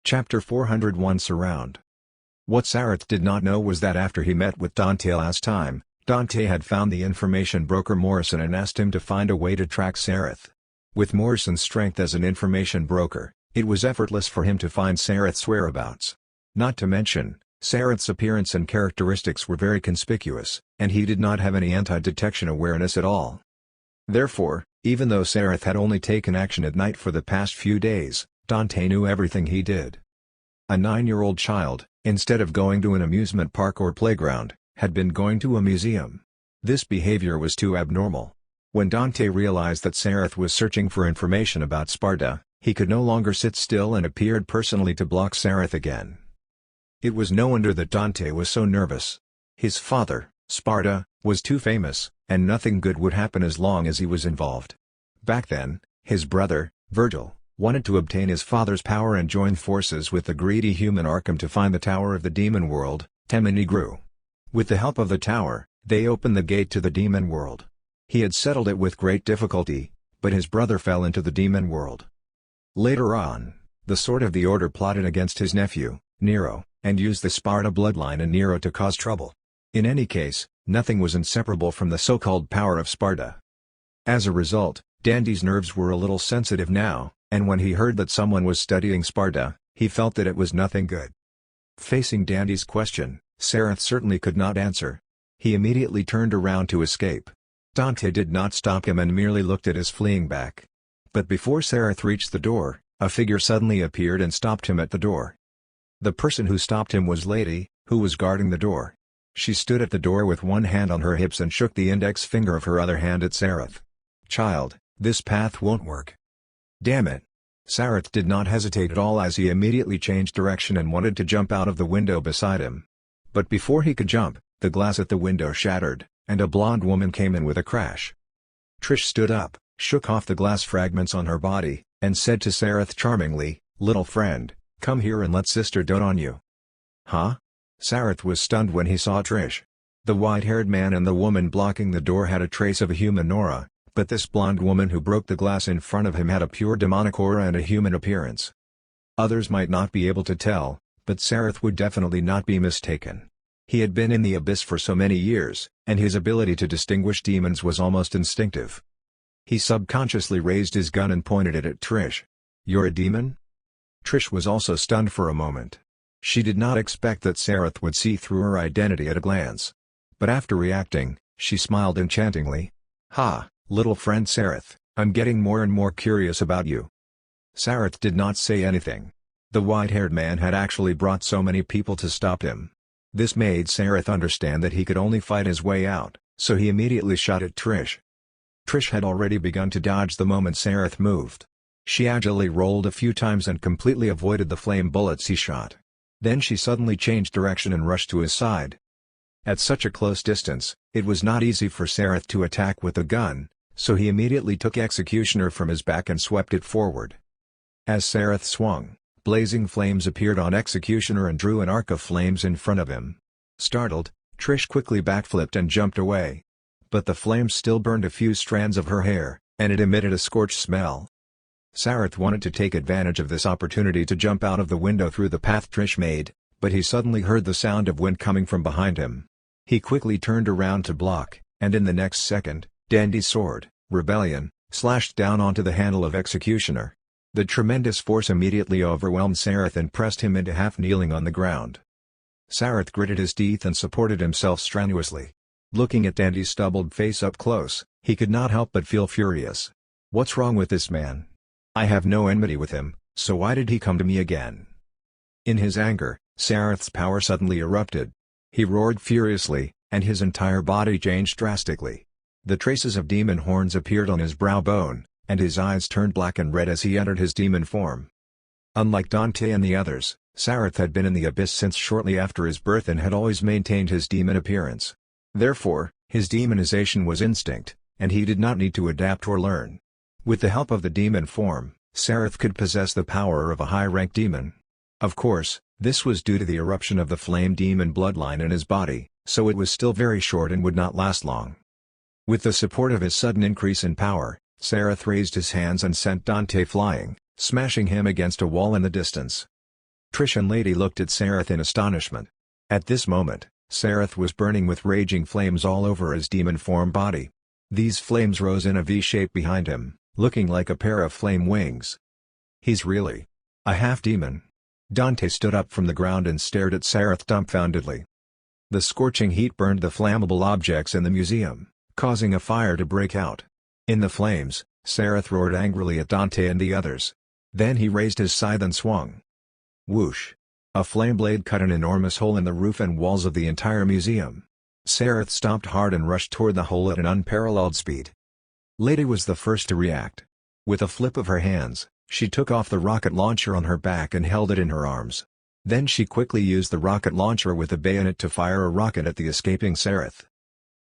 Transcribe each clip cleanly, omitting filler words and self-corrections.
Chapter 401 Surround. What Sareth did not know was that after he met with Dante last time, Dante had found the information broker Morrison and asked him to find a way to track Sareth. With Morrison's strength as an information broker, it was effortless for him to find Sareth's whereabouts. Not to mention, Sareth's appearance and characteristics were very conspicuous, and he did not have any anti-detection awareness at all. Therefore, even though Sareth had only taken action at night for the past few days, Dante knew everything he did. A 9-year-old child, instead of going to an amusement park or playground, had been going to a museum. This behavior was too abnormal. When Dante realized that Sareth was searching for information about Sparta, he could no longer sit still and appeared personally to block Sareth again. It was no wonder that Dante was so nervous. His father, Sparta, was too famous, and nothing good would happen as long as he was involved. Back then, his brother, Virgil, wanted to obtain his father's power and join forces with the greedy human Arkham to find the Tower of the Demon World, Temenigru. With the help of the tower, they opened the gate to the Demon World. He had settled it with great difficulty, but his brother fell into the Demon World. Later on, the Sword of the Order plotted against his nephew, Nero, and used the Sparta bloodline in Nero to cause trouble. In any case, nothing was inseparable from the so-called power of Sparta. As a result, Dandy's nerves were a little sensitive now, and when he heard that someone was studying Sparta, he felt that it was nothing good. Facing Dandy's question, Sareth certainly could not answer. He immediately turned around to escape. Dante did not stop him and merely looked at his fleeing back. But before Sareth reached the door, a figure suddenly appeared and stopped him at the door. The person who stopped him was Lady, who was guarding the door. She stood at the door with one hand on her hips and shook the index finger of her other hand at Sareth. "Child, this path won't work." "Damn it." Sareth did not hesitate at all as he immediately changed direction and wanted to jump out of the window beside him. But before he could jump, the glass at the window shattered, and a blonde woman came in with a crash. Trish stood up, shook off the glass fragments on her body, and said to Sareth charmingly, "Little friend, come here and let sister dote on you." "Huh?" Sareth was stunned when he saw Trish. The white-haired man and the woman blocking the door had a trace of a human aura, but this blonde woman who broke the glass in front of him had a pure demonic aura and a human appearance. Others might not be able to tell, but Sareth would definitely not be mistaken. He had been in the abyss for so many years, and his ability to distinguish demons was almost instinctive. He subconsciously raised his gun and pointed it at Trish. "You're a demon?" Trish was also stunned for a moment. She did not expect that Sareth would see through her identity at a glance. But after reacting, she smiled enchantingly. "Ha, little friend Sareth, I'm getting more and more curious about you." Sareth did not say anything. The white-haired man had actually brought so many people to stop him. This made Sareth understand that he could only fight his way out, so he immediately shot at Trish. Trish had already begun to dodge the moment Sareth moved. She agilely rolled a few times and completely avoided the flame bullets he shot. Then she suddenly changed direction and rushed to his side. At such a close distance, it was not easy for Sareth to attack with a gun, so he immediately took Executioner from his back and swept it forward. As Sareth swung, blazing flames appeared on Executioner and drew an arc of flames in front of him. Startled, Trish quickly backflipped and jumped away. But the flames still burned a few strands of her hair, and it emitted a scorched smell. Sareth wanted to take advantage of this opportunity to jump out of the window through the path Trish made, but he suddenly heard the sound of wind coming from behind him. He quickly turned around to block, and in the next second, Dandy's sword, Rebellion, slashed down onto the handle of Executioner. The tremendous force immediately overwhelmed Sareth and pressed him into half-kneeling on the ground. Sareth gritted his teeth and supported himself strenuously. Looking at Dandy's stubbled face up close, he could not help but feel furious. What's wrong with this man? I have no enmity with him, so why did he come to me again? In his anger, Sareth's power suddenly erupted. He roared furiously, and his entire body changed drastically. The traces of demon horns appeared on his brow bone, and his eyes turned black and red as he entered his demon form. Unlike Dante and the others, Sareth had been in the abyss since shortly after his birth and had always maintained his demon appearance. Therefore, his demonization was instinct, and he did not need to adapt or learn. With the help of the demon form, Sareth could possess the power of a high-ranked demon. Of course, this was due to the eruption of the flame demon bloodline in his body, so it was still very short and would not last long. With the support of his sudden increase in power, Sareth raised his hands and sent Dante flying, smashing him against a wall in the distance. Trish and Lady looked at Sareth in astonishment. At this moment, Sareth was burning with raging flames all over his demon form body. These flames rose in a V shape behind him, looking like a pair of flame wings. He's really a half-demon. Dante stood up from the ground and stared at Sareth dumbfoundedly. The scorching heat burned the flammable objects in the museum, causing a fire to break out. In the flames, Sareth roared angrily at Dante and the others. Then he raised his scythe and swung. Whoosh! A flame blade cut an enormous hole in the roof and walls of the entire museum. Sareth stomped hard and rushed toward the hole at an unparalleled speed. Lady was the first to react. With a flip of her hands, she took off the rocket launcher on her back and held it in her arms. Then she quickly used the rocket launcher with a bayonet to fire a rocket at the escaping Sareth.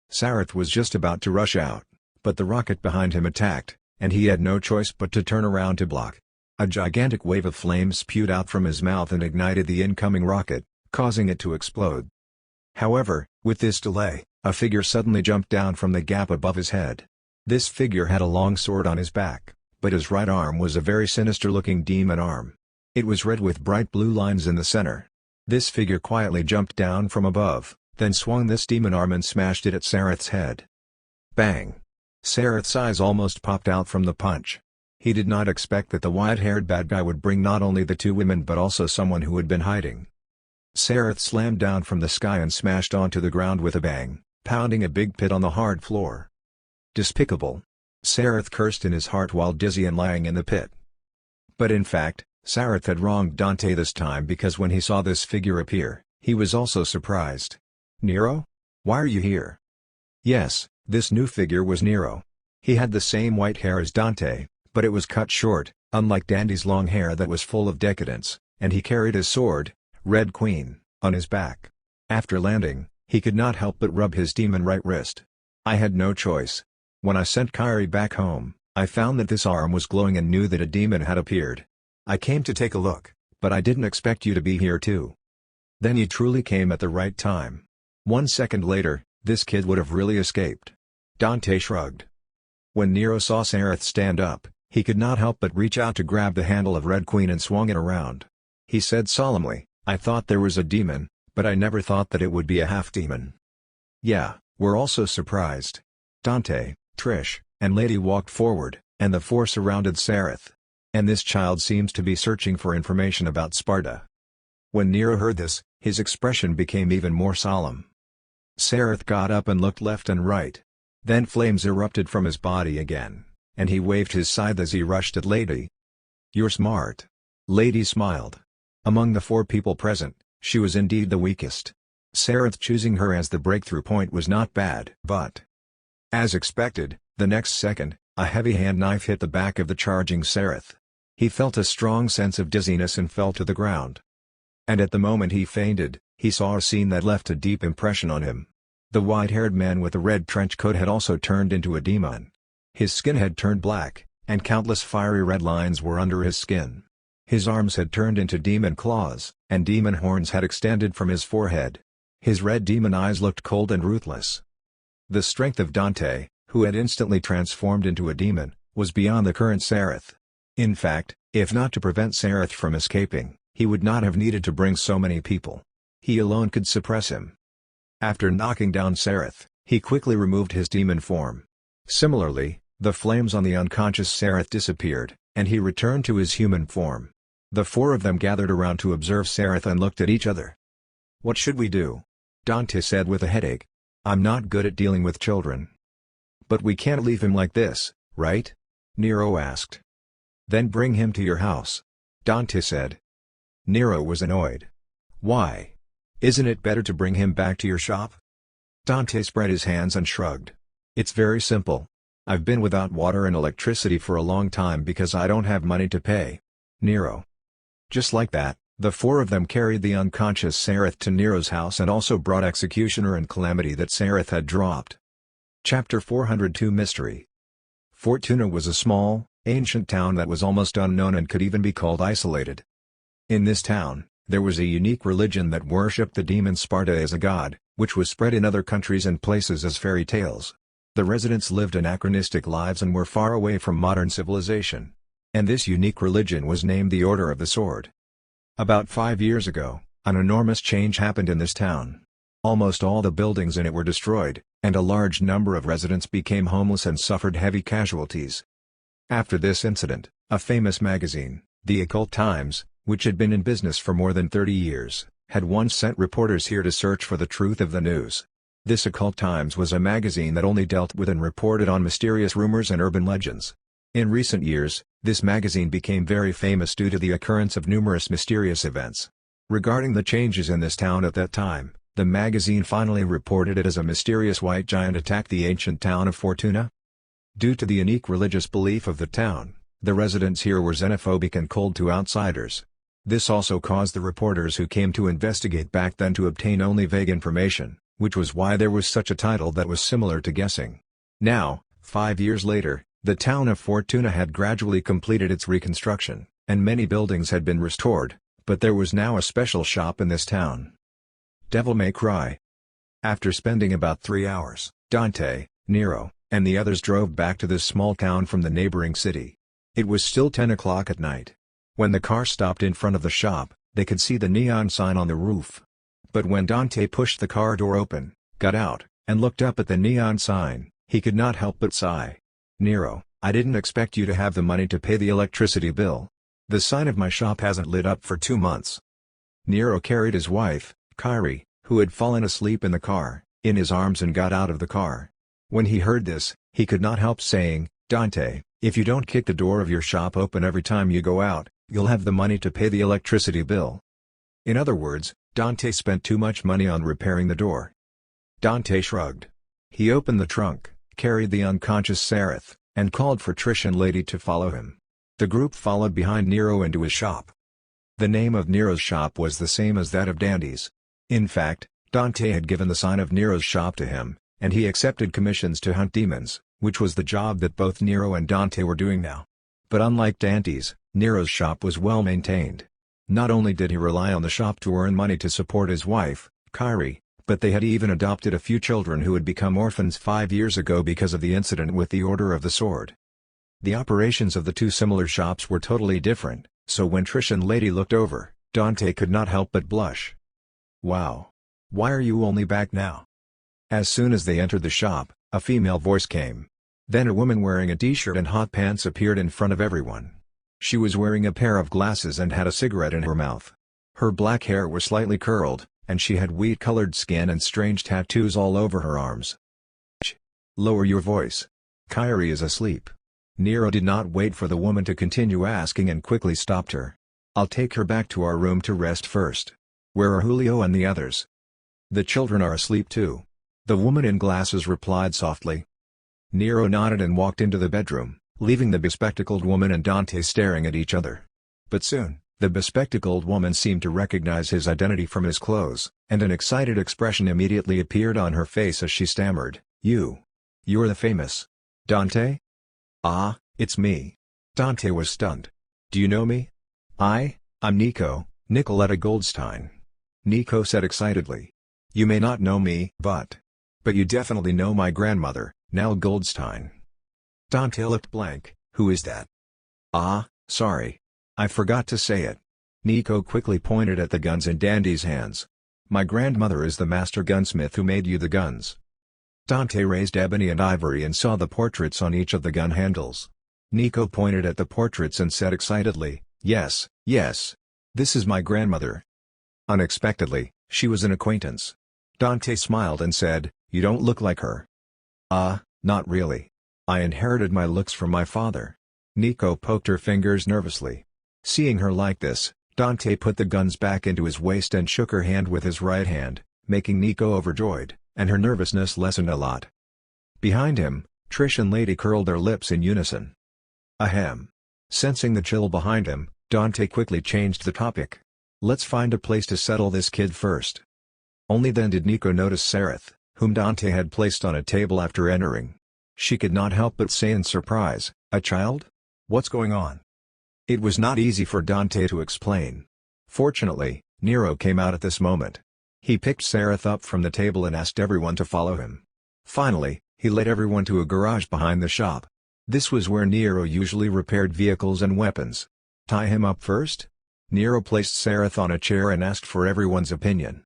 Sareth was just about to rush out, but the rocket behind him attacked, and he had no choice but to turn around to block. A gigantic wave of flames spewed out from his mouth and ignited the incoming rocket, causing it to explode. However, with this delay, a figure suddenly jumped down from the gap above his head. This figure had a long sword on his back, but his right arm was a very sinister-looking demon arm. It was red with bright blue lines in the center. This figure quietly jumped down from above, then swung this demon arm and smashed it at Sareth's head. Bang! Sareth's eyes almost popped out from the punch. He did not expect that the white-haired bad guy would bring not only the two women but also someone who had been hiding. Sareth slammed down from the sky and smashed onto the ground with a bang, pounding a big pit on the hard floor. Despicable! Sareth cursed in his heart while dizzy and lying in the pit. But in fact, Sareth had wronged Dante this time because when he saw this figure appear, he was also surprised. Nero? Why are you here? Yes, this new figure was Nero. He had the same white hair as Dante, but it was cut short, unlike Dandy's long hair that was full of decadence, and he carried his sword, Red Queen, on his back. After landing, he could not help but rub his demon right wrist. I had no choice. When I sent Kyrie back home, I found that this arm was glowing and knew that a demon had appeared. I came to take a look, but I didn't expect you to be here too. Then you truly came at the right time. 1 second later, this kid would have really escaped. Dante shrugged. When Nero saw Sareth stand up, he could not help but reach out to grab the handle of Red Queen and swung it around. He said solemnly, I thought there was a demon, but I never thought that it would be a half-demon. Yeah, we're also surprised. Dante, Trish, and Lady walked forward, and the four surrounded Sareth. And this child seems to be searching for information about Sparta. When Nero heard this, his expression became even more solemn. Sareth got up and looked left and right. Then flames erupted from his body again, and he waved his scythe as he rushed at Lady. You're smart. Lady smiled. Among the four people present, she was indeed the weakest. Sareth choosing her as the breakthrough point was not bad. But, as expected, the next second, a heavy hand knife hit the back of the charging Sareth. He felt a strong sense of dizziness and fell to the ground. And at the moment he fainted, he saw a scene that left a deep impression on him. The white-haired man with the red trench coat had also turned into a demon. His skin had turned black, and countless fiery red lines were under his skin. His arms had turned into demon claws, and demon horns had extended from his forehead. His red demon eyes looked cold and ruthless. The strength of Dante, who had instantly transformed into a demon, was beyond the current Sareth. In fact, if not to prevent Sareth from escaping, he would not have needed to bring so many people. He alone could suppress him. After knocking down Sareth, he quickly removed his demon form. Similarly, the flames on the unconscious Sareth disappeared, and he returned to his human form. The four of them gathered around to observe Sareth and looked at each other. What should we do? Dante said with a headache. I'm not good at dealing with children. But we can't leave him like this, right? Nero asked. Then bring him to your house. Dante said. Nero was annoyed. Why? Isn't it better to bring him back to your shop? Dante spread his hands and shrugged. It's very simple. I've been without water and electricity for a long time because I don't have money to pay. Nero. Just like that, the four of them carried the unconscious Sareth to Nero's house and also brought Executioner and Calamity that Sareth had dropped. Chapter 402 Mystery. Fortuna was a small, ancient town that was almost unknown and could even be called isolated. In this town, there was a unique religion that worshipped the demon Sparta as a god, which was spread in other countries and places as fairy tales. The residents lived anachronistic lives and were far away from modern civilization. And this unique religion was named the Order of the Sword. About 5 years ago, an enormous change happened in this town. Almost all the buildings in it were destroyed, and a large number of residents became homeless and suffered heavy casualties. After this incident, a famous magazine, the Occult Times, which had been in business for more than 30 years, had once sent reporters here to search for the truth of the news. This Occult Times was a magazine that only dealt with and reported on mysterious rumors and urban legends. In recent years, this magazine became very famous due to the occurrence of numerous mysterious events. Regarding the changes in this town at that time, the magazine finally reported it as a mysterious white giant attacked the ancient town of Fortuna. Due to the unique religious belief of the town, the residents here were xenophobic and cold to outsiders. This also caused the reporters who came to investigate back then to obtain only vague information, which was why there was such a title that was similar to guessing. Now, 5 years later, the town of Fortuna had gradually completed its reconstruction, and many buildings had been restored, but there was now a special shop in this town. Devil May Cry. After spending about 3 hours, Dante, Nero, and the others drove back to this small town from the neighboring city. It was still 10 o'clock at night. When the car stopped in front of the shop, they could see the neon sign on the roof. But when Dante pushed the car door open, got out, and looked up at the neon sign, he could not help but sigh. "Nero, I didn't expect you to have the money to pay the electricity bill. The sign of my shop hasn't lit up for 2 months." Nero carried his wife, Kyrie, who had fallen asleep in the car, in his arms and got out of the car. When he heard this, he could not help saying, "Dante, if you don't kick the door of your shop open every time you go out, you'll have the money to pay the electricity bill." In other words, Dante spent too much money on repairing the door. Dante shrugged. He opened the trunk, carried the unconscious Sareth, and called for Trish and Lady to follow him. The group followed behind Nero into his shop. The name of Nero's shop was the same as that of Dante's. In fact, Dante had given the sign of Nero's shop to him, and he accepted commissions to hunt demons, which was the job that both Nero and Dante were doing now. But unlike Dante's, Nero's shop was well maintained. Not only did he rely on the shop to earn money to support his wife, Kyrie, but they had even adopted a few children who had become orphans 5 years ago because of the incident with the Order of the Sword. The operations of the two similar shops were totally different, so when Trish and Lady looked over, Dante could not help but blush. "Wow! Why are you only back now?" As soon as they entered the shop, a female voice came. Then a woman wearing a t-shirt and hot pants appeared in front of everyone. She was wearing a pair of glasses and had a cigarette in her mouth. Her black hair was slightly curled, and she had wheat-colored skin and strange tattoos all over her arms. "Lower your voice. Kyrie is asleep." Nero did not wait for the woman to continue asking and quickly stopped her. "I'll take her back to our room to rest first. Where are Julio and the others?" "The children are asleep too," the woman in glasses replied softly. Nero nodded and walked into the bedroom, leaving the bespectacled woman and Dante staring at each other. But soon, the bespectacled woman seemed to recognize his identity from his clothes, and an excited expression immediately appeared on her face as she stammered, You're the famous Dante?" "Ah, it's me." Dante was stunned. "Do you know me?" I'm Nico, Nicoletta Goldstein." Nico said excitedly. "You may not know me, but you definitely know my grandmother, Nell Goldstein." Dante looked blank. "Who is that?" "Ah, sorry. I forgot to say it." Nico quickly pointed at the guns in Dandy's hands. "My grandmother is the master gunsmith who made you the guns." Dante raised ebony and ivory and saw the portraits on each of the gun handles. Nico pointed at the portraits and said excitedly, Yes, this is my grandmother." Unexpectedly, she was an acquaintance. Dante smiled and said, "You don't look like her." Not really. I inherited my looks from my father." Nico poked her fingers nervously. Seeing her like this, Dante put the guns back into his waist and shook her hand with his right hand, making Nico overjoyed, and her nervousness lessened a lot. Behind him, Trish and Lady curled their lips in unison. Ahem. Sensing the chill behind him, Dante quickly changed the topic. "Let's find a place to settle this kid first." Only then did Nico notice Sareth, whom Dante had placed on a table after entering. She could not help but say in surprise, "A child? What's going on?" It was not easy for Dante to explain. Fortunately, Nero came out at this moment. He picked Sareth up from the table and asked everyone to follow him. Finally, he led everyone to a garage behind the shop. This was where Nero usually repaired vehicles and weapons. "Tie him up first?" Nero placed Sareth on a chair and asked for everyone's opinion.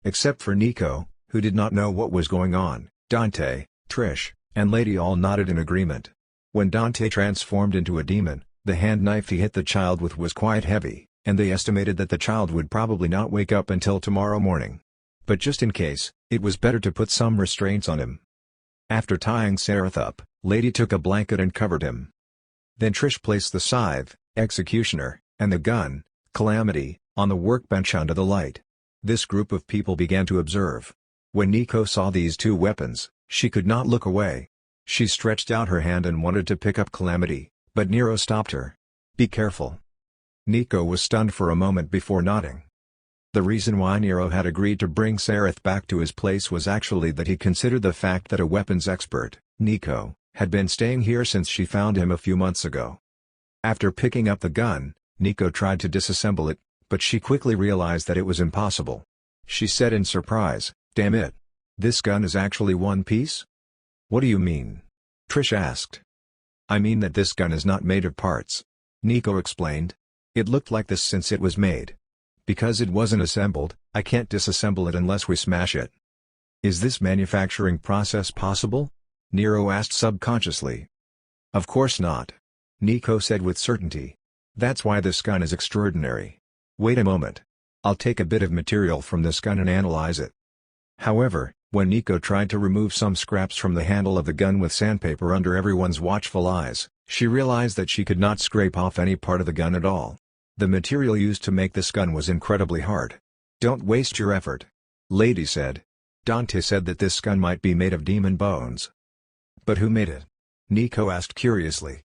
Except for Nico, who did not know what was going on, Dante, Trish, and Lady all nodded in agreement. When Dante transformed into a demon, the hand knife he hit the child with was quite heavy, and they estimated that the child would probably not wake up until tomorrow morning. But just in case, it was better to put some restraints on him. After tying Sareth up, Lady took a blanket and covered him. Then Trish placed the scythe, executioner, and the gun, Calamity, on the workbench under the light. This group of people began to observe. When Nico saw these two weapons, she could not look away. She stretched out her hand and wanted to pick up Calamity, but Nero stopped her. "Be careful." Nico was stunned for a moment before nodding. The reason why Nero had agreed to bring Sareth back to his place was actually that he considered the fact that a weapons expert, Nico, had been staying here since she found him a few months ago. After picking up the gun, Nico tried to disassemble it, but she quickly realized that it was impossible. She said in surprise, "Damn it! This gun is actually one piece?" "What do you mean?" Trish asked. "I mean that this gun is not made of parts," Nico explained. "It looked like this since it was made. Because it wasn't assembled, I can't disassemble it unless we smash it." "Is this manufacturing process possible?" Nero asked subconsciously. "Of course not," Nico said with certainty. "That's why this gun is extraordinary. Wait a moment. I'll take a bit of material from this gun and analyze it." However, when Nico tried to remove some scraps from the handle of the gun with sandpaper under everyone's watchful eyes, she realized that she could not scrape off any part of the gun at all. The material used to make this gun was incredibly hard. "Don't waste your effort," Lady said. "Dante said that this gun might be made of demon bones." "But who made it?" Nico asked curiously.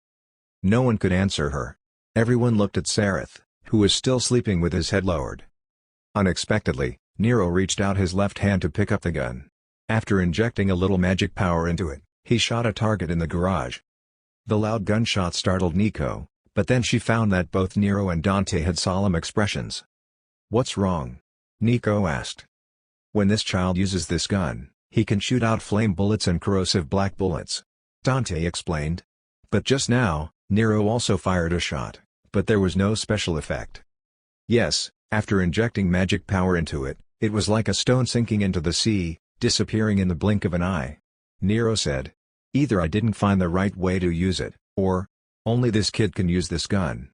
No one could answer her. Everyone looked at Sareth, who was still sleeping with his head lowered. Unexpectedly, Nero reached out his left hand to pick up the gun. After injecting a little magic power into it, he shot a target in the garage. The loud gunshot startled Nico, but then she found that both Nero and Dante had solemn expressions. "What's wrong?" Nico asked. "When this child uses this gun, he can shoot out flame bullets and corrosive black bullets," Dante explained. "But just now, Nero also fired a shot, but there was no special effect." "Yes, after injecting magic power into it, it was like a stone sinking into the sea, disappearing in the blink of an eye," Nero said. "Either I didn't find the right way to use it, or only this kid can use this gun.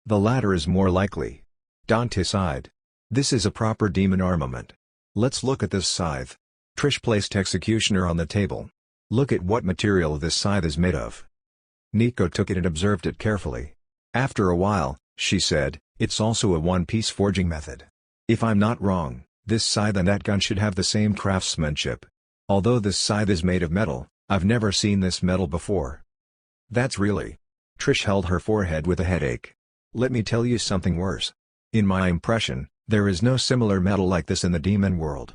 The latter is more likely." Dante sighed. "This is a proper demon armament. Let's look at this scythe." Trish placed Executioner on the table. "Look at what material this scythe is made of." Nico took it and observed it carefully. After a while, she said, "It's also a one-piece forging method. If I'm not wrong, this scythe and that gun should have the same craftsmanship. Although this scythe is made of metal, I've never seen this metal before." "That's really..." Trish held her forehead with a headache. "Let me tell you something worse. In my impression, there is no similar metal like this in the demon world."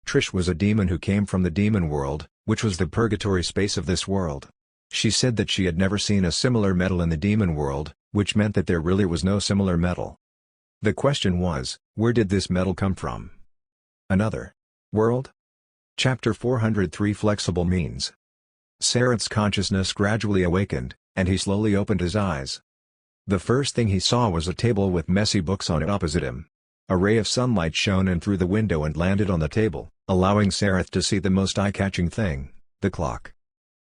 Trish was a demon who came from the demon world, which was the purgatory space of this world. She said that she had never seen a similar metal in the demon world, which meant that there really was no similar metal. The question was, where did this metal come from? Another world? Chapter 403 Flexible Means. Sareth's consciousness gradually awakened, and he slowly opened his eyes. The first thing he saw was a table with messy books on it opposite him. A ray of sunlight shone in through the window and landed on the table, allowing Sareth to see the most eye-catching thing, the clock.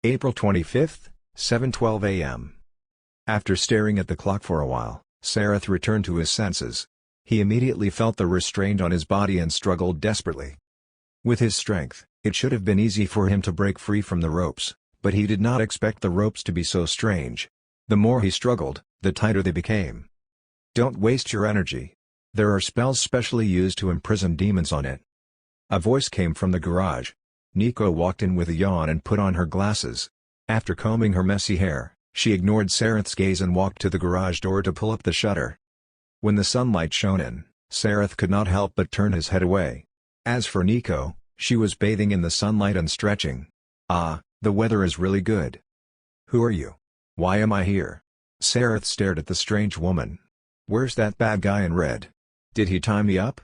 April 25, 7:12 a.m. After staring at the clock for a while, Sareth returned to his senses. He immediately felt the restraint on his body and struggled desperately. With his strength, it should have been easy for him to break free from the ropes, but he did not expect the ropes to be so strange. The more he struggled, the tighter they became. "Don't waste your energy. There are spells specially used to imprison demons on it." A voice came from the garage. Nico walked in with a yawn and put on her glasses. After combing her messy hair, she ignored Sareth's gaze and walked to the garage door to pull up the shutter. When the sunlight shone in, Sareth could not help but turn his head away. As for Nico, she was bathing in the sunlight and stretching. "Ah, the weather is really good." "Who are you? Why am I here?" Sareth stared at the strange woman. "Where's that bad guy in red? Did he tie me up?"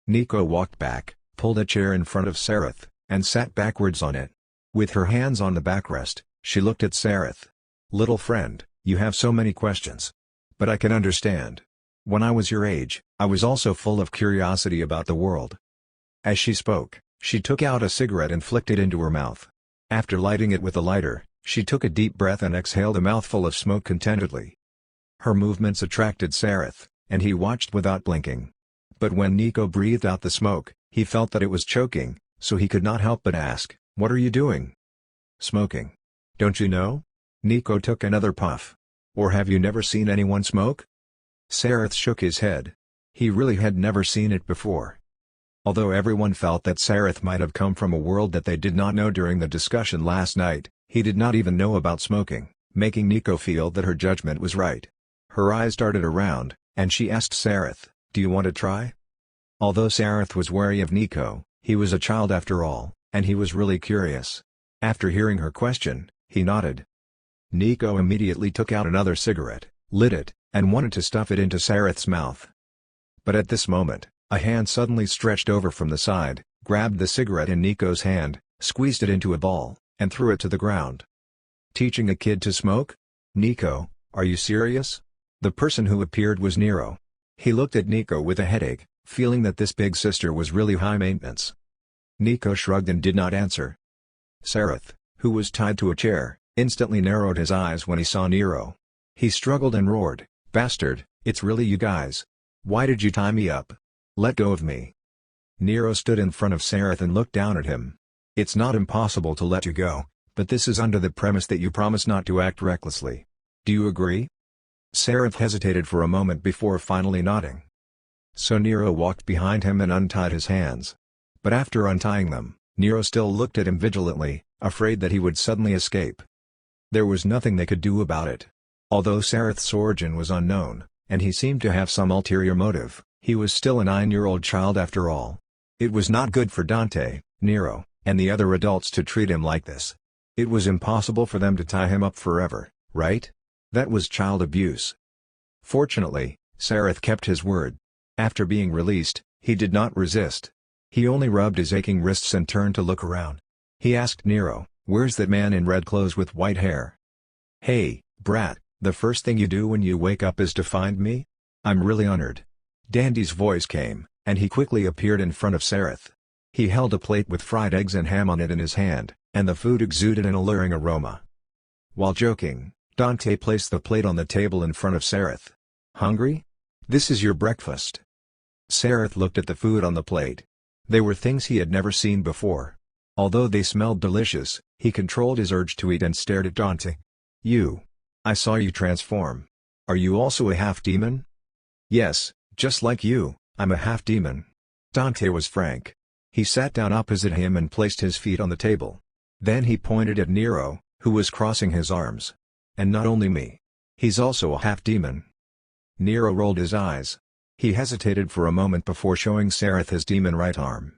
Nico walked back, pulled a chair in front of Sareth, and sat backwards on it. With her hands on the backrest, she looked at Sareth. "Little friend, you have so many questions. But I can understand. When I was your age, I was also full of curiosity about the world." As she spoke, she took out a cigarette and flicked it into her mouth. After lighting it with a lighter, she took a deep breath and exhaled a mouthful of smoke contentedly. Her movements attracted Sareth, and he watched without blinking. But when Nico breathed out the smoke, he felt that it was choking, so he could not help but ask, "What are you doing?" "Smoking. Don't you know?" Nico took another puff. "Or have you never seen anyone smoke?" Sareth shook his head. He really had never seen it before. Although everyone felt that Sareth might have come from a world that they did not know during the discussion last night, he did not even know about smoking, making Nico feel that her judgment was right. Her eyes darted around, and she asked Sareth, "Do you want to try?" Although Sareth was wary of Nico, he was a child after all, and he was really curious. After hearing her question, he nodded. Nico immediately took out another cigarette, lit it, and wanted to stuff it into Sareth's mouth. But at this moment, a hand suddenly stretched over from the side, grabbed the cigarette in Nico's hand, squeezed it into a ball, and threw it to the ground. "Teaching a kid to smoke? Nico, are you serious?" The person who appeared was Nero. He looked at Nico with a headache, feeling that this big sister was really high maintenance. Nico shrugged and did not answer. Sareth, who was tied to a chair, instantly narrowed his eyes when he saw Nero. He struggled and roared, "Bastard, it's really you guys. Why did you tie me up? Let go of me." Nero stood in front of Sareth and looked down at him. "It's not impossible to let you go, but this is under the premise that you promise not to act recklessly. Do you agree?" Sareth hesitated for a moment before finally nodding. So Nero walked behind him and untied his hands. But after untying them, Nero still looked at him vigilantly, afraid that he would suddenly escape. There was nothing they could do about it. Although Sareth's origin was unknown, and he seemed to have some ulterior motive, he was still a 9-year-old child after all. It was not good for Dante, Nero, and the other adults to treat him like this. It was impossible for them to tie him up forever, right? That was child abuse. Fortunately, Sareth kept his word. After being released, he did not resist. He only rubbed his aching wrists and turned to look around. He asked Nero, "Where's that man in red clothes with white hair?" "Hey, brat, the first thing you do when you wake up is to find me? I'm really honored." Dandy's voice came, and he quickly appeared in front of Sareth. He held a plate with fried eggs and ham on it in his hand, and the food exuded an alluring aroma. While joking, Dante placed the plate on the table in front of Sareth. "Hungry? This is your breakfast." Sareth looked at the food on the plate. They were things he had never seen before. Although they smelled delicious, he controlled his urge to eat and stared at Dante. I saw you transform. Are you also a half-demon?" "Yes, just like you, I'm a half-demon." Dante was frank. He sat down opposite him and placed his feet on the table. Then he pointed at Nero, who was crossing his arms. "And not only me. He's also a half-demon." Nero rolled his eyes. He hesitated for a moment before showing Sareth his demon right arm.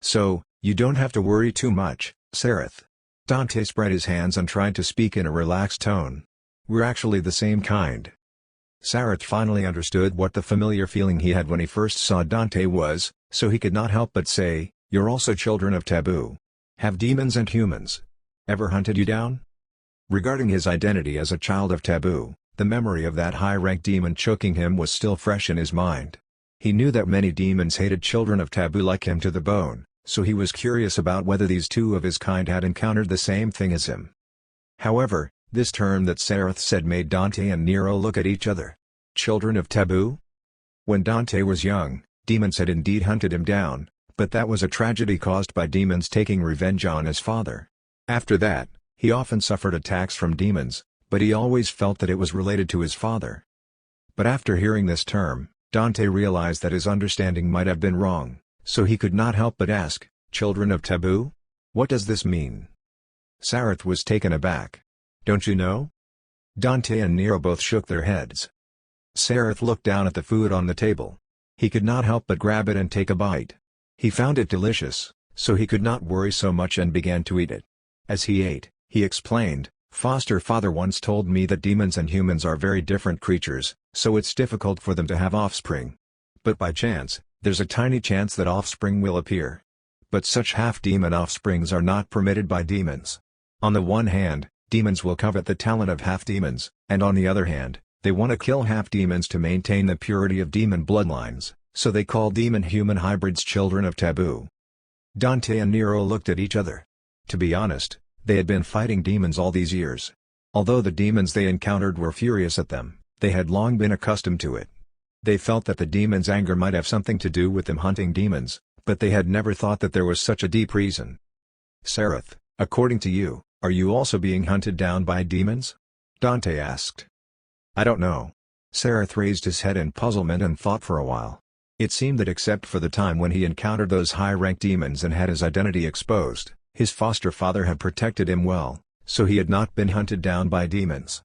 "So, you don't have to worry too much, Sareth." Dante spread his hands and tried to speak in a relaxed tone. "We're actually the same kind." Sareth finally understood what the familiar feeling he had when he first saw Dante was, so he could not help but say, "You're also children of Taboo. Have demons and humans ever hunted you down?" Regarding his identity as a child of Taboo, the memory of that high-ranked demon choking him was still fresh in his mind. He knew that many demons hated children of Taboo like him to the bone, so he was curious about whether these two of his kind had encountered the same thing as him. However, this term that Sareth said made Dante and Nero look at each other. Children of Taboo? When Dante was young, demons had indeed hunted him down, but that was a tragedy caused by demons taking revenge on his father. After that, he often suffered attacks from demons, but he always felt that it was related to his father. But after hearing this term, Dante realized that his understanding might have been wrong, so he could not help but ask, "Children of Taboo? What does this mean?" Sareth was taken aback. "Don't you know?" Dante and Nero both shook their heads. Sareth looked down at the food on the table. He could not help but grab it and take a bite. He found it delicious, so he could not worry so much and began to eat it. As he ate, he explained, "Foster father once told me that demons and humans are very different creatures, so it's difficult for them to have offspring. But by chance, there's a tiny chance that offspring will appear. But such half-demon offsprings are not permitted by demons. On the one hand, demons will covet the talent of half-demons, and on the other hand, They want to kill half-demons to maintain the purity of demon bloodlines, so they call demon-human hybrids children of taboo. Dante and Nero looked at each other. To be honest, they had been fighting demons all these years. Although the demons they encountered were furious at them, they had long been accustomed to it. They felt that the demons' anger might have something to do with them hunting demons, but they had never thought that there was such a deep reason. "Sareth, according to you, are you also being hunted down by demons?" Dante asked. "I don't know." Sareth raised his head in puzzlement and thought for a while. It seemed that except for the time when he encountered those high-ranked demons and had his identity exposed, his foster father had protected him well, so he had not been hunted down by demons.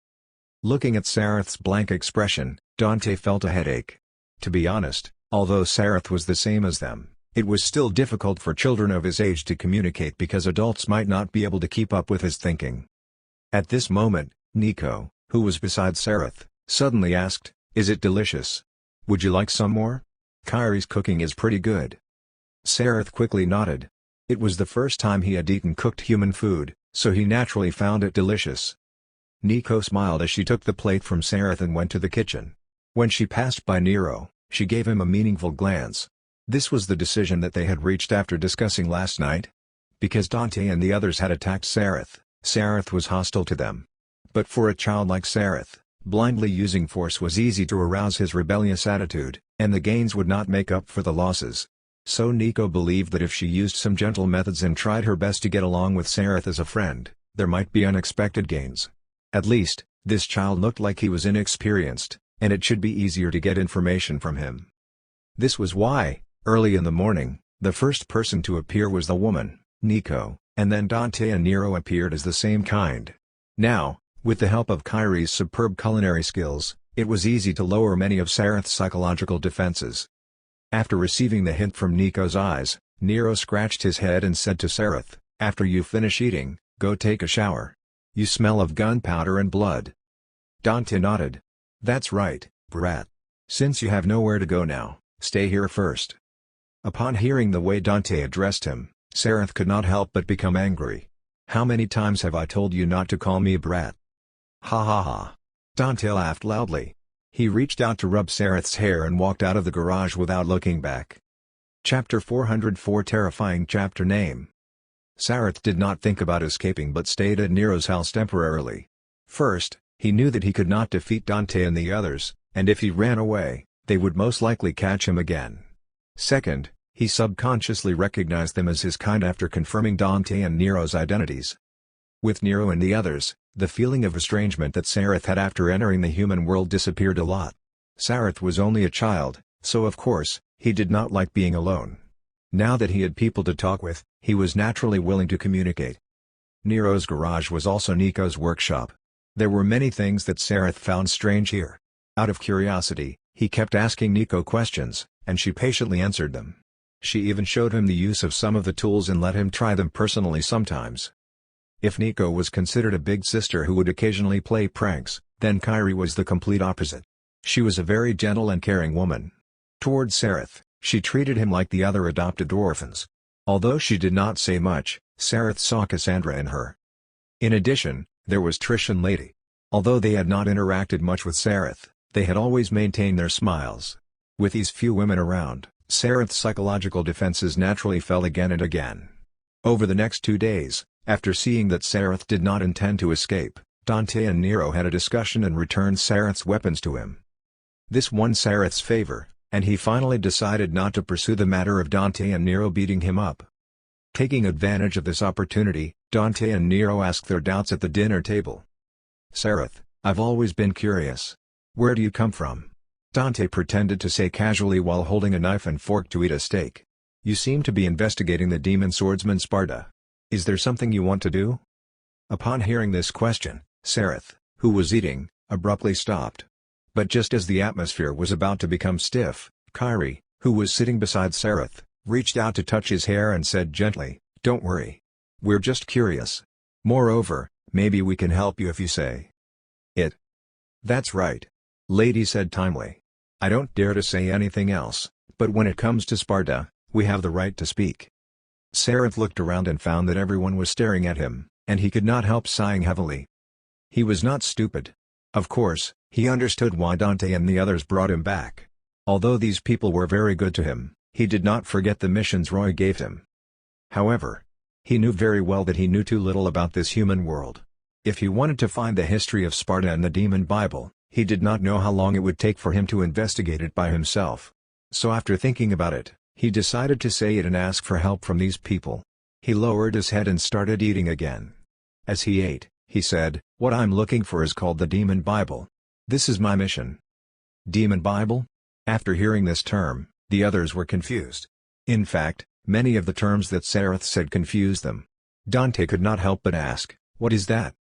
Looking at Sareth's blank expression, Dante felt a headache. To be honest, although Sareth was the same as them, it was still difficult for children of his age to communicate because adults might not be able to keep up with his thinking. At this moment, Nico, who was beside Sareth, suddenly asked, "Is it delicious? Would you like some more? Kyrie's cooking is pretty good." Sareth quickly nodded. It was the first time he had eaten cooked human food, so he naturally found it delicious. Nico smiled as she took the plate from Sareth and went to the kitchen. When she passed by Nero, she gave him a meaningful glance. This was the decision that they had reached after discussing last night. Because Dante and the others had attacked Sareth, Sareth was hostile to them. But for a child like Sareth, blindly using force was easy to arouse his rebellious attitude, and the gains would not make up for the losses. So Nico believed that if she used some gentle methods and tried her best to get along with Sareth as a friend, there might be unexpected gains. At least, this child looked like he was inexperienced, and it should be easier to get information from him. This was why, early in the morning, the first person to appear was the woman, Nico, and then Dante and Nero appeared as the same kind. Now, with the help of Kyrie's superb culinary skills, it was easy to lower many of Sareth's psychological defenses. After receiving the hint from Nico's eyes, Nero scratched his head and said to Sareth, "After you finish eating, go take a shower. You smell of gunpowder and blood." Dante nodded. "That's right, brat. Since you have nowhere to go now, stay here first." Upon hearing the way Dante addressed him, Sareth could not help but become angry. "How many times have I told you not to call me brat?" "Ha ha ha." Dante laughed loudly. He reached out to rub Sareth's hair and walked out of the garage without looking back. Chapter 404 Terrifying Chapter Name. Sareth did not think about escaping but stayed at Nero's house temporarily. First, he knew that he could not defeat Dante and the others, and if he ran away, they would most likely catch him again. Second, he subconsciously recognized them as his kind after confirming Dante and Nero's identities. With Nero and the others, the feeling of estrangement that Sareth had after entering the human world disappeared a lot. Sareth was only a child, so of course, he did not like being alone. Now that he had people to talk with, he was naturally willing to communicate. Nero's garage was also Nico's workshop. There were many things that Sareth found strange here. Out of curiosity, he kept asking Nico questions, and she patiently answered them. She even showed him the use of some of the tools and let him try them personally sometimes. If Nico was considered a big sister who would occasionally play pranks, then Kyrie was the complete opposite. She was a very gentle and caring woman. Towards Sareth, she treated him like the other adopted orphans. Although she did not say much, Sareth saw Cassandra in her. In addition, there was Trish and Lady. Although they had not interacted much with Sareth, they had always maintained their smiles. With these few women around, Sareth's psychological defenses naturally fell again and again. Over the next 2 days, after seeing that Sareth did not intend to escape, Dante and Nero had a discussion and returned Sareth's weapons to him. This won Sareth's favor, and he finally decided not to pursue the matter of Dante and Nero beating him up. Taking advantage of this opportunity, Dante and Nero asked their doubts at the dinner table. "Sareth, I've always been curious. Where do you come from?" Dante pretended to say casually while holding a knife and fork to eat a steak. "You seem to be investigating the demon swordsman Sparta. Is there something you want to do?" Upon hearing this question, Sareth, who was eating, abruptly stopped. But just as the atmosphere was about to become stiff, Kyrie, who was sitting beside Sareth, reached out to touch his hair and said gently, "Don't worry. We're just curious. Moreover, maybe we can help you if you say it." "That's right," Lady said timely. "I don't dare to say anything else, but when it comes to Sparta, we have the right to speak." Sareth looked around and found that everyone was staring at him, and he could not help sighing heavily. He was not stupid. Of course, He understood why Dante and the others brought him back. Although these people were very good to him, he did not forget the missions Roy gave him. However, he knew very well that he knew too little about this human world. If he wanted to find the history of Sparta and the Demon Bible, he did not know how long it would take for him to investigate it by himself. So after thinking about it, he decided to say it and ask for help from these people. He lowered his head and started eating again. As he ate, he said, "What I'm looking for is called the Demon Bible. This is my mission." Demon Bible? After hearing this term, the others were confused. In fact, many of the terms that Sareth said confused them. Dante could not help but ask, "What is that?"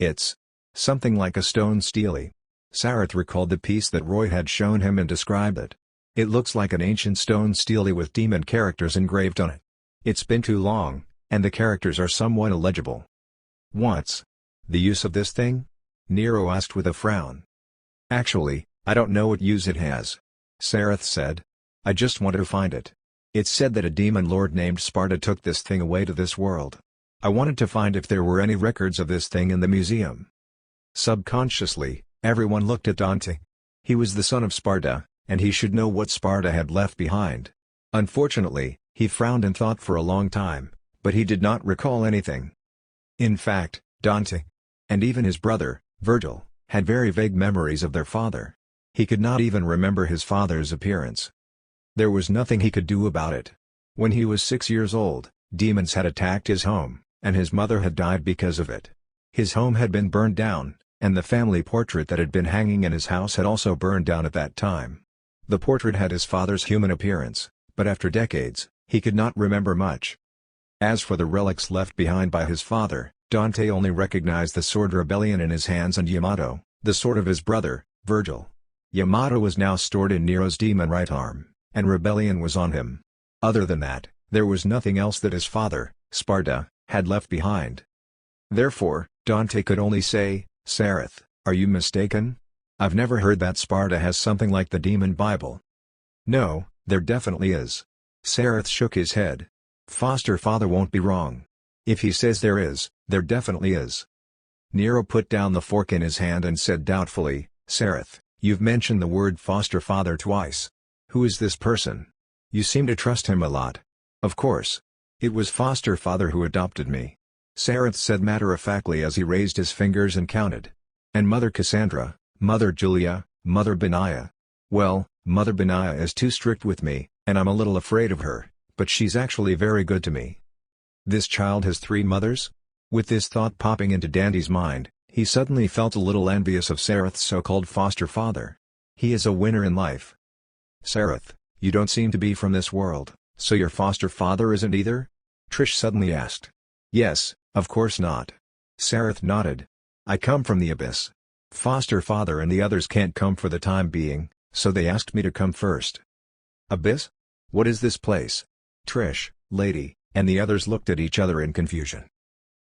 "It's something like a stone stele." Sareth recalled the piece that Roy had shown him and described it. "It looks like an ancient stone stele with demon characters engraved on it. It's been too long, and the characters are somewhat illegible." "What's the use of this thing?" Nero asked with a frown. "Actually, I don't know what use it has," Sareth said. "I just want to find it. It's said that a demon lord named Sparta took this thing away to this world. I wanted to find if there were any records of this thing in the museum." Subconsciously, everyone looked at Dante. He was the son of Sparta, and he should know what Sparta had left behind. Unfortunately, he frowned and thought for a long time, but he did not recall anything. In fact, Dante, and even his brother, Virgil, had very vague memories of their father. He could not even remember his father's appearance. There was nothing he could do about it. When he was 6 years old, demons had attacked his home, and his mother had died because of it. His home had been burned down, and the family portrait that had been hanging in his house had also burned down at that time. The portrait had his father's human appearance, but after decades, he could not remember much. As for the relics left behind by his father, Dante only recognized the sword Rebellion in his hands and Yamato, the sword of his brother, Virgil. Yamato was now stored in Nero's demon right arm, and Rebellion was on him. Other than that, there was nothing else that his father, Sparta, had left behind. Therefore, Dante could only say, "Sareth, are you mistaken? I've never heard that Sparta has something like the Demon Bible." "No, there definitely is." Sareth shook his head. "Foster father won't be wrong. If he says there is, there definitely is." Nero put down the fork in his hand and said doubtfully, "Sareth, you've mentioned the word foster father twice. Who is this person? You seem to trust him a lot." "Of course. It was foster father who adopted me," Sareth said matter-of-factly as he raised his fingers and counted. "And Mother Cassandra, Mother Julia, Mother Benaya. Well, Mother Benaya is too strict with me, and I'm a little afraid of her, but she's actually very good to me. This child has 3 mothers?" With this thought popping into Dandy's mind, he suddenly felt a little envious of Sareth's so-called foster father. He is a winner in life. "Sareth, you don't seem to be from this world, so your foster father isn't either?" Trish suddenly asked. "Yes, of course not." Sareth nodded. "I come from the abyss. Foster father and the others can't come for the time being, so they asked me to come first." "Abyss? What is this place?" Trish, Lady, and the others looked at each other in confusion.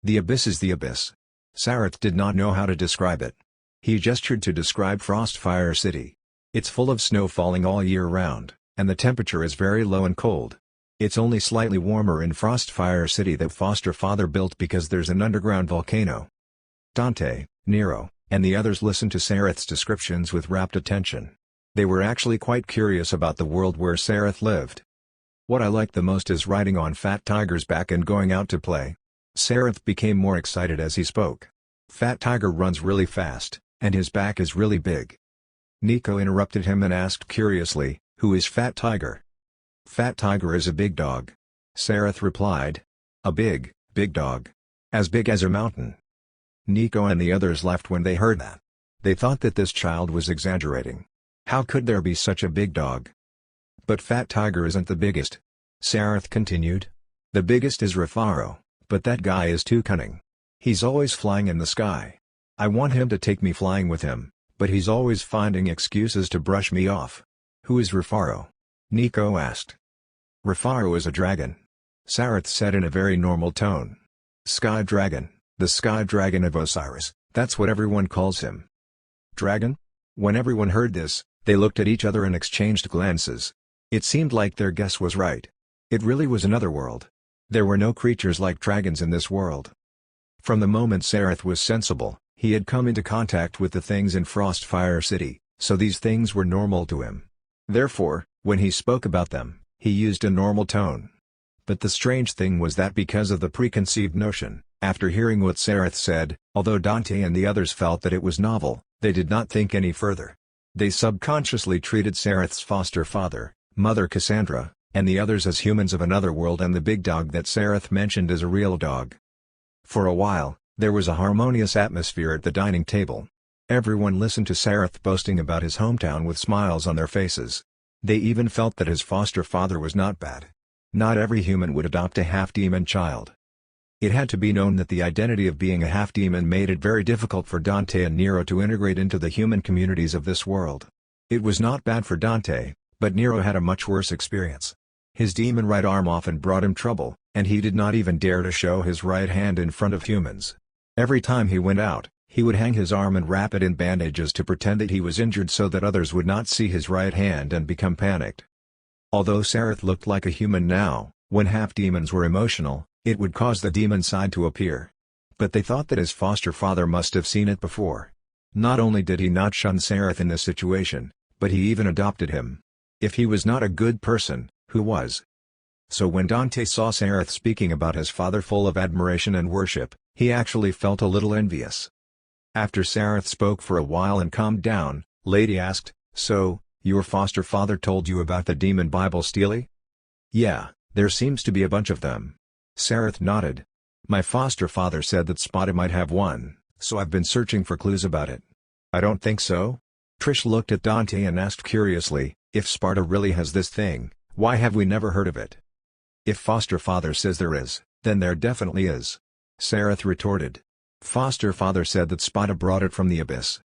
"The abyss is the abyss." Sareth did not know how to describe it. He gestured to describe Frostfire City. "It's full of snow falling all year round, and the temperature is very low and cold. It's only slightly warmer in Frostfire City that foster father built because there's an underground volcano." Dante, Nero, and the others listened to Sareth's descriptions with rapt attention. They were actually quite curious about the world where Sareth lived. "What I like the most is riding on Fat Tiger's back and going out to play." Sareth became more excited as he spoke. "Fat Tiger runs really fast, and his back is really big." Nico interrupted him and asked curiously, "Who is Fat Tiger?" "Fat Tiger is a big dog," Sareth replied. "A big, big dog. As big as a mountain." Nico and the others laughed when they heard that. They thought that this child was exaggerating. How could there be such a big dog? "But Fat Tiger isn't the biggest," Sareth continued. "The biggest is Rufaro, but that guy is too cunning. He's always flying in the sky. I want him to take me flying with him, but he's always finding excuses to brush me off." "Who is Rufaro?" Nico asked. "Rufaro is a dragon," Sareth said in a very normal tone. "Sky Dragon, the Sky Dragon of Osiris, that's what everyone calls him." "Dragon?" When everyone heard this, they looked at each other and exchanged glances. It seemed like their guess was right. It really was another world. There were no creatures like dragons in this world. From the moment Sareth was sensible, He had come into contact with the things in Frostfire City, so these things were normal to him. Therefore, when he spoke about them, he used a normal tone. But the strange thing was that because of the preconceived notion, after hearing what Sareth said, although Dante and the others felt that it was novel, they did not think any further. They subconsciously treated Sareth's foster father, Mother Cassandra, and the others as humans of another world, and the big dog that Sareth mentioned as a real dog. For a while, there was a harmonious atmosphere at the dining table. Everyone listened to Sareth boasting about his hometown with smiles on their faces. They even felt that his foster father was not bad. Not every human would adopt a half-demon child. It had to be known that the identity of being a half-demon made it very difficult for Dante and Nero to integrate into the human communities of this world. It was not bad for Dante, but Nero had a much worse experience. His demon right arm often brought him trouble, and he did not even dare to show his right hand in front of humans. Every time he went out, he would hang his arm and wrap it in bandages to pretend that he was injured so that others would not see his right hand and become panicked. Although Sareth looked like a human now, when half-demons were emotional, it would cause the demon side to appear. But they thought that his foster father must have seen it before. Not only did he not shun Sareth in this situation, but he even adopted him. If he was not a good person, who was? So when Dante saw Sareth speaking about his father full of admiration and worship, he actually felt a little envious. After Sareth spoke for a while and calmed down, Lady asked, "So, your foster father told you about the demon Bible Steely?" "Yeah, there seems to be a bunch of them." Sareth nodded. "My foster father said that Spada might have one, so I've been searching for clues about it." "I don't think so." Trish looked at Dante and asked curiously, "If Sparta really has this thing, why have we never heard of it?" "If foster father says there is, then there definitely is," Sareth retorted. "Foster father said that Spada brought it from the abyss."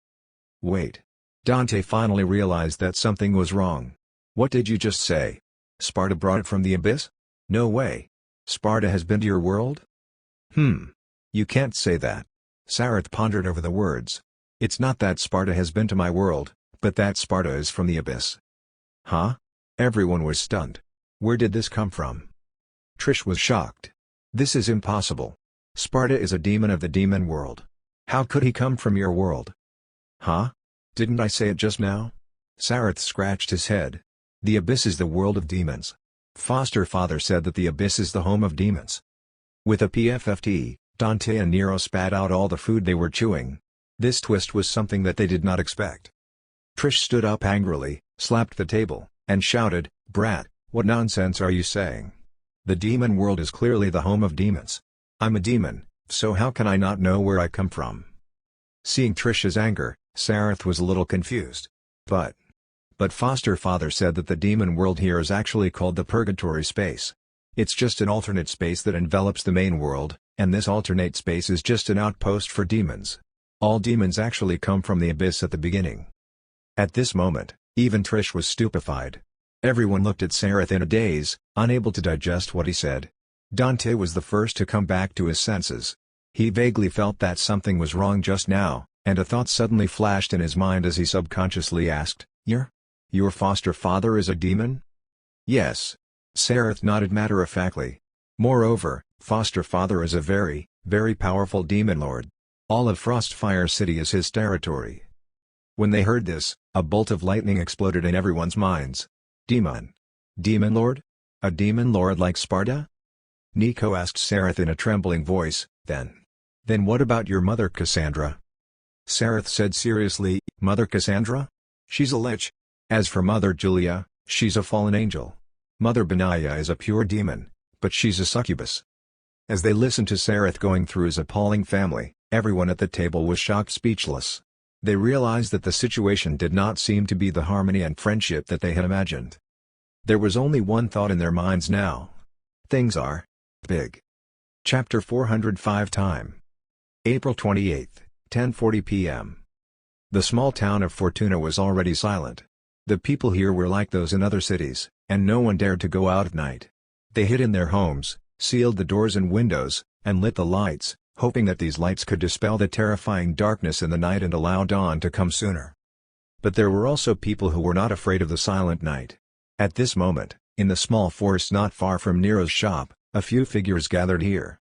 "Wait." Dante finally realized that something was wrong. "What did you just say? Sparta brought it from the abyss? No way. Sparta has been to your world?" You can't say that." Sareth pondered over the words. "It's not that Sparta has been to my world, but that Sparta is from the abyss." "Huh?" Everyone was stunned. Where did this come from? Trish was shocked. "This is impossible. Sparta is a demon of the demon world. How could he come from your world?" "Huh? Didn't I say it just now?" Sareth scratched his head. "The abyss is the world of demons. Foster father said that the abyss is the home of demons." With a PFFT, Dante and Nero spat out all the food they were chewing. This twist was something that they did not expect. Trish stood up angrily, slapped the table, and shouted, "Brat, what nonsense are you saying? The demon world is clearly the home of demons. I'm a demon, so how can I not know where I come from?" Seeing Trish's anger, Sareth was a little confused. But foster father said that the demon world here is actually called the purgatory space. It's just an alternate space that envelops the main world, and this alternate space is just an outpost for demons. All demons actually come from the abyss at the beginning. At this moment, even Trish was stupefied. Everyone looked at Sareth in a daze, unable to digest what he said. Dante was the first to come back to his senses. He vaguely felt that something was wrong just now, and a thought suddenly flashed in his mind as he subconsciously asked, Your foster father is a demon?" "Yes." Sareth nodded matter-of-factly. "Moreover, foster father is a very, very powerful demon lord. All of Frostfire City is his territory." When they heard this, a bolt of lightning exploded in everyone's minds. "Demon? Demon lord? A demon lord like Sparta?" Nico asked Sareth in a trembling voice. Then what about your mother Cassandra?" Sareth said seriously, "Mother Cassandra? She's a lich. As for Mother Julia, she's a fallen angel. Mother Benaya is a pure demon, but she's a succubus." As they listened to Sareth going through his appalling family, everyone at the table was shocked speechless. They realized that the situation did not seem to be the harmony and friendship that they had imagined. There was only one thought in their minds now. Things are big. Chapter 405 Time. April 28, 10:40 p.m. The small town of Fortuna was already silent. The people here were like those in other cities, and no one dared to go out at night. They hid in their homes, sealed the doors and windows, and lit the lights, hoping that these lights could dispel the terrifying darkness in the night and allow dawn to come sooner. But there were also people who were not afraid of the silent night. At this moment, in the small forest not far from Nero's shop, a few figures gathered here.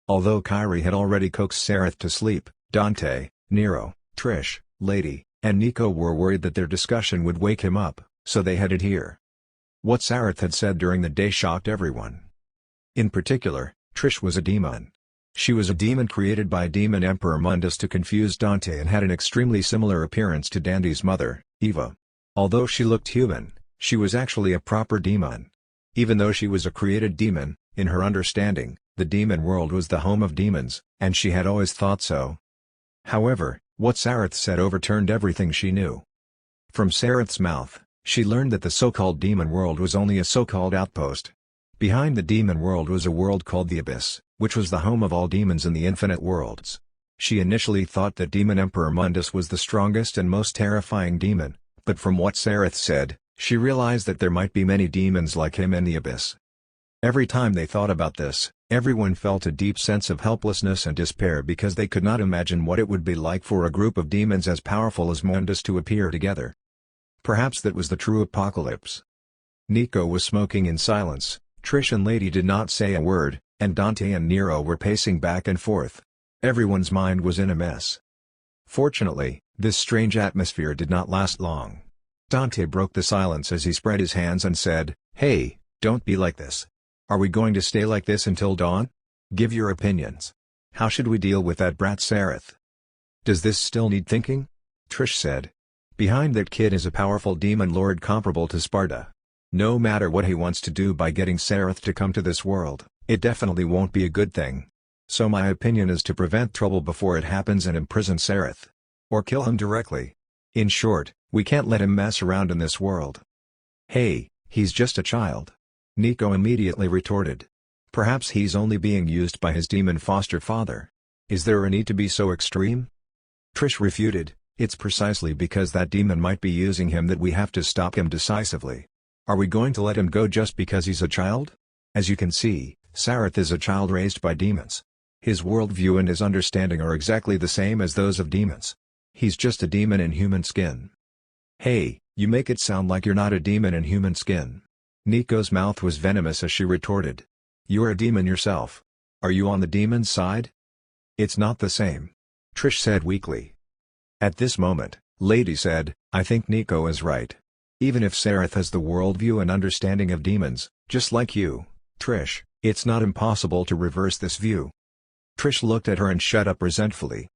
Although Kyrie had already coaxed Sareth to sleep, Dante, Nero, Trish, Lady, and Nico were worried that their discussion would wake him up, so they headed here. What Sareth had said during the day shocked everyone. In particular, Trish was a demon. She was a demon created by Demon Emperor Mundus to confuse Dante and had an extremely similar appearance to Dante's mother, Eva. Although she looked human, she was actually a proper demon. Even though she was a created demon, in her understanding, the demon world was the home of demons, and she had always thought so. However, what Sareth said overturned everything she knew. From Sareth's mouth, she learned that the so-called demon world was only a so-called outpost. Behind the demon world was a world called the Abyss, which was the home of all demons in the infinite worlds. She initially thought that Demon Emperor Mundus was the strongest and most terrifying demon, but from what Sareth said, she realized that there might be many demons like him in the Abyss. Every time they thought about this, everyone felt a deep sense of helplessness and despair because they could not imagine what it would be like for a group of demons as powerful as Mundus to appear together. Perhaps that was the true apocalypse. Nico was smoking in silence, Trish and Lady did not say a word, and Dante and Nero were pacing back and forth. Everyone's mind was in a mess. Fortunately, this strange atmosphere did not last long. Dante broke the silence as he spread his hands and said, "Hey, don't be like this. Are we going to stay like this until dawn? Give your opinions. How should we deal with that brat Sareth? Does this still need thinking?" Trish said. "Behind that kid is a powerful demon lord comparable to Sparta. No matter what he wants to do by getting Sareth to come to this world, it definitely won't be a good thing. So my opinion is to prevent trouble before it happens and imprison Sareth. Or kill him directly. In short, we can't let him mess around in this world." "Hey, he's just a child," Nico immediately retorted. "Perhaps he's only being used by his demon foster father. Is there a need to be so extreme?" Trish refuted, "It's precisely because that demon might be using him that we have to stop him decisively. Are we going to let him go just because he's a child? As you can see, Sareth is a child raised by demons. His worldview and his understanding are exactly the same as those of demons. He's just a demon in human skin." "Hey, you make it sound like you're not a demon in human skin." Nico's mouth was venomous as she retorted. "You're a demon yourself. Are you on the demon's side?" "It's not the same," Trish said weakly. At this moment, Lady said, "I think Nico is right. Even if Sareth has the worldview and understanding of demons, just like you, Trish, it's not impossible to reverse this view." Trish looked at her and shut up resentfully.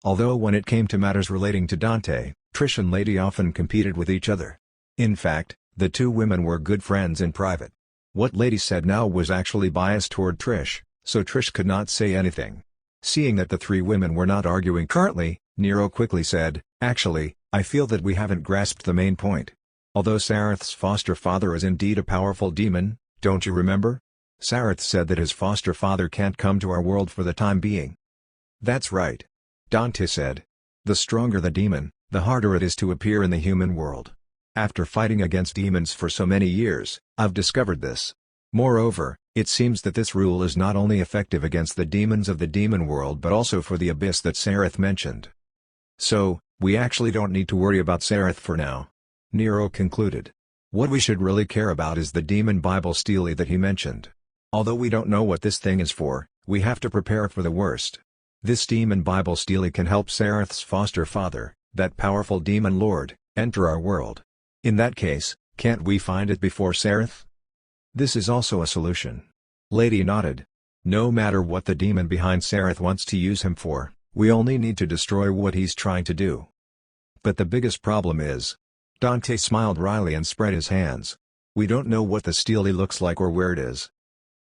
Although when it came to matters relating to Dante, Trish and Lady often competed with each other. In fact, the two women were good friends in private. What Lady said now was actually biased toward Trish, so Trish could not say anything. Seeing that the three women were not arguing currently, Nero quickly said, "Actually, I feel that we haven't grasped the main point. Although Sareth's foster father is indeed a powerful demon, don't you remember? Sareth said that his foster father can't come to our world for the time being." "That's right," Dante said. "The stronger the demon, the harder it is to appear in the human world. After fighting against demons for so many years, I've discovered this. Moreover, it seems that this rule is not only effective against the demons of the demon world but also for the abyss that Sareth mentioned. So, we actually don't need to worry about Sareth for now," Nero concluded. "What we should really care about is the demon Bible stele that he mentioned. Although we don't know what this thing is for, we have to prepare for the worst. This demon Bible stele can help Sareth's foster father, that powerful demon lord, enter our world. In that case, can't we find it before Sareth?" "This is also a solution." Lady nodded. "No matter what the demon behind Sareth wants to use him for, we only need to destroy what he's trying to do." "But the biggest problem is..." Dante smiled wryly and spread his hands. "We don't know what the stele looks like or where it is."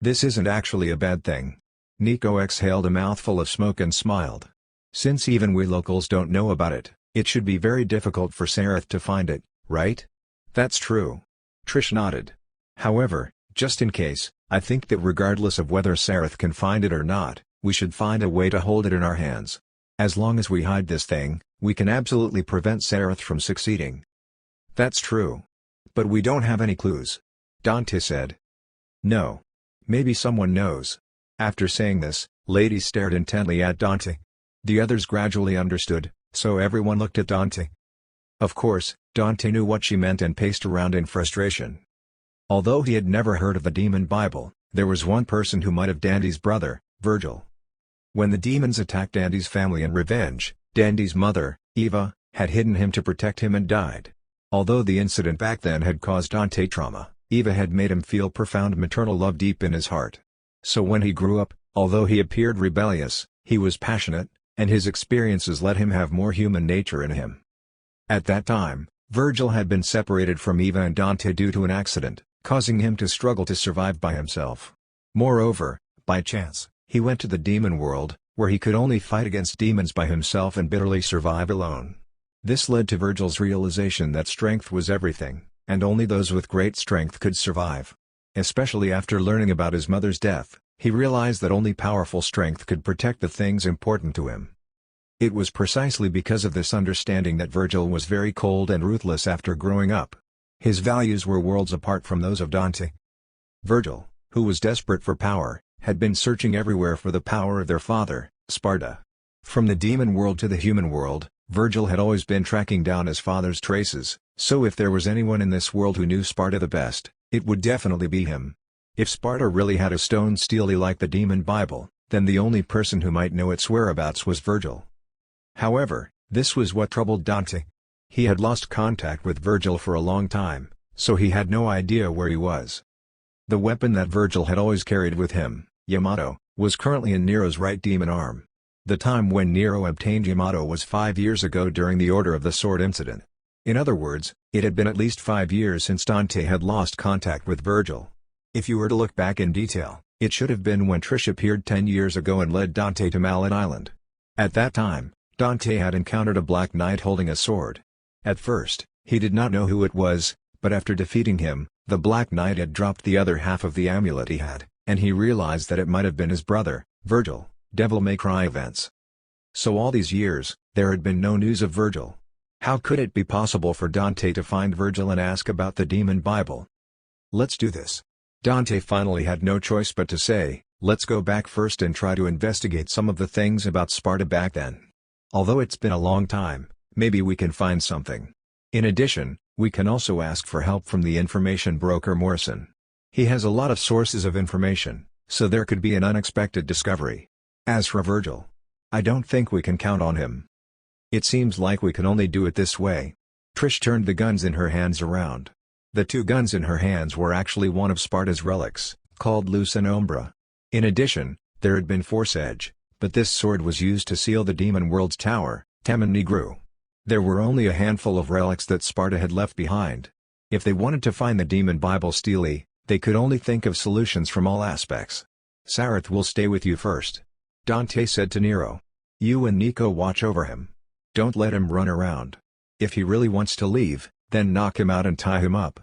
"This isn't actually a bad thing." Nico exhaled a mouthful of smoke and smiled. "Since even we locals don't know about it, it should be very difficult for Sareth to find it, right?" "That's true." Trish nodded. "However, just in case, I think that regardless of whether Sareth can find it or not, we should find a way to hold it in our hands. As long as we hide this thing, we can absolutely prevent Sareth from succeeding." "That's true. But we don't have any clues," Dante said. "No. Maybe someone knows." After saying this, Lady stared intently at Dante. The others gradually understood, so everyone looked at Dante. Of course, Dante knew what she meant and paced around in frustration. Although he had never heard of the demon Bible, there was one person who might have Dante's brother, Virgil. When the demons attacked Dante's family in revenge, Dante's mother, Eva, had hidden him to protect him and died. Although the incident back then had caused Dante trauma, Eva had made him feel profound maternal love deep in his heart. So when he grew up, although he appeared rebellious, he was passionate, and his experiences let him have more human nature in him. At that time, Virgil had been separated from Eva and Dante due to an accident, causing him to struggle to survive by himself. Moreover, by chance, he went to the demon world, where he could only fight against demons by himself and bitterly survive alone. This led to Virgil's realization that strength was everything, and only those with great strength could survive. Especially after learning about his mother's death, he realized that only powerful strength could protect the things important to him. It was precisely because of this understanding that Virgil was very cold and ruthless after growing up. His values were worlds apart from those of Dante. Virgil, who was desperate for power, had been searching everywhere for the power of their father, Sparta. From the demon world to the human world, Virgil had always been tracking down his father's traces, so if there was anyone in this world who knew Sparta the best, it would definitely be him. If Sparta really had a stone steely like the demon Bible, then the only person who might know its whereabouts was Virgil. However, this was what troubled Dante. He had lost contact with Virgil for a long time, so he had no idea where he was. The weapon that Virgil had always carried with him, Yamato, was currently in Nero's right demon arm. The time when Nero obtained Yamato was 5 years ago during the Order of the Sword incident. In other words, it had been at least 5 years since Dante had lost contact with Virgil. If you were to look back in detail, it should have been when Trish appeared 10 years ago and led Dante to Mallet Island. At that time, Dante had encountered a Black Knight holding a sword. At first, he did not know who it was, but after defeating him, the Black Knight had dropped the other half of the amulet he had, and he realized that it might have been his brother, Virgil. Devil May Cry events. So all these years, there had been no news of Virgil. How could it be possible for Dante to find Virgil and ask about the demon Bible? Let's do this. Dante finally had no choice but to say, let's go back first and try to investigate some of the things about Sparta back then. Although it's been a long time, maybe we can find something. In addition, we can also ask for help from the information broker Morrison. He has a lot of sources of information, so there could be an unexpected discovery. As for Virgil, I don't think we can count on him. It seems like we can only do it this way. Trish turned the guns in her hands around. The 2 guns in her hands were actually one of Sparta's relics, called Luz and Umbra. In addition, there had been Force Edge, but this sword was used to seal the demon world's tower, Temen Negru. There were only a handful of relics that Sparta had left behind. If they wanted to find the demon Bible steely, they could only think of solutions from all aspects. Sareth will stay with you first, Dante said to Nero. You and Nico watch over him. Don't let him run around. If he really wants to leave, then knock him out and tie him up.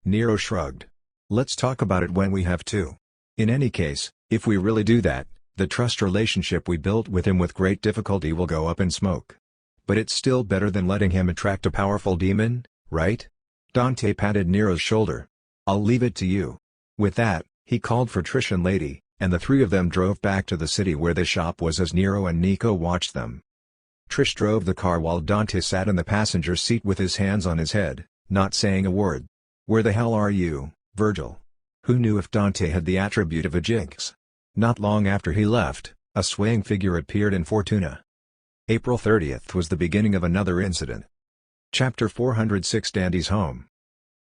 Nero shrugged. Let's talk about it when we have to. In any case, if we really do that, the trust relationship we built with him with great difficulty will go up in smoke. But it's still better than letting him attract a powerful demon, right? Dante patted Nero's shoulder. I'll leave it to you. With that, he called for Trish and Lady, and the 3 of them drove back to the city where the shop was as Nero and Nico watched them. Trish drove the car while Dante sat in the passenger seat with his hands on his head, not saying a word. Where the hell are you, Virgil? Who knew if Dante had the attribute of a jinx? Not long after he left, a swaying figure appeared in Fortuna. April 30th was the beginning of another incident. Chapter 406 Dante's home.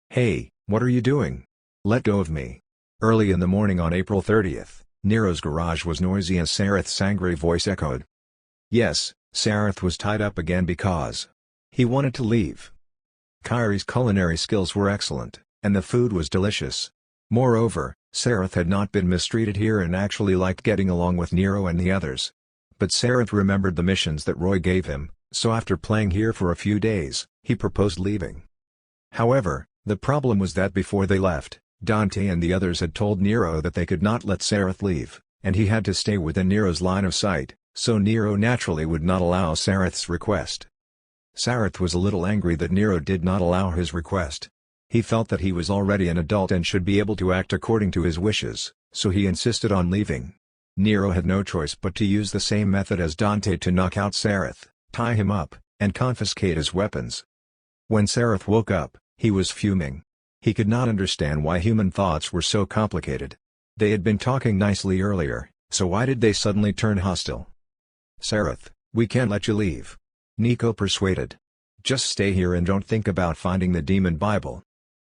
Hey, what are you doing? Let go of me. Early in the morning on April 30th, Nero's garage was noisy as Sareth's angry voice echoed. Yes, Sareth was tied up again because he wanted to leave. Kyrie's culinary skills were excellent, and the food was delicious. Moreover, Sareth had not been mistreated here and actually liked getting along with Nero and the others. But Sareth remembered the missions that Roy gave him, so after playing here for a few days, he proposed leaving. However, the problem was that before they left, Dante and the others had told Nero that they could not let Sareth leave, and he had to stay within Nero's line of sight, so Nero naturally would not allow Sareth's request. Sareth was a little angry that Nero did not allow his request. He felt that he was already an adult and should be able to act according to his wishes, so he insisted on leaving. Nero had no choice but to use the same method as Dante to knock out Sareth, tie him up, and confiscate his weapons. When Sareth woke up, he was fuming. He could not understand why human thoughts were so complicated. They had been talking nicely earlier, so why did they suddenly turn hostile? Sareth, "We can't let you leave," Nico persuaded. "Just stay here and don't think about finding the demon Bible."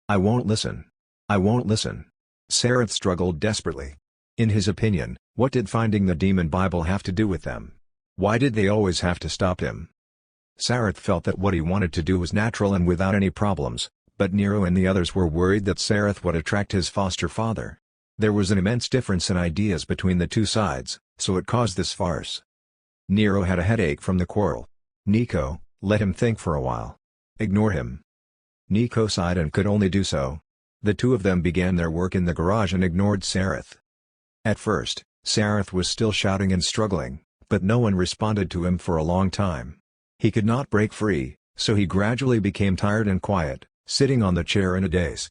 "I won't listen. I won't listen." Sareth struggled desperately. In his opinion, what did finding the demon Bible have to do with them? Why did they always have to stop him? Sareth felt that what he wanted to do was natural and without any problems, but Nero and the others were worried that Sareth would attract his foster father. There was an immense difference in ideas between the two sides, so it caused this farce. Nero had a headache from the quarrel. "Nico, let him think for a while. Ignore him." Nico sighed and could only do so. The two of them began their work in the garage and ignored Sareth. At first, Sareth was still shouting and struggling, but no one responded to him for a long time. He could not break free, so he gradually became tired and quiet, sitting on the chair in a daze.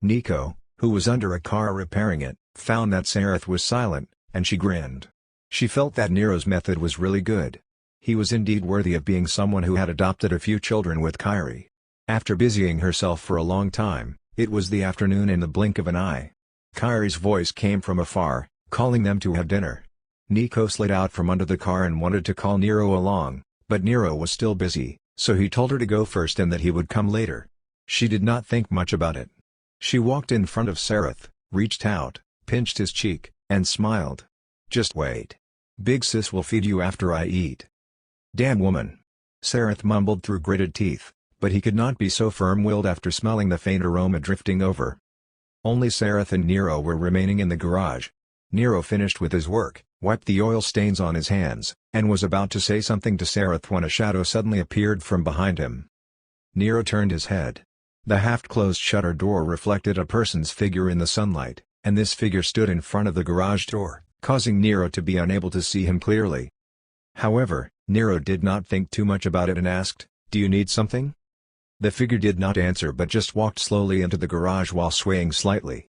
Nico, who was under a car repairing it, found that Sareth was silent, and she grinned. She felt that Nero's method was really good. He was indeed worthy of being someone who had adopted a few children with Kyrie. After busying herself for a long time, it was the afternoon in the blink of an eye. Kyrie's voice came from afar, calling them to have dinner. Nico slid out from under the car and wanted to call Nero along, but Nero was still busy, so he told her to go first and that he would come later. She did not think much about it. She walked in front of Sareth, reached out, pinched his cheek, and smiled. "Just wait. Big sis will feed you after I eat." "Damn woman." Sareth mumbled through gritted teeth, but he could not be so firm-willed after smelling the faint aroma drifting over. Only Sareth and Nero were remaining in the garage. Nero finished with his work, wiped the oil stains on his hands, and was about to say something to Sareth when a shadow suddenly appeared from behind him. Nero turned his head. The half-closed shutter door reflected a person's figure in the sunlight, and this figure stood in front of the garage door, causing Nero to be unable to see him clearly. However, Nero did not think too much about it and asked, "Do you need something?" The figure did not answer but just walked slowly into the garage while swaying slightly.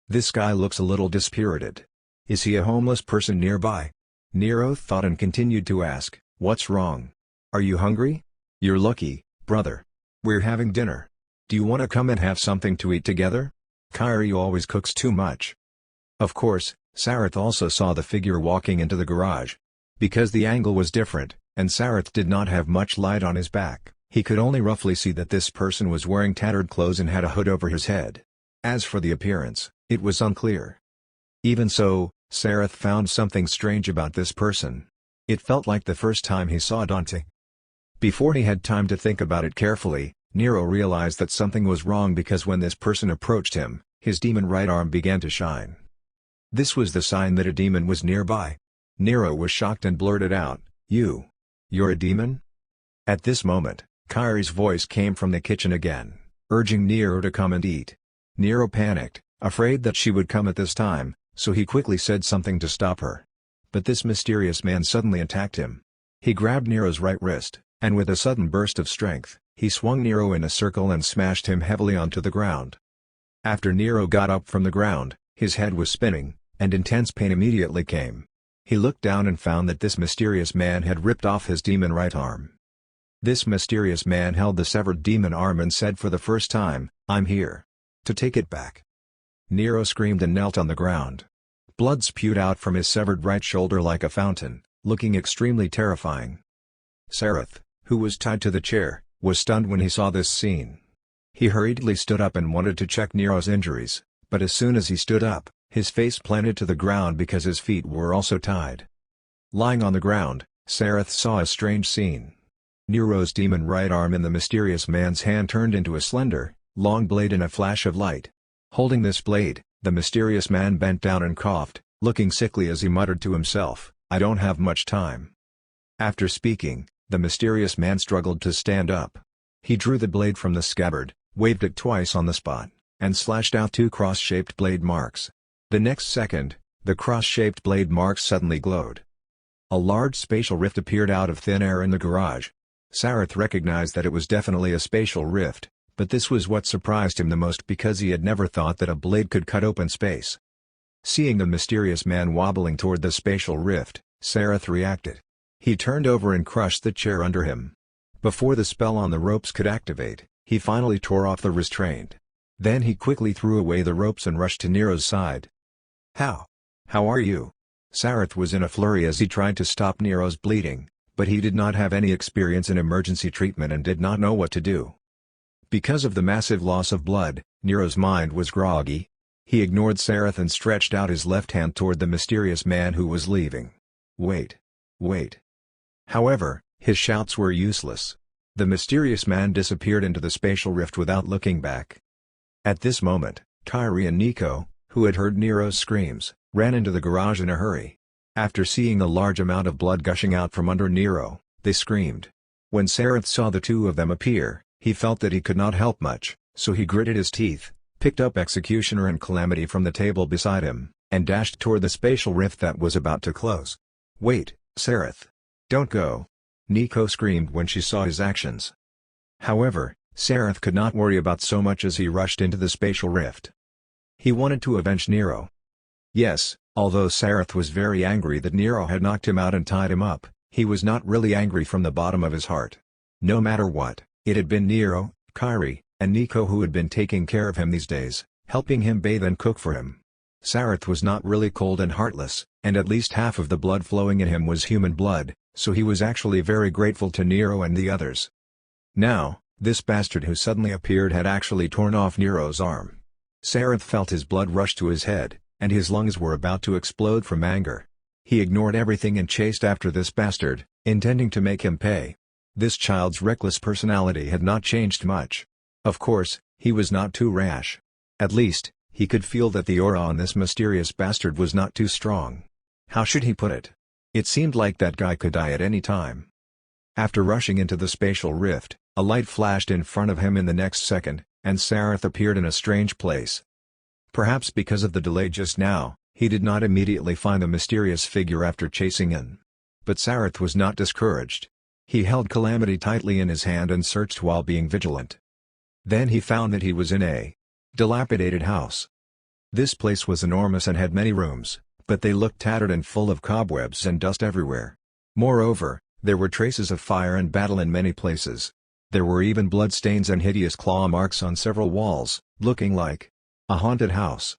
"This guy looks a little dispirited. Is he a homeless person nearby?" Nero thought and continued to ask, "What's wrong? Are you hungry? You're lucky, brother. We're having dinner. Do you want to come and have something to eat together? Kyrie always cooks too much." Of course, Sareth also saw the figure walking into the garage. Because the angle was different, and Sareth did not have much light on his back, he could only roughly see that this person was wearing tattered clothes and had a hood over his head. As for the appearance, it was unclear. Even so, Sareth found something strange about this person. It felt like the first time he saw Dante. Before he had time to think about it carefully, Nero realized that something was wrong because when this person approached him, his demon right arm began to shine. This was the sign that a demon was nearby. Nero was shocked and blurted out, You're a demon?" At this moment, Kyrie's voice came from the kitchen again, urging Nero to come and eat. Nero panicked, afraid that she would come at this time, so he quickly said something to stop her. But this mysterious man suddenly attacked him. He grabbed Nero's right wrist, and with a sudden burst of strength, he swung Nero in a circle and smashed him heavily onto the ground. After Nero got up from the ground, his head was spinning, and intense pain immediately came. He looked down and found that this mysterious man had ripped off his demon right arm. This mysterious man held the severed demon arm and said for the first time, "I'm here to take it back." Nero screamed and knelt on the ground. Blood spewed out from his severed right shoulder like a fountain, looking extremely terrifying. Sareth, who was tied to the chair, was stunned when he saw this scene. He hurriedly stood up and wanted to check Nero's injuries, but as soon as he stood up, his face planted to the ground because his feet were also tied. Lying on the ground, Sareth saw a strange scene. Nero's demon right arm in the mysterious man's hand turned into a slender, long blade in a flash of light. Holding this blade, the mysterious man bent down and coughed, looking sickly as he muttered to himself, "I don't have much time." After speaking, the mysterious man struggled to stand up. He drew the blade from the scabbard, waved it twice on the spot, and slashed out 2 cross-shaped blade marks. The next second, the cross-shaped blade marks suddenly glowed. A large spatial rift appeared out of thin air in the garage. Sareth recognized that it was definitely a spatial rift, but this was what surprised him the most because he had never thought that a blade could cut open space. Seeing the mysterious man wobbling toward the spatial rift, Sareth reacted. He turned over and crushed the chair under him. Before the spell on the ropes could activate, he finally tore off the restraint. Then he quickly threw away the ropes and rushed to Nero's side. How are you?" Sareth was in a flurry as he tried to stop Nero's bleeding, but he did not have any experience in emergency treatment and did not know what to do. Because of the massive loss of blood, Nero's mind was groggy. He ignored Sareth and stretched out his left hand toward the mysterious man who was leaving. "Wait! Wait!" However, his shouts were useless. The mysterious man disappeared into the spatial rift without looking back. At this moment, Kyrie and Nico, who had heard Nero's screams, ran into the garage in a hurry. After seeing a large amount of blood gushing out from under Nero, they screamed. When Sareth saw the two of them appear, he felt that he could not help much, so he gritted his teeth, picked up Executioner and Calamity from the table beside him, and dashed toward the spatial rift that was about to close. "Wait, Sareth! Don't go!" Nico screamed when she saw his actions. However, Sareth could not worry about so much as he rushed into the spatial rift. He wanted to avenge Nero. Yes, although Sareth was very angry that Nero had knocked him out and tied him up, he was not really angry from the bottom of his heart. No matter what, it had been Nero, Kyrie, and Nico who had been taking care of him these days, helping him bathe and cook for him. Sareth was not really cold and heartless, and at least half of the blood flowing in him was human blood, so he was actually very grateful to Nero and the others. Now, this bastard who suddenly appeared had actually torn off Nero's arm. Sareth felt his blood rush to his head, and his lungs were about to explode from anger. He ignored everything and chased after this bastard, intending to make him pay. This child's reckless personality had not changed much. Of course, he was not too rash. At least, he could feel that the aura on this mysterious bastard was not too strong. How should he put it? It seemed like that guy could die at any time. After rushing into the spatial rift, a light flashed in front of him in the next second, and Sareth appeared in a strange place. Perhaps because of the delay just now, he did not immediately find the mysterious figure after chasing in. But Sareth was not discouraged. He held Calamity tightly in his hand and searched while being vigilant. Then he found that he was in a dilapidated house. This place was enormous and had many rooms, but they looked tattered and full of cobwebs and dust everywhere. Moreover, there were traces of fire and battle in many places. There were even bloodstains and hideous claw marks on several walls, looking like a haunted house.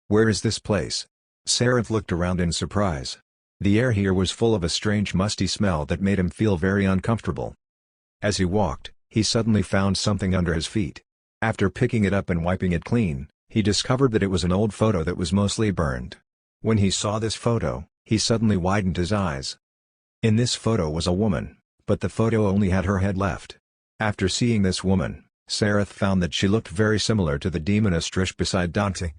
"Where is this place?" Sareth looked around in surprise. The air here was full of a strange musty smell that made him feel very uncomfortable. As he walked, he suddenly found something under his feet. After picking it up and wiping it clean, he discovered that it was an old photo that was mostly burned. When he saw this photo, he suddenly widened his eyes. In this photo was a woman, but the photo only had her head left. After seeing this woman, Sareth found that she looked very similar to the demoness Trish beside Dante.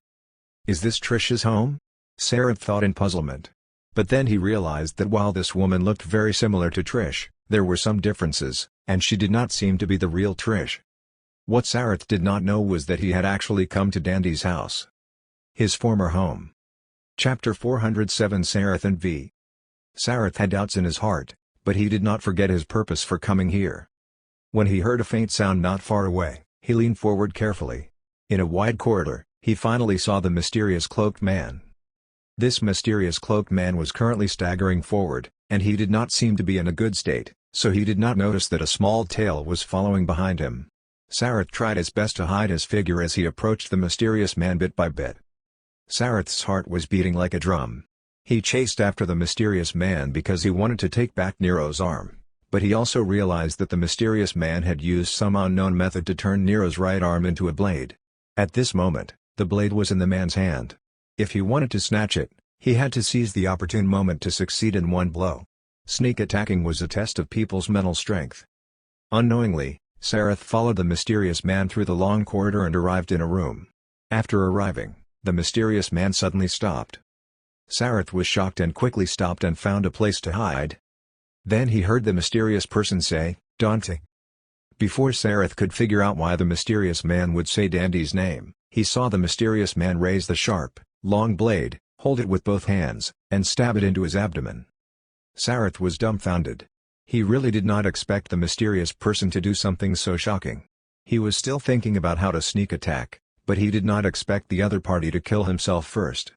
Is this Trish's home? Sareth thought in puzzlement. But then he realized that while this woman looked very similar to Trish, there were some differences, and she did not seem to be the real Trish. What Sareth did not know was that he had actually come to Dandy's house. His former home. Chapter 407 Sareth and V. Sareth had doubts in his heart, but he did not forget his purpose for coming here. When he heard a faint sound not far away, he leaned forward carefully. In a wide corridor, he finally saw the mysterious cloaked man. This mysterious cloaked man was currently staggering forward, and he did not seem to be in a good state, so he did not notice that a small tail was following behind him. Sareth tried his best to hide his figure as he approached the mysterious man bit by bit. Sareth's heart was beating like a drum. He chased after the mysterious man because he wanted to take back Nero's arm, but he also realized that the mysterious man had used some unknown method to turn Nero's right arm into a blade. At this moment, the blade was in the man's hand. If he wanted to snatch it, he had to seize the opportune moment to succeed in one blow. Sneak attacking was a test of people's mental strength. Unknowingly, Sareth followed the mysterious man through the long corridor and arrived in a room. After arriving, the mysterious man suddenly stopped. Sareth was shocked and quickly stopped and found a place to hide. Then he heard the mysterious person say, "Dante." Before Sareth could figure out why the mysterious man would say Dandy's name, he saw the mysterious man raise the sharp, long blade, hold it with both hands, and stab it into his abdomen. Sareth was dumbfounded. He really did not expect the mysterious person to do something so shocking. He was still thinking about how to sneak attack, but he did not expect the other party to kill himself first.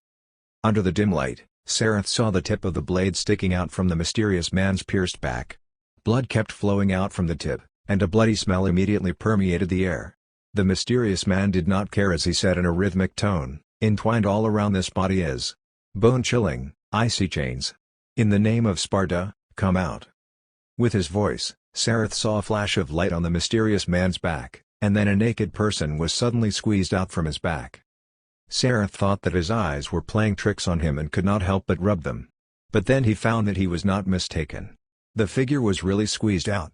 Under the dim light, Sareth saw the tip of the blade sticking out from the mysterious man's pierced back. Blood kept flowing out from the tip, and a bloody smell immediately permeated the air. The mysterious man did not care as he said in a rhythmic tone, "Entwined all around this body is bone-chilling, icy chains. In the name of Sparta, come out." With his voice, Sareth saw a flash of light on the mysterious man's back, and then a naked person was suddenly squeezed out from his back. Sareth thought that his eyes were playing tricks on him and could not help but rub them. But then he found that he was not mistaken. The figure was really squeezed out.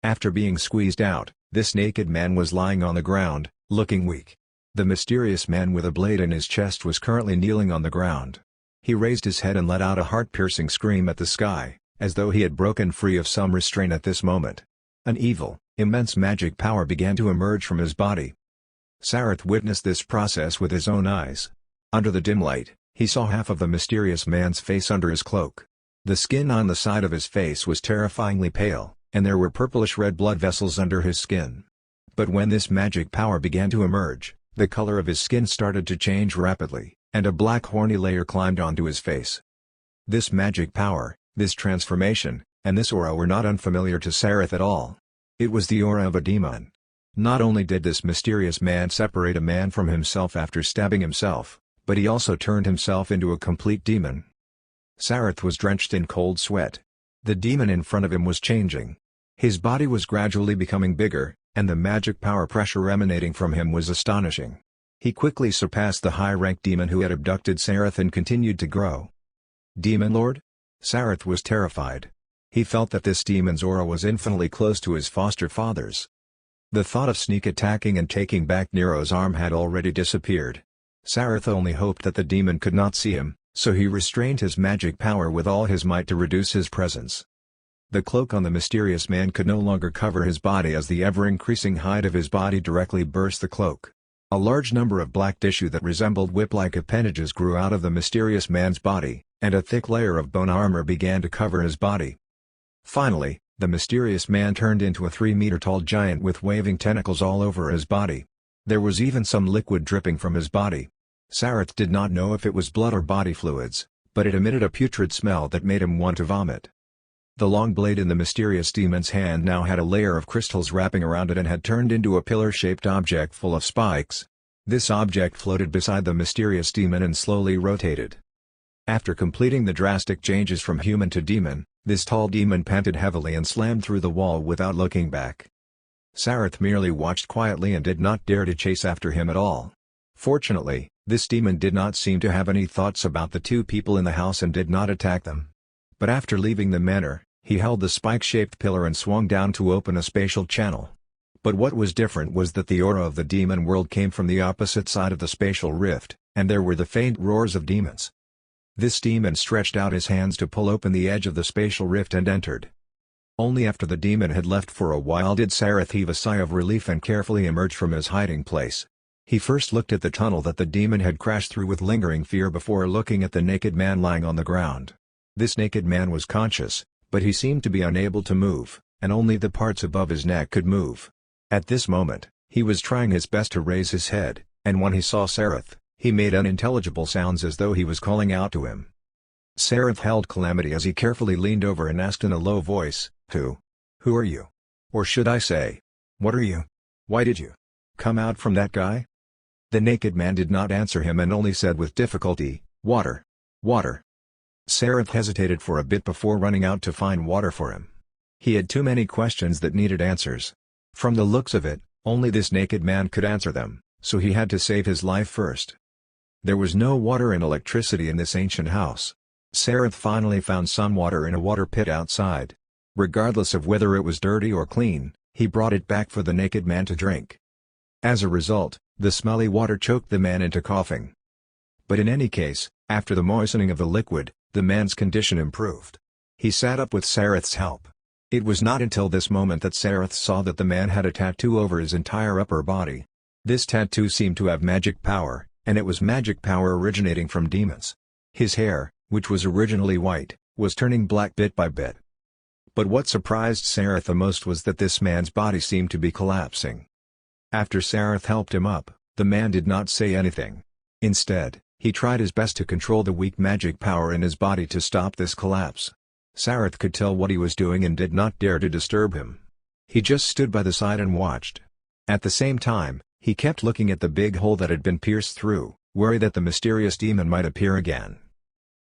After being squeezed out, this naked man was lying on the ground, looking weak. The mysterious man with a blade in his chest was currently kneeling on the ground. He raised his head and let out a heart-piercing scream at the sky, as though he had broken free of some restraint at this moment. An evil, immense magic power began to emerge from his body. Sareth witnessed this process with his own eyes. Under the dim light, he saw half of the mysterious man's face under his cloak. The skin on the side of his face was terrifyingly pale, and there were purplish-red blood vessels under his skin. But when this magic power began to emerge, the color of his skin started to change rapidly, and a black horny layer climbed onto his face. This magic power, this transformation, and this aura were not unfamiliar to Sareth at all. It was the aura of a demon. Not only did this mysterious man separate a man from himself after stabbing himself, but he also turned himself into a complete demon. Sareth was drenched in cold sweat. The demon in front of him was changing. His body was gradually becoming bigger, and the magic power pressure emanating from him was astonishing. He quickly surpassed the high-ranked demon who had abducted Sareth and continued to grow. Demon Lord? Sareth was terrified. He felt that this demon's aura was infinitely close to his foster father's. The thought of sneak attacking and taking back Nero's arm had already disappeared. Sareth only hoped that the demon could not see him, so he restrained his magic power with all his might to reduce his presence. The cloak on the mysterious man could no longer cover his body as the ever-increasing height of his body directly burst the cloak. A large number of black tissue that resembled whip-like appendages grew out of the mysterious man's body, and a thick layer of bone armor began to cover his body. Finally, the mysterious man turned into a 3-meter-tall giant with waving tentacles all over his body. There was even some liquid dripping from his body. Sareth did not know if it was blood or body fluids, but it emitted a putrid smell that made him want to vomit. The long blade in the mysterious demon's hand now had a layer of crystals wrapping around it and had turned into a pillar-shaped object full of spikes. This object floated beside the mysterious demon and slowly rotated. After completing the drastic changes from human to demon, this tall demon panted heavily and slammed through the wall without looking back. Sareth merely watched quietly and did not dare to chase after him at all. Fortunately, this demon did not seem to have any thoughts about the two people in the house and did not attack them. But after leaving the manor, he held the spike-shaped pillar and swung down to open a spatial channel. But what was different was that the aura of the demon world came from the opposite side of the spatial rift, and there were the faint roars of demons. This demon stretched out his hands to pull open the edge of the spatial rift and entered. Only after the demon had left for a while did Sareth heave a sigh of relief and carefully emerge from his hiding place. He first looked at the tunnel that the demon had crashed through with lingering fear before looking at the naked man lying on the ground. This naked man was conscious, but he seemed to be unable to move, and only the parts above his neck could move. At this moment, he was trying his best to raise his head, and when he saw Sareth, he made unintelligible sounds as though he was calling out to him. Sareth held Calamity as he carefully leaned over and asked in a low voice, Who are you? Or should I say, what are you? Why did you come out from that guy? The naked man did not answer him and only said with difficulty, Water. Water. Sareth hesitated for a bit before running out to find water for him. He had too many questions that needed answers. From the looks of it, only this naked man could answer them, so he had to save his life first. There was no water and electricity in this ancient house. Sareth finally found some water in a water pit outside. Regardless of whether it was dirty or clean, he brought it back for the naked man to drink. As a result, the smelly water choked the man into coughing. But in any case, after the moistening of the liquid, the man's condition improved. He sat up with Sareth's help. It was not until this moment that Sareth saw that the man had a tattoo over his entire upper body. This tattoo seemed to have magic power, and it was magic power originating from demons. His hair, which was originally white, was turning black bit by bit. But what surprised Sareth the most was that this man's body seemed to be collapsing. After Sareth helped him up, the man did not say anything. Instead, he tried his best to control the weak magic power in his body to stop this collapse. Sareth could tell what he was doing and did not dare to disturb him. He just stood by the side and watched. At the same time, he kept looking at the big hole that had been pierced through, worried that the mysterious demon might appear again.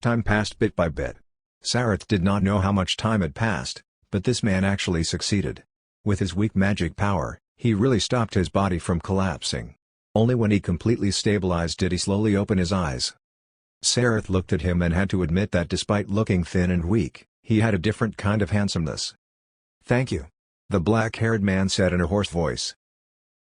Time passed bit by bit. Sareth did not know how much time had passed, But this man actually succeeded. With his weak magic power, he really stopped his body from collapsing. Only when he completely stabilized did he slowly open his eyes. Sareth looked at him and had to admit that despite looking thin and weak, he had a different kind of handsomeness. "Thank you," the black-haired man said in a hoarse voice.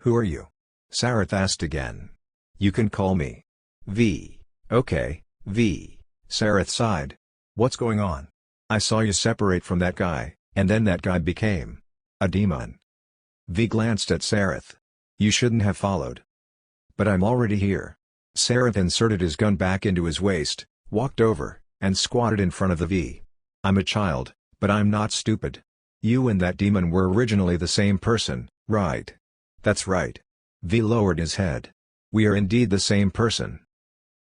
"Who are you?" Sareth asked again. "You can call me V." "Okay, V." Sareth sighed. "What's going on? I saw you separate from that guy, and then that guy became a demon." V glanced at Sareth. "You shouldn't have followed." "But I'm already here." Sareth inserted his gun back into his waist, walked over, and squatted in front of the V. "I'm a child, but I'm not stupid. You and that demon were originally the same person, right?" "That's right." V lowered his head. "We are indeed the same person."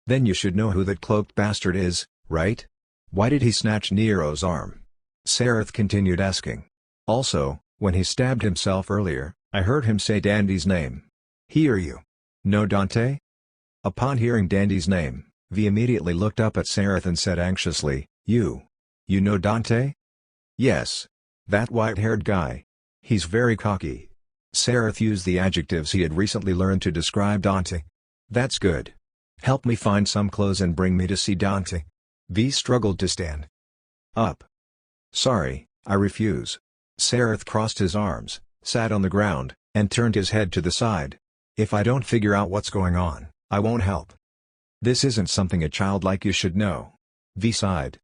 "Then you should know who that cloaked bastard is, right? Why did he snatch Nero's arm?" Sareth continued asking. "Also, when he stabbed himself earlier, I heard him say Dandy's name. He or you? No Dante?" Upon hearing Dandy's name, V immediately looked up at Sareth and said anxiously, You know Dante?" "Yes. That white-haired guy. He's very cocky." Sareth used the adjectives he had recently learned to describe Dante. "That's good. Help me find some clothes and bring me to see Dante." V struggled to stand up. "Sorry, I refuse." Sareth crossed his arms, sat on the ground, and turned his head to the side. "If I don't figure out what's going on, I won't help." "This isn't something a child like you should know." V sighed.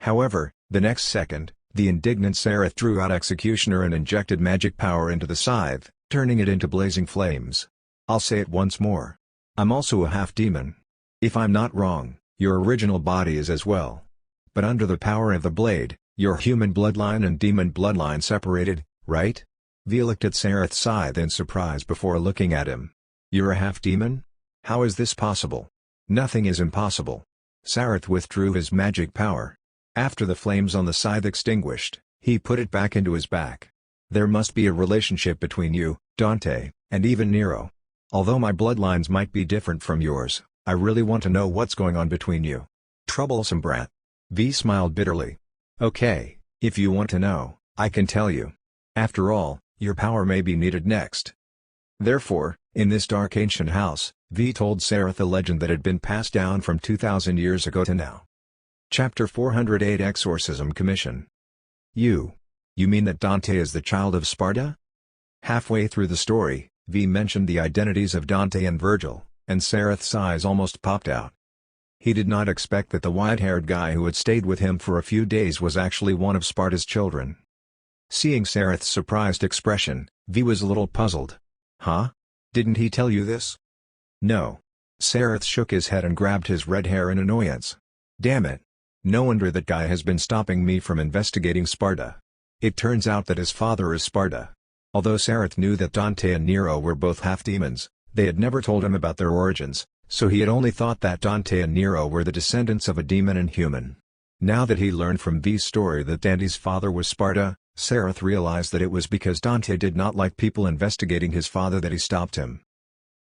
However, the next second, the indignant Sareth drew out Executioner and injected magic power into the scythe, turning it into blazing flames. "I'll say it once more. I'm also a half-demon. If I'm not wrong, your original body is as well. But under the power of the blade, your human bloodline and demon bloodline separated, right?" V looked at Sareth's scythe in surprise before looking at him. "You're a half-demon? How is this possible?" "Nothing is impossible." Sareth withdrew his magic power. After the flames on the scythe extinguished, he put it back into his back. "There must be a relationship between you, Dante, and even Nero. Although my bloodlines might be different from yours, I really want to know what's going on between you." "Troublesome brat." V smiled bitterly. "Okay, if you want to know, I can tell you. After all, your power may be needed next." Therefore, in this dark ancient house, V told Sareth a legend that had been passed down from 2,000 years ago to now. Chapter 408 Exorcism Commission. You mean that Dante is the child of Sparta?" Halfway through the story, V mentioned the identities of Dante and Virgil, and Sareth's eyes almost popped out. He did not expect that the white-haired guy who had stayed with him for a few days was actually one of Sparta's children. Seeing Sareth's surprised expression, V was a little puzzled. "Huh? Didn't he tell you this?" "No." Sareth shook his head and grabbed his red hair in annoyance. "Damn it. No wonder that guy has been stopping me from investigating Sparta. It turns out that his father is Sparta." Although Sareth knew that Dante and Nero were both half-demons, they had never told him about their origins, so he had only thought that Dante and Nero were the descendants of a demon and human. Now that he learned from V's story that Dante's father was Sparta, Sareth realized that it was because Dante did not like people investigating his father that he stopped him.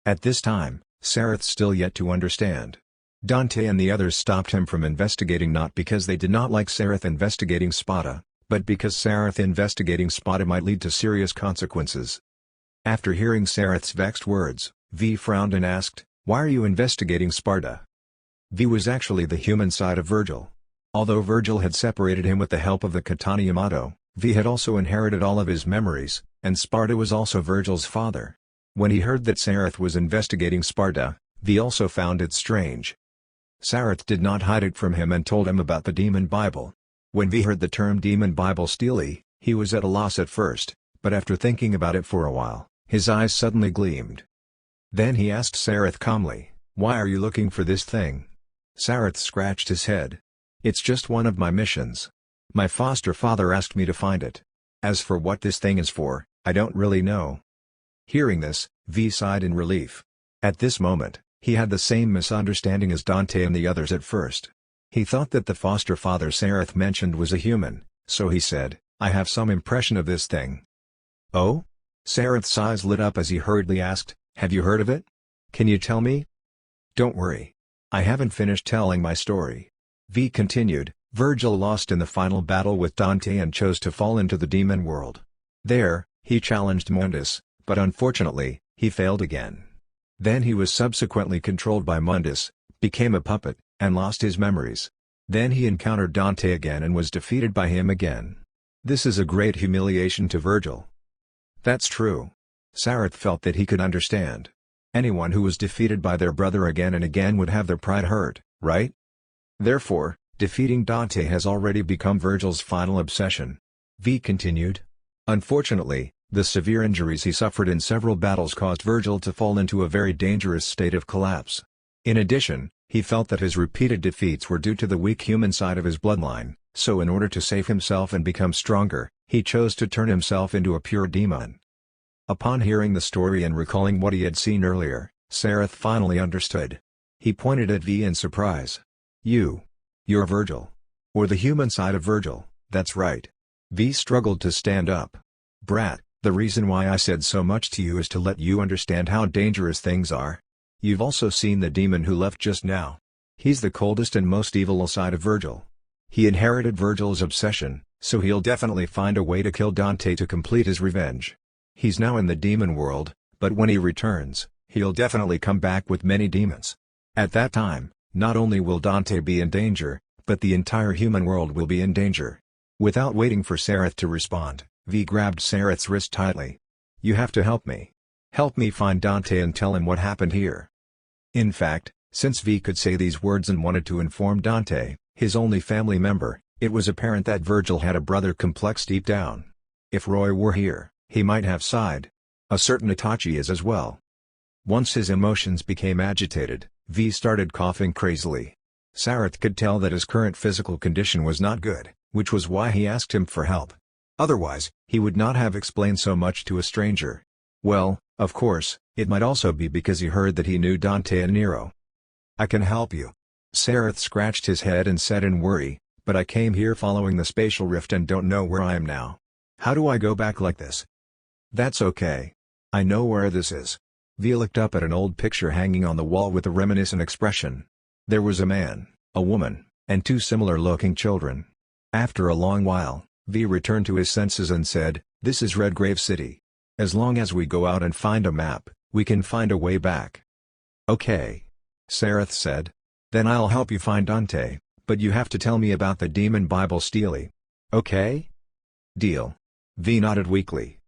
At this time, Sareth still yet to understand. Dante and the others stopped him from investigating not because they did not like Sareth investigating Sparta, but because Sareth investigating Sparta might lead to serious consequences. After hearing Sareth's vexed words, V frowned and asked, "Why are you investigating Sparta?" V was actually the human side of Virgil. Although Virgil had separated him with the help of the katana Yamato, V had also inherited all of his memories, and Sparta was also Virgil's father. When he heard that Sareth was investigating Sparta, V also found it strange. Sareth did not hide it from him and told him about the Demon Bible. When V heard the term Demon Bible Steely, he was at a loss at first, but after thinking about it for a while, his eyes suddenly gleamed. Then he asked Sareth calmly, "Why are you looking for this thing?" Sareth scratched his head. "It's just one of my missions. My foster father asked me to find it. As for what this thing is for, I don't really know." Hearing this, V sighed in relief. At this moment, he had the same misunderstanding as Dante and the others at first. He thought that the foster father Sareth mentioned was a human, so he said, "I have some impression of this thing." "Oh?" Sareth's eyes lit up as he hurriedly asked, "Have you heard of it? Can you tell me?" "Don't worry. I haven't finished telling my story." V continued, Virgil lost in the final battle with Dante and chose to fall into the demon world. There, he challenged Mundus, but unfortunately, he failed again. Then he was subsequently controlled by Mundus, became a puppet, and lost his memories. Then he encountered Dante again and was defeated by him again. This is a great humiliation to Virgil. That's true. Sareth felt that he could understand. Anyone who was defeated by their brother again and again would have their pride hurt, right? Therefore, defeating Dante has already become Virgil's final obsession. V continued. Unfortunately, the severe injuries he suffered in several battles caused Virgil to fall into a very dangerous state of collapse. In addition, he felt that his repeated defeats were due to the weak human side of his bloodline, so in order to save himself and become stronger, he chose to turn himself into a pure demon. Upon hearing the story and recalling what he had seen earlier, Sareth finally understood. He pointed at V in surprise. You're Virgil. Or the human side of Virgil, that's right. V struggled to stand up. Brat, the reason why I said so much to you is to let you understand how dangerous things are. You've also seen the demon who left just now. He's the coldest and most evil side of Virgil. He inherited Virgil's obsession, so he'll definitely find a way to kill Dante to complete his revenge. He's now in the demon world, but when he returns, he'll definitely come back with many demons. At that time, not only will Dante be in danger, but the entire human world will be in danger. Without waiting for Sareth to respond, V grabbed Sareth's wrist tightly. You have to help me. Help me find Dante and tell him what happened here. In fact, since V could say these words and wanted to inform Dante, his only family member, it was apparent that Virgil had a brother complex deep down. If Roy were here, he might have sighed. A certain Itachi is as well. Once his emotions became agitated, V started coughing crazily. Sareth could tell that his current physical condition was not good, which was why he asked him for help. Otherwise, he would not have explained so much to a stranger. Well, of course, it might also be because he heard that he knew Dante and Nero. I can help you. Sareth scratched his head and said in worry, but I came here following the spatial rift and don't know where I am now. How do I go back like this? That's okay. I know where this is. V looked up at an old picture hanging on the wall with a reminiscent expression. There was a man, a woman, and two similar-looking children. After a long while, V returned to his senses and said, "This is Redgrave City. As long as we go out and find a map, we can find a way back." "Okay," Sareth said. "Then I'll help you find Dante, but you have to tell me about the demon Bible Steely. Okay? Deal." V nodded weakly.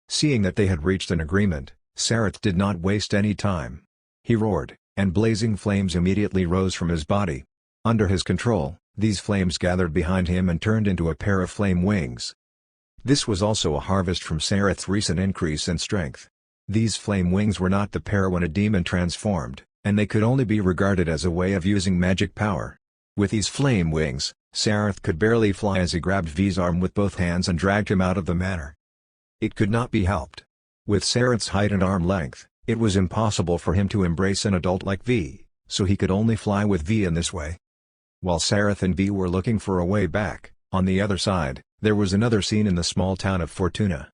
Seeing that they had reached an agreement, Sareth did not waste any time. He roared, and blazing flames immediately rose from his body. Under his control, these flames gathered behind him and turned into a pair of flame wings. This was also a harvest from Sareth's recent increase in strength. These flame wings were not the pair when a demon transformed, and they could only be regarded as a way of using magic power. With these flame wings, Sareth could barely fly as he grabbed V's arm with both hands and dragged him out of the manor. It could not be helped. With Sareth's height and arm length, it was impossible for him to embrace an adult like V, so he could only fly with V in this way. While Sareth and V were looking for a way back, on the other side, there was another scene in the small town of Fortuna.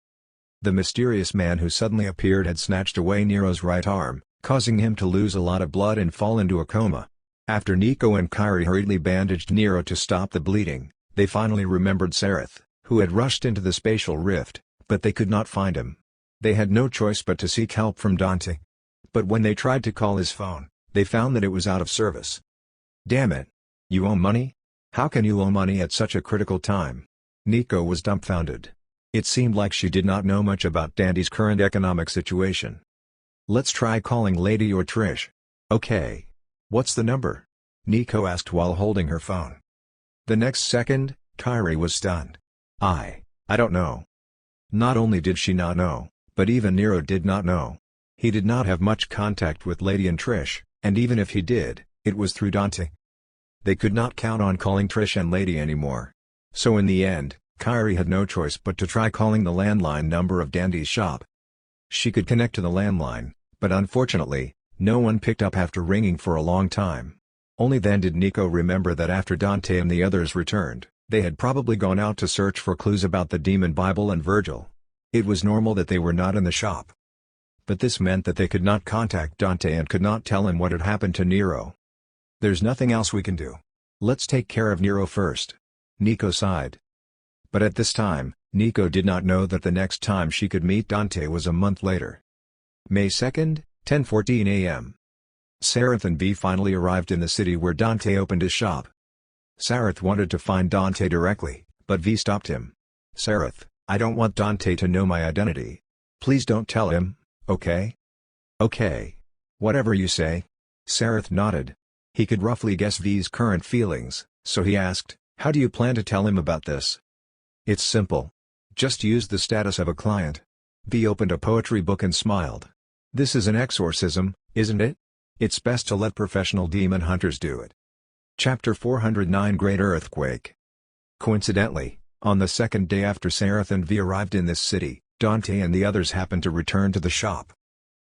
The mysterious man who suddenly appeared had snatched away Nero's right arm, causing him to lose a lot of blood and fall into a coma. After Nico and Kyrie hurriedly bandaged Nero to stop the bleeding, they finally remembered Sareth, who had rushed into the spatial rift, but they could not find him. They had no choice but to seek help from Dante. But when they tried to call his phone, they found that it was out of service. Damn it! You owe money? How can you owe money at such a critical time? Nico was dumbfounded. It seemed like she did not know much about Dandy's current economic situation. Let's try calling Lady or Trish. Okay. What's the number? Nico asked while holding her phone. The next second, Kyrie was stunned. I don't know. Not only did she not know, but even Nero did not know. He did not have much contact with Lady and Trish, and even if he did, it was through Dante. They could not count on calling Trish and Lady anymore. So in the end, Kyrie had no choice but to try calling the landline number of Dandy's shop. She could connect to the landline, but unfortunately, no one picked up after ringing for a long time. Only then did Nico remember that after Dante and the others returned, they had probably gone out to search for clues about the demon Bible and Virgil. It was normal that they were not in the shop. But this meant that they could not contact Dante and could not tell him what had happened to Nero. There's nothing else we can do. Let's take care of Nero first. Nico sighed. But at this time, Nico did not know that the next time she could meet Dante was a month later. May 2nd, 10:14 a.m. Sareth and V finally arrived in the city where Dante opened his shop. Sareth wanted to find Dante directly, but V stopped him. Sareth, I don't want Dante to know my identity. Please don't tell him, okay? Okay. Whatever you say. Sareth nodded. He could roughly guess V's current feelings, so he asked, how do you plan to tell him about this? It's simple. Just use the status of a client. V opened a poetry book and smiled. This is an exorcism, isn't it? It's best to let professional demon hunters do it. Chapter 409 Great Earthquake. Coincidentally, on the second day after Sareth and V arrived in this city, Dante and the others happened to return to the shop.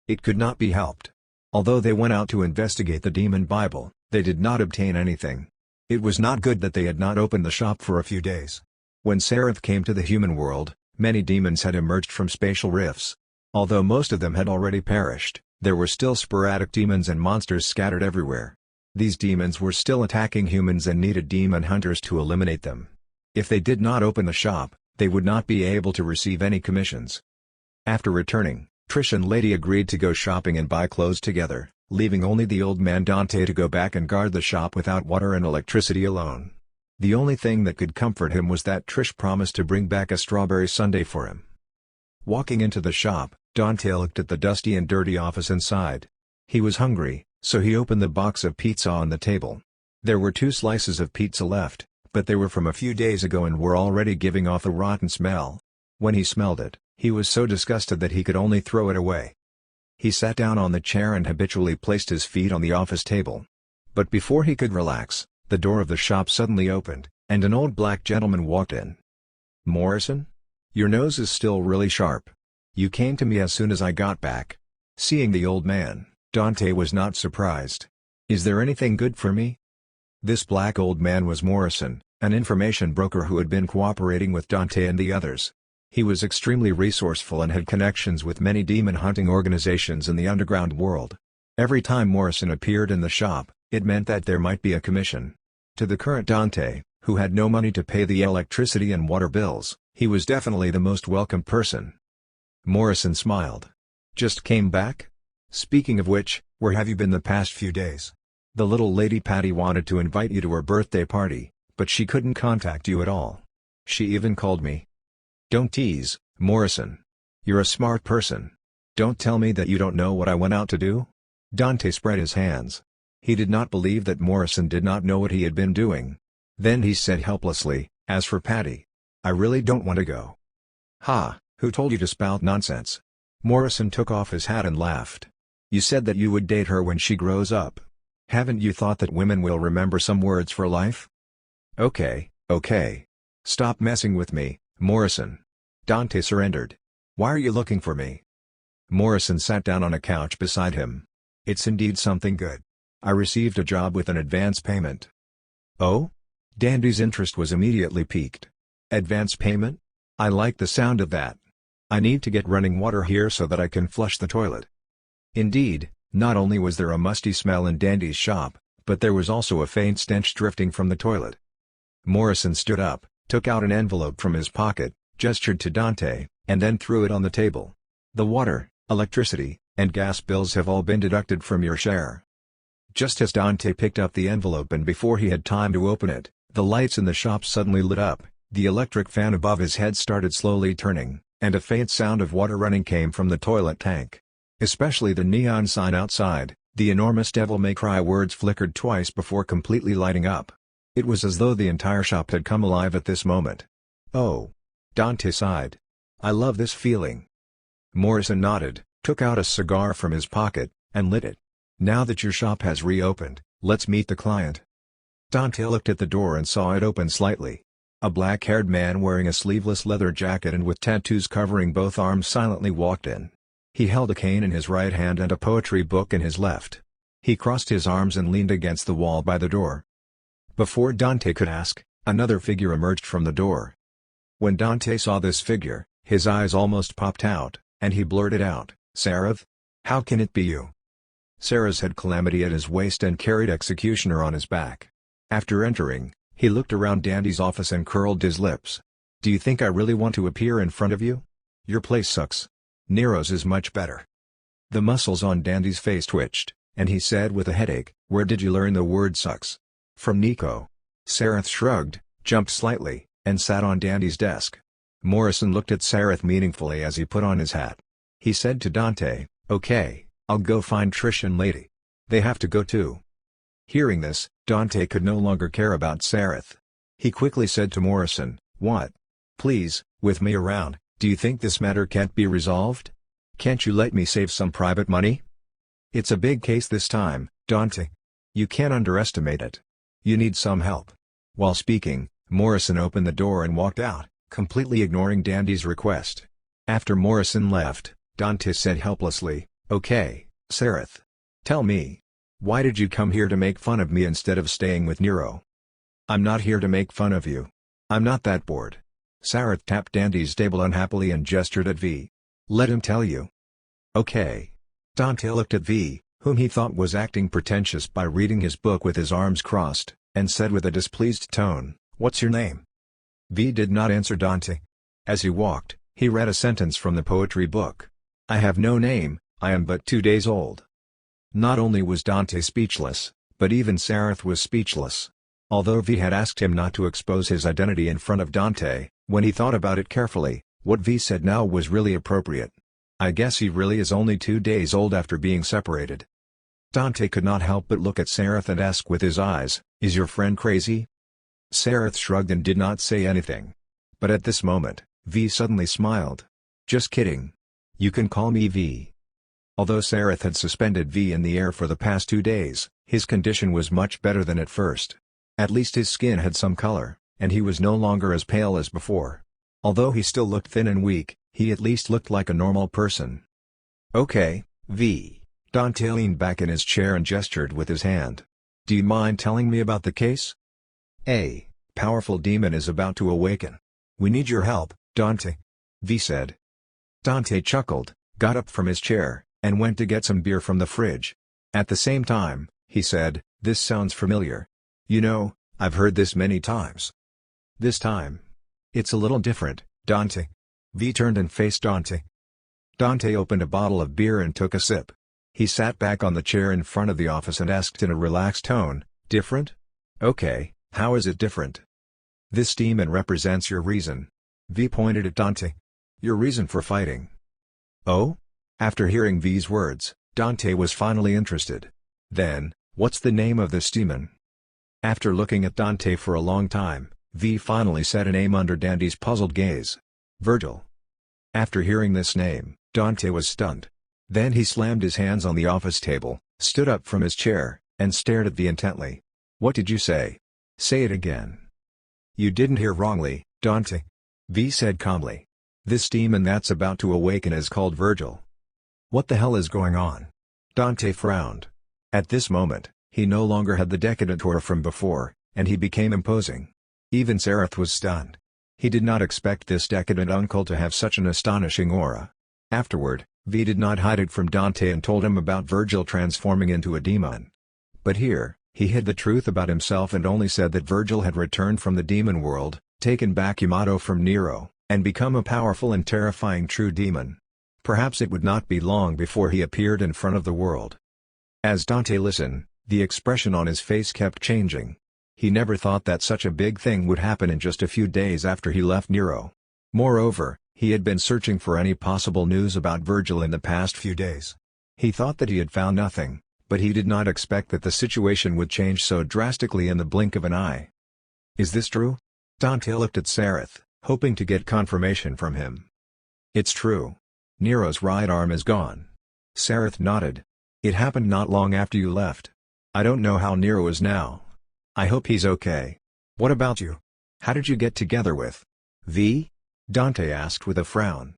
It could not be helped. Although they went out to investigate the demon Bible, they did not obtain anything. It was not good that they had not opened the shop for a few days. When Sareth came to the human world, many demons had emerged from spatial rifts. Although most of them had already perished, there were still sporadic demons and monsters scattered everywhere. These demons were still attacking humans and needed demon hunters to eliminate them. If they did not open the shop, they would not be able to receive any commissions. After returning, Trish and Lady agreed to go shopping and buy clothes together, leaving only the old man Dante to go back and guard the shop without water and electricity alone. The only thing that could comfort him was that Trish promised to bring back a strawberry sundae for him. Walking into the shop, Dante looked at the dusty and dirty office inside. He was hungry, so he opened the box of pizza on the table. There were 2 slices of pizza left, but they were from a few days ago and were already giving off a rotten smell. When he smelled it, he was so disgusted that he could only throw it away. He sat down on the chair and habitually placed his feet on the office table. But before he could relax, the door of the shop suddenly opened, and an old black gentleman walked in. Morrison? Your nose is still really sharp. You came to me as soon as I got back. Seeing the old man, Dante was not surprised. Is there anything good for me? This black old man was Morrison, an information broker who had been cooperating with Dante and the others. He was extremely resourceful and had connections with many demon hunting organizations in the underground world. Every time Morrison appeared in the shop, it meant that there might be a commission. To the current Dante, who had no money to pay the electricity and water bills, he was definitely the most welcome person. Morrison smiled. Just came back? Speaking of which, where have you been the past few days? The little lady Patty wanted to invite you to her birthday party, but she couldn't contact you at all. She even called me. Don't tease, Morrison. You're a smart person. Don't tell me that you don't know what I went out to do? Dante spread his hands. He did not believe that Morrison did not know what he had been doing. Then he said helplessly, as for Patty, I really don't want to go. Ha, who told you to spout nonsense? Morrison took off his hat and laughed. You said that you would date her when she grows up. Haven't you thought that women will remember some words for life? Okay. Stop messing with me, Morrison. Dante surrendered. Why are you looking for me? Morrison sat down on a couch beside him. It's indeed something good. I received a job with an advance payment. Oh? Dandy's interest was immediately piqued. Advance payment? I like the sound of that. I need to get running water here so that I can flush the toilet. Indeed, not only was there a musty smell in Dandy's shop, but there was also a faint stench drifting from the toilet. Morrison stood up, took out an envelope from his pocket, gestured to Dante, and then threw it on the table. The water, electricity, and gas bills have all been deducted from your share. Just as Dante picked up the envelope and before he had time to open it, the lights in the shop suddenly lit up, the electric fan above his head started slowly turning, and a faint sound of water running came from the toilet tank. Especially the neon sign outside, the enormous Devil May Cry words flickered twice before completely lighting up. It was as though the entire shop had come alive at this moment. Oh. Dante sighed. I love this feeling. Morrison nodded, took out a cigar from his pocket, and lit it. Now that your shop has reopened, let's meet the client. Dante looked at the door and saw it open slightly. A black-haired man wearing a sleeveless leather jacket and with tattoos covering both arms silently walked in. He held a cane in his right hand and a poetry book in his left. He crossed his arms and leaned against the wall by the door. Before Dante could ask, another figure emerged from the door. When Dante saw this figure, his eyes almost popped out, and he blurted out, Sareth? How can it be you? Sareth had Calamity at his waist and carried Executioner on his back. After entering, he looked around Dandy's office and curled his lips. "Do you think I really want to appear in front of you? Your place sucks. Nero's is much better." The muscles on Dandy's face twitched, and he said with a headache, "Where did you learn the word sucks?" "From Nico." Sareth shrugged, jumped slightly, and sat on Dandy's desk. Morrison looked at Sareth meaningfully as he put on his hat. He said to Dante, "Okay, I'll go find Trish and Lady. They have to go too." Hearing this, Dante could no longer care about Sareth. He quickly said to Morrison, "What? Please, with me around, do you think this matter can't be resolved? Can't you let me save some private money? It's a big case this time, Dante. You can't underestimate it. You need some help." While speaking, Morrison opened the door and walked out, completely ignoring Dandy's request. After Morrison left, Dante said helplessly, "Okay, Sareth. Tell me. Why did you come here to make fun of me instead of staying with Nero?" "I'm not here to make fun of you. I'm not that bored." Sareth tapped Dandy's table unhappily and gestured at V. "Let him tell you." "Okay." Dante looked at V, whom he thought was acting pretentious by reading his book with his arms crossed, and said with a displeased tone, "What's your name?" V did not answer Dante. As he walked, he read a sentence from the poetry book. "I have no name, I am but 2 days old." Not only was Dante speechless, but even Sareth was speechless. Although V had asked him not to expose his identity in front of Dante, when he thought about it carefully, what V said now was really appropriate. I guess he really is only 2 days old after being separated. Dante could not help but look at Sareth and ask with his eyes, "Is your friend crazy?" Sareth shrugged and did not say anything. But at this moment, V suddenly smiled. "Just kidding. You can call me V." Although Sareth had suspended V in the air for the past 2 days, his condition was much better than at first. At least his skin had some color, and he was no longer as pale as before. Although he still looked thin and weak, he at least looked like a normal person. "Okay, V." Dante leaned back in his chair and gestured with his hand. "Do you mind telling me about the case?" "A powerful demon is about to awaken. We need your help, Dante," V said. Dante chuckled, got up from his chair, and went to get some beer from the fridge. At the same time, he said, "This sounds familiar. You know, I've heard this many times. This time, it's a little different, Dante." V turned and faced Dante. Dante opened a bottle of beer and took a sip. He sat back on the chair in front of the office and asked in a relaxed tone, "Different? Okay, how is it different?" "This demon represents your reason." V pointed at Dante. "Your reason for fighting." "Oh?" After hearing V's words, Dante was finally interested. "Then, what's the name of this demon?" After looking at Dante for a long time, V finally said a name under Dandy's puzzled gaze. "Virgil." After hearing this name, Dante was stunned. Then he slammed his hands on the office table, stood up from his chair, and stared at V intently. "What did you say? Say it again." "You didn't hear wrongly, Dante," V said calmly. "This demon that's about to awaken is called Virgil." "What the hell is going on?" Dante frowned. At this moment, he no longer had the decadent aura from before, and he became imposing. Even Sareth was stunned. He did not expect this decadent uncle to have such an astonishing aura. Afterward, V did not hide it from Dante and told him about Virgil transforming into a demon. But here, he hid the truth about himself and only said that Virgil had returned from the demon world, taken back Yamato from Nero, and become a powerful and terrifying true demon. Perhaps it would not be long before he appeared in front of the world. As Dante listened, the expression on his face kept changing. He never thought that such a big thing would happen in just a few days after he left Nero. Moreover, he had been searching for any possible news about Virgil in the past few days. He thought that he had found nothing, but he did not expect that the situation would change so drastically in the blink of an eye. "Is this true?" Dante looked at Sareth, hoping to get confirmation from him. "It's true. Nero's right arm is gone." Sareth nodded. "It happened not long after you left. I don't know how Nero is now. I hope he's okay. What about you? How did you get together with V?" Dante asked with a frown.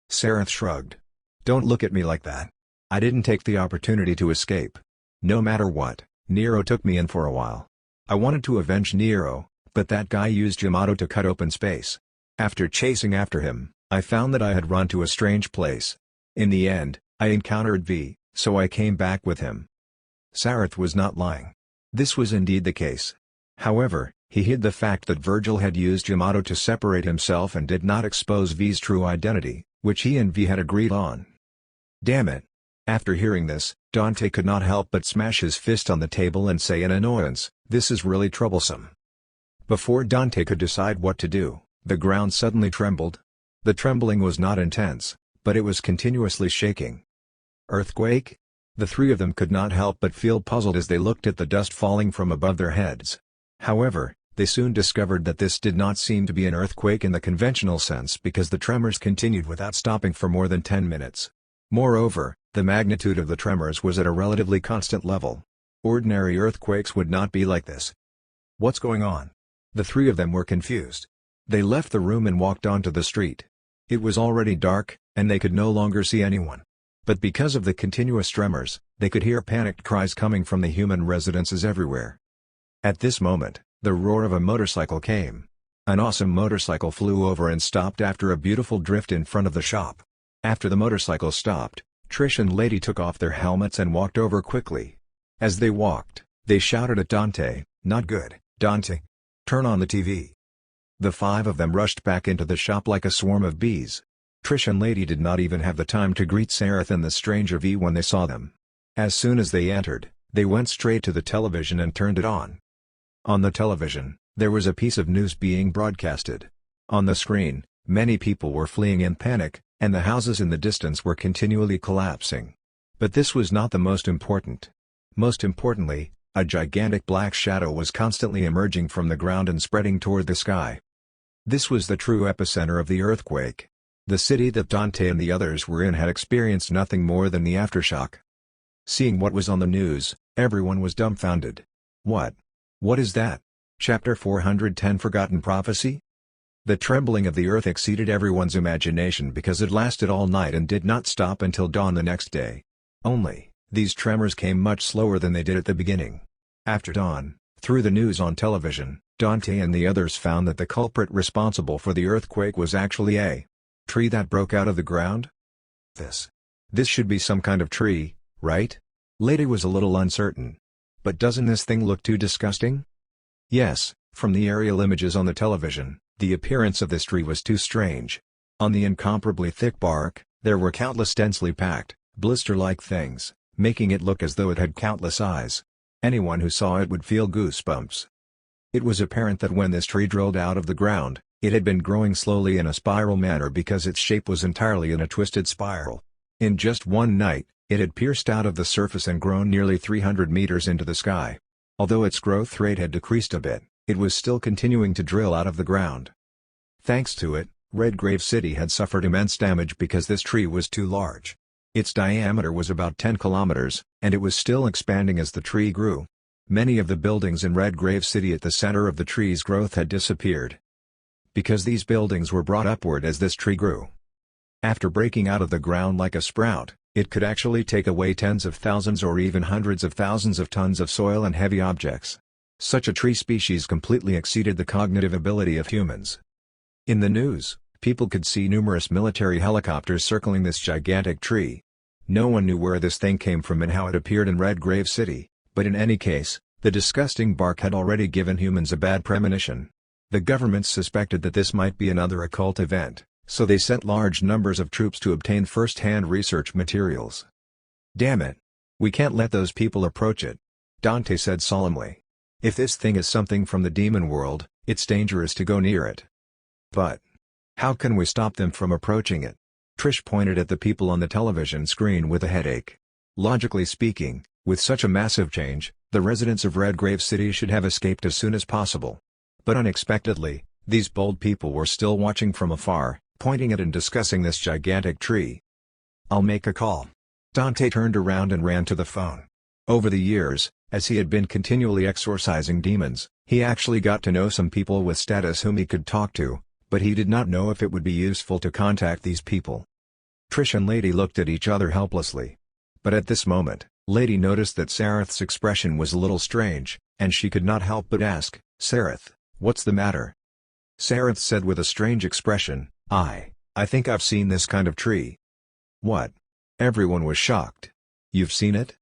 Sareth shrugged. "Don't look at me like that. I didn't take the opportunity to escape. No matter what, Nero took me in for a while. I wanted to avenge Nero, but that guy used Yamato to cut open space. After chasing after him, I found that I had run to a strange place. In the end, I encountered V, so I came back with him." Sareth was not lying. This was indeed the case. However, he hid the fact that Virgil had used Yamato to separate himself and did not expose V's true identity, which he and V had agreed on. Damn it! After hearing this, Dante could not help but smash his fist on the table and say in annoyance, "This is really troublesome." Before Dante could decide what to do, the ground suddenly trembled. The trembling was not intense, but it was continuously shaking. Earthquake? The three of them could not help but feel puzzled as they looked at the dust falling from above their heads. However, they soon discovered that this did not seem to be an earthquake in the conventional sense because the tremors continued without stopping for more than 10 minutes. Moreover, the magnitude of the tremors was at a relatively constant level. Ordinary earthquakes would not be like this. What's going on? The three of them were confused. They left the room and walked onto the street. It was already dark, and they could no longer see anyone. But because of the continuous tremors, they could hear panicked cries coming from the human residences everywhere. At this moment, the roar of a motorcycle came. An awesome motorcycle flew over and stopped after a beautiful drift in front of the shop. After the motorcycle stopped, Trish and Lady took off their helmets and walked over quickly. As they walked, they shouted at Dante, "Not good, Dante. Turn on the TV." The five of them rushed back into the shop like a swarm of bees. Trish and Lady did not even have the time to greet Sareth and the stranger V when they saw them. As soon as they entered, they went straight to the television and turned it on. On the television, there was a piece of news being broadcasted. On the screen, many people were fleeing in panic, and the houses in the distance were continually collapsing. But this was not the most important. Most importantly, a gigantic black shadow was constantly emerging from the ground and spreading toward the sky. This was the true epicenter of the earthquake. The city that Dante and the others were in had experienced nothing more than the aftershock. Seeing what was on the news, everyone was dumbfounded. What? What is that? Chapter 410 Forgotten Prophecy? The trembling of the earth exceeded everyone's imagination because it lasted all night and did not stop until dawn the next day. Only, these tremors came much slower than they did at the beginning. After dawn, through the news on television, Dante and the others found that the culprit responsible for the earthquake was actually a tree that broke out of the ground? This should be some kind of tree, right? Lady was a little uncertain. But doesn't this thing look too disgusting? Yes, from the aerial images on the television, the appearance of this tree was too strange. On the incomparably thick bark, there were countless densely packed, blister-like things, making it look as though it had countless eyes. Anyone who saw it would feel goosebumps. It was apparent that when this tree drilled out of the ground, it had been growing slowly in a spiral manner because its shape was entirely in a twisted spiral. In just one night, it had pierced out of the surface and grown nearly 300 meters into the sky. Although its growth rate had decreased a bit, it was still continuing to drill out of the ground. Thanks to it, Redgrave City had suffered immense damage because this tree was too large. Its diameter was about 10 kilometers, and it was still expanding as the tree grew. Many of the buildings in Redgrave City at the center of the tree's growth had disappeared, because these buildings were brought upward as this tree grew. After breaking out of the ground like a sprout, it could actually take away tens of thousands or even hundreds of thousands of tons of soil and heavy objects. Such a tree species completely exceeded the cognitive ability of humans. In the news, people could see numerous military helicopters circling this gigantic tree. No one knew where this thing came from and how it appeared in Redgrave City, but in any case, the disgusting bark had already given humans a bad premonition. The government suspected that this might be another occult event, so they sent large numbers of troops to obtain first-hand research materials. "Damn it! We can't let those people approach it," Dante said solemnly. "If this thing is something from the demon world, it's dangerous to go near it." "But how can we stop them from approaching it?" Trish pointed at the people on the television screen with a headache. Logically speaking, with such a massive change, the residents of Redgrave City should have escaped as soon as possible. But unexpectedly, these bold people were still watching from afar, pointing at and discussing this gigantic tree. "I'll make a call." Dante turned around and ran to the phone. Over the years, as he had been continually exorcising demons, he actually got to know some people with status whom he could talk to, but he did not know if it would be useful to contact these people. Trish and Lady looked at each other helplessly. But at this moment, Lady noticed that Sareth's expression was a little strange, and she could not help but ask, "Sareth, what's the matter?" Sareth said with a strange expression, I think I've seen this kind of tree." "What?" Everyone was shocked. "You've seen it?"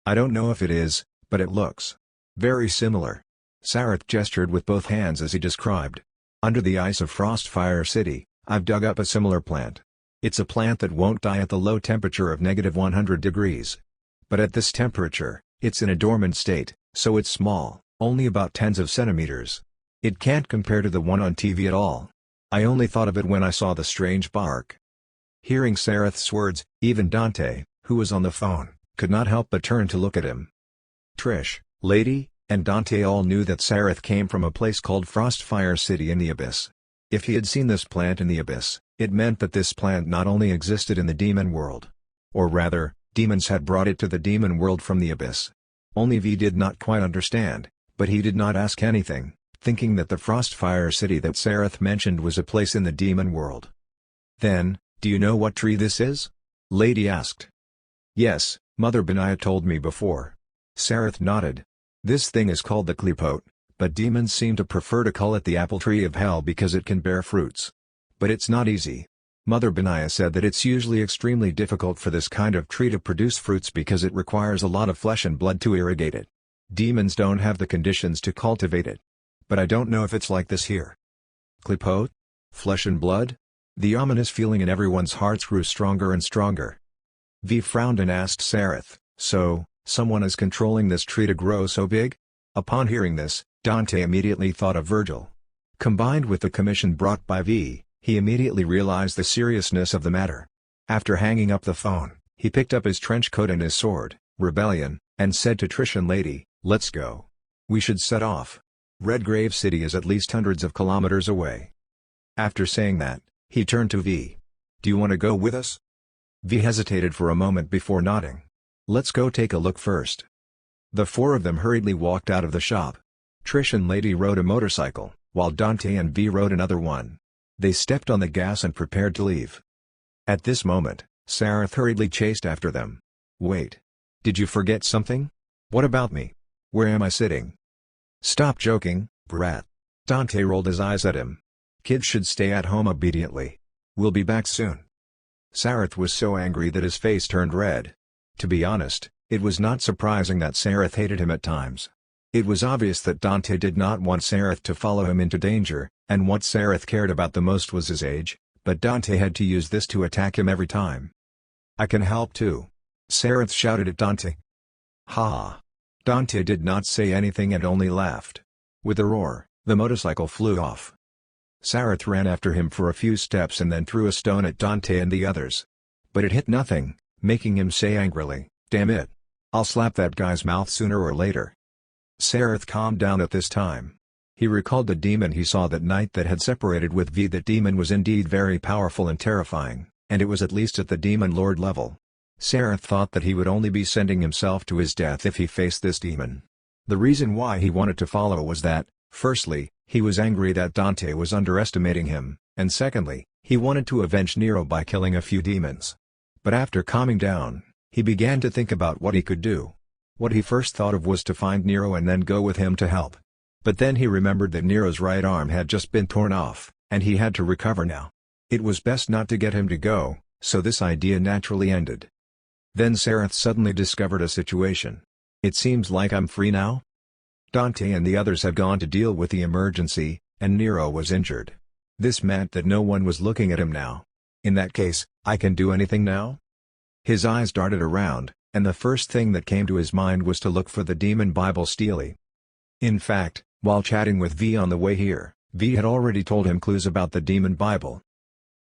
"I don't know if it is, but it looks very similar." Sareth gestured with both hands as he described. Under the ice of Frostfire City, I've dug up a similar plant. It's a plant that won't die at the low temperature of -100 degrees. But at this temperature, it's in a dormant state, so it's small, only about tens of centimeters. It can't compare to the one on TV at all. I only thought of it when I saw the strange bark. Hearing Sareth's words, even Dante, who was on the phone, could not help but turn to look at him. Trish, Lady, and Dante all knew that Sareth came from a place called Frostfire City in the Abyss. If he had seen this plant in the Abyss, it meant that this plant not only existed in the demon world. Or rather, demons had brought it to the demon world from the Abyss. Only V did not quite understand, but he did not ask anything, thinking that the Frostfire City that Sareth mentioned was a place in the demon world. Then, do you know what tree this is? Lady asked. Yes, Mother Benaiah told me before. Sareth nodded. This thing is called the Kleepote, but demons seem to prefer to call it the apple tree of hell because it can bear fruits. But it's not easy. Mother Benaiah said that it's usually extremely difficult for this kind of tree to produce fruits because it requires a lot of flesh and blood to irrigate it. Demons don't have the conditions to cultivate it. But I don't know if it's like this here. Kleepote? Flesh and blood? The ominous feeling in everyone's hearts grew stronger and stronger. V frowned and asked Sareth, so, someone is controlling this tree to grow so big? Upon hearing this, Dante immediately thought of Virgil. Combined with the commission brought by V, he immediately realized the seriousness of the matter. After hanging up the phone, he picked up his trench coat and his sword, Rebellion, and said to Trish and Lady, let's go. We should set off. Redgrave City is at least hundreds of kilometers away. After saying that, he turned to V. Do you want to go with us? V hesitated for a moment before nodding. Let's go take a look first. The four of them hurriedly walked out of the shop. Trish and Lady rode a motorcycle, while Dante and V rode another one. They stepped on the gas and prepared to leave. At this moment, Sareth hurriedly chased after them. Wait. Did you forget something? What about me? Where am I sitting? Stop joking, brat. Dante rolled his eyes at him. Kids should stay at home obediently. We'll be back soon. Sareth was so angry that his face turned red. To be honest, it was not surprising that Sareth hated him at times. It was obvious that Dante did not want Sareth to follow him into danger, and what Sareth cared about the most was his age, but Dante had to use this to attack him every time. I can help too. Sareth shouted at Dante. Ha! Dante did not say anything and only laughed. With a roar, the motorcycle flew off. Sareth ran after him for a few steps and then threw a stone at Dante and the others. But it hit nothing, making him say angrily, damn it. I'll slap that guy's mouth sooner or later. Sareth calmed down at this time. He recalled the demon he saw that night that had separated with V. That demon was indeed very powerful and terrifying, and it was at least at the demon lord level. Sareth thought that he would only be sending himself to his death if he faced this demon. The reason why he wanted to follow was that, firstly, he was angry that Dante was underestimating him, and secondly, he wanted to avenge Nero by killing a few demons. But after calming down, he began to think about what he could do. What he first thought of was to find Nero and then go with him to help. But then he remembered that Nero's right arm had just been torn off, and he had to recover now. It was best not to get him to go, so this idea naturally ended. Then Sareth suddenly discovered a situation. It seems like I'm free now? Dante and the others had gone to deal with the emergency, and Nero was injured. This meant that no one was looking at him now. In that case, I can do anything now? His eyes darted around, and the first thing that came to his mind was to look for the demon Bible Steely. In fact, while chatting with V on the way here, V had already told him clues about the demon Bible.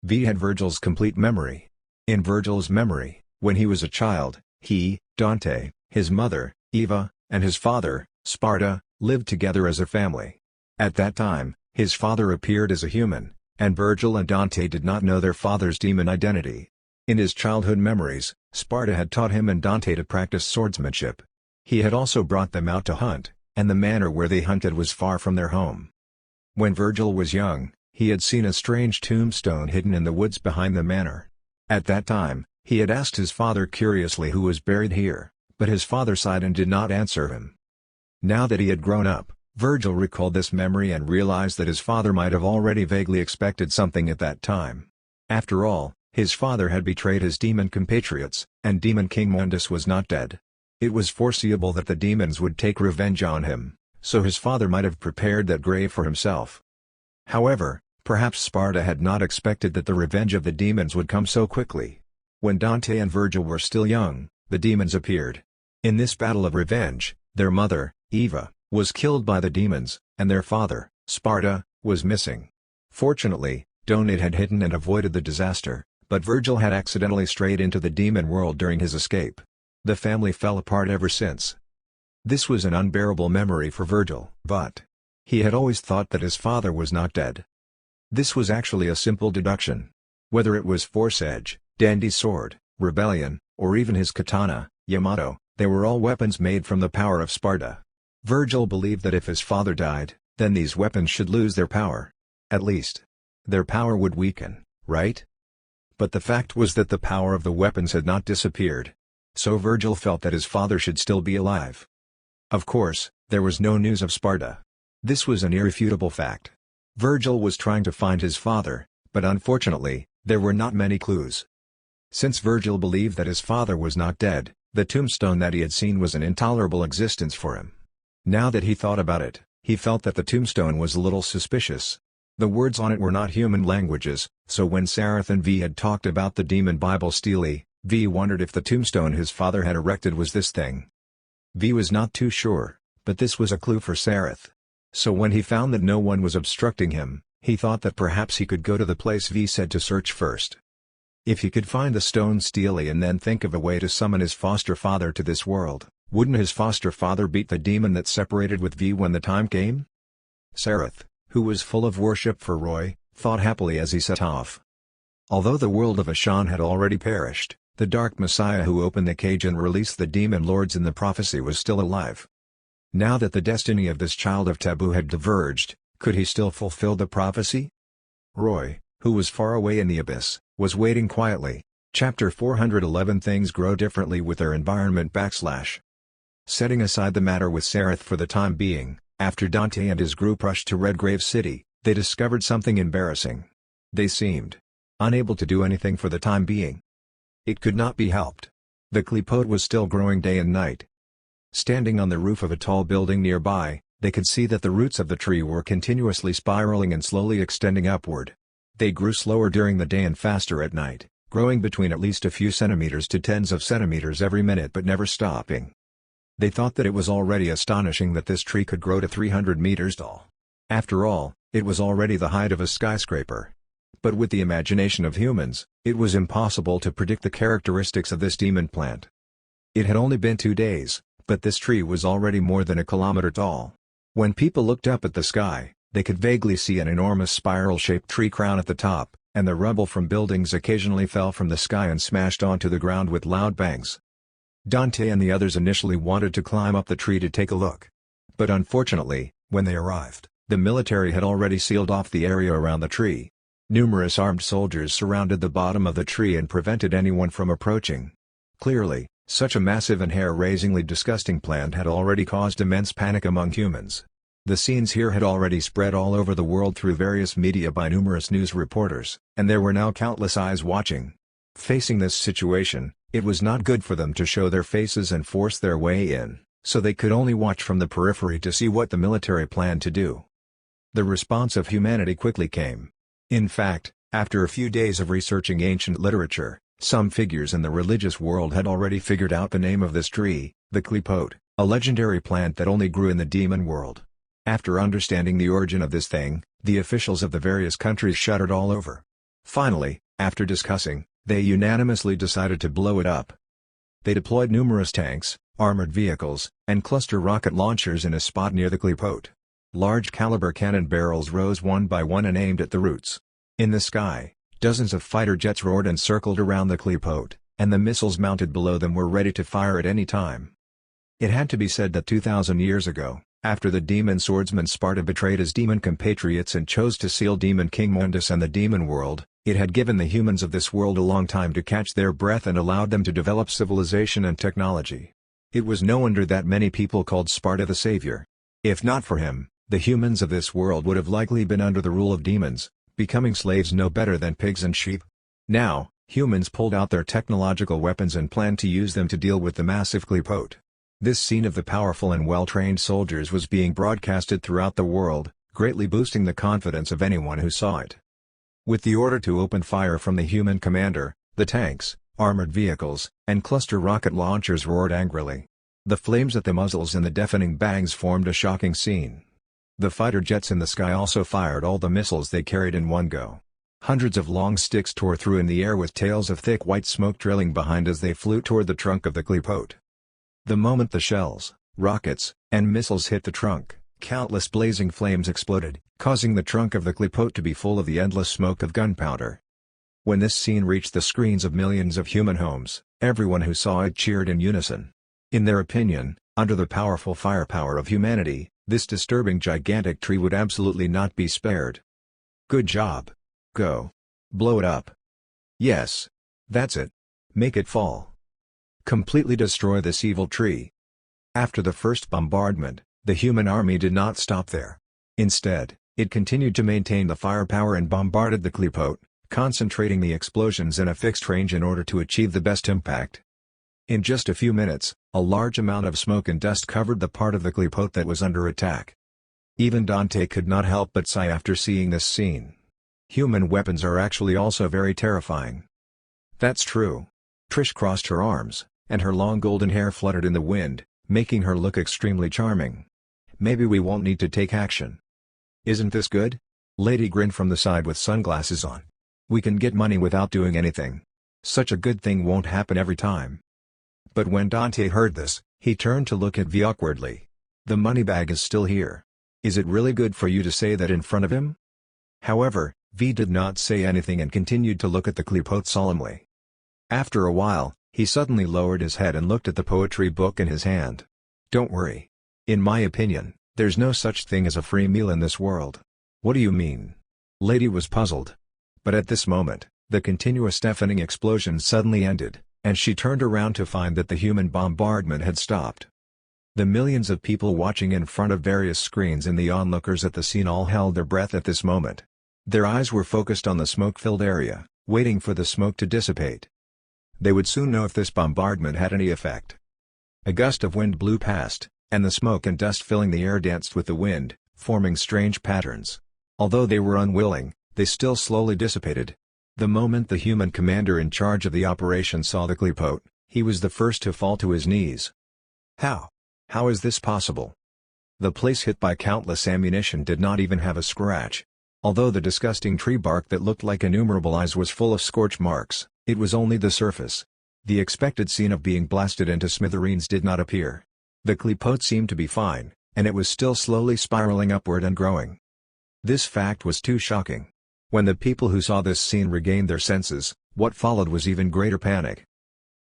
V had Virgil's complete memory. In Virgil's memory, when he was a child, he, Dante, his mother, Eva, and his father, Sparta, lived together as a family. At that time, his father appeared as a human, and Virgil and Dante did not know their father's demon identity. In his childhood memories, Sparta had taught him and Dante to practice swordsmanship. He had also brought them out to hunt, and the manor where they hunted was far from their home. When Virgil was young, he had seen a strange tombstone hidden in the woods behind the manor. At that time, he had asked his father curiously who was buried here, but his father sighed and did not answer him. Now that he had grown up, Virgil recalled this memory and realized that his father might have already vaguely expected something at that time. After all, his father had betrayed his demon compatriots, and Demon King Mundus was not dead. It was foreseeable that the demons would take revenge on him, so his father might have prepared that grave for himself. However, perhaps Sparta had not expected that the revenge of the demons would come so quickly. When Dante and Virgil were still young, the demons appeared. In this battle of revenge, their mother, Eva, was killed by the demons, and their father, Sparta, was missing. Fortunately, Dante had hidden and avoided the disaster, but Virgil had accidentally strayed into the demon world during his escape. The family fell apart ever since. This was an unbearable memory for Virgil, but he had always thought that his father was not dead. This was actually a simple deduction. Whether it was Force Edge, Dandy's sword, rebellion, or even his katana, Yamato, they were all weapons made from the power of Sparta. Virgil believed that if his father died, then these weapons should lose their power. At least, their power would weaken, right? But the fact was that the power of the weapons had not disappeared. So Virgil felt that his father should still be alive. Of course, there was no news of Sparta. This was an irrefutable fact. Virgil was trying to find his father, but unfortunately, there were not many clues. Since Virgil believed that his father was not dead, the tombstone that he had seen was an intolerable existence for him. Now that he thought about it, he felt that the tombstone was a little suspicious. The words on it were not human languages, so when Sareth and V had talked about the demon Bible Stele, V wondered if the tombstone his father had erected was this thing. V was not too sure, but this was a clue for Sareth. So when he found that no one was obstructing him, he thought that perhaps he could go to the place V said to search first. If he could find the stone Stele and then think of a way to summon his foster father to this world, wouldn't his foster father beat the demon that separated with V when the time came? Sareth, who was full of worship for Roy, thought happily as he set off. Although the world of Ashan had already perished, the Dark Messiah who opened the cage and released the demon lords in the prophecy was still alive. Now that the destiny of this child of Taboo had diverged, could he still fulfill the prophecy? Roy, who was far away in the abyss, was waiting quietly. Chapter 411 Things grow differently with their environment / Setting aside the matter with Sareth for the time being, after Dante and his group rushed to Redgrave City, they discovered something embarrassing. They seemed unable to do anything for the time being. It could not be helped. The Qliphote was still growing day and night. Standing on the roof of a tall building nearby, they could see that the roots of the tree were continuously spiraling and slowly extending upward. They grew slower during the day and faster at night, growing between at least a few centimeters to tens of centimeters every minute but never stopping. They thought that it was already astonishing that this tree could grow to 300 meters tall. After all, it was already the height of a skyscraper. But with the imagination of humans, it was impossible to predict the characteristics of this demon plant. It had only been 2 days, but this tree was already more than a kilometer tall. When people looked up at the sky, they could vaguely see an enormous spiral-shaped tree crown at the top, and the rubble from buildings occasionally fell from the sky and smashed onto the ground with loud bangs. Dante and the others initially wanted to climb up the tree to take a look. But unfortunately, when they arrived, the military had already sealed off the area around the tree. Numerous armed soldiers surrounded the bottom of the tree and prevented anyone from approaching. Clearly, such a massive and hair-raisingly disgusting plant had already caused immense panic among humans. The scenes here had already spread all over the world through various media by numerous news reporters, and there were now countless eyes watching. Facing this situation, it was not good for them to show their faces and force their way in, so they could only watch from the periphery to see what the military planned to do. The response of humanity quickly came. In fact, after a few days of researching ancient literature, some figures in the religious world had already figured out the name of this tree, the Qliphote, a legendary plant that only grew in the demon world. After understanding the origin of this thing, the officials of the various countries shuddered all over. Finally, after discussing, they unanimously decided to blow it up. They deployed numerous tanks, armored vehicles, and cluster rocket launchers in a spot near the Qliphote. Large-caliber cannon barrels rose one by one and aimed at the roots. In the sky, dozens of fighter jets roared and circled around the Qliphote, and the missiles mounted below them were ready to fire at any time. It had to be said that 2,000 years ago, after the demon swordsman Sparta betrayed his demon compatriots and chose to seal Demon King Mundus and the demon world, it had given the humans of this world a long time to catch their breath and allowed them to develop civilization and technology. It was no wonder that many people called Sparta the savior. If not for him, the humans of this world would have likely been under the rule of demons, becoming slaves no better than pigs and sheep. Now, humans pulled out their technological weapons and planned to use them to deal with the massive Qliphote. This scene of the powerful and well-trained soldiers was being broadcasted throughout the world, greatly boosting the confidence of anyone who saw it. With the order to open fire from the human commander, the tanks, armored vehicles, and cluster rocket launchers roared angrily. The flames at the muzzles and the deafening bangs formed a shocking scene. The fighter jets in the sky also fired all the missiles they carried in one go. Hundreds of long sticks tore through in the air with tails of thick white smoke trailing behind as they flew toward the trunk of the Klepote. The moment the shells, rockets, and missiles hit the trunk, countless blazing flames exploded, causing the trunk of the Klepote to be full of the endless smoke of gunpowder. When this scene reached the screens of millions of human homes, everyone who saw it cheered in unison. In their opinion, under the powerful firepower of humanity, this disturbing gigantic tree would absolutely not be spared. Good job. Go. Blow it up. Yes. That's it. Make it fall. Completely destroy this evil tree. After the first bombardment, the human army did not stop there. Instead, it continued to maintain the firepower and bombarded the Klepote, concentrating the explosions in a fixed range in order to achieve the best impact. In just a few minutes, a large amount of smoke and dust covered the part of the Klepote that was under attack. Even Dante could not help but sigh after seeing this scene. Human weapons are actually also very terrifying. That's true. Trish crossed her arms, and her long golden hair fluttered in the wind, making her look extremely charming. Maybe we won't need to take action. Isn't this good? Lady grinned from the side with sunglasses on. We can get money without doing anything. Such a good thing won't happen every time. But when Dante heard this, he turned to look at V awkwardly. The money bag is still here. Is it really good for you to say that in front of him? However, V did not say anything and continued to look at the Klepote solemnly. After a while, he suddenly lowered his head and looked at the poetry book in his hand. Don't worry. In my opinion, there's no such thing as a free meal in this world. What do you mean? Lady was puzzled. But at this moment, the continuous deafening explosions suddenly ended, and she turned around to find that the human bombardment had stopped. The millions of people watching in front of various screens and the onlookers at the scene all held their breath at this moment. Their eyes were focused on the smoke-filled area, waiting for the smoke to dissipate. They would soon know if this bombardment had any effect. A gust of wind blew past, and the smoke and dust filling the air danced with the wind, forming strange patterns. Although they were unwilling, they still slowly dissipated. The moment the human commander in charge of the operation saw the Klepote, he was the first to fall to his knees. How? How is this possible? The place hit by countless ammunition did not even have a scratch. Although the disgusting tree bark that looked like innumerable eyes was full of scorch marks, it was only the surface. The expected scene of being blasted into smithereens did not appear. The Klepote seemed to be fine, and it was still slowly spiraling upward and growing. This fact was too shocking. When the people who saw this scene regained their senses, what followed was even greater panic.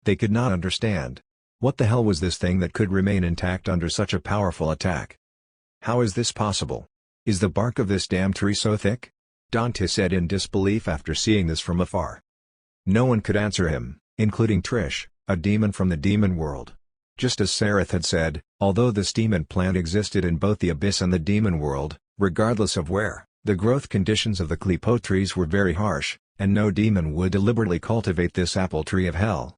They could not understand. What the hell was this thing that could remain intact under such a powerful attack? How is this possible? Is the bark of this damn tree so thick? Dante said in disbelief after seeing this from afar. No one could answer him, including Trish, a demon from the demon world. Just as Sareth had said, although this demon plant existed in both the abyss and the demon world, regardless of where, the growth conditions of the Klepote trees were very harsh, and no demon would deliberately cultivate this apple tree of hell.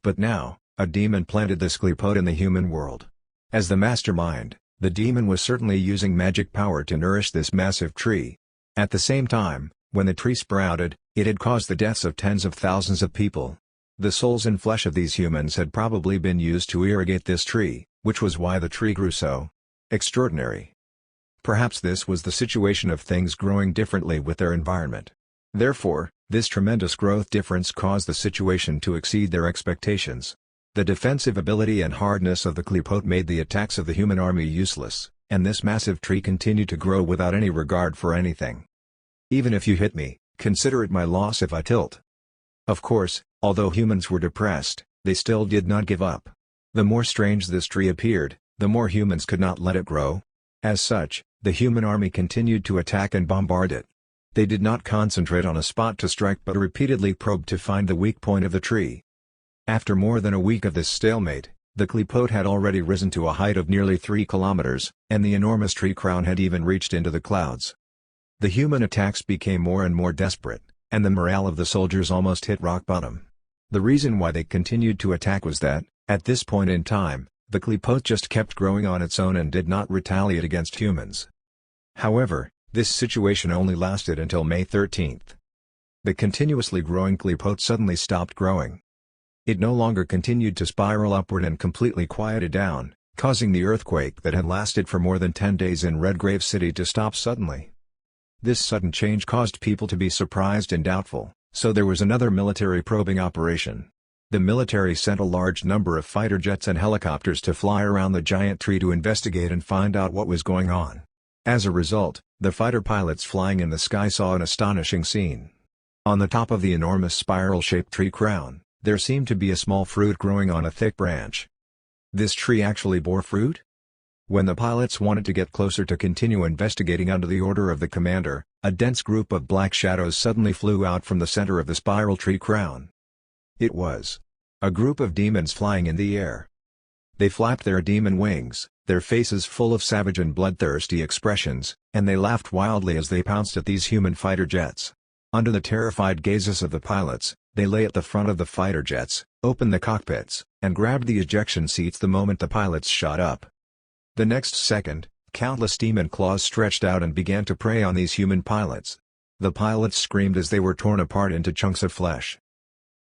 But now, a demon planted this Klepote in the human world. As the mastermind, the demon was certainly using magic power to nourish this massive tree. At the same time, when the tree sprouted, it had caused the deaths of tens of thousands of people. The souls and flesh of these humans had probably been used to irrigate this tree, which was why the tree grew so extraordinary. Perhaps this was the situation of things growing differently with their environment. Therefore, this tremendous growth difference caused the situation to exceed their expectations. The defensive ability and hardness of the Klepote made the attacks of the human army useless, and this massive tree continued to grow without any regard for anything. Even if you hit me, consider it my loss if I tilt. Of course, although humans were depressed, they still did not give up. The more strange this tree appeared, the more humans could not let it grow. As such, the human army continued to attack and bombard it. They did not concentrate on a spot to strike but repeatedly probed to find the weak point of the tree. After more than a week of this stalemate, the Klepote had already risen to a height of nearly 3 kilometers, and the enormous tree crown had even reached into the clouds. The human attacks became more and more desperate, and the morale of the soldiers almost hit rock bottom. The reason why they continued to attack was that, at this point in time, The Qliphoth just kept growing on its own and did not retaliate against humans. However, this situation only lasted until May 13. The continuously growing Qliphoth suddenly stopped growing. It no longer continued to spiral upward and completely quieted down, causing the earthquake that had lasted for more than 10 days in Redgrave City to stop suddenly. This sudden change caused people to be surprised and doubtful, so there was another military probing operation. The military sent a large number of fighter jets and helicopters to fly around the giant tree to investigate and find out what was going on. As a result, the fighter pilots flying in the sky saw an astonishing scene. On the top of the enormous spiral-shaped tree crown, there seemed to be a small fruit growing on a thick branch. This tree actually bore fruit? When the pilots wanted to get closer to continue investigating under the order of the commander, a dense group of black shadows suddenly flew out from the center of the spiral tree crown. It was a group of demons flying in the air. They flapped their demon wings, their faces full of savage and bloodthirsty expressions, and they laughed wildly as they pounced at these human fighter jets. Under the terrified gazes of the pilots, they lay at the front of the fighter jets, opened the cockpits, and grabbed the ejection seats the moment the pilots shot up. The next second, countless demon claws stretched out and began to prey on these human pilots. The pilots screamed as they were torn apart into chunks of flesh.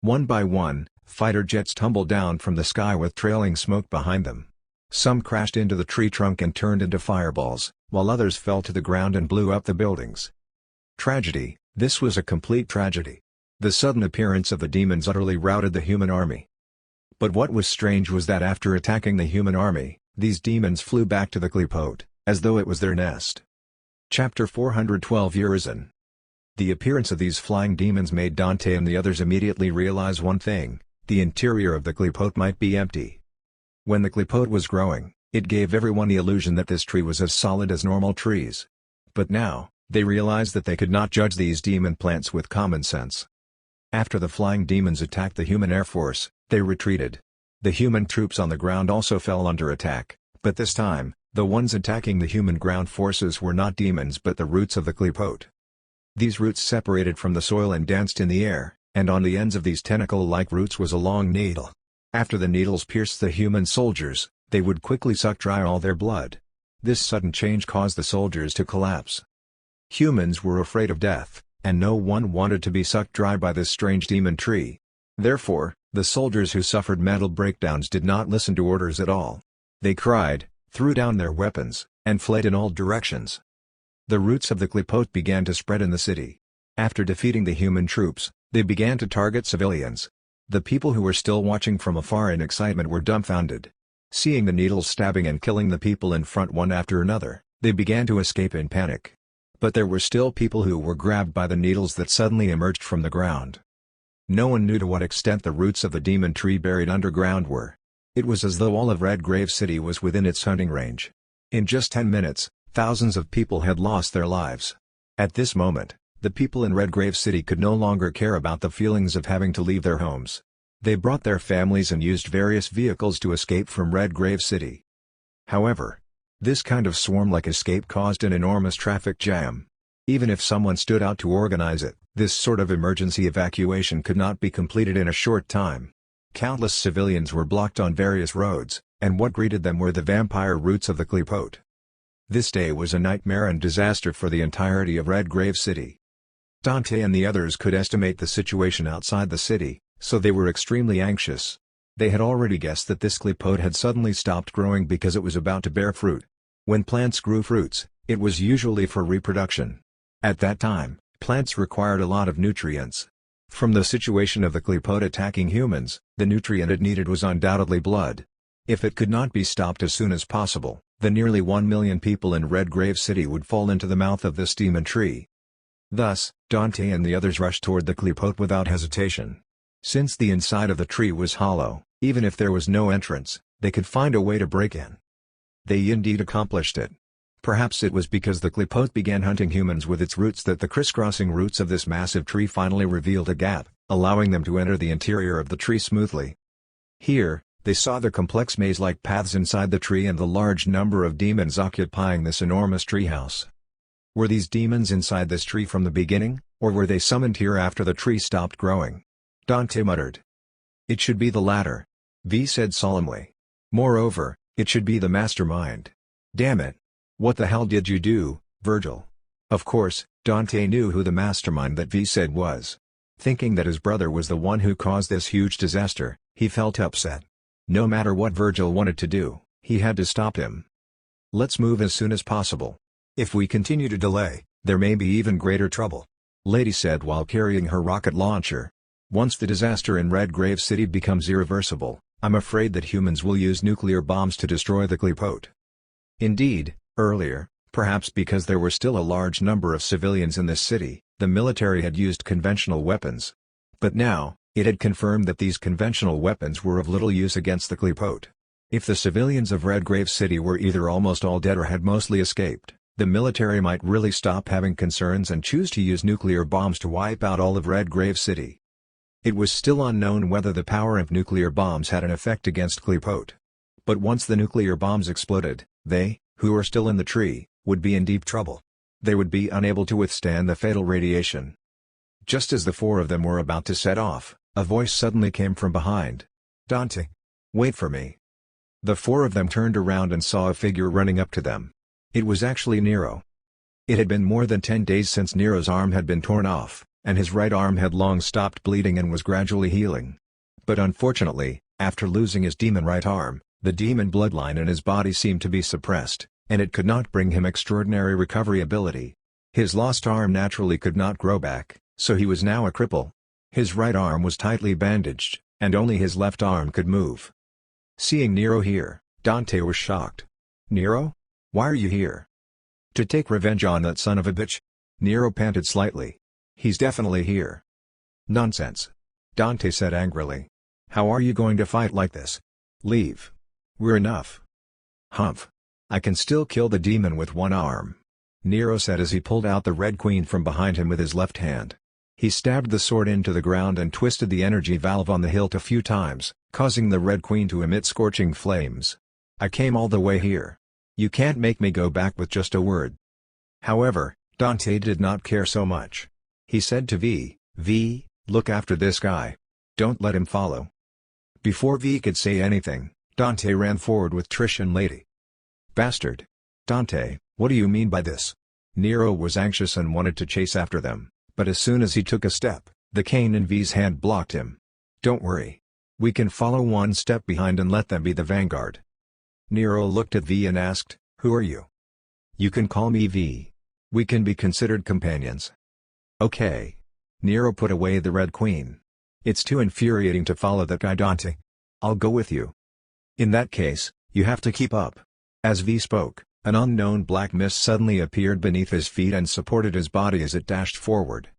One by one, fighter jets tumbled down from the sky with trailing smoke behind them. Some crashed into the tree trunk and turned into fireballs, while others fell to the ground and blew up the buildings. Tragedy, this was a complete tragedy. The sudden appearance of the demons utterly routed the human army. But what was strange was that after attacking the human army, these demons flew back to the Qliphoth, as though it was their nest. Chapter 412 Urizen. The appearance of these flying demons made Dante and the others immediately realize one thing: the interior of the Qliphoth might be empty. When the Qliphoth was growing, it gave everyone the illusion that this tree was as solid as normal trees. But now, they realized that they could not judge these demon plants with common sense. After the flying demons attacked the human air force, they retreated. The human troops on the ground also fell under attack, but this time, the ones attacking the human ground forces were not demons but the roots of the Qliphoth. These roots separated from the soil and danced in the air, and on the ends of these tentacle-like roots was a long needle. After the needles pierced the human soldiers, they would quickly suck dry all their blood. This sudden change caused the soldiers to collapse. Humans were afraid of death, and no one wanted to be sucked dry by this strange demon tree. Therefore, the soldiers who suffered mental breakdowns did not listen to orders at all. They cried, threw down their weapons, and fled in all directions. The roots of the Qliphoth began to spread in the city. After defeating the human troops, they began to target civilians. The people who were still watching from afar in excitement were dumbfounded. Seeing the needles stabbing and killing the people in front one after another, they began to escape in panic. But there were still people who were grabbed by the needles that suddenly emerged from the ground. No one knew to what extent the roots of the demon tree buried underground were. It was as though all of Redgrave City was within its hunting range. In just 10 minutes, thousands of people had lost their lives. At this moment, the people in Redgrave City could no longer care about the feelings of having to leave their homes. They brought their families and used various vehicles to escape from Redgrave City. However, this kind of swarm-like escape caused an enormous traffic jam. Even if someone stood out to organize it, this sort of emergency evacuation could not be completed in a short time. Countless civilians were blocked on various roads, and what greeted them were the vampire roots of the Qliphoth. This day was a nightmare and disaster for the entirety of Redgrave City. Dante and the others could estimate the situation outside the city, so they were extremely anxious. They had already guessed that this Qliphoth had suddenly stopped growing because it was about to bear fruit. When plants grew fruits, it was usually for reproduction. At that time, plants required a lot of nutrients. From the situation of the Qliphoth attacking humans, the nutrient it needed was undoubtedly blood. If it could not be stopped as soon as possible, the nearly 1 million people in Redgrave City would fall into the mouth of this demon tree. Thus, Dante and the others rushed toward the Qliphoth without hesitation. Since the inside of the tree was hollow, even if there was no entrance, they could find a way to break in. They indeed accomplished it. Perhaps it was because the Qliphoth began hunting humans with its roots that the crisscrossing roots of this massive tree finally revealed a gap, allowing them to enter the interior of the tree smoothly. Here, they saw the complex maze-like paths inside the tree and the large number of demons occupying this enormous treehouse. Were these demons inside this tree from the beginning, or were they summoned here after the tree stopped growing? Dante muttered. It should be the latter. V said solemnly. Moreover, it should be the mastermind. Damn it. What the hell did you do, Virgil? Of course, Dante knew who the mastermind that V said was. Thinking that his brother was the one who caused this huge disaster, he felt upset. No matter what Virgil wanted to do, he had to stop him. Let's move as soon as possible. If we continue to delay, there may be even greater trouble, Lady said while carrying her rocket launcher. Once the disaster in Red Grave City becomes irreversible, I'm afraid that humans will use nuclear bombs to destroy the Kleepote. Indeed, earlier, perhaps because there were still a large number of civilians in this city, the military had used conventional weapons. But now, it had confirmed that these conventional weapons were of little use against the Kleepote. If the civilians of Red Grave City were either almost all dead or had mostly escaped, the military might really stop having concerns and choose to use nuclear bombs to wipe out all of Red Grave City. It was still unknown whether the power of nuclear bombs had an effect against Kleepote. But once the nuclear bombs exploded, they, who were still in the tree, would be in deep trouble. They would be unable to withstand the fatal radiation. Just as the four of them were about to set off, a voice suddenly came from behind. Dante! Wait for me. The four of them turned around and saw a figure running up to them. It was actually Nero. It had been more than 10 days since Nero's arm had been torn off, and his right arm had long stopped bleeding and was gradually healing. But unfortunately, after losing his demon right arm, the demon bloodline in his body seemed to be suppressed, and it could not bring him extraordinary recovery ability. His lost arm naturally could not grow back, so he was now a cripple. His right arm was tightly bandaged, and only his left arm could move. Seeing Nero here, Dante was shocked. Nero? Why are you here? To take revenge on that son of a bitch? Nero panted slightly. He's definitely here. Nonsense. Dante said angrily. How are you going to fight like this? Leave. We're enough. Humph. I can still kill the demon with one arm, Nero said as he pulled out the Red Queen from behind him with his left hand. He stabbed the sword into the ground and twisted the energy valve on the hilt a few times, causing the Red Queen to emit scorching flames. I came all the way here. You can't make me go back with just a word. However, Dante did not care so much. He said to V, look after this guy. Don't let him follow. Before V could say anything, Dante ran forward with Trish and Lady. Bastard. Dante, what do you mean by this? Nero was anxious and wanted to chase after them, but as soon as he took a step, the cane in V's hand blocked him. Don't worry. We can follow one step behind and let them be the vanguard. Nero looked at V and asked, who are you? You can call me V. We can be considered companions. Okay. Nero put away the Red Queen. It's too infuriating to follow that guy Dante. I'll go with you. In that case, you have to keep up. As V spoke, an unknown black mist suddenly appeared beneath his feet and supported his body as it dashed forward.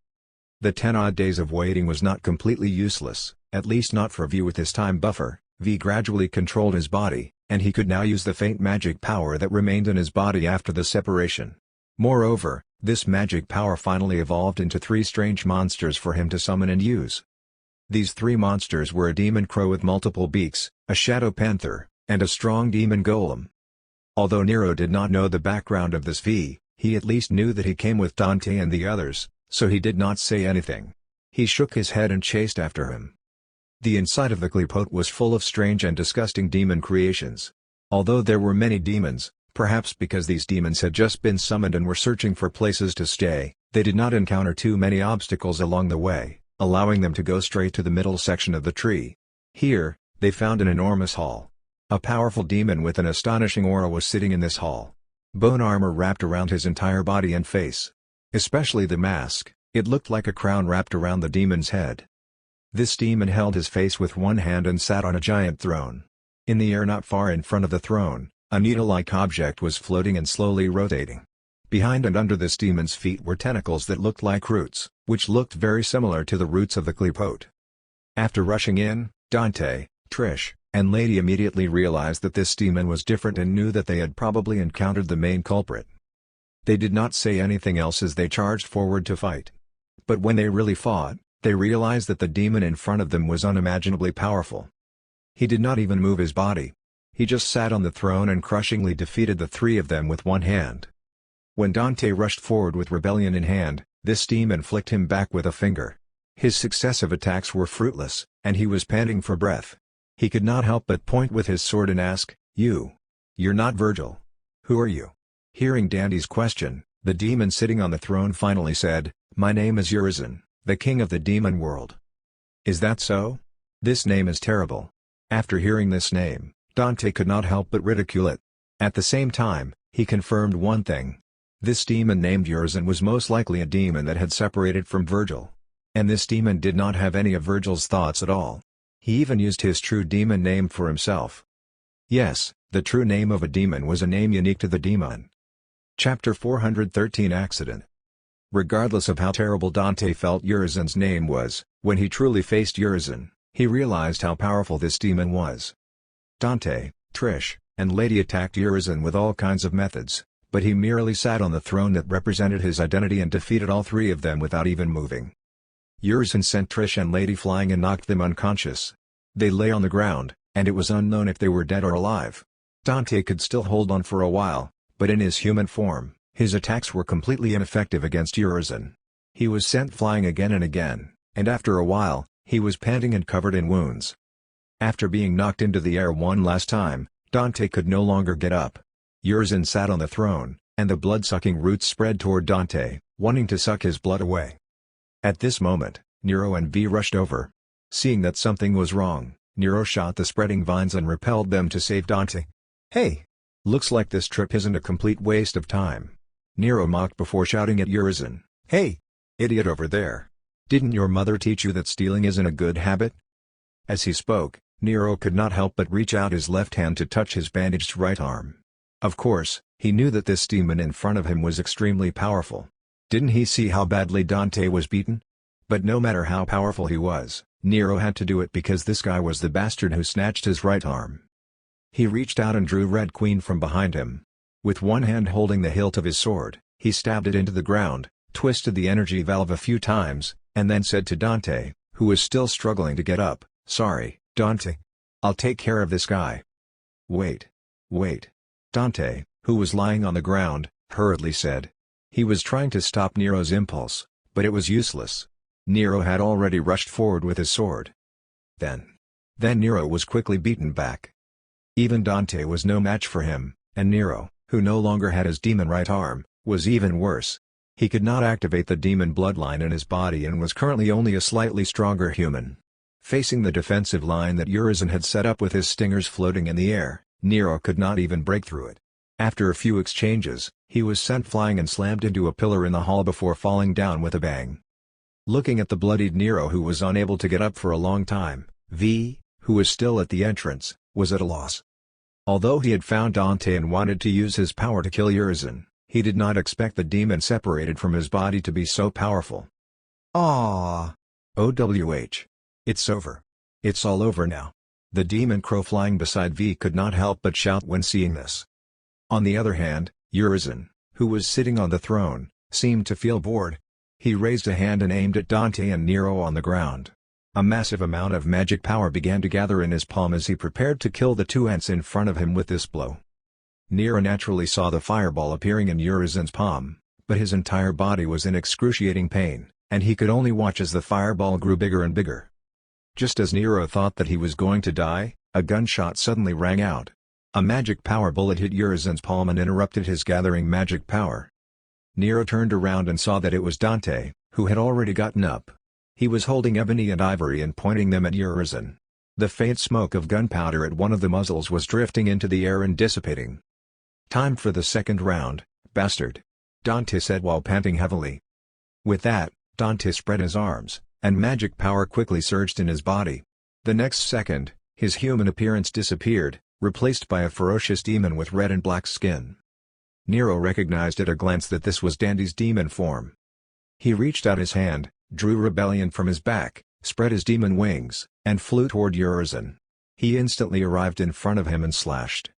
The 10-odd days of waiting was not completely useless, at least not for V with his time buffer. V gradually controlled his body, and he could now use the faint magic power that remained in his body after the separation. Moreover, this magic power finally evolved into 3 strange monsters for him to summon and use. These 3 monsters were a demon crow with multiple beaks, a shadow panther, and a strong demon golem. Although Nero did not know the background of this V, he at least knew that he came with Dante and the others, so he did not say anything. He shook his head and chased after him. The inside of the Kleepote was full of strange and disgusting demon creations. Although there were many demons, perhaps because these demons had just been summoned and were searching for places to stay, they did not encounter too many obstacles along the way, allowing them to go straight to the middle section of the tree. Here, they found an enormous hall. A powerful demon with an astonishing aura was sitting in this hall. Bone armor wrapped around his entire body and face. Especially the mask, it looked like a crown wrapped around the demon's head. This demon held his face with one hand and sat on a giant throne. In the air not far in front of the throne, a needle-like object was floating and slowly rotating. Behind and under this demon's feet were tentacles that looked like roots, which looked very similar to the roots of the Kleepote. After rushing in, Dante, Trish, and Lady immediately realized that this demon was different and knew that they had probably encountered the main culprit. They did not say anything else as they charged forward to fight. But when they really fought, they realized that the demon in front of them was unimaginably powerful. He did not even move his body. He just sat on the throne and crushingly defeated the 3 of them with one hand. When Dante rushed forward with rebellion in hand, this demon flicked him back with a finger. His successive attacks were fruitless, and he was panting for breath. He could not help but point with his sword and ask, You're not Virgil. Who are you?" Hearing Dandy's question, the demon sitting on the throne finally said, "My name is Urizen, the king of the demon world." "Is that so? This name is terrible." After hearing this name, Dante could not help but ridicule it. At the same time, he confirmed one thing. This demon named Urizen was most likely a demon that had separated from Virgil. And this demon did not have any of Virgil's thoughts at all. He even used his true demon name for himself. Yes, the true name of a demon was a name unique to the demon. Chapter 413 Accident. Regardless of how terrible Dante felt Urizen's name was, when he truly faced Urizen, he realized how powerful this demon was. Dante, Trish, and Lady attacked Urizen with all kinds of methods, but he merely sat on the throne that represented his identity and defeated all three of them without even moving. Urizen sent Trish and Lady flying and knocked them unconscious. They lay on the ground, and it was unknown if they were dead or alive. Dante could still hold on for a while, but in his human form, his attacks were completely ineffective against Urizen. He was sent flying again and again, and after a while, he was panting and covered in wounds. After being knocked into the air one last time, Dante could no longer get up. Urizen sat on the throne, and the blood-sucking roots spread toward Dante, wanting to suck his blood away. At this moment, Nero and V rushed over. Seeing that something was wrong, Nero shot the spreading vines and repelled them to save Dante. "Hey! Looks like this trip isn't a complete waste of time," Nero mocked before shouting at Urizen. "Hey! Idiot over there! Didn't your mother teach you that stealing isn't a good habit?" As he spoke, Nero could not help but reach out his left hand to touch his bandaged right arm. Of course, he knew that this demon in front of him was extremely powerful. Didn't he see how badly Dante was beaten? But no matter how powerful he was, Nero had to do it because this guy was the bastard who snatched his right arm. He reached out and drew Red Queen from behind him. With one hand holding the hilt of his sword, he stabbed it into the ground, twisted the energy valve a few times, and then said to Dante, who was still struggling to get up, "Sorry, Dante. I'll take care of this guy." Wait. Dante, who was lying on the ground, hurriedly said. He was trying to stop Nero's impulse, but it was useless. Nero had already rushed forward with his sword. Then Nero was quickly beaten back. Even Dante was no match for him, and Nero, who no longer had his demon right arm, was even worse. He could not activate the demon bloodline in his body and was currently only a slightly stronger human. Facing the defensive line that Urizen had set up with his stingers floating in the air, Nero could not even break through it. After a few exchanges, he was sent flying and slammed into a pillar in the hall before falling down with a bang. Looking at the bloodied Nero, who was unable to get up for a long time, V, who was still at the entrance, was at a loss. Although he had found Dante and wanted to use his power to kill Urizen, he did not expect the demon separated from his body to be so powerful. "Aww! OWH. It's over. It's all over now." The demon crow flying beside V could not help but shout when seeing this. On the other hand, Urizen, who was sitting on the throne, seemed to feel bored. He raised a hand and aimed at Dante and Nero on the ground. A massive amount of magic power began to gather in his palm as he prepared to kill the two ants in front of him with this blow. Nero naturally saw the fireball appearing in Urizen's palm, but his entire body was in excruciating pain, and he could only watch as the fireball grew bigger and bigger. Just as Nero thought that he was going to die, a gunshot suddenly rang out. A magic power bullet hit Urizen's palm and interrupted his gathering magic power. Nero turned around and saw that it was Dante, who had already gotten up. He was holding ebony and ivory and pointing them at Urizen. The faint smoke of gunpowder at one of the muzzles was drifting into the air and dissipating. "Time for the second round, bastard," Dante said while panting heavily. With that, Dante spread his arms, and magic power quickly surged in his body. The next second, his human appearance disappeared, replaced by a ferocious demon with red and black skin. Nero recognized at a glance that this was Dante's demon form. He reached out his hand, drew rebellion from his back, spread his demon wings, and flew toward Urizen. He instantly arrived in front of him and slashed.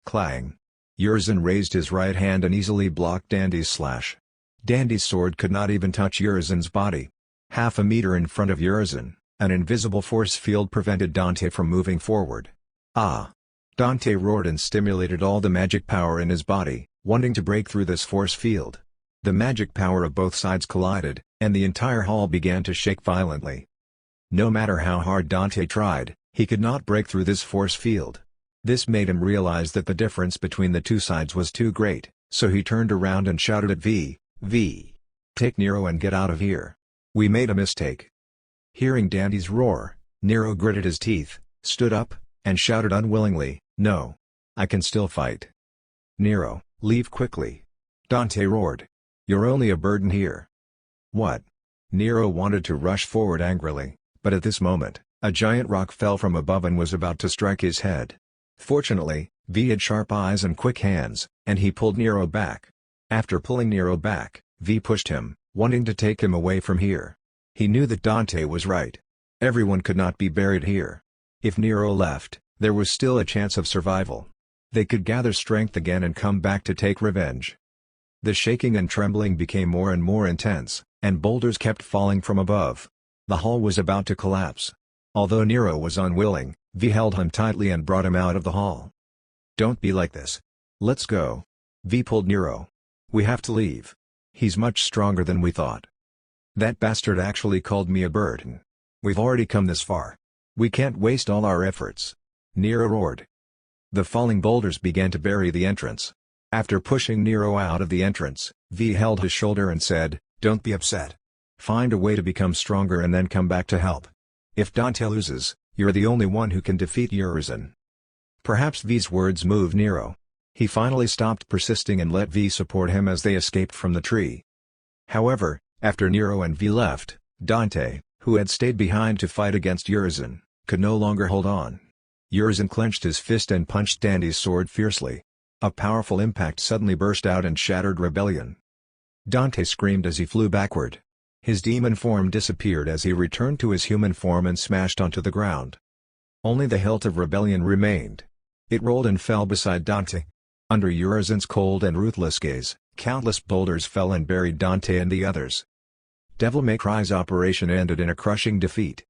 Clang! Urizen raised his right hand and easily blocked Dante's slash. Dante's sword could not even touch Urizen's body. Half a meter in front of Urizen, an invisible force field prevented Dante from moving forward. "Ah!" Dante roared and stimulated all the magic power in his body, wanting to break through this force field. The magic power of both sides collided, and the entire hall began to shake violently. No matter how hard Dante tried, He could not break through this force field. This made him realize that the difference between the two sides was too great, so he turned around and shouted at V. Take Nero and get out of here. We made a mistake. Hearing Dante's roar, Nero gritted his teeth, stood up, and shouted unwillingly, "No. I can still fight." "Nero, leave quickly!" Dante roared. "You're only a burden here." "What?" Nero wanted to rush forward angrily, but at this moment, a giant rock fell from above and was about to strike his head. Fortunately, V had sharp eyes and quick hands, and he pulled Nero back. After pulling Nero back, V pushed him, wanting to take him away from here. He knew that Dante was right. Everyone could not be buried here. If Nero left, there was still a chance of survival. They could gather strength again and come back to take revenge. The shaking and trembling became more and more intense, and boulders kept falling from above. The hall was about to collapse. Although Nero was unwilling, V held him tightly and brought him out of the hall. "Don't be like this. Let's go." V pulled Nero. "We have to leave. He's much stronger than we thought. That bastard actually called me a burden. We've already come this far. We can't waste all our efforts." Nero roared. The falling boulders began to bury the entrance. After pushing Nero out of the entrance, V held his shoulder and said, "Don't be upset. Find a way to become stronger and then come back to help. If Dante loses, you're the only one who can defeat Urizen." Perhaps V's words moved Nero. He finally stopped persisting and let V support him as they escaped from the tree. However, after Nero and V left, Dante, who had stayed behind to fight against Urizen, could no longer hold on. Urizen clenched his fist and punched Dante's sword fiercely. A powerful impact suddenly burst out and shattered Rebellion. Dante screamed as he flew backward. His demon form disappeared as he returned to his human form and smashed onto the ground. Only the hilt of Rebellion remained. It rolled and fell beside Dante. Under Urizen's cold and ruthless gaze, countless boulders fell and buried Dante and the others. Devil May Cry's operation ended in a crushing defeat.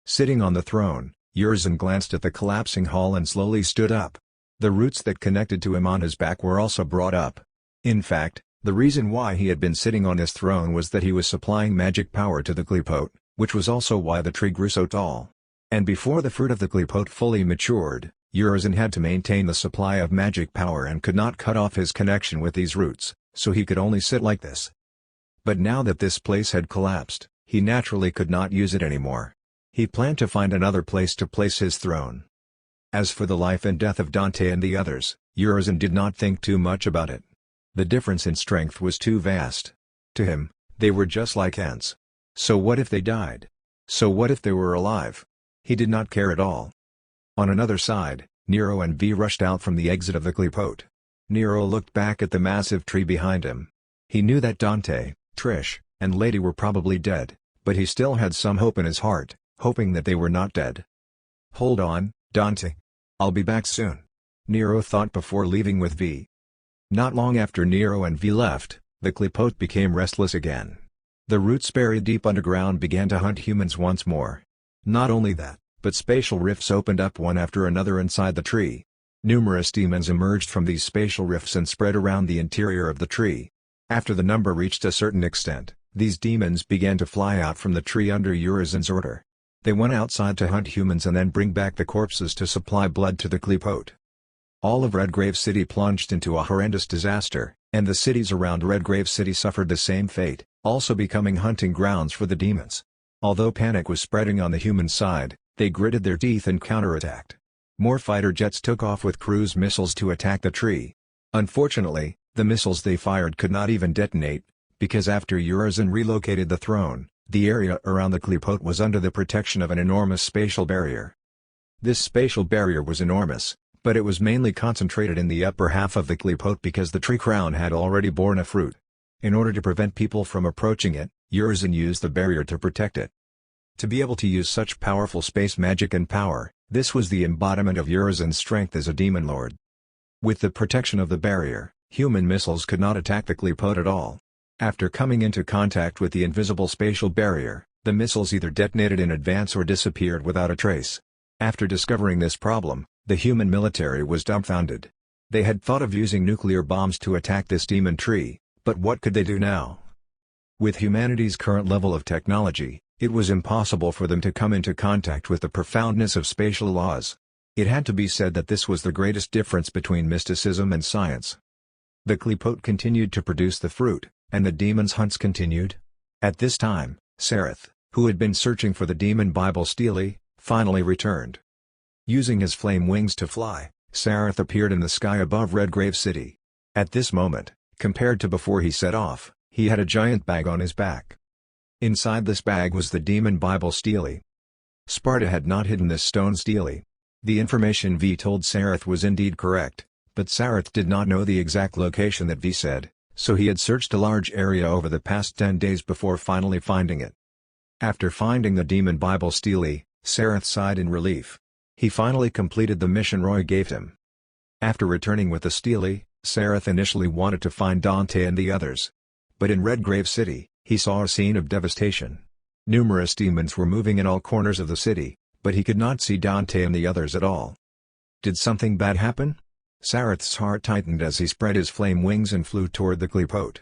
Sitting on the throne, Urizen glanced at the collapsing hall and slowly stood up. The roots that connected to him on his back were also brought up. In fact, the reason why he had been sitting on his throne was that he was supplying magic power to the Qlipote, which was also why the tree grew so tall. And before the fruit of the Qlipote fully matured, Urizen had to maintain the supply of magic power and could not cut off his connection with these roots, so he could only sit like this. But now that this place had collapsed, he naturally could not use it anymore. He planned to find another place to place his throne. As for the life and death of Dante and the others, Urizen did not think too much about it. The difference in strength was too vast. To him, they were just like ants. So what if they died? So what if they were alive? He did not care at all. On another side, Nero and V rushed out from the exit of the Qlipote. Nero looked back at the massive tree behind him. He knew that Dante, Trish, and Lady were probably dead, but he still had some hope in his heart, hoping that they were not dead. "Hold on, Dante. I'll be back soon," Nero thought before leaving with V. Not long after Nero and V left, the Qlipote became restless again. The roots buried deep underground began to hunt humans once more. Not only that, but spatial rifts opened up one after another inside the tree. Numerous demons emerged from these spatial rifts and spread around the interior of the tree. After the number reached a certain extent, these demons began to fly out from the tree under Urizen's order. They went outside to hunt humans and then bring back the corpses to supply blood to the Qlipote. All of Redgrave City plunged into a horrendous disaster, and the cities around Redgrave City suffered the same fate, also becoming hunting grounds for the demons. Although panic was spreading on the human side, they gritted their teeth and counterattacked. More fighter jets took off with cruise missiles to attack the tree. Unfortunately, the missiles they fired could not even detonate, because after Urizen relocated the throne, the area around the Qlipote was under the protection of an enormous spatial barrier. This spatial barrier was enormous, but it was mainly concentrated in the upper half of the Qlipote because the tree crown had already borne a fruit. In order to prevent people from approaching it, Urizen used the barrier to protect it. To be able to use such powerful space magic and power, this was the embodiment of Urizen's strength as a demon lord. With the protection of the barrier, human missiles could not attack the Qlipote at all. After coming into contact with the invisible spatial barrier, the missiles either detonated in advance or disappeared without a trace. After discovering this problem, the human military was dumbfounded. They had thought of using nuclear bombs to attack this demon tree, but what could they do now? With humanity's current level of technology, It was impossible for them to come into contact with the profoundness of spatial laws. It had to be said that this was the greatest difference between mysticism and science. The Qliphote continued to produce the fruit, and the demon's hunts continued. At this time, Sareth, who had been searching for the demon Bible Steely, finally returned. Using his flame wings to fly, Sareth appeared in the sky above Redgrave City. At this moment, compared to before he set off, he had a giant bag on his back. Inside this bag was the demon Bible Steely. Sparta had not hidden this stone Steely. The information V told Sareth was indeed correct, but Sareth did not know the exact location that V said, so he had searched a large area over the past 10 days before finally finding it. After finding the demon Bible Steely, Sareth sighed in relief. He finally completed the mission Roy gave him. After returning with the Steely, Sareth initially wanted to find Dante and the others. But in Redgrave City, he saw a scene of devastation. Numerous demons were moving in all corners of the city, but he could not see Dante and the others at all. Did something bad happen? Sareth's heart tightened as he spread his flame wings and flew toward the Qliphote.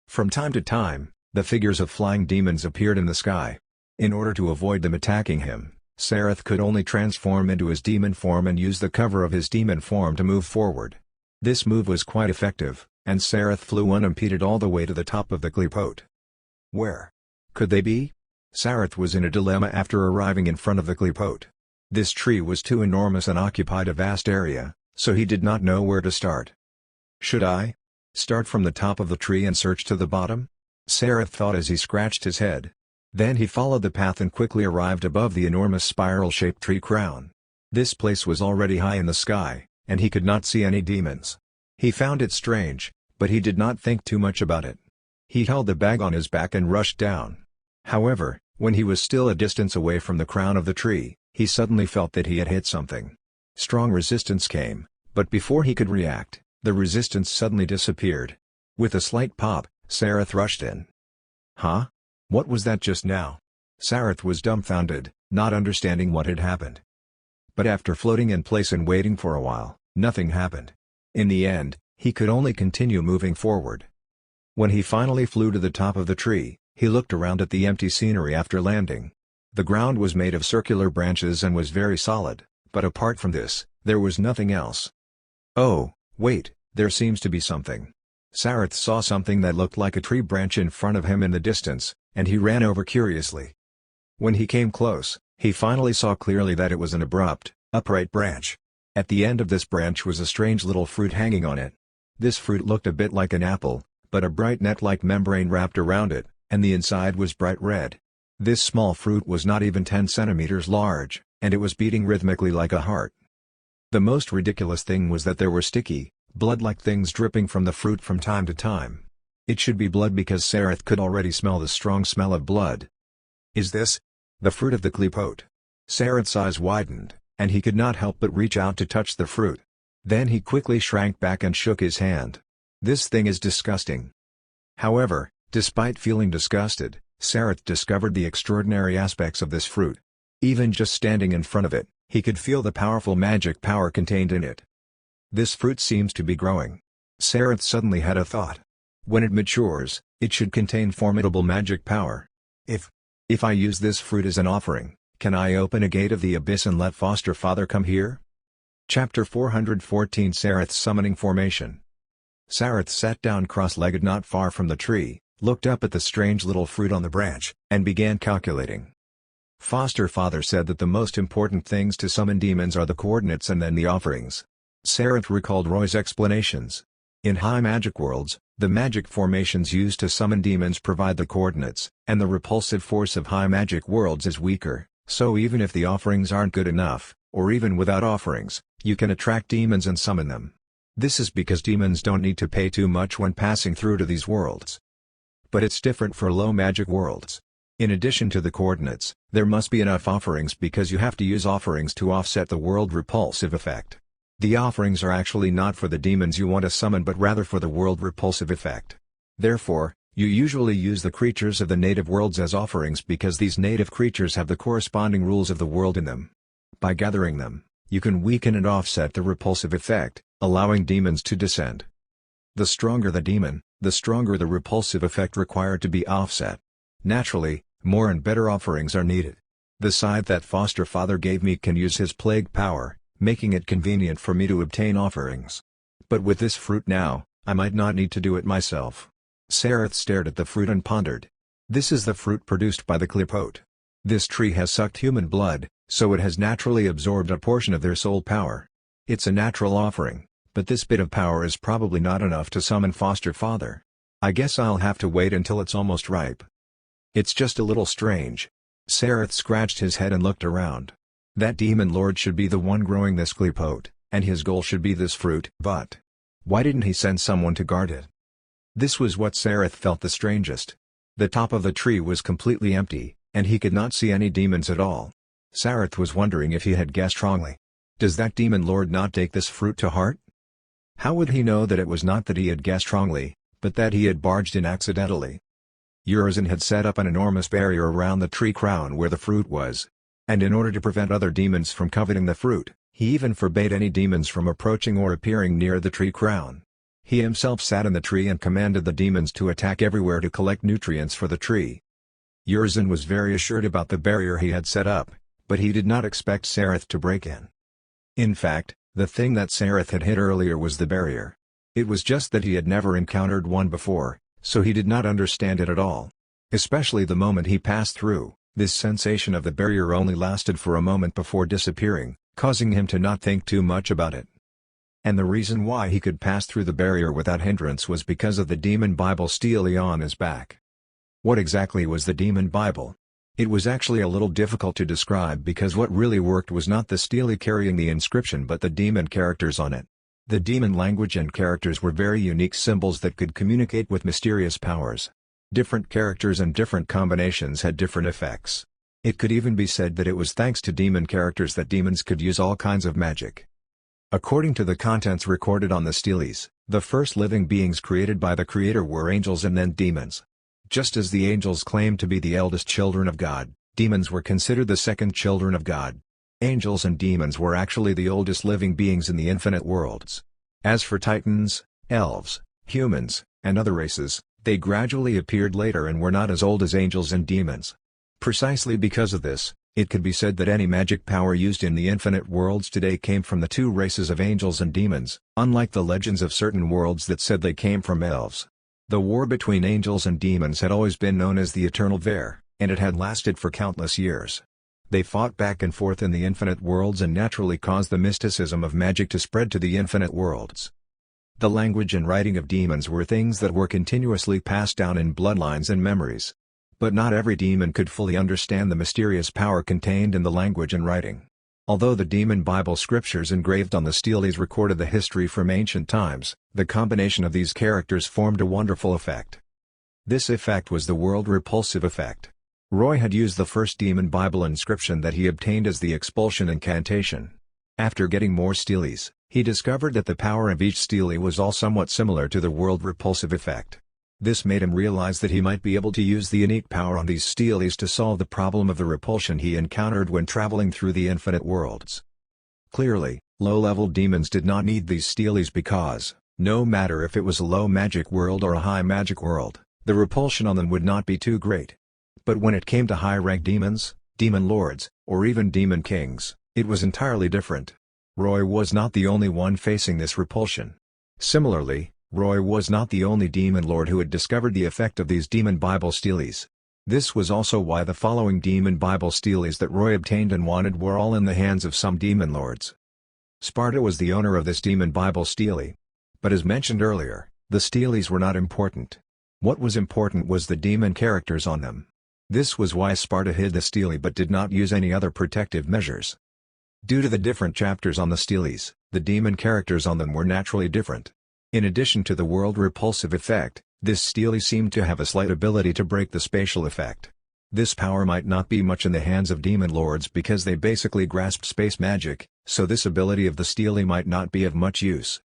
From time to time, the figures of flying demons appeared in the sky. In order to avoid them attacking him, Sareth could only transform into his demon form and use the cover of his demon form to move forward. This move was quite effective, and Sareth flew unimpeded all the way to the top of the Qliphote. Where could they be? Sareth was in a dilemma after arriving in front of the Qliphote. This tree was too enormous and occupied a vast area, so he did not know where to start. Should I start from the top of the tree and search to the bottom? Sareth thought as he scratched his head. Then he followed the path and quickly arrived above the enormous spiral-shaped tree crown. This place was already high in the sky, and he could not see any demons. He found it strange, but he did not think too much about it. He held the bag on his back and rushed down. However, when he was still a distance away from the crown of the tree, he suddenly felt that he had hit something. Strong resistance came, but before he could react, the resistance suddenly disappeared. With a slight pop, Sareth rushed in. Huh? What was that just now? Sareth was dumbfounded, not understanding what had happened. But after floating in place and waiting for a while, nothing happened. In the end, he could only continue moving forward. When he finally flew to the top of the tree, he looked around at the empty scenery after landing. The ground was made of circular branches and was very solid, but apart from this, there was nothing else. Oh, wait, there seems to be something. Sareth saw something that looked like a tree branch in front of him in the distance, and he ran over curiously. When he came close, he finally saw clearly that it was an abrupt, upright branch. At the end of this branch was a strange little fruit hanging on it. This fruit looked a bit like an apple, but a bright net-like membrane wrapped around it, and the inside was bright red. This small fruit was not even 10 centimeters large, and it was beating rhythmically like a heart. The most ridiculous thing was that there were sticky, blood-like things dripping from the fruit from time to time. It should be blood because Sareth could already smell the strong smell of blood. Is this the fruit of the Qliphote? Sareth's eyes widened, and he could not help but reach out to touch the fruit. Then he quickly shrank back and shook his hand. This thing is disgusting. However, despite feeling disgusted, Sareth discovered the extraordinary aspects of this fruit. Even just standing in front of it, he could feel the powerful magic power contained in it. This fruit seems to be growing. Sareth suddenly had a thought. When it matures, it should contain formidable magic power. If I use this fruit as an offering, can I open a gate of the abyss and let Foster Father come here? Chapter 414 Sareth's Summoning Formation. Sareth sat down cross-legged not far from the tree, looked up at the strange little fruit on the branch, and began calculating. Foster Father said that the most important things to summon demons are the coordinates and then the offerings. Sareth recalled Roy's explanations. In high magic worlds, the magic formations used to summon demons provide the coordinates, and the repulsive force of high magic worlds is weaker, so even if the offerings aren't good enough, or even without offerings, you can attract demons and summon them. This is because demons don't need to pay too much when passing through to these worlds. But it's different for low magic worlds. In addition to the coordinates, there must be enough offerings because you have to use offerings to offset the world repulsive effect. The offerings are actually not for the demons you want to summon but rather for the world repulsive effect. Therefore, you usually use the creatures of the native worlds as offerings because these native creatures have the corresponding rules of the world in them. By gathering them, you can weaken and offset the repulsive effect, allowing demons to descend. The stronger the demon, the stronger the repulsive effect required to be offset. Naturally, More and better offerings are needed. The scythe that foster father gave me can use his plague power, making it convenient for me to obtain offerings. But with this fruit now, I might not need to do it myself." Sareth stared at the fruit and pondered. This is the fruit produced by the Qliphote. This tree has sucked human blood, so it has naturally absorbed a portion of their soul power. It's a natural offering, but this bit of power is probably not enough to summon foster father. I guess I'll have to wait until it's almost ripe. It's just a little strange. Sareth scratched his head and looked around. That demon lord should be the one growing this Qliphote, and his goal should be this fruit. But why didn't he send someone to guard it? This was what Sareth felt the strangest. The top of the tree was completely empty, and he could not see any demons at all. Sareth was wondering if he had guessed wrongly. Does that demon lord not take this fruit to heart? How would he know that it was not that he had guessed wrongly, but that he had barged in accidentally? Urizen had set up an enormous barrier around the tree crown where the fruit was. And in order to prevent other demons from coveting the fruit, he even forbade any demons from approaching or appearing near the tree crown. He himself sat in the tree and commanded the demons to attack everywhere to collect nutrients for the tree. Urizen was very assured about the barrier he had set up, but he did not expect Sareth to break in. In fact, the thing that Sareth had hit earlier was the barrier. It was just that he had never encountered one before, so he did not understand it at all. Especially the moment he passed through, this sensation of the barrier only lasted for a moment before disappearing, causing him to not think too much about it. And the reason why he could pass through the barrier without hindrance was because of the demon Bible steely on his back. What exactly was the demon Bible? It was actually a little difficult to describe because what really worked was not the steely carrying the inscription but the demon characters on it. The demon language and characters were very unique symbols that could communicate with mysterious powers. Different characters and different combinations had different effects. It could even be said that it was thanks to demon characters that demons could use all kinds of magic. According to the contents recorded on the steles, the first living beings created by the Creator were angels and then demons. Just as the angels claimed to be the eldest children of God, demons were considered the second children of God. Angels and demons were actually the oldest living beings in the infinite worlds. As for titans, elves, humans, and other races, they gradually appeared later and were not as old as angels and demons. Precisely because of this, it could be said that any magic power used in the infinite worlds today came from the two races of angels and demons, unlike the legends of certain worlds that said they came from elves. The war between angels and demons had always been known as the Eternal War, and it had lasted for countless years. They fought back and forth in the infinite worlds and naturally caused the mysticism of magic to spread to the infinite worlds. The language and writing of demons were things that were continuously passed down in bloodlines and memories. But not every demon could fully understand the mysterious power contained in the language and writing. Although the demon Bible scriptures engraved on the steles recorded the history from ancient times, the combination of these characters formed a wonderful effect. This effect was the world repulsive effect. Roy had used the first demon Bible inscription that he obtained as the expulsion incantation. After getting more steles, he discovered that the power of each stele was all somewhat similar to the world repulsive effect. This made him realize that he might be able to use the innate power on these steles to solve the problem of the repulsion he encountered when traveling through the infinite worlds. Clearly, low-level demons did not need these steles because, no matter if it was a low magic world or a high magic world, the repulsion on them would not be too great. But when it came to high-rank demons, demon lords, or even demon kings, it was entirely different. Roy was not the only one facing this repulsion. Similarly, Roy was not the only demon lord who had discovered the effect of these demon Bible steles. This was also why the following demon Bible steles that Roy obtained and wanted were all in the hands of some demon lords. Sparta was the owner of this demon Bible stele. But as mentioned earlier, the steles were not important. What was important was the demon characters on them. This was why Sparta hid the stele but did not use any other protective measures. Due to the different chapters on the steles, the demon characters on them were naturally different. In addition to the world repulsive effect, this stele seemed to have a slight ability to break the spatial effect. This power might not be much in the hands of demon lords because they basically grasped space magic, so this ability of the stele might not be of much use.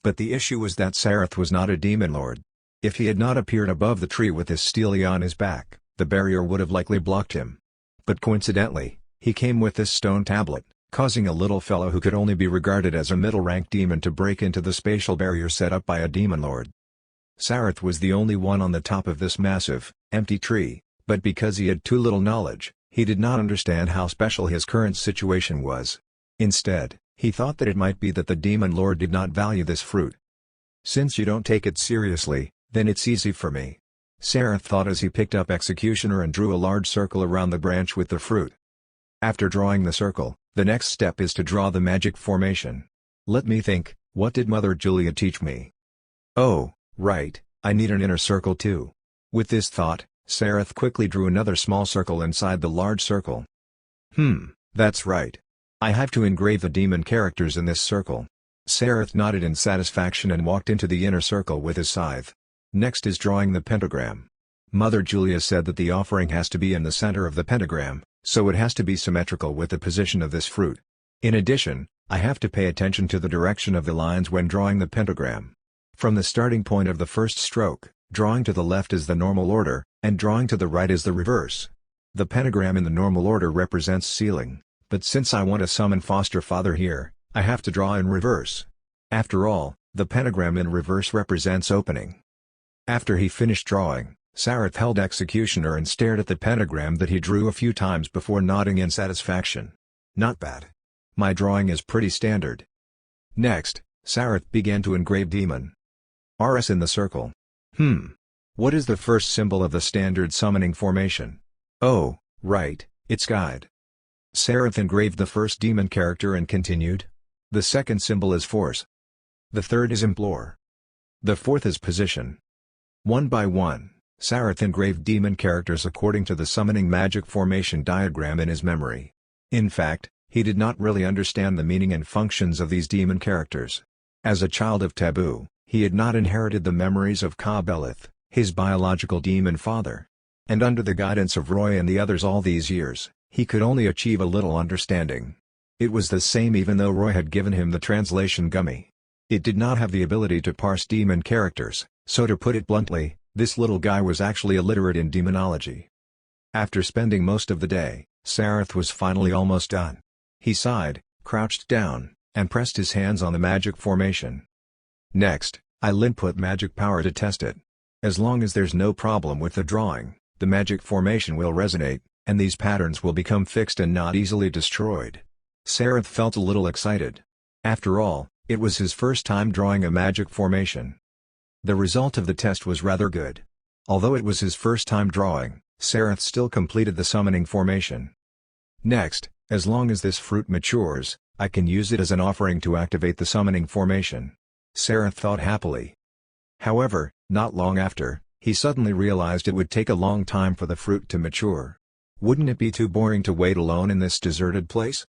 But the issue was that Sareth was not a demon lord. If he had not appeared above the tree with his stele on his back, the barrier would have likely blocked him. But coincidentally, he came with this stone tablet, causing a little fellow who could only be regarded as a middle-rank demon to break into the spatial barrier set up by a demon lord. Sareth was the only one on the top of this massive, empty tree, But because he had too little knowledge, he did not understand how special his current situation was. Instead, he thought that it might be that the demon lord did not value this fruit. "Since you don't take it seriously, then it's easy for me," Sareth thought as he picked up Executioner and drew a large circle around the branch with the fruit. After drawing the circle, the next step is to draw the magic formation. Let me think, what did Mother Julia teach me? Oh, right, I need an inner circle too. With this thought, Sareth quickly drew another small circle inside the large circle. That's right. I have to engrave the demon characters in this circle. Sareth nodded in satisfaction and walked into the inner circle with his scythe. Next is drawing the pentagram. Mother Julia said that the offering has to be in the center of the pentagram, so it has to be symmetrical with the position of this fruit. In addition, I have to pay attention to the direction of the lines when drawing the pentagram. From the starting point of the first stroke, drawing to the left is the normal order, and drawing to the right is the reverse. The pentagram in the normal order represents sealing, but since I want to summon Foster Father here, I have to draw in reverse. After all, the pentagram in reverse represents opening. After he finished drawing, Sareth held Executioner and stared at the pentagram that he drew a few times before nodding in satisfaction. Not bad. My drawing is pretty standard. Next, Sareth began to engrave Demon RS in the circle. What is the first symbol of the standard summoning formation? Oh, right, it's Guide. Sareth engraved the first demon character and continued. The second symbol is Force. The third is Implore. The fourth is Position. One by one, Sareth engraved demon characters according to the summoning magic formation diagram in his memory. In fact, he did not really understand the meaning and functions of these demon characters. As a child of Taboo, he had not inherited the memories of Ka-Belith, his biological demon father. And under the guidance of Roy and the others all these years, he could only achieve a little understanding. It was the same even though Roy had given him the translation gummy. It did not have the ability to parse demon characters, so to put it bluntly, this little guy was actually illiterate in demonology. After spending most of the day, Sareth was finally almost done. He sighed, crouched down, and pressed his hands on the magic formation. Next, I'll input magic power to test it. As long as there's no problem with the drawing, the magic formation will resonate, and these patterns will become fixed and not easily destroyed. Sareth felt a little excited. After all, it was his first time drawing a magic formation. The result of the test was rather good. Although it was his first time drawing, Sareth still completed the summoning formation. Next, as long as this fruit matures, I can use it as an offering to activate the summoning formation. Sareth thought happily. However, not long after, he suddenly realized it would take a long time for the fruit to mature. Wouldn't it be too boring to wait alone in this deserted place?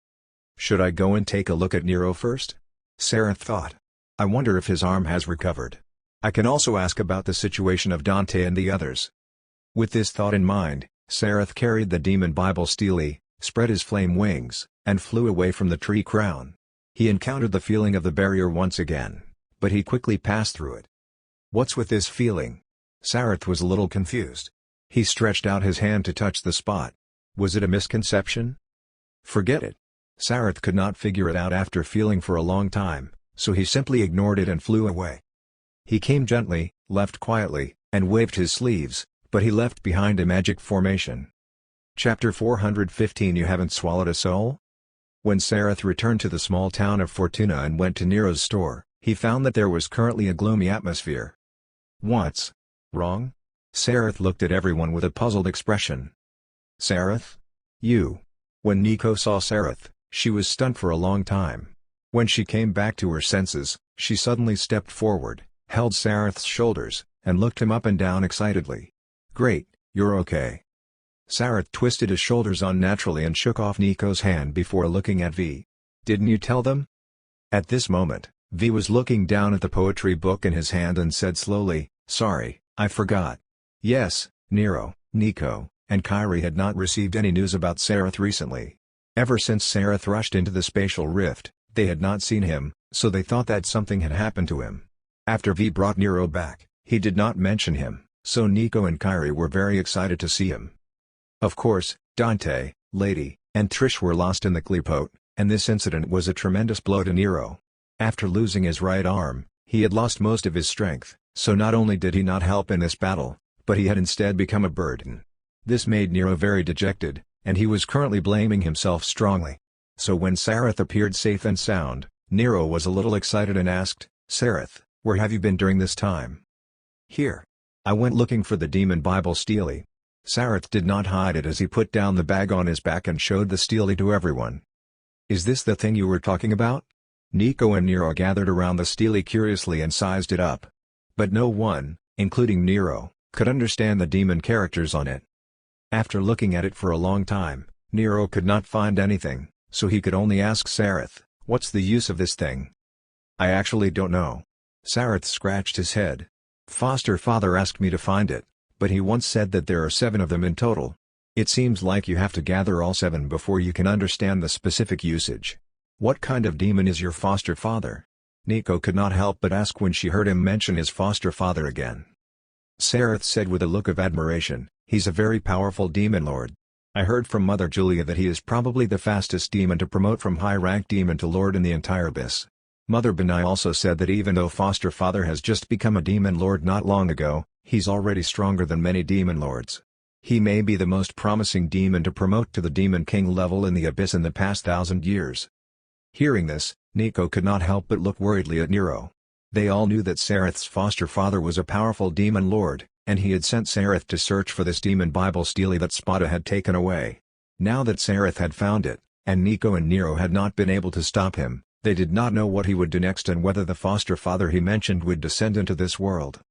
Should I go and take a look at Nero first? Sareth thought. I wonder if his arm has recovered. I can also ask about the situation of Dante and the others. With this thought in mind, Sareth carried the demon Bible steely, spread his flame wings, and flew away from the tree crown. He encountered the feeling of the barrier once again, but he quickly passed through it. What's with this feeling? Sareth was a little confused. He stretched out his hand to touch the spot. Was it a misconception? Forget it. Sareth could not figure it out after feeling for a long time, so he simply ignored it and flew away. He came gently, left quietly, and waved his sleeves, but he left behind a magic formation. Chapter 415 You haven't swallowed a soul? When Sareth returned to the small town of Fortuna and went to Nero's store, he found that there was currently a gloomy atmosphere. What's wrong? Sareth looked at everyone with a puzzled expression. Sareth? You. When Nico saw Sareth, she was stunned for a long time. When she came back to her senses, she suddenly stepped forward, held Sareth's shoulders, and looked him up and down excitedly. Great, you're okay. Sareth twisted his shoulders unnaturally and shook off Nico's hand before looking at V. Didn't you tell them? At this moment, V was looking down at the poetry book in his hand and said slowly, Sorry, I forgot. Yes, Nero, Nico, and Kyrie had not received any news about Sareth recently. Ever since Sareth rushed into the spatial rift, they had not seen him, so they thought that something had happened to him. After V brought Nero back, he did not mention him, so Nico and Kyrie were very excited to see him. Of course, Dante, Lady, and Trish were lost in the Kleepote, and this incident was a tremendous blow to Nero. After losing his right arm, he had lost most of his strength, so not only did he not help in this battle, but he had instead become a burden. This made Nero very dejected, and he was currently blaming himself strongly. So when Sareth appeared safe and sound, Nero was a little excited and asked, "Sareth, where have you been during this time?" "Here. I went looking for the demon Bible stele." Sareth did not hide it as he put down the bag on his back and showed the stele to everyone. "Is this the thing you were talking about?" Nico and Nero gathered around the stele curiously and sized it up. But no one, including Nero, could understand the demon characters on it. After looking at it for a long time, Nero could not find anything, so he could only ask Sareth, "What's the use of this thing?" "I actually don't know." Sareth scratched his head. "Foster father asked me to find it, but he once said that there are 7 of them in total. It seems like you have to gather all 7 before you can understand the specific usage." "What kind of demon is your foster father?" Nico could not help but ask when she heard him mention his foster father again. Sareth said with a look of admiration, "He's a very powerful demon lord. I heard from Mother Julia that he is probably the fastest demon to promote from high-rank demon to lord in the entire abyss. Mother Benai also said that even though foster father has just become a demon lord not long ago, he's already stronger than many demon lords. He may be the most promising demon to promote to the demon king level in the abyss in the past 1,000 years. Hearing this, Nico could not help but look worriedly at Nero. They all knew that Sareth's foster father was a powerful demon lord, and he had sent Sareth to search for this demon Bible stele that Spada had taken away. Now that Sareth had found it, and Nico and Nero had not been able to stop him, they did not know what he would do next and whether the foster father he mentioned would descend into this world.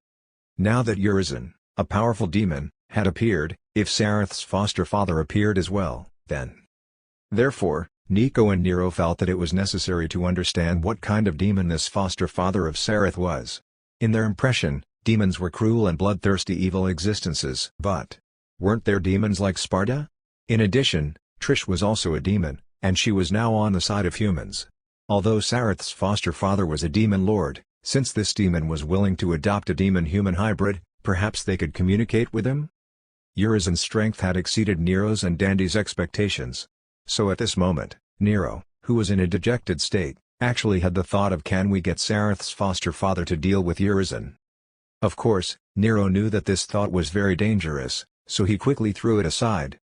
Now that Urizen, a powerful demon, had appeared, if Sareth's foster father appeared as well, then. Therefore, Nico and Nero felt that it was necessary to understand what kind of demon this foster father of Sareth was. In their impression, demons were cruel and bloodthirsty evil existences. But weren't there demons like Sparta? In addition, Trish was also a demon, and she was now on the side of humans. Although Sareth's foster father was a demon lord, since this demon was willing to adopt a demon-human hybrid, perhaps they could communicate with him? Urizen's strength had exceeded Nero's and Dandy's expectations. So at this moment, Nero, who was in a dejected state, actually had the thought of, can we get Sareth's foster father to deal with Urizen? Of course, Nero knew that this thought was very dangerous, so he quickly threw it aside.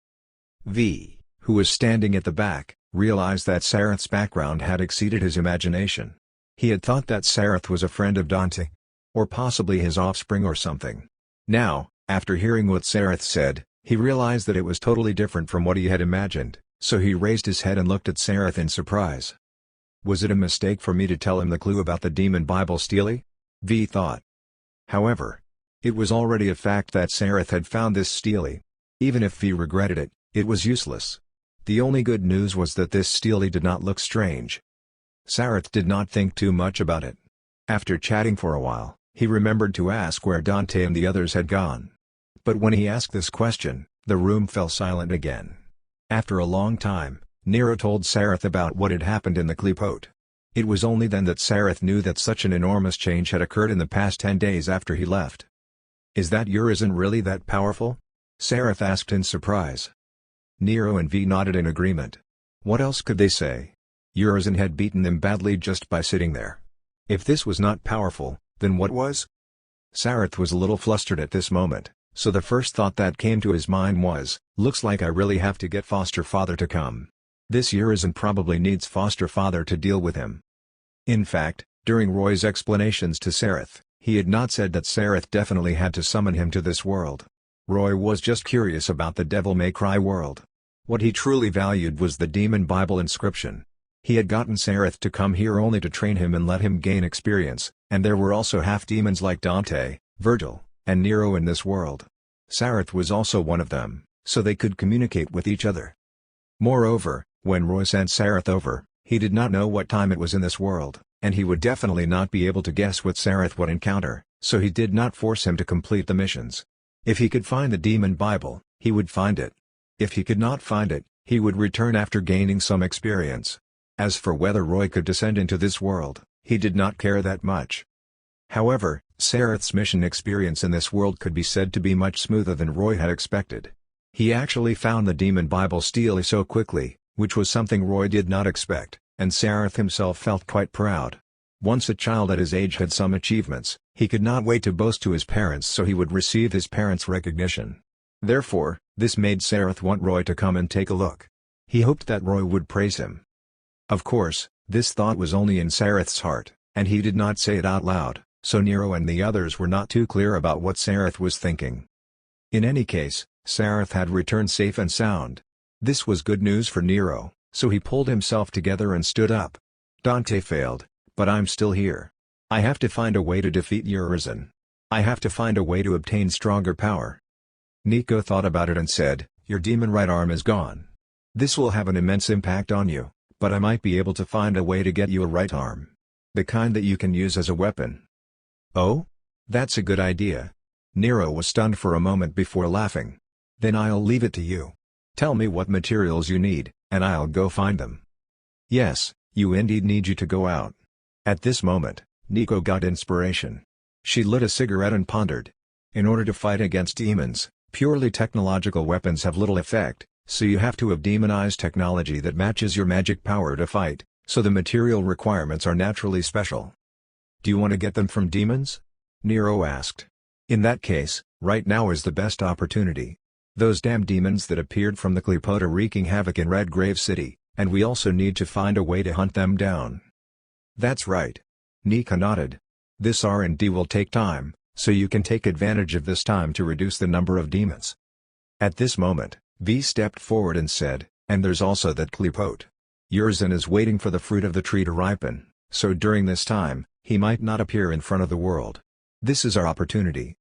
V, who was standing at the back, realized that Sareth's background had exceeded his imagination. He had thought that Sareth was a friend of Dante. Or possibly his offspring or something. Now, after hearing what Sareth said, he realized that it was totally different from what he had imagined, so he raised his head and looked at Sareth in surprise. Was it a mistake for me to tell him the clue about the demon Bible stele? V thought. However, it was already a fact that Sareth had found this stele. Even if V regretted it, it was useless. The only good news was that this stele did not look strange. Sareth did not think too much about it. After chatting for a while, he remembered to ask where Dante and the others had gone. But when he asked this question, the room fell silent again. After a long time, Nero told Sareth about what had happened in the Kleepote. It was only then that Sareth knew that such an enormous change had occurred in the past 10 days after he left. Is that Urizen really that powerful? Sareth asked in surprise. Nero and V nodded in agreement. What else could they say? Urizen had beaten them badly just by sitting there. If this was not powerful, then what was? Sareth was a little flustered at this moment, so the first thought that came to his mind was, looks like I really have to get foster father to come. This Urizen probably needs foster father to deal with him. In fact, during Roy's explanations to Sareth, he had not said that Sareth definitely had to summon him to this world. Roy was just curious about the Devil May Cry world. What he truly valued was the demon Bible inscription. He had gotten Sareth to come here only to train him and let him gain experience, and there were also half-demons like Dante, Virgil, and Nero in this world. Sareth was also one of them, so they could communicate with each other. Moreover, when Roy sent Sareth over, he did not know what time it was in this world, and he would definitely not be able to guess what Sareth would encounter, so he did not force him to complete the missions. If he could find the demon Bible, he would find it. If he could not find it, he would return after gaining some experience. As for whether Roy could descend into this world, he did not care that much. However, Sareth's mission experience in this world could be said to be much smoother than Roy had expected. He actually found the demon Bible stele so quickly, which was something Roy did not expect, and Sareth himself felt quite proud. Once a child at his age had some achievements, he could not wait to boast to his parents so he would receive his parents' recognition. Therefore, this made Sareth want Roy to come and take a look. He hoped that Roy would praise him. Of course, this thought was only in Sareth's heart, and he did not say it out loud, so Nero and the others were not too clear about what Sareth was thinking. In any case, Sareth had returned safe and sound. This was good news for Nero, so he pulled himself together and stood up. Dante failed, but I'm still here. I have to find a way to defeat Urizen. I have to find a way to obtain stronger power. Nico thought about it and said, your demon right arm is gone. This will have an immense impact on you, but I might be able to find a way to get you a right arm. The kind that you can use as a weapon. Oh? That's a good idea. Nero was stunned for a moment before laughing. Then I'll leave it to you. Tell me what materials you need, and I'll go find them. Yes, you indeed need you to go out. At this moment, Nico got inspiration. She lit a cigarette and pondered. In order to fight against demons, purely technological weapons have little effect, so you have to have demonized technology that matches your magic power to fight, so the material requirements are naturally special. Do you want to get them from demons? Nero asked. In that case, right now is the best opportunity. Those damn demons that appeared from the Kleepote are wreaking havoc in Redgrave City, and we also need to find a way to hunt them down. That's right. Nika nodded. This R&D will take time, so you can take advantage of this time to reduce the number of demons. At this moment, V stepped forward and said, and there's also that Kleepote. Urizen is waiting for the fruit of the tree to ripen, so during this time, he might not appear in front of the world. This is our opportunity.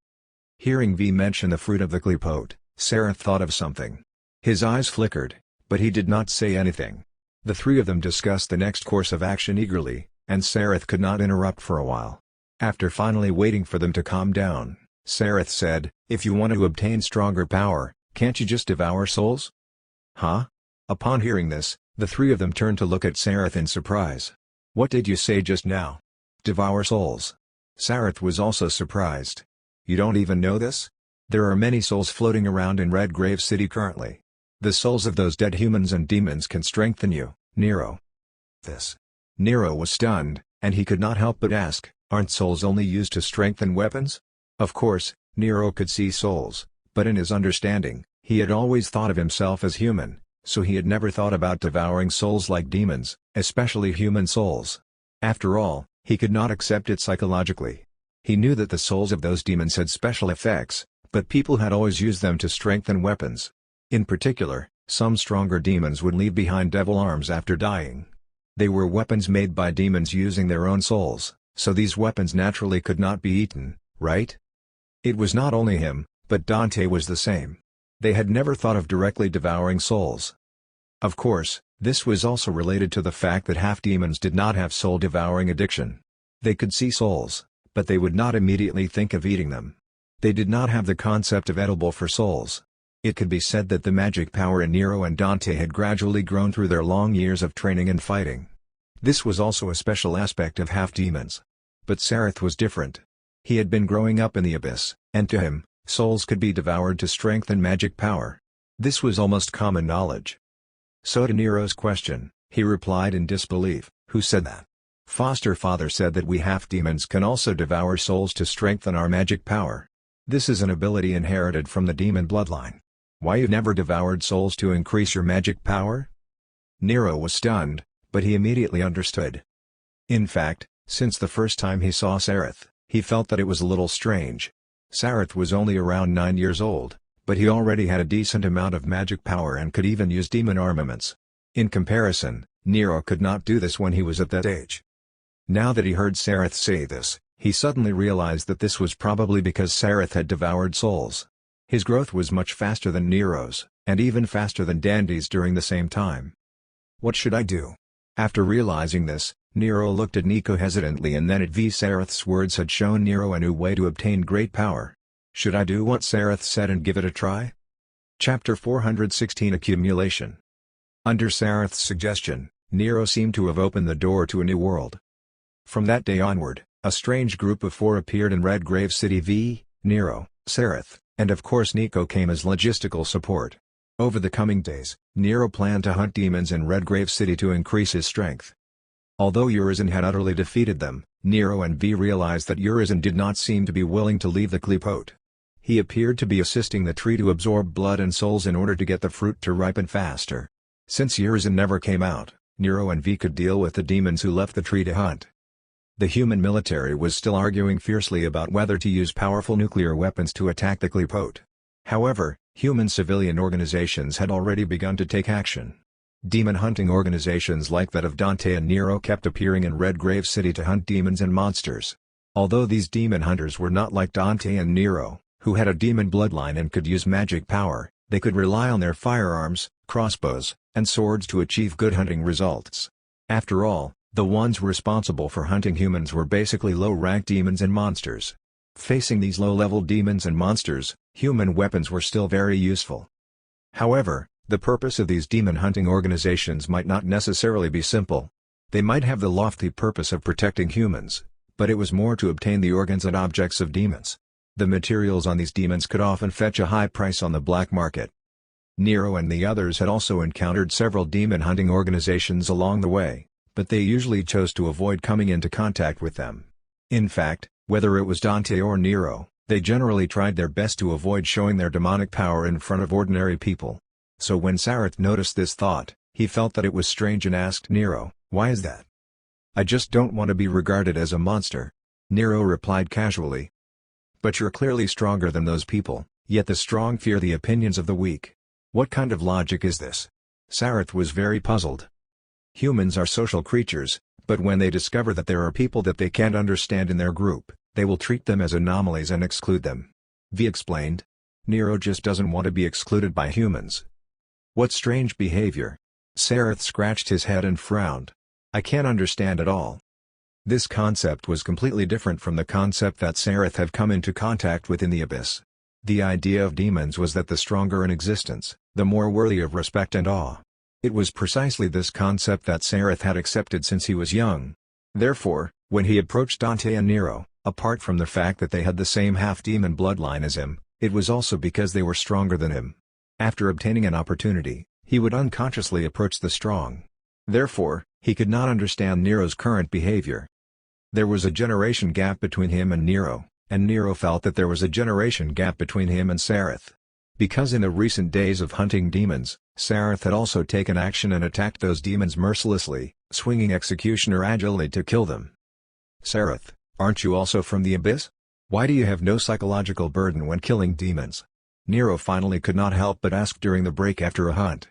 Hearing V mention the fruit of the Kleepote, Sareth thought of something. His eyes flickered, but he did not say anything. The three of them discussed the next course of action eagerly, and Sareth could not interrupt for a while. After finally waiting for them to calm down, Sareth said, if you want to obtain stronger power, can't you just devour souls? Huh? Upon hearing this, the three of them turned to look at Sareth in surprise. What did you say just now? Devour souls. Sareth was also surprised. You don't even know this? There are many souls floating around in Redgrave City currently. The souls of those dead humans and demons can strengthen you, Nero. This. Nero was stunned, and he could not help but ask, aren't souls only used to strengthen weapons? Of course, Nero could see souls, but in his understanding, he had always thought of himself as human, so he had never thought about devouring souls like demons, especially human souls. After all, he could not accept it psychologically. He knew that the souls of those demons had special effects, but people had always used them to strengthen weapons. In particular, some stronger demons would leave behind devil arms after dying. They were weapons made by demons using their own souls, so these weapons naturally could not be eaten, right? It was not only him, but Dante was the same. They had never thought of directly devouring souls. Of course, this was also related to the fact that half-demons did not have soul-devouring addiction. They could see souls, but they would not immediately think of eating them. They did not have the concept of edible for souls. It could be said that the magic power in Nero and Dante had gradually grown through their long years of training and fighting. This was also a special aspect of half-demons. But Sareth was different. He had been growing up in the abyss, and to him, souls could be devoured to strengthen magic power. This was almost common knowledge. So to Nero's question, he replied in disbelief, who said that? Foster father said that we half-demons can also devour souls to strengthen our magic power. This is an ability inherited from the demon bloodline. Why you never devoured souls to increase your magic power? Nero was stunned, but he immediately understood. In fact, since the first time he saw Sareth, he felt that it was a little strange. Sareth was only around 9 years old, but he already had a decent amount of magic power and could even use demon armaments. In comparison, Nero could not do this when he was at that age. Now that he heard Sareth say this, he suddenly realized that this was probably because Sareth had devoured souls. His growth was much faster than Nero's, and even faster than Dandy's during the same time. What should I do? After realizing this, Nero looked at Nico hesitantly and then at V. Sareth's words had shown Nero a new way to obtain great power. Should I do what Sareth said and give it a try? Chapter 416 Accumulation. Under Sareth's suggestion, Nero seemed to have opened the door to a new world. From that day onward, a strange group of 4 appeared in Redgrave City. V, Nero, Sareth, and of course Nico came as logistical support. Over the coming days, Nero planned to hunt demons in Redgrave City to increase his strength. Although Urizen had utterly defeated them, Nero and V realized that Urizen did not seem to be willing to leave the Kleepote. He appeared to be assisting the tree to absorb blood and souls in order to get the fruit to ripen faster. Since Urizen never came out, Nero and V could deal with the demons who left the tree to hunt. The human military was still arguing fiercely about whether to use powerful nuclear weapons to attack the Klepote. However, human civilian organizations had already begun to take action. Demon hunting organizations like that of Dante and Nero kept appearing in Redgrave City to hunt demons and monsters. Although these demon hunters were not like Dante and Nero, who had a demon bloodline and could use magic power, they could rely on their firearms, crossbows, and swords to achieve good hunting results. After all, the ones responsible for hunting humans were basically low-rank demons and monsters. Facing these low-level demons and monsters, human weapons were still very useful. However, the purpose of these demon hunting organizations might not necessarily be simple. They might have the lofty purpose of protecting humans, but it was more to obtain the organs and objects of demons. The materials on these demons could often fetch a high price on the black market. Nero and the others had also encountered several demon hunting organizations along the way, but they usually chose to avoid coming into contact with them. In fact, whether it was Dante or Nero, they generally tried their best to avoid showing their demonic power in front of ordinary people. So when Sareth noticed this thought, he felt that it was strange and asked Nero, "Why is that?" "I just don't want to be regarded as a monster," Nero replied casually. "But you're clearly stronger than those people, yet the strong fear the opinions of the weak. What kind of logic is this?" Sareth was very puzzled. Humans are social creatures, but when they discover that there are people that they can't understand in their group, they will treat them as anomalies and exclude them. V explained. Nero just doesn't want to be excluded by humans. "What strange behavior." Sareth scratched his head and frowned. "I can't understand at all." This concept was completely different from the concept that Sareth had come into contact with in the Abyss. The idea of demons was that the stronger in existence, the more worthy of respect and awe. It was precisely this concept that Sareth had accepted since he was young. Therefore, when he approached Dante and Nero, apart from the fact that they had the same half-demon bloodline as him, it was also because they were stronger than him. After obtaining an opportunity, he would unconsciously approach the strong. Therefore, he could not understand Nero's current behavior. There was a generation gap between him and Nero felt that there was a generation gap between him and Sareth. Because in the recent days of hunting demons, Sareth had also taken action and attacked those demons mercilessly, swinging executioner agility to kill them. "Sareth, aren't you also from the Abyss? Why do you have no psychological burden when killing demons?" Nero finally could not help but ask during the break after a hunt.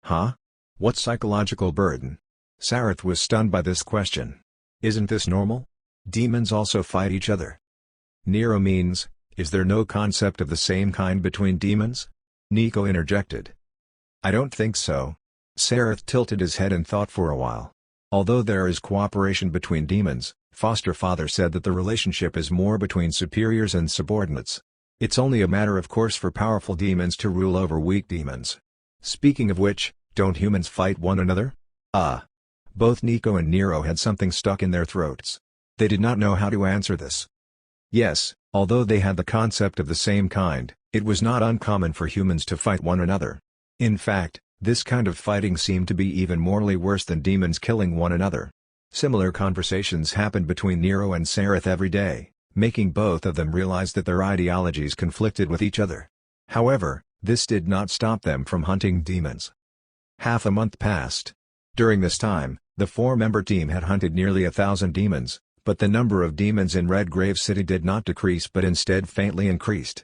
"Huh? What psychological burden?" Sareth was stunned by this question. "Isn't this normal? Demons also fight each other." "Nero means, is there no concept of the same kind between demons?" Nico interjected. "I don't think so." Sareth tilted his head and thought for a while. Although there is cooperation between demons, Foster Father said that the relationship is more between superiors and subordinates. It's only a matter of course for powerful demons to rule over weak demons. Speaking of which, don't humans fight one another? Both Nico and Nero had something stuck in their throats. They did not know how to answer this. Yes, although they had the concept of the same kind, it was not uncommon for humans to fight one another. In fact, this kind of fighting seemed to be even morally worse than demons killing one another. Similar conversations happened between Nero and Sareth every day, making both of them realize that their ideologies conflicted with each other. However, this did not stop them from hunting demons. Half a month passed. During this time, the four-member team had hunted nearly 1,000 demons, but the number of demons in Redgrave City did not decrease but instead faintly increased.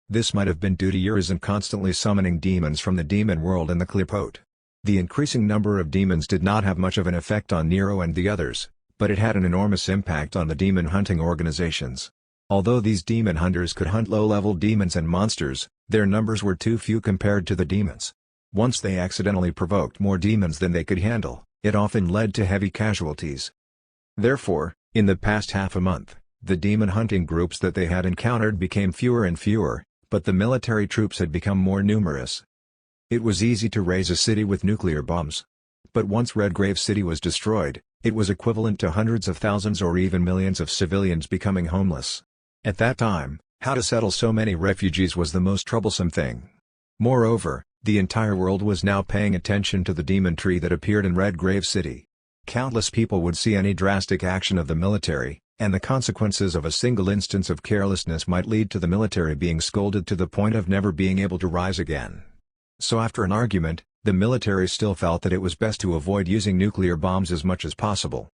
This might have been due to Urizen constantly summoning demons from the demon world in the Klepote. The increasing number of demons did not have much of an effect on Nero and the others, but it had an enormous impact on the demon hunting organizations. Although these demon hunters could hunt low-level demons and monsters, their numbers were too few compared to the demons. Once they accidentally provoked more demons than they could handle, it often led to heavy casualties. Therefore, in the past half a month, the demon hunting groups that they had encountered became fewer and fewer, but the military troops had become more numerous. It was easy to raise a city with nuclear bombs. But once Redgrave City was destroyed, it was equivalent to hundreds of thousands or even millions of civilians becoming homeless. At that time, how to settle so many refugees was the most troublesome thing. Moreover, the entire world was now paying attention to the demon tree that appeared in Redgrave City. Countless people would see any drastic action of the military, and the consequences of a single instance of carelessness might lead to the military being scolded to the point of never being able to rise again. So after an argument, the military still felt that it was best to avoid using nuclear bombs as much as possible.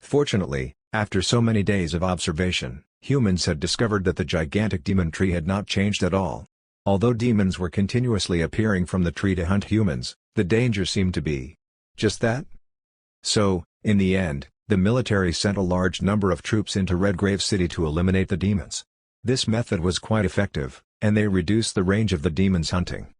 Fortunately, after so many days of observation, humans had discovered that the gigantic demon tree had not changed at all. Although demons were continuously appearing from the tree to hunt humans, the danger seemed to be just that. So, in the end, the military sent a large number of troops into Redgrave City to eliminate the demons. This method was quite effective, and they reduced the range of the demons hunting.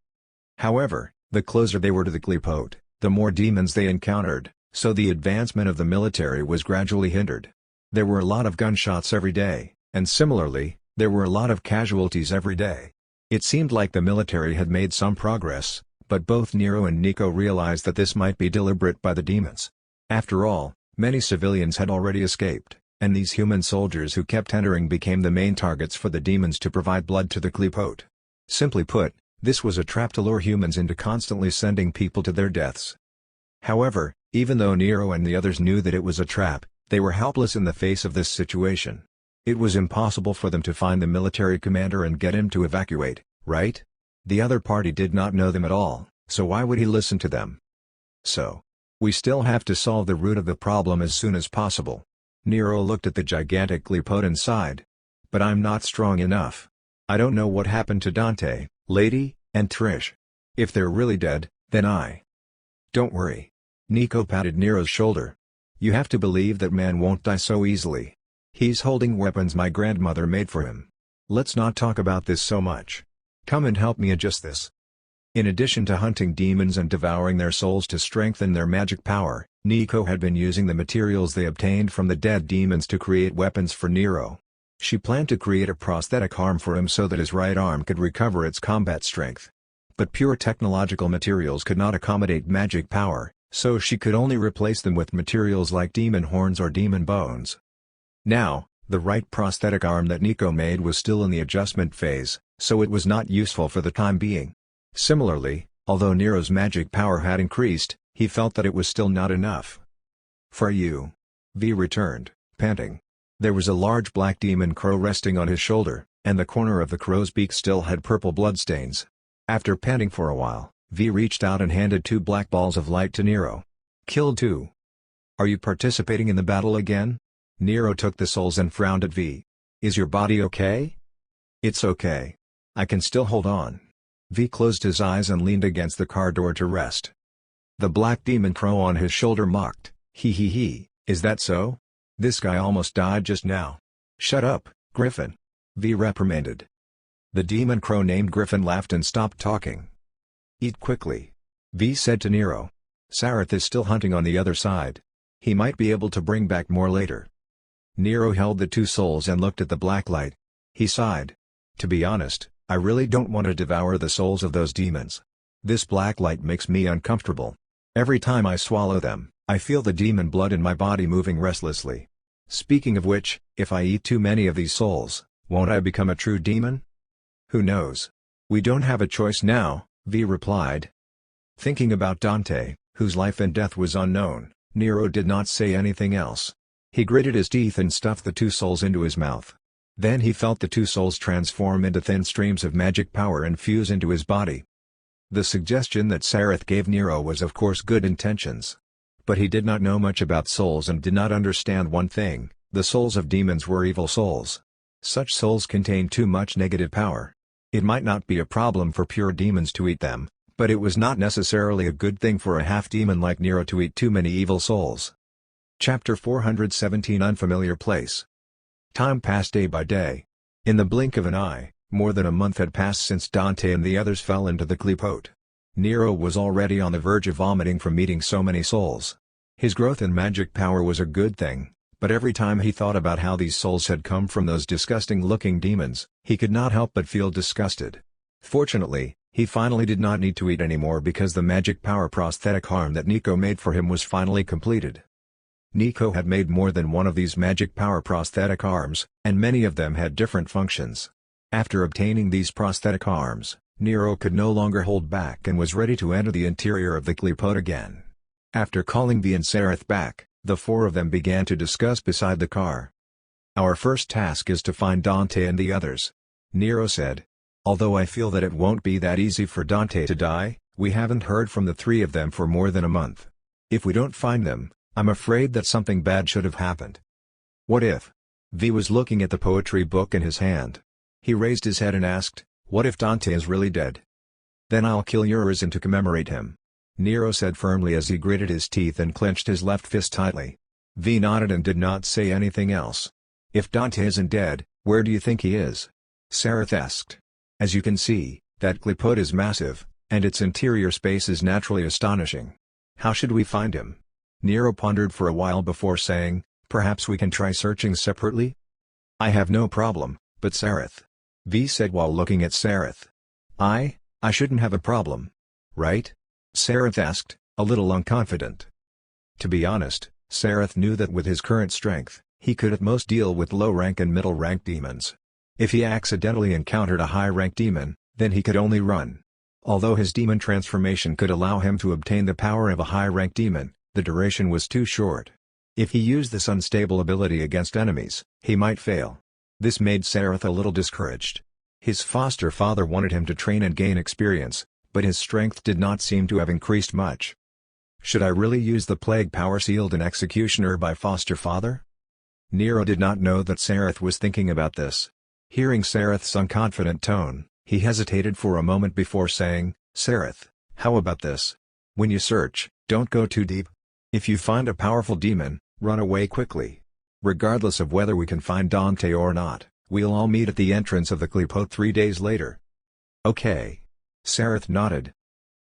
However, the closer they were to the Kleepote, the more demons they encountered, so the advancement of the military was gradually hindered. There were a lot of gunshots every day, and similarly, there were a lot of casualties every day. It seemed like the military had made some progress, but both Nero and Nico realized that this might be deliberate by the demons. After all, many civilians had already escaped, and these human soldiers who kept entering became the main targets for the demons to provide blood to the Kleepote. Simply put, this was a trap to lure humans into constantly sending people to their deaths. However, even though Nero and the others knew that it was a trap, they were helpless in the face of this situation. It was impossible for them to find the military commander and get him to evacuate, right? The other party did not know them at all, so why would he listen to them? So, we still have to solve the root of the problem as soon as possible. Nero looked at the gigantic Kleepote and sighed. But I'm not strong enough. I don't know what happened to Dante, Lady, and Trish. If they're really dead, then Don't worry. Nico patted Nero's shoulder. You have to believe that man won't die so easily. He's holding weapons my grandmother made for him. Let's not talk about this so much. Come and help me adjust this. In addition to hunting demons and devouring their souls to strengthen their magic power, Nico had been using the materials they obtained from the dead demons to create weapons for Nero. She planned to create a prosthetic arm for him so that his right arm could recover its combat strength. But pure technological materials could not accommodate magic power, so she could only replace them with materials like demon horns or demon bones. Now, the right prosthetic arm that Nico made was still in the adjustment phase, so it was not useful for the time being. Similarly, although Nero's magic power had increased, he felt that it was still not enough. For you. V returned, panting. There was a large black demon crow resting on his shoulder, and the corner of the crow's beak still had purple bloodstains. After panting for a while, V reached out and handed 2 black balls of light to Nero. Killed 2. Are you participating in the battle again? Nero took the souls and frowned at V. Is your body okay? It's okay. I can still hold on. V closed his eyes and leaned against the car door to rest. The black demon crow on his shoulder mocked, he, is that so? This guy almost died just now. Shut up, Griffin. V reprimanded. The demon crow named Griffin laughed and stopped talking. Eat quickly. V said to Nero. Sareth is still hunting on the other side. He might be able to bring back more later. Nero held the 2 souls and looked at the black light. He sighed. To be honest, I really don't want to devour the souls of those demons. This black light makes me uncomfortable. Every time I swallow them, I feel the demon blood in my body moving restlessly. Speaking of which, if I eat too many of these souls, won't I become a true demon? Who knows? We don't have a choice now, V replied. Thinking about Dante, whose life and death was unknown, Nero did not say anything else. He gritted his teeth and stuffed the 2 souls into his mouth. Then he felt the 2 souls transform into thin streams of magic power and fuse into his body. The suggestion that Sareth gave Nero was of course good intentions. But he did not know much about souls and did not understand one thing: the souls of demons were evil souls. Such souls contained too much negative power. It might not be a problem for pure demons to eat them, but it was not necessarily a good thing for a half-demon like Nero to eat too many evil souls. Chapter 417 Unfamiliar Place. Time passed day by day. In the blink of an eye, more than a month had passed since Dante and the others fell into the Kleepote. Nero was already on the verge of vomiting from eating so many souls. His growth in magic power was a good thing, but every time he thought about how these souls had come from those disgusting-looking demons, he could not help but feel disgusted. Fortunately, he finally did not need to eat anymore because the magic power prosthetic arm that Nico made for him was finally completed. Nico had made more than one of these magic power prosthetic arms, and many of them had different functions. After obtaining these prosthetic arms, Nero could no longer hold back and was ready to enter the interior of the Kleepote again. After calling V and Sareth back, the 4 of them began to discuss beside the car. Our first task is to find Dante and the others," Nero said. "Although I feel that it won't be that easy for Dante to die, we haven't heard from the three of them for more than a month. If we don't find them, I'm afraid that something bad should have happened." "What if?" V was looking at the poetry book in his hand. He raised his head and asked, "What if Dante is really dead? Then I'll kill Urizen to commemorate him," Nero said firmly as he gritted his teeth and clenched his left fist tightly. V nodded and did not say anything else. "If Dante isn't dead, where do you think he is?" Sareth asked. "As you can see, that Qliphote is massive, and its interior space is naturally astonishing. How should we find him?" Nero pondered for a while before saying, "Perhaps we can try searching separately?" "I have no problem, but Sareth," V said while looking at Sareth. I shouldn't have a problem. Right?" Sareth asked, a little unconfident. To be honest, Sareth knew that with his current strength, he could at most deal with low-rank and middle-rank demons. If he accidentally encountered a high-rank demon, then he could only run. Although his demon transformation could allow him to obtain the power of a high-rank demon, the duration was too short. If he used this unstable ability against enemies, he might fail. This made Sareth a little discouraged. His foster father wanted him to train and gain experience, but his strength did not seem to have increased much. Should I really use the plague power sealed in Executioner by foster father? Nero did not know that Sareth was thinking about this. Hearing Sareth's unconfident tone, he hesitated for a moment before saying, "Sareth, how about this? When you search, don't go too deep. If you find a powerful demon, run away quickly. Regardless of whether we can find Dante or not, we'll all meet at the entrance of the Qliphote 3 days later." "Okay." Sareth nodded.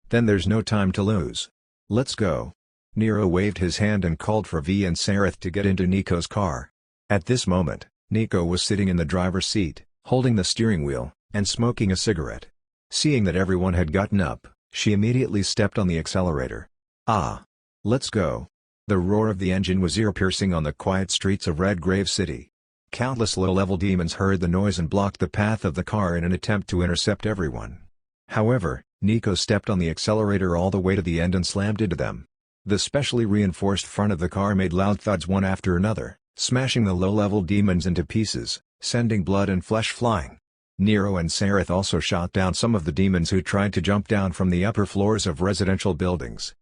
"Then there's no time to lose. Let's go." Nero waved his hand and called for V and Sareth to get into Nico's car. At this moment, Nico was sitting in the driver's seat, holding the steering wheel, and smoking a cigarette. Seeing that everyone had gotten up, she immediately stepped on the accelerator. "Ah! Let's go." The roar of the engine was ear-piercing on the quiet streets of Redgrave City. Countless low-level demons heard the noise and blocked the path of the car in an attempt to intercept everyone. However, Nico stepped on the accelerator all the way to the end and slammed into them. The specially reinforced front of the car made loud thuds one after another, smashing the low-level demons into pieces, sending blood and flesh flying. Nero and Sareth also shot down some of the demons who tried to jump down from the upper floors of residential buildings.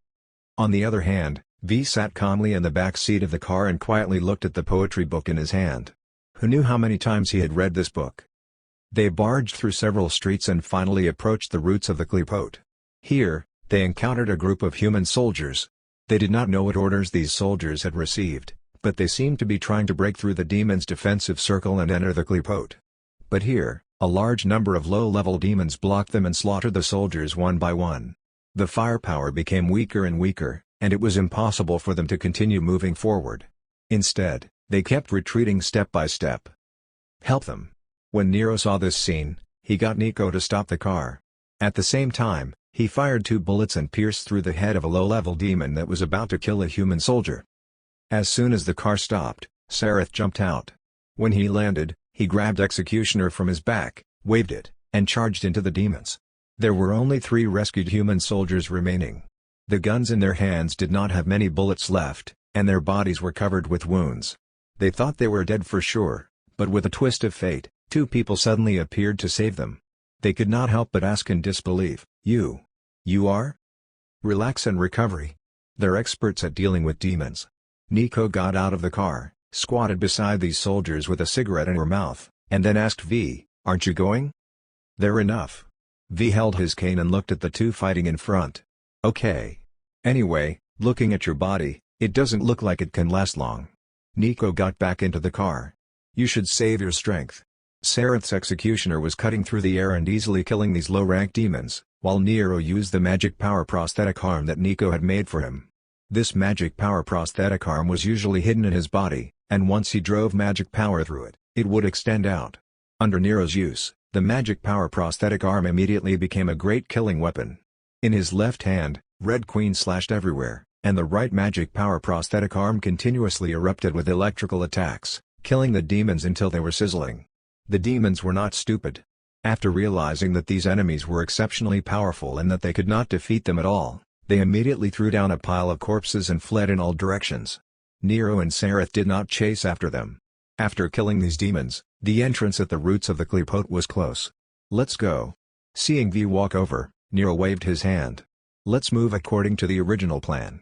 On the other hand, V sat calmly in the back seat of the car and quietly looked at the poetry book in his hand. Who knew how many times he had read this book? They barged through several streets and finally approached the roots of the Qliphote. Here, they encountered a group of human soldiers. They did not know what orders these soldiers had received, but they seemed to be trying to break through the demon's defensive circle and enter the Qliphote. But here, a large number of low-level demons blocked them and slaughtered the soldiers one by one. The firepower became weaker and weaker, and it was impossible for them to continue moving forward. Instead, they kept retreating step by step. "Help them." When Nero saw this scene, he got Nico to stop the car. At the same time, he fired 2 bullets and pierced through the head of a low-level demon that was about to kill a human soldier. As soon as the car stopped, Sareth jumped out. When he landed, he grabbed Executioner from his back, waved it, and charged into the demons. There were only 3 rescued human soldiers remaining. The guns in their hands did not have many bullets left, and their bodies were covered with wounds. They thought they were dead for sure, but with a twist of fate, 2 people suddenly appeared to save them. They could not help but ask in disbelief, You are? Relax and Recovery. They're experts at dealing with demons." Nico got out of the car, squatted beside these soldiers with a cigarette in her mouth, and then asked V, "Aren't you going?" "They're enough." V held his cane and looked at the 2 fighting in front. "Okay. Anyway, looking at your body, it doesn't look like it can last long." Nico got back into the car. "You should save your strength." Sareth's Executioner was cutting through the air and easily killing these low-rank demons, while Nero used the magic power prosthetic arm that Nico had made for him. This magic power prosthetic arm was usually hidden in his body, and once he drove magic power through it, it would extend out. Under Nero's use, the magic power prosthetic arm immediately became a great killing weapon. In his left hand, Red Queen slashed everywhere, and the right magic power prosthetic arm continuously erupted with electrical attacks, killing the demons until they were sizzling. The demons were not stupid. After realizing that these enemies were exceptionally powerful and that they could not defeat them at all, they immediately threw down a pile of corpses and fled in all directions. Nero and Sareth did not chase after them. After killing these demons, the entrance at the roots of the Qliphote was close. "Let's go." Seeing V walk over, Nero waved his hand. "Let's move according to the original plan."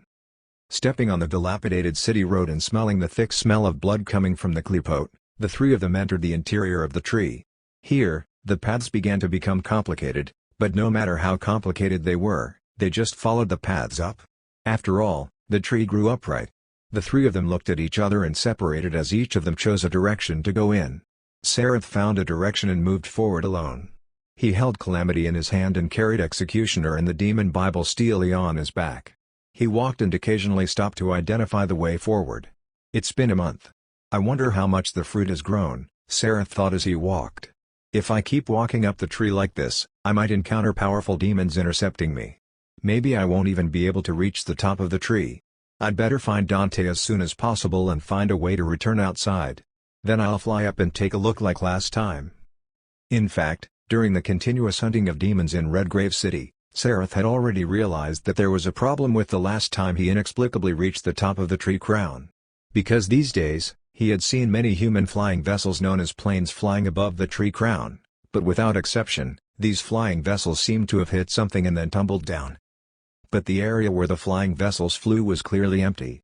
Stepping on the dilapidated city road and smelling the thick smell of blood coming from the Qliphote, the three of them entered the interior of the tree. Here, the paths began to become complicated, but no matter how complicated they were, they just followed the paths up. After all, the tree grew upright. The three of them looked at each other and separated as each of them chose a direction to go in. Sareth found a direction and moved forward alone. He held Calamity in his hand and carried Executioner and the demon Bible steely on his back. He walked and occasionally stopped to identify the way forward. "It's been a month. I wonder how much the fruit has grown," Sareth thought as he walked. "If I keep walking up the tree like this, I might encounter powerful demons intercepting me. Maybe I won't even be able to reach the top of the tree. I'd better find Dante as soon as possible and find a way to return outside. Then I'll fly up and take a look like last time." In fact, during the continuous hunting of demons in Redgrave City, Sareth had already realized that there was a problem with the last time he inexplicably reached the top of the tree crown. Because these days, he had seen many human flying vessels known as planes flying above the tree crown, but without exception, these flying vessels seemed to have hit something and then tumbled down. But the area where the flying vessels flew was clearly empty.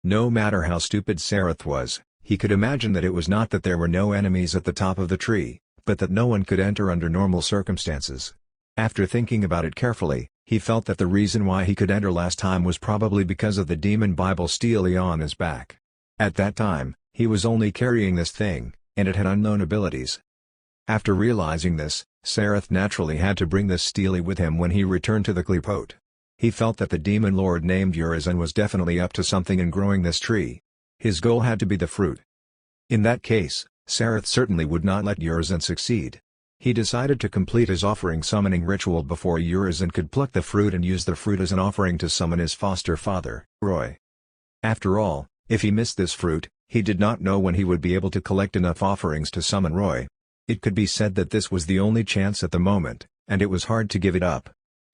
No matter how stupid Sareth was, he could imagine that it was not that there were no enemies at the top of the tree, but that no one could enter under normal circumstances. After thinking about it carefully, he felt that the reason why he could enter last time was probably because of the demon Bible steely on his back. At that time, he was only carrying this thing, and it had unknown abilities. After realizing this, Sareth naturally had to bring this steely with him when he returned to the Qliphote. He felt that the demon lord named Urizen was definitely up to something in growing this tree. His goal had to be the fruit. In that case, Sareth certainly would not let Urizen succeed. He decided to complete his offering summoning ritual before Urizen could pluck the fruit and use the fruit as an offering to summon his foster father, Roy. After all, if he missed this fruit, he did not know when he would be able to collect enough offerings to summon Roy. It could be said that this was the only chance at the moment, and it was hard to give it up.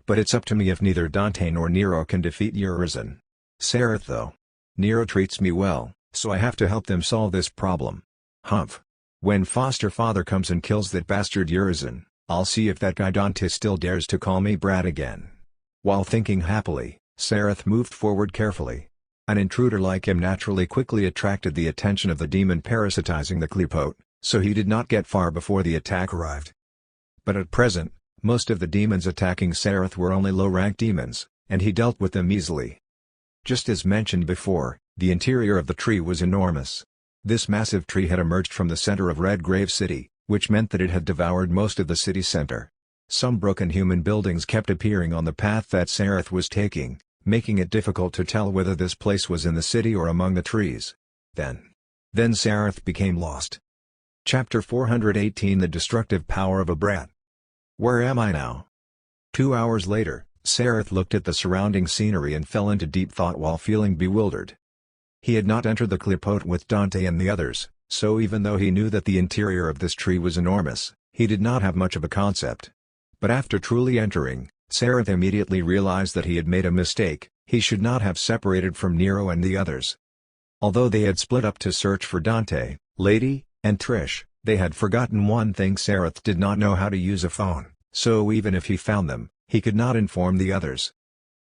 But it's up to me if neither Dante nor Nero can defeat Urizen. Sareth though. Nero treats me well, so I have to help them solve this problem. Humph. When foster father comes and kills that bastard Urizen, I'll see if that guy Dante still dares to call me Brad again. While thinking happily, Sareth moved forward carefully. An intruder like him naturally quickly attracted the attention of the demon parasitizing the Qliphote, so he did not get far before the attack arrived. But at present, most of the demons attacking Sareth were only low-rank demons, and he dealt with them easily. Just as mentioned before, the interior of the tree was enormous. This massive tree had emerged from the center of Redgrave City, which meant that it had devoured most of the city center. Some broken human buildings kept appearing on the path that Sareth was taking, making it difficult to tell whether this place was in the city or among the trees. Then Sareth became lost. Chapter 418 The Destructive Power of a Brat. Where am I now? 2 hours later, Sareth looked at the surrounding scenery and fell into deep thought while feeling bewildered. He had not entered the Qliphote with Dante and the others, so even though he knew that the interior of this tree was enormous, he did not have much of a concept. But after truly entering, Sareth immediately realized that he had made a mistake. He should not have separated from Nero and the others. Although they had split up to search for Dante, Lady, and Trish, they had forgotten one thing: Sareth did not know how to use a phone, so even if he found them, he could not inform the others.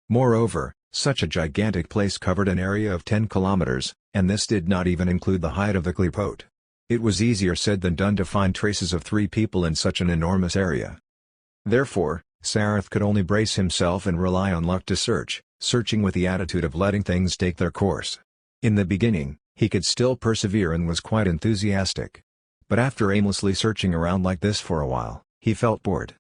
Moreover, such a gigantic place covered an area of 10 kilometers, and this did not even include the height of the Qliphote. It was easier said than done to find traces of 3 people in such an enormous area. Therefore, Sareth could only brace himself and rely on luck to searching with the attitude of letting things take their course. In the beginning, he could still persevere and was quite enthusiastic. But after aimlessly searching around like this for a while, he felt bored.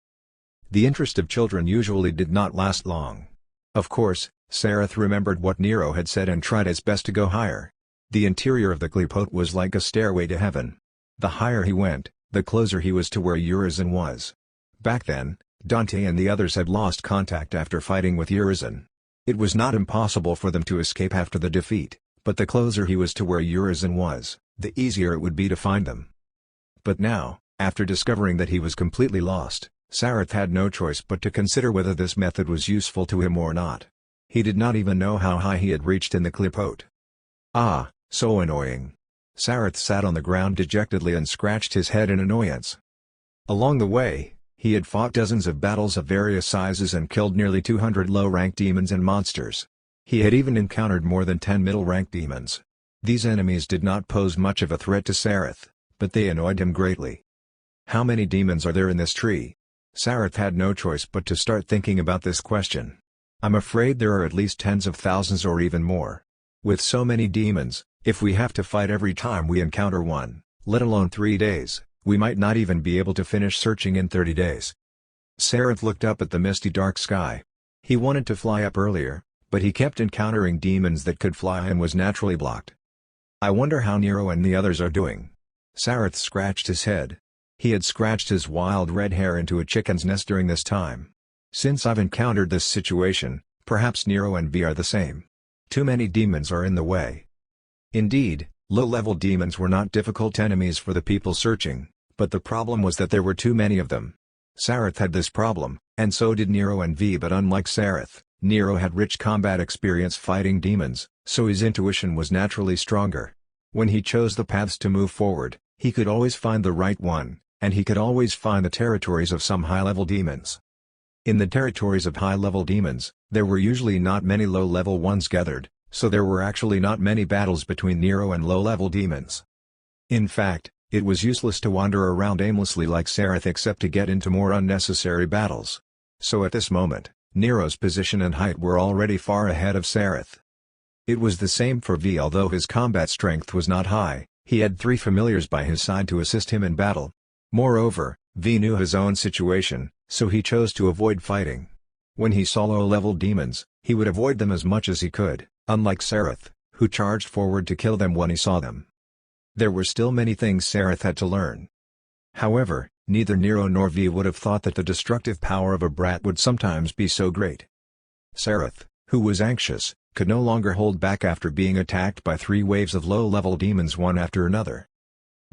The interest of children usually did not last long. Of course, Sareth remembered what Nero had said and tried his best to go higher. The interior of the Qliphote was like a stairway to heaven. The higher he went, the closer he was to where Urizen was. Back then, Dante and the others had lost contact after fighting with Urizen. It was not impossible for them to escape after the defeat, but the closer he was to where Urizen was, the easier it would be to find them. But now, after discovering that he was completely lost, Sareth had no choice but to consider whether this method was useful to him or not. He did not even know how high he had reached in the Qliphote. Ah, so annoying. Sareth sat on the ground dejectedly and scratched his head in annoyance. Along the way, he had fought dozens of battles of various sizes and killed nearly 200 low-rank demons and monsters. He had even encountered more than 10 middle-rank demons. These enemies did not pose much of a threat to Sareth, but they annoyed him greatly. How many demons are there in this tree? Sareth had no choice but to start thinking about this question. I'm afraid there are at least tens of thousands or even more. With so many demons, if we have to fight every time we encounter one, let alone 3 days, we might not even be able to finish searching in 30 days. Sareth looked up at the misty dark sky. He wanted to fly up earlier, but he kept encountering demons that could fly and was naturally blocked. I wonder how Nero and the others are doing. Sareth scratched his head. He had scratched his wild red hair into a chicken's nest during this time. Since I've encountered this situation, perhaps Nero and V are the same. Too many demons are in the way. Indeed, low-level demons were not difficult enemies for the people searching, but the problem was that there were too many of them. Sareth had this problem, and so did Nero and V, but unlike Sareth, Nero had rich combat experience fighting demons, so his intuition was naturally stronger. When he chose the paths to move forward, he could always find the right one, and he could always find the territories of some high-level demons. In the territories of high-level demons, there were usually not many low-level ones gathered, so there were actually not many battles between Nero and low-level demons. In fact, it was useless to wander around aimlessly like Sareth except to get into more unnecessary battles. So at this moment, Nero's position and height were already far ahead of Sareth. It was the same for V. Although his combat strength was not high, he had 3 familiars by his side to assist him in battle. Moreover, V knew his own situation, so he chose to avoid fighting. When he saw low-level demons, he would avoid them as much as he could, unlike Sareth, who charged forward to kill them when he saw them. There were still many things Sareth had to learn. However, neither Nero nor V would have thought that the destructive power of a brat would sometimes be so great. Sareth, who was anxious, could no longer hold back after being attacked by 3 waves of low-level demons one after another.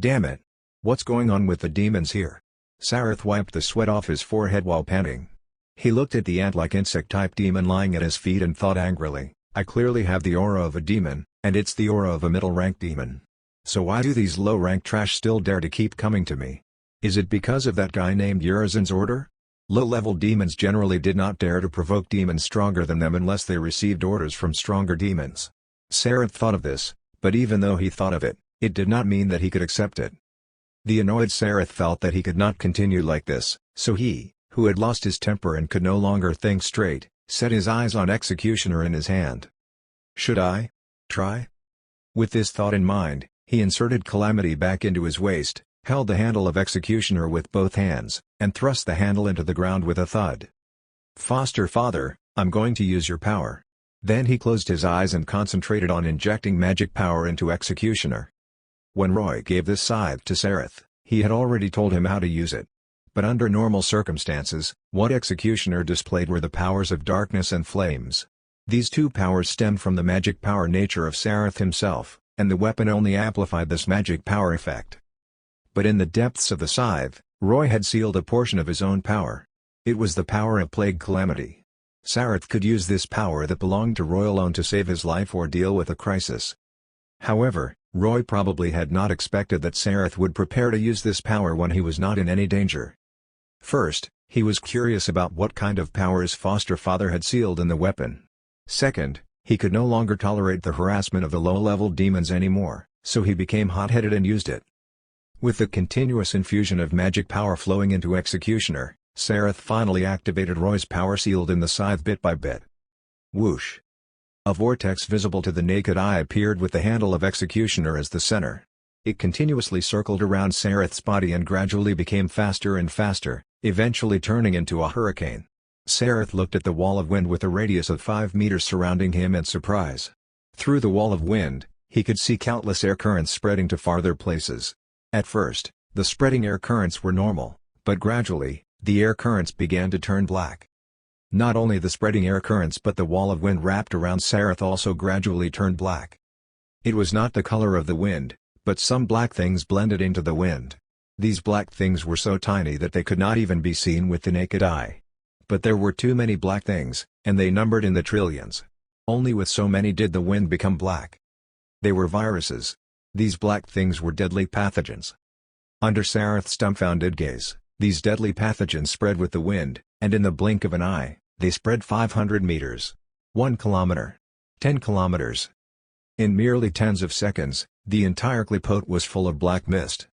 Damn it! What's going on with the demons here? Sareth wiped the sweat off his forehead while panting. He looked at the ant-like insect-type demon lying at his feet and thought angrily, I clearly have the aura of a demon, and it's the aura of a middle-rank demon. So why do these low-rank trash still dare to keep coming to me? Is it because of that guy named Urizen's order? Low-level demons generally did not dare to provoke demons stronger than them unless they received orders from stronger demons. Sareth thought of this, but even though he thought of it, it did not mean that he could accept it. The annoyed Sareth felt that he could not continue like this, so he, who had lost his temper and could no longer think straight, set his eyes on Executioner in his hand. Should I try? With this thought in mind, he inserted Calamity back into his waist, held the handle of Executioner with both hands, and thrust the handle into the ground with a thud. Foster father, I'm going to use your power. Then he closed his eyes and concentrated on injecting magic power into Executioner. When Roy gave this scythe to Sareth, he had already told him how to use it. But under normal circumstances, what Executioner displayed were the powers of darkness and flames. These 2 powers stemmed from the magic power nature of Sareth himself, and the weapon only amplified this magic power effect. But in the depths of the scythe, Roy had sealed a portion of his own power. It was the power of Plague Calamity. Sareth could use this power that belonged to Roy alone to save his life or deal with a crisis. However, Roy probably had not expected that Sareth would prepare to use this power when he was not in any danger. First, he was curious about what kind of power his foster father had sealed in the weapon. Second, he could no longer tolerate the harassment of the low-level demons anymore, so he became hot-headed and used it. With the continuous infusion of magic power flowing into Executioner, Sareth finally activated Roy's power sealed in the scythe bit by bit. Whoosh! A vortex visible to the naked eye appeared with the handle of Executioner as the center. It continuously circled around Sareth's body and gradually became faster and faster, eventually turning into a hurricane. Sareth looked at the wall of wind with a radius of 5 meters surrounding him in surprise. Through the wall of wind, he could see countless air currents spreading to farther places. At first, the spreading air currents were normal, but gradually, the air currents began to turn black. Not only the spreading air currents but the wall of wind wrapped around Sareth also gradually turned black. It was not the color of the wind, but some black things blended into the wind. These black things were so tiny that they could not even be seen with the naked eye. But there were too many black things, and they numbered in the trillions. Only with so many did the wind become black. They were viruses. These black things were deadly pathogens. Under Sareth's dumbfounded gaze, these deadly pathogens spread with the wind, and in the blink of an eye, they spread 500 meters. 1 kilometer. 10 kilometers. In merely tens of seconds, the entire clipote was full of black mist.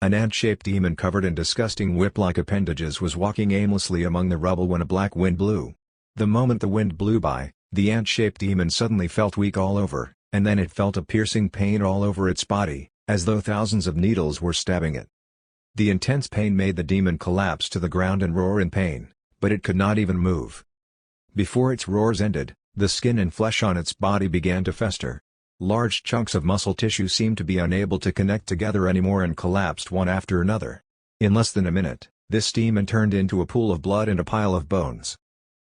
An ant-shaped demon covered in disgusting whip-like appendages was walking aimlessly among the rubble when a black wind blew. The moment the wind blew by, the ant-shaped demon suddenly felt weak all over, and then it felt a piercing pain all over its body, as though thousands of needles were stabbing it. The intense pain made the demon collapse to the ground and roar in pain, but it could not even move. Before its roars ended, the skin and flesh on its body began to fester. Large chunks of muscle tissue seemed to be unable to connect together anymore and collapsed one after another. In less than a minute, this demon turned into a pool of blood and a pile of bones.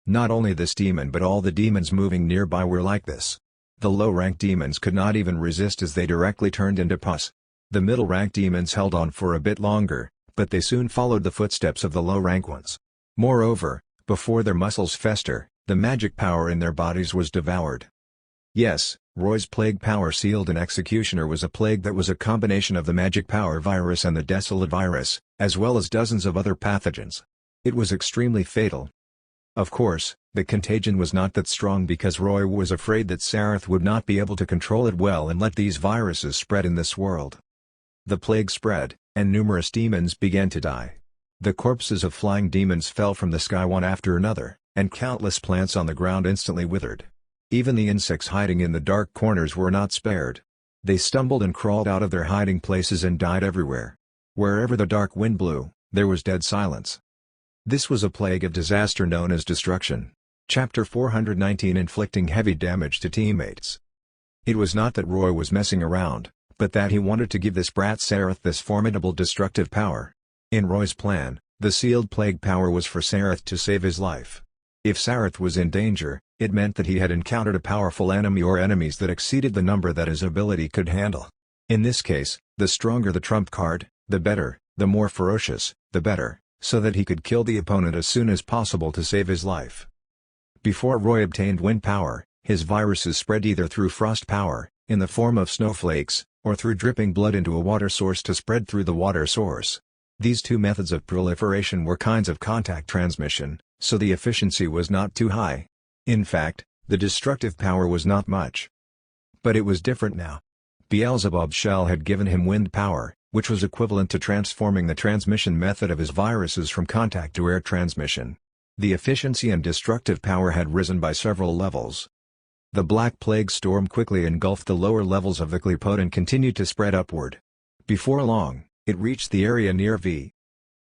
Not only this demon but all the demons moving nearby were like this. The low-rank demons could not even resist as they directly turned into pus. The middle-rank demons held on for a bit longer, but they soon followed the footsteps of the low-rank ones. Moreover, before their muscles fester, the magic power in their bodies was devoured. Yes, Roy's plague power sealed in Executioner was a plague that was a combination of the magic power virus and the desolate virus, as well as dozens of other pathogens. It was extremely fatal. Of course, the contagion was not that strong because Roy was afraid that Sareth would not be able to control it well and let these viruses spread in this world. The plague spread, and numerous demons began to die. The corpses of flying demons fell from the sky one after another, and countless plants on the ground instantly withered. Even the insects hiding in the dark corners were not spared. They stumbled and crawled out of their hiding places and died everywhere. Wherever the dark wind blew, there was dead silence. This was a plague of disaster known as destruction. Chapter 419 Inflicting heavy damage to teammates. It was not that Roy was messing around, but that he wanted to give this brat Sareth this formidable destructive power. In Roy's plan, the sealed plague power was for Sareth to save his life. If Sareth was in danger, it meant that he had encountered a powerful enemy or enemies that exceeded the number that his ability could handle. In this case, the stronger the trump card, the better, the more ferocious, the better, so that he could kill the opponent as soon as possible to save his life. Before Roy obtained wind power, his viruses spread either through frost power, in the form of snowflakes, or through dripping blood into a water source to spread through the water source. These two methods of proliferation were kinds of contact transmission, so the efficiency was not too high. In fact, the destructive power was not much. But it was different now. Beelzebub's shell had given him wind power, which was equivalent to transforming the transmission method of his viruses from contact to air transmission. The efficiency and destructive power had risen by several levels. The Black Plague storm quickly engulfed the lower levels of the clipote and continued to spread upward. Before long, it reached the area near V.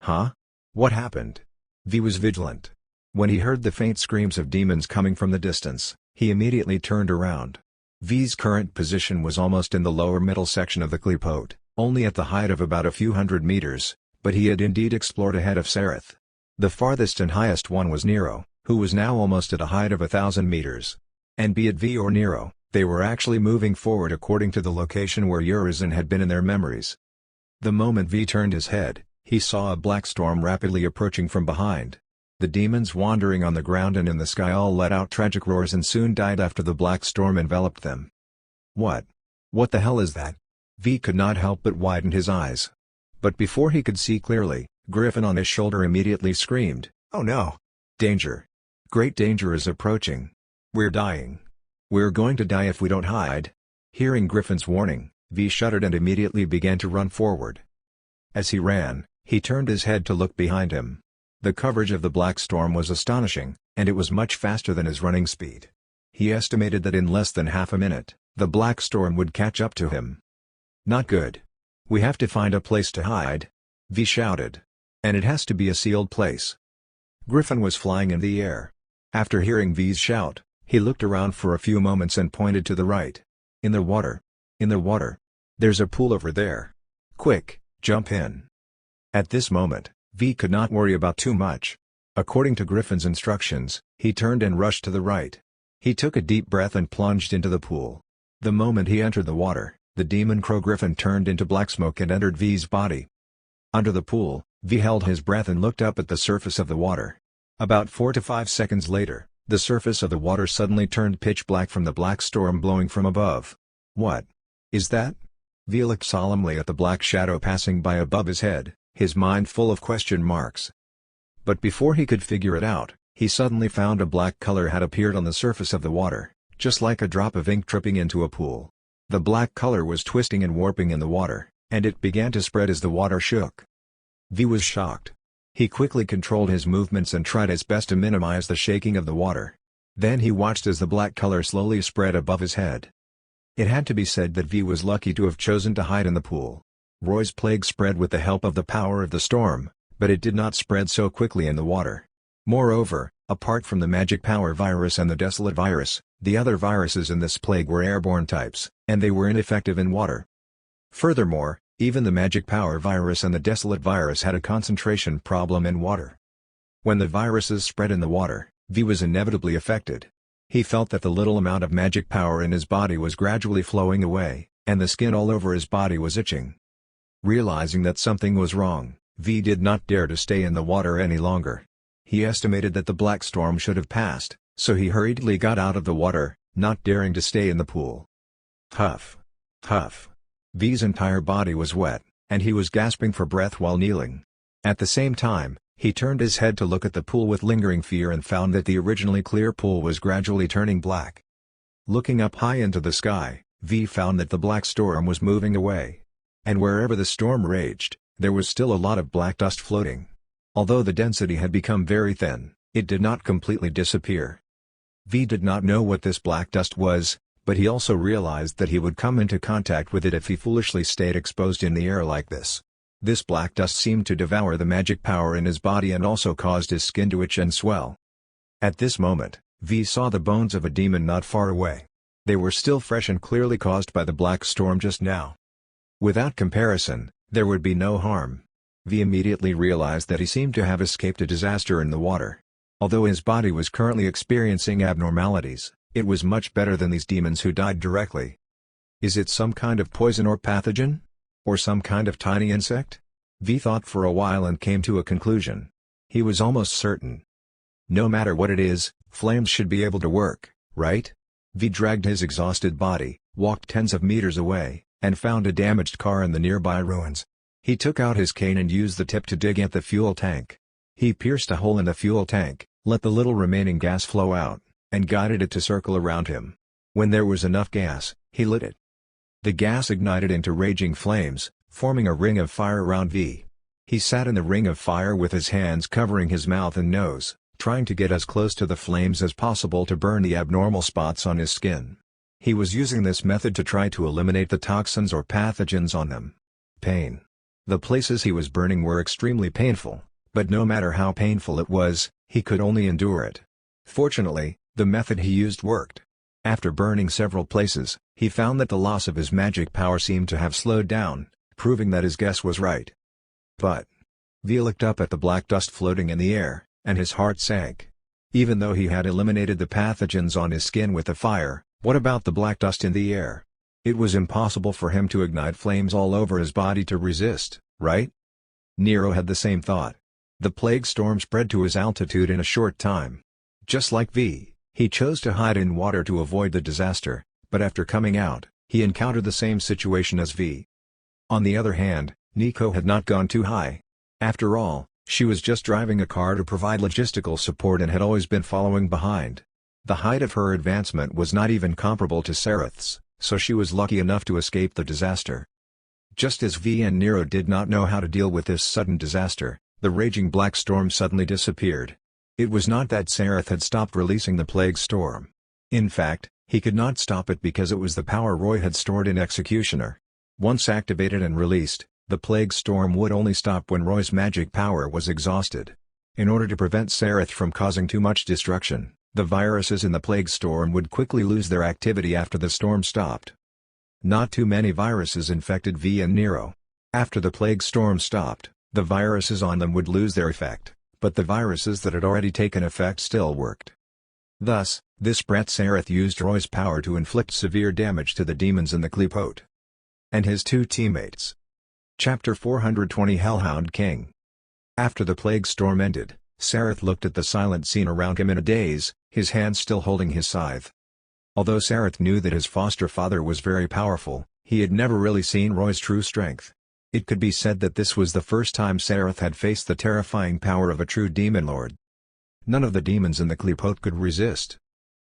Huh? What happened? V was vigilant. When he heard the faint screams of demons coming from the distance, he immediately turned around. V's current position was almost in the lower middle section of the clipote, only at the height of about a few hundred meters, but he had indeed explored ahead of Sareth. The farthest and highest one was Nero, who was now almost at a height of 1,000 meters. And be it V or Nero, they were actually moving forward according to the location where Urizen had been in their memories. The moment V turned his head, he saw a black storm rapidly approaching from behind. The demons wandering on the ground and in the sky all let out tragic roars and soon died after the black storm enveloped them. What the hell is that? V could not help but widen his eyes. But before he could see clearly, Griffin on his shoulder immediately screamed, "Oh no! Danger! Great danger is approaching! We're dying! We're going to die if we don't hide!" Hearing Griffin's warning, V shuddered and immediately began to run forward. As he ran, he turned his head to look behind him. The coverage of the black storm was astonishing, and it was much faster than his running speed. He estimated that in less than half a minute, the black storm would catch up to him. Not good. We have to find a place to hide, V shouted. And it has to be a sealed place. Griffin was flying in the air. After hearing V's shout, he looked around for a few moments and pointed to the right. In the water. In the water. There's a pool over there. Quick, jump in. At this moment, V could not worry about too much. According to Griffin's instructions, he turned and rushed to the right. He took a deep breath and plunged into the pool. The moment he entered the water, the demon crow Griffin turned into black smoke and entered V's body. Under the pool, V held his breath and looked up at the surface of the water. About 4 to 5 seconds later, the surface of the water suddenly turned pitch black from the black storm blowing from above. What is that? V looked solemnly at the black shadow passing by above his head, his mind full of question marks. But before he could figure it out, he suddenly found a black color had appeared on the surface of the water, just like a drop of ink dripping into a pool. The black color was twisting and warping in the water, and it began to spread as the water shook. V was shocked. He quickly controlled his movements and tried his best to minimize the shaking of the water. Then he watched as the black color slowly spread above his head. It had to be said that V was lucky to have chosen to hide in the pool. Roy's plague spread with the help of the power of the storm, but it did not spread so quickly in the water. Moreover, apart from the magic power virus and the desolate virus, the other viruses in this plague were airborne types, and they were ineffective in water. Furthermore, even the magic power virus and the desolate virus had a concentration problem in water. When the viruses spread in the water, V was inevitably affected. He felt that the little amount of magic power in his body was gradually flowing away, and the skin all over his body was itching. Realizing that something was wrong, V did not dare to stay in the water any longer. He estimated that the black storm should have passed, so he hurriedly got out of the water, not daring to stay in the pool. Huff! Huff! V's entire body was wet, and he was gasping for breath while kneeling. At the same time, he turned his head to look at the pool with lingering fear and found that the originally clear pool was gradually turning black. Looking up high into the sky, V found that the black storm was moving away. And wherever the storm raged, there was still a lot of black dust floating. Although the density had become very thin, it did not completely disappear. V did not know what this black dust was, but he also realized that he would come into contact with it if he foolishly stayed exposed in the air like this. This black dust seemed to devour the magic power in his body and also caused his skin to itch and swell. At this moment, V saw the bones of a demon not far away. They were still fresh and clearly caused by the black storm just now. Without comparison, there would be no harm. V immediately realized that he seemed to have escaped a disaster in the water. Although his body was currently experiencing abnormalities, it was much better than these demons who died directly. Is it some kind of poison or pathogen? Or some kind of tiny insect? V thought for a while and came to a conclusion. He was almost certain. No matter what it is, flames should be able to work, right? V dragged his exhausted body, walked tens of meters away, and found a damaged car in the nearby ruins. He took out his cane and used the tip to dig at the fuel tank. He pierced a hole in the fuel tank, let the little remaining gas flow out, and guided it to circle around him. When there was enough gas, he lit it. The gas ignited into raging flames, forming a ring of fire around V. He sat in the ring of fire with his hands covering his mouth and nose, trying to get as close to the flames as possible to burn the abnormal spots on his skin. He was using this method to try to eliminate the toxins or pathogens on them. Pain. The places he was burning were extremely painful, but no matter how painful it was, he could only endure it. Fortunately, the method he used worked. After burning several places, he found that the loss of his magic power seemed to have slowed down, proving that his guess was right. But V looked up at the black dust floating in the air, and his heart sank. Even though he had eliminated the pathogens on his skin with the fire, what about the black dust in the air? It was impossible for him to ignite flames all over his body to resist, right? Nero had the same thought. The plague storm spread to his altitude in a short time. Just like V, he chose to hide in water to avoid the disaster, but after coming out, he encountered the same situation as V. On the other hand, Nico had not gone too high. After all, she was just driving a car to provide logistical support and had always been following behind. The height of her advancement was not even comparable to Sereth's, so she was lucky enough to escape the disaster. Just as V and Nero did not know how to deal with this sudden disaster, the raging black storm suddenly disappeared. It was not that Sereth had stopped releasing the plague storm. In fact, he could not stop it because it was the power Roy had stored in Executioner. Once activated and released, the plague storm would only stop when Roy's magic power was exhausted. In order to prevent Sereth from causing too much destruction, the viruses in the plague storm would quickly lose their activity after the storm stopped. Not too many viruses infected V and Nero. After the plague storm stopped, the viruses on them would lose their effect, but the viruses that had already taken effect still worked. Thus, this brat Sereth used Roy's power to inflict severe damage to the demons in the Kleepote and his two teammates. Chapter 420 Hellhound King. After the plague storm ended, Sereth looked at the silent scene around him in a daze, his hand still holding his scythe. Although Sereth knew that his foster father was very powerful, He had never really seen Roy's true strength. It could be said that this was the first time Sareth had faced the terrifying power of a true demon lord. None of the demons in the Qliphoth could resist.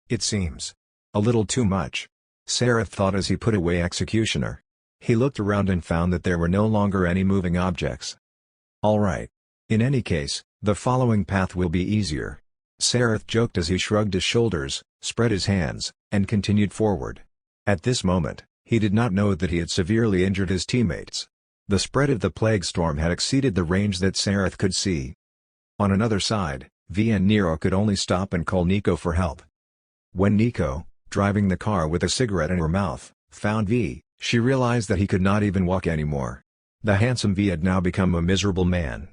It seems a little too much, Sareth thought as he put away Executioner. He looked around and found that there were no longer any moving objects. All right. In any case, the following path will be easier, Sareth joked as he shrugged his shoulders, spread his hands, and continued forward. At this moment, he did not know that he had severely injured his teammates. The spread of the plague storm had exceeded the range that Sareth could see. On another side, V and Nero could only stop and call Nico for help. When Nico, driving the car with a cigarette in her mouth, found V, she realized that he could not even walk anymore. The handsome V had now become a miserable man.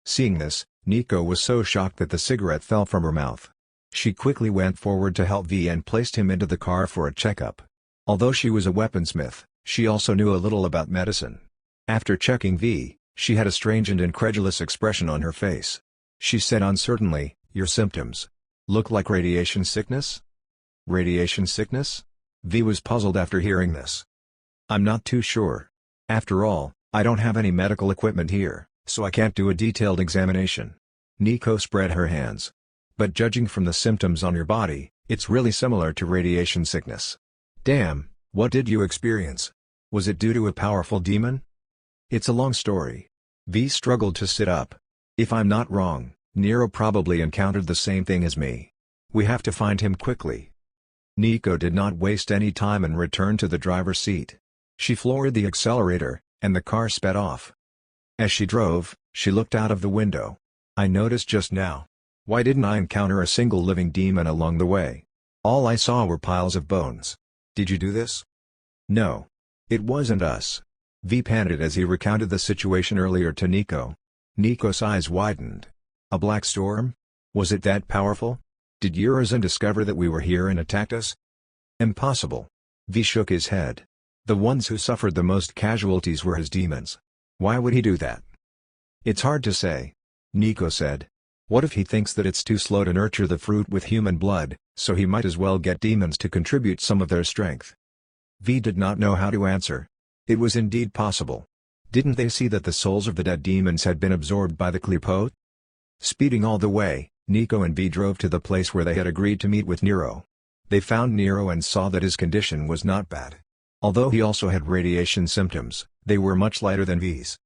Seeing this, Nico was so shocked that the cigarette fell from her mouth. She quickly went forward to help V and placed him into the car for a checkup. Although she was a weaponsmith, she also knew a little about medicine. After checking V, she had a strange and incredulous expression on her face. She said uncertainly, "Your symptoms look like radiation sickness?" "Radiation sickness?" V was puzzled after hearing this. "I'm not too sure. After all, I don't have any medical equipment here, so I can't do a detailed examination." Nico spread her hands. "But judging from the symptoms on your body, it's really similar to radiation sickness." "Damn, what did you experience? Was it due to a powerful demon?" "It's a long story." V struggled to sit up. "If I'm not wrong, Nero probably encountered the same thing as me. We have to find him quickly." Nico did not waste any time and returned to the driver's seat. She floored the accelerator, and the car sped off. As she drove, she looked out of the window. "I noticed just now. Why didn't I encounter a single living demon along the way? All I saw were piles of bones. Did you do this?" "No. It wasn't us." V panted as he recounted the situation earlier to Nico. Nico's eyes widened. "A black storm? Was it that powerful? Did Urizen discover that we were here and attacked us?" "Impossible." V shook his head. "The ones who suffered the most casualties were his demons. Why would he do that?" "It's hard to say," Nico said. "What if he thinks that it's too slow to nurture the fruit with human blood, so he might as well get demons to contribute some of their strength?" V did not know how to answer. It was indeed possible. Didn't they see that the souls of the dead demons had been absorbed by the Qliphoth? Speeding all the way, Nico and V drove to the place where they had agreed to meet with Nero. They found Nero and saw that his condition was not bad. Although he also had radiation symptoms, they were much lighter than V's.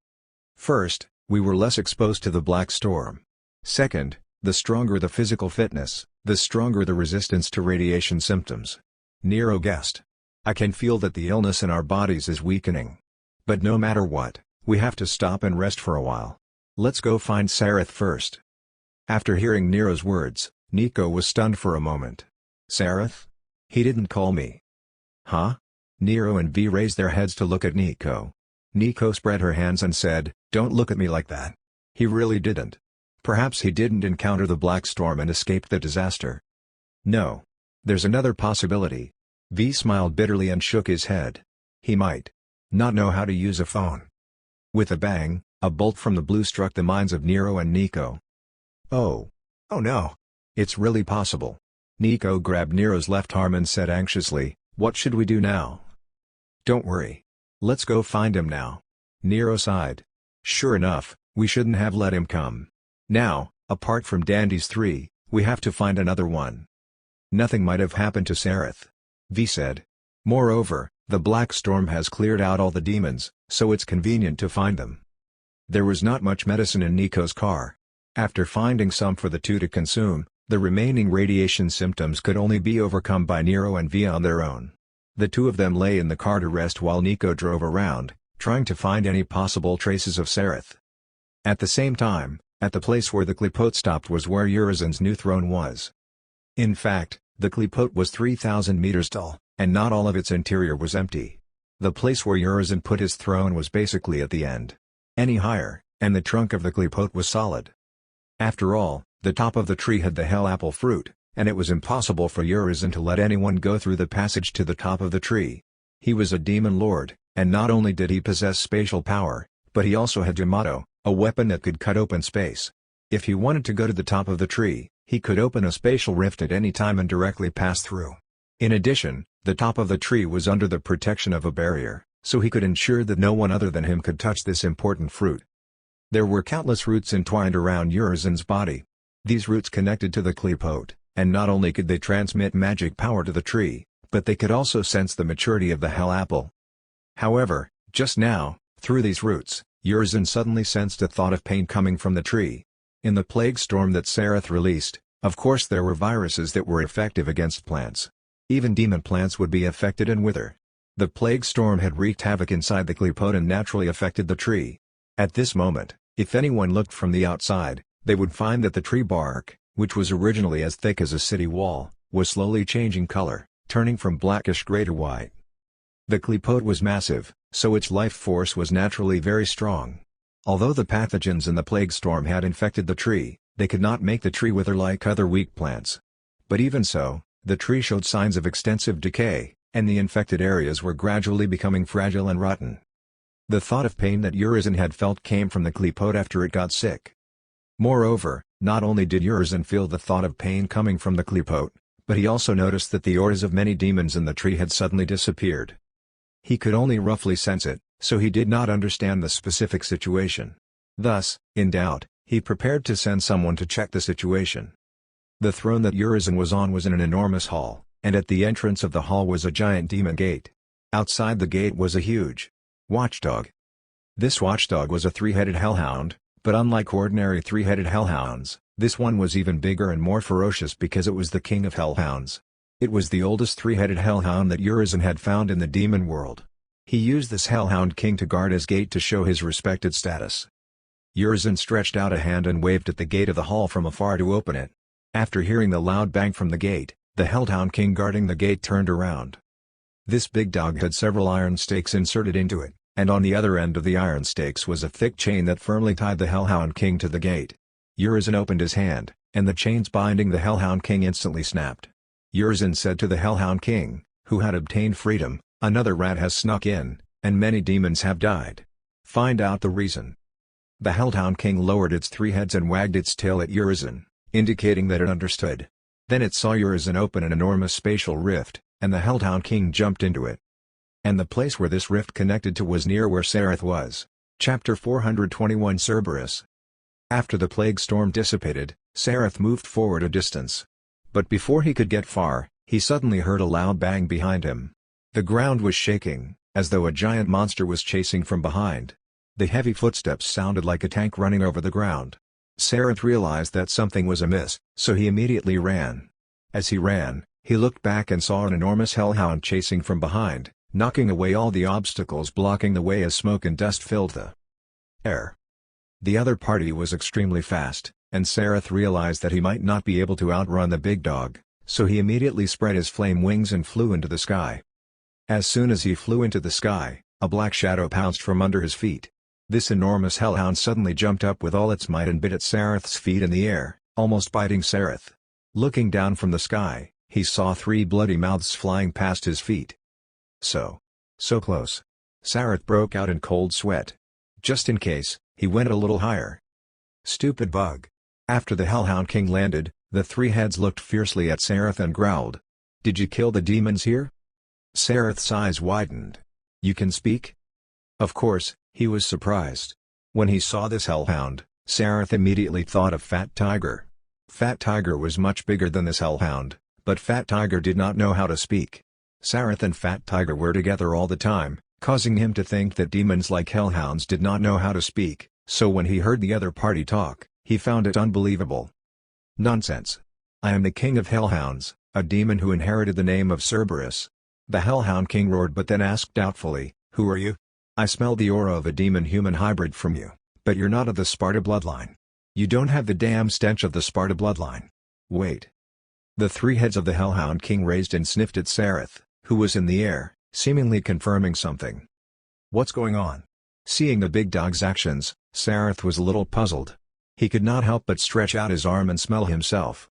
"First, we were less exposed to the black storm. Second, the stronger the physical fitness, the stronger the resistance to radiation symptoms." Nero guessed. "I can feel that the illness in our bodies is weakening. But no matter what, we have to stop and rest for a while. Let's go find Sareth first." After hearing Nero's words, Nico was stunned for a moment. "Sareth? He didn't call me." "Huh?" Nero and V raised their heads to look at Nico. Nico spread her hands and said, "Don't look at me like that. He really didn't. Perhaps he didn't encounter the black storm and escaped the disaster." "No. There's another possibility." V smiled bitterly and shook his head. "He might not know how to use a phone." With a bang, a bolt from the blue struck the minds of Nero and Nico. Oh no. It's really possible." Nico grabbed Nero's left arm and said anxiously, "What should we do now?" "Don't worry. Let's go find him now." Nero sighed. "Sure enough, we shouldn't have let him come. Now, apart from Dandy's 3, we have to find another one." "Nothing might have happened to Sareth," V said. "Moreover, the black storm has cleared out all the demons, so it's convenient to find them." There was not much medicine in Nico's car. After finding some for the two to consume, the remaining radiation symptoms could only be overcome by Nero and V on their own. The two of them lay in the car to rest while Nico drove around, trying to find any possible traces of Sareth. At the same time, at the place where the Qliphoth stopped was where Urizen's new throne was. In fact, the Qliphoth was 3,000 meters tall, and not all of its interior was empty. The place where Urizen put his throne was basically at the end. Any higher, and the trunk of the Qliphoth was solid. After all, the top of the tree had the hell apple fruit, and it was impossible for Urizen to let anyone go through the passage to the top of the tree. He was a demon lord, and not only did he possess spatial power, but he also had Yamato, a weapon that could cut open space. If he wanted to go to the top of the tree, he could open a spatial rift at any time and directly pass through. In addition, the top of the tree was under the protection of a barrier, so he could ensure that no one other than him could touch this important fruit. There were countless roots entwined around Urizen's body. These roots connected to the Qliphote, and not only could they transmit magic power to the tree, but they could also sense the maturity of the Hell Apple. However, just now, through these roots, Urizen suddenly sensed a thought of pain coming from the tree. In the plague storm that Sareth released, of course there were viruses that were effective against plants. Even demon plants would be affected and wither. The plague storm had wreaked havoc inside the Qliphote and naturally affected the tree. At this moment, if anyone looked from the outside, they would find that the tree bark, which was originally as thick as a city wall, was slowly changing color, turning from blackish gray to white. The Qliphote was massive, so its life force was naturally very strong. Although the pathogens in the plague storm had infected the tree, they could not make the tree wither like other weak plants. But even so, the tree showed signs of extensive decay, and the infected areas were gradually becoming fragile and rotten. The thought of pain that Urizen had felt came from the Qliphote after it got sick. Moreover, not only did Urizen feel the thought of pain coming from the Qliphote, but he also noticed that the auras of many demons in the tree had suddenly disappeared. He could only roughly sense it, so he did not understand the specific situation. Thus, in doubt, he prepared to send someone to check the situation. The throne that Urizen was on was in an enormous hall, and at the entrance of the hall was a giant demon gate. Outside the gate was a huge watchdog. This watchdog was a three-headed hellhound, but unlike ordinary three-headed hellhounds, this one was even bigger and more ferocious because it was the king of hellhounds. It was the oldest three-headed hellhound that Urizen had found in the demon world. He used this hellhound king to guard his gate to show his respected status. Urizen stretched out a hand and waved at the gate of the hall from afar to open it. After hearing the loud bang from the gate, the hellhound king guarding the gate turned around. This big dog had several iron stakes inserted into it, and on the other end of the iron stakes was a thick chain that firmly tied the hellhound king to the gate. Urizen opened his hand, and the chains binding the hellhound king instantly snapped. Urizen said to the hellhound king, who had obtained freedom, "Another rat has snuck in, and many demons have died. Find out the reason." The hellhound king lowered its three heads and wagged its tail at Urizen, indicating that it understood. Then it saw Urizen open an enormous spatial rift, and the hellhound king jumped into it. And the place where this rift connected to was near where Sareth was. Chapter 421 Cerberus. After the plague storm dissipated, Sareth moved forward a distance. But before he could get far, he suddenly heard a loud bang behind him. The ground was shaking, as though a giant monster was chasing from behind. The heavy footsteps sounded like a tank running over the ground. Sareth realized that something was amiss, so he immediately ran. As he ran, he looked back and saw an enormous hellhound chasing from behind, knocking away all the obstacles blocking the way as smoke and dust filled the air. The other party was extremely fast, and Sareth realized that he might not be able to outrun the big dog, so he immediately spread his flame wings and flew into the sky. As soon as he flew into the sky, a black shadow pounced from under his feet. This enormous hellhound suddenly jumped up with all its might and bit at Sareth's feet in the air, almost biting Sareth. Looking down from the sky, he saw three bloody mouths flying past his feet. So close. Sareth broke out in cold sweat. Just in case, he went a little higher. Stupid bug. After the hellhound king landed, the three heads looked fiercely at Sareth and growled. "Did you kill the demons here?" Sareth's eyes widened. "You can speak?" Of course, he was surprised. When he saw this hellhound, Sareth immediately thought of Fat Tiger. Fat Tiger was much bigger than this hellhound, but Fat Tiger did not know how to speak. Sareth and Fat Tiger were together all the time, causing him to think that demons like hellhounds did not know how to speak, so when he heard the other party talk, he found it unbelievable. "Nonsense. I am the king of hellhounds, a demon who inherited the name of Cerberus." The hellhound king roared but then asked doubtfully, "Who are you? I smell the aura of a demon-human hybrid from you, but you're not of the Sparta bloodline. You don't have the damn stench of the Sparta bloodline. Wait." The three heads of the hellhound king raised and sniffed at Sareth, who was in the air, seemingly confirming something. "What's going on?" Seeing the big dog's actions, Sareth was a little puzzled. He could not help but stretch out his arm and smell himself.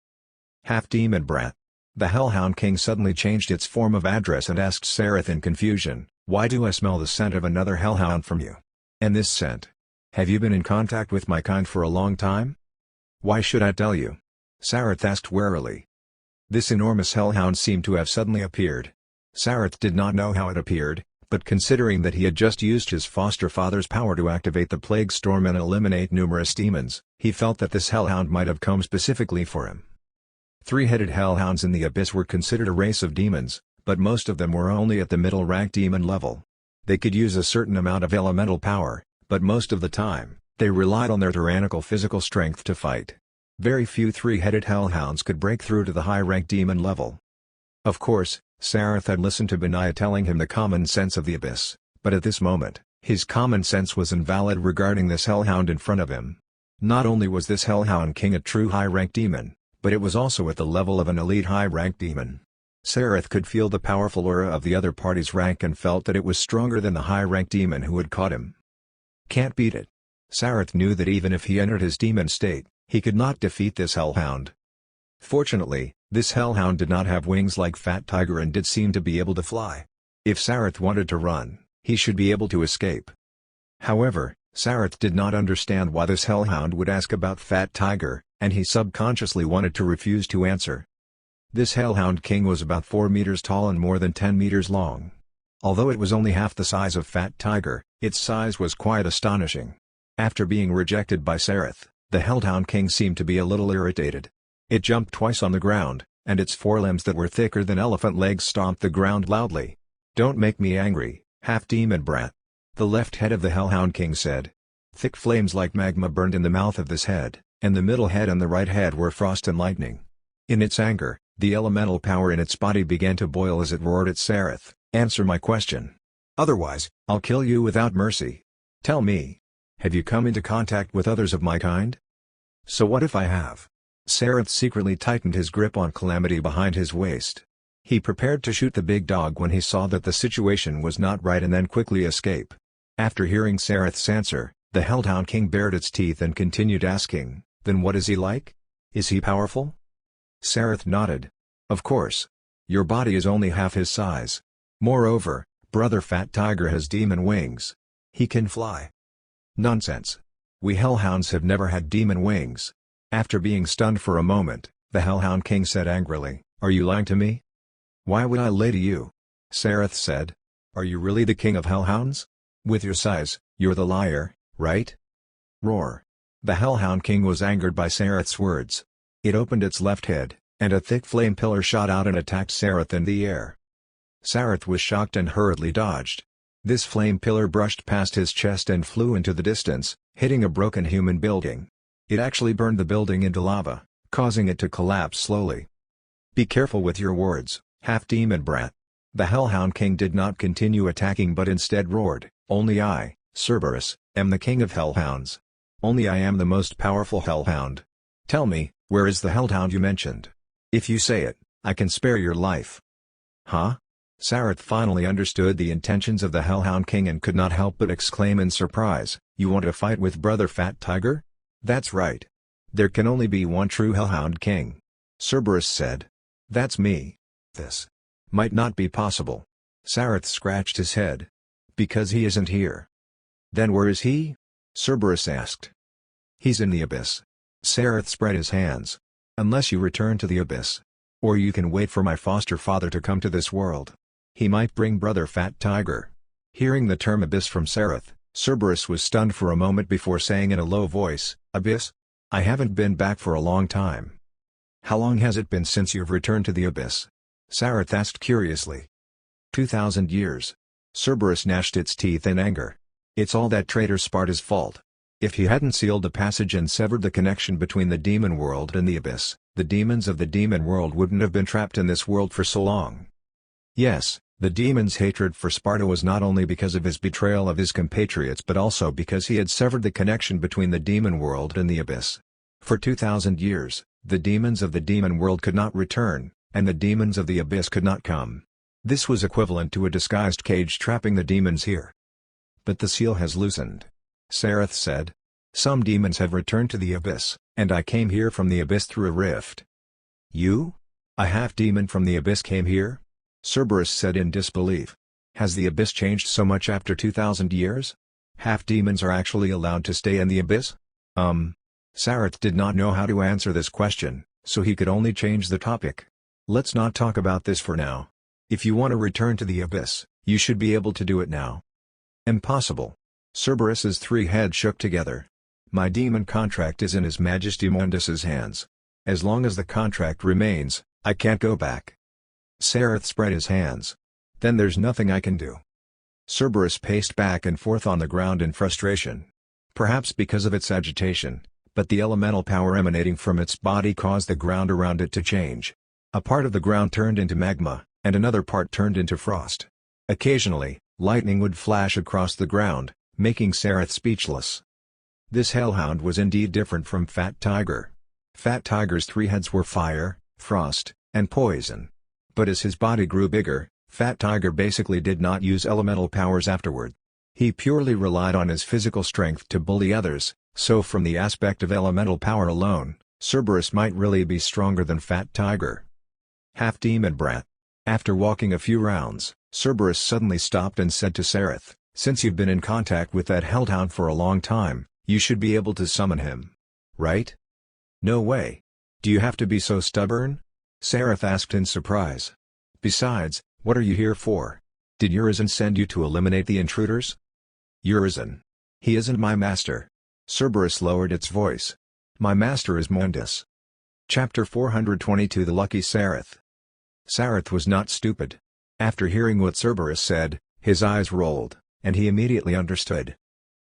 "Half-demon brat." The hellhound king suddenly changed its form of address and asked Sareth in confusion, "Why do I smell the scent of another hellhound from you? And this scent? Have you been in contact with my kind for a long time?" "Why should I tell you?" Sareth asked warily. This enormous hellhound seemed to have suddenly appeared. Sareth did not know how it appeared, but considering that he had just used his foster father's power to activate the plague storm and eliminate numerous demons, he felt that this hellhound might have come specifically for him. Three-headed hellhounds in the abyss were considered a race of demons, but most of them were only at the middle-rank demon level. They could use a certain amount of elemental power, but most of the time, they relied on their tyrannical physical strength to fight. Very few three-headed hellhounds could break through to the high-rank demon level. Of course, Sareth had listened to Benaiah telling him the common sense of the abyss, but at this moment, his common sense was invalid regarding this hellhound in front of him. Not only was this hellhound king a true high-rank demon, but it was also at the level of an elite high-rank demon. Sareth could feel the powerful aura of the other party's rank and felt that it was stronger than the high-rank demon who had caught him. Can't beat it. Sareth knew that even if he entered his demon state, he could not defeat this hellhound. Fortunately, this hellhound did not have wings like Fat Tiger and did seem to be able to fly. If Sareth wanted to run, he should be able to escape. However, Sareth did not understand why this hellhound would ask about Fat Tiger, and he subconsciously wanted to refuse to answer. This hellhound king was about 4 meters tall and more than 10 meters long. Although it was only half the size of Fat Tiger, its size was quite astonishing. After being rejected by Sareth, the hellhound king seemed to be a little irritated. It jumped twice on the ground, and its forelimbs that were thicker than elephant legs stomped the ground loudly. "Don't make me angry, half-demon brat," the left head of the hellhound king said. Thick flames like magma burned in the mouth of this head, and the middle head and the right head were frost and lightning. In its anger, the elemental power in its body began to boil as it roared at Sareth, "Answer my question. Otherwise, I'll kill you without mercy. Tell me, have you come into contact with others of my kind?" "So what if I have?" Sareth secretly tightened his grip on Calamity behind his waist. He prepared to shoot the big dog when he saw that the situation was not right and then quickly escape. After hearing Sareth's answer, the hellhound king bared its teeth and continued asking, "Then what is he like? Is he powerful?" Sareth nodded. "Of course. Your body is only half his size. Moreover, Brother Fat Tiger has demon wings. He can fly." "Nonsense. We hellhounds have never had demon wings." After being stunned for a moment, the hellhound king said angrily, "Are you lying to me?" "Why would I lie to you?" Sareth said. "Are you really the king of hellhounds? With your size, you're the liar, right?" Roar. The hellhound king was angered by Sareth's words. It opened its left head, and a thick flame pillar shot out and attacked Sareth in the air. Sareth was shocked and hurriedly dodged. This flame pillar brushed past his chest and flew into the distance, hitting a broken human building. It actually burned the building into lava, causing it to collapse slowly. "Be careful with your words, half-demon brat." The hellhound king did not continue attacking but instead roared, "Only I, Cerberus, am the king of hellhounds. Only I am the most powerful hellhound. Tell me, where is the hellhound you mentioned? If you say it, I can spare your life." "Huh?" Sareth finally understood the intentions of the hellhound king and could not help but exclaim in surprise, "You want to fight with Brother Fat Tiger?" "That's right. There can only be one true hellhound king," Cerberus said. "That's me." "This might not be possible." Sareth scratched his head. "Because he isn't here." "Then where is he?" Cerberus asked. "He's in the abyss." Sareth spread his hands. "Unless you return to the abyss. Or you can wait for my foster father to come to this world. He might bring Brother Fat Tiger." Hearing the term abyss from Sareth, Cerberus was stunned for a moment before saying in a low voice, "Abyss? I haven't been back for a long time." "How long has it been since you've returned to the abyss?" Sareth asked curiously. 2,000 years. Cerberus gnashed its teeth in anger. "It's all that traitor Sparta's fault. If he hadn't sealed the passage and severed the connection between the demon world and the abyss, the demons of the demon world wouldn't have been trapped in this world for so long." Yes, the demons' hatred for Sparta was not only because of his betrayal of his compatriots but also because he had severed the connection between the demon world and the abyss. For 2,000 years, the demons of the demon world could not return, and the demons of the abyss could not come. This was equivalent to a disguised cage trapping the demons here. "But the seal has loosened," Sareth said. "Some demons have returned to the abyss, and I came here from the abyss through a rift." "You? A half-demon from the abyss came here?" Cerberus said in disbelief. "Has the abyss changed so much after 2,000 years? Half-demons are actually allowed to stay in the abyss?" Sareth did not know how to answer this question, so he could only change the topic. Let's not talk about this for now. If you want to return to the abyss, you should be able to do it now." "Impossible." Cerberus's three heads shook together. "My demon contract is in His Majesty Mundus's hands. As long as the contract remains, I can't go back." Sareth spread his hands. "Then there's nothing I can do." Cerberus paced back and forth on the ground in frustration. Perhaps because of its agitation, but the elemental power emanating from its body caused the ground around it to change. A part of the ground turned into magma, and another part turned into frost. Occasionally, lightning would flash across the ground, making Sareth speechless. This hellhound was indeed different from Fat Tiger. Fat Tiger's three heads were fire, frost, and poison. But as his body grew bigger, Fat Tiger basically did not use elemental powers afterward. He purely relied on his physical strength to bully others, so from the aspect of elemental power alone, Cerberus might really be stronger than Fat Tiger. Half-demon brat. After walking a few rounds, Cerberus suddenly stopped and said to Sareth, "Since you've been in contact with that hellhound for a long time, you should be able to summon him. Right?" "No way. Do you have to be so stubborn?" Sareth asked in surprise. "Besides, what are you here for? Did Urizen send you to eliminate the intruders?" "Urizen? He isn't my master." Cerberus lowered its voice. "My master is Mundus." Chapter 422 The Lucky Sareth. Sareth was not stupid. After hearing what Cerberus said, his eyes rolled, and he immediately understood.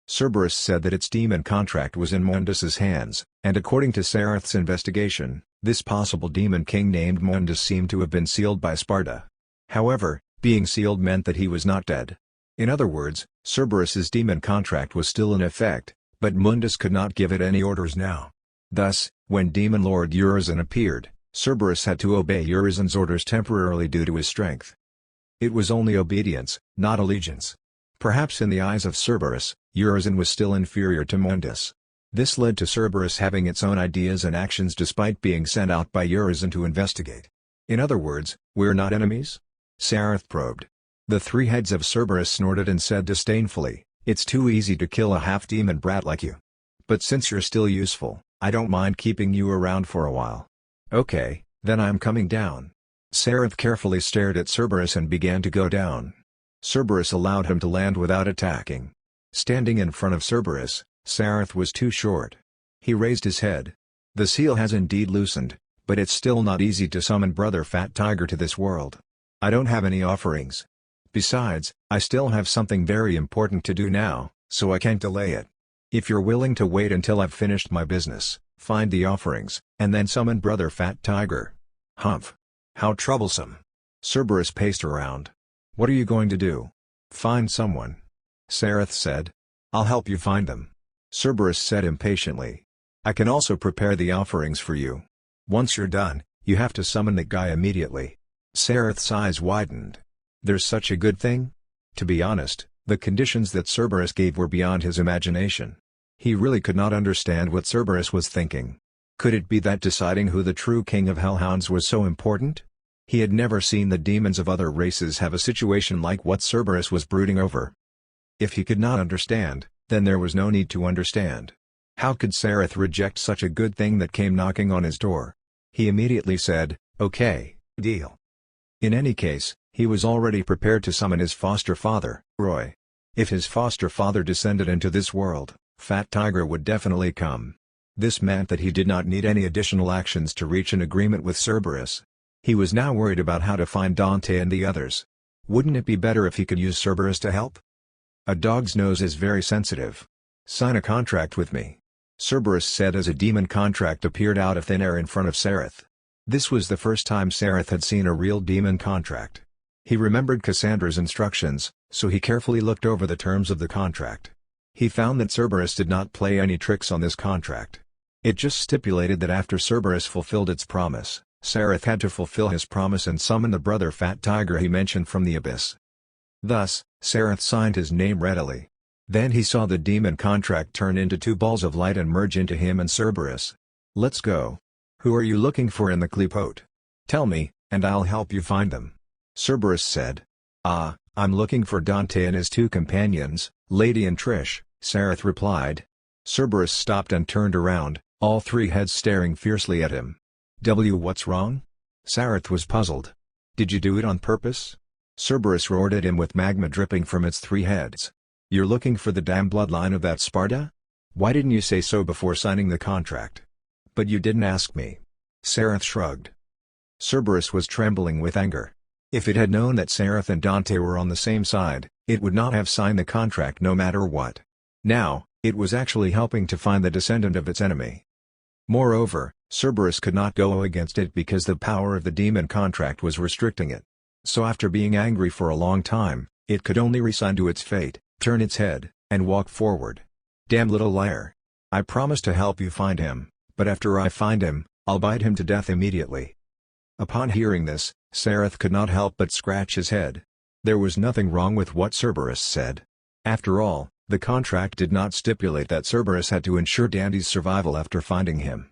Cerberus said that its demon contract was in Mundus's hands, and according to Sareth's investigation, this possible demon king named Mundus seemed to have been sealed by Sparta. However, being sealed meant that he was not dead. In other words, Cerberus's demon contract was still in effect, but Mundus could not give it any orders now. Thus, when Demon Lord Urizen appeared, Cerberus had to obey Urizen's orders temporarily due to his strength. It was only obedience, not allegiance. Perhaps in the eyes of Cerberus, Urizen was still inferior to Mundus. This led to Cerberus having its own ideas and actions despite being sent out by Urizen to investigate. In other words, we're not enemies? Sareth probed. The three heads of Cerberus snorted and said disdainfully, "It's too easy to kill a half-demon brat like you. But since you're still useful, I don't mind keeping you around for a while." "Okay, then I'm coming down." Sareth carefully stared at Cerberus and began to go down. Cerberus allowed him to land without attacking. Standing in front of Cerberus, Sareth was too short. He raised his head. "The seal has indeed loosened, but it's still not easy to summon Brother Fat Tiger to this world. I don't have any offerings. Besides, I still have something very important to do now, so I can't delay it. If you're willing to wait until I've finished my business, find the offerings, and then summon Brother Fat Tiger." "Humph. How troublesome." Cerberus paced around. "What are you going to do?" "Find someone." Sareth said. "I'll help you find them." Cerberus said impatiently. "I can also prepare the offerings for you. Once you're done, you have to summon that guy immediately." Sareth's eyes widened. "There's such a good thing?" To be honest, the conditions that Cerberus gave were beyond his imagination. He really could not understand what Cerberus was thinking. Could it be that deciding who the true king of hellhounds was so important? He had never seen the demons of other races have a situation like what Cerberus was brooding over. If he could not understand, then there was no need to understand. How could Sareth reject such a good thing that came knocking on his door? He immediately said, "Okay, deal." In any case, he was already prepared to summon his foster father, Roy. If his foster father descended into this world, Fat Tiger would definitely come. This meant that he did not need any additional actions to reach an agreement with Cerberus. He was now worried about how to find Dante and the others. Wouldn't it be better if he could use Cerberus to help? "A dog's nose is very sensitive. Sign a contract with me," Cerberus said as a demon contract appeared out of thin air in front of Sareth. This was the first time Sareth had seen a real demon contract. He remembered Cassandra's instructions, so he carefully looked over the terms of the contract. He found that Cerberus did not play any tricks on this contract. It just stipulated that after Cerberus fulfilled its promise, Sareth had to fulfill his promise and summon the Brother Fat Tiger he mentioned from the abyss. Thus, Sareth signed his name readily. Then he saw the demon contract turn into two balls of light and merge into him and Cerberus. "Let's go. Who are you looking for in the Kleepote? Tell me, and I'll help you find them," Cerberus said. I'm looking for Dante and his two companions, Lady and Trish," Sareth replied. Cerberus stopped and turned around, all three heads staring fiercely at him. "What's wrong?" Sareth was puzzled. "Did you do it on purpose?" Cerberus roared at him with magma dripping from its 3 heads. "You're looking for the damn bloodline of that Sparta? Why didn't you say so before signing the contract?" "But you didn't ask me." Sareth shrugged. Cerberus was trembling with anger. If it had known that Sareth and Dante were on the same side, it would not have signed the contract no matter what. Now, it was actually helping to find the descendant of its enemy. Moreover, Cerberus could not go against it because the power of the demon contract was restricting it. So after being angry for a long time, it could only resign to its fate, turn its head, and walk forward. "Damn little liar. I promise to help you find him, but after I find him, I'll bite him to death immediately." Upon hearing this, Sareth could not help but scratch his head. There was nothing wrong with what Cerberus said. After all, the contract did not stipulate that Cerberus had to ensure Dante's survival after finding him.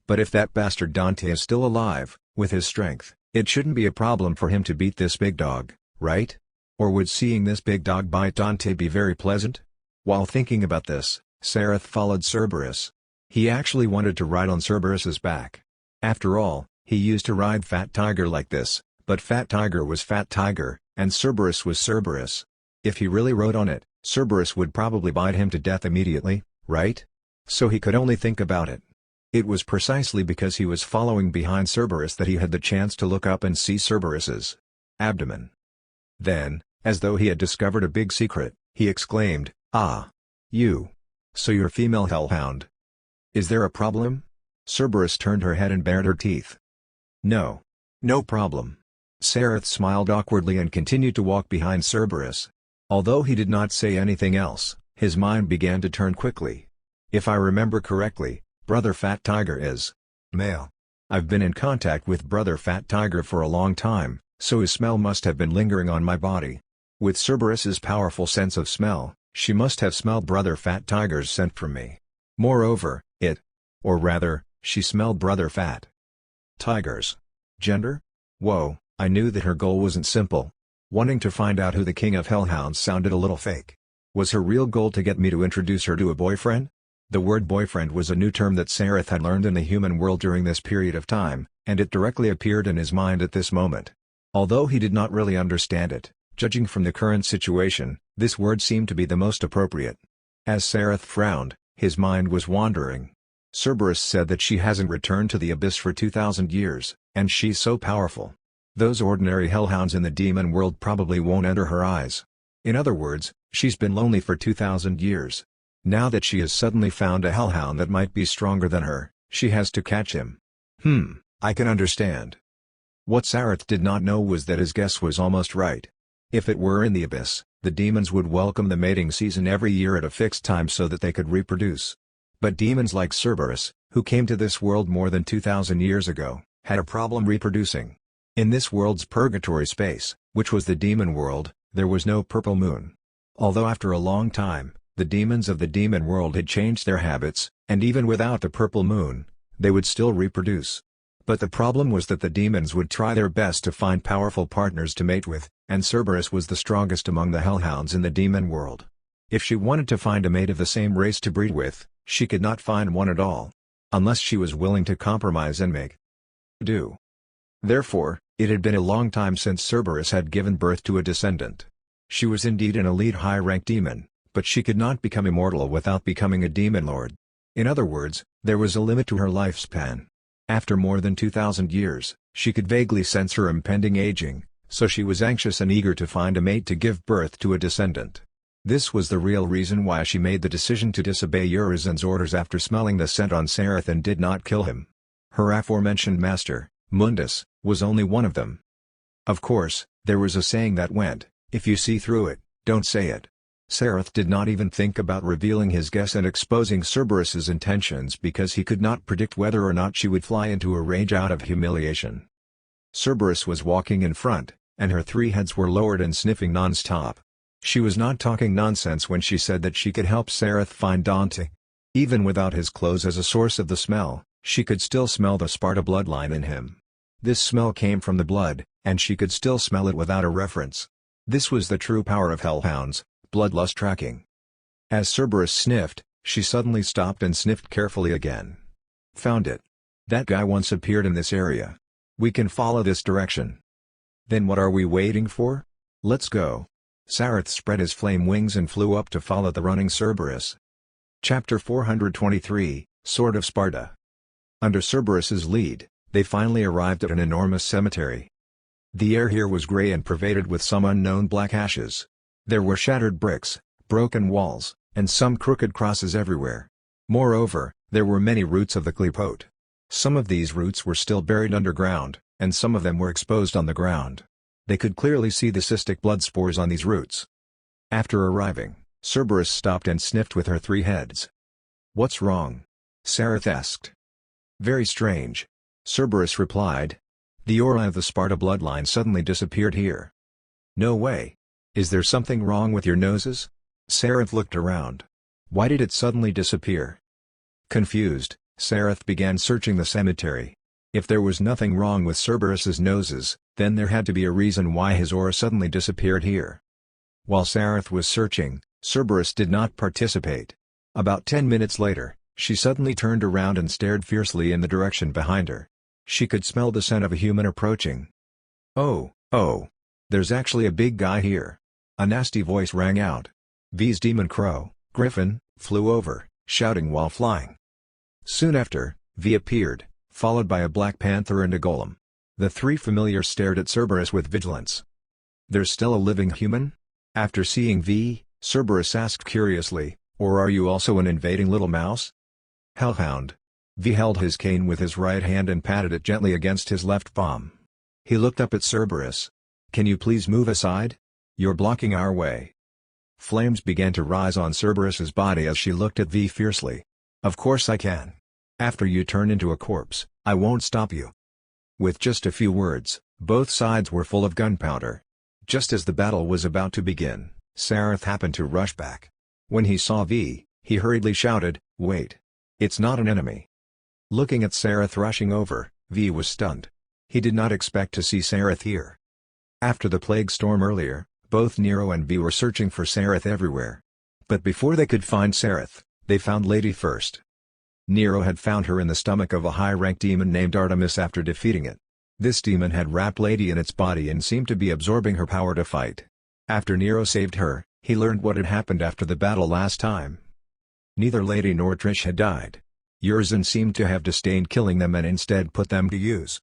But if that bastard Dante is still alive, with his strength, it shouldn't be a problem for him to beat this big dog, right? Or would seeing this big dog bite Dante be very pleasant? While thinking about this, Sareth followed Cerberus. He actually wanted to ride on Cerberus's back. After all, he used to ride Fat Tiger like this, but Fat Tiger was Fat Tiger, and Cerberus was Cerberus. If he really rode on it, Cerberus would probably bite him to death immediately, right? So he could only think about it. It was precisely because he was following behind Cerberus that he had the chance to look up and see Cerberus's abdomen. Then, as though he had discovered a big secret, he exclaimed, "Ah! You! So you're female hellhound. Is there a problem?" Cerberus turned her head and bared her teeth. "No. No problem." Sareth smiled awkwardly and continued to walk behind Cerberus. Although he did not say anything else, his mind began to turn quickly. "If I remember correctly, Brother Fat Tiger is male. I've been in contact with Brother Fat Tiger for a long time, so his smell must have been lingering on my body. With Cerberus's powerful sense of smell, she must have smelled Brother Fat Tiger's scent from me. Moreover, or rather, she smelled Brother Fat Tiger's gender? Whoa, I knew that her goal wasn't simple. Wanting to find out who the king of hellhounds sounded a little fake. Was her real goal to get me to introduce her to a boyfriend? The word boyfriend was a new term that Sareth had learned in the human world during this period of time, and it directly appeared in his mind at this moment. Although he did not really understand it, judging from the current situation, this word seemed to be the most appropriate. As Sareth frowned, his mind was wandering. Cerberus said that she hasn't returned to the abyss for 2,000 years, and she's so powerful. Those ordinary hellhounds in the demon world probably won't enter her eyes. In other words, she's been lonely for 2,000 years. Now that she has suddenly found a hellhound that might be stronger than her, she has to catch him. I can understand. What Sareth did not know was that his guess was almost right. If it were in the abyss, the demons would welcome the mating season every year at a fixed time so that they could reproduce. But demons like Cerberus, who came to this world more than 2,000 years ago, had a problem reproducing. In this world's purgatory space, which was the demon world, there was no purple moon. Although after a long time, the demons of the demon world had changed their habits, and even without the purple moon, they would still reproduce. But the problem was that the demons would try their best to find powerful partners to mate with, and Cerberus was the strongest among the hellhounds in the demon world. If she wanted to find a mate of the same race to breed with, she could not find one at all. Unless she was willing to compromise and make do. Therefore, it had been a long time since Cerberus had given birth to a descendant. She was indeed an elite high-ranked demon, but she could not become immortal without becoming a demon lord. In other words, there was a limit to her lifespan. After more than 2,000 years, she could vaguely sense her impending aging, so she was anxious and eager to find a mate to give birth to a descendant. This was the real reason why she made the decision to disobey Urizen's orders after smelling the scent on Sareth and did not kill him. Her aforementioned master, Mundus, was only one of them. Of course, there was a saying that went, "If you see through it, don't say it." Sareth did not even think about revealing his guess and exposing Cerberus's intentions because he could not predict whether or not she would fly into a rage out of humiliation. Cerberus was walking in front, and her 3 heads were lowered and sniffing non-stop. She was not talking nonsense when she said that she could help Sareth find Dante. Even without his clothes as a source of the smell, she could still smell the Sparta bloodline in him. This smell came from the blood, and she could still smell it without a reference. This was the true power of hellhounds, bloodlust tracking. As Cerberus sniffed, she suddenly stopped and sniffed carefully again. Found it. That guy once appeared in this area. We can follow this direction. Then what are we waiting for? Let's go. Sareth spread his flame wings and flew up to follow the running Cerberus. Chapter 423, Sword of Sparta. Under Cerberus's lead, they finally arrived at an enormous cemetery. The air here was gray and pervaded with some unknown black ashes. There were shattered bricks, broken walls, and some crooked crosses everywhere. Moreover, there were many roots of the clepote. Some of these roots were still buried underground, and some of them were exposed on the ground. They could clearly see the cystic blood spores on these roots. After arriving, Cerberus stopped and sniffed with her 3 heads. "What's wrong?" Sareth asked. "Very strange," Cerberus replied. "The aura of the Sparta bloodline suddenly disappeared here." "No way. Is there something wrong with your noses?" Sareth looked around. "Why did it suddenly disappear?" Confused, Sareth began searching the cemetery. If there was nothing wrong with Cerberus's noses, then there had to be a reason why his aura suddenly disappeared here. While Sareth was searching, Cerberus did not participate. About 10 minutes later, she suddenly turned around and stared fiercely in the direction behind her. She could smell the scent of a human approaching. Oh, there's actually a big guy here." A nasty voice rang out. V's demon crow, Griffin, flew over, shouting while flying. Soon after, V appeared, followed by a black panther and a golem. The 3 familiars stared at Cerberus with vigilance. "There's still a living human?" After seeing V, Cerberus asked curiously, "Or are you also an invading little mouse?" "Hellhound." V held his cane with his right hand and patted it gently against his left palm. He looked up at Cerberus. "Can you please move aside? You're blocking our way." Flames began to rise on Cerberus's body as she looked at V fiercely. "Of course I can. After you turn into a corpse, I won't stop you." With just a few words, both sides were full of gunpowder. Just as the battle was about to begin, Sareth happened to rush back. When he saw V, he hurriedly shouted, "Wait! It's not an enemy." Looking at Sareth rushing over, V was stunned. He did not expect to see Sareth here. After the plague storm earlier, both Nero and V were searching for Sareth everywhere. But before they could find Sareth, they found Lady first. Nero had found her in the stomach of a high-ranked demon named Artemis after defeating it. This demon had wrapped Lady in its body and seemed to be absorbing her power to fight. After Nero saved her, he learned what had happened after the battle last time. Neither Lady nor Trish had died. Urizen seemed to have disdained killing them and instead put them to use.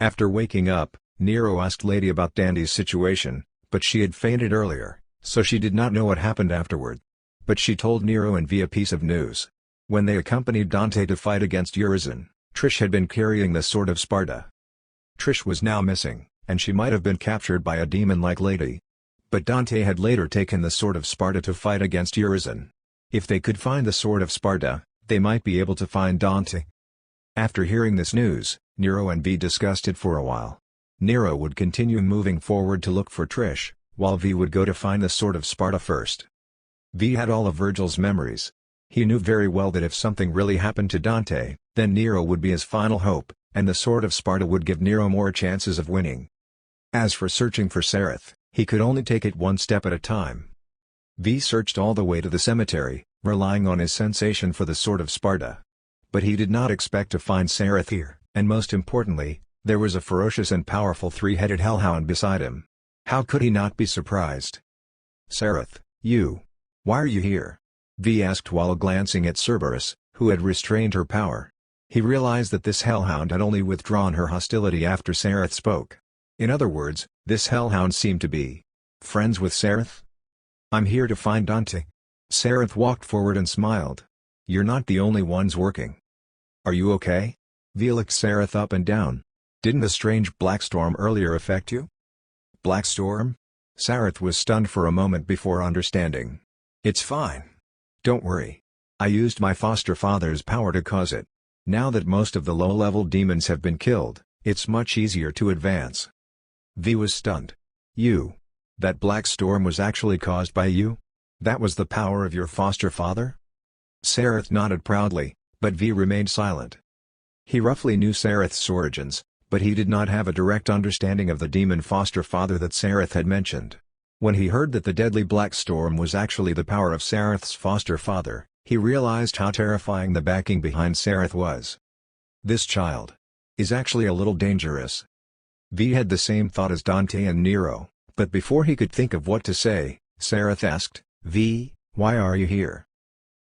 After waking up, Nero asked Lady about Dandy's situation, but she had fainted earlier, so she did not know what happened afterward. But she told Nero and V a piece of news. When they accompanied Dante to fight against Urizen, Trish had been carrying the Sword of Sparta. Trish was now missing, and she might have been captured by a demon like Lady. But Dante had later taken the Sword of Sparta to fight against Urizen. If they could find the Sword of Sparta, they might be able to find Dante. After hearing this news, Nero and V discussed it for a while. Nero would continue moving forward to look for Trish, while V would go to find the Sword of Sparta first. V had all of Virgil's memories. He knew very well that if something really happened to Dante, then Nero would be his final hope, and the Sword of Sparta would give Nero more chances of winning. As for searching for Sareth, he could only take it one step at a time. V searched all the way to the cemetery, relying on his sensation for the Sword of Sparta. But he did not expect to find Sareth here, and most importantly, there was a ferocious and powerful 3-headed hellhound beside him. How could he not be surprised? "Sareth, why are you here?" V asked while glancing at Cerberus, who had restrained her power. He realized that this hellhound had only withdrawn her hostility after Sareth spoke. In other words, this hellhound seemed to be friends with Sareth. "I'm here to find Dante." Sareth walked forward and smiled. "You're not the only ones working. Are you okay?" V looked Sareth up and down. "Didn't the strange black storm earlier affect you?" "Black storm?" Sareth was stunned for a moment before understanding. "It's fine. Don't worry. I used my foster father's power to cause it. Now that most of the low-level demons have been killed, it's much easier to advance." V was stunned. That black storm was actually caused by you? That was the power of your foster father?" Sareth nodded proudly, but V remained silent. He roughly knew Sareth's origins, but he did not have a direct understanding of the demon foster father that Sareth had mentioned. When he heard that the deadly black storm was actually the power of Sareth's foster father, he realized how terrifying the backing behind Sareth was. This child. is actually a little dangerous. V had the same thought as Dante and Nero, but before he could think of what to say, Sareth asked, V, why are you here?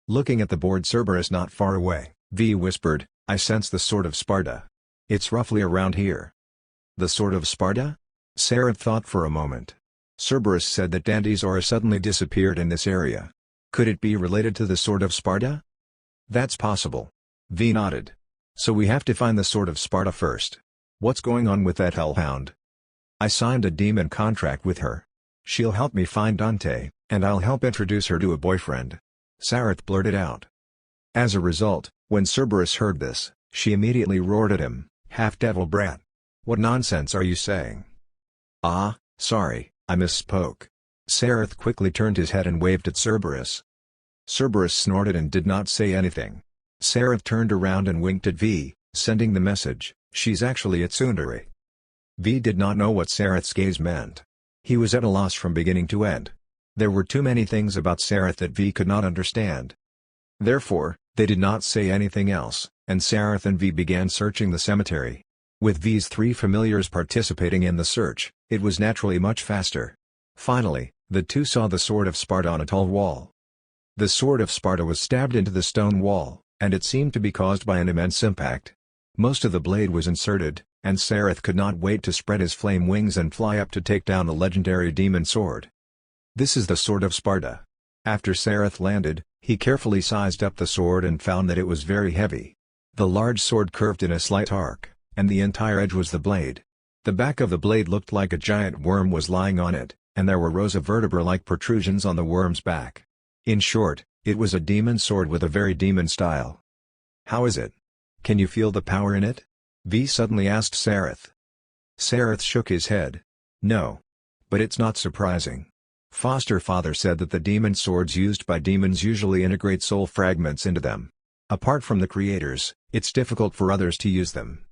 Looking at the board Cerberus not far away, V whispered, I sense the sword of Sparta. It's roughly around here. The sword of Sparta? Sareth thought for a moment. Cerberus said that Dandysaurus suddenly disappeared in this area. Could it be related to the sword of Sparta? That's possible. V nodded. So we have to find the sword of Sparta first. What's going on with that hellhound? I signed a demon contract with her. She'll help me find Dante, and I'll help introduce her to a boyfriend. Sareth blurted out. As a result, when Cerberus heard this, she immediately roared at him, half-devil brat. What nonsense are you saying? Ah, sorry, I misspoke. Sareth quickly turned his head and waved at Cerberus. Cerberus snorted and did not say anything. Sareth turned around and winked at V, sending the message, she's actually a tsundere. V did not know what Sareth's gaze meant. He was at a loss from beginning to end. There were too many things about Sareth that V could not understand. Therefore, they did not say anything else, and Sareth and V began searching the cemetery. With V's 3 familiars participating in the search, it was naturally much faster. Finally, the two saw the sword of Sparta on a tall wall. The sword of Sparta was stabbed into the stone wall, and it seemed to be caused by an immense impact. Most of the blade was inserted, and Sareth could not wait to spread his flame wings and fly up to take down the legendary demon sword. This is the sword of Sparta. After Sareth landed, he carefully sized up the sword and found that it was very heavy. The large sword curved in a slight arc, and the entire edge was the blade. The back of the blade looked like a giant worm was lying on it, and there were rows of vertebra-like protrusions on the worm's back. In short, it was a demon sword with a very demon style. How is it? Can you feel the power in it? V suddenly asked Sareth. Sareth shook his head. No. But it's not surprising. Foster father said that the demon swords used by demons usually integrate soul fragments into them. Apart from the creators, it's difficult for others to use them.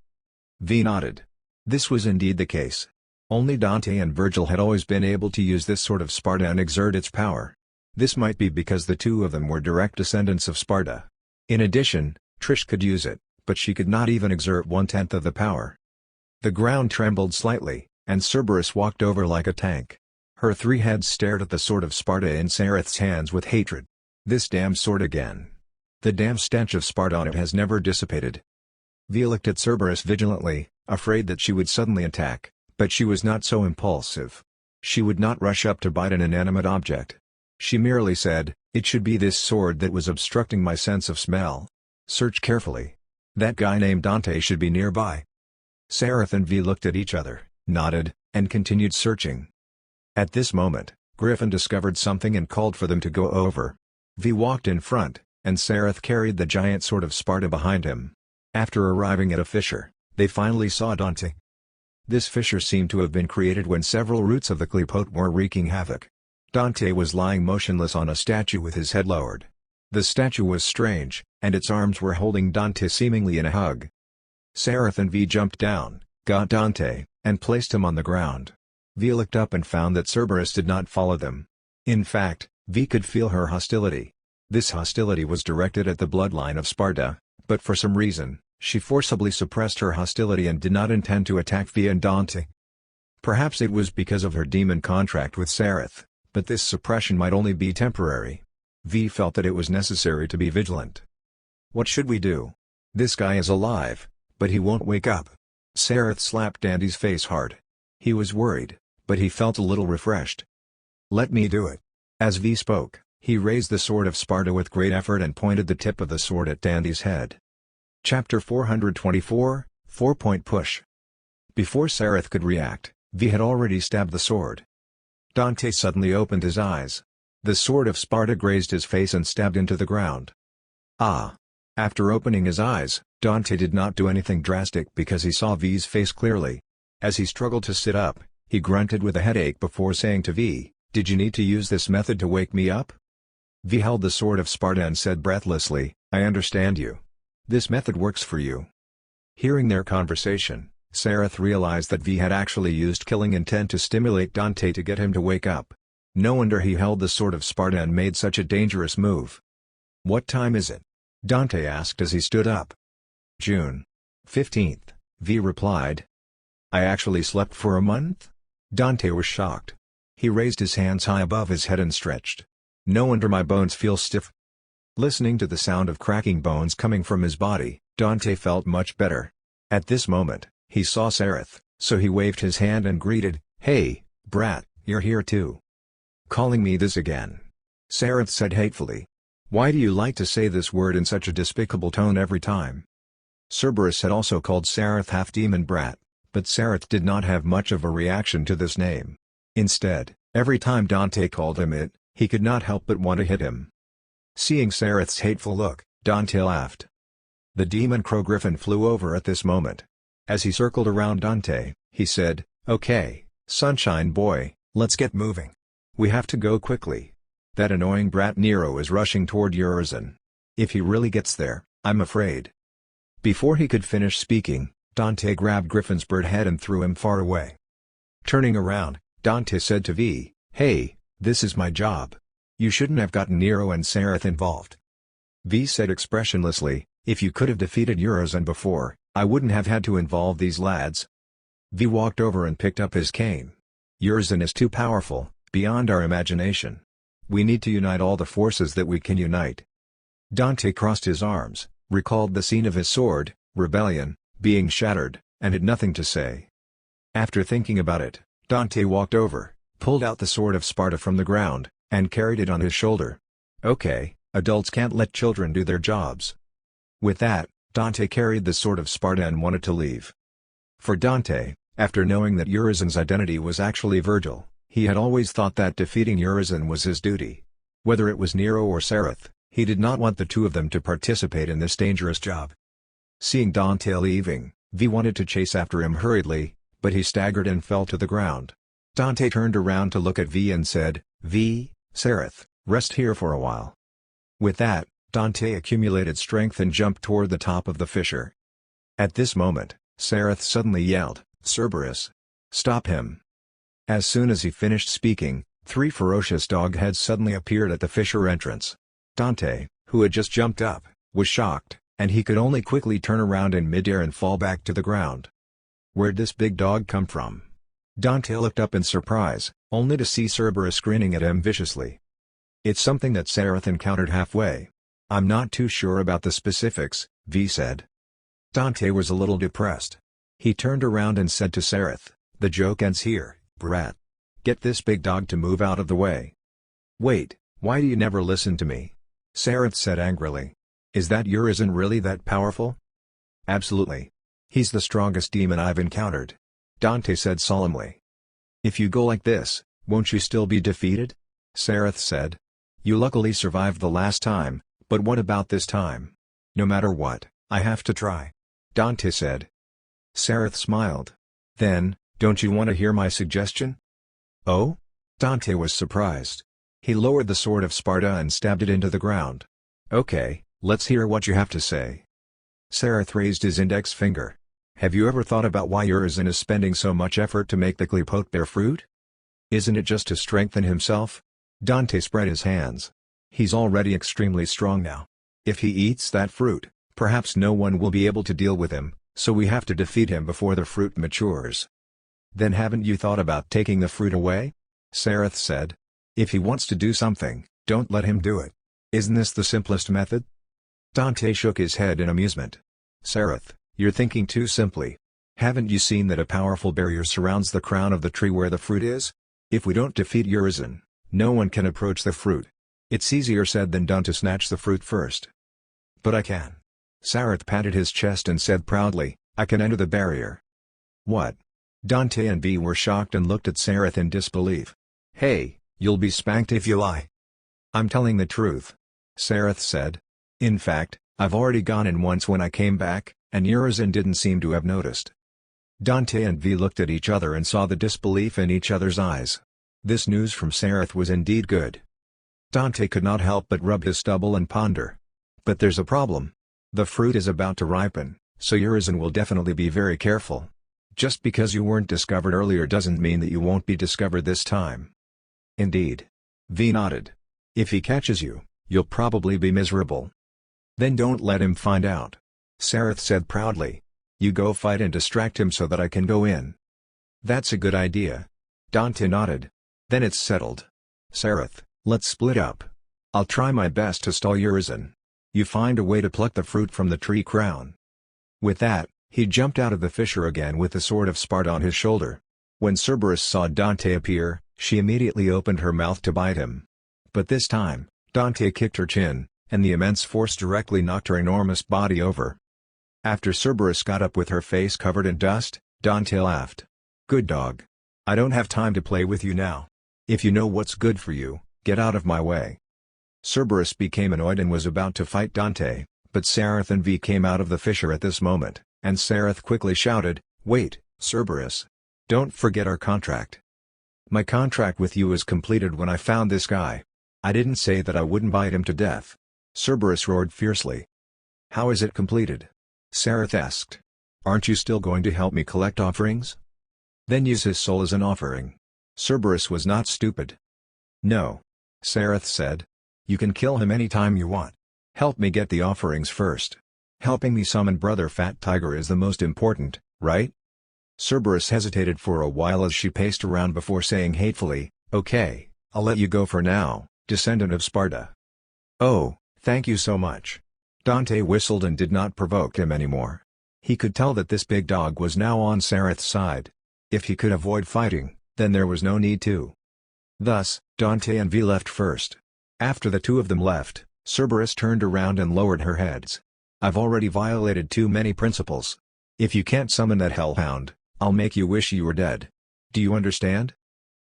V nodded. This was indeed the case. Only Dante and Virgil had always been able to use this sword of Sparta and exert its power. This might be because the two of them were direct descendants of Sparta. In addition, Trish could use it, but she could not even exert 1/10 of the power. The ground trembled slightly, and Cerberus walked over like a tank. Her 3 heads stared at the sword of Sparta in Sareth's hands with hatred. This damn sword again. The damn stench of Sparta on it has never dissipated. V looked at Cerberus vigilantly, afraid that she would suddenly attack, but she was not so impulsive. She would not rush up to bite an inanimate object. She merely said, it should be this sword that was obstructing my sense of smell. Search carefully. That guy named Dante should be nearby. Sareth and V looked at each other, nodded, and continued searching. At this moment, Griffin discovered something and called for them to go over. V walked in front, and Sareth carried the giant sword of Sparta behind him. After arriving at a fissure, they finally saw Dante. This fissure seemed to have been created when several roots of the clipote were wreaking havoc. Dante was lying motionless on a statue with his head lowered. The statue was strange, and its arms were holding Dante seemingly in a hug. Sareth and V jumped down, got Dante, and placed him on the ground. V looked up and found that Cerberus did not follow them. In fact, V could feel her hostility. This hostility was directed at the bloodline of Sparta, but for some reason, she forcibly suppressed her hostility and did not intend to attack V and Dante. Perhaps it was because of her demon contract with Sareth, but this suppression might only be temporary. V felt that it was necessary to be vigilant. What should we do? This guy is alive, but he won't wake up. Sareth slapped Dandy's face hard. He was worried, but he felt a little refreshed. Let me do it. As V spoke, he raised the sword of Sparta with great effort and pointed the tip of the sword at Dandy's head. Chapter 424, 4-Point Push. Before Sareth could react, V had already stabbed the sword. Dante suddenly opened his eyes. The sword of Sparta grazed his face and stabbed into the ground. Ah! After opening his eyes, Dante did not do anything drastic because he saw V's face clearly. As he struggled to sit up, he grunted with a headache before saying to V, "Did you need to use this method to wake me up?" V held the sword of Sparta and said breathlessly, "I understand you. This method works for you." Hearing their conversation, Sareth realized that V had actually used killing intent to stimulate Dante to get him to wake up. No wonder he held the sword of Sparta and made such a dangerous move. "What time is it?" Dante asked as he stood up. June 15th, V replied. I actually slept for a month? Dante was shocked. He raised his hands high above his head and stretched. No wonder my bones feel stiff. Listening to the sound of cracking bones coming from his body, Dante felt much better. At this moment, he saw Sareth, so he waved his hand and greeted, Hey, brat, you're here too. Calling me this again? Sareth said hatefully. Why do you like to say this word in such a despicable tone every time? Cerberus had also called Sareth half-demon brat, but Sareth did not have much of a reaction to this name. Instead, every time Dante called him it, he could not help but want to hit him. Seeing Sareth's hateful look, Dante laughed. The demon crow griffin flew over at this moment. As he circled around Dante, he said, Okay, sunshine boy, let's get moving. We have to go quickly. That annoying brat Nero is rushing toward Urizen. If he really gets there, I'm afraid. Before he could finish speaking, Dante grabbed Griffin's bird head and threw him far away. Turning around, Dante said to V, Hey, this is my job. You shouldn't have gotten Nero and Sareth involved. V said expressionlessly, If you could have defeated Urizen before, I wouldn't have had to involve these lads. V walked over and picked up his cane. Urizen is too powerful, beyond our imagination. We need to unite all the forces that we can unite. Dante crossed his arms, recalled the scene of his sword, rebellion, being shattered, and had nothing to say. After thinking about it, Dante walked over, pulled out the sword of Sparta from the ground, and carried it on his shoulder. Okay, adults can't let children do their jobs. With that, Dante carried the sword of Sparta and wanted to leave. For Dante, after knowing that Urizen's identity was actually Virgil, he had always thought that defeating Urizen was his duty. Whether it was Nero or Sareth, he did not want the two of them to participate in this dangerous job. Seeing Dante leaving, V wanted to chase after him hurriedly, but he staggered and fell to the ground. Dante turned around to look at V and said, V, Sareth, rest here for a while. With that, Dante accumulated strength and jumped toward the top of the fissure. At this moment, Sareth suddenly yelled, Cerberus! Stop him! As soon as he finished speaking, 3 ferocious dog heads suddenly appeared at the fissure entrance. Dante, who had just jumped up, was shocked, and he could only quickly turn around in midair and fall back to the ground. Where'd this big dog come from? Dante looked up in surprise, only to see Cerberus grinning at him viciously. It's something that Sareth encountered halfway. I'm not too sure about the specifics, V said. Dante was a little depressed. He turned around and said to Sareth, The joke ends here, brat. Get this big dog to move out of the way. Wait, why do you never listen to me? Sareth said angrily. Is that Urizen really that powerful? Absolutely. He's the strongest demon I've encountered. Dante said solemnly. If you go like this, won't you still be defeated? Sareth said. You luckily survived the last time, but what about this time? No matter what, I have to try. Dante said. Sareth smiled. Then, don't you want to hear my suggestion? Oh? Dante was surprised. He lowered the sword of Sparta and stabbed it into the ground. Okay, let's hear what you have to say. Sareth raised his index finger. Have you ever thought about why Urizen is spending so much effort to make the Qliphote bear fruit? Isn't it just to strengthen himself? Dante spread his hands. He's already extremely strong now. If he eats that fruit, perhaps no one will be able to deal with him, so we have to defeat him before the fruit matures. Then haven't you thought about taking the fruit away? Sareth said. If he wants to do something, don't let him do it. Isn't this the simplest method? Dante shook his head in amusement. Sareth, you're thinking too simply. Haven't you seen that a powerful barrier surrounds the crown of the tree where the fruit is? If we don't defeat Urizen, no one can approach the fruit. It's easier said than done to snatch the fruit first. But I can. Sareth patted his chest and said proudly, I can enter the barrier. What? Dante and V were shocked and looked at Sareth in disbelief. Hey, you'll be spanked if you lie. I'm telling the truth. Sareth said. In fact, I've already gone in once when I came back, and Urizen didn't seem to have noticed. Dante and V looked at each other and saw the disbelief in each other's eyes. This news from Sareth was indeed good. Dante could not help but rub his stubble and ponder. But there's a problem. The fruit is about to ripen, so Urizen will definitely be very careful. Just because you weren't discovered earlier doesn't mean that you won't be discovered this time. Indeed. V nodded. If he catches you, you'll probably be miserable. Then don't let him find out. Sareth said proudly. You go fight and distract him so that I can go in. That's a good idea. Dante nodded. Then it's settled. Sareth, let's split up. I'll try my best to stall Urizen. You find a way to pluck the fruit from the tree crown. With that, he jumped out of the fissure again with the sword of Sparta on his shoulder. When Cerberus saw Dante appear, she immediately opened her mouth to bite him. But this time, Dante kicked her chin, and the immense force directly knocked her enormous body over. After Cerberus got up with her face covered in dust, Dante laughed. Good dog. I don't have time to play with you now. If you know what's good for you, get out of my way. Cerberus became annoyed and was about to fight Dante, but Sareth and V came out of the fissure at this moment, and Sareth quickly shouted, Wait, Cerberus. Don't forget our contract. My contract with you is completed when I found this guy. I didn't say that I wouldn't bite him to death. Cerberus roared fiercely. How is it completed? Sareth asked. Aren't you still going to help me collect offerings? Then use his soul as an offering. Cerberus was not stupid. No. Sareth said. You can kill him anytime you want. Help me get the offerings first. Helping me summon Brother Fat Tiger is the most important, right? Cerberus hesitated for a while as she paced around before saying hatefully, Okay, I'll let you go for now, descendant of Sparta. Oh, thank you so much. Dante whistled and did not provoke him anymore. He could tell that this big dog was now on Sareth's side. If he could avoid fighting, then there was no need to. Thus, Dante and V left first. After the two of them left, Cerberus turned around and lowered her heads. I've already violated too many principles. If you can't summon that hellhound, I'll make you wish you were dead. Do you understand?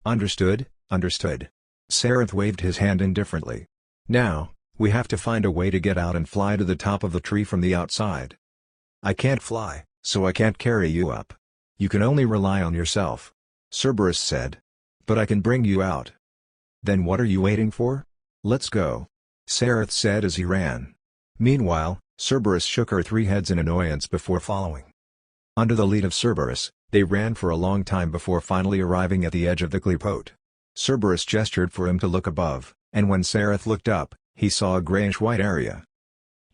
Understood, understood. Sareth waved his hand indifferently. Now, we have to find a way to get out and fly to the top of the tree from the outside. I can't fly, so I can't carry you up. You can only rely on yourself. Cerberus said. But I can bring you out. Then what are you waiting for? Let's go. Sareth said as he ran. Meanwhile, Cerberus shook her three heads in annoyance before following. Under the lead of Cerberus, they ran for a long time before finally arriving at the edge of the clipote. Cerberus gestured for him to look above, and when Sareth looked up, he saw a grayish-white area.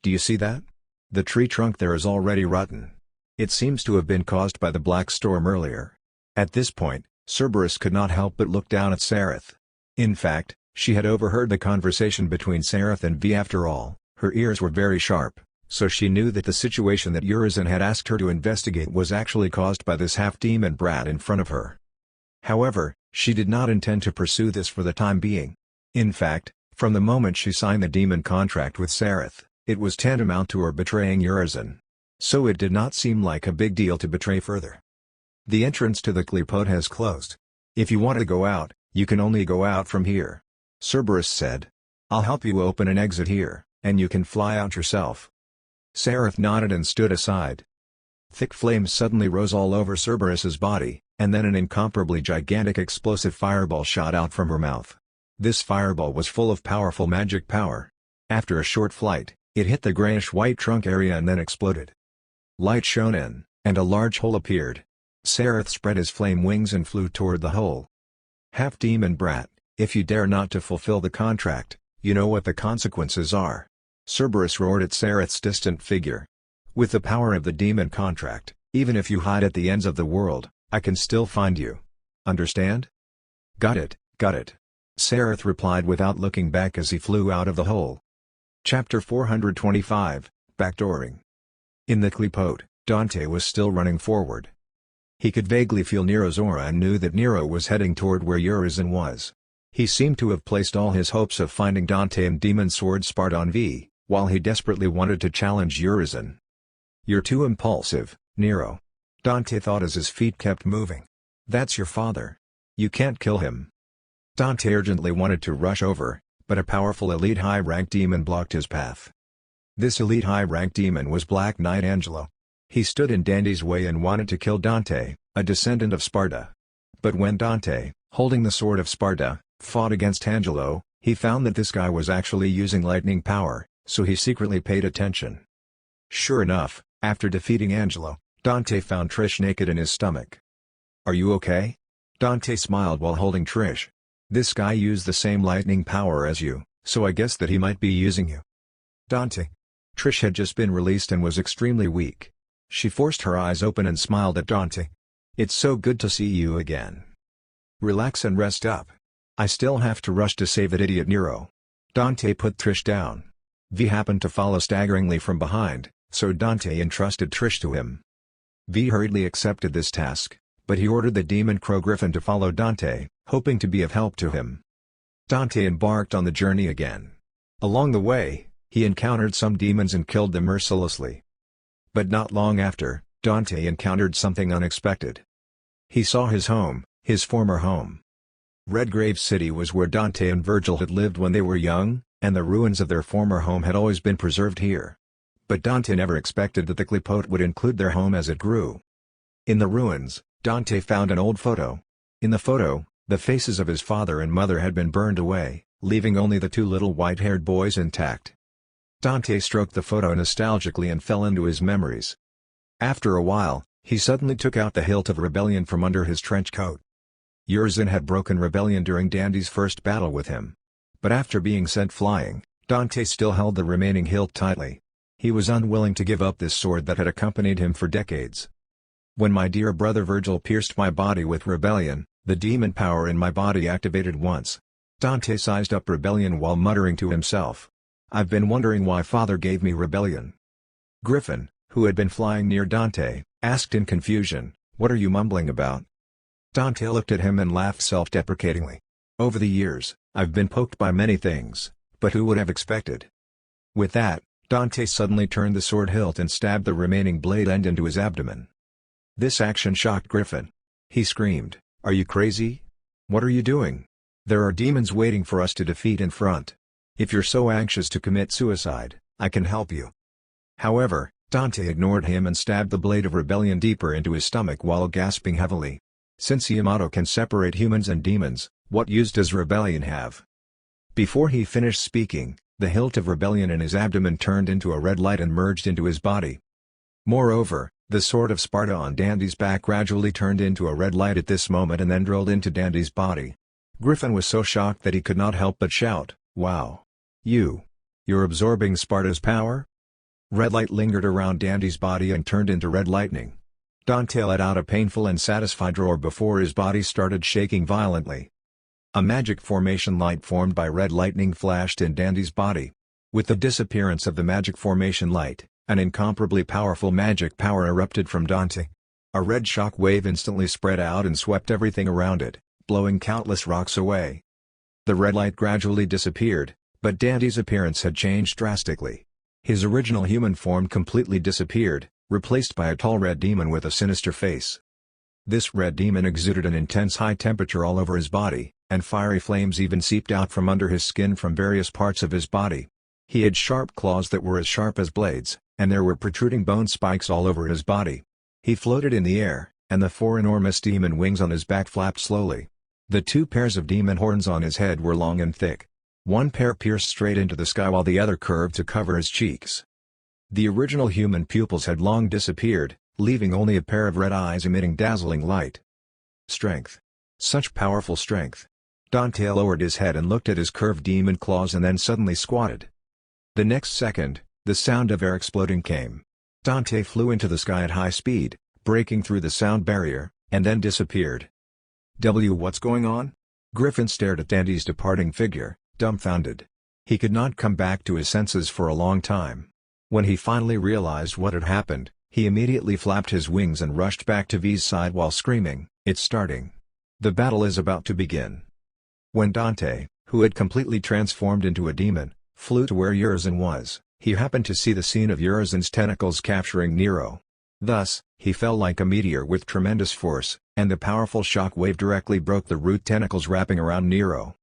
Do you see that? The tree trunk there is already rotten. It seems to have been caused by the black storm earlier. At this point, Cerberus could not help but look down at Sareth. In fact, she had overheard the conversation between Sareth and V. After all, her ears were very sharp, so she knew that the situation that Urizen had asked her to investigate was actually caused by this half-demon brat in front of her. However, she did not intend to pursue this for the time being. In fact, from the moment she signed the demon contract with Sareth, it was tantamount to her betraying Urizen. So it did not seem like a big deal to betray further. The entrance to the clipote has closed. If you want to go out, you can only go out from here. Cerberus said. I'll help you open an exit here, and you can fly out yourself. Sareth nodded and stood aside. Thick flames suddenly rose all over Cerberus's body, and then an incomparably gigantic explosive fireball shot out from her mouth. This fireball was full of powerful magic power. After a short flight, it hit the grayish-white trunk area and then exploded. Light shone in, and a large hole appeared. Sareth spread his flame wings and flew toward the hole. Half-demon brat, if you dare not to fulfill the contract, you know what the consequences are. Cerberus roared at Sareth's distant figure. With the power of the demon contract, even if you hide at the ends of the world, I can still find you. Understand? Got it, got it. Sareth replied without looking back as he flew out of the hole. Chapter 425, Backdooring. In the clipote, Dante was still running forward. He could vaguely feel Nero's aura and knew that Nero was heading toward where Urizen was. He seemed to have placed all his hopes of finding Dante and Demon Sword Sparta on V, while he desperately wanted to challenge Urizen. You're too impulsive, Nero. Dante thought as his feet kept moving. That's your father. You can't kill him. Dante urgently wanted to rush over, but a powerful elite high-rank demon blocked his path. This elite high-rank demon was Black Knight Angelo. He stood in Dante's way and wanted to kill Dante, a descendant of Sparta. But when Dante, holding the sword of Sparta, fought against Angelo, he found that this guy was actually using lightning power, so he secretly paid attention. Sure enough, after defeating Angelo, Dante found Trish naked in his stomach. Are you okay? Dante smiled while holding Trish. This guy used the same lightning power as you, so I guess that he might be using you. Dante. Trish had just been released and was extremely weak. She forced her eyes open and smiled at Dante. "It's so good to see you again. Relax and rest up. I still have to rush to save that idiot Nero." Dante put Trish down. V happened to follow staggeringly from behind, so Dante entrusted Trish to him. V hurriedly accepted this task, but he ordered the demon crow Griffin to follow Dante, hoping to be of help to him. Dante embarked on the journey again. Along the way, he encountered some demons and killed them mercilessly. But not long after, Dante encountered something unexpected. He saw his home, his former home. Redgrave City was where Dante and Virgil had lived when they were young, and the ruins of their former home had always been preserved here. But Dante never expected that the clipote would include their home as it grew. In the ruins, Dante found an old photo. In the photo, the faces of his father and mother had been burned away, leaving only the two little white-haired boys intact. Dante stroked the photo nostalgically and fell into his memories. After a while, he suddenly took out the hilt of rebellion from under his trench coat. Urizen had broken rebellion during Dante's first battle with him. But after being sent flying, Dante still held the remaining hilt tightly. He was unwilling to give up this sword that had accompanied him for decades. "When my dear brother Virgil pierced my body with rebellion, the demon power in my body activated once." Dante sized up rebellion while muttering to himself. "I've been wondering why Father gave me rebellion." Griffin, who had been flying near Dante, asked in confusion, "What are you mumbling about?" Dante looked at him and laughed self-deprecatingly. "Over the years, I've been poked by many things, but who would have expected?" With that, Dante suddenly turned the sword hilt and stabbed the remaining blade end into his abdomen. This action shocked Griffin. He screamed, "Are you crazy? What are you doing? There are demons waiting for us to defeat in front. If you're so anxious to commit suicide, I can help you." However, Dante ignored him and stabbed the blade of rebellion deeper into his stomach while gasping heavily. Since Yamato can separate humans and demons, what use does rebellion have? Before he finished speaking, the hilt of rebellion in his abdomen turned into a red light and merged into his body. Moreover, the sword of Sparta on Dandy's back gradually turned into a red light at this moment and then drilled into Dandy's body. Griffin was so shocked that he could not help but shout, "Wow! You're absorbing Sparta's power?" Red light lingered around Dandy's body and turned into red lightning. Dante let out a painful and satisfied roar before his body started shaking violently. A magic formation light formed by red lightning flashed in Dandy's body. With the disappearance of the magic formation light, an incomparably powerful magic power erupted from Dante. A red shock wave instantly spread out and swept everything around it, blowing countless rocks away. The red light gradually disappeared, but Dandy's appearance had changed drastically. His original human form completely disappeared, replaced by a tall red demon with a sinister face. This red demon exuded an intense high temperature all over his body, and fiery flames even seeped out from under his skin from various parts of his body. He had sharp claws that were as sharp as blades, and there were protruding bone spikes all over his body. He floated in the air, and the four enormous demon wings on his back flapped slowly. The two pairs of demon horns on his head were long and thick. One pair pierced straight into the sky while the other curved to cover his cheeks. The original human pupils had long disappeared, leaving only a pair of red eyes emitting dazzling light. Strength. Such powerful strength. Dante lowered his head and looked at his curved demon claws and then suddenly squatted. The next second, the sound of air exploding came. Dante flew into the sky at high speed, breaking through the sound barrier, and then disappeared. What's going on? Griffin stared at Dandy's departing figure, dumbfounded. He could not come back to his senses for a long time. When he finally realized what had happened, he immediately flapped his wings and rushed back to V's side while screaming, "It's starting! The battle is about to begin!" When Dante, who had completely transformed into a demon, flew to where Urizen was, he happened to see the scene of Urizen's tentacles capturing Nero. Thus, he fell like a meteor with tremendous force, and the powerful shock wave directly broke the root tentacles wrapping around Nero.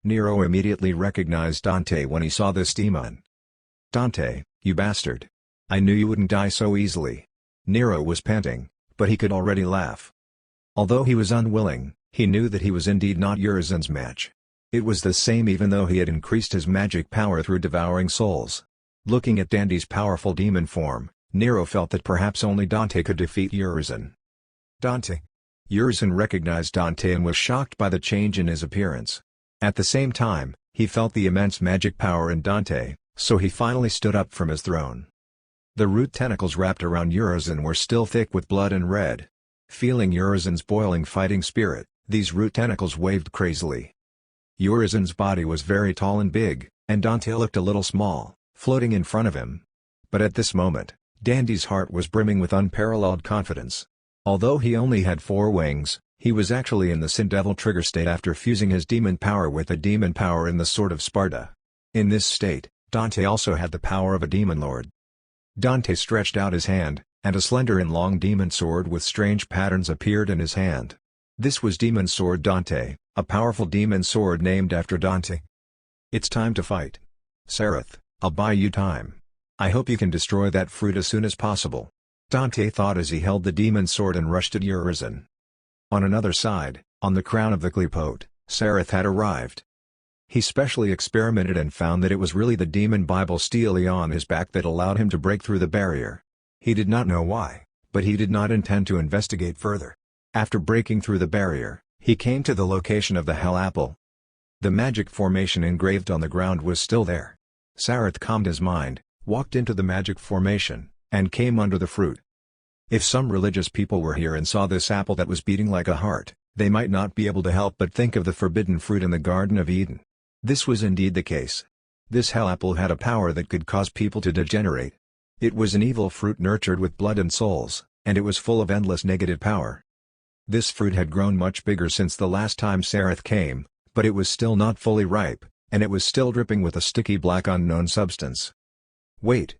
Nero immediately recognized Dante when he saw this demon. "Dante, you bastard! I knew you wouldn't die so easily." Nero was panting, but he could already laugh. Although he was unwilling, he knew that he was indeed not Urizen's match. It was the same even though he had increased his magic power through devouring souls. Looking at Dandy's powerful demon form, Nero felt that perhaps only Dante could defeat Urizen. "Dante!" Urizen recognized Dante and was shocked by the change in his appearance. At the same time, he felt the immense magic power in Dante, so he finally stood up from his throne. The root tentacles wrapped around Urizen were still thick with blood and red. Feeling Urizen's boiling fighting spirit, these root tentacles waved crazily. Urizen's body was very tall and big, and Dante looked a little small, floating in front of him. But at this moment, Dandy's heart was brimming with unparalleled confidence. Although he only had 4 wings, he was actually in the Sin Devil trigger state after fusing his demon power with the demon power in the Sword of Sparta. In this state, Dante also had the power of a demon lord. Dante stretched out his hand, and a slender and long demon sword with strange patterns appeared in his hand. This was Demon Sword Dante, a powerful demon sword named after Dante. It's time to fight. Sereth, I'll buy you time. I hope you can destroy that fruit as soon as possible. Dante thought as he held the demon sword and rushed at Urizen. On another side, on the crown of the Qliphote, Sereth had arrived. He specially experimented and found that it was really the demon Bible stele on his back that allowed him to break through the barrier. He did not know why, but he did not intend to investigate further. After breaking through the barrier, he came to the location of the Hell Apple. The magic formation engraved on the ground was still there. Sereth calmed his mind, walked into the magic formation, and came under the fruit. If some religious people were here and saw this apple that was beating like a heart, they might not be able to help but think of the forbidden fruit in the Garden of Eden. This was indeed the case. This hell apple had a power that could cause people to degenerate. It was an evil fruit nurtured with blood and souls, and it was full of endless negative power. This fruit had grown much bigger since the last time Sereth came, but it was still not fully ripe, and it was still dripping with a sticky black unknown substance. Wait.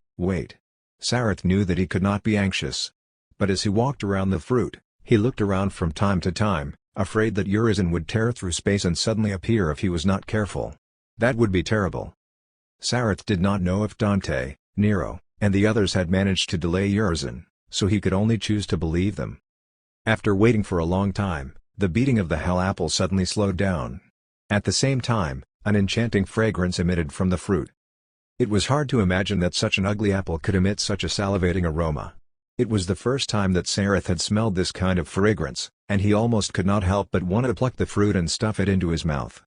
Sereth knew that he could not be anxious. But as he walked around the fruit, he looked around from time to time, afraid that Urizen would tear through space and suddenly appear if he was not careful. That would be terrible. Sereth did not know if Dante, Nero, and the others had managed to delay Urizen, so he could only choose to believe them. After waiting for a long time, the beating of the hell apple suddenly slowed down. At the same time, an enchanting fragrance emitted from the fruit. It was hard to imagine that such an ugly apple could emit such a salivating aroma. It was the first time that Sereth had smelled this kind of fragrance, and he almost could not help but want to pluck the fruit and stuff it into his mouth.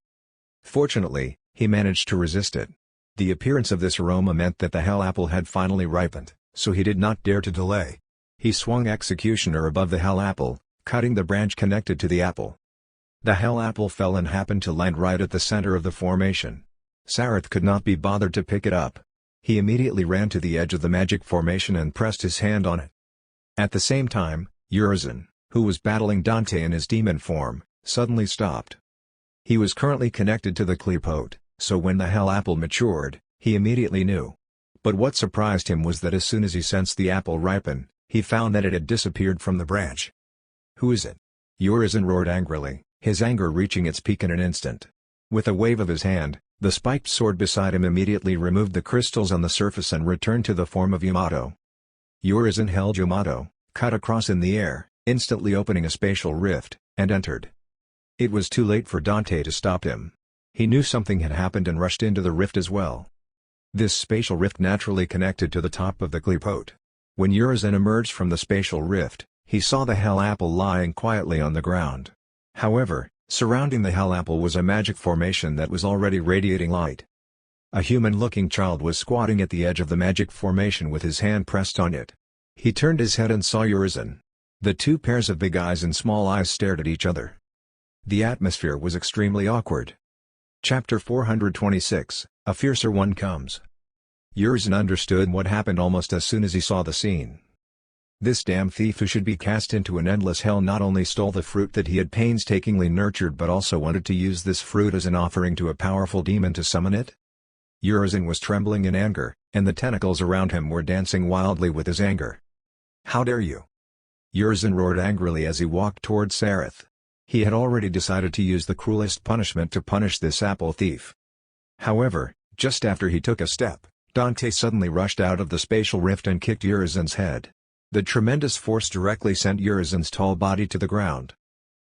Fortunately, he managed to resist it. The appearance of this aroma meant that the hell apple had finally ripened, so he did not dare to delay. He swung Executioner above the hell apple, cutting the branch connected to the apple. The hell apple fell and happened to land right at the center of the formation. Sereth could not be bothered to pick it up. He immediately ran to the edge of the magic formation and pressed his hand on it. At the same time, Urizen, who was battling Dante in his demon form, suddenly stopped. He was currently connected to the Qliphote, so when the hell apple matured, he immediately knew. But what surprised him was that as soon as he sensed the apple ripen, he found that it had disappeared from the branch. "Who is it?" Urizen roared angrily, his anger reaching its peak in an instant. With a wave of his hand, the spiked sword beside him immediately removed the crystals on the surface and returned to the form of Yamato. Urizen held Yamato, cut across in the air, instantly opening a spatial rift, and entered. It was too late for Dante to stop him. He knew something had happened and rushed into the rift as well. This spatial rift naturally connected to the top of the Qliphote. When Urizen emerged from the spatial rift, he saw the hell apple lying quietly on the ground. However, surrounding the hell apple was a magic formation that was already radiating light. A human-looking child was squatting at the edge of the magic formation with his hand pressed on it. He turned his head and saw Urizen. The two pairs of big eyes and small eyes stared at each other. The atmosphere was extremely awkward. Chapter 426, A Fiercer One Comes. Urizen understood what happened almost as soon as he saw the scene. This damn thief who should be cast into an endless hell not only stole the fruit that he had painstakingly nurtured but also wanted to use this fruit as an offering to a powerful demon to summon it? Urizen was trembling in anger, and the tentacles around him were dancing wildly with his anger. "How dare you!" Urizen roared angrily as he walked toward Sereth. He had already decided to use the cruelest punishment to punish this apple thief. However, just after he took a step, Dante suddenly rushed out of the spatial rift and kicked Urizen's head. The tremendous force directly sent Urizen's tall body to the ground.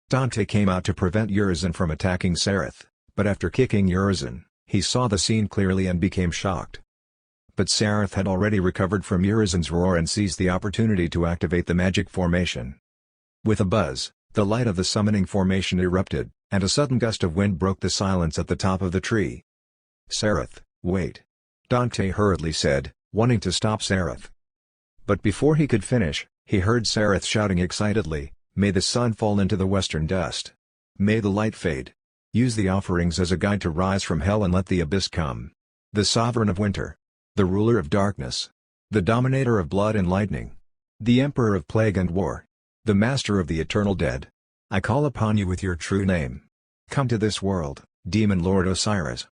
Dante came out to prevent Urizen from attacking Sereth, but after kicking Urizen, he saw the scene clearly and became shocked. But Sereth had already recovered from Urizen's roar and seized the opportunity to activate the magic formation. With a buzz, the light of the summoning formation erupted, and a sudden gust of wind broke the silence at the top of the tree. "Sereth, wait!" Dante hurriedly said, wanting to stop Sereth. But before he could finish, he heard Sareth shouting excitedly, "May the sun fall into the western dust. May the light fade. Use the offerings as a guide to rise from hell and let the abyss come. The sovereign of winter. The ruler of darkness. The dominator of blood and lightning. The emperor of plague and war. The master of the eternal dead. I call upon you with your true name. Come to this world, demon lord Osiris."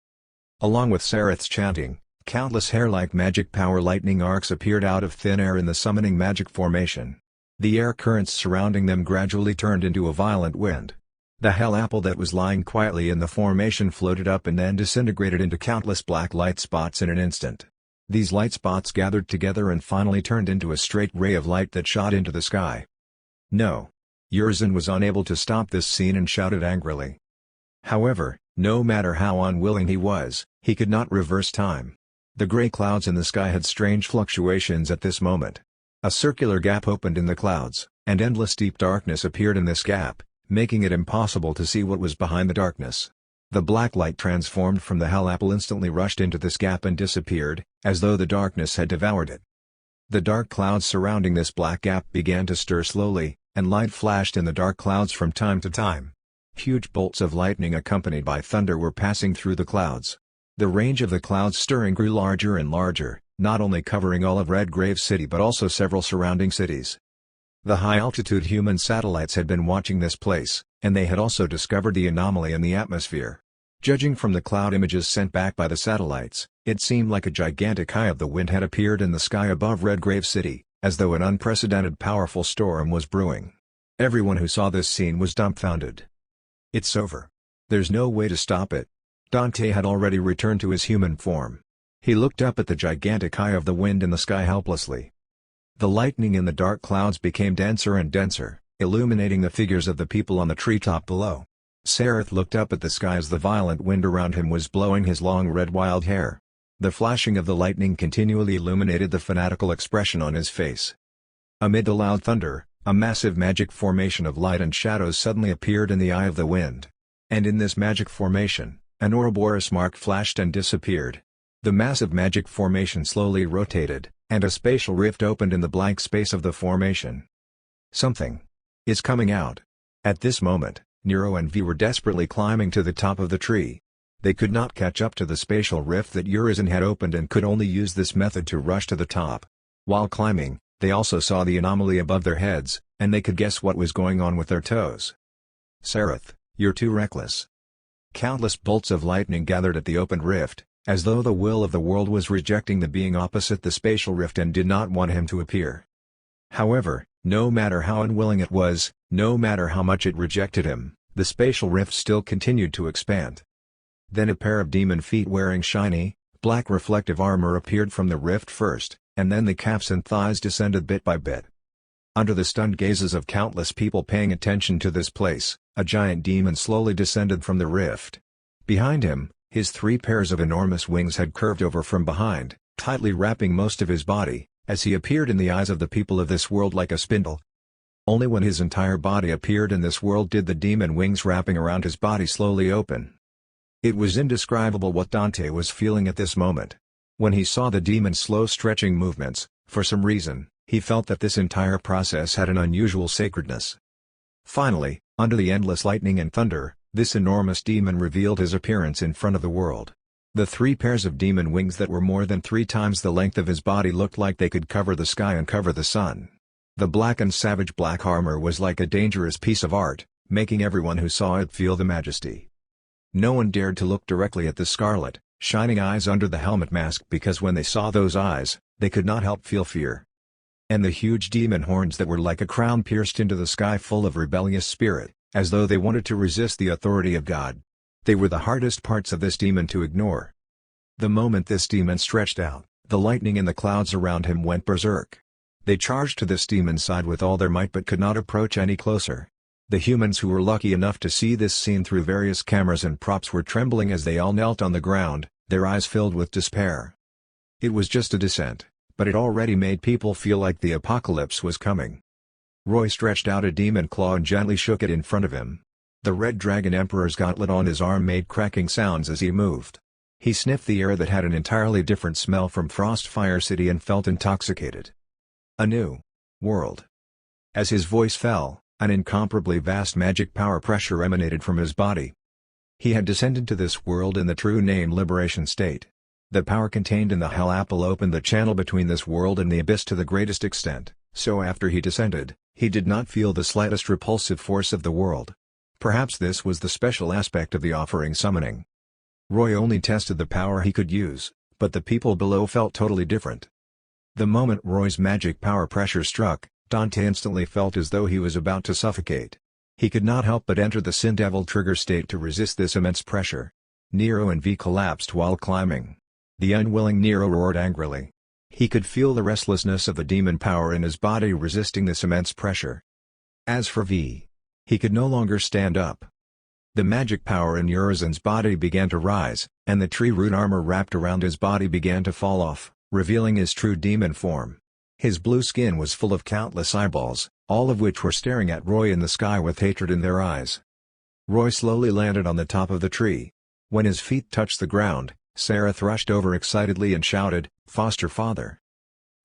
Along with Sareth's chanting, countless hair-like magic power lightning arcs appeared out of thin air in the summoning magic formation. The air currents surrounding them gradually turned into a violent wind. The hell apple that was lying quietly in the formation floated up and then disintegrated into countless black light spots in an instant. These light spots gathered together and finally turned into a straight ray of light that shot into the sky. No. Urizen was unable to stop this scene and shouted angrily. However, no matter how unwilling he was, he could not reverse time. The gray clouds in the sky had strange fluctuations at this moment. A circular gap opened in the clouds, and endless deep darkness appeared in this gap, making it impossible to see what was behind the darkness. The black light transformed from the hell apple instantly rushed into this gap and disappeared, as though the darkness had devoured it. The dark clouds surrounding this black gap began to stir slowly, and light flashed in the dark clouds from time to time. Huge bolts of lightning accompanied by thunder were passing through the clouds. The range of the clouds stirring grew larger and larger, not only covering all of Redgrave City but also several surrounding cities. The high-altitude human satellites had been watching this place, and they had also discovered the anomaly in the atmosphere. Judging from the cloud images sent back by the satellites, it seemed like a gigantic eye of the wind had appeared in the sky above Redgrave City, as though an unprecedented powerful storm was brewing. Everyone who saw this scene was dumbfounded. It's over. There's no way to stop it. Dante had already returned to his human form. He looked up at the gigantic eye of the wind in the sky helplessly. The lightning in the dark clouds became denser and denser, illuminating the figures of the people on the treetop below. Sareth looked up at the sky as the violent wind around him was blowing his long red wild hair. The flashing of the lightning continually illuminated the fanatical expression on his face. Amid the loud thunder, a massive magic formation of light and shadows suddenly appeared in the eye of the wind. And in this magic formation, an Ouroboros mark flashed and disappeared. The massive magic formation slowly rotated, and a spatial rift opened in the blank space of the formation. Something is coming out. At this moment, Nero and V were desperately climbing to the top of the tree. They could not catch up to the spatial rift that Urizen had opened and could only use this method to rush to the top. While climbing, they also saw the anomaly above their heads, and they could guess what was going on with their toes. "Sareth, you're too reckless." Countless bolts of lightning gathered at the opened rift, as though the will of the world was rejecting the being opposite the spatial rift and did not want him to appear. However, no matter how unwilling it was, no matter how much it rejected him, the spatial rift still continued to expand. Then a pair of demon feet wearing shiny, black reflective armor appeared from the rift first, and then the calves and thighs descended bit by bit. Under the stunned gazes of countless people paying attention to this place, a giant demon slowly descended from the rift. Behind him, his 3 pairs of enormous wings had curved over from behind, tightly wrapping most of his body, as he appeared in the eyes of the people of this world like a spindle. Only when his entire body appeared in this world did the demon wings wrapping around his body slowly open. It was indescribable what Dante was feeling at this moment. When he saw the demon's slow stretching movements, for some reason, he felt that this entire process had an unusual sacredness. Finally, under the endless lightning and thunder, this enormous demon revealed his appearance in front of the world. The 3 pairs of demon wings that were more than 3 times the length of his body looked like they could cover the sky and cover the sun. The black and savage black armor was like a dangerous piece of art, making everyone who saw it feel the majesty. No one dared to look directly at the scarlet, shining eyes under the helmet mask because when they saw those eyes, they could not help feel fear. And the huge demon horns that were like a crown pierced into the sky full of rebellious spirit, as though they wanted to resist the authority of God. They were the hardest parts of this demon to ignore. The moment this demon stretched out, the lightning in the clouds around him went berserk. They charged to this demon's side with all their might but could not approach any closer. The humans who were lucky enough to see this scene through various cameras and props were trembling as they all knelt on the ground, their eyes filled with despair. It was just a descent, but it already made people feel like the apocalypse was coming. Roy stretched out a demon claw and gently shook it in front of him. The Red Dragon Emperor's gauntlet on his arm made cracking sounds as he moved. He sniffed the air that had an entirely different smell from Frostfire City and felt intoxicated. A new world. As his voice fell, an incomparably vast magic power pressure emanated from his body. He had descended to this world in the true name Liberation State. The power contained in the Hell Apple opened the channel between this world and the abyss to the greatest extent, so after he descended, he did not feel the slightest repulsive force of the world. Perhaps this was the special aspect of the offering summoning. Roy only tested the power he could use, but the people below felt totally different. The moment Roy's magic power pressure struck, Dante instantly felt as though he was about to suffocate. He could not help but enter the Sin Devil trigger state to resist this immense pressure. Nero and V collapsed while climbing. The unwilling Nero roared angrily. He could feel the restlessness of the demon power in his body resisting this immense pressure. As for V, he could no longer stand up. The magic power in Urizen's body began to rise, and the tree root armor wrapped around his body began to fall off, revealing his true demon form. His blue skin was full of countless eyeballs, all of which were staring at Roy in the sky with hatred in their eyes. Roy slowly landed on the top of the tree. When his feet touched the ground, Sareth rushed over excitedly and shouted, "Foster father!"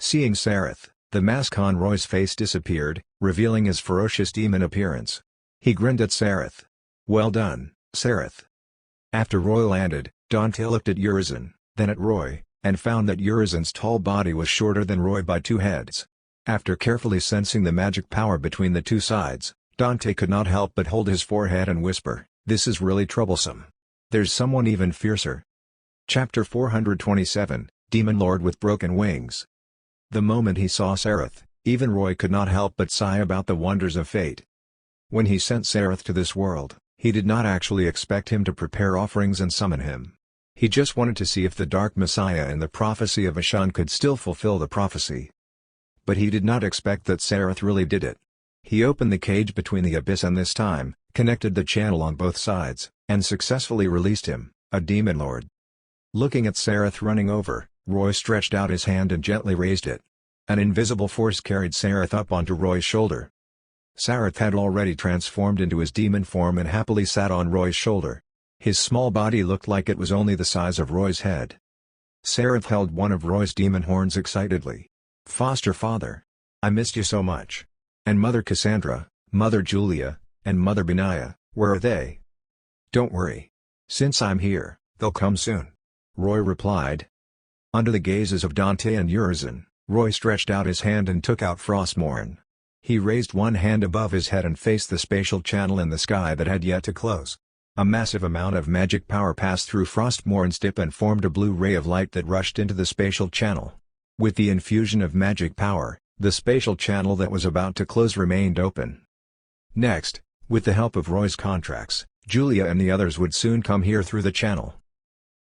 Seeing Sareth, the mask on Roy's face disappeared, revealing his ferocious demon appearance. He grinned at Sareth. "Well done, Sareth." After Roy landed, Dante looked at Urizen, then at Roy, and found that Urizen's tall body was shorter than Roy by 2 heads. After carefully sensing the magic power between the two sides, Dante could not help but hold his forehead and whisper, "This is really troublesome. There's someone even fiercer." Chapter 427, Demon Lord with Broken Wings. The moment he saw Sareth, even Roy could not help but sigh about the wonders of fate. When he sent Sareth to this world, he did not actually expect him to prepare offerings and summon him. He just wanted to see if the Dark Messiah and the prophecy of Ashan could still fulfill the prophecy. But he did not expect that Sareth really did it. He opened the cage between the abyss and this time, connected the channel on both sides, and successfully released him, a Demon Lord. Looking at Sareth running over, Roy stretched out his hand and gently raised it. An invisible force carried Sareth up onto Roy's shoulder. Sareth had already transformed into his demon form and happily sat on Roy's shoulder. His small body looked like it was only the size of Roy's head. Sareth held one of Roy's demon horns excitedly. "Foster father. I missed you so much. And Mother Cassandra, Mother Julia, and Mother Benaiah, where are they?" "Don't worry. Since I'm here, they'll come soon," Roy replied. Under the gazes of Dante and Urizen, Roy stretched out his hand and took out Frostmourne. He raised one hand above his head and faced the spatial channel in the sky that had yet to close. A massive amount of magic power passed through Frostmourne's tip and formed a blue ray of light that rushed into the spatial channel. With the infusion of magic power, the spatial channel that was about to close remained open. Next, with the help of Roy's contracts, Julia and the others would soon come here through the channel.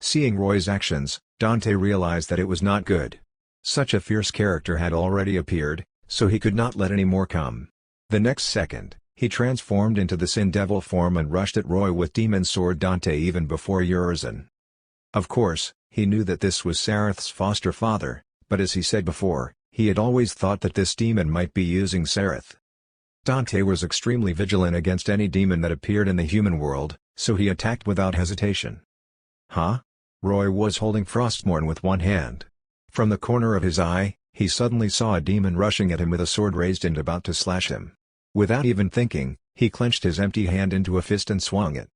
Seeing Roy's actions, Dante realized that it was not good. Such a fierce character had already appeared, so he could not let any more come. The next second, he transformed into the Sin Devil form and rushed at Roy with Demon Sword Dante even before Urizen. Of course, he knew that this was Sareth's foster father, but as he said before, he had always thought that this demon might be using Sareth. Dante was extremely vigilant against any demon that appeared in the human world, so he attacked without hesitation. "Huh?" Roy was holding Frostmourne with one hand. From the corner of his eye, he suddenly saw a demon rushing at him with a sword raised and about to slash him. Without even thinking, he clenched his empty hand into a fist and swung it.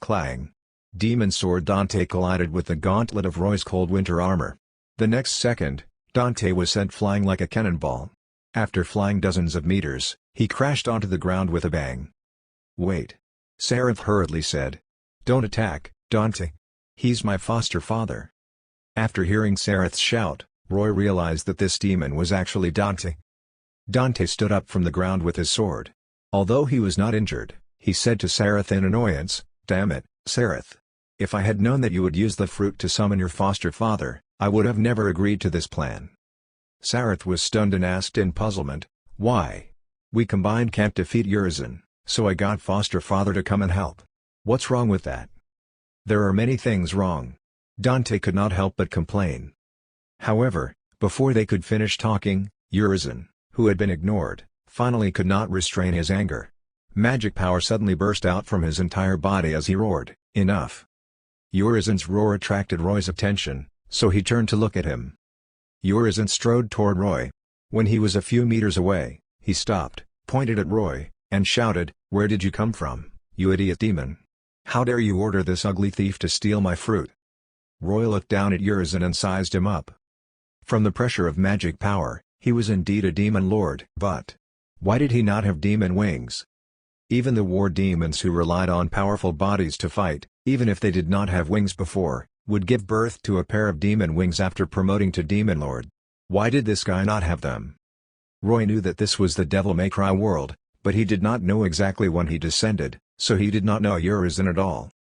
Clang! Demon Sword Dante collided with the gauntlet of Roy's cold winter armor. The next second, Dante was sent flying like a cannonball. After flying dozens of meters, he crashed onto the ground with a bang. "Wait!" Sareth hurriedly said. "Don't attack, Dante. He's my foster father." After hearing Sareth's shout, Roy realized that this demon was actually Dante. Dante stood up from the ground with his sword. Although he was not injured, he said to Sareth in annoyance, "Damn it, Sareth. If I had known that you would use the fruit to summon your foster father, I would have never agreed to this plan." Sareth was stunned and asked in puzzlement, "Why? We combined can't defeat Urizen, so I got foster father to come and help. What's wrong with that?" "There are many things wrong." Dante could not help but complain. However, before they could finish talking, Urizen, who had been ignored, finally could not restrain his anger. Magic power suddenly burst out from his entire body as he roared, "Enough!" Urizen's roar attracted Roy's attention, so he turned to look at him. Urizen strode toward Roy. When he was a few meters away, he stopped, pointed at Roy, and shouted, "Where did you come from, you idiot demon? How dare you order this ugly thief to steal my fruit?" Roy looked down at Urizen and sized him up. From the pressure of magic power, he was indeed a demon lord. But why did he not have demon wings? Even the war demons who relied on powerful bodies to fight, even if they did not have wings before, would give birth to a pair of demon wings after promoting to demon lord. Why did this guy not have them? Roy knew that this was the Devil May Cry world, but he did not know exactly when he descended, so he did not know Urizen at all.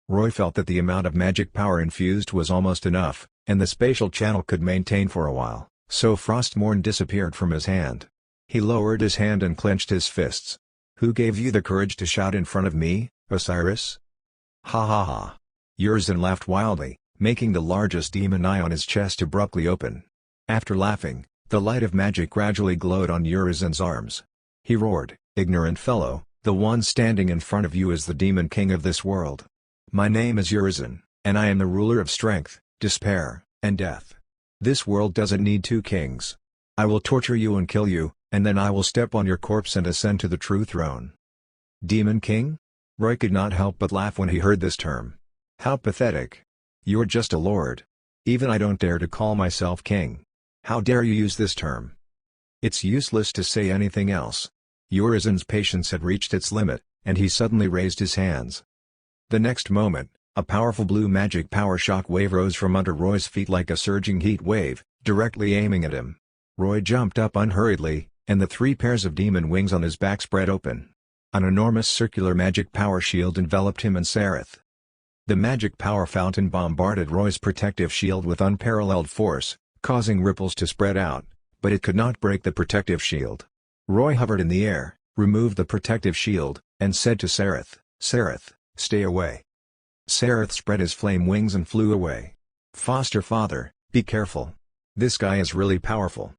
Roy felt that the amount of magic power infused was almost enough, and the spatial channel could maintain for a while, so Frostmourne disappeared from his hand. He lowered his hand and clenched his fists. "Who gave you the courage to shout in front of me, Osiris?" "Ha ha ha." Urizen laughed wildly, making the largest demon eye on his chest abruptly open. After laughing, the light of magic gradually glowed on Urizen's arms. He roared, "Ignorant fellow, the one standing in front of you is the demon king of this world. My name is Urizen, and I am the ruler of strength, despair, and death. This world doesn't need two kings. I will torture you and kill you, and then I will step on your corpse and ascend to the true throne." Demon King? Roy could not help but laugh when he heard this term. How pathetic. You're just a lord. Even I don't dare to call myself king. How dare you use this term? It's useless to say anything else. Urizen's patience had reached its limit, and he suddenly raised his hands. The next moment, a powerful blue magic power shock wave rose from under Roy's feet like a surging heat wave, directly aiming at him. Roy jumped up unhurriedly, and the 3 pairs of demon wings on his back spread open. An enormous circular magic power shield enveloped him and Sareth. The magic power fountain bombarded Roy's protective shield with unparalleled force, causing ripples to spread out, but it could not break the protective shield. Roy hovered in the air, removed the protective shield, and said to Sareth, "Sareth, stay away." Sareth spread his flame wings and flew away. "Foster father, be careful. This guy is really powerful."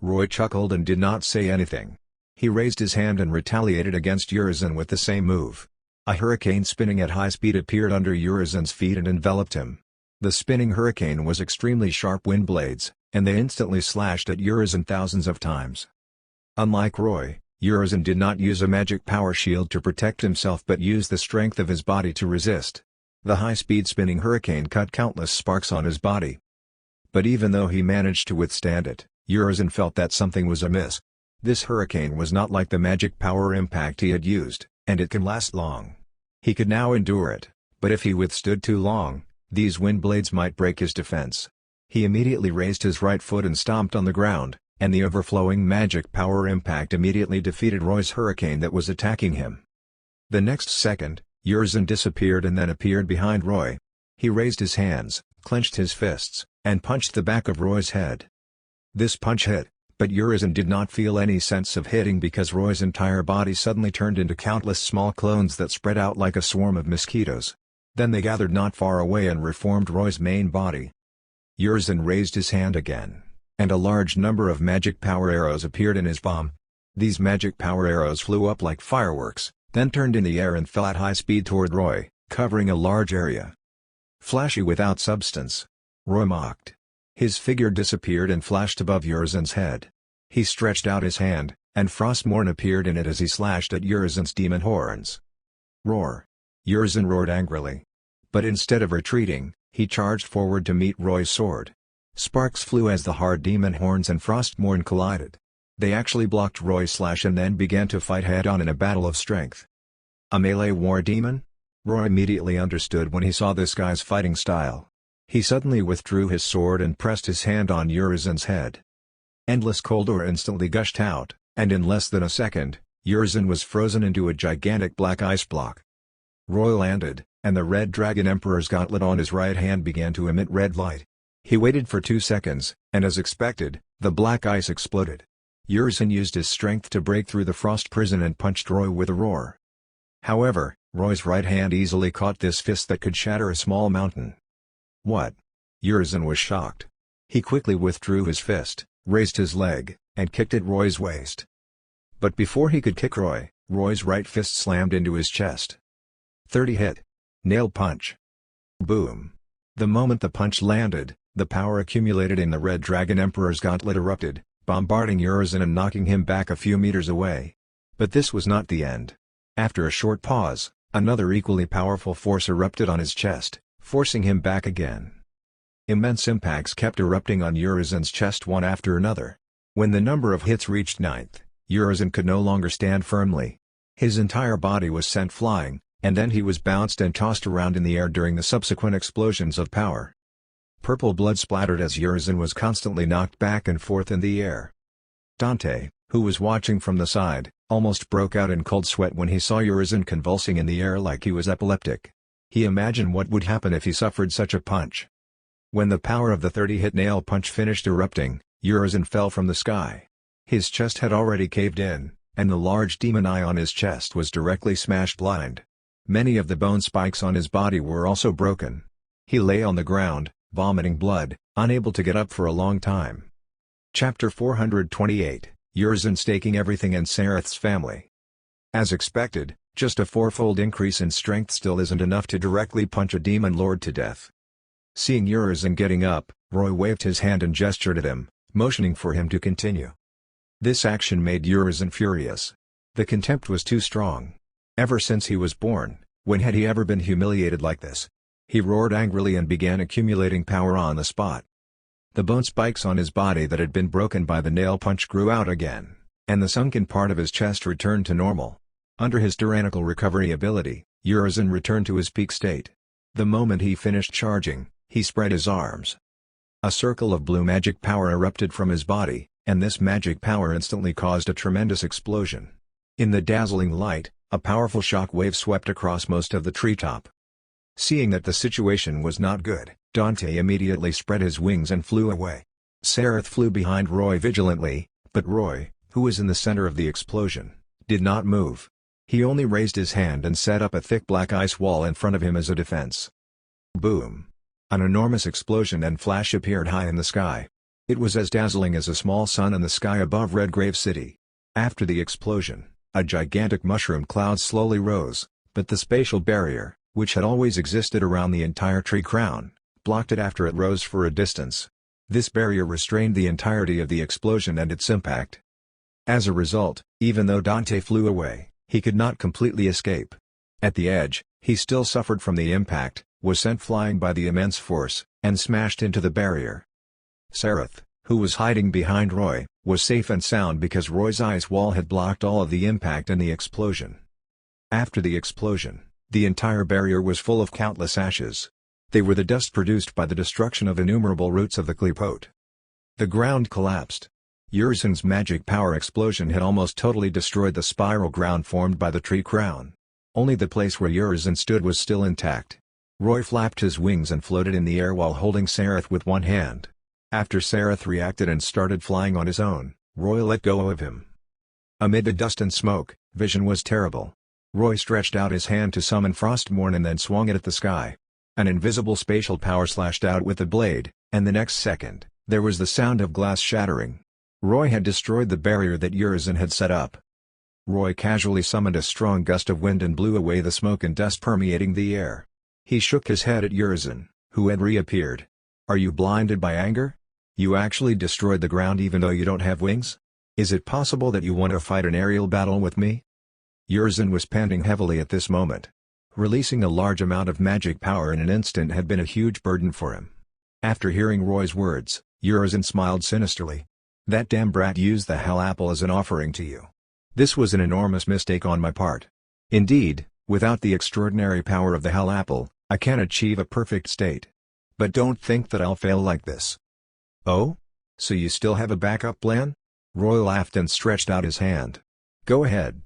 Roy chuckled and did not say anything. He raised his hand and retaliated against Urizen with the same move. A hurricane spinning at high speed appeared under Urizen's feet and enveloped him. The spinning hurricane was extremely sharp wind blades, and they instantly slashed at Urizen thousands of times. Unlike Roy, Urizen did not use a magic power shield to protect himself but used the strength of his body to resist. The high-speed spinning hurricane cut countless sparks on his body. But even though he managed to withstand it, Urizen felt that something was amiss. This hurricane was not like the magic power impact he had used, and it can last long. He could now endure it, but if he withstood too long, these wind blades might break his defense. He immediately raised his right foot and stomped on the ground, and the overflowing magic power impact immediately defeated Roy's hurricane that was attacking him. The next second, Urizen disappeared and then appeared behind Roy. He raised his hands, clenched his fists, and punched the back of Roy's head. This punch hit, but Urizen did not feel any sense of hitting because Roy's entire body suddenly turned into countless small clones that spread out like a swarm of mosquitoes. Then they gathered not far away and reformed Roy's main body. Urizen raised his hand again, and a large number of magic power arrows appeared in his palm. These magic power arrows flew up like fireworks, then turned in the air and fell at high speed toward Roy, covering a large area. "Flashy without substance," Roy mocked. His figure disappeared and flashed above Urizen's head. He stretched out his hand, and Frostmourne appeared in it as he slashed at Urizen's demon horns. "Roar!" Urizen roared angrily. But instead of retreating, he charged forward to meet Roy's sword. Sparks flew as the hard demon horns and Frostmourne collided. They actually blocked Roy's slash and then began to fight head-on in a battle of strength. A melee war demon? Roy immediately understood when he saw this guy's fighting style. He suddenly withdrew his sword and pressed his hand on Urizen's head. Endless cold air instantly gushed out, and in less than a second, Urizen was frozen into a gigantic black ice block. Roy landed, and the Red Dragon Emperor's gauntlet on his right hand began to emit red light. He waited for 2 seconds, and as expected, the black ice exploded. Urizen used his strength to break through the frost prison and punched Roy with a roar. However, Roy's right hand easily caught this fist that could shatter a small mountain. "What?" Urizen was shocked. He quickly withdrew his fist, raised his leg, and kicked at Roy's waist. But before he could kick Roy, Roy's right fist slammed into his chest. 30 hit. Nail punch. Boom. The moment the punch landed, the power accumulated in the Red Dragon Emperor's gauntlet erupted, bombarding Urizen and knocking him back a few meters away. But this was not the end. After a short pause, another equally powerful force erupted on his chest, forcing him back again. Immense impacts kept erupting on Urizen's chest one after another. When the number of hits reached 9th, Urizen could no longer stand firmly. His entire body was sent flying, and then he was bounced and tossed around in the air during the subsequent explosions of power. Purple blood splattered as Urizen was constantly knocked back and forth in the air. Dante, who was watching from the side, almost broke out in cold sweat when he saw Urizen convulsing in the air like he was epileptic. He imagined what would happen if he suffered such a punch. When the power of the 30-hit nail punch finished erupting, Urizen fell from the sky. His chest had already caved in, and the large demon eye on his chest was directly smashed blind. Many of the bone spikes on his body were also broken. He lay on the ground, vomiting blood, unable to get up for a long time. Chapter 428, Urizen staking everything in Sareth's family. As expected, just a fourfold increase in strength still isn't enough to directly punch a demon lord to death. Seeing Urizen getting up, Roy waved his hand and gestured at him, motioning for him to continue. This action made Urizen furious. The contempt was too strong. Ever since he was born, when had he ever been humiliated like this? He roared angrily and began accumulating power on the spot. The bone spikes on his body that had been broken by the nail punch grew out again, and the sunken part of his chest returned to normal. Under his tyrannical recovery ability, Urizen returned to his peak state. The moment he finished charging, he spread his arms. A circle of blue magic power erupted from his body, and this magic power instantly caused a tremendous explosion. In the dazzling light, a powerful shock wave swept across most of the treetop. Seeing that the situation was not good, Dante immediately spread his wings and flew away. Sareth flew behind Roy vigilantly, but Roy, who was in the center of the explosion, did not move. He only raised his hand and set up a thick black ice wall in front of him as a defense. Boom! An enormous explosion and flash appeared high in the sky. It was as dazzling as a small sun in the sky above Redgrave City. After the explosion, a gigantic mushroom cloud slowly rose, but the spatial barrier, which had always existed around the entire tree crown, blocked it after it rose for a distance. This barrier restrained the entirety of the explosion and its impact. As a result, even though Dante flew away, he could not completely escape. At the edge, he still suffered from the impact, was sent flying by the immense force, and smashed into the barrier. Sareth, who was hiding behind Roy, was safe and sound because Roy's ice wall had blocked all of the impact and the explosion. After the explosion, the entire barrier was full of countless ashes. They were the dust produced by the destruction of innumerable roots of the Qlipote. The ground collapsed. Urizen's magic power explosion had almost totally destroyed the spiral ground formed by the tree crown. Only the place where Urizen stood was still intact. Roy flapped his wings and floated in the air while holding Sareth with one hand. After Sareth reacted and started flying on his own, Roy let go of him. Amid the dust and smoke, vision was terrible. Roy stretched out his hand to summon Frostmourne and then swung it at the sky. An invisible spatial power slashed out with the blade, and the next second, there was the sound of glass shattering. Roy had destroyed the barrier that Urizen had set up. Roy casually summoned a strong gust of wind and blew away the smoke and dust permeating the air. He shook his head at Urizen, who had reappeared. "Are you blinded by anger? You actually destroyed the ground even though you don't have wings? Is it possible that you want to fight an aerial battle with me?" Urizen was panting heavily at this moment. Releasing a large amount of magic power in an instant had been a huge burden for him. After hearing Roy's words, Urizen smiled sinisterly. "That damn brat used the Hell Apple as an offering to you. This was an enormous mistake on my part. Indeed, without the extraordinary power of the Hell Apple, I can't achieve a perfect state. But don't think that I'll fail like this." "Oh? So you still have a backup plan?" Roy laughed and stretched out his hand. "Go ahead."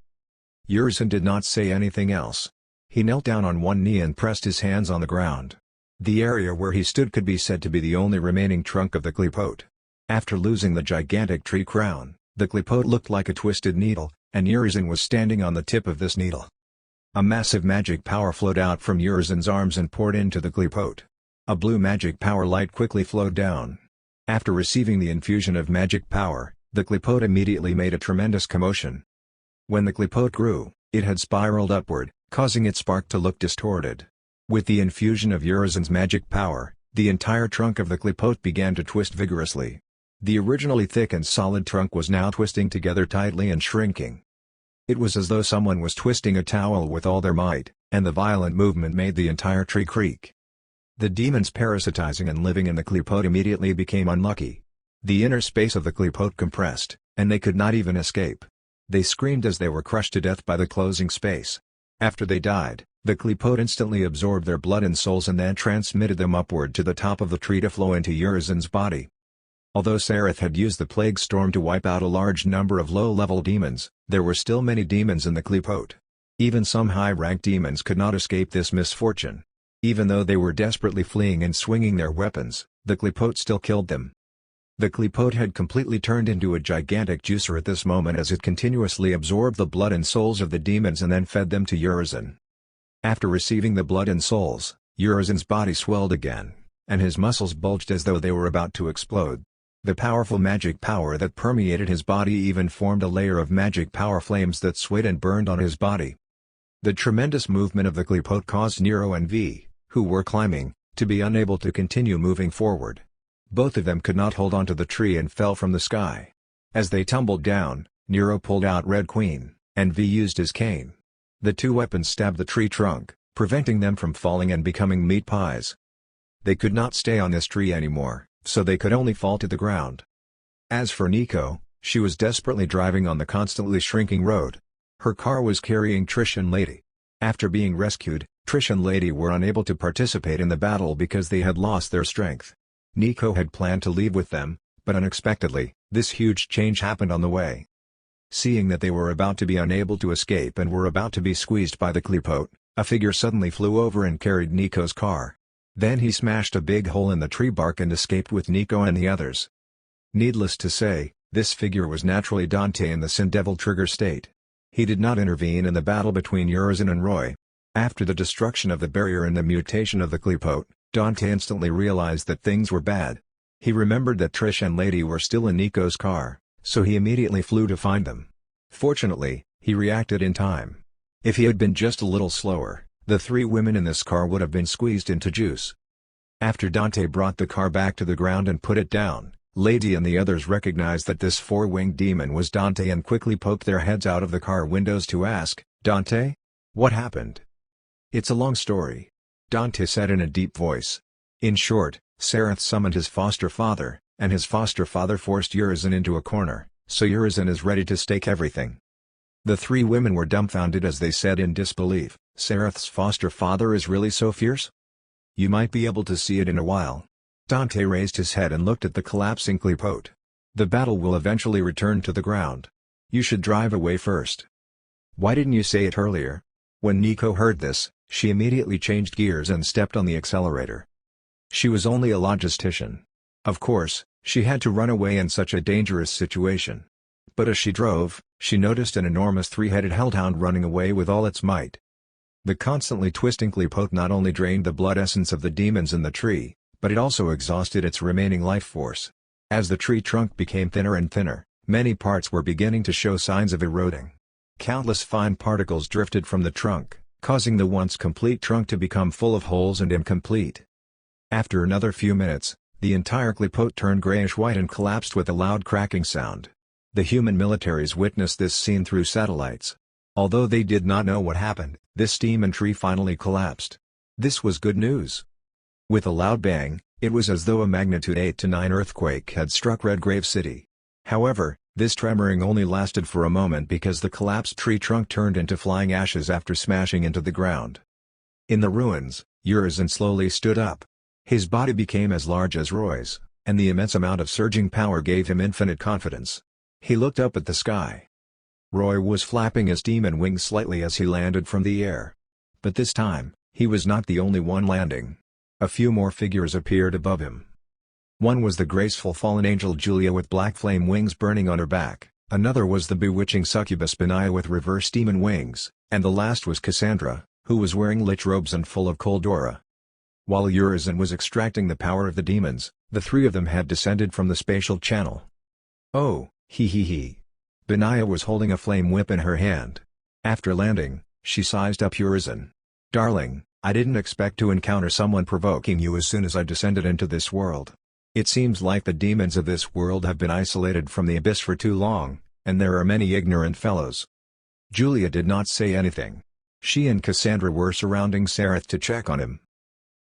Urizen did not say anything else. He knelt down on one knee and pressed his hands on the ground. The area where he stood could be said to be the only remaining trunk of the Qlipote. After losing the gigantic tree crown, the Qlipote looked like a twisted needle, and Urizen was standing on the tip of this needle. A massive magic power flowed out from Urizen's arms and poured into the Qlipote. A blue magic power light quickly flowed down. After receiving the infusion of magic power, the Qlipote immediately made a tremendous commotion. When the Qlipote grew, it had spiraled upward, causing its spark to look distorted. With the infusion of Urizen's magic power, the entire trunk of the Qlipote began to twist vigorously. The originally thick and solid trunk was now twisting together tightly and shrinking. It was as though someone was twisting a towel with all their might, and the violent movement made the entire tree creak. The demons parasitizing and living in the Qliphote immediately became unlucky. The inner space of the Qliphote compressed, and they could not even escape. They screamed as they were crushed to death by the closing space. After they died, the Qliphote instantly absorbed their blood and souls and then transmitted them upward to the top of the tree to flow into Urizen's body. Although Sareth had used the plague storm to wipe out a large number of low-level demons, there were still many demons in the Qliphote. Even some high-ranked demons could not escape this misfortune. Even though they were desperately fleeing and swinging their weapons, the Qliphote still killed them. The Qliphote had completely turned into a gigantic juicer at this moment as it continuously absorbed the blood and souls of the demons and then fed them to Urizen. After receiving the blood and souls, Urizen's body swelled again, and his muscles bulged as though they were about to explode. The powerful magic power that permeated his body even formed a layer of magic power flames that swayed and burned on his body. The tremendous movement of the Qliphote caused Nero and V, who were climbing, to be unable to continue moving forward. Both of them could not hold onto the tree and fell from the sky. As they tumbled down, Nero pulled out Red Queen, and V used his cane. The two weapons stabbed the tree trunk, preventing them from falling and becoming meat pies. They could not stay on this tree anymore, so they could only fall to the ground. As for Nico, she was desperately driving on the constantly shrinking road. Her car was carrying Trish and Lady. After being rescued, Trish and Lady were unable to participate in the battle because they had lost their strength. Nico had planned to leave with them, but unexpectedly, this huge change happened on the way. Seeing that they were about to be unable to escape and were about to be squeezed by the Qliphote, a figure suddenly flew over and carried Nico's car. Then he smashed a big hole in the tree bark and escaped with Nico and the others. Needless to say, this figure was naturally Dante in the Sin Devil trigger state. He did not intervene in the battle between Urizen and Roy. After the destruction of the barrier and the mutation of the Qliphote, Dante instantly realized that things were bad. He remembered that Trish and Lady were still in Nico's car, so he immediately flew to find them. Fortunately, he reacted in time. If he had been just a little slower, the three women in this car would have been squeezed into juice. After Dante brought the car back to the ground and put it down, Lady and the others recognized that this four-winged demon was Dante and quickly poked their heads out of the car windows to ask, "Dante? What happened?" "It's a long story," Dante said in a deep voice. In short, Sareth summoned his foster father, and his foster father forced Urizen into a corner, so Urizen is ready to stake everything. The three women were dumbfounded as they said in disbelief, "Sareth's foster father is really so fierce? You might be able to see it in a while." Dante raised his head and looked at the collapsing Qliphote. "The battle will eventually return to the ground. You should drive away first." "Why didn't you say it earlier?" When Nico heard this, she immediately changed gears and stepped on the accelerator. She was only a logistician. Of course, she had to run away in such a dangerous situation. But as she drove, she noticed an enormous three-headed hellhound running away with all its might. The constantly twisting Qliphote not only drained the blood essence of the demons in the tree, but it also exhausted its remaining life force. As the tree trunk became thinner and thinner, many parts were beginning to show signs of eroding. Countless fine particles drifted from the trunk, causing the once complete trunk to become full of holes and incomplete. After another few minutes, the entire Qliphote turned grayish-white and collapsed with a loud cracking sound. The human militaries witnessed this scene through satellites. Although they did not know what happened, this demon tree finally collapsed. This was good news. With a loud bang, it was as though a magnitude 8 to 9 earthquake had struck Redgrave City. However, this tremoring only lasted for a moment because the collapsed tree trunk turned into flying ashes after smashing into the ground. In the ruins, Urizen slowly stood up. His body became as large as Roy's, and the immense amount of surging power gave him infinite confidence. He looked up at the sky. Roy was flapping his demon wings slightly as he landed from the air. But this time, he was not the only one landing. A few more figures appeared above him. One was the graceful fallen angel Julia with black flame wings burning on her back, another was the bewitching succubus Benaya with reverse demon wings, and the last was Cassandra, who was wearing lich robes and full of cold aura. While Urizen was extracting the power of the demons, the three of them had descended from the spatial channel. "Oh, he. Benaya was holding a flame whip in her hand. After landing, she sized up Urizen. "Darling, I didn't expect to encounter someone provoking you as soon as I descended into this world. It seems like the demons of this world have been isolated from the abyss for too long, and there are many ignorant fellows. Julia did not say anything. She and Cassandra were surrounding Sareth to check on him.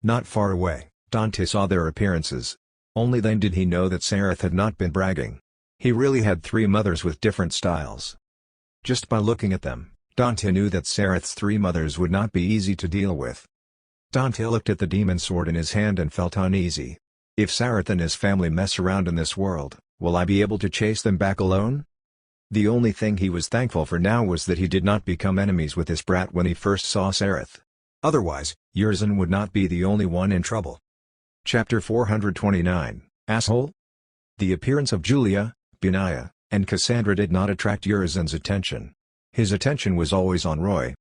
Not far away, Dante saw their appearances. Only then did he know that Sareth had not been bragging. He really had three mothers with different styles. Just by looking at them, Dante knew that Sareth's three mothers would not be easy to deal with. Dante looked at the demon sword in his hand and felt uneasy. If Sareth and his family mess around in this world, will I be able to chase them back alone? The only thing he was thankful for now was that he did not become enemies with this brat when he first saw Sareth. Otherwise, Urizen would not be the only one in trouble. Chapter 429, Asshole? The appearance of Julia, Binaya, and Cassandra did not attract Urizen's attention. His attention was always on Roy.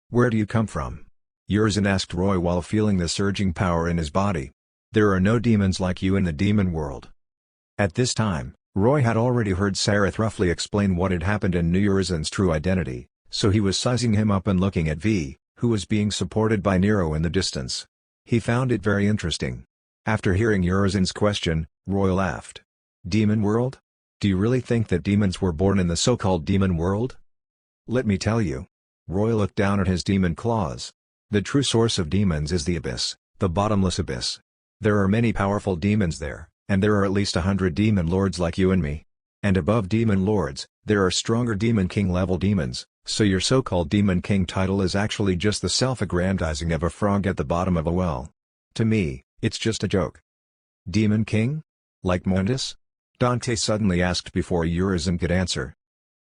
"Where do you come from?" Urizen asked Roy while feeling the surging power in his body. "There are no demons like you in the demon world." At this time, Roy had already heard Sareth roughly explain what had happened and knew Urizen's true identity, so he was sizing him up and looking at V, who was being supported by Nero in the distance. He found it very interesting. After hearing Urizen's question, Roy laughed. "Demon world? Do you really think that demons were born in the so-called demon world? Let me tell you." Roy looked down at his demon claws. "The true source of demons is the abyss, the bottomless abyss. There are many powerful demons there, and there are at least 100 demon lords like you and me. And above demon lords, there are stronger demon king level demons, so your so-called demon king title is actually just the self-aggrandizing of a frog at the bottom of a well. To me, it's just a joke." "Demon king? Like Mundus?" Dante suddenly asked before Urizen could answer.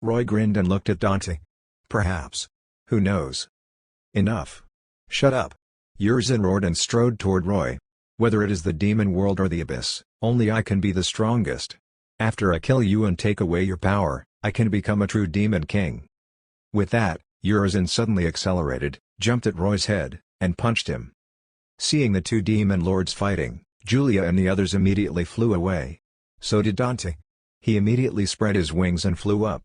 Roy grinned and looked at Dante. "Perhaps. Who knows?" "Enough. Shut up." Urizen roared and strode toward Roy. "Whether it is the demon world or the abyss, only I can be the strongest. After I kill you and take away your power, I can become a true demon king." With that, Urizen suddenly accelerated, jumped at Roy's head, and punched him. Seeing the two demon lords fighting, Julia and the others immediately flew away. So did Dante. He immediately spread his wings and flew up.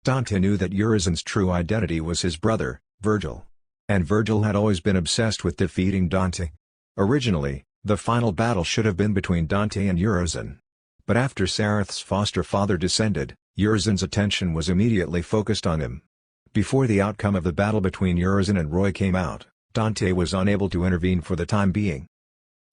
Dante knew that Urizen's true identity was his brother, Virgil. And Virgil had always been obsessed with defeating Dante. Originally, the final battle should have been between Dante and Urizen. But after Sareth's foster father descended, Urizen's attention was immediately focused on him. Before the outcome of the battle between Urizen and Roy came out, Dante was unable to intervene for the time being.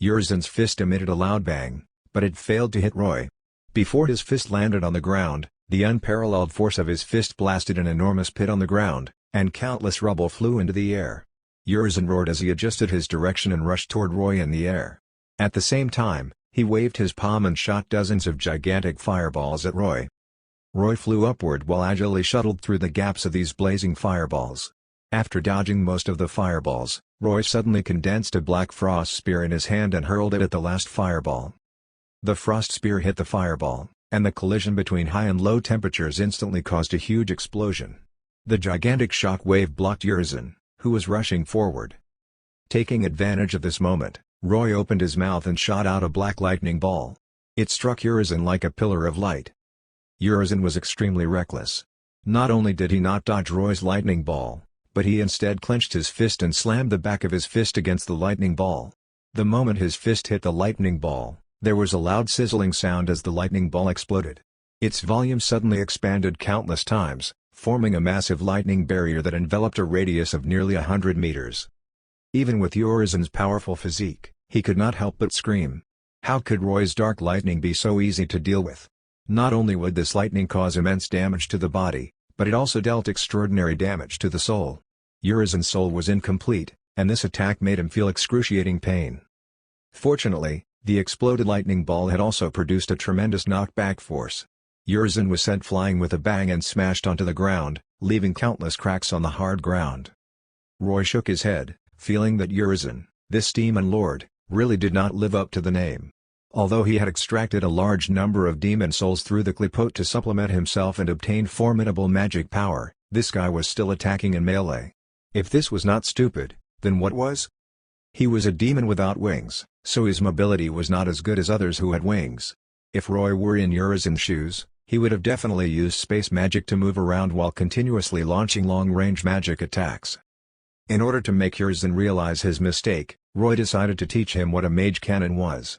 Urizen's fist emitted a loud bang, but it failed to hit Roy. Before his fist landed on the ground, the unparalleled force of his fist blasted an enormous pit on the ground, and countless rubble flew into the air. Urizen roared as he adjusted his direction and rushed toward Roy in the air. At the same time, he waved his palm and shot dozens of gigantic fireballs at Roy. Roy flew upward while agilely shuttled through the gaps of these blazing fireballs. After dodging most of the fireballs, Roy suddenly condensed a black frost spear in his hand and hurled it at the last fireball. The frost spear hit the fireball, and the collision between high and low temperatures instantly caused a huge explosion. The gigantic shock wave blocked Urizen, who was rushing forward. Taking advantage of this moment, Roy opened his mouth and shot out a black lightning ball. It struck Urizen like a pillar of light. Urizen was extremely reckless. Not only did he not dodge Roy's lightning ball, but he instead clenched his fist and slammed the back of his fist against the lightning ball. The moment his fist hit the lightning ball, there was a loud sizzling sound as the lightning ball exploded. Its volume suddenly expanded countless times, forming a massive lightning barrier that enveloped a radius of nearly 100 meters. Even with Urizen's powerful physique, he could not help but scream. How could Roy's dark lightning be so easy to deal with? Not only would this lightning cause immense damage to the body, but it also dealt extraordinary damage to the soul. Urizen's soul was incomplete, and this attack made him feel excruciating pain. Fortunately, the exploded lightning ball had also produced a tremendous knockback force. Urizen was sent flying with a bang and smashed onto the ground, leaving countless cracks on the hard ground. Roy shook his head, feeling that Urizen, this demon lord, really did not live up to the name. Although he had extracted a large number of demon souls through the Qliphote to supplement himself and obtained formidable magic power, this guy was still attacking in melee. If this was not stupid, then what was? He was a demon without wings, so his mobility was not as good as others who had wings. If Roy were in Urizen's shoes, he would have definitely used space magic to move around while continuously launching long-range magic attacks. In order to make Urizen realize his mistake, Roy decided to teach him what a mage cannon was.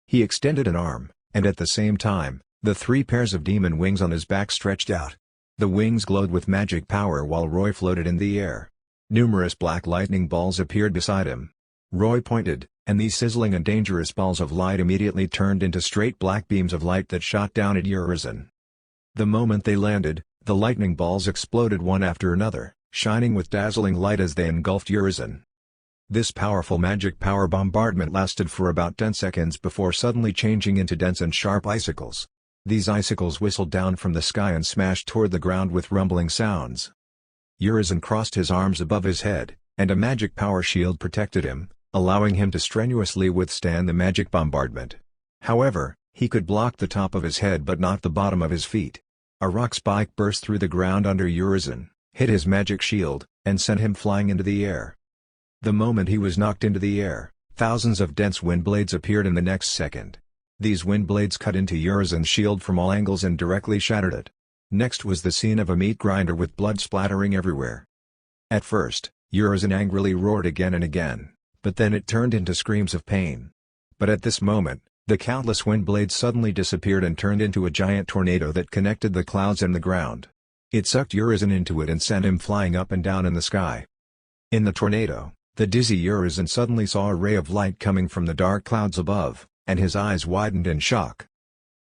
He extended an arm, and at the same time, the 3 pairs of demon wings on his back stretched out. The wings glowed with magic power while Roy floated in the air. Numerous black lightning balls appeared beside him. Roy pointed, and these sizzling and dangerous balls of light immediately turned into straight black beams of light that shot down at Urizen. The moment they landed, the lightning balls exploded one after another, shining with dazzling light as they engulfed Urizen. This powerful magic power bombardment lasted for about 10 seconds before suddenly changing into dense and sharp icicles. These icicles whistled down from the sky and smashed toward the ground with rumbling sounds. Urizen crossed his arms above his head, and a magic power shield protected him, allowing him to strenuously withstand the magic bombardment. However, he could block the top of his head but not the bottom of his feet. A rock spike burst through the ground under Urizen, hit his magic shield, and sent him flying into the air. The moment he was knocked into the air, thousands of dense wind blades appeared in the next second. These wind blades cut into Urizen's shield from all angles and directly shattered it. Next was the scene of a meat grinder with blood splattering everywhere. At first, Urizen angrily roared again and again, but then it turned into screams of pain. But at this moment, the countless wind blades suddenly disappeared and turned into a giant tornado that connected the clouds and the ground. It sucked Urizen into it and sent him flying up and down in the sky. In the tornado, the dizzy Urizen suddenly saw a ray of light coming from the dark clouds above, and his eyes widened in shock.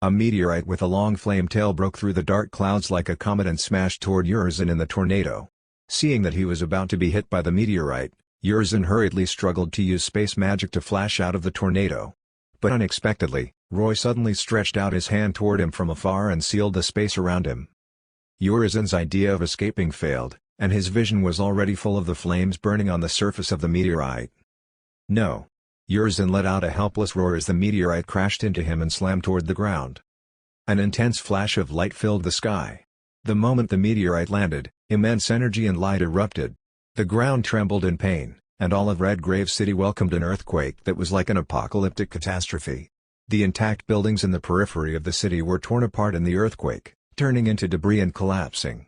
A meteorite with a long flame tail broke through the dark clouds like a comet and smashed toward Urizen in the tornado. Seeing that he was about to be hit by the meteorite, Urizen hurriedly struggled to use space magic to flash out of the tornado. But unexpectedly, Roy suddenly stretched out his hand toward him from afar and sealed the space around him. Urizen's idea of escaping failed, and his vision was already full of the flames burning on the surface of the meteorite. No! Urizen let out a helpless roar as the meteorite crashed into him and slammed toward the ground. An intense flash of light filled the sky. The moment the meteorite landed, immense energy and light erupted. The ground trembled in pain, and all of Redgrave City welcomed an earthquake that was like an apocalyptic catastrophe. The intact buildings in the periphery of the city were torn apart in the earthquake, turning into debris and collapsing.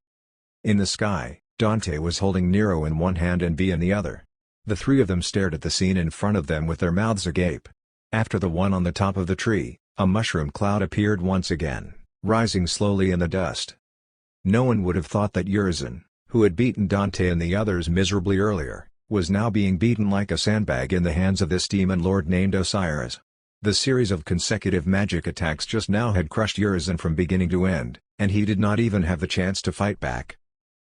In the sky, Dante was holding Nero in one hand and V in the other. The 3 of them stared at the scene in front of them with their mouths agape. After the one on the top of the tree, a mushroom cloud appeared once again, rising slowly in the dust. No one would have thought that Urizen, who had beaten Dante and the others miserably earlier, was now being beaten like a sandbag in the hands of this demon lord named Osiris. The series of consecutive magic attacks just now had crushed Urizen from beginning to end, and he did not even have the chance to fight back.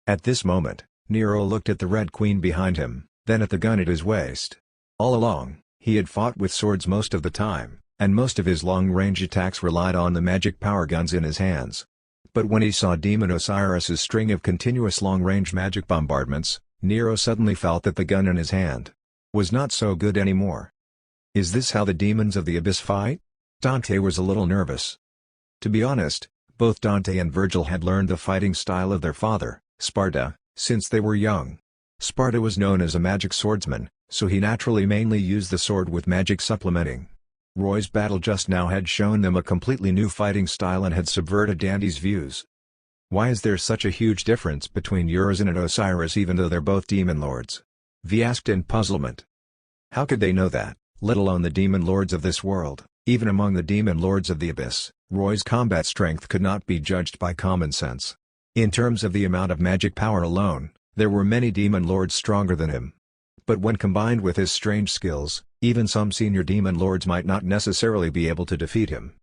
At this moment, Nero looked at the Red Queen behind him, then at the gun at his waist. All along, he had fought with swords most of the time, and most of his long-range attacks relied on the magic power guns in his hands. But when he saw Demon Osiris's string of continuous long-range magic bombardments, Nero suddenly felt that the gun in his hand was not so good anymore. Is this how the demons of the abyss fight? Dante was a little nervous. To be honest, both Dante and Virgil had learned the fighting style of their father, Sparta, since they were young. Sparta was known as a magic swordsman, so he naturally mainly used the sword with magic supplementing. Roy's battle just now had shown them a completely new fighting style and had subverted Dante's views. Why is there such a huge difference between Urizen and Osiris even though they're both demon lords? V asked in puzzlement. How could they know that, let alone the demon lords of this world? Even among the demon lords of the abyss, Roy's combat strength could not be judged by common sense. In terms of the amount of magic power alone, there were many demon lords stronger than him. But when combined with his strange skills, even some senior demon lords might not necessarily be able to defeat him.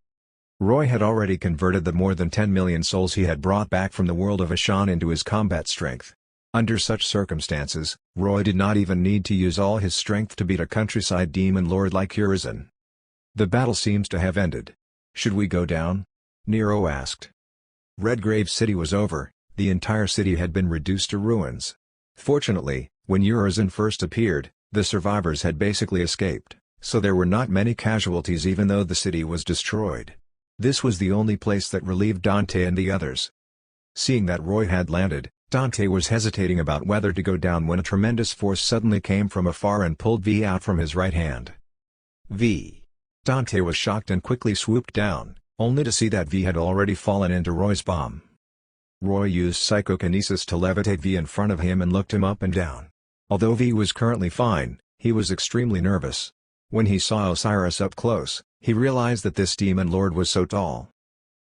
Roy had already converted the more than 10 million souls he had brought back from the world of Ashan into his combat strength. Under such circumstances, Roy did not even need to use all his strength to beat a countryside demon lord like Urizen. The battle seems to have ended. Should we go down? Nero asked. Redgrave City was over, the entire city had been reduced to ruins. Fortunately, when Urizen first appeared, the survivors had basically escaped, so there were not many casualties even though the city was destroyed. This was the only place that relieved Dante and the others. Seeing that Roy had landed, Dante was hesitating about whether to go down when a tremendous force suddenly came from afar and pulled V out from his right hand. V. Dante was shocked and quickly swooped down, only to see that V had already fallen into Roy's bomb. Roy used psychokinesis to levitate V in front of him and looked him up and down. Although V was currently fine, he was extremely nervous. When he saw Osiris up close, He realized that this demon lord was so tall.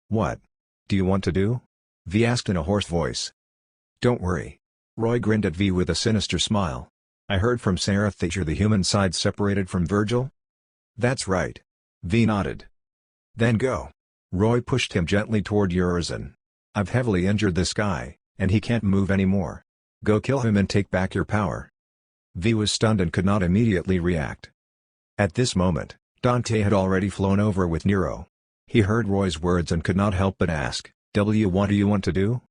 "What do you want to do?" V asked in a hoarse voice. "Don't worry." Roy grinned at V with a sinister smile. "I heard from Sareth that you're the human side separated from Virgil?" "That's right." V nodded. "Then go." Roy pushed him gently toward Urizen. "I've heavily injured this guy, and he can't move anymore. Go kill him and take back your power." V was stunned and could not immediately react. At this moment, Dante had already flown over with Nero. He heard Roy's words and could not help but ask, What do you want to do?"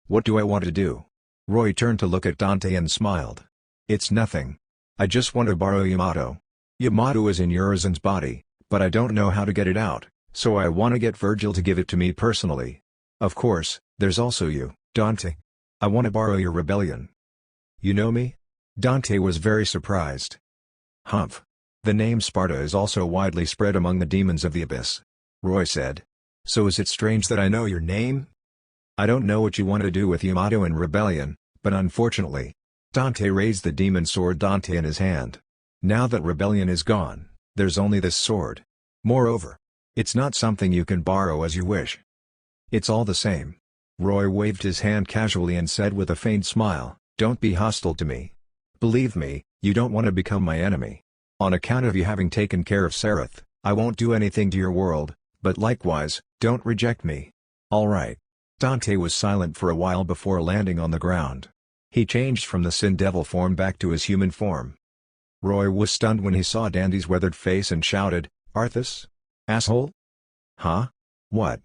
"What do I want to do?" Roy turned to look at Dante and smiled. "It's nothing. I just want to borrow Yamato. Yamato is in Urizen's body, but I don't know how to get it out, so I want to get Virgil to give it to me personally. Of course, there's also you, Dante. I want to borrow your rebellion." "You know me?" Dante was very surprised. "Humph. The name Sparta is also widely spread among the demons of the abyss," Roy said. "So is it strange that I know your name?" "I don't know what you want to do with Yamato and rebellion, but unfortunately..." Dante raised the demon sword Dante in his hand. "Now that rebellion is gone, there's only this sword. Moreover, it's not something you can borrow as you wish. It's all the same." Roy waved his hand casually and said with a faint smile, "Don't be hostile to me. Believe me, you don't want to become my enemy. On account of you having taken care of Sareth, I won't do anything to your world, but likewise, don't reject me. All right." Dante was silent for a while before landing on the ground. He changed from the Sin Devil form back to his human form. Roy was stunned when he saw Dandy's weathered face and shouted, "Arthas? Asshole?" "Huh? What?"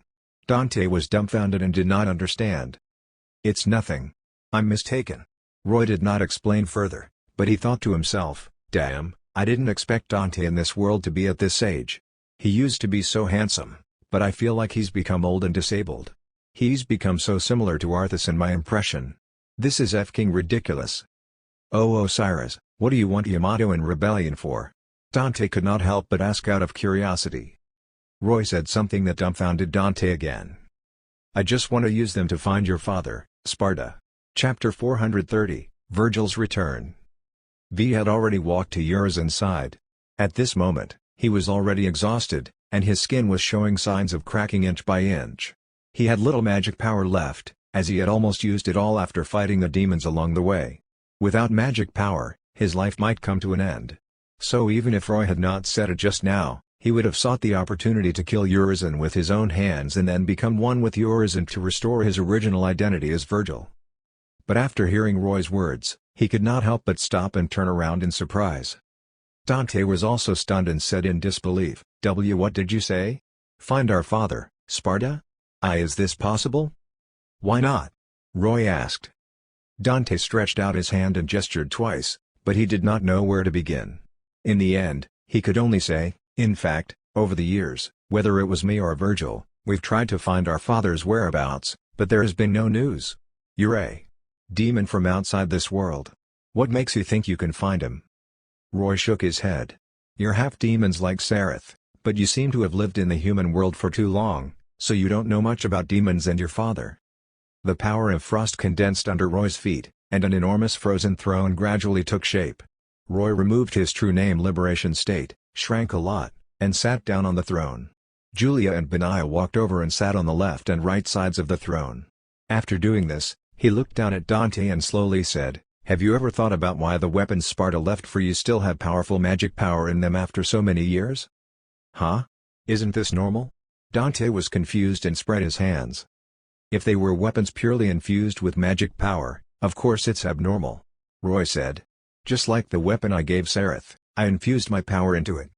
Dante was dumbfounded and did not understand. "It's nothing. I'm mistaken." Roy did not explain further, but he thought to himself, "Damn, I didn't expect Dante in this world to be at this age. He used to be so handsome, but I feel like he's become old and disabled. He's become so similar to Arthas in my impression. This is f***ing ridiculous." "Oh Osiris, what do you want Yamato and rebellion for?" Dante could not help but ask out of curiosity. Roy said something that dumbfounded Dante again. "I just want to use them to find your father, Sparta." Chapter 430, Virgil's Return. V had already walked to Urizen's side. At this moment, he was already exhausted, and his skin was showing signs of cracking inch by inch. He had little magic power left, as he had almost used it all after fighting the demons along the way. Without magic power, his life might come to an end. So even if Roy had not said it just now, he would have sought the opportunity to kill Urizen with his own hands and then become one with Urizen to restore his original identity as Virgil. But after hearing Roy's words, he could not help but stop and turn around in surprise. Dante was also stunned and said in disbelief, What did you say? Find our father, Sparta? Is this possible?" "Why not?" Roy asked. Dante stretched out his hand and gestured twice, but he did not know where to begin. In the end, he could only say, "In fact, over the years, whether it was me or Virgil, we've tried to find our father's whereabouts, but there has been no news. You're a demon from outside this world. What makes you think you can find him?" Roy shook his head. "You're half demons like Sareth, but you seem to have lived in the human world for too long, so you don't know much about demons and your father." The power of frost condensed under Roy's feet, and an enormous frozen throne gradually took shape. Roy removed his true name Liberation State, shrank a lot, and sat down on the throne. Julia and Benaiah walked over and sat on the left and right sides of the throne. After doing this, he looked down at Dante and slowly said, "Have you ever thought about why the weapons Sparta left for you still have powerful magic power in them after so many years?" "Huh? Isn't this normal?" Dante was confused and spread his hands. "If they were weapons purely infused with magic power, of course it's abnormal," Roy said. "Just like the weapon I gave Sareth, I infused my power into it.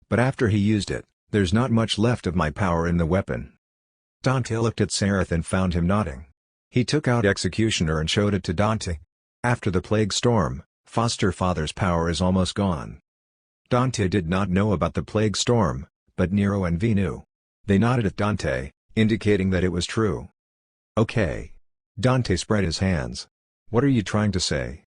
But after he used it, there's not much left of my power in the weapon." Dante looked at Sareth and found him nodding. He took out Executioner and showed it to Dante. "After the plague storm, foster father's power is almost gone." Dante did not know about the plague storm, but Nero and V knew. They nodded at Dante, indicating that it was true. "Okay." Dante spread his hands. "What are you trying to say?"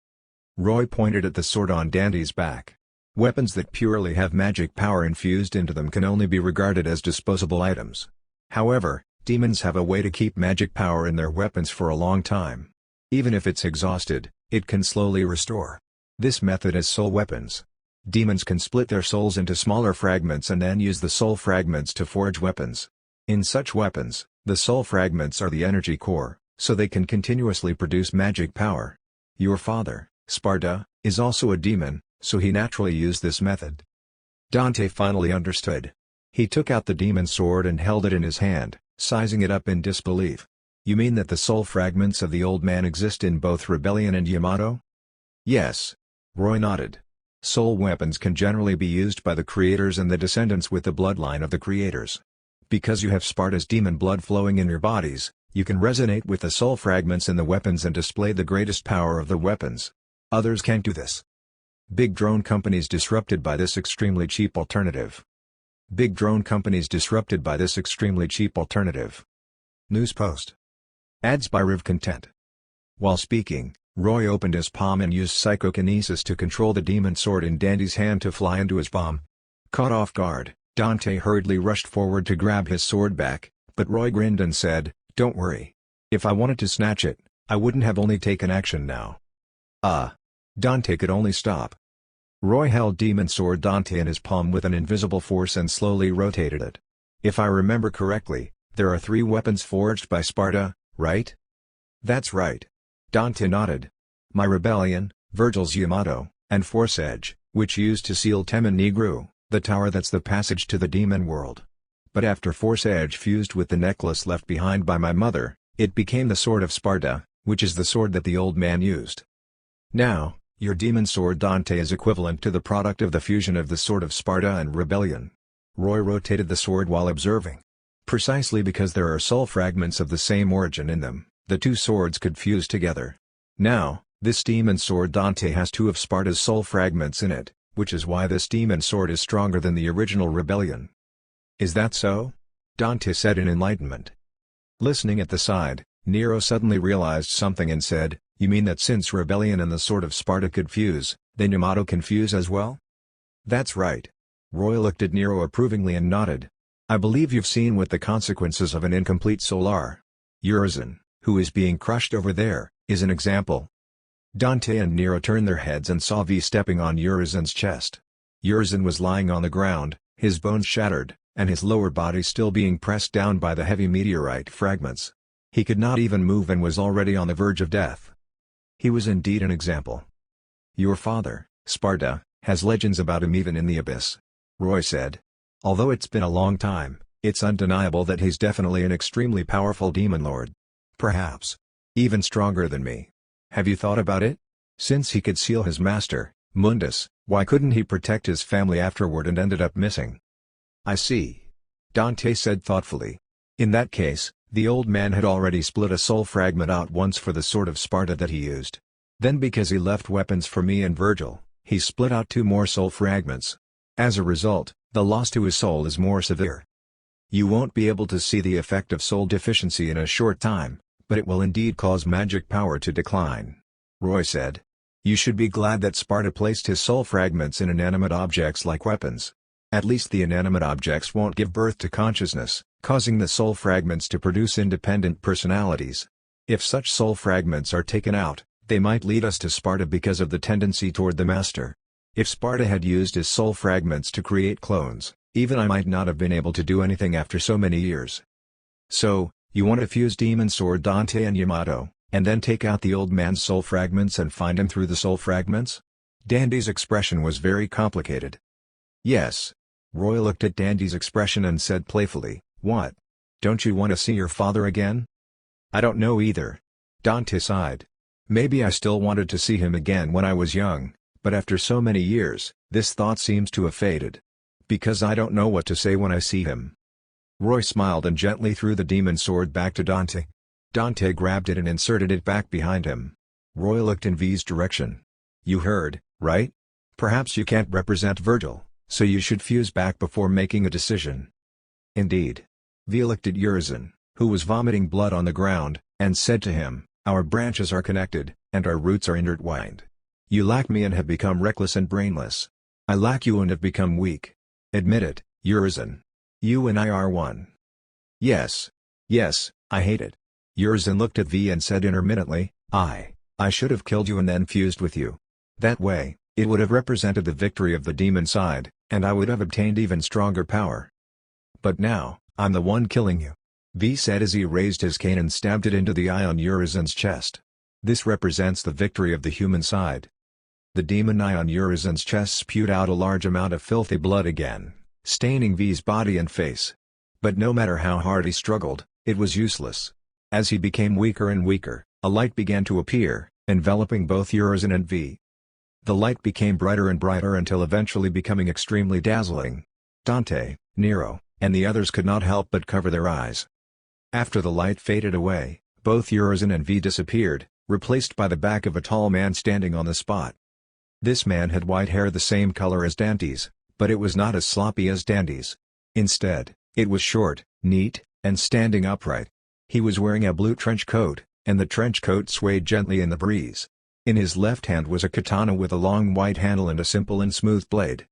Roy pointed at the sword on Dante's back. "Weapons that purely have magic power infused into them can only be regarded as disposable items. However, demons have a way to keep magic power in their weapons for a long time. Even if it's exhausted, it can slowly restore. This method is soul weapons. Demons can split their souls into smaller fragments and then use the soul fragments to forge weapons. In such weapons, the soul fragments are the energy core, so they can continuously produce magic power. Your father, Sparta, is also a demon, so he naturally used this method. Dante finally understood. He took out the demon sword and held it in his hand, sizing it up in disbelief. You mean that the soul fragments of the old man exist in both Rebellion and Yamato? Yes. Roy nodded. Soul weapons can generally be used by the creators and the descendants with the bloodline of the creators. Because you have Sparta's demon blood flowing in your bodies, you can resonate with the soul fragments in the weapons and display the greatest power of the weapons. Others can't do this. Big drone companies disrupted by this extremely cheap alternative. Big drone companies disrupted by this extremely cheap alternative. News post. Ads by Riv Content. While speaking, Roy opened his palm and used psychokinesis to control the demon sword in Dandy's hand to fly into his palm. Caught off guard, Dante hurriedly rushed forward to grab his sword back, but Roy grinned and said, "Don't worry. If I wanted to snatch it, I wouldn't have only taken action now." Dante could only stop. Roy held demon sword Dante in his palm with an invisible force and slowly rotated it. If I remember correctly, there are 3 weapons forged by Sparta, right? That's right. Dante nodded. My Rebellion, Virgil's Yamato, and Force Edge, which used to seal Temen Negru, the tower that's the passage to the demon world. But after Force Edge fused with the necklace left behind by my mother, it became the Sword of Sparta, which is the sword that the old man used. Now, your demon sword Dante is equivalent to the product of the fusion of the Sword of Sparta and Rebellion. Roy rotated the sword while observing. Precisely because there are soul fragments of the same origin in them, the 2 swords could fuse together. Now, this demon sword Dante has 2 of Sparta's soul fragments in it, which is why this demon sword is stronger than the original Rebellion. Is that so? Dante said in enlightenment. Listening at the side, Nero suddenly realized something and said, "You mean that since Rebellion and the Sword of Sparta could fuse, then Yamato can fuse as well?" That's right. Roy looked at Nero approvingly and nodded. I believe you've seen what the consequences of an incomplete soul are. Urizen, who is being crushed over there, is an example. Dante and Nero turned their heads and saw V stepping on Urizen's chest. Urizen was lying on the ground, his bones shattered, and his lower body still being pressed down by the heavy meteorite fragments. He could not even move and was already on the verge of death. He was indeed an example. Your father, Sparta, has legends about him even in the abyss. Roy said. Although it's been a long time, it's undeniable that he's definitely an extremely powerful demon lord. Perhaps even stronger than me. Have you thought about it? Since he could seal his master, Mundus, why couldn't he protect his family afterward and ended up missing? I see. Dante said thoughtfully. In that case, the old man had already split a soul fragment out once for the Sword of Sparta that he used. Then because he left weapons for me and Virgil, he split out 2 more soul fragments. As a result, the loss to his soul is more severe. You won't be able to see the effect of soul deficiency in a short time, but it will indeed cause magic power to decline. Roy said. You should be glad that Sparta placed his soul fragments in inanimate objects like weapons. At least the inanimate objects won't give birth to consciousness, causing the soul fragments to produce independent personalities. If such soul fragments are taken out, they might lead us to Sparta because of the tendency toward the master. If Sparta had used his soul fragments to create clones, even I might not have been able to do anything after so many years. So, you want to fuse Demon Sword Dante and Yamato, and then take out the old man's soul fragments and find him through the soul fragments? Dandy's expression was very complicated. Yes. Roy looked at Dandy's expression and said playfully, what? Don't you want to see your father again? I don't know either. Dante sighed. Maybe I still wanted to see him again when I was young, but after so many years, this thought seems to have faded. Because I don't know what to say when I see him. Roy smiled and gently threw the demon sword back to Dante. Dante grabbed it and inserted it back behind him. Roy looked in V's direction. You heard, right? Perhaps you can't represent Virgil, so you should fuse back before making a decision. Indeed. V looked at Urizen, who was vomiting blood on the ground, and said to him, our branches are connected, and our roots are intertwined. You lack me and have become reckless and brainless. I lack you and have become weak. Admit it, Urizen. You and I are one. Yes. Yes, I hate it. Urizen looked at V and said intermittently, I should have killed you and then fused with you. That way, It would have represented the victory of the demon side, and I would have obtained even stronger power. But now, I'm the one killing you. V said as he raised his cane and stabbed it into the eye on Urizen's chest. This represents the victory of the human side. The demon eye on Urizen's chest spewed out a large amount of filthy blood again, staining V's body and face. But no matter how hard he struggled, it was useless. As he became weaker and weaker, a light began to appear, enveloping both Urizen and V. The light became brighter and brighter until eventually becoming extremely dazzling. Dante, Nero, and the others could not help but cover their eyes. After the light faded away, both Urizen and V disappeared, replaced by the back of a tall man standing on the spot. This man had white hair the same color as Dante's, but it was not as sloppy as Dante's. Instead, it was short, neat, and standing upright. He was wearing a blue trench coat, and the trench coat swayed gently in the breeze. In his left hand was a katana with a long white handle and a simple and smooth blade.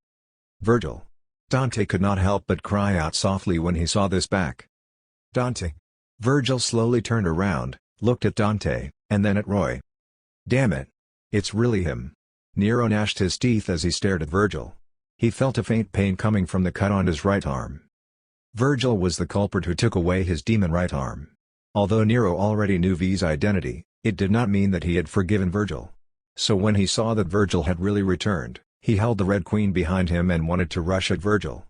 Virgil. Dante could not help but cry out softly when he saw this back. Dante. Virgil slowly turned around, looked at Dante, and then at Roy. Damn it. It's really him. Nero gnashed his teeth as he stared at Virgil. He felt a faint pain coming from the cut on his right arm. Virgil was the culprit who took away his demon right arm. Although Nero already knew V's identity, it did not mean that he had forgiven Virgil. So when he saw that Virgil had really returned, he held the Red Queen behind him and wanted to rush at Virgil.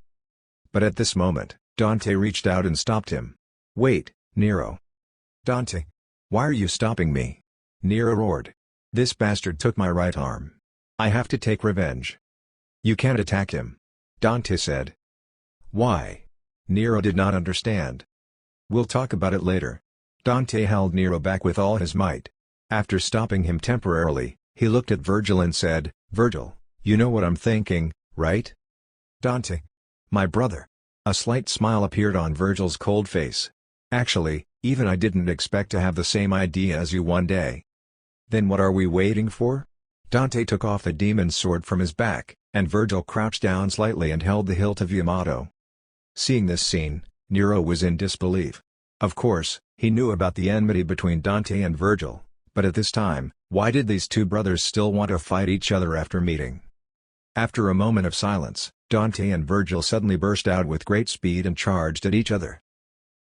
But at this moment, Dante reached out and stopped him. Wait, Nero. Dante. Why are you stopping me? Nero roared. This bastard took my right arm. I have to take revenge. You can't attack him. Dante said. Why? Nero did not understand. We'll talk about it later. Dante held Nero back with all his might. After stopping him temporarily, he looked at Virgil and said, Virgil, you know what I'm thinking, right? Dante. My brother. A slight smile appeared on Virgil's cold face. Actually, even I didn't expect to have the same idea as you one day. Then what are we waiting for? Dante took off the demon's sword from his back, and Virgil crouched down slightly and held the hilt of Yamato. Seeing this scene, Nero was in disbelief. Of course, he knew about the enmity between Dante and Virgil, but at this time, why did these two brothers still want to fight each other after meeting? After a moment of silence, Dante and Virgil suddenly burst out with great speed and charged at each other.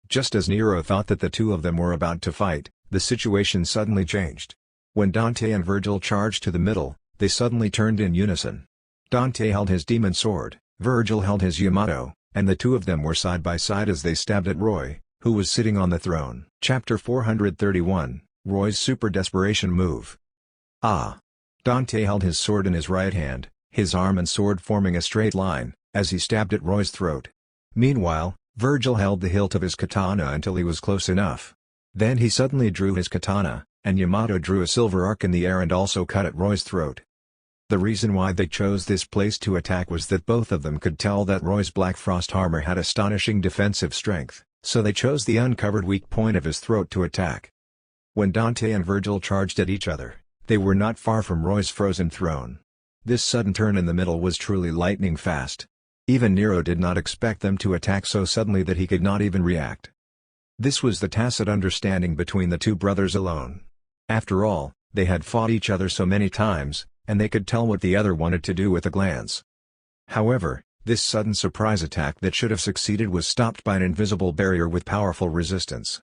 Just as Nero thought that the two of them were about to fight, the situation suddenly changed. When Dante and Virgil charged to the middle, they suddenly turned in unison. Dante held his demon sword, Virgil held his Yamato, and the two of them were side by side as they stabbed at Roy, who was sitting on the throne. Chapter 431, Roy's Super Desperation Move. Ah! Dante held his sword in his right hand, his arm and sword forming a straight line, as he stabbed at Roy's throat. Meanwhile, Virgil held the hilt of his katana until he was close enough. Then he suddenly drew his katana, and Yamato drew a silver arc in the air and also cut at Roy's throat. The reason why they chose this place to attack was that both of them could tell that Roy's Black Frost armor had astonishing defensive strength, so they chose the uncovered weak point of his throat to attack. When Dante and Virgil charged at each other, they were not far from Roy's frozen throne. This sudden turn in the middle was truly lightning fast. Even Nero did not expect them to attack so suddenly that he could not even react. This was the tacit understanding between the two brothers alone. After all, they had fought each other so many times, and they could tell what the other wanted to do with a glance. However, this sudden surprise attack that should have succeeded was stopped by an invisible barrier with powerful resistance.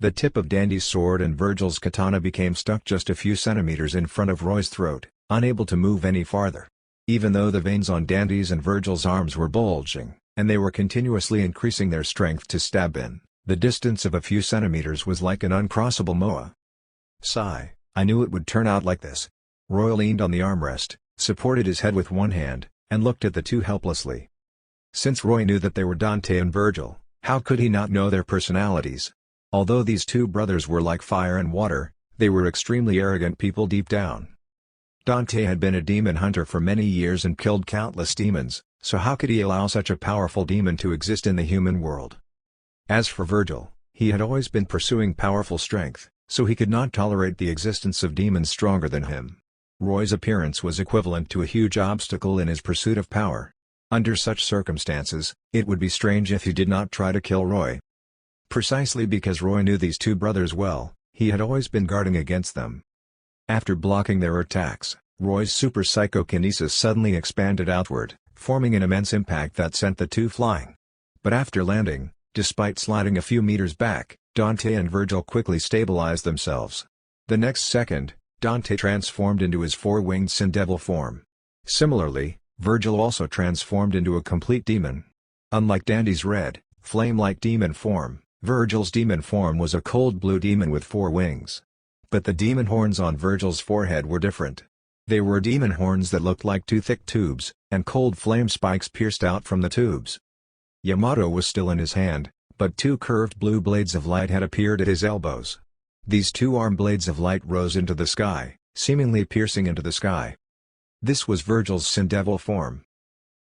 The tip of Dante's sword and Virgil's katana became stuck just a few centimeters in front of Roy's throat, unable to move any farther. Even though the veins on Dante's and Virgil's arms were bulging, and they were continuously increasing their strength to stab in, the distance of a few centimeters was like an uncrossable moa. Sigh, I knew it would turn out like this. Roy leaned on the armrest, supported his head with one hand, and looked at the two helplessly. Since Roy knew that they were Dante and Virgil, how could he not know their personalities? Although these two brothers were like fire and water, they were extremely arrogant people deep down. Dante had been a demon hunter for many years and killed countless demons, so how could he allow such a powerful demon to exist in the human world? As for Virgil, he had always been pursuing powerful strength, so he could not tolerate the existence of demons stronger than him. Roy's appearance was equivalent to a huge obstacle in his pursuit of power. Under such circumstances, it would be strange if he did not try to kill Roy. Precisely because Roy knew these two brothers well, he had always been guarding against them. After blocking their attacks, Roy's super psychokinesis suddenly expanded outward, forming an immense impact that sent the two flying. But after landing, despite sliding a few meters back, Dante and Virgil quickly stabilized themselves. The next second, Dante transformed into his four-winged Sin Devil form. Similarly, Virgil also transformed into a complete demon. Unlike Dante's red, flame-like demon form, Virgil's demon form was a cold blue demon with four wings. But the demon horns on Virgil's forehead were different. They were demon horns that looked like two thick tubes, and cold flame spikes pierced out from the tubes. Yamato was still in his hand, but two curved blue blades of light had appeared at his elbows. These two arm blades of light rose into the sky, seemingly piercing into the sky. This was Virgil's Sin Devil form.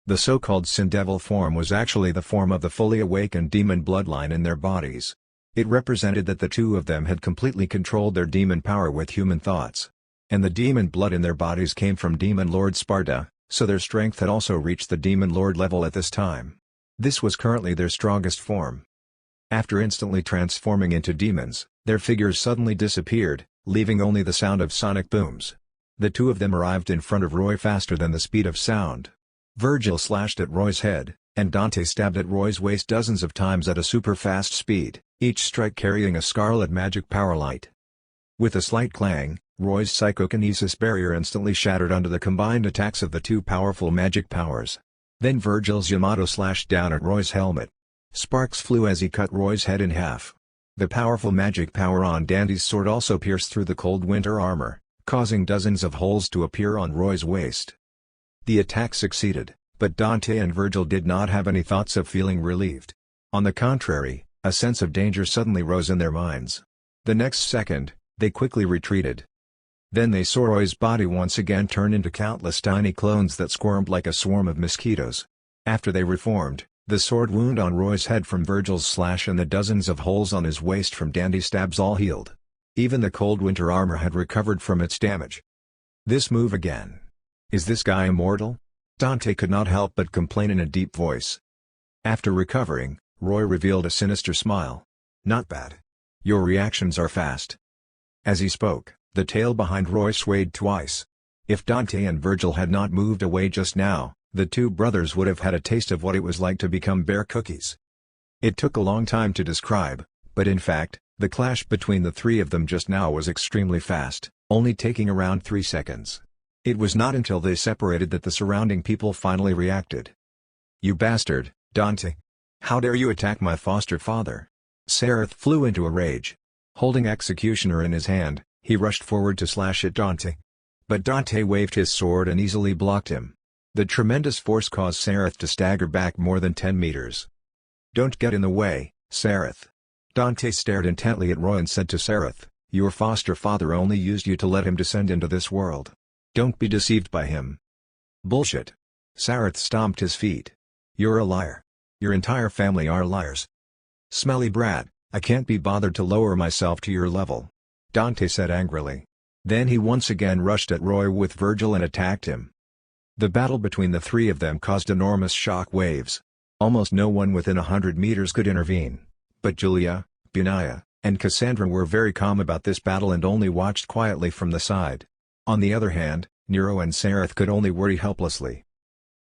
The so-called Sin Devil form was actually the form of the fully awakened demon bloodline in their bodies. It represented that the two of them had completely controlled their demon power with human thoughts. And the demon blood in their bodies came from Demon Lord Sparta, so their strength had also reached the Demon Lord level at this time. This was currently their strongest form. After instantly transforming into demons, their figures suddenly disappeared, leaving only the sound of sonic booms. The two of them arrived in front of Roy faster than the speed of sound. Virgil slashed at Roy's head, and Dante stabbed at Roy's waist dozens of times at a super-fast speed, each strike carrying a scarlet magic power light. With a slight clang, Roy's psychokinesis barrier instantly shattered under the combined attacks of the two powerful magic powers. Then Virgil's Yamato slashed down at Roy's helmet. Sparks flew as he cut Roy's head in half. The powerful magic power on Dante's sword also pierced through the cold winter armor, causing dozens of holes to appear on Roy's waist. The attack succeeded, but Dante and Virgil did not have any thoughts of feeling relieved. On the contrary, a sense of danger suddenly rose in their minds. The next second, they quickly retreated. Then they saw Roy's body once again turn into countless tiny clones that squirmed like a swarm of mosquitoes. After they reformed, the sword wound on Roy's head from Virgil's slash and the dozens of holes on his waist from Dante's stabs all healed. Even the cold winter armor had recovered from its damage. This move again. Is this guy immortal? Dante could not help but complain in a deep voice. After recovering, Roy revealed a sinister smile. Not bad. Your reactions are fast. As he spoke, the tail behind Roy swayed twice. If Dante and Virgil had not moved away just now, the two brothers would have had a taste of what it was like to become bear cookies. It took a long time to describe, but in fact, the clash between the three of them just now was extremely fast, only taking around 3 seconds. It was not until they separated that the surrounding people finally reacted. "You bastard, Dante! How dare you attack my foster father?" Sareth flew into a rage. Holding Executioner in his hand, he rushed forward to slash at Dante. But Dante waved his sword and easily blocked him. The tremendous force caused Sareth to stagger back more than 10 meters. "Don't get in the way, Sareth." Dante stared intently at Roy and said to Sareth, "Your foster father only used you to let him descend into this world. Don't be deceived by him." "Bullshit." Sareth stomped his feet. "You're a liar. Your entire family are liars. Smelly brat, I can't be bothered to lower myself to your level," Dante said angrily. Then he once again rushed at Roy with Virgil and attacked him. The battle between the three of them caused enormous shock waves. Almost no one within 100 meters could intervene, but Julia, Binaya, and Cassandra were very calm about this battle and only watched quietly from the side. On the other hand, Nero and Sareth could only worry helplessly.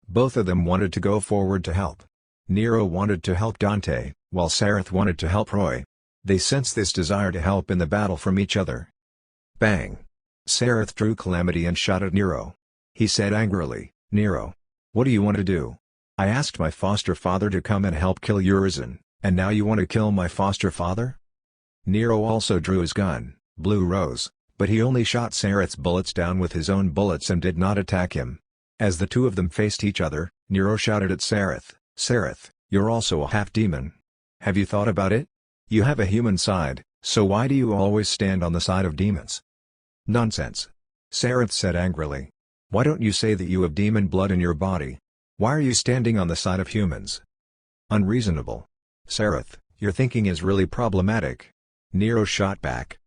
Both of them wanted to go forward to help. Nero wanted to help Dante, while Sareth wanted to help Roy. They sensed this desire to help in the battle from each other. Bang! Sareth drew Calamity and shot at Nero. He said angrily, "Nero, what do you want to do? I asked my foster father to come and help kill Urizen, and now you want to kill my foster father?" Nero also drew his gun, Blue Rose, but he only shot Sareth's bullets down with his own bullets and did not attack him. As the two of them faced each other, Nero shouted at Sareth, "Sareth, you're also a half-demon. Have you thought about it? You have a human side, so why do you always stand on the side of demons?" "Nonsense," Sareth said angrily. "Why don't you say that you have demon blood in your body? Why are you standing on the side of humans?" "Unreasonable. Sareth, your thinking is really problematic," Nero shot back.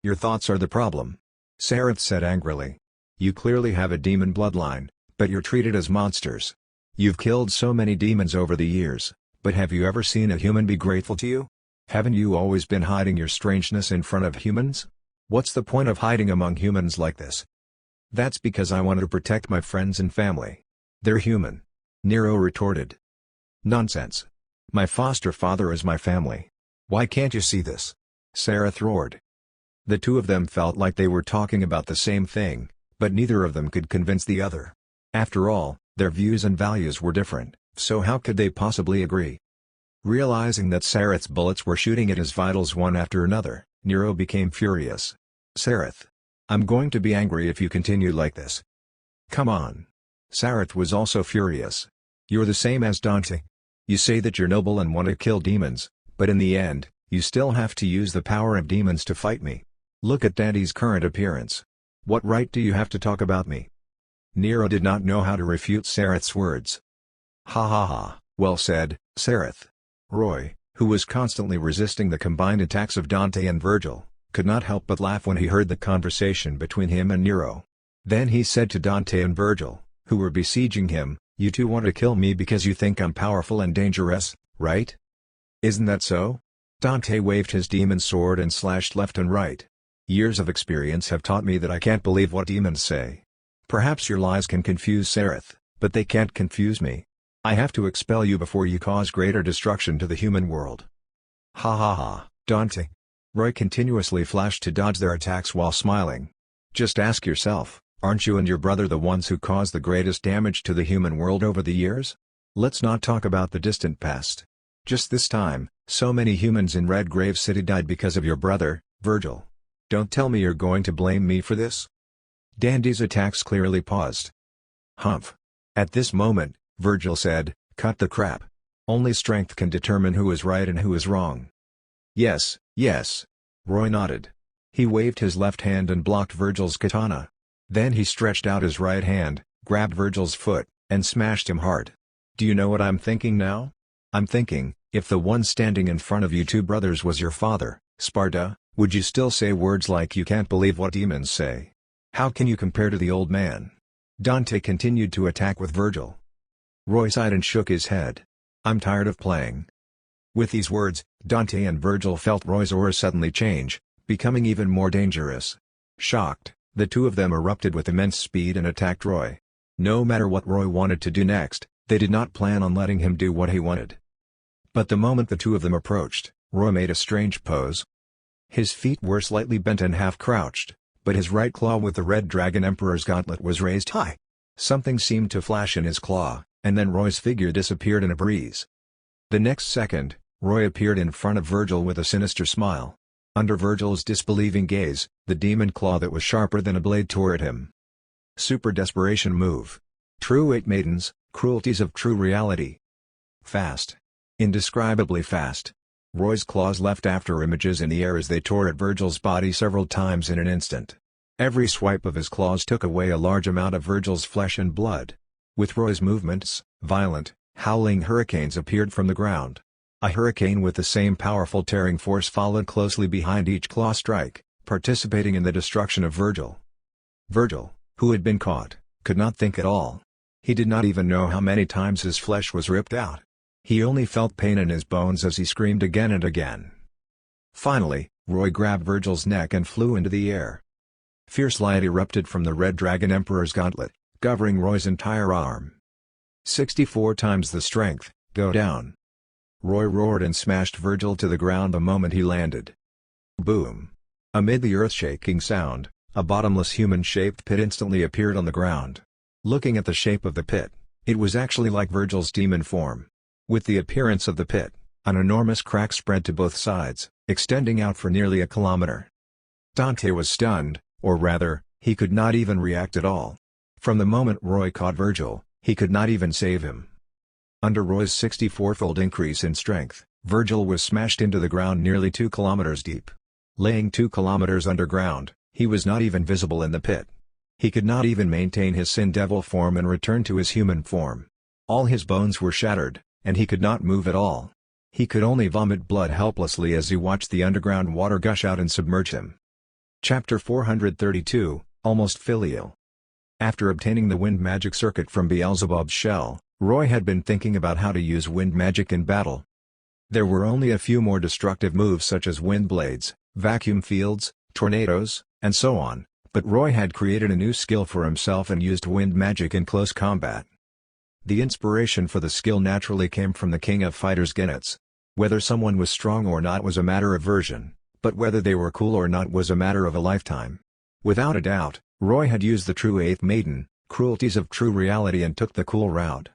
"Your thoughts are the problem," Sareth said angrily. "You clearly have a demon bloodline, but you're treated as monsters. You've killed so many demons over the years, but have you ever seen a human be grateful to you? Haven't you always been hiding your strangeness in front of humans? What's the point of hiding among humans like this?" That's because I wanted to protect my friends and family. They're human. Nero retorted. Nonsense. My foster father is my family. Why can't you see this? Sareth roared. The two of them felt like they were talking about the same thing, but neither of them could convince the other. After all, their views and values were different, so how could they possibly agree? Realizing that Sareth's bullets were shooting at his vitals one after another, Nero became furious. Sareth. I'm going to be angry if you continue like this. Come on. Sareth was also furious. You're the same as Dante. You say that you're noble and want to kill demons, but in the end, you still have to use the power of demons to fight me. Look at Dante's current appearance. What right do you have to talk about me? Nero did not know how to refute Sareth's words. Ha ha ha, well said, Sareth. Roy, who was constantly resisting the combined attacks of Dante and Virgil, could not help but laugh when he heard the conversation between him and Nero. Then he said to Dante and Virgil, who were besieging him, you two want to kill me because you think I'm powerful and dangerous, right? Isn't that so? Dante waved his demon sword and slashed left and right. Years of experience have taught me that I can't believe what demons say. Perhaps your lies can confuse Sareth, but they can't confuse me. I have to expel you before you cause greater destruction to the human world. Ha ha ha, Dante. Roy continuously flashed to dodge their attacks while smiling. Just ask yourself, aren't you and your brother the ones who caused the greatest damage to the human world over the years? Let's not talk about the distant past. Just this time, so many humans in Red Grave City died because of your brother, Virgil. Don't tell me you're going to blame me for this? Dante's attacks clearly paused. Humph. At this moment, Virgil said, cut the crap. Only strength can determine who is right and who is wrong. Yes, yes. Roy nodded. He waved his left hand and blocked Virgil's katana. Then he stretched out his right hand, grabbed Virgil's foot, and smashed him hard. Do you know what I'm thinking now? I'm thinking, if the one standing in front of you two brothers was your father, Sparta, would you still say words like you can't believe what demons say? How can you compare to the old man? Dante continued to attack with Virgil. Roy sighed and shook his head. I'm tired of playing. With these words, Dante and Virgil felt Roy's aura suddenly change, becoming even more dangerous. Shocked, the two of them erupted with immense speed and attacked Roy. No matter what Roy wanted to do next, they did not plan on letting him do what he wanted. But the moment the two of them approached, Roy made a strange pose. His feet were slightly bent and half-crouched, but his right claw with the Red Dragon Emperor's gauntlet was raised high. Something seemed to flash in his claw, and then Roy's figure disappeared in a breeze. The next second, Roy appeared in front of Virgil with a sinister smile. Under Virgil's disbelieving gaze, the demon claw that was sharper than a blade tore at him. Super desperation move. True 8 maidens, cruelties of true reality. Fast. Indescribably fast. Roy's claws left after images in the air as they tore at Virgil's body several times in an instant. Every swipe of his claws took away a large amount of Virgil's flesh and blood. With Roy's movements, violent, howling hurricanes appeared from the ground. A hurricane with the same powerful tearing force followed closely behind each claw strike, participating in the destruction of Virgil. Virgil, who had been caught, could not think at all. He did not even know how many times his flesh was ripped out. He only felt pain in his bones as he screamed again and again. Finally, Roy grabbed Virgil's neck and flew into the air. Fierce light erupted from the Red Dragon Emperor's gauntlet, covering Roy's entire arm. 64 times the strength, go down. Roy roared and smashed Virgil to the ground the moment he landed. Boom. Amid the earth-shaking sound, a bottomless human-shaped pit instantly appeared on the ground. Looking at the shape of the pit, it was actually like Virgil's demon form. With the appearance of the pit, an enormous crack spread to both sides, extending out for nearly a kilometer. Dante was stunned, or rather, he could not even react at all. From the moment Roy caught Virgil, he could not even save him. Under Roy's 64-fold increase in strength, Virgil was smashed into the ground nearly 2 kilometers deep. Laying 2 kilometers underground, he was not even visible in the pit. He could not even maintain his Sin Devil form and return to his human form. All his bones were shattered, and he could not move at all. He could only vomit blood helplessly as he watched the underground water gush out and submerge him. Chapter 432, Almost Filial. After obtaining the wind magic circuit from Beelzebub's shell, Roy had been thinking about how to use wind magic in battle. There were only a few more destructive moves such as wind blades, vacuum fields, tornadoes, and so on, But Roy had created a new skill for himself and used wind magic in close combat. The inspiration for the skill naturally came from the king of fighters Genets. Whether someone was strong or not was a matter of version, but whether they were cool or not was a matter of a lifetime. Without a doubt, Roy had used the true Eighth Maiden, cruelties of true reality, and took the cool route.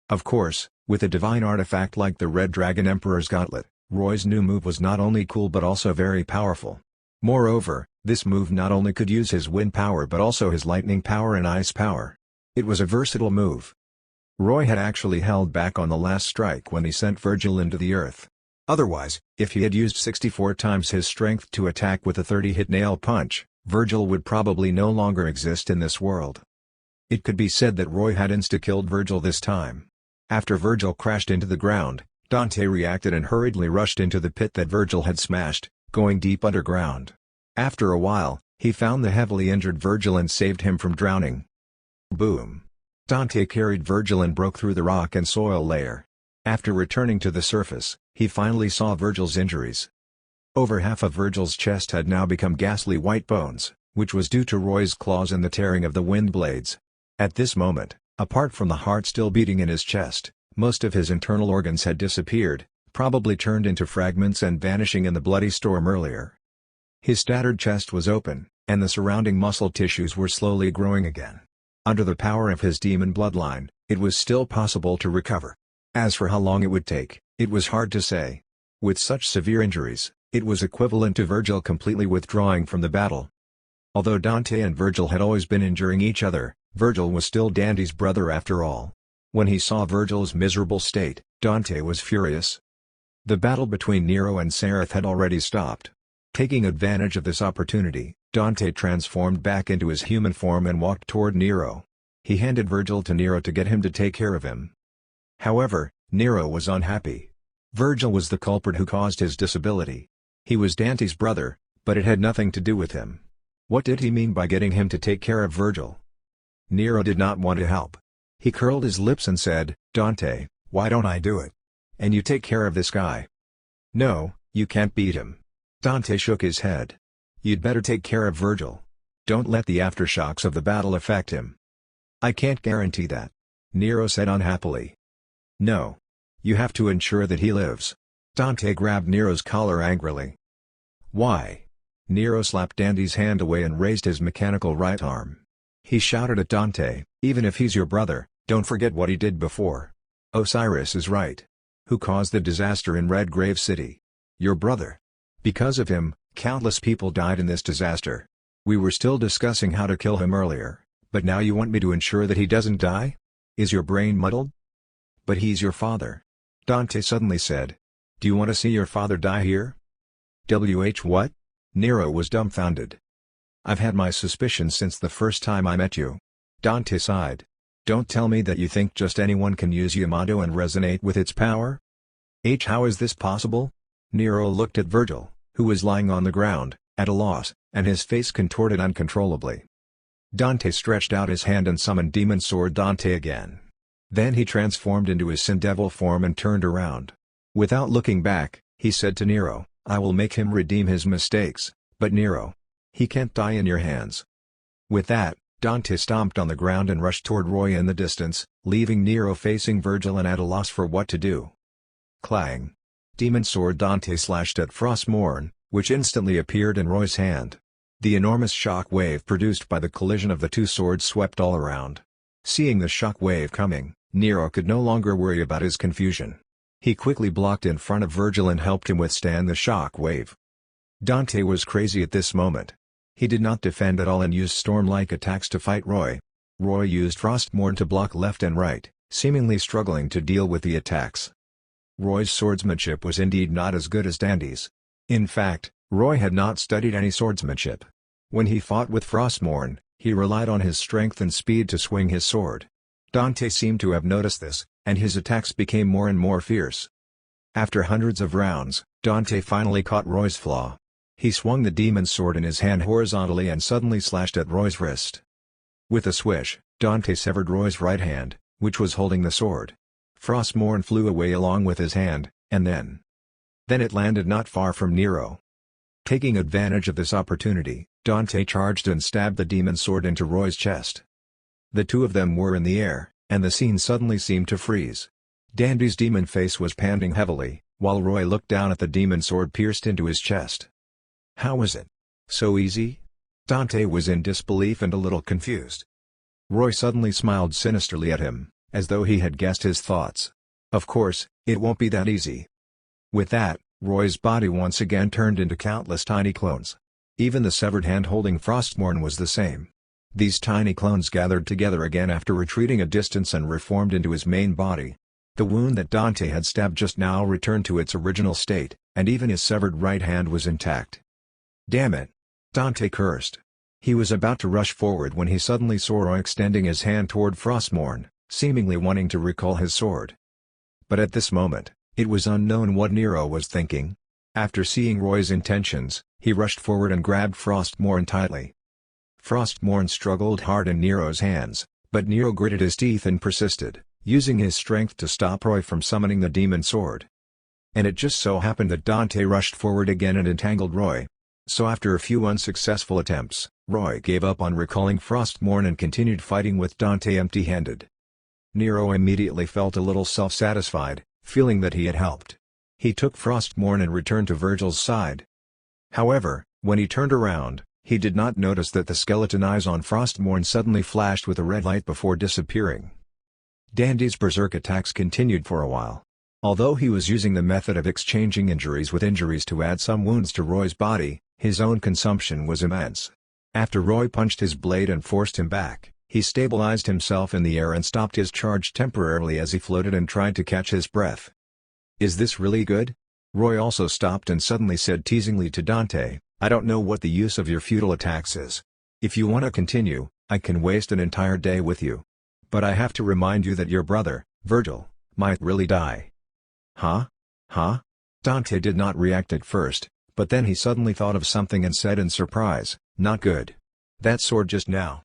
Of course, with a divine artifact like the Red Dragon Emperor's Gauntlet, Roy's new move was not only cool but also very powerful. Moreover, this move not only could use his wind power but also his lightning power and ice power. It was a versatile move. Roy had actually held back on the last strike when he sent Virgil into the earth. Otherwise, if he had used 64 times his strength to attack with a 30-hit nail punch, Virgil would probably no longer exist in this world. It could be said that Roy had insta-killed Virgil this time. After Virgil crashed into the ground, Dante reacted and hurriedly rushed into the pit that Virgil had smashed, going deep underground. After a while, he found the heavily injured Virgil and saved him from drowning. Boom! Dante carried Virgil and broke through the rock and soil layer. After returning to the surface, he finally saw Virgil's injuries. Over half of Virgil's chest had now become ghastly white bones, which was due to Roy's claws and the tearing of the wind blades. At this moment, apart from the heart still beating in his chest, most of his internal organs had disappeared, probably turned into fragments and vanishing in the bloody storm earlier. His tattered chest was open, and the surrounding muscle tissues were slowly growing again. Under the power of his demon bloodline, it was still possible to recover. As for how long it would take, it was hard to say. With such severe injuries, it was equivalent to Virgil completely withdrawing from the battle. Although Dante and Virgil had always been injuring each other, Virgil was still Dante's brother after all. When he saw Virgil's miserable state, Dante was furious. The battle between Nero and Sereth had already stopped. Taking advantage of this opportunity, Dante transformed back into his human form and walked toward Nero. He handed Virgil to Nero to get him to take care of him. However, Nero was unhappy. Virgil was the culprit who caused his disability. He was Dante's brother, but it had nothing to do with him. What did he mean by getting him to take care of Virgil? Nero did not want to help. He curled his lips and said, "Dante, why don't I do it? And you take care of this guy." "No, you can't beat him." Dante shook his head. "You'd better take care of Virgil. Don't let the aftershocks of the battle affect him." "I can't guarantee that," Nero said unhappily. "No. You have to ensure that he lives." Dante grabbed Nero's collar angrily. "Why?" Nero slapped Dante's hand away and raised his mechanical right arm. He shouted at Dante, "Even if he's your brother, don't forget what he did before. Osiris is right. Who caused the disaster in Red Grave City? Your brother. Because of him, countless people died in this disaster. We were still discussing how to kill him earlier, but now you want me to ensure that he doesn't die? Is your brain muddled?" "But he's your father," Dante suddenly said. "Do you want to see your father die here?" What? Nero was dumbfounded. "I've had my suspicions since the first time I met you." Dante sighed. "Don't tell me that you think just anyone can use Yamato and resonate with its power?" How is this possible?" Nero looked at Virgil, who was lying on the ground, at a loss, and his face contorted uncontrollably. Dante stretched out his hand and summoned Demon Sword Dante again. Then he transformed into his Sin Devil form and turned around. Without looking back, he said to Nero, "I will make him redeem his mistakes, but Nero, he can't die in your hands." With that, Dante stomped on the ground and rushed toward Roy in the distance, leaving Nero facing Virgil and at a loss for what to do. Clang! Demon Sword Dante slashed at Frostmourne, which instantly appeared in Roy's hand. The enormous shock wave produced by the collision of the two swords swept all around. Seeing the shock wave coming, Nero could no longer worry about his confusion. He quickly blocked in front of Virgil and helped him withstand the shock wave. Dante was crazy at this moment. He did not defend at all and used storm-like attacks to fight Roy. Roy used Frostmourne to block left and right, seemingly struggling to deal with the attacks. Roy's swordsmanship was indeed not as good as Dante's. In fact, Roy had not studied any swordsmanship. When he fought with Frostmourne, he relied on his strength and speed to swing his sword. Dante seemed to have noticed this, and his attacks became more and more fierce. After hundreds of rounds, Dante finally caught Roy's flaw. He swung the demon sword in his hand horizontally and suddenly slashed at Roy's wrist. With a swish, Dante severed Roy's right hand, which was holding the sword. Frostmourne flew away along with his hand, and then it landed not far from Nero. Taking advantage of this opportunity, Dante charged and stabbed the demon sword into Roy's chest. The two of them were in the air, and the scene suddenly seemed to freeze. Dandy's demon face was panting heavily, while Roy looked down at the demon sword pierced into his chest. How was it so easy? Dante was in disbelief and a little confused. Roy suddenly smiled sinisterly at him, as though he had guessed his thoughts. Of course, it won't be that easy. With that, Roy's body once again turned into countless tiny clones. Even the severed hand holding Frostmourne was the same. These tiny clones gathered together again after retreating a distance and reformed into his main body. The wound that Dante had stabbed just now returned to its original state, and even his severed right hand was intact. Damn it! Dante cursed. He was about to rush forward when he suddenly saw Roy extending his hand toward Frostmourne, seemingly wanting to recall his sword. But at this moment, it was unknown what Nero was thinking. After seeing Roy's intentions, he rushed forward and grabbed Frostmourne tightly. Frostmourne struggled hard in Nero's hands, but Nero gritted his teeth and persisted, using his strength to stop Roy from summoning the demon sword. And it just so happened that Dante rushed forward again and entangled Roy. So after a few unsuccessful attempts, Roy gave up on recalling Frostmourne and continued fighting with Dante empty-handed. Nero immediately felt a little self-satisfied, feeling that he had helped. He took Frostmourne and returned to Virgil's side. However, when he turned around, he did not notice that the skeleton eyes on Frostmourne suddenly flashed with a red light before disappearing. Dandy's berserk attacks continued for a while. Although he was using the method of exchanging injuries with injuries to add some wounds to Roy's body, his own consumption was immense. After Roy punched his blade and forced him back, he stabilized himself in the air and stopped his charge temporarily as he floated and tried to catch his breath. Is this really good? Roy also stopped and suddenly said teasingly to Dante, I don't know what the use of your futile attacks is. If you want to continue, I can waste an entire day with you. But I have to remind you that your brother, Virgil, might really die. Huh? Huh? Dante did not react at first, but then he suddenly thought of something and said in surprise, not good. That sword just now.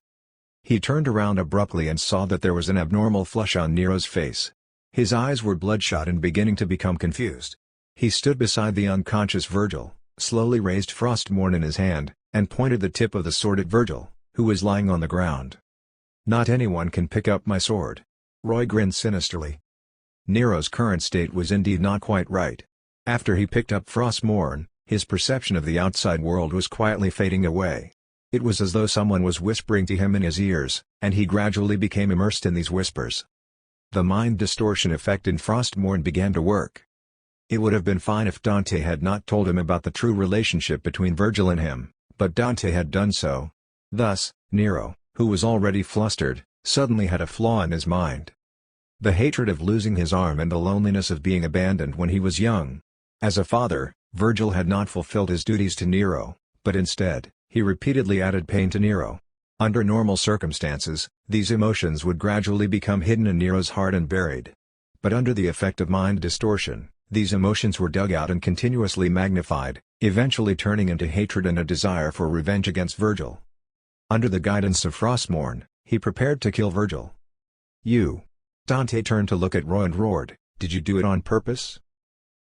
He turned around abruptly and saw that there was an abnormal flush on Nero's face. His eyes were bloodshot and beginning to become confused. He stood beside the unconscious Virgil, slowly raised Frostmourne in his hand, and pointed the tip of the sword at Virgil, who was lying on the ground. Not anyone can pick up my sword. Roy grinned sinisterly. Nero's current state was indeed not quite right. After he picked up Frostmourne, his perception of the outside world was quietly fading away. It was as though someone was whispering to him in his ears, and he gradually became immersed in these whispers. The mind distortion effect in Frostmourne began to work. It would have been fine if Dante had not told him about the true relationship between Virgil and him, but Dante had done so. Thus, Nero, who was already flustered, suddenly had a flaw in his mind. The hatred of losing his arm and the loneliness of being abandoned when he was young. As a father, Virgil had not fulfilled his duties to Nero, but instead, he repeatedly added pain to Nero. Under normal circumstances, these emotions would gradually become hidden in Nero's heart and buried. But under the effect of mind distortion, these emotions were dug out and continuously magnified, eventually turning into hatred and a desire for revenge against Virgil. Under the guidance of Frostmourne, he prepared to kill Virgil. You. Dante turned to look at Roy and roared, did you do it on purpose?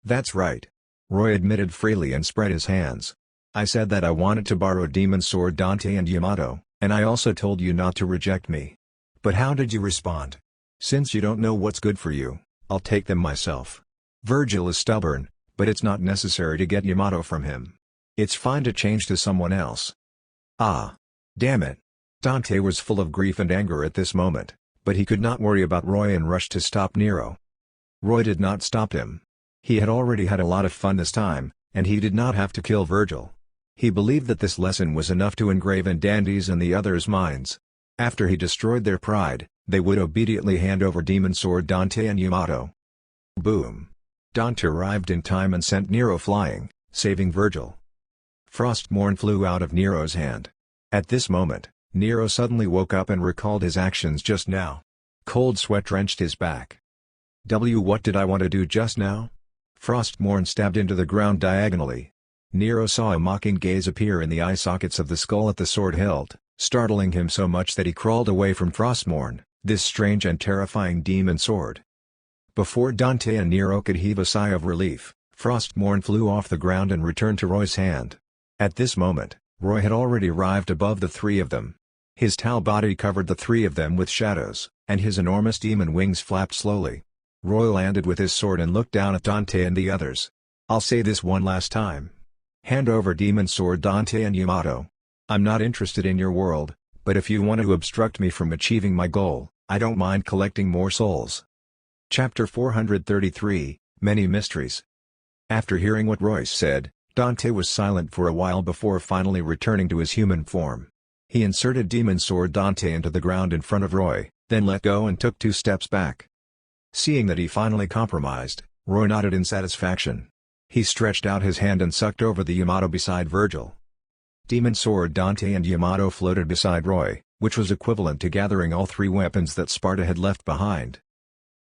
That's right. Roy admitted freely and spread his hands. I said that I wanted to borrow Demon Sword Dante and Yamato, and I also told you not to reject me. But how did you respond? Since you don't know what's good for you, I'll take them myself. Virgil is stubborn, but it's not necessary to get Yamato from him. It's fine to change to someone else. Ah. Damn it. Dante was full of grief and anger at this moment, but he could not worry about Roy and rushed to stop Nero. Roy did not stop him. He had already had a lot of fun this time, and he did not have to kill Virgil. He believed that this lesson was enough to engrave in Dandy's and the others' minds. After he destroyed their pride, they would obediently hand over Demon Sword Dante and Yamato. Boom. Dante arrived in time and sent Nero flying, saving Virgil. Frostmourne flew out of Nero's hand. At this moment, Nero suddenly woke up and recalled his actions just now. Cold sweat drenched his back. What did I want to do just now? Frostmourne stabbed into the ground diagonally. Nero saw a mocking gaze appear in the eye sockets of the skull at the sword hilt, startling him so much that he crawled away from Frostmourne, this strange and terrifying demon sword. Before Dante and Nero could heave a sigh of relief, Frostmourne flew off the ground and returned to Roy's hand. At this moment, Roy had already arrived above the three of them. His tall body covered the three of them with shadows, and his enormous demon wings flapped slowly. Roy landed with his sword and looked down at Dante and the others. "I'll say this one last time. Hand over demon sword Dante and Yamato. I'm not interested in your world, but if you want to obstruct me from achieving my goal, I don't mind collecting more souls." Chapter 433, Many Mysteries. After hearing what Royce said, Dante was silent for a while before finally returning to his human form. He inserted demon sword Dante into the ground in front of Roy, then let go and took 2 steps back. Seeing that he finally compromised, Roy nodded in satisfaction. He stretched out his hand and sucked over the Yamato beside Virgil. Demon sword Dante and Yamato floated beside Roy, which was equivalent to gathering all 3 weapons that Sparta had left behind.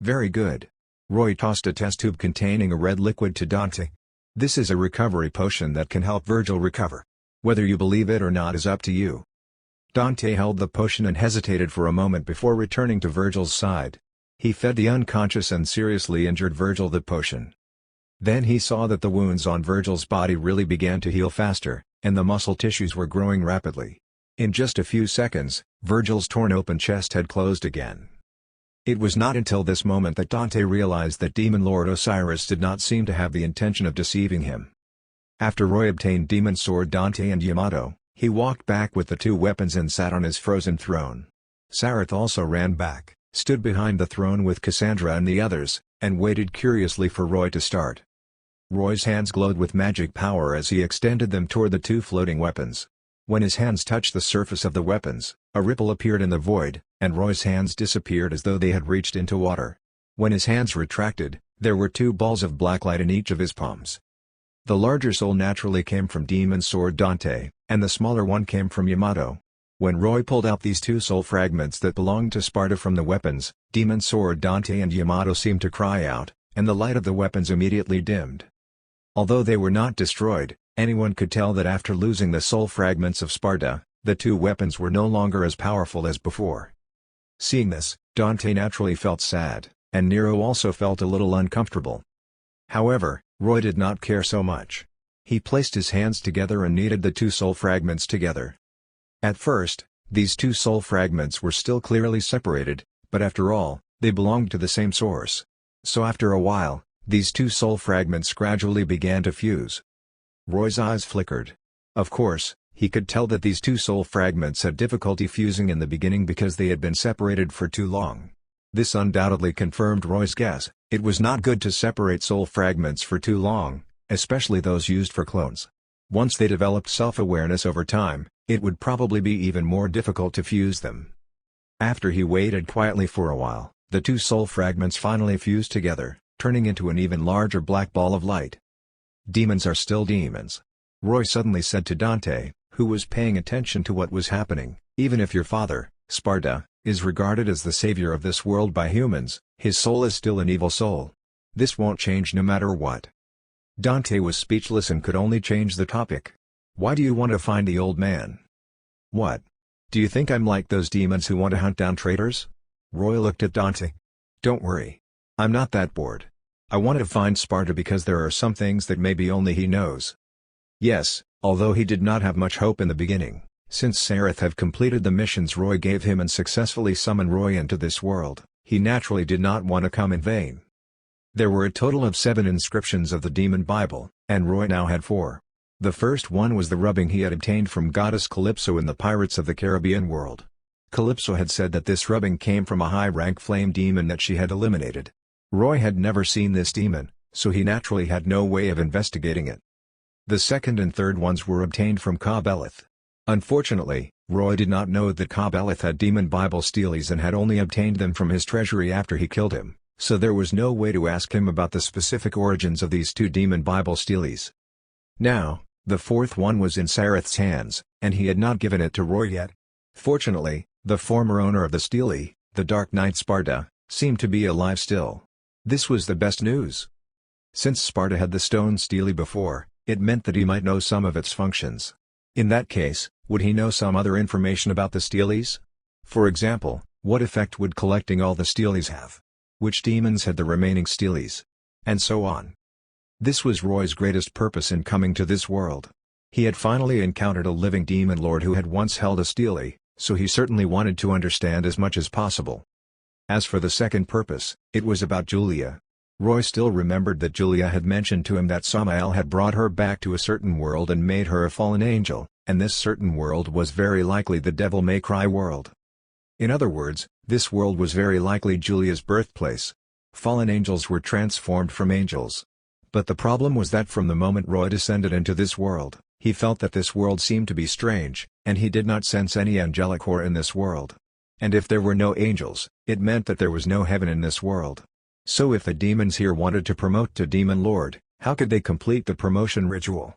"Very good." Roy tossed a test tube containing a red liquid to Dante. "This is a recovery potion that can help Virgil recover. Whether you believe it or not is up to you." Dante held the potion and hesitated for a moment before returning to Virgil's side. He fed the unconscious and seriously injured Virgil the potion. Then he saw that the wounds on Virgil's body really began to heal faster, and the muscle tissues were growing rapidly. In just a few seconds, Virgil's torn open chest had closed again. It was not until this moment that Dante realized that Demon Lord Osiris did not seem to have the intention of deceiving him. After Roy obtained Demon Sword Dante and Yamato, he walked back with the 2 weapons and sat on his frozen throne. Sareth also ran back, stood behind the throne with Cassandra and the others, and waited curiously for Roy to start. Roy's hands glowed with magic power as he extended them toward the 2 floating weapons. When his hands touched the surface of the weapons, a ripple appeared in the void, and Roy's hands disappeared as though they had reached into water. When his hands retracted, there were 2 balls of black light in each of his palms. The larger soul naturally came from Demon Sword Dante, and the smaller one came from Yamato. When Roy pulled out these 2 soul fragments that belonged to Sparta from the weapons, Demon Sword Dante and Yamato seemed to cry out, and the light of the weapons immediately dimmed. Although they were not destroyed, anyone could tell that after losing the soul fragments of Sparta, the 2 weapons were no longer as powerful as before. Seeing this, Dante naturally felt sad, and Nero also felt a little uncomfortable. However, Roy did not care so much. He placed his hands together and kneaded the 2 soul fragments together. At first, these 2 soul fragments were still clearly separated, but after all, they belonged to the same source. So after a while, these 2 soul fragments gradually began to fuse. Roy's eyes flickered. Of course, he could tell that these 2 soul fragments had difficulty fusing in the beginning because they had been separated for too long. This undoubtedly confirmed Roy's guess. It was not good to separate soul fragments for too long, especially those used for clones. Once they developed self-awareness over time, it would probably be even more difficult to fuse them. After he waited quietly for a while, the 2 soul fragments finally fused together, turning into an even larger black ball of light. "Demons are still demons," Roy suddenly said to Dante, who was paying attention to what was happening. "Even if your father, Sparta, is regarded as the savior of this world by humans, his soul is still an evil soul. This won't change no matter what." Dante was speechless and could only change the topic. "Why do you want to find the old man? What? Do you think I'm like those demons who want to hunt down traitors?" Roy looked at Dante. "Don't worry. I'm not that bored. I want to find Sparta because there are some things that maybe only he knows." Yes, although he did not have much hope in the beginning, since Sareth had completed the missions Roy gave him and successfully summoned Roy into this world, he naturally did not want to come in vain. There were a total of 7 inscriptions of the Demon Bible, and Roy now had 4. The first one was the rubbing he had obtained from goddess Calypso in the Pirates of the Caribbean world. Calypso had said that this rubbing came from a high-rank flame demon that she had eliminated. Roy had never seen this demon, so he naturally had no way of investigating it. The second and third ones were obtained from Ka-Belith. Unfortunately, Roy did not know that Ka-Belith had Demon Bible steles and had only obtained them from his treasury after he killed him, so there was no way to ask him about the specific origins of these 2 Demon Bible steles. Now, the fourth one was in Sareth's hands, and he had not given it to Roy yet. Fortunately, the former owner of the stele, the Dark Knight Sparta, seemed to be alive still. This was the best news. Since Sparta had the stone stele before, it meant that he might know some of its functions. In that case, would he know some other information about the steles? For example, what effect would collecting all the steles have? Which demons had the remaining steles? And so on. This was Roy's greatest purpose in coming to this world. He had finally encountered a living demon lord who had once held a stele, so he certainly wanted to understand as much as possible. As for the second purpose, it was about Julia. Roy still remembered that Julia had mentioned to him that Samael had brought her back to a certain world and made her a fallen angel, and this certain world was very likely the Devil May Cry world. In other words, this world was very likely Julia's birthplace. Fallen angels were transformed from angels. But the problem was that from the moment Roy descended into this world, he felt that this world seemed to be strange, and he did not sense any angelic aura in this world. And if there were no angels, it meant that there was no heaven in this world. So if the demons here wanted to promote to Demon Lord, how could they complete the promotion ritual?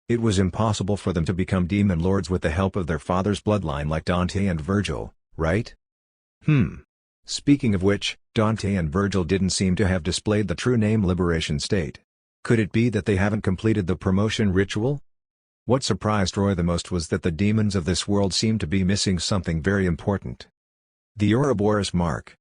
It was impossible for them to become Demon Lords with the help of their father's bloodline like Dante and Virgil, right? Speaking of which, Dante and Virgil didn't seem to have displayed the true name Liberation State. Could it be that they haven't completed the promotion ritual? What surprised Roy the most was that the demons of this world seemed to be missing something very important. The Ouroboros mark.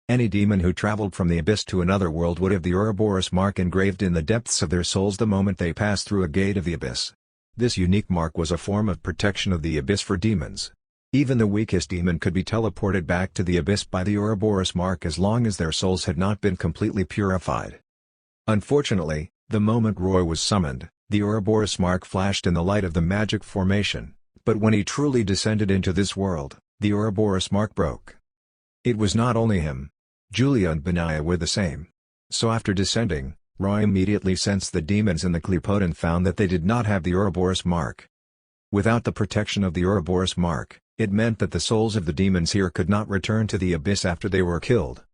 Any demon who traveled from the abyss to another world would have the Ouroboros mark engraved in the depths of their souls the moment they passed through a gate of the abyss. This unique mark was a form of protection of the abyss for demons. Even the weakest demon could be teleported back to the abyss by the Ouroboros mark as long as their souls had not been completely purified. Unfortunately, the moment Roy was summoned, the Ouroboros mark flashed in the light of the magic formation, but when he truly descended into this world, the Ouroboros mark broke. It was not only him. Julia and Benaiah were the same. So after descending, Roy immediately sensed the demons in the Qliphoth and found that they did not have the Ouroboros mark. Without the protection of the Ouroboros mark, it meant that the souls of the demons here could not return to the abyss after they were killed.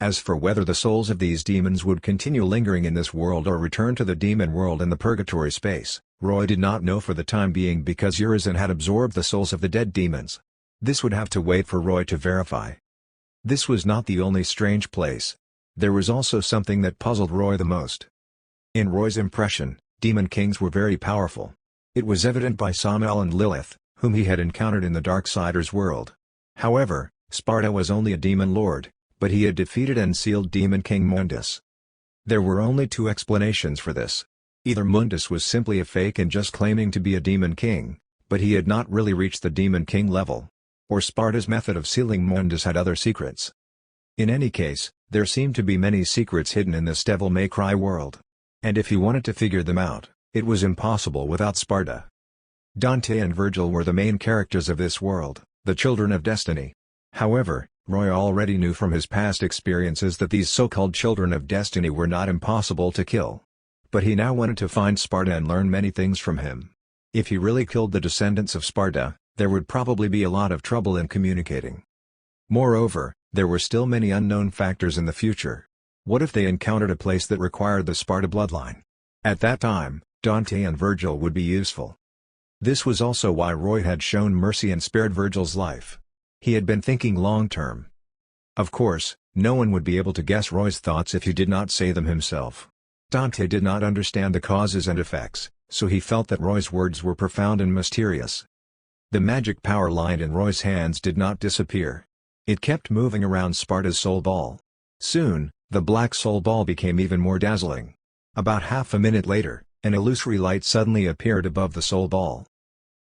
As for whether the souls of these demons would continue lingering in this world or return to the demon world in the purgatory space, Roy did not know for the time being because Urizen had absorbed the souls of the dead demons. This would have to wait for Roy to verify. This was not the only strange place. There was also something that puzzled Roy the most. In Roy's impression, demon kings were very powerful. It was evident by Samael and Lilith, whom he had encountered in the Darksiders world. However, Sparta was only a demon lord, but he had defeated and sealed Demon King Mundus. There were only two explanations for this. Either Mundus was simply a fake and just claiming to be a demon king, but he had not really reached the demon king level. Or Sparta's method of sealing Mundus had other secrets. In any case, there seemed to be many secrets hidden in this Devil May Cry world. And if he wanted to figure them out, it was impossible without Sparta. Dante and Virgil were the main characters of this world, the children of destiny. However, Roy already knew from his past experiences that these so-called children of destiny were not impossible to kill. But he now wanted to find Sparta and learn many things from him. If he really killed the descendants of Sparta, there would probably be a lot of trouble in communicating. Moreover, there were still many unknown factors in the future. What if they encountered a place that required the Sparta bloodline? At that time, Dante and Virgil would be useful. This was also why Roy had shown mercy and spared Virgil's life. He had been thinking long-term. Of course, no one would be able to guess Roy's thoughts if he did not say them himself. Dante did not understand the causes and effects, so he felt that Roy's words were profound and mysterious. The magic power line in Roy's hands did not disappear. It kept moving around Sparta's soul ball. Soon, the black soul ball became even more dazzling. About half a minute later, an illusory light suddenly appeared above the soul ball.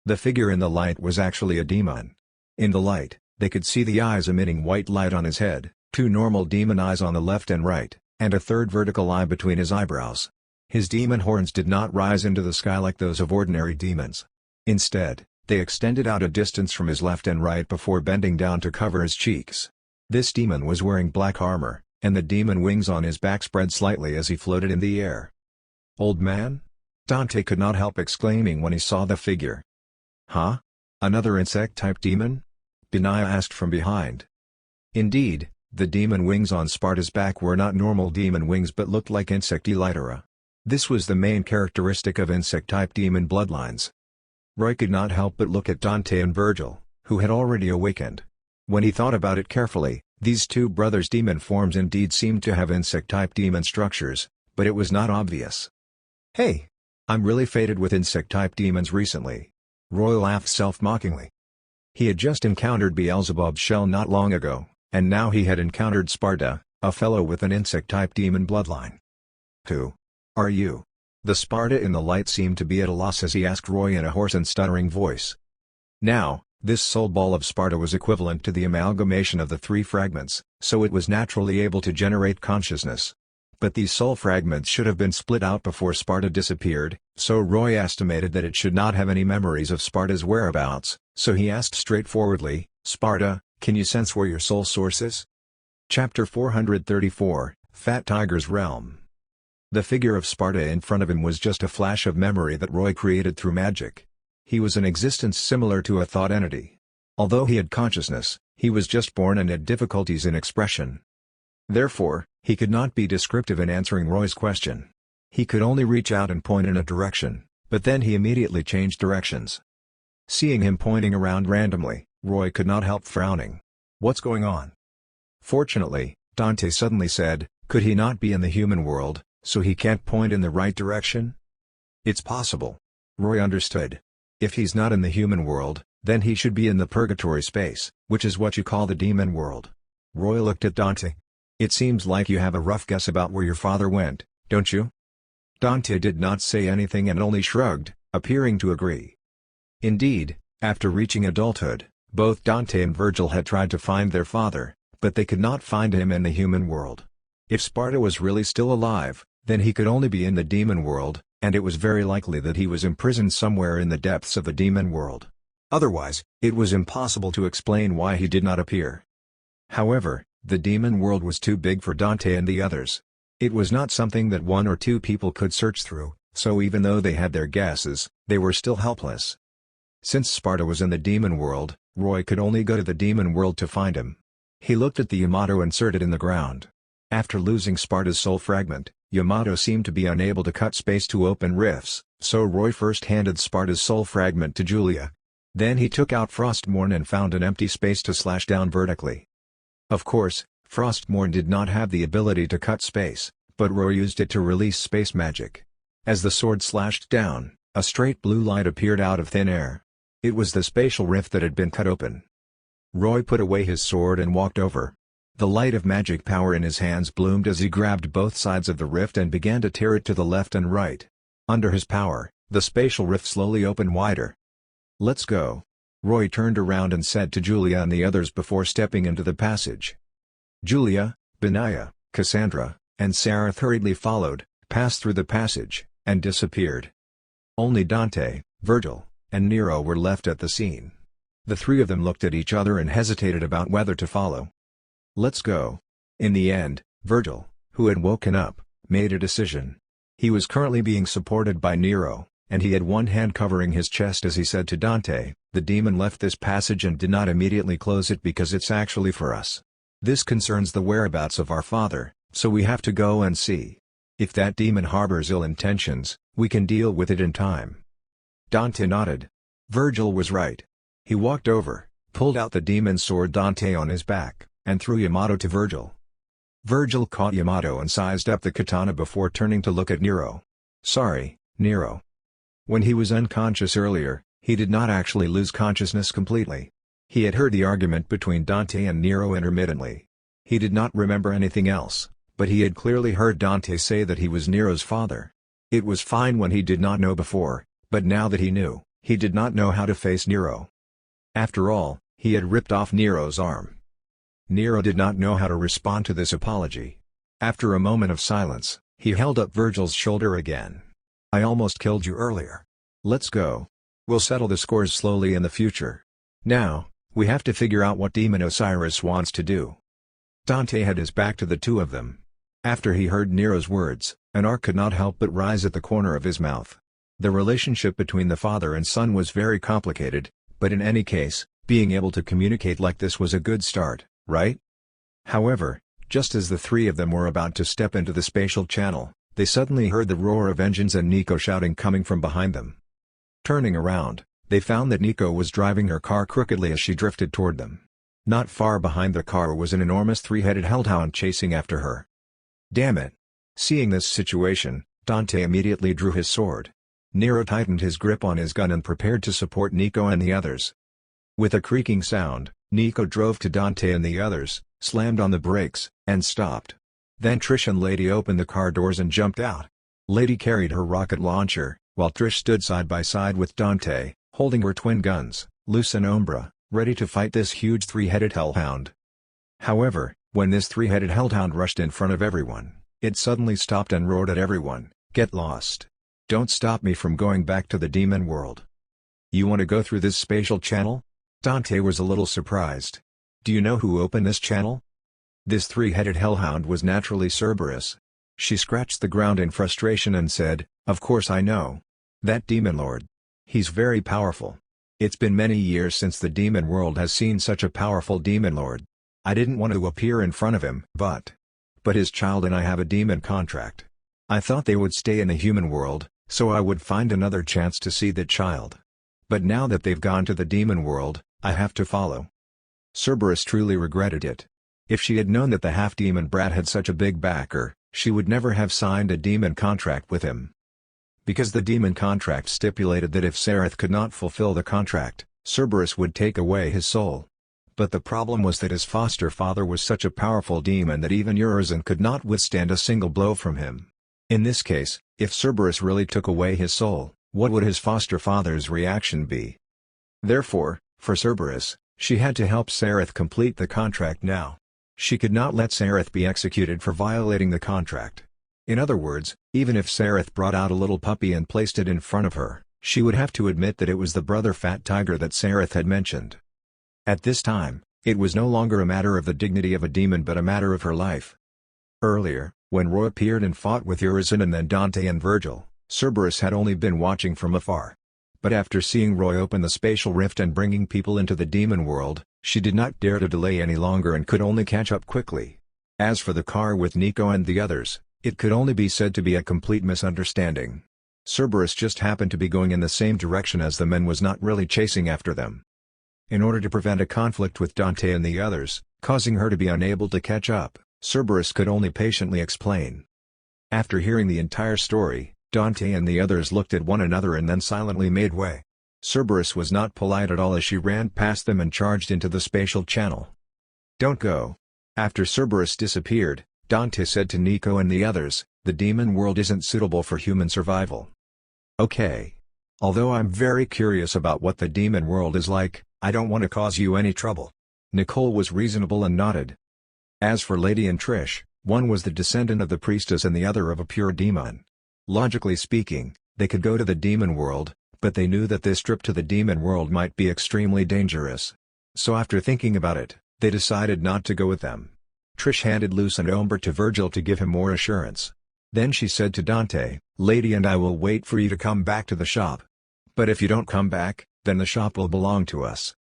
The figure in the light was actually a demon. In the light, they could see the eyes emitting white light on his head, two normal demon eyes on the left and right, and a third vertical eye between his eyebrows. His demon horns did not rise into the sky like those of ordinary demons. Instead, they extended out a distance from his left and right before bending down to cover his cheeks. This demon was wearing black armor, and the demon wings on his back spread slightly as he floated in the air. "Old man?" Dante could not help exclaiming when he saw the figure. "Huh? Another insect-type demon?" Benaiah asked from behind. Indeed, the demon wings on Sparta's back were not normal demon wings but looked like insect elytra. This was the main characteristic of insect-type demon bloodlines. Roy could not help but look at Dante and Virgil, who had already awakened. When he thought about it carefully, these two brothers' demon forms indeed seemed to have insect-type demon structures, but it was not obvious. "Hey! I'm really faded with insect-type demons recently." Roy laughed self-mockingly. He had just encountered Beelzebub's shell not long ago, and now he had encountered Sparta, a fellow with an insect-type demon bloodline. "Who are you?" The Sparta in the light seemed to be at a loss as he asked Roy in a hoarse and stuttering voice. Now, this soul ball of Sparta was equivalent to the amalgamation of the three fragments, so it was naturally able to generate consciousness. But these soul fragments should have been split out before Sparta disappeared, so Roy estimated that it should not have any memories of Sparta's whereabouts, so he asked straightforwardly, "Sparta, can you sense where your soul source is?" Chapter 434, Fat Tiger's Realm. The figure of Sparta in front of him was just a flash of memory that Roy created through magic. He was an existence similar to a thought entity. Although he had consciousness, he was just born and had difficulties in expression. Therefore, he could not be descriptive in answering Roy's question. He could only reach out and point in a direction, but then he immediately changed directions. Seeing him pointing around randomly, Roy could not help frowning. What's going on? Fortunately, Dante suddenly said, could he not be in the human world, so he can't point in the right direction? It's possible. Roy understood. If he's not in the human world, then he should be in the purgatory space, which is what you call the demon world. Roy looked at Dante. It seems like you have a rough guess about where your father went, don't you? Dante did not say anything and only shrugged, appearing to agree. Indeed, after reaching adulthood, both Dante and Virgil had tried to find their father, but they could not find him in the human world. If Sparta was really still alive, then he could only be in the demon world, and it was very likely that he was imprisoned somewhere in the depths of the demon world. Otherwise, it was impossible to explain why he did not appear. However, the demon world was too big for Dante and the others. It was not something that one or two people could search through, so even though they had their guesses, they were still helpless. Since Sparta was in the demon world, Roy could only go to the demon world to find him. He looked at the Yamato inserted in the ground. After losing Sparta's soul fragment, Yamato seemed to be unable to cut space to open rifts, so Roy first handed Sparta's soul fragment to Julia. Then he took out Frostmourne and found an empty space to slash down vertically. Of course, Frostmourne did not have the ability to cut space, but Roy used it to release space magic. As the sword slashed down, a straight blue light appeared out of thin air. It was the spatial rift that had been cut open. Roy put away his sword and walked over. The light of magic power in his hands bloomed as he grabbed both sides of the rift and began to tear it to the left and right. Under his power, the spatial rift slowly opened wider. "Let's go." Roy turned around and said to Julia and the others before stepping into the passage. Julia, Benaya, Cassandra, and Sarah hurriedly followed, passed through the passage, and disappeared. Only Dante, Virgil, and Nero were left at the scene. The three of them looked at each other and hesitated about whether to follow. "Let's go." In the end, Virgil, who had woken up, made a decision. He was currently being supported by Nero, and he had one hand covering his chest as he said to Dante, "The demon left this passage and did not immediately close it because it's actually for us. This concerns the whereabouts of our father, so we have to go and see. If that demon harbors ill intentions, we can deal with it in time." Dante nodded. Virgil was right. He walked over, pulled out the demon's sword Dante on his back, and threw Yamato to Virgil. Virgil caught Yamato and sized up the katana before turning to look at Nero. "Sorry, Nero." When he was unconscious earlier, he did not actually lose consciousness completely. He had heard the argument between Dante and Nero intermittently. He did not remember anything else, but he had clearly heard Dante say that he was Nero's father. It was fine when he did not know before, but now that he knew, he did not know how to face Nero. After all, he had ripped off Nero's arm. Nero did not know how to respond to this apology. After a moment of silence, he held up Virgil's shoulder again. "I almost killed you earlier. Let's go. We'll settle the scores slowly in the future. Now, we have to figure out what Demon Osiris wants to do." Dante had his back to the two of them. After he heard Nero's words, an arc could not help but rise at the corner of his mouth. The relationship between the father and son was very complicated, but in any case, being able to communicate like this was a good start, right? However, just as the three of them were about to step into the spatial channel, they suddenly heard the roar of engines and Nico shouting coming from behind them. Turning around, they found that Nico was driving her car crookedly as she drifted toward them. Not far behind the car was an enormous three-headed hellhound chasing after her. Damn it! Seeing this situation, Dante immediately drew his sword. Nero tightened his grip on his gun and prepared to support Nico and the others. With a creaking sound, Nico drove to Dante and the others, slammed on the brakes, and stopped. Then Trish and Lady opened the car doors and jumped out. Lady carried her rocket launcher, while Trish stood side by side with Dante, holding her twin guns, Luz and Umbra, ready to fight this huge three-headed hellhound. However, when this three-headed hellhound rushed in front of everyone, it suddenly stopped and roared at everyone, "Get lost! Don't stop me from going back to the demon world. You want to go through this spatial channel?" Dante was a little surprised. "Do you know who opened this channel?" This three-headed hellhound was naturally Cerberus. She scratched the ground in frustration and said, "Of course I know. That demon lord. He's very powerful. It's been many years since the demon world has seen such a powerful demon lord. I didn't want to appear in front of him, but his child and I have a demon contract. I thought they would stay in the human world, so I would find another chance to see that child. But now that they've gone to the demon world, I have to follow." Cerberus truly regretted it. If she had known that the half-demon brat had such a big backer, she would never have signed a demon contract with him. Because the demon contract stipulated that if Sareth could not fulfill the contract, Cerberus would take away his soul. But the problem was that his foster father was such a powerful demon that even Urizen could not withstand a single blow from him. In this case, if Cerberus really took away his soul, what would his foster father's reaction be? Therefore, for Cerberus, she had to help Sareth complete the contract now. She could not let Sareth be executed for violating the contract. In other words, even if Sareth brought out a little puppy and placed it in front of her, she would have to admit that it was the brother fat tiger that Sareth had mentioned. At this time, it was no longer a matter of the dignity of a demon but a matter of her life. Earlier, when Roy appeared and fought with Urizen and then Dante and Virgil, Cerberus had only been watching from afar. But after seeing Roy open the spatial rift and bringing people into the demon world, she did not dare to delay any longer and could only catch up quickly. As for the car with Nico and the others, it could only be said to be a complete misunderstanding. Cerberus just happened to be going in the same direction as the men, was not really chasing after them. In order to prevent a conflict with Dante and the others, causing her to be unable to catch up, Cerberus could only patiently explain. After hearing the entire story, Dante and the others looked at one another and then silently made way. Cerberus was not polite at all as she ran past them and charged into the spatial channel. "Don't go." After Cerberus disappeared, Dante said to Nico and the others, "The demon world isn't suitable for human survival." "Okay. Although I'm very curious about what the demon world is like, I don't want to cause you any trouble." Nicole was reasonable and nodded. As for Lady and Trish, one was the descendant of the priestess and the other of a pure demon. Logically speaking, they could go to the demon world, but they knew that this trip to the demon world might be extremely dangerous. So after thinking about it, they decided not to go with them. Trish handed Luz and Umbra to Virgil to give him more assurance. Then she said to Dante, "Lady and I will wait for you to come back to the shop. But if you don't come back, then the shop will belong to us."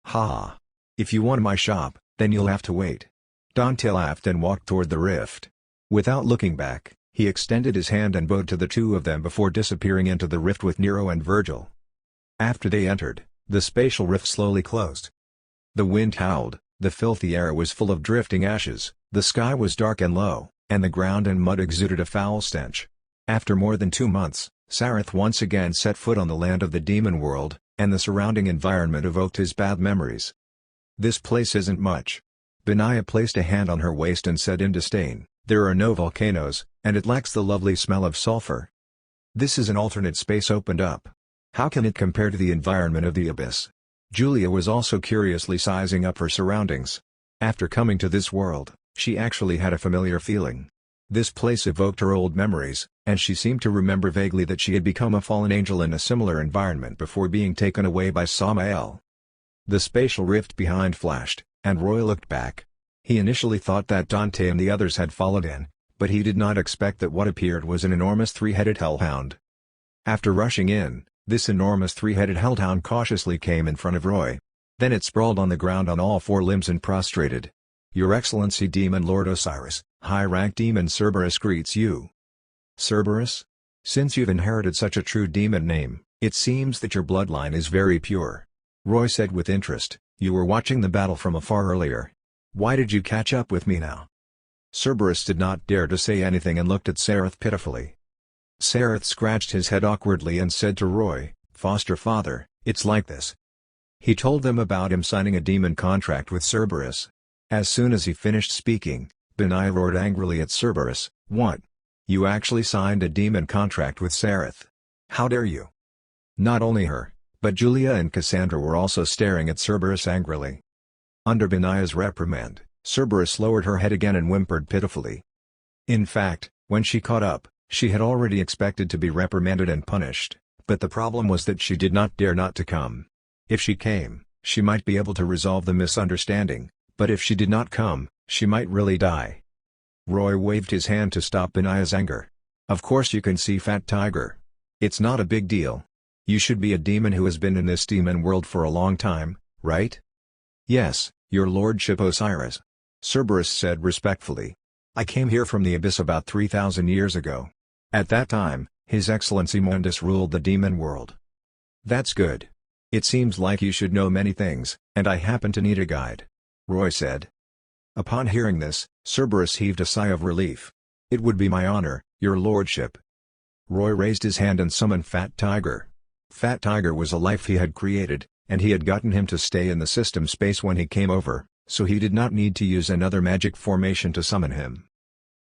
"Ha! If you want my shop, then you'll have to wait." Dante laughed and walked toward the rift. Without looking back, he extended his hand and bowed to the two of them before disappearing into the rift with Nero and Virgil. After they entered, the spatial rift slowly closed. The wind howled, the filthy air was full of drifting ashes, the sky was dark and low, and the ground and mud exuded a foul stench. After more than 2 months, Sareth once again set foot on the land of the demon world, and the surrounding environment evoked his bad memories. "This place isn't much." Benaya placed a hand on her waist and said in disdain, "There are no volcanoes, and it lacks the lovely smell of sulfur. This is an alternate space opened up. How can it compare to the environment of the abyss?" Julia was also curiously sizing up her surroundings. After coming to this world, she actually had a familiar feeling. This place evoked her old memories, and she seemed to remember vaguely that she had become a fallen angel in a similar environment before being taken away by Samael. The spatial rift behind flashed, and Roy looked back. He initially thought that Dante and the others had followed in, but he did not expect that what appeared was an enormous three-headed hellhound. After rushing in, this enormous three-headed hellhound cautiously came in front of Roy. Then it sprawled on the ground on all 4 limbs and prostrated. "Your Excellency Demon Lord Osiris, high-rank demon Cerberus greets you." "Cerberus? Since you've inherited such a true demon name, it seems that your bloodline is very pure." Roy said with interest, "You were watching the battle from afar earlier. Why did you catch up with me now?" Cerberus did not dare to say anything and looked at Sareth pitifully. Sareth scratched his head awkwardly and said to Roy, "Foster father, it's like this." He told them about him signing a demon contract with Cerberus. As soon as he finished speaking, Benaya roared angrily at Cerberus, "What? You actually signed a demon contract with Sareth. How dare you?" Not only her, but Julia and Cassandra were also staring at Cerberus angrily. Under Benia's reprimand, Cerberus lowered her head again and whimpered pitifully. In fact, when she caught up, she had already expected to be reprimanded and punished, but the problem was that she did not dare not to come. If she came, she might be able to resolve the misunderstanding, but if she did not come, she might really die. Roy waved his hand to stop Benia's anger. "Of course you can see, Fat Tiger. It's not a big deal. You should be a demon who has been in this demon world for a long time, right?" "Yes, your lordship Osiris," Cerberus said respectfully. "I came here from the Abyss about 3,000 years ago. At that time, His Excellency Mundus ruled the demon world." "That's good. It seems like you should know many things, and I happen to need a guide," Roy said. Upon hearing this, Cerberus heaved a sigh of relief. "It would be my honor, your lordship." Roy raised his hand and summoned Fat Tiger. Fat Tiger was a life he had created, and he had gotten him to stay in the system space when he came over, so he did not need to use another magic formation to summon him.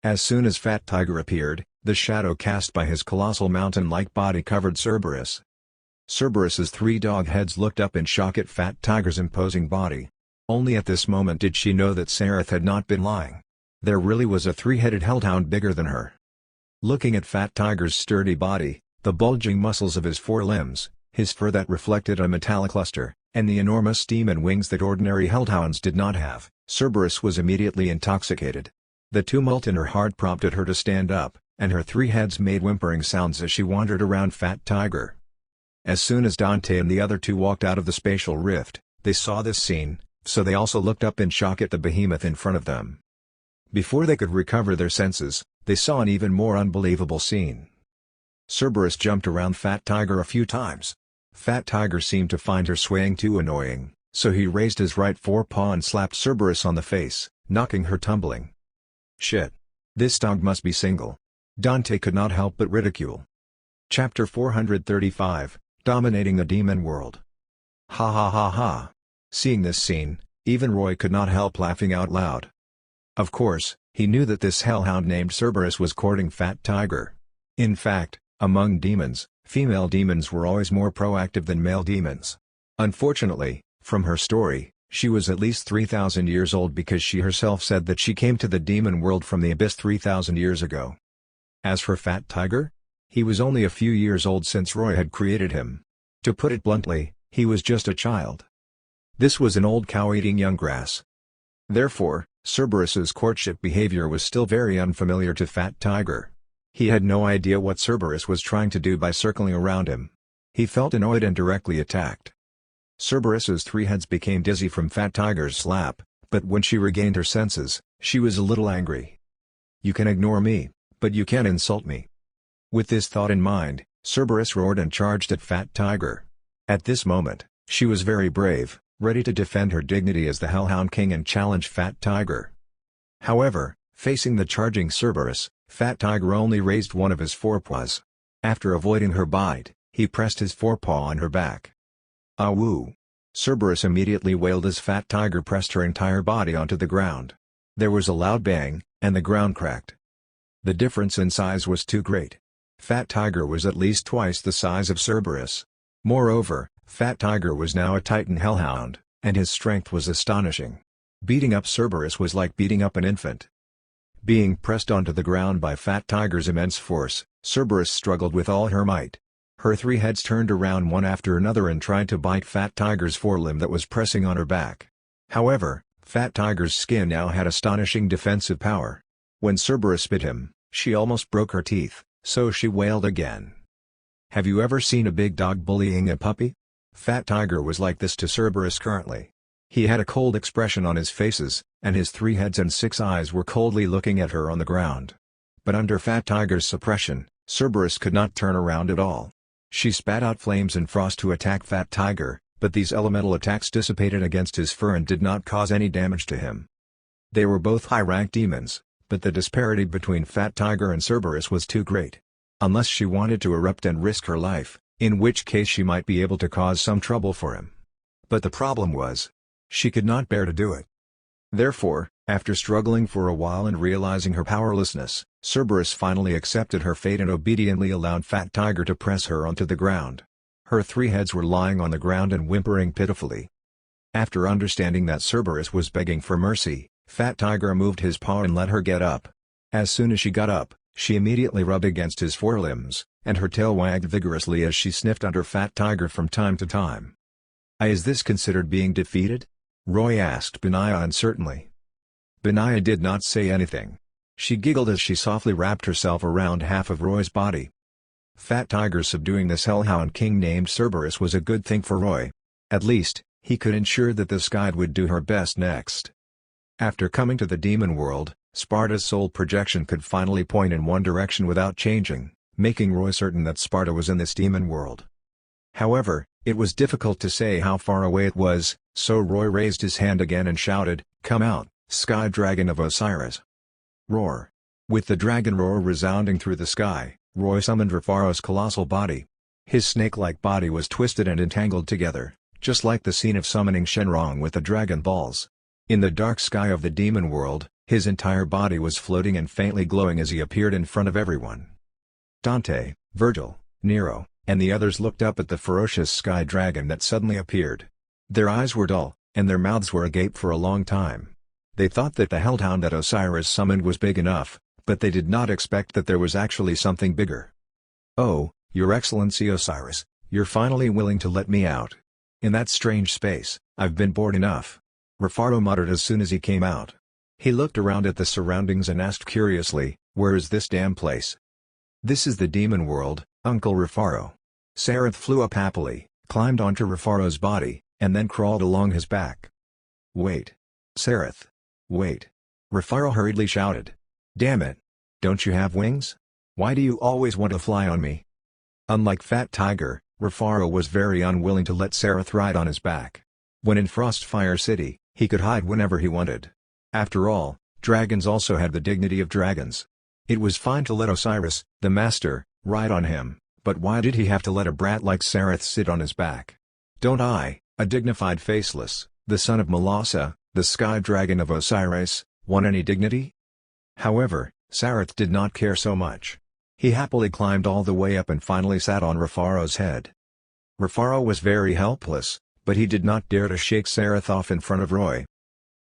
As soon as Fat Tiger appeared, the shadow cast by his colossal mountain-like body covered Cerberus. Cerberus's three dog heads looked up in shock at Fat Tiger's imposing body. Only at this moment did she know that Sareth had not been lying. There really was a three-headed hellhound bigger than her. Looking at Fat Tiger's sturdy body, the bulging muscles of his forelimbs, his fur that reflected a metallic luster, and the enormous demon wings that ordinary hellhounds did not have, Cerberus was immediately intoxicated. The tumult in her heart prompted her to stand up, and her three heads made whimpering sounds as she wandered around Fat Tiger. As soon as Dante and the other two walked out of the spatial rift, they saw this scene, so they also looked up in shock at the behemoth in front of them. Before they could recover their senses, they saw an even more unbelievable scene. Cerberus jumped around Fat Tiger a few times. Fat Tiger seemed to find her swaying too annoying, so he raised his right forepaw and slapped Cerberus on the face, knocking her tumbling. "Shit. This dog must be single," Dante could not help but ridicule. Chapter 435, Dominating the Demon World. Ha ha ha ha. Seeing this scene, even Roy could not help laughing out loud. Of course, he knew that this hellhound named Cerberus was courting Fat Tiger. In fact, among demons, female demons were always more proactive than male demons. Unfortunately, from her story, she was at least 3,000 years old because she herself said that she came to the demon world from the Abyss 3,000 years ago. As for Fat Tiger? He was only a few years old since Roy had created him. To put it bluntly, he was just a child. This was an old cow eating young grass. Therefore, Cerberus's courtship behavior was still very unfamiliar to Fat Tiger. He had no idea what Cerberus was trying to do by circling around him. He felt annoyed and directly attacked. Cerberus's three heads became dizzy from Fat Tiger's slap, but when she regained her senses, she was a little angry. "You can ignore me, but you can't insult me." With this thought in mind, Cerberus roared and charged at Fat Tiger. At this moment, she was very brave, ready to defend her dignity as the Hellhound King and challenge Fat Tiger. However, facing the charging Cerberus, Fat Tiger only raised one of his forepaws. After avoiding her bite, he pressed his forepaw on her back. "Awoo!" Cerberus immediately wailed as Fat Tiger pressed her entire body onto the ground. There was a loud bang, and the ground cracked. The difference in size was too great. Fat Tiger was at least twice the size of Cerberus. Moreover, Fat Tiger was now a Titan hellhound, and his strength was astonishing. Beating up Cerberus was like beating up an infant. Being pressed onto the ground by Fat Tiger's immense force, Cerberus struggled with all her might. Her three heads turned around one after another and tried to bite Fat Tiger's forelimb that was pressing on her back. However, Fat Tiger's skin now had astonishing defensive power. When Cerberus bit him, she almost broke her teeth, so she wailed again. Have you ever seen a big dog bullying a puppy? Fat Tiger was like this to Cerberus currently. He had a cold expression on his faces, and his three heads and 6 eyes were coldly looking at her on the ground. But under Fat Tiger's suppression, Cerberus could not turn around at all. She spat out flames and frost to attack Fat Tiger, but these elemental attacks dissipated against his fur and did not cause any damage to him. They were both high-ranked demons, but the disparity between Fat Tiger and Cerberus was too great. Unless she wanted to erupt and risk her life, in which case she might be able to cause some trouble for him. But the problem was, she could not bear to do it. Therefore, After struggling for a while and realizing her powerlessness, Cerberus finally accepted her fate and obediently allowed Fat Tiger to press her onto the ground. Her 3 heads were lying on the ground and whimpering pitifully. After understanding that Cerberus was begging for mercy, Fat Tiger moved his paw and let her get up. As soon as she got up, she immediately rubbed against his forelimbs, and her tail wagged vigorously as she sniffed under Fat Tiger from time to time. Is this considered being defeated? Roy asked Benaya uncertainly. Benaya did not say anything. She giggled as she softly wrapped herself around half of Roy's body. Fat Tiger subduing this hellhound king named Cerberus was a good thing for Roy. At least, he could ensure that the sky would do her best next. After coming to the demon world, Sparta's soul projection could finally point in one direction without changing, making Roy certain that Sparta was in this demon world. However, it was difficult to say how far away it was, so Roy raised his hand again and shouted, "Come out, Sky Dragon of Osiris!" Roar. With the dragon roar resounding through the sky, Roy summoned Rapharo's colossal body. His snake-like body was twisted and entangled together, just like the scene of summoning Shenrong with the Dragon Balls. In the dark sky of the demon world, his entire body was floating and faintly glowing as he appeared in front of everyone. Dante, Virgil, Nero, and the others looked up at the ferocious sky dragon that suddenly appeared. Their eyes were dull, and their mouths were agape for a long time. They thought that the hellhound that Osiris summoned was big enough, but they did not expect that there was actually something bigger. "Oh, Your Excellency Osiris, you're finally willing to let me out. In that strange space, I've been bored enough," Rapharo muttered as soon as he came out. He looked around at the surroundings and asked curiously, "Where is this damn place?" "This is the demon world, Uncle Rapharo." Sareth flew up happily, climbed onto Rapharo's body, and then crawled along his back. "Wait. Sareth. Wait." Rapharo hurriedly shouted. "Damn it. Don't you have wings? Why do you always want to fly on me?" Unlike Fat Tiger, Rapharo was very unwilling to let Sareth ride on his back. When in Frostfire City, he could hide whenever he wanted. After all, dragons also had the dignity of dragons. It was fine to let Osiris, the master, ride on him, but why did he have to let a brat like Sareth sit on his back? "Don't I, a dignified faceless, the son of Melassa, the sky dragon of Osiris, want any dignity?" However, Sareth did not care so much. He happily climbed all the way up and finally sat on Rapharo's head. Rapharo was very helpless, but he did not dare to shake Sareth off in front of Roy.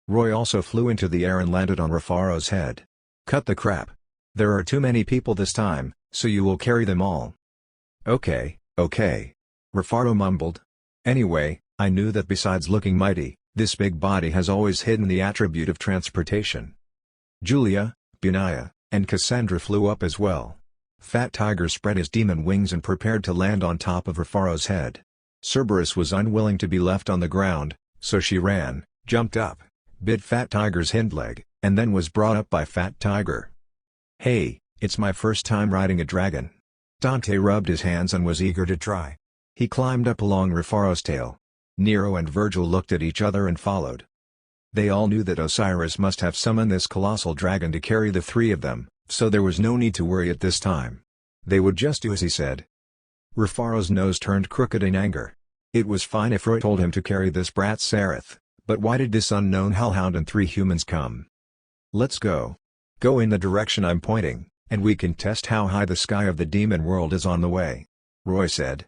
Roy also flew into the air and landed on Rapharo's head. "Cut the crap. There are too many people this time, so you will carry them all." Okay, Rapharo mumbled. "Anyway, I knew that besides looking mighty, this big body has always hidden the attribute of transportation." Julia, Benaya, and Cassandra flew up as well. Fat Tiger spread his demon wings and prepared to land on top of Rapharo's head. Cerberus was unwilling to be left on the ground, so she ran, jumped up, bit Fat Tiger's hind leg, and then was brought up by Fat Tiger. "Hey, it's my first time riding a dragon." Dante rubbed his hands and was eager to try. He climbed up along Rapharo's tail. Nero and Virgil looked at each other and followed. They all knew that Osiris must have summoned this colossal dragon to carry the 3 of them, so there was no need to worry at this time. They would just do as he said. Rapharo's nose turned crooked in anger. It was fine if Roy told him to carry this brat Sareth, but why did this unknown hellhound and 3 humans come? "Let's go. Go in the direction I'm pointing, and we can test how high the sky of the demon world is on the way," Roy said.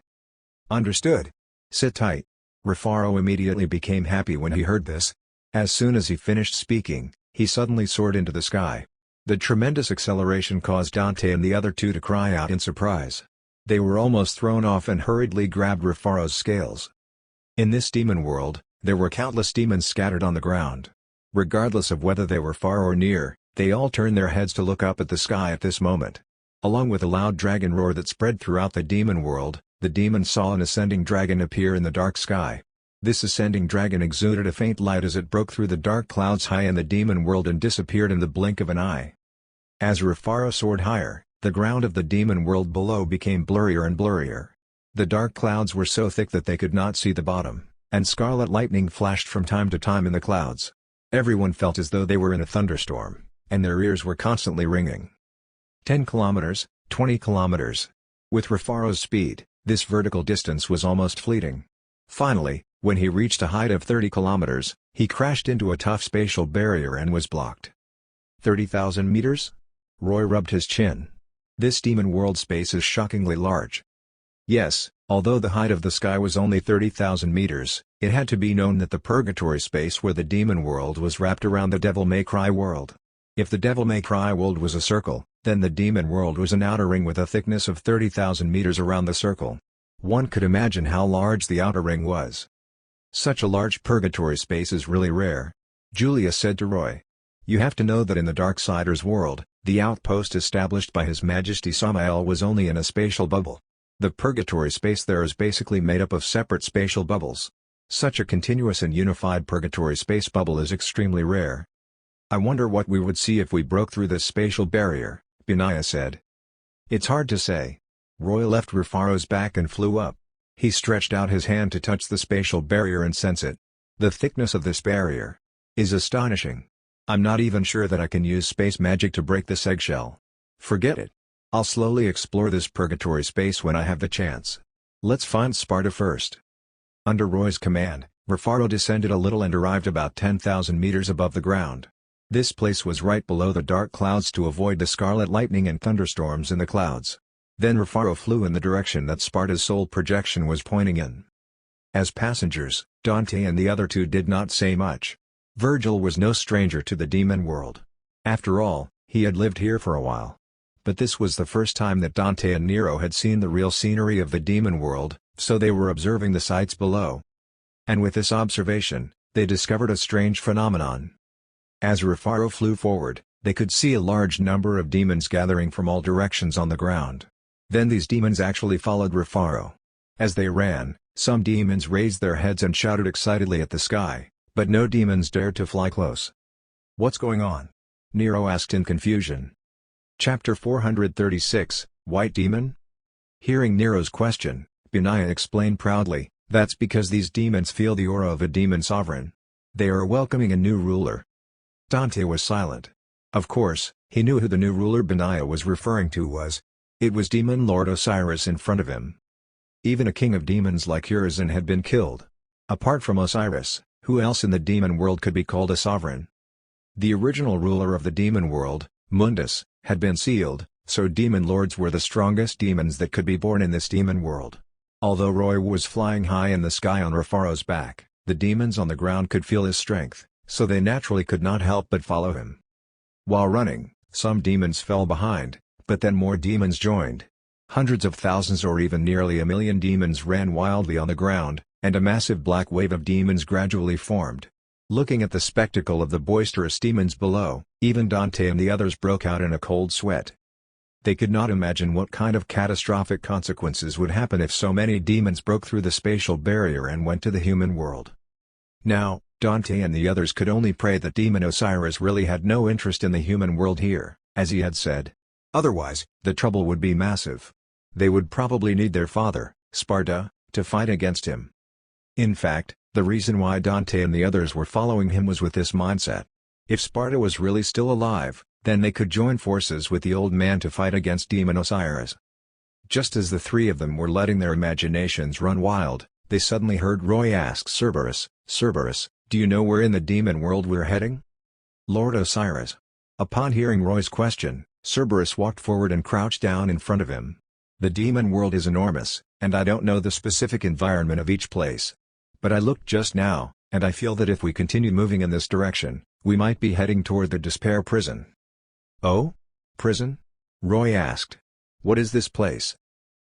"Understood. Sit tight." Rapharo immediately became happy when he heard this. As soon as he finished speaking, he suddenly soared into the sky. The tremendous acceleration caused Dante and the other 2 to cry out in surprise. They were almost thrown off and hurriedly grabbed Rapharo's scales. In this demon world, there were countless demons scattered on the ground. Regardless of whether they were far or near, they all turned their heads to look up at the sky at this moment. Along with a loud dragon roar that spread throughout the demon world, the demons saw an ascending dragon appear in the dark sky. This ascending dragon exuded a faint light as it broke through the dark clouds high in the demon world and disappeared in the blink of an eye. As Rapharo soared higher, the ground of the demon world below became blurrier and blurrier. The dark clouds were so thick that they could not see the bottom, and scarlet lightning flashed from time to time in the clouds. Everyone felt as though they were in a thunderstorm, and their ears were constantly ringing. 10 kilometers, 20 kilometers. With Rapharo's speed, this vertical distance was almost fleeting. Finally, when he reached a height of 30 kilometers, He crashed into a tough spatial barrier and was blocked. 30,000 meters? Roy rubbed his chin. This demon world space is shockingly large. Yes, although the height of the sky was only 30,000 meters, it had to be known that the purgatory space where the demon world was wrapped around the Devil May Cry world. If the Devil May Cry world was a circle, then the demon world was an outer ring with a thickness of 30,000 meters around the circle. One could imagine how large the outer ring was. Such a large purgatory space is really rare. Julia said to Roy. You have to know that in the Darksider's world, the outpost established by His Majesty Samael was only in a spatial bubble. The purgatory space there is basically made up of separate spatial bubbles. Such a continuous and unified purgatory space bubble is extremely rare. I wonder what we would see if we broke through this spatial barrier, Binaya said. It's hard to say. Roy left Rufaro's back and flew up. He stretched out his hand to touch the spatial barrier and sense it. The thickness of this barrier is astonishing. I'm not even sure that I can use space magic to break this eggshell. Forget it. I'll slowly explore this purgatory space when I have the chance. Let's find Sparta first. Under Roy's command, Rufaro descended a little and arrived about 10,000 meters above the ground. This place was right below the dark clouds to avoid the scarlet lightning and thunderstorms in the clouds. Then Rufaro flew in the direction that Sparta's soul projection was pointing in. As passengers, Dante and the other two did not say much. Virgil was no stranger to the demon world. After all, he had lived here for a while. But this was the first time that Dante and Nero had seen the real scenery of the demon world, so they were observing the sights below. And with this observation, they discovered a strange phenomenon. As Rufaro flew forward, they could see a large number of demons gathering from all directions on the ground. Then these demons actually followed Rufaro. As they ran, some demons raised their heads and shouted excitedly at the sky, but no demons dared to fly close. What's going on? Nero asked in confusion. Chapter 436, White Demon? Hearing Nero's question, Binaya explained proudly, that's because these demons feel the aura of a demon sovereign. They are welcoming a new ruler. Dante was silent. Of course, he knew who the new ruler Binaya was referring to was. It was Demon Lord Osiris in front of him. Even a king of demons like Urizen had been killed. Apart from Osiris, who else in the demon world could be called a sovereign? The original ruler of the demon world, Mundus, had been sealed, so demon lords were the strongest demons that could be born in this demon world. Although Roy was flying high in the sky on Rufaro's back, the demons on the ground could feel his strength, so they naturally could not help but follow him. While running, some demons fell behind, but then more demons joined. Hundreds of thousands or even nearly a million demons ran wildly on the ground, and a massive black wave of demons gradually formed. Looking at the spectacle of the boisterous demons below, even Dante and the others broke out in a cold sweat. They could not imagine what kind of catastrophic consequences would happen if so many demons broke through the spatial barrier and went to the human world. Now, Dante and the others could only pray that Demon Osiris really had no interest in the human world here, as he had said. Otherwise, the trouble would be massive. They would probably need their father, Sparta, to fight against him. In fact, the reason why Dante and the others were following him was with this mindset. If Sparta was really still alive, then they could join forces with the old man to fight against Demon Osiris. Just as the three of them were letting their imaginations run wild, they suddenly heard Roy ask Cerberus, "Cerberus, do you know where in the demon world we're heading?" "Lord Osiris." Upon hearing Roy's question, Cerberus walked forward and crouched down in front of him. "The demon world is enormous, and I don't know the specific environment of each place. But I looked just now, and I feel that if we continue moving in this direction, we might be heading toward the Despair Prison." "Oh? Prison?" Roy asked. "What is this place?"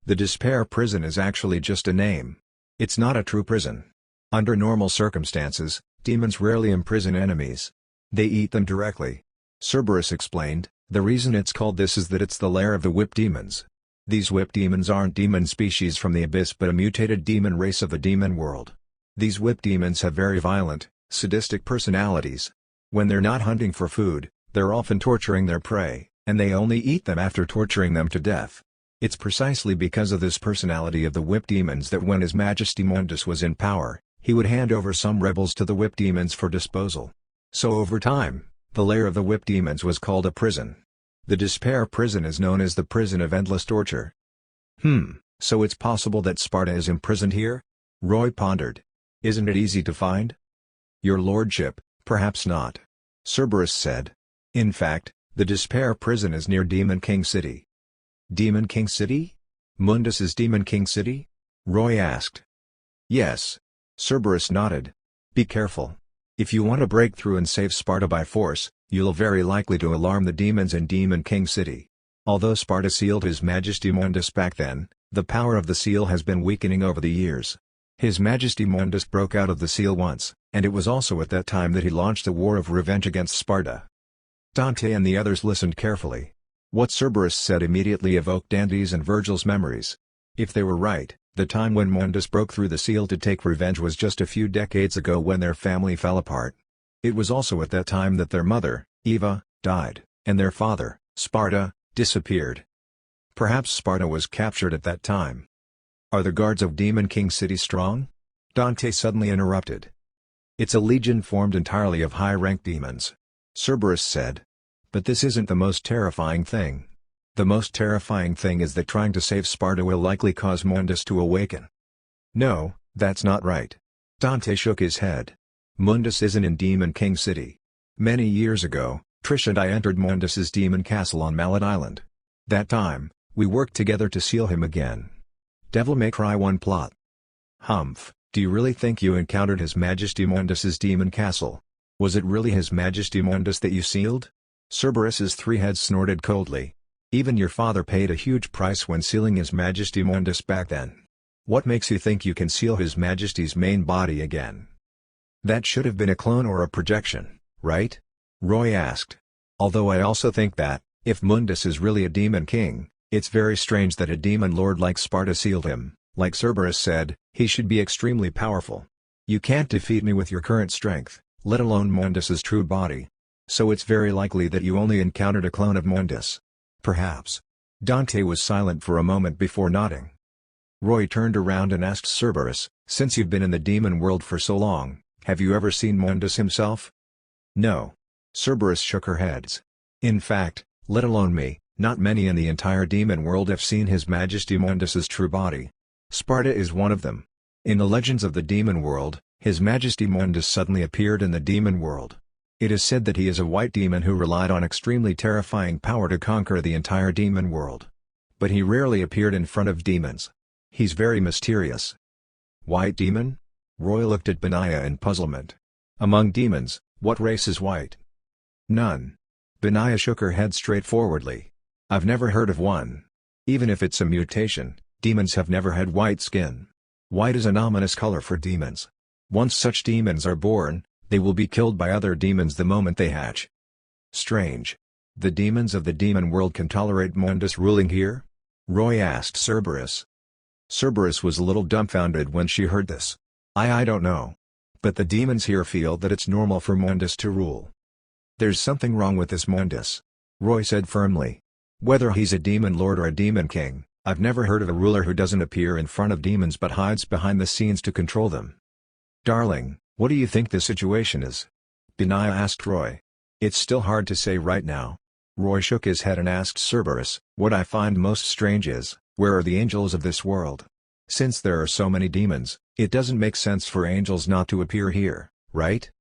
"The Despair Prison is actually just a name. It's not a true prison. Under normal circumstances, demons rarely imprison enemies. They eat them directly." Cerberus explained, "The reason it's called this is that it's the lair of the whip demons. These whip demons aren't demon species from the abyss but a mutated demon race of the demon world. These whip demons have very violent, sadistic personalities. When they're not hunting for food, they're often torturing their prey, and they only eat them after torturing them to death. It's precisely because of this personality of the whip demons that when His Majesty Mundus was in power, he would hand over some rebels to the whip demons for disposal. So over time, the lair of the whip demons was called a prison. The Despair Prison is known as the prison of endless torture." So it's possible that Sparta is imprisoned here?" Roy pondered. "Isn't it easy to find?" Your lordship, perhaps not. Cerberus said. In fact, the Despair prison is near Demon King City. Demon King City? Mundus is Demon King City? Roy asked. Yes. Cerberus nodded. Be careful. If you want to break through and save Sparta by force, you'll very likely to alarm the demons in Demon King City. Although Sparta sealed His Majesty Mundus back then, the power of the seal has been weakening over the years. His Majesty Mundus broke out of the seal once, and it was also at that time that he launched a war of revenge against Sparta. Dante and the others listened carefully. What Cerberus said immediately evoked Dante's and Virgil's memories. If they were right, the time when Mundus broke through the seal to take revenge was just a few decades ago when their family fell apart. It was also at that time that their mother, Eva, died, and their father, Sparta, disappeared. Perhaps Sparta was captured at that time. Are the guards of Demon King City strong? Dante suddenly interrupted. It's a legion formed entirely of high-ranked demons. Cerberus said. But this isn't the most terrifying thing. The most terrifying thing is that trying to save Sparta will likely cause Mundus to awaken. No, that's not right. Dante shook his head. Mundus isn't in Demon King City. Many years ago, Trish and I entered Mundus's demon castle on Mallet Island. That time, we worked together to seal him again. Devil May Cry 1 plot. Humph, do you really think you encountered His Majesty Mundus's demon castle? Was it really His Majesty Mundus that you sealed? Cerberus's three heads snorted coldly. Even your father paid a huge price when sealing His Majesty Mundus back then. What makes you think you can seal His Majesty's main body again? That should have been a clone or a projection, right? Roy asked. Although I also think that, if Mundus is really a demon king, it's very strange that a demon lord like Sparta sealed him. Like Cerberus said, he should be extremely powerful. You can't defeat me with your current strength, let alone Mundus's true body. So it's very likely that you only encountered a clone of Mundus. Perhaps. Dante was silent for a moment before nodding. Roy turned around and asked Cerberus, since you've been in the demon world for so long, have you ever seen Mundus himself? No. Cerberus shook her heads. In fact, let alone me, not many in the entire demon world have seen His Majesty Mundus's true body. Sparta is one of them. In the legends of the demon world, His Majesty Mundus suddenly appeared in the demon world. It is said that he is a white demon who relied on extremely terrifying power to conquer the entire demon world. But he rarely appeared in front of demons. He's very mysterious. White demon? Roy looked at Benaya in puzzlement. Among demons, what race is white? None. Benaya shook her head straightforwardly. I've never heard of one. Even if it's a mutation, demons have never had white skin. White is an ominous color for demons. Once such demons are born, they will be killed by other demons the moment they hatch. Strange. The demons of the demon world can tolerate Mundus ruling here? Roy asked Cerberus. Cerberus was a little dumbfounded when she heard this. I don't know. But the demons here feel that it's normal for Mundus to rule. There's something wrong with this Mundus, Roy said firmly. Whether he's a demon lord or a demon king, I've never heard of a ruler who doesn't appear in front of demons but hides behind the scenes to control them. Darling, what do you think the situation is? Benaya asked Roy. It's still hard to say right now. Roy shook his head and asked Cerberus, what I find most strange is, where are the angels of this world? Since there are so many demons, it doesn't make sense for angels not to appear here, right?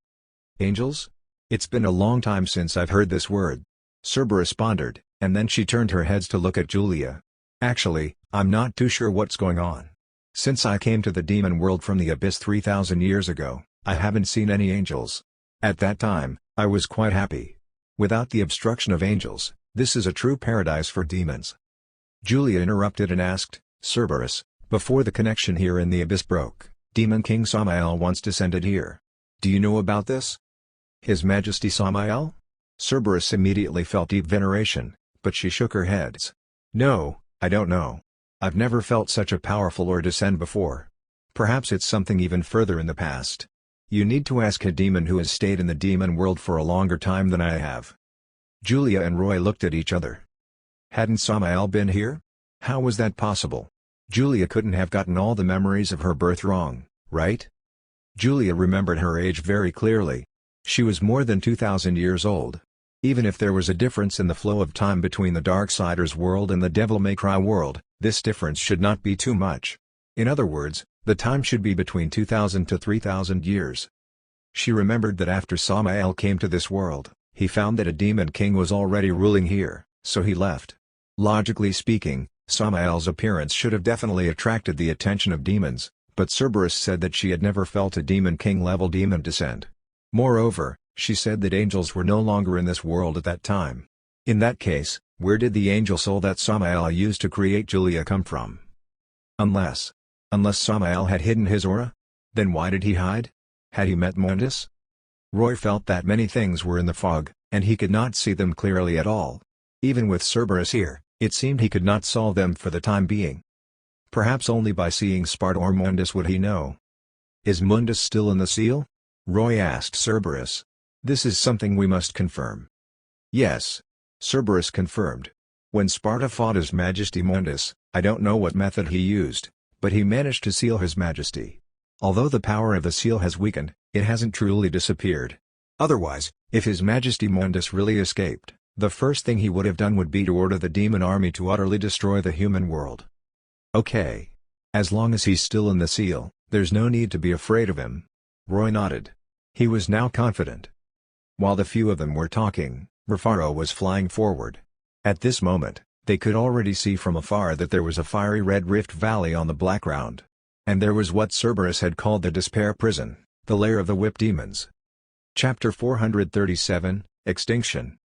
Angels? It's been a long time since I've heard this word. Cerberus pondered, and then she turned her heads to look at Julia. Actually, I'm not too sure what's going on. Since I came to the demon world from the abyss 3,000 years ago, I haven't seen any angels. At that time, I was quite happy. Without the obstruction of angels, this is a true paradise for demons. Julia interrupted and asked, Cerberus, before the connection here in the abyss broke, Demon King Samael once descended here. Do you know about this? His Majesty Samael? Cerberus immediately felt deep veneration, but she shook her head. No, I don't know. I've never felt such a powerful Lord descend before. Perhaps it's something even further in the past. You need to ask a demon who has stayed in the demon world for a longer time than I have. Julia and Roy looked at each other. Hadn't Samael been here? How was that possible? Julia couldn't have gotten all the memories of her birth wrong, right? Julia remembered her age very clearly. She was more than 2,000 years old. Even if there was a difference in the flow of time between the Darksiders world and the Devil May Cry world, this difference should not be too much. In other words, the time should be between 2,000 to 3,000 years. She remembered that after Samael came to this world, he found that a demon king was already ruling here, so he left. Logically speaking, Samael's appearance should have definitely attracted the attention of demons, but Cerberus said that she had never felt a demon king-level demon descend. Moreover, she said that angels were no longer in this world at that time. In that case, where did the angel soul that Samael used to create Julia come from? Unless Samael had hidden his aura? Then why did he hide? Had he met Mundus? Roy felt that many things were in the fog, and he could not see them clearly at all. Even with Cerberus here, it seemed he could not solve them for the time being. Perhaps only by seeing Sparta or Mundus would he know. Is Mundus still in the seal? Roy asked Cerberus. This is something we must confirm. Yes. Cerberus confirmed. When Sparta fought His Majesty Mundus, I don't know what method he used, but he managed to seal His Majesty. Although the power of the seal has weakened, it hasn't truly disappeared. Otherwise, if His Majesty Mundus really escaped, the first thing he would have done would be to order the demon army to utterly destroy the human world. Okay. As long as he's still in the seal, there's no need to be afraid of him. Roy nodded. He was now confident. While the few of them were talking, Rafaro was flying forward. At this moment, they could already see from afar that there was a fiery red rift valley on the background. And there was what Cerberus had called the Despair Prison, the lair of the whip demons. Chapter 437, Extinction.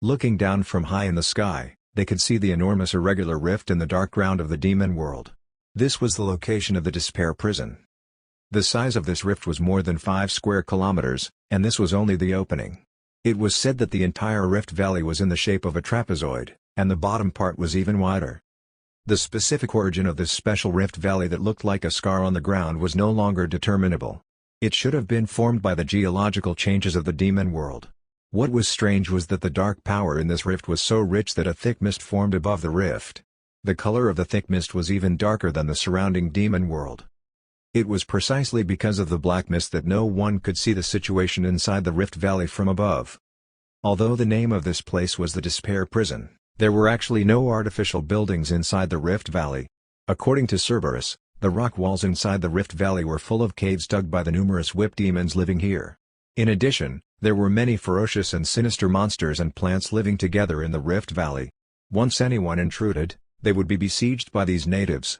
Looking down from high in the sky, they could see the enormous irregular rift in the dark ground of the demon world. This was the location of the Despair Prison. The size of this rift was more than 5 square kilometers, and this was only the opening. It was said that the entire rift valley was in the shape of a trapezoid, and the bottom part was even wider. The specific origin of this special rift valley that looked like a scar on the ground was no longer determinable. It should have been formed by the geological changes of the demon world. What was strange was that the dark power in this rift was so rich that a thick mist formed above the rift. The color of the thick mist was even darker than the surrounding demon world. It was precisely because of the black mist that no one could see the situation inside the rift valley from above. Although the name of this place was the Despair Prison, there were actually no artificial buildings inside the rift valley. According to Cerberus, the rock walls inside the rift valley were full of caves dug by the numerous whip demons living here. In addition, there were many ferocious and sinister monsters and plants living together in the rift valley. Once anyone intruded, they would be besieged by these natives.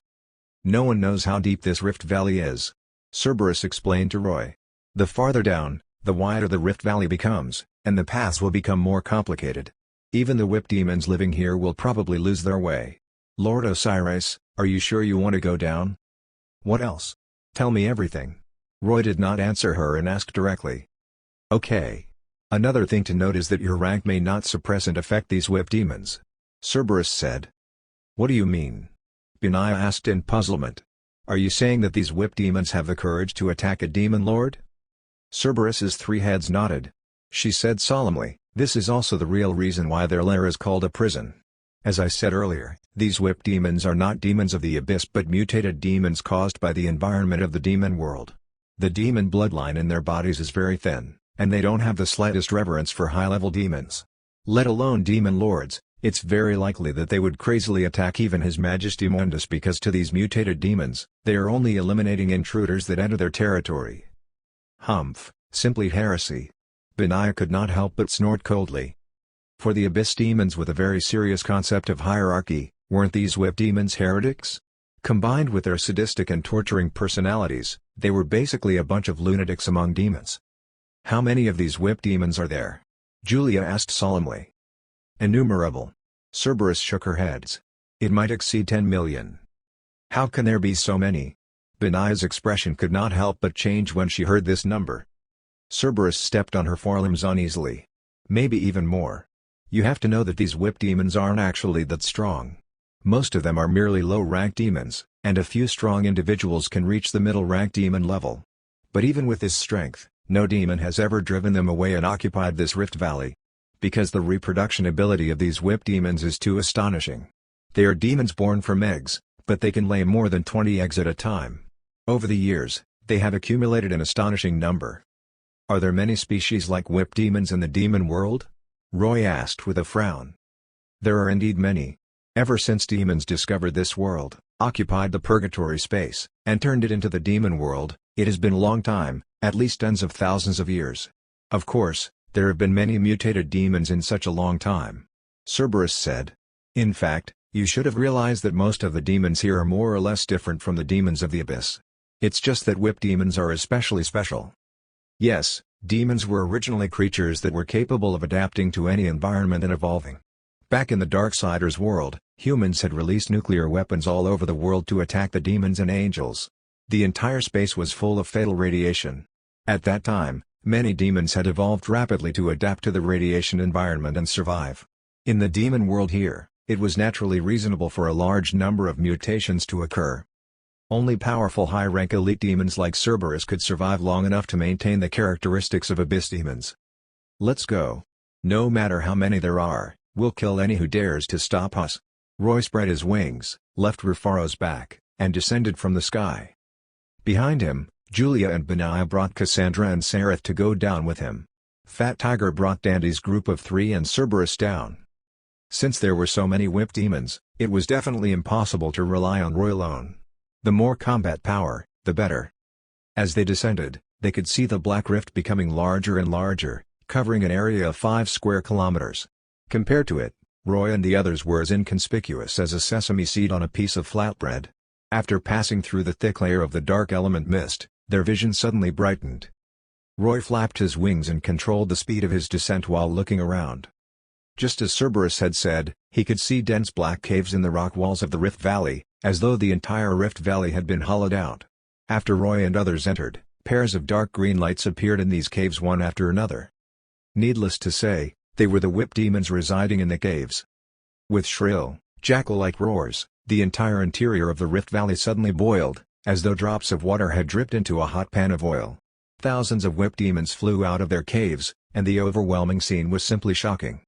No one knows how deep this rift valley is. Cerberus explained to Roy. The farther down, the wider the rift valley becomes, and the paths will become more complicated. Even the whip demons living here will probably lose their way. Lord Osiris, are you sure you want to go down? What else? Tell me everything. Roy did not answer her and asked directly. Okay. Another thing to note is that your rank may not suppress and affect these whip demons. Cerberus said. What do you mean? Benaiah asked in puzzlement. Are you saying that these whip demons have the courage to attack a demon lord? Cerberus's 3 heads nodded. She said solemnly, this is also the real reason why their lair is called a prison. As I said earlier, these whip demons are not demons of the abyss but mutated demons caused by the environment of the demon world. The demon bloodline in their bodies is very thin, and they don't have the slightest reverence for high-level demons. Let alone demon lords, it's very likely that they would crazily attack even His Majesty Mundus because to these mutated demons, they are only eliminating intruders that enter their territory. Humph, simply heresy. Benaiah could not help but snort coldly. For the abyss demons with a very serious concept of hierarchy, weren't these whip demons heretics? Combined with their sadistic and torturing personalities, they were basically a bunch of lunatics among demons. How many of these whip demons are there? Julia asked solemnly. Innumerable. Cerberus shook her heads. It might exceed 10 million. How can there be so many? Benaiah's expression could not help but change when she heard this number. Cerberus stepped on her forelimbs uneasily. Maybe even more. You have to know that these whip demons aren't actually that strong. Most of them are merely low-rank demons, and a few strong individuals can reach the middle-rank demon level. But even with this strength, no demon has ever driven them away and occupied this rift valley. Because the reproduction ability of these whip demons is too astonishing. They are demons born from eggs, but they can lay more than 20 eggs at a time. Over the years, they have accumulated an astonishing number. Are there many species like whip demons in the demon world? Roy asked with a frown. There are indeed many. Ever since demons discovered this world, occupied the purgatory space, and turned it into the demon world, It has been a long time, at least tens of thousands of years. Of course, there have been many mutated demons in such a long time. Cerberus said. In fact, you should have realized that most of the demons here are more or less different from the demons of the abyss. It's just that whip demons are especially special. Yes, demons were originally creatures that were capable of adapting to any environment and evolving. Back in the Darksiders world, humans had released nuclear weapons all over the world to attack the demons and angels. The entire space was full of fatal radiation. At that time, many demons had evolved rapidly to adapt to the radiation environment and survive. In the demon world here, it was naturally reasonable for a large number of mutations to occur. Only powerful high-rank elite demons like Cerberus could survive long enough to maintain the characteristics of abyss demons. Let's go. No matter how many there are, we'll kill any who dares to stop us. Roy spread his wings, left Rufaro's back, and descended from the sky. Behind him, Julia and Benaiah brought Cassandra and Sareth to go down with him. Fat Tiger brought Dandy's group of 3 and Cerberus down. Since there were so many whip demons, it was definitely impossible to rely on Roy alone. The more combat power, the better. As they descended, they could see the Black Rift becoming larger and larger, covering an area of 5 square kilometers. Compared to it, Roy and the others were as inconspicuous as a sesame seed on a piece of flatbread. After passing through the thick layer of the dark element mist, their vision suddenly brightened. Roy flapped his wings and controlled the speed of his descent while looking around. Just as Cerberus had said, he could see dense black caves in the rock walls of the Rift Valley, as though the entire Rift Valley had been hollowed out. After Roy and others entered, pairs of dark green lights appeared in these caves one after another. Needless to say, they were the whip demons residing in the caves. With shrill, jackal-like roars, the entire interior of the Rift Valley suddenly boiled, as though drops of water had dripped into a hot pan of oil. Thousands of whip demons flew out of their caves, and the overwhelming scene was simply shocking.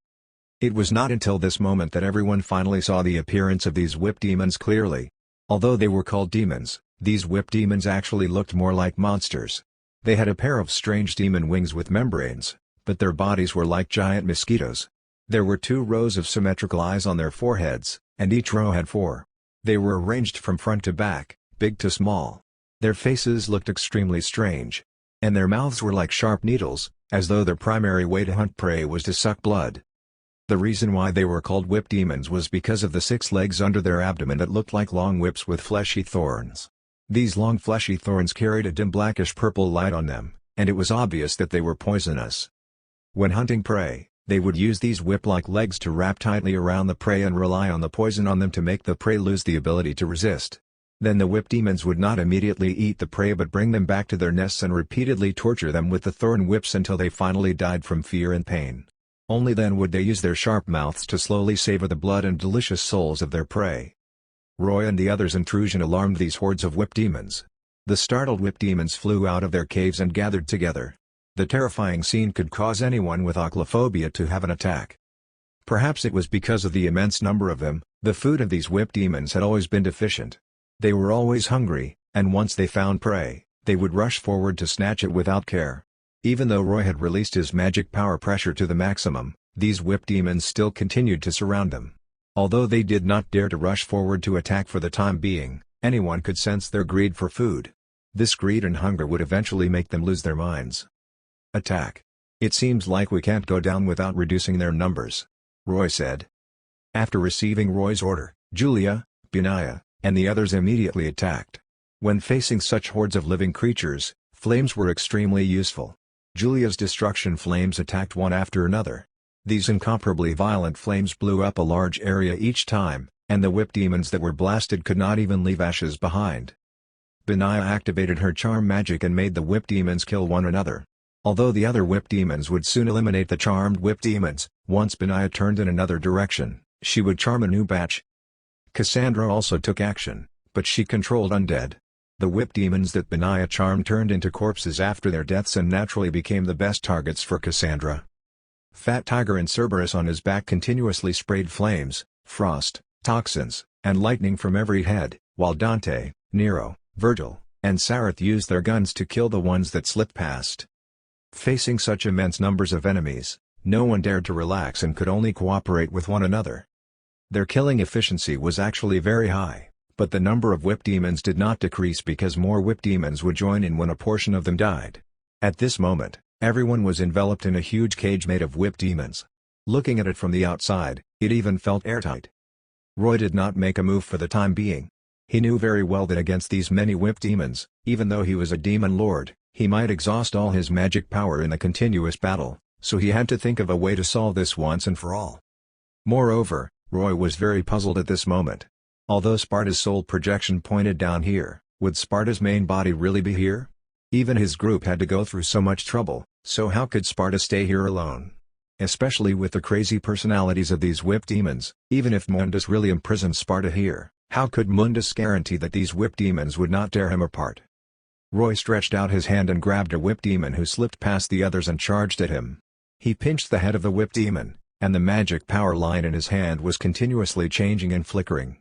It was not until this moment that everyone finally saw the appearance of these whip demons clearly. Although they were called demons, these whip demons actually looked more like monsters. They had a pair of strange demon wings with membranes, but their bodies were like giant mosquitoes. There were 2 rows of symmetrical eyes on their foreheads, and each row had 4. They were arranged from front to back, big to small. Their faces looked extremely strange. And their mouths were like sharp needles, as though their primary way to hunt prey was to suck blood. The reason why they were called whip demons was because of the 6 legs under their abdomen that looked like long whips with fleshy thorns. These long fleshy thorns carried a dim blackish-purple light on them, and it was obvious that they were poisonous. When hunting prey, they would use these whip-like legs to wrap tightly around the prey and rely on the poison on them to make the prey lose the ability to resist. Then the whip demons would not immediately eat the prey but bring them back to their nests and repeatedly torture them with the thorn whips until they finally died from fear and pain. Only then would they use their sharp mouths to slowly savor the blood and delicious souls of their prey. Roy and the others' intrusion alarmed these hordes of whip demons. The startled whip demons flew out of their caves and gathered together. The terrifying scene could cause anyone with aclophobia to have an attack. Perhaps it was because of the immense number of them. The food of these whip demons had always been deficient. They were always hungry, and once they found prey, they would rush forward to snatch it without care. Even though Roy had released his magic power pressure to the maximum, these whip demons still continued to surround them. Although they did not dare to rush forward to attack for the time being, anyone could sense their greed for food. This greed and hunger would eventually make them lose their minds. Attack. It seems like we can't go down without reducing their numbers, Roy said. After receiving Roy's order, Julia, Benaiah, and the others immediately attacked. When facing such hordes of living creatures, flames were extremely useful. Julia's destruction flames attacked one after another. These incomparably violent flames blew up a large area each time, and the whip demons that were blasted could not even leave ashes behind. Benaiah activated her charm magic and made the whip demons kill one another. Although the other whip demons would soon eliminate the charmed whip demons, once Benaiah turned in another direction, she would charm a new batch. Cassandra also took action, but she controlled undead. The whip demons that Benaiah charmed turned into corpses after their deaths and naturally became the best targets for Cassandra. Fat Tiger and Cerberus on his back continuously sprayed flames, frost, toxins, and lightning from every head, while Dante, Nero, Virgil, and Sareth used their guns to kill the ones that slipped past. Facing such immense numbers of enemies, no one dared to relax and could only cooperate with one another. Their killing efficiency was actually very high, But the number of whip demons did not decrease because more whip demons would join in when a portion of them died. At this moment, everyone was enveloped in a huge cage made of whip demons. Looking at it from the outside, it even felt airtight. Roy did not make a move for the time being. He knew very well that against these many whip demons, even though he was a demon lord, he might exhaust all his magic power in a continuous battle, so he had to think of a way to solve this once and for all. Moreover, Roy was very puzzled at this moment. Although Sparta's soul projection pointed down here, would Sparta's main body really be here? Even his group had to go through so much trouble, so how could Sparta stay here alone? Especially with the crazy personalities of these whip demons, even if Mundus really imprisoned Sparta here, how could Mundus guarantee that these whip demons would not tear him apart? Roy stretched out his hand and grabbed a whip demon who slipped past the others and charged at him. He pinched the head of the whip demon, and the magic power line in his hand was continuously changing and flickering.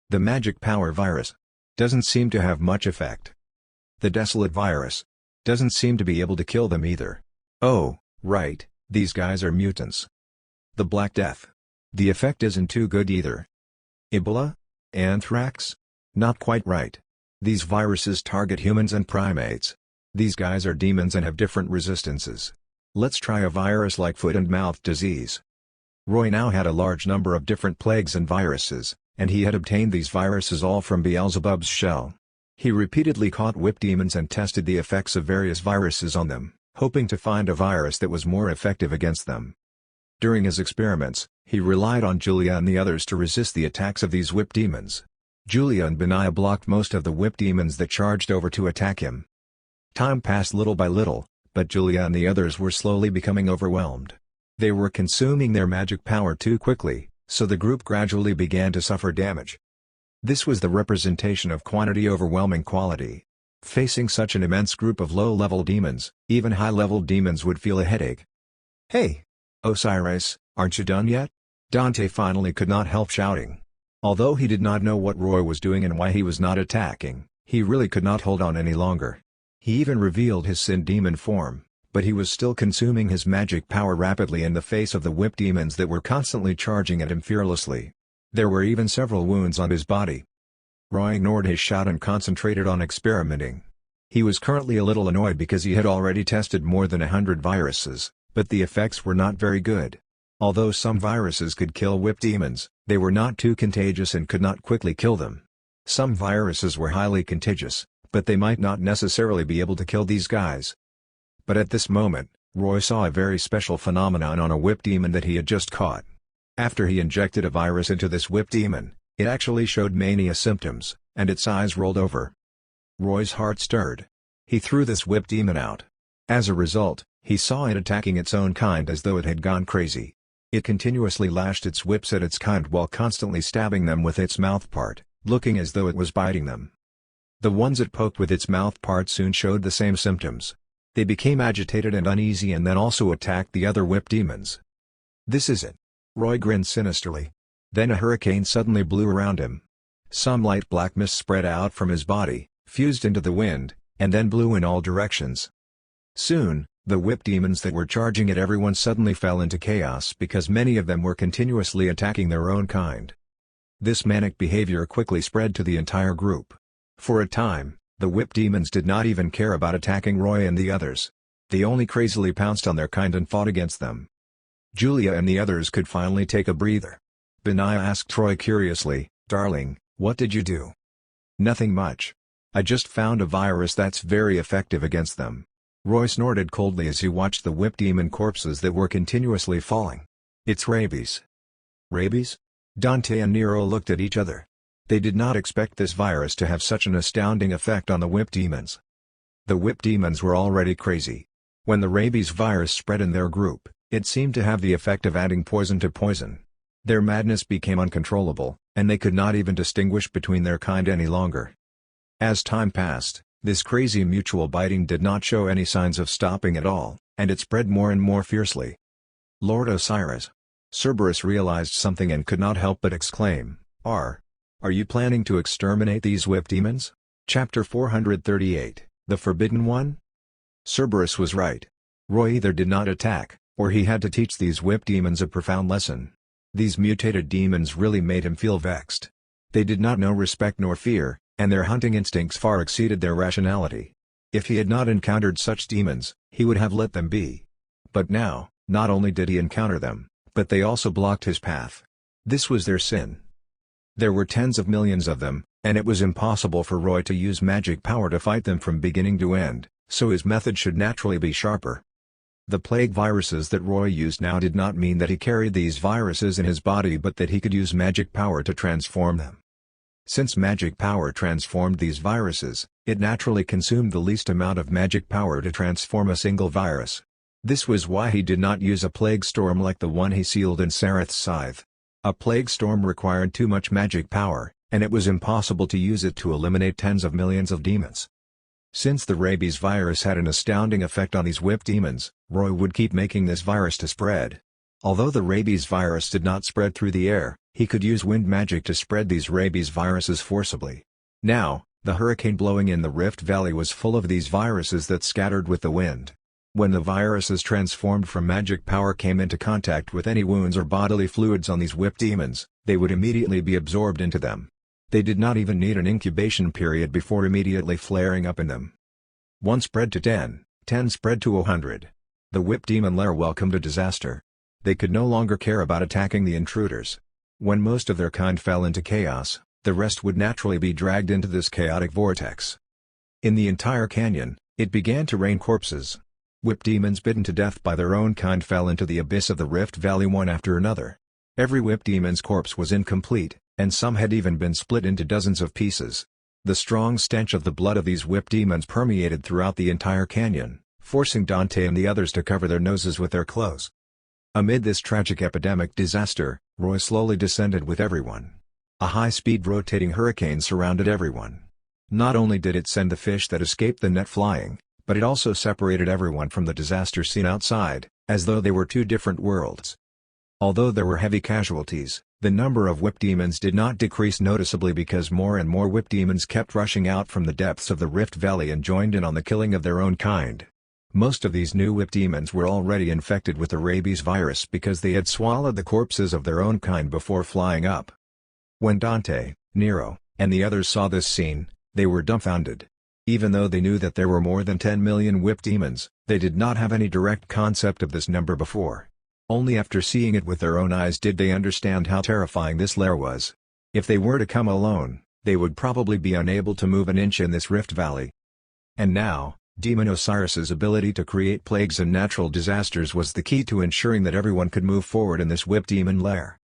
The magic power virus doesn't seem to have much effect. The desolate virus doesn't seem to be able to kill them either. Oh, right, these guys are mutants. The Black Death. The effect isn't too good either. Ebola? Anthrax? Not quite right. These viruses target humans and primates. These guys are demons and have different resistances. Let's try a virus like foot and mouth disease. Roy now had a large number of different plagues and viruses, and he had obtained these viruses all from Beelzebub's shell. He repeatedly caught whip demons and tested the effects of various viruses on them, hoping to find a virus that was more effective against them. During his experiments, he relied on Julia and the others to resist the attacks of these whip demons. Julia and Benaiah blocked most of the whip demons that charged over to attack him. Time passed little by little, but Julia and the others were slowly becoming overwhelmed. They were consuming their magic power too quickly, so the group gradually began to suffer damage. This was the representation of quantity overwhelming quality. Facing such an immense group of low-level demons, even high-level demons would feel a headache. "Hey! Osiris, aren't you done yet?" Dante finally could not help shouting. Although he did not know what Roy was doing and why he was not attacking, he really could not hold on any longer. He even revealed his sin demon form, but he was still consuming his magic power rapidly in the face of the whip demons that were constantly charging at him fearlessly. There were even several wounds on his body. Roy ignored his shout and concentrated on experimenting. He was currently a little annoyed because he had already tested more than 100 viruses, but the effects were not very good. Although some viruses could kill whip demons, they were not too contagious and could not quickly kill them. Some viruses were highly contagious, but they might not necessarily be able to kill these guys. But at this moment, Roy saw a very special phenomenon on a whip demon that he had just caught. After he injected a virus into this whip demon, it actually showed mania symptoms, and its eyes rolled over. Roy's heart stirred. He threw this whip demon out. As a result, he saw it attacking its own kind as though it had gone crazy. It continuously lashed its whips at its kind while constantly stabbing them with its mouth part, looking as though it was biting them. The ones it poked with its mouth part soon showed the same symptoms. They became agitated and uneasy and then also attacked the other whip demons. "This is it." Roy grinned sinisterly. Then a hurricane suddenly blew around him. Some light black mist spread out from his body, fused into the wind, and then blew in all directions. Soon, the whip demons that were charging at everyone suddenly fell into chaos because many of them were continuously attacking their own kind. This manic behavior quickly spread to the entire group. For a time, the whip demons did not even care about attacking Roy and the others. They only crazily pounced on their kind and fought against them. Julia and the others could finally take a breather. Benaiah asked Roy curiously, "Darling, what did you do?" "Nothing much. I just found a virus that's very effective against them." Roy snorted coldly as he watched the whip demon corpses that were continuously falling. "It's rabies." "Rabies?" Dante and Nero looked at each other. They did not expect this virus to have such an astounding effect on the whip demons. The whip demons were already crazy. When the rabies virus spread in their group, it seemed to have the effect of adding poison to poison. Their madness became uncontrollable, and they could not even distinguish between their kind any longer. As time passed, this crazy mutual biting did not show any signs of stopping at all, and it spread more and more fiercely. "Lord Osiris." Cerberus realized something and could not help but exclaim, Are you planning to exterminate these whip demons?" Chapter 438, The Forbidden One? Cerberus was right. Roy either did not attack, or he had to teach these whip demons a profound lesson. These mutated demons really made him feel vexed. They did not know respect nor fear, and their hunting instincts far exceeded their rationality. If he had not encountered such demons, he would have let them be. But now, not only did he encounter them, but they also blocked his path. This was their sin. There were tens of millions of them, and it was impossible for Roy to use magic power to fight them from beginning to end, so his method should naturally be sharper. The plague viruses that Roy used now did not mean that he carried these viruses in his body but that he could use magic power to transform them. Since magic power transformed these viruses, it naturally consumed the least amount of magic power to transform a single virus. This was why he did not use a plague storm like the one he sealed in Sareth's scythe. A plague storm required too much magic power, and it was impossible to use it to eliminate tens of millions of demons. Since the rabies virus had an astounding effect on these whip demons, Roy would keep making this virus to spread. Although the rabies virus did not spread through the air, he could use wind magic to spread these rabies viruses forcibly. Now, the hurricane blowing in the Rift Valley was full of these viruses that scattered with the wind. When the viruses transformed from magic power came into contact with any wounds or bodily fluids on these whip demons, they would immediately be absorbed into them. They did not even need an incubation period before immediately flaring up in them. 1 spread to 10, 10 spread to 100. The whip demon lair welcomed a disaster. They could no longer care about attacking the intruders. When most of their kind fell into chaos, the rest would naturally be dragged into this chaotic vortex. In the entire canyon, it began to rain corpses. Whip demons bitten to death by their own kind fell into the abyss of the Rift Valley one after another. Every whip demon's corpse was incomplete, and some had even been split into dozens of pieces. The strong stench of the blood of these whip demons permeated throughout the entire canyon, forcing Dante and the others to cover their noses with their clothes. Amid this tragic epidemic disaster, Roy slowly descended with everyone. A high-speed rotating hurricane surrounded everyone. Not only did it send the fish that escaped the net flying, but it also separated everyone from the disaster scene outside, as though they were two different worlds. Although there were heavy casualties, the number of whip demons did not decrease noticeably because more and more whip demons kept rushing out from the depths of the Rift Valley and joined in on the killing of their own kind. Most of these new whip demons were already infected with the rabies virus because they had swallowed the corpses of their own kind before flying up. When Dante, Nero, and the others saw this scene, they were dumbfounded. Even though they knew that there were more than 10 million whip demons, they did not have any direct concept of this number before. Only after seeing it with their own eyes did they understand how terrifying this lair was. If they were to come alone, they would probably be unable to move an inch in this Rift Valley. And now, Demon Osiris's ability to create plagues and natural disasters was the key to ensuring that everyone could move forward in this whip demon lair.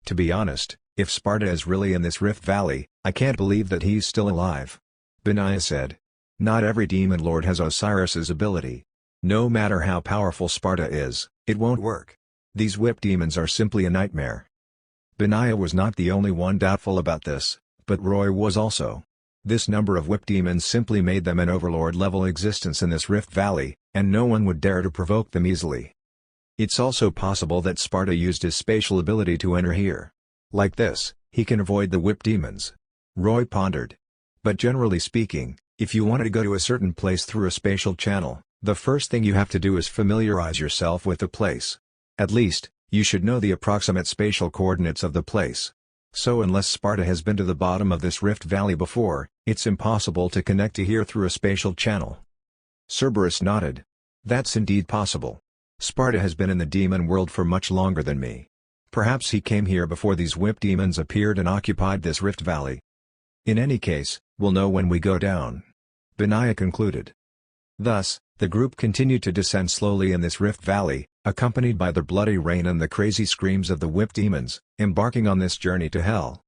To be honest, if Sparta is really in this Rift Valley, I can't believe that he's still alive. Benaiah said. Not every demon lord has Osiris's ability. No matter how powerful Sparta is, it won't work. These whip demons are simply a nightmare. Benaiah was not the only one doubtful about this, but Roy was also. This number of whip demons simply made them an overlord-level existence in this Rift Valley, and no one would dare to provoke them easily. It's also possible that Sparta used his spatial ability to enter here. Like this, he can avoid the whip demons. Roy pondered. But generally speaking, if you want to go to a certain place through a spatial channel, the first thing you have to do is familiarize yourself with the place. At least, you should know the approximate spatial coordinates of the place. So unless Sparta has been to the bottom of this Rift Valley before, it's impossible to connect to here through a spatial channel. Cerberus nodded. That's indeed possible. Sparta has been in the demon world for much longer than me. Perhaps he came here before these whip demons appeared and occupied this Rift Valley. In any case, we'll know when we go down. Benaiah concluded. Thus, the group continued to descend slowly in this Rift Valley, accompanied by the bloody rain and the crazy screams of the whip demons, embarking on this journey to hell.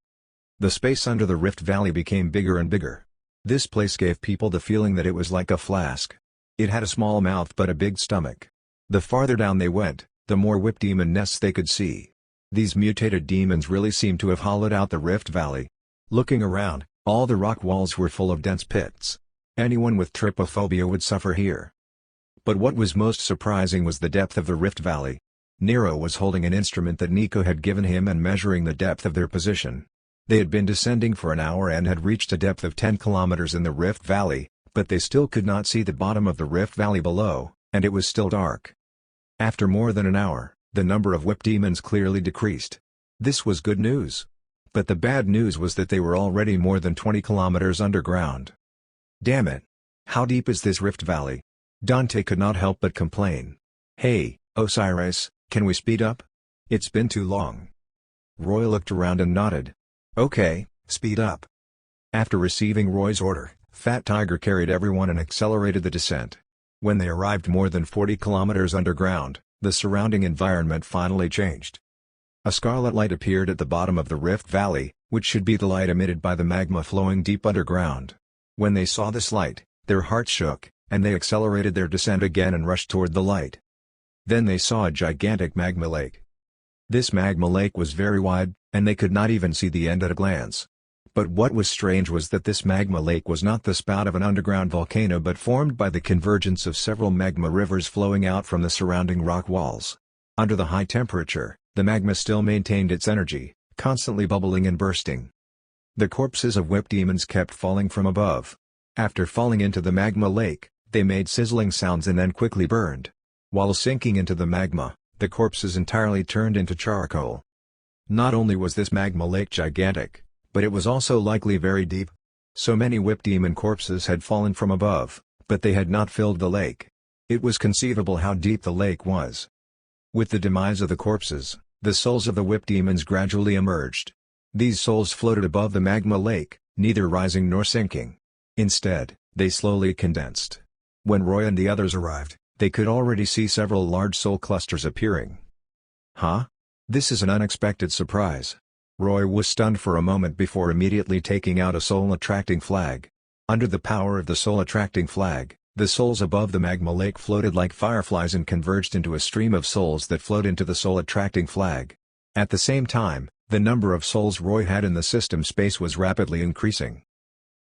The space under the Rift Valley became bigger and bigger. This place gave people the feeling that it was like a flask. It had a small mouth but a big stomach. The farther down they went, the more whip demon nests they could see. These mutated demons really seemed to have hollowed out the Rift Valley. Looking around, all the rock walls were full of dense pits. Anyone with trypophobia would suffer here. But what was most surprising was the depth of the Rift Valley. Nero was holding an instrument that Nico had given him and measuring the depth of their position. They had been descending for an hour and had reached a depth of 10 kilometers in the Rift Valley, but they still could not see the bottom of the Rift Valley below, and it was still dark. After more than an hour, the number of whip demons clearly decreased. This was good news. But the bad news was that they were already more than 20 kilometers underground. Damn it! How deep is this rift valley? Dante could not help but complain. Hey, Osiris, can we speed up? It's been too long. Roy looked around and nodded. Okay, speed up. After receiving Roy's order, Fat Tiger carried everyone and accelerated the descent. When they arrived more than 40 kilometers underground, the surrounding environment finally changed. A scarlet light appeared at the bottom of the rift valley, which should be the light emitted by the magma flowing deep underground. When they saw this light, their hearts shook, and they accelerated their descent again and rushed toward the light. Then they saw a gigantic magma lake. This magma lake was very wide, and they could not even see the end at a glance. But what was strange was that this magma lake was not the spout of an underground volcano but formed by the convergence of several magma rivers flowing out from the surrounding rock walls. Under the high temperature, the magma still maintained its energy, constantly bubbling and bursting. The corpses of whip demons kept falling from above. After falling into the magma lake, they made sizzling sounds and then quickly burned. While sinking into the magma, the corpses entirely turned into charcoal. Not only was this magma lake gigantic, but it was also likely very deep. So many whip demon corpses had fallen from above, but they had not filled the lake. It was conceivable how deep the lake was. With the demise of the corpses, the souls of the whip demons gradually emerged. These souls floated above the magma lake, neither rising nor sinking. Instead, they slowly condensed. When Roy and the others arrived, they could already see several large soul clusters appearing. Huh? This is an unexpected surprise. Roy was stunned for a moment before immediately taking out a soul-attracting flag. Under the power of the soul-attracting flag, the souls above the magma lake floated like fireflies and converged into a stream of souls that flowed into the soul-attracting flag. At the same time, the number of souls Roy had in the system space was rapidly increasing.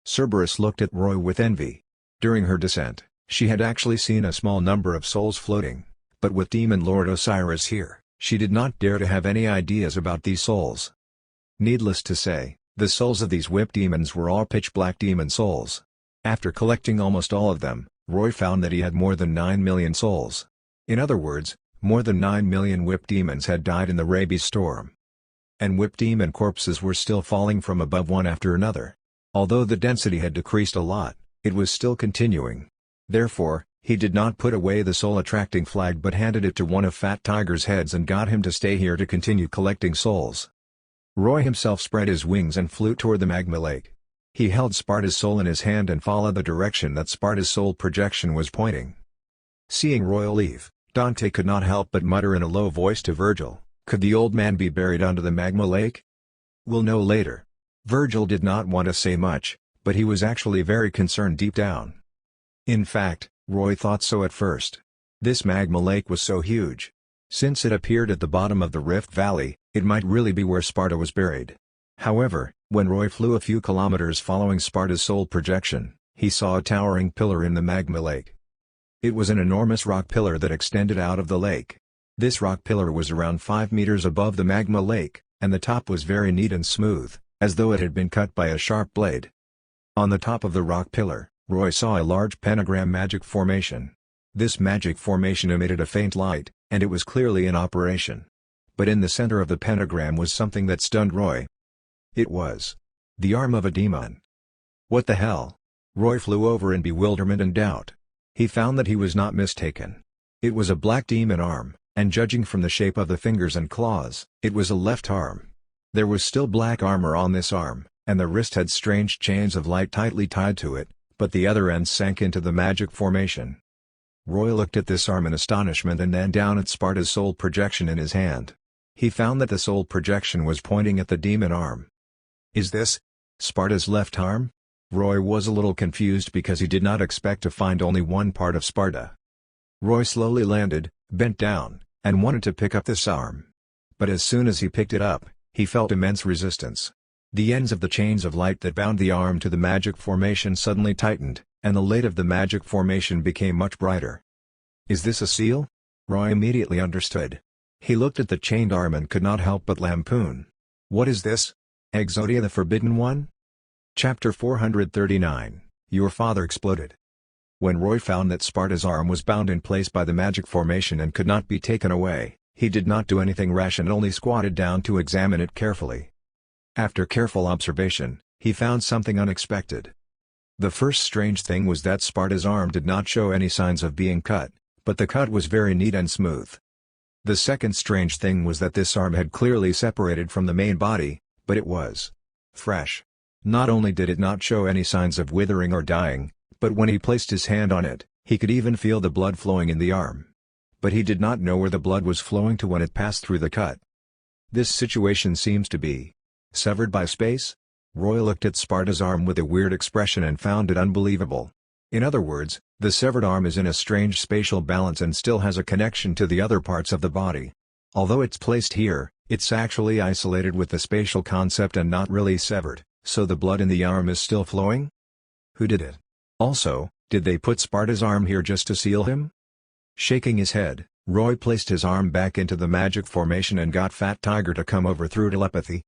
Cerberus looked at Roy with envy. During her descent, she had actually seen a small number of souls floating, but with Demon Lord Osiris here, she did not dare to have any ideas about these souls. Needless to say, the souls of these whip demons were all pitch-black demon souls. After collecting almost all of them, Roy found that he had more than 9 million souls. In other words, more than 9 million whip demons had died in the rabies storm. And whip demon corpses were still falling from above one after another. Although the density had decreased a lot, it was still continuing. Therefore, he did not put away the soul-attracting flag but handed it to one of Fat Tiger's heads and got him to stay here to continue collecting souls. Roy himself spread his wings and flew toward the magma lake. He held Sparta's soul in his hand and followed the direction that Sparta's soul projection was pointing. Seeing Roy leave, Dante could not help but mutter in a low voice to Virgil, "Could the old man be buried under the magma lake? We'll know later." Virgil did not want to say much, but he was actually very concerned deep down. In fact, Roy thought so at first. This magma lake was so huge. Since it appeared at the bottom of the Rift Valley, it might really be where Sparta was buried. However, when Roy flew a few kilometers following Sparta's soul projection, he saw a towering pillar in the magma lake. It was an enormous rock pillar that extended out of the lake. This rock pillar was around 5 meters above the magma lake, and the top was very neat and smooth, as though it had been cut by a sharp blade. On the top of the rock pillar, Roy saw a large pentagram magic formation. This magic formation emitted a faint light, and it was clearly in operation. But in the center of the pentagram was something that stunned Roy. It was the arm of a demon. What the hell? Roy flew over in bewilderment and doubt. He found that he was not mistaken. It was a black demon arm, and judging from the shape of the fingers and claws, it was a left arm. There was still black armor on this arm, and the wrist had strange chains of light tightly tied to it, but the other ends sank into the magic formation. Roy looked at this arm in astonishment and then down at Sparta's soul projection in his hand. He found that the soul projection was pointing at the demon arm. Is this Sparta's left arm? Roy was a little confused because he did not expect to find only one part of Sparta. Roy slowly landed, bent down, and wanted to pick up this arm. But as soon as he picked it up, he felt immense resistance. The ends of the chains of light that bound the arm to the magic formation suddenly tightened, and the light of the magic formation became much brighter. Is this a seal? Roy immediately understood. He looked at the chained arm and could not help but lampoon. What is this? Exodia the Forbidden One? Chapter 439, Your Father Exploded. When Roy found that Sparta's arm was bound in place by the magic formation and could not be taken away, he did not do anything rash and only squatted down to examine it carefully. After careful observation, he found something unexpected. The first strange thing was that Sparta's arm did not show any signs of being cut, but the cut was very neat and smooth. The second strange thing was that this arm had clearly separated from the main body, but it was fresh. Not only did it not show any signs of withering or dying, but when he placed his hand on it, he could even feel the blood flowing in the arm. But he did not know where the blood was flowing to when it passed through the cut. This situation seems to be severed by space? Roy looked at Sparta's arm with a weird expression and found it unbelievable. In other words, the severed arm is in a strange spatial balance and still has a connection to the other parts of the body. Although it's placed here, it's actually isolated with the spatial concept and not really severed, so the blood in the arm is still flowing? Who did it? Also, did they put Sparta's arm here just to seal him? Shaking his head, Roy placed his arm back into the magic formation and got Fat Tiger to come over through telepathy.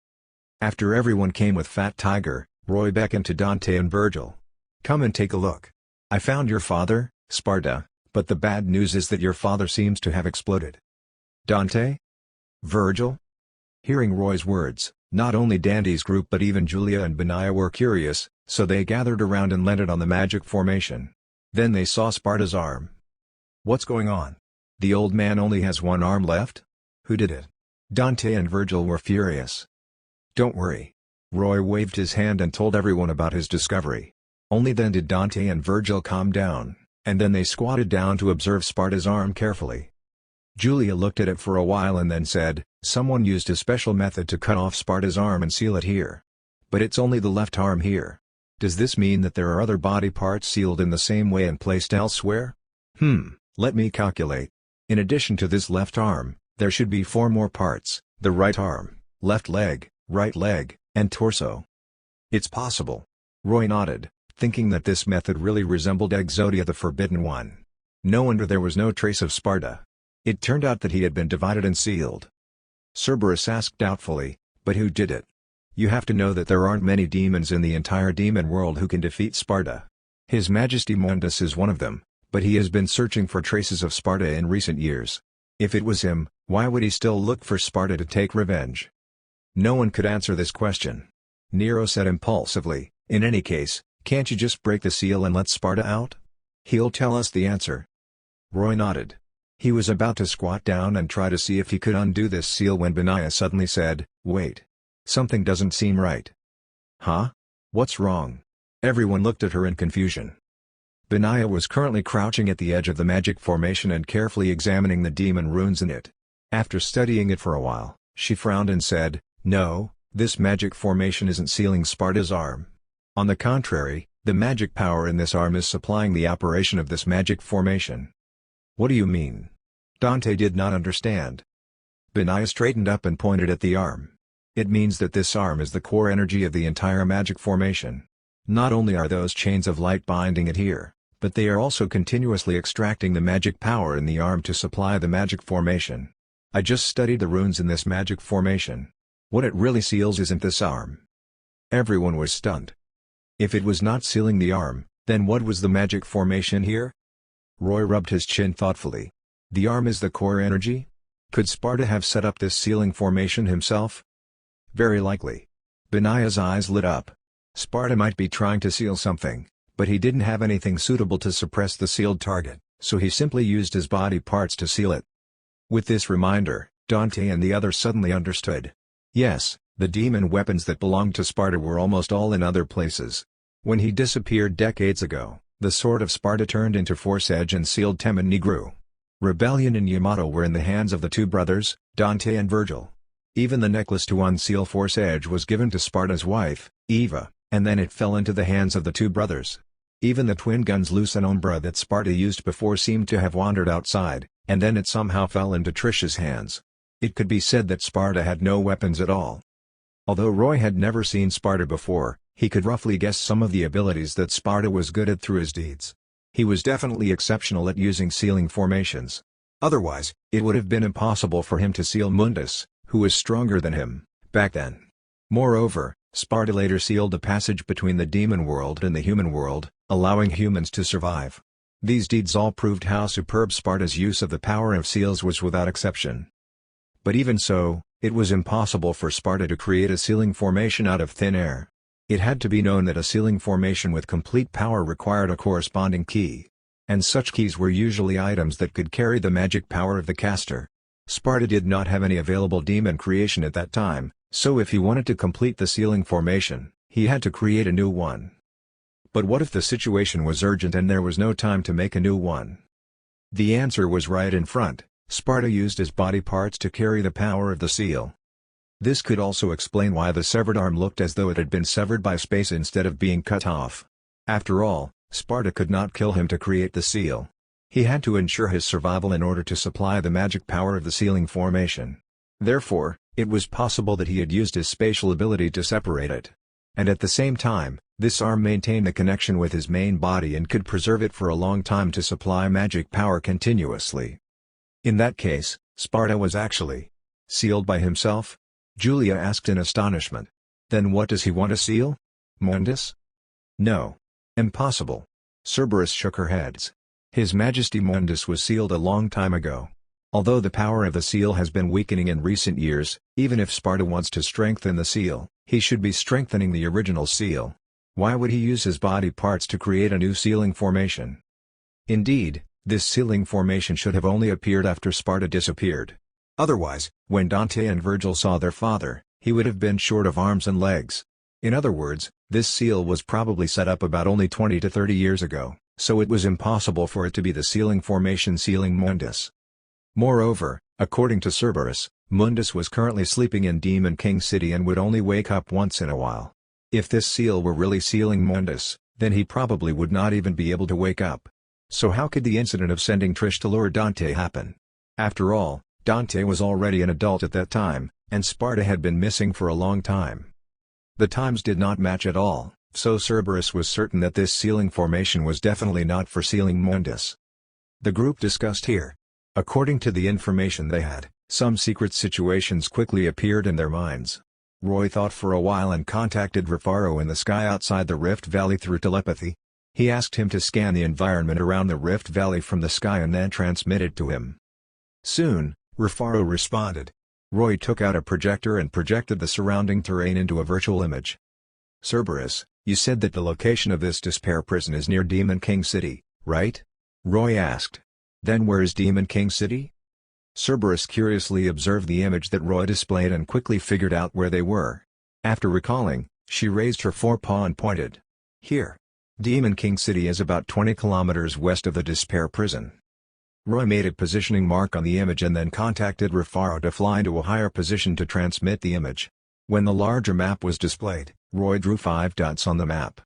After everyone came with Fat Tiger, Roy beckoned to Dante and Virgil. "Come and take a look. I found your father, Sparta, but the bad news is that your father seems to have exploded." "Dante? Virgil?" Hearing Roy's words, not only Dante's group but even Julia and Benaya were curious, so they gathered around and landed on the magic formation. Then they saw Sparta's arm. "What's going on? The old man only has one arm left? Who did it?" Dante and Virgil were furious. "Don't worry." Roy waved his hand and told everyone about his discovery. Only then did Dante and Virgil calm down, and then they squatted down to observe Sparta's arm carefully. Julia looked at it for a while and then said, "Someone used a special method to cut off Sparta's arm and seal it here. But it's only the left arm here. Does this mean that there are other body parts sealed in the same way and placed elsewhere? Let me calculate. In addition to this left arm, there should be 4 more parts: the right arm, left leg, right leg, and torso." "It's possible." Roy nodded, thinking that this method really resembled Exodia the Forbidden One. No wonder there was no trace of Sparta. It turned out that he had been divided and sealed. Cerberus asked doubtfully, "But who did it? You have to know that there aren't many demons in the entire demon world who can defeat Sparta. His Majesty Mundus is one of them, but he has been searching for traces of Sparta in recent years. If it was him, why would he still look for Sparta to take revenge?" No one could answer this question. Nero said impulsively, "In any case, can't you just break the seal and let Sparta out? He'll tell us the answer." Roy nodded. He was about to squat down and try to see if he could undo this seal when Benaya suddenly said, "Wait. Something doesn't seem right." "Huh? What's wrong?" Everyone looked at her in confusion. Benaya was currently crouching at the edge of the magic formation and carefully examining the demon runes in it. After studying it for a while, she frowned and said, "No, this magic formation isn't sealing Sparta's arm. On the contrary, the magic power in this arm is supplying the operation of this magic formation." "What do you mean?" Dante did not understand. Benaya straightened up and pointed at the arm. "It means that this arm is the core energy of the entire magic formation. Not only are those chains of light binding it here, but they are also continuously extracting the magic power in the arm to supply the magic formation. I just studied the runes in this magic formation. What it really seals isn't this arm." Everyone was stunned. If it was not sealing the arm, then what was the magic formation here? Roy rubbed his chin thoughtfully. The arm is the core energy? Could Sparta have set up this sealing formation himself? Very likely. Benaya's eyes lit up. Sparta might be trying to seal something, but he didn't have anything suitable to suppress the sealed target, so he simply used his body parts to seal it. With this reminder, Dante and the others suddenly understood. Yes, the demon weapons that belonged to Sparta were almost all in other places. When he disappeared decades ago, the sword of Sparta turned into Force Edge and sealed Temeni grew. Rebellion and Yamato were in the hands of the two brothers, Dante and Virgil. Even the necklace to unseal Force Edge was given to Sparta's wife, Eva, and then it fell into the hands of the two brothers. Even the twin guns Luce and Umbra that Sparta used before seemed to have wandered outside, and then it somehow fell into Trish's hands. It could be said that Sparta had no weapons at all. Although Roy had never seen Sparta before, he could roughly guess some of the abilities that Sparta was good at through his deeds. He was definitely exceptional at using sealing formations. Otherwise, it would have been impossible for him to seal Mundus, who was stronger than him, back then. Moreover, Sparta later sealed a passage between the demon world and the human world, allowing humans to survive. These deeds all proved how superb Sparta's use of the power of seals was without exception. But even so, It was impossible for Sparta to create a sealing formation out of thin air. It had to be known that a sealing formation with complete power required a corresponding key. And such keys were usually items that could carry the magic power of the caster. Sparta did not have any available demon creation at that time, so if he wanted to complete the sealing formation, he had to create a new one. But what if the situation was urgent and there was no time to make a new one? The answer was right in front. Sparta used his body parts to carry the power of the seal. This could also explain why the severed arm looked as though it had been severed by space instead of being cut off. After all, Sparta could not kill him to create the seal. He had to ensure his survival in order to supply the magic power of the sealing formation. Therefore, it was possible that he had used his spatial ability to separate it. And at the same time, this arm maintained the connection with his main body and could preserve it for a long time to supply magic power continuously. In that case, Sparta was actually sealed by himself? Julia asked in astonishment. Then what does he want to seal? Mundus? No. Impossible. Cerberus shook her heads. His Majesty Mundus was sealed a long time ago. Although the power of the seal has been weakening in recent years, even if Sparta wants to strengthen the seal, he should be strengthening the original seal. Why would he use his body parts to create a new sealing formation? Indeed, this sealing formation should have only appeared after Sparta disappeared. Otherwise, when Dante and Virgil saw their father, he would have been short of arms and legs. In other words, this seal was probably set up about only 20 to 30 years ago, so it was impossible for it to be the sealing formation sealing Mundus. Moreover, according to Cerberus, Mundus was currently sleeping in Demon King City and would only wake up once in a while. If this seal were really sealing Mundus, then he probably would not even be able to wake up. So how could the incident of sending Trish to lure Dante happen? After all, Dante was already an adult at that time, and Sparta had been missing for a long time. The times did not match at all, so Cerberus was certain that this sealing formation was definitely not for sealing Mundus. The group discussed here. According to the information they had, some secret situations quickly appeared in their minds. Roy thought for a while and contacted Rufaro in the sky outside the Rift Valley through telepathy. He asked him to scan the environment around the Rift Valley from the sky and then transmit it to him. Soon, Rufaro responded. Roy took out a projector and projected the surrounding terrain into a virtual image. Cerberus, you said that the location of this despair prison is near Demon King City, right? Roy asked. Then where is Demon King City? Cerberus curiously observed the image that Roy displayed and quickly figured out where they were. After recalling, she raised her forepaw and pointed. Here. Demon King City is about 20 kilometers west of the despair prison. Roy made a positioning mark on the image and then contacted Rufaro to fly to a higher position to transmit the image. When the larger map was displayed, Roy drew 5 dots on the map.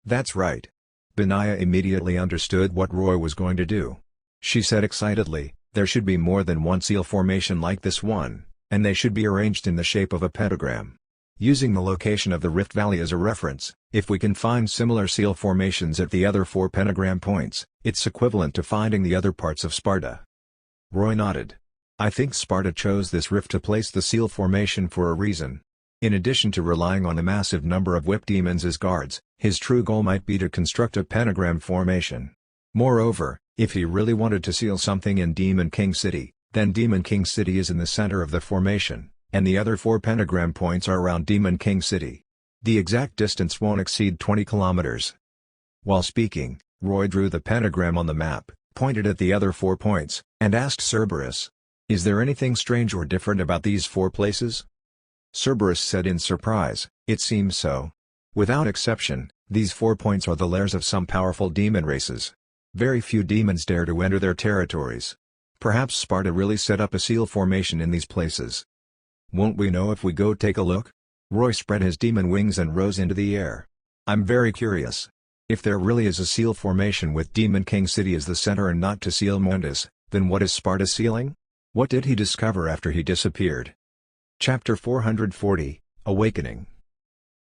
That's right. Benaya immediately understood what Roy was going to do. She said excitedly, there should be more than one seal formation like this one, and they should be arranged in the shape of a pentagram. Using the location of the Rift Valley as a reference, if we can find similar seal formations at the other 4 pentagram points, it's equivalent to finding the other parts of Sparta. Roy nodded. I think Sparta chose this rift to place the seal formation for a reason. In addition to relying on a massive number of whip demons as guards, his true goal might be to construct a pentagram formation. Moreover, if he really wanted to seal something in Demon King City, then Demon King City is in the center of the formation, and the other 4 pentagram points are around Demon King City. The exact distance won't exceed 20 kilometers. While speaking, Roy drew the pentagram on the map, pointed at the other 4 points, and asked Cerberus, is there anything strange or different about these 4 places? Cerberus said in surprise, it seems so. Without exception, these 4 points are the lairs of some powerful demon races. Very few demons dare to enter their territories. Perhaps Sparta really set up a seal formation in these places. Won't we know if we go take a look? Roy spread his demon wings and rose into the air. I'm very curious. If there really is a seal formation with Demon King City as the center and not to seal Mundus, then what is Sparta sealing? What did he discover after he disappeared? Chapter 440, Awakening.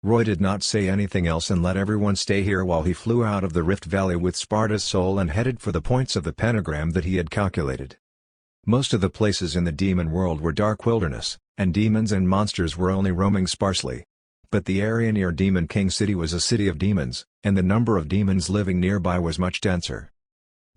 Roy did not say anything else and let everyone stay here while he flew out of the Rift Valley with Sparta's soul and headed for the points of the pentagram that he had calculated. Most of the places in the demon world were dark wilderness, and demons and monsters were only roaming sparsely. But the area near Demon King City was a city of demons, and the number of demons living nearby was much denser.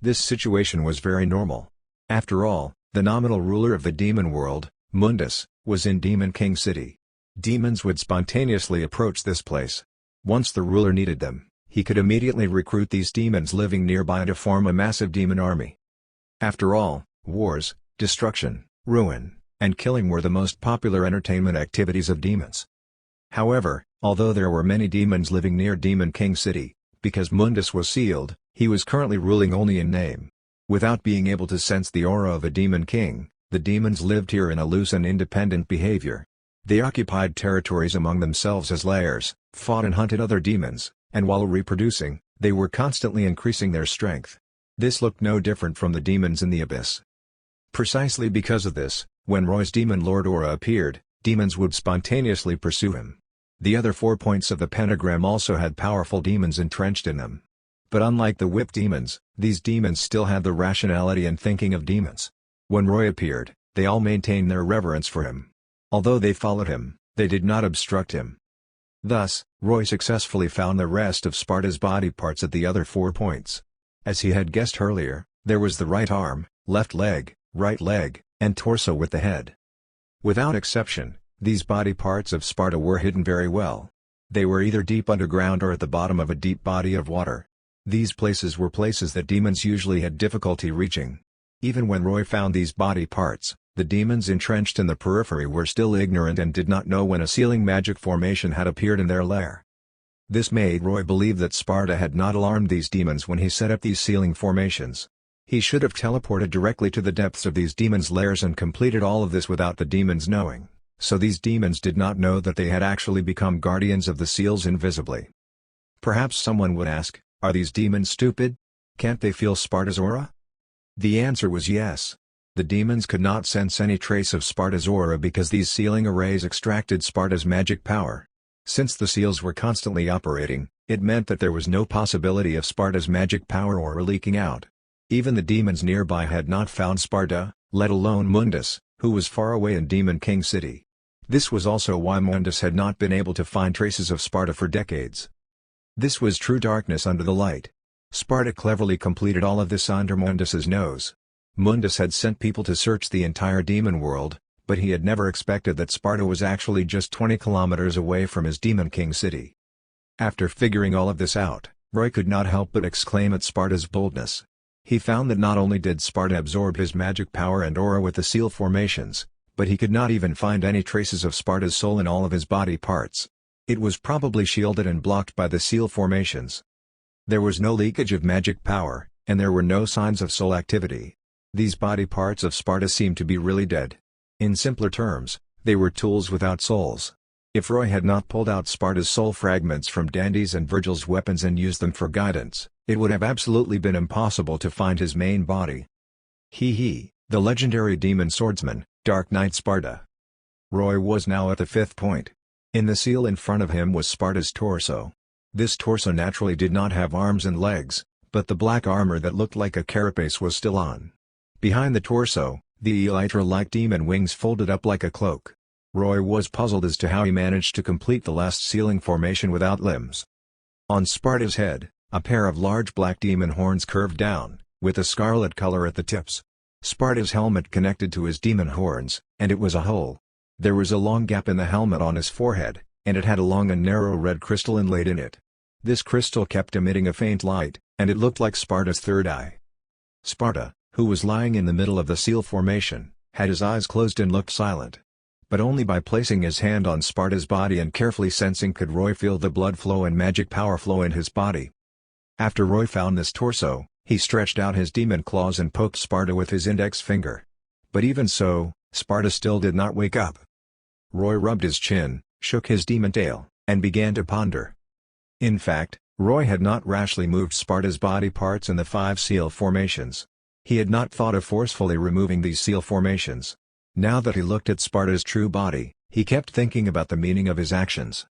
This situation was very normal. After all, the nominal ruler of the demon world, Mundus, was in Demon King City. Demons would spontaneously approach this place. Once the ruler needed them, he could immediately recruit these demons living nearby to form a massive demon army. After all, wars, destruction, ruin, and killing were the most popular entertainment activities of demons. However, although there were many demons living near Demon King City, because Mundus was sealed, he was currently ruling only in name. Without being able to sense the aura of a demon king, the demons lived here in a loose and independent behavior. They occupied territories among themselves as lairs, fought and hunted other demons, and while reproducing, they were constantly increasing their strength. This looked no different from the demons in the abyss. Precisely because of this, when Roy's demon lord aura appeared, demons would spontaneously pursue him. The other 4 points of the pentagram also had powerful demons entrenched in them. But unlike the whip demons, these demons still had the rationality and thinking of demons. When Roy appeared, they all maintained their reverence for him. Although they followed him, they did not obstruct him. Thus, Roy successfully found the rest of Sparta's body parts at the other 4 points. As he had guessed earlier, there was the right arm, left leg, and torso with the head. Without exception, these body parts of Sparta were hidden very well. They were either deep underground or at the bottom of a deep body of water. These places were places that demons usually had difficulty reaching. Even when Roy found these body parts, the demons entrenched in the periphery were still ignorant and did not know when a sealing magic formation had appeared in their lair. This made Roy believe that Sparta had not alarmed these demons when he set up these sealing formations. He should have teleported directly to the depths of these demons' lairs and completed all of this without the demons knowing, so these demons did not know that they had actually become guardians of the seals invisibly. Perhaps someone would ask, are these demons stupid? Can't they feel Sparta's aura? The answer was yes. The demons could not sense any trace of Sparta's aura because these sealing arrays extracted Sparta's magic power. Since the seals were constantly operating, it meant that there was no possibility of Sparta's magic power aura leaking out. Even the demons nearby had not found Sparta, let alone Mundus, who was far away in Demon King City. This was also why Mundus had not been able to find traces of Sparta for decades. This was true darkness under the light. Sparta cleverly completed all of this under Mundus's nose. Mundus had sent people to search the entire demon world, but he had never expected that Sparta was actually just 20 kilometers away from his Demon King City. After figuring all of this out, Roy could not help but exclaim at Sparta's boldness. He found that not only did Sparta absorb his magic power and aura with the seal formations, but he could not even find any traces of Sparta's soul in all of his body parts. It was probably shielded and blocked by the seal formations. There was no leakage of magic power, and there were no signs of soul activity. These body parts of Sparta seemed to be really dead. In simpler terms, they were tools without souls. If Roy had not pulled out Sparta's soul fragments from Dandy's and Virgil's weapons and used them for guidance, it would have absolutely been impossible to find his main body. The legendary demon swordsman, Dark Knight Sparta. Roy was now at the 5th point. In the seal in front of him was Sparta's torso. This torso naturally did not have arms and legs, but the black armor that looked like a carapace was still on. Behind the torso, the elytra-like demon wings folded up like a cloak. Roy was puzzled as to how he managed to complete the last sealing formation without limbs. On Sparta's head, a pair of large black demon horns curved down, with a scarlet color at the tips. Sparta's helmet connected to his demon horns, and it was a hole. There was a long gap in the helmet on his forehead, and it had a long and narrow red crystal inlaid in it. This crystal kept emitting a faint light, and it looked like Sparta's third eye. Sparta, who was lying in the middle of the seal formation, had his eyes closed and looked silent. But only by placing his hand on Sparta's body and carefully sensing could Roy feel the blood flow and magic power flow in his body. After Roy found this torso, he stretched out his demon claws and poked Sparta with his index finger. But even so, Sparta still did not wake up. Roy rubbed his chin, shook his demon tail, and began to ponder. In fact, Roy had not rashly moved Sparta's body parts in the 5 seal formations. He had not thought of forcefully removing these seal formations. Now that he looked at Sparta's true body, he kept thinking about the meaning of his actions.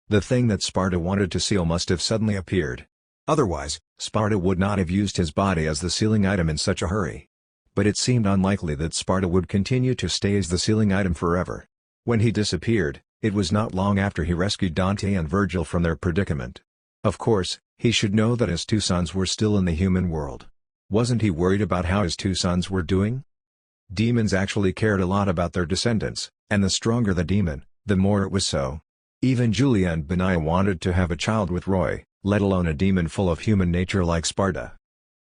The thing that Sparta wanted to seal must have suddenly appeared. Otherwise, Sparta would not have used his body as the sealing item in such a hurry. But it seemed unlikely that Sparta would continue to stay as the sealing item forever. When he disappeared, it was not long after he rescued Dante and Virgil from their predicament. Of course, he should know that his 2 sons were still in the human world. Wasn't he worried about how his 2 sons were doing? Demons actually cared a lot about their descendants, And the stronger the demon, the more it was so. Even Julia and Benaiah wanted to have a child with Roy, let alone a demon full of human nature like Sparta.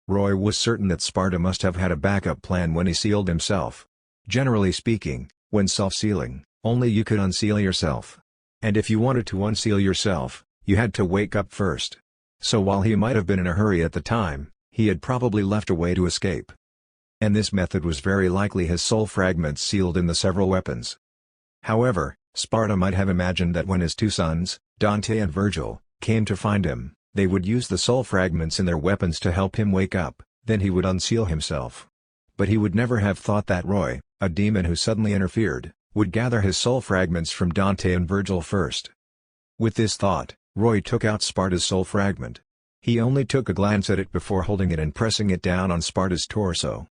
Roy was certain that Sparta must have had a backup plan when he sealed himself. Generally speaking, when self-sealing, only you could unseal yourself. And if you wanted to unseal yourself, you had to wake up first. So while he might have been in a hurry at the time, he had probably left a way to escape. And this method was very likely his soul fragments sealed in the several weapons. However, Sparta might have imagined that when his two sons, Dante and Virgil, came to find him, they would use the soul fragments in their weapons to help him wake up, then he would unseal himself. But he would never have thought that Roy, a demon who suddenly interfered, would gather his soul fragments from Dante and Virgil first. With this thought, Roy took out Sparta's soul fragment. He only took a glance at it before holding it and pressing it down on Sparta's torso.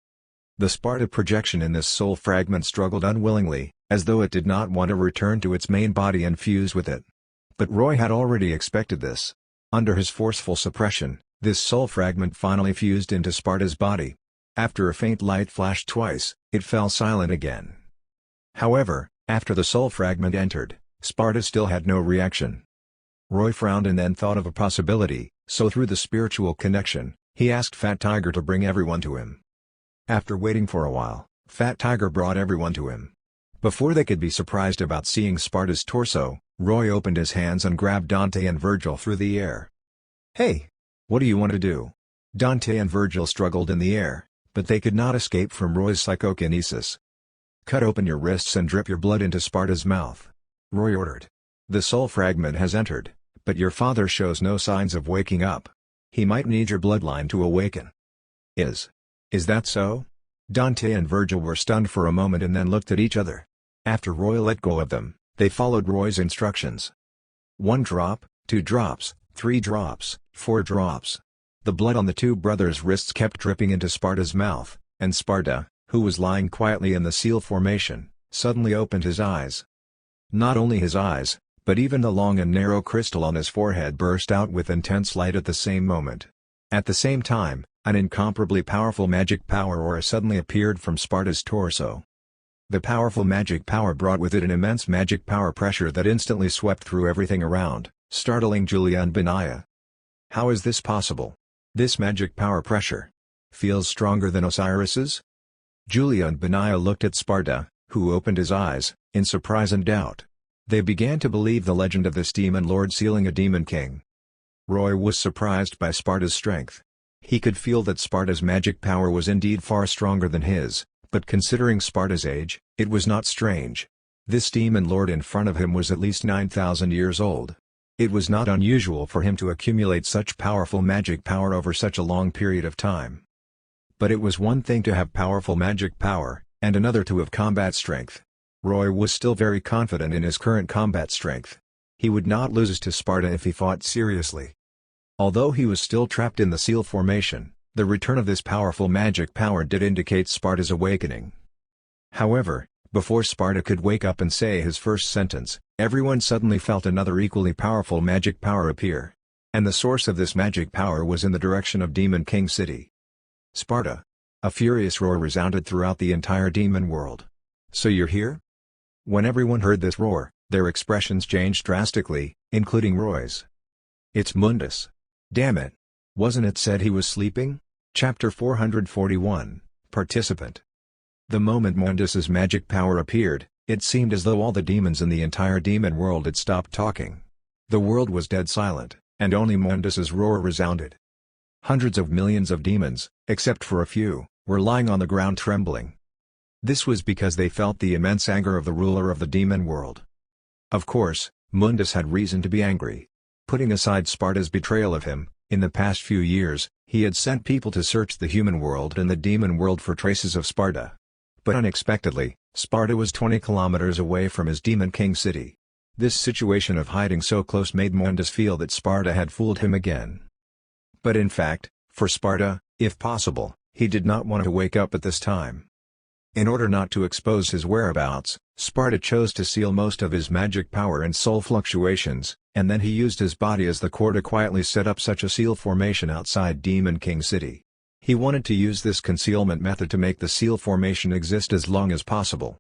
The Sparta projection in this soul fragment struggled unwillingly, as though it did not want to return to its main body and fuse with it. But Roy had already expected this. Under his forceful suppression, this soul fragment finally fused into Sparta's body. After a faint light flashed twice, it fell silent again. However, after the soul fragment entered, Sparta still had no reaction. Roy frowned and then thought of a possibility, so through the spiritual connection, he asked Fat Tiger to bring everyone to him. After waiting for a while, Fat Tiger brought everyone to him. Before they could be surprised about seeing Sparta's torso, Roy opened his hands and grabbed Dante and Virgil through the air. "Hey! What do you want to do?" Dante and Virgil struggled in the air, but they could not escape from Roy's psychokinesis. "Cut open your wrists and drip your blood into Sparta's mouth," Roy ordered. "The soul fragment has entered, but your father shows no signs of waking up. He might need your bloodline to awaken." Is that so?" Dante and Virgil were stunned for a moment and then looked at each other. After Roy let go of them, they followed Roy's instructions. 1 drop, 2 drops, 3 drops, 4 drops. The blood on the two brothers' wrists kept dripping into Sparta's mouth, and Sparta, who was lying quietly in the seal formation, suddenly opened his eyes. Not only his eyes, but even the long and narrow crystal on his forehead burst out with intense light at the same moment. At the same time, an incomparably powerful magic power aura suddenly appeared from Sparta's torso. The powerful magic power brought with it an immense magic power pressure that instantly swept through everything around, startling Julia and Benaiah. How is this possible? This magic power pressure feels stronger than Osiris's? Julia and Benaiah looked at Sparta, who opened his eyes, in surprise and doubt. They began to believe the legend of this demon lord sealing a demon king. Roy was surprised by Sparta's strength. He could feel that Sparta's magic power was indeed far stronger than his, but considering Sparta's age, it was not strange. This demon lord in front of him was at least 9,000 years old. It was not unusual for him to accumulate such powerful magic power over such a long period of time. But it was one thing to have powerful magic power, and another to have combat strength. Roy was still very confident in his current combat strength. He would not lose to Sparta if he fought seriously. Although he was still trapped in the seal formation, the return of this powerful magic power did indicate Sparta's awakening. However, before Sparta could wake up and say his first sentence, everyone suddenly felt another equally powerful magic power appear. And the source of this magic power was in the direction of Demon King City. "Sparta!" A furious roar resounded throughout the entire demon world. "So you're here?" When everyone heard this roar, their expressions changed drastically, including Roy's. "It's Mundus. Damn it. Wasn't it said he was sleeping?" Chapter 441, Participant. The moment Mundus's magic power appeared, it seemed as though all the demons in the entire demon world had stopped talking. The world was dead silent, and only Mundus's roar resounded. Hundreds of millions of demons, except for a few, were lying on the ground trembling. This was because they felt the immense anger of the ruler of the demon world. Of course, Mundus had reason to be angry. Putting aside Sparta's betrayal of him, in the past few years, he had sent people to search the human world and the demon world for traces of Sparta. But unexpectedly, Sparta was 20 kilometers away from his Demon King city. This situation of hiding so close made Mundus feel that Sparta had fooled him again. But in fact, for Sparta, if possible, he did not want to wake up at this time. In order not to expose his whereabouts, Sparta chose to seal most of his magic power and soul fluctuations, and then he used his body as the core to quietly set up such a seal formation outside Demon King City. He wanted to use this concealment method to make the seal formation exist as long as possible.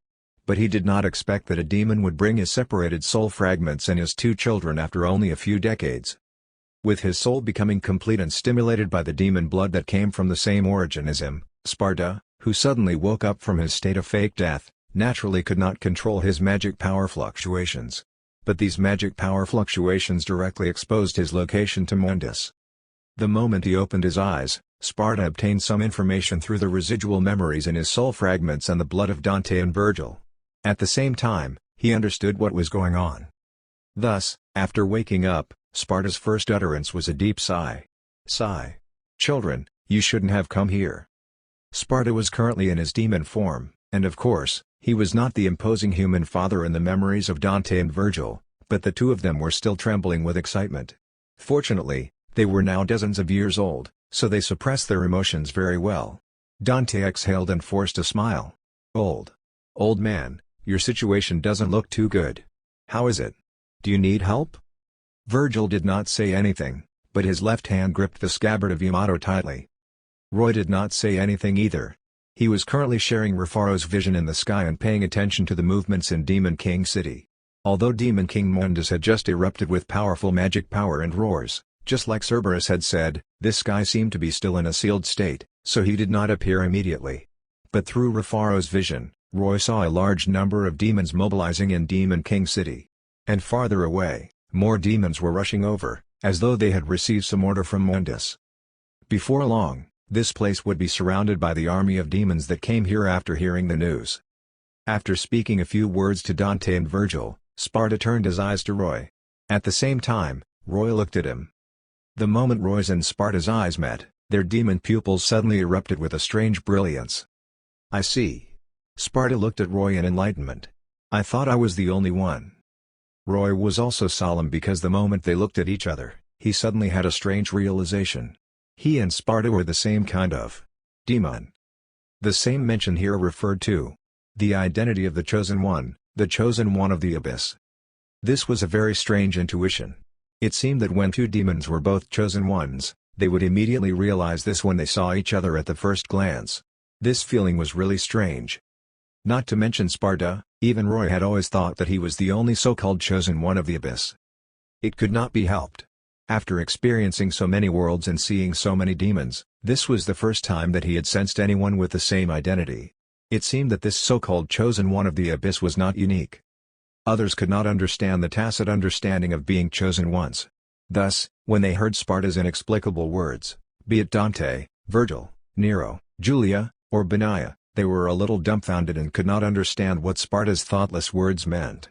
But he did not expect that a demon would bring his separated soul fragments and his two children after only a few decades. With his soul becoming complete and stimulated by the demon blood that came from the same origin as him, Sparta, who suddenly woke up from his state of fake death, naturally could not control his magic power fluctuations. But these magic power fluctuations directly exposed his location to Mundus. The moment he opened his eyes, Sparta obtained some information through the residual memories in his soul fragments and the blood of Dante and Virgil. At the same time, he understood what was going on. Thus, after waking up, Sparta's first utterance was a deep sigh. Sigh. Children, you shouldn't have come here. Sparta was currently in his demon form, and of course, he was not the imposing human father in the memories of Dante and Virgil, but the two of them were still trembling with excitement. Fortunately, they were now dozens of years old, so they suppressed their emotions very well. Dante exhaled and forced a smile. Old man, your situation doesn't look too good. How is it? Do you need help? Virgil did not say anything, but his left hand gripped the scabbard of Yamato tightly. Roy did not say anything either. He was currently sharing Rufaro's vision in the sky and paying attention to the movements in Demon King City. Although Demon King Mundus had just erupted with powerful magic power and roars, just like Cerberus had said, this sky seemed to be still in a sealed state, so he did not appear immediately. But through Rufaro's vision, Roy saw a large number of demons mobilizing in Demon King City. And farther away, more demons were rushing over, as though they had received some order from Mundus. Before long, this place would be surrounded by the army of demons that came here after hearing the news. After speaking a few words to Dante and Virgil, Sparta turned his eyes to Roy. At the same time, Roy looked at him. The moment Roy's and Sparta's eyes met, their demon pupils suddenly erupted with a strange brilliance. I see. Sparta looked at Roy in enlightenment. I thought I was the only one. Roy was also solemn because the moment they looked at each other, he suddenly had a strange realization. He and Sparta were the same kind of demon. The same mention here referred to the identity of the Chosen One of the Abyss. This was a very strange intuition. It seemed that when two demons were both Chosen Ones, they would immediately realize this when they saw each other at the first glance. This feeling was really strange. Not to mention Sparta, even Roy had always thought that he was the only so-called Chosen One of the Abyss. It could not be helped. After experiencing so many worlds and seeing so many demons, this was the first time that he had sensed anyone with the same identity. It seemed that this so-called Chosen One of the Abyss was not unique. Others could not understand the tacit understanding of being chosen ones. Thus, when they heard Sparta's inexplicable words, be it Dante, Virgil, Nero, Julia, or Benaiah, they were a little dumbfounded and could not understand what Sparta's thoughtless words meant.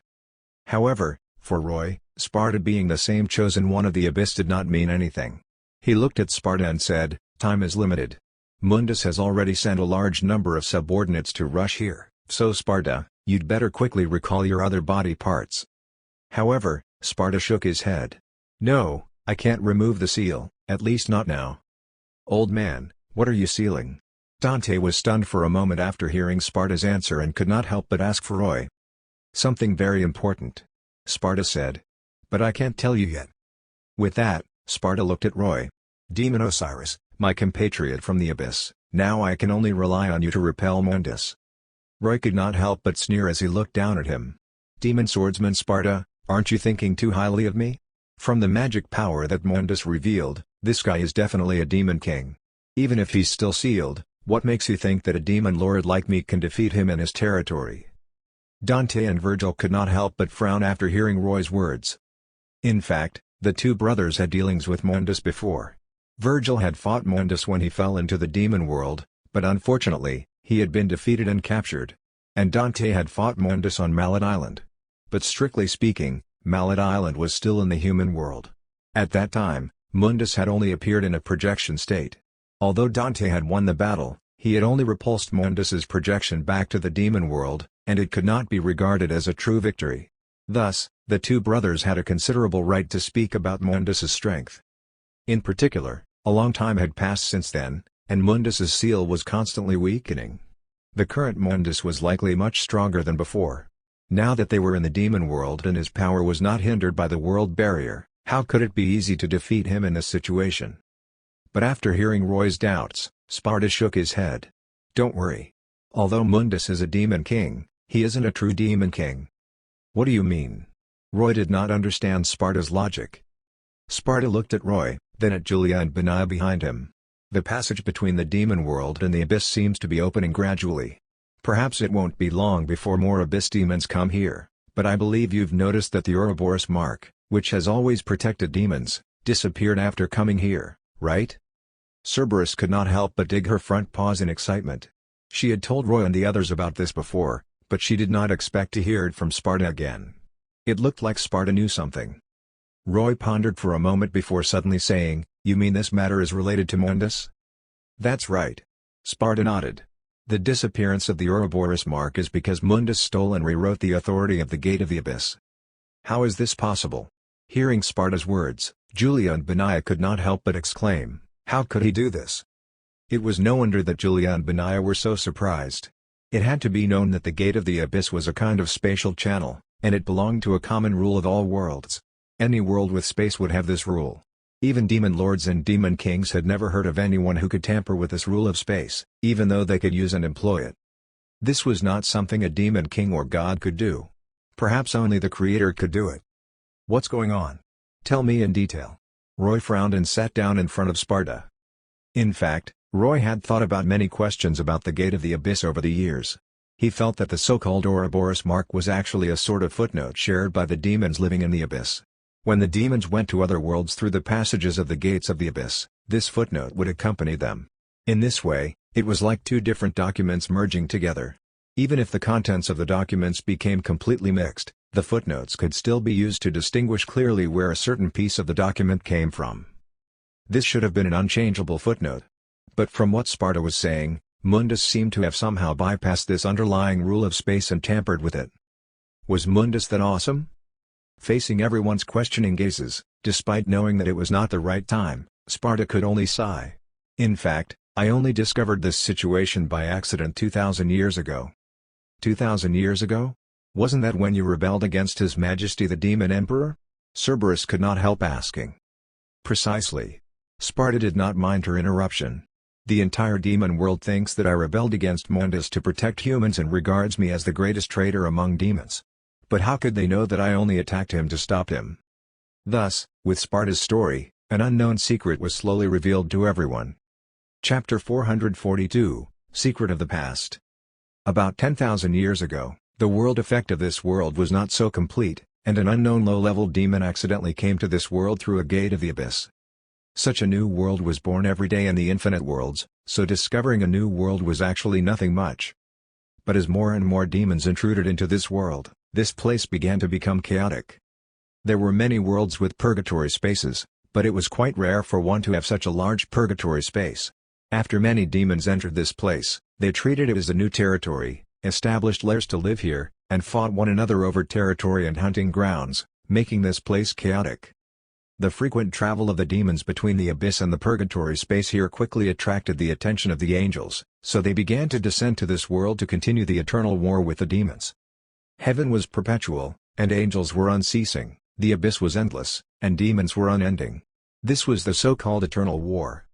However, for Roy, Sparta being the same Chosen One of the Abyss did not mean anything. He looked at Sparta and said, time is limited. Mundus has already sent a large number of subordinates to rush here, so Sparta, you'd better quickly recall your other body parts. However, Sparta shook his head. No, I can't remove the seal, at least not now. Old man, what are you sealing? Dante was stunned for a moment after hearing Sparta's answer and could not help but ask for Roy. Something very important, Sparta said. But I can't tell you yet. With that, Sparta looked at Roy. Demon Osiris, my compatriot from the Abyss, now I can only rely on you to repel Mundus. Roy could not help but sneer as he looked down at him. Demon swordsman Sparta, aren't you thinking too highly of me? From the magic power that Mundus revealed, this guy is definitely a demon king. Even if he's still sealed, what makes you think that a demon lord like me can defeat him in his territory? Dante and Virgil could not help but frown after hearing Roy's words. In fact, the two brothers had dealings with Mundus before. Virgil had fought Mundus when he fell into the demon world, but unfortunately, he had been defeated and captured. And Dante had fought Mundus on Mallet Island. But strictly speaking, Mallet Island was still in the human world. At that time, Mundus had only appeared in a projection state. Although Dante had won the battle, he had only repulsed Mundus's projection back to the demon world, and it could not be regarded as a true victory. Thus, the two brothers had a considerable right to speak about Mundus's strength. In particular, a long time had passed since then, and Mundus's seal was constantly weakening. The current Mundus was likely much stronger than before. Now that they were in the demon world and his power was not hindered by the world barrier, how could it be easy to defeat him in this situation? But after hearing Roy's doubts, Sparta shook his head. Don't worry. Although Mundus is a demon king, He isn't a true demon king. What do you mean? Roy did not understand Sparta's logic. Sparta looked at Roy, then at Julia and Benaiah behind him. The passage between the demon world and the abyss seems to be opening gradually. Perhaps it won't be long before more abyss demons come here, but I believe you've noticed that the Ouroboros mark, which has always protected demons, disappeared after coming here, right? Cerberus could not help but dig her front paws in excitement. She had told Roy and the others about this before, but she did not expect to hear it from Sparta again. It looked like Sparta knew something. Roy pondered for a moment before suddenly saying, "You mean this matter is related to Mundus?" "That's right." Sparta nodded. "The disappearance of the Ouroboros mark is because Mundus stole and rewrote the authority of the Gate of the Abyss." "How is this possible?" Hearing Sparta's words, Julia and Benaiah could not help but exclaim, "How could he do this?" It was no wonder that Julia and Benaiah were so surprised. It had to be known that the Gate of the Abyss was a kind of spatial channel, and it belonged to a common rule of all worlds. Any world with space would have this rule. Even demon lords and demon kings had never heard of anyone who could tamper with this rule of space, even though they could use and employ it. This was not something a demon king or god could do. Perhaps only the Creator could do it. "What's going on? Tell me in detail." Roy frowned and sat down in front of Sparta. In fact, Roy had thought about many questions about the Gate of the Abyss over the years. He felt that the so-called Ouroboros mark was actually a sort of footnote shared by the demons living in the Abyss. When the demons went to other worlds through the passages of the Gates of the Abyss, this footnote would accompany them. In this way, it was like two different documents merging together. Even if the contents of the documents became completely mixed, the footnotes could still be used to distinguish clearly where a certain piece of the document came from. This should have been an unchangeable footnote. But from what Sparta was saying, Mundus seemed to have somehow bypassed this underlying rule of space and tampered with it. Was Mundus that awesome? Facing everyone's questioning gazes, despite knowing that it was not the right time, Sparta could only sigh. "In fact, I only discovered this situation by accident 2,000 years ago." 2,000 years ago? Wasn't that when you rebelled against His Majesty the Demon Emperor? Cerberus could not help asking. Precisely. Sparta did not mind her interruption. "The entire demon world thinks that I rebelled against Mundus to protect humans and regards me as the greatest traitor among demons. But how could they know that I only attacked him to stop him?" Thus, with Sparta's story, an unknown secret was slowly revealed to everyone. Chapter 442, Secret of the Past. About 10,000 years ago, the world effect of this world was not so complete, and an unknown low-level demon accidentally came to this world through a gate of the abyss. Such a new world was born every day in the infinite worlds, so discovering a new world was actually nothing much. But as more and more demons intruded into this world, this place began to become chaotic. There were many worlds with purgatory spaces, but it was quite rare for one to have such a large purgatory space. After many demons entered this place, they treated it as a new territory, established lairs to live here, and fought one another over territory and hunting grounds, making this place chaotic. The frequent travel of the demons between the abyss and the purgatory space here quickly attracted the attention of the angels, so they began to descend to this world to continue the eternal war with the demons. Heaven was perpetual, and angels were unceasing, the abyss was endless, and demons were unending. This was the so-called eternal war.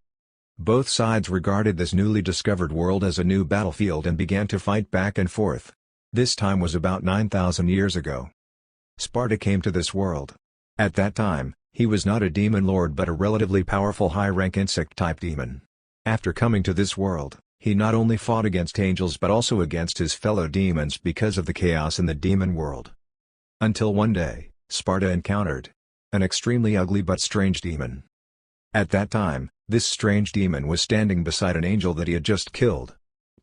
Both sides regarded this newly discovered world as a new battlefield and began to fight back and forth. This time was about 9,000 years ago. Sparta came to this world. At that time, he was not a demon lord but a relatively powerful high-rank insect-type demon. After coming to this world, he not only fought against angels but also against his fellow demons because of the chaos in the demon world. Until one day, Sparta encountered an extremely ugly but strange demon. At that time, this strange demon was standing beside an angel that he had just killed.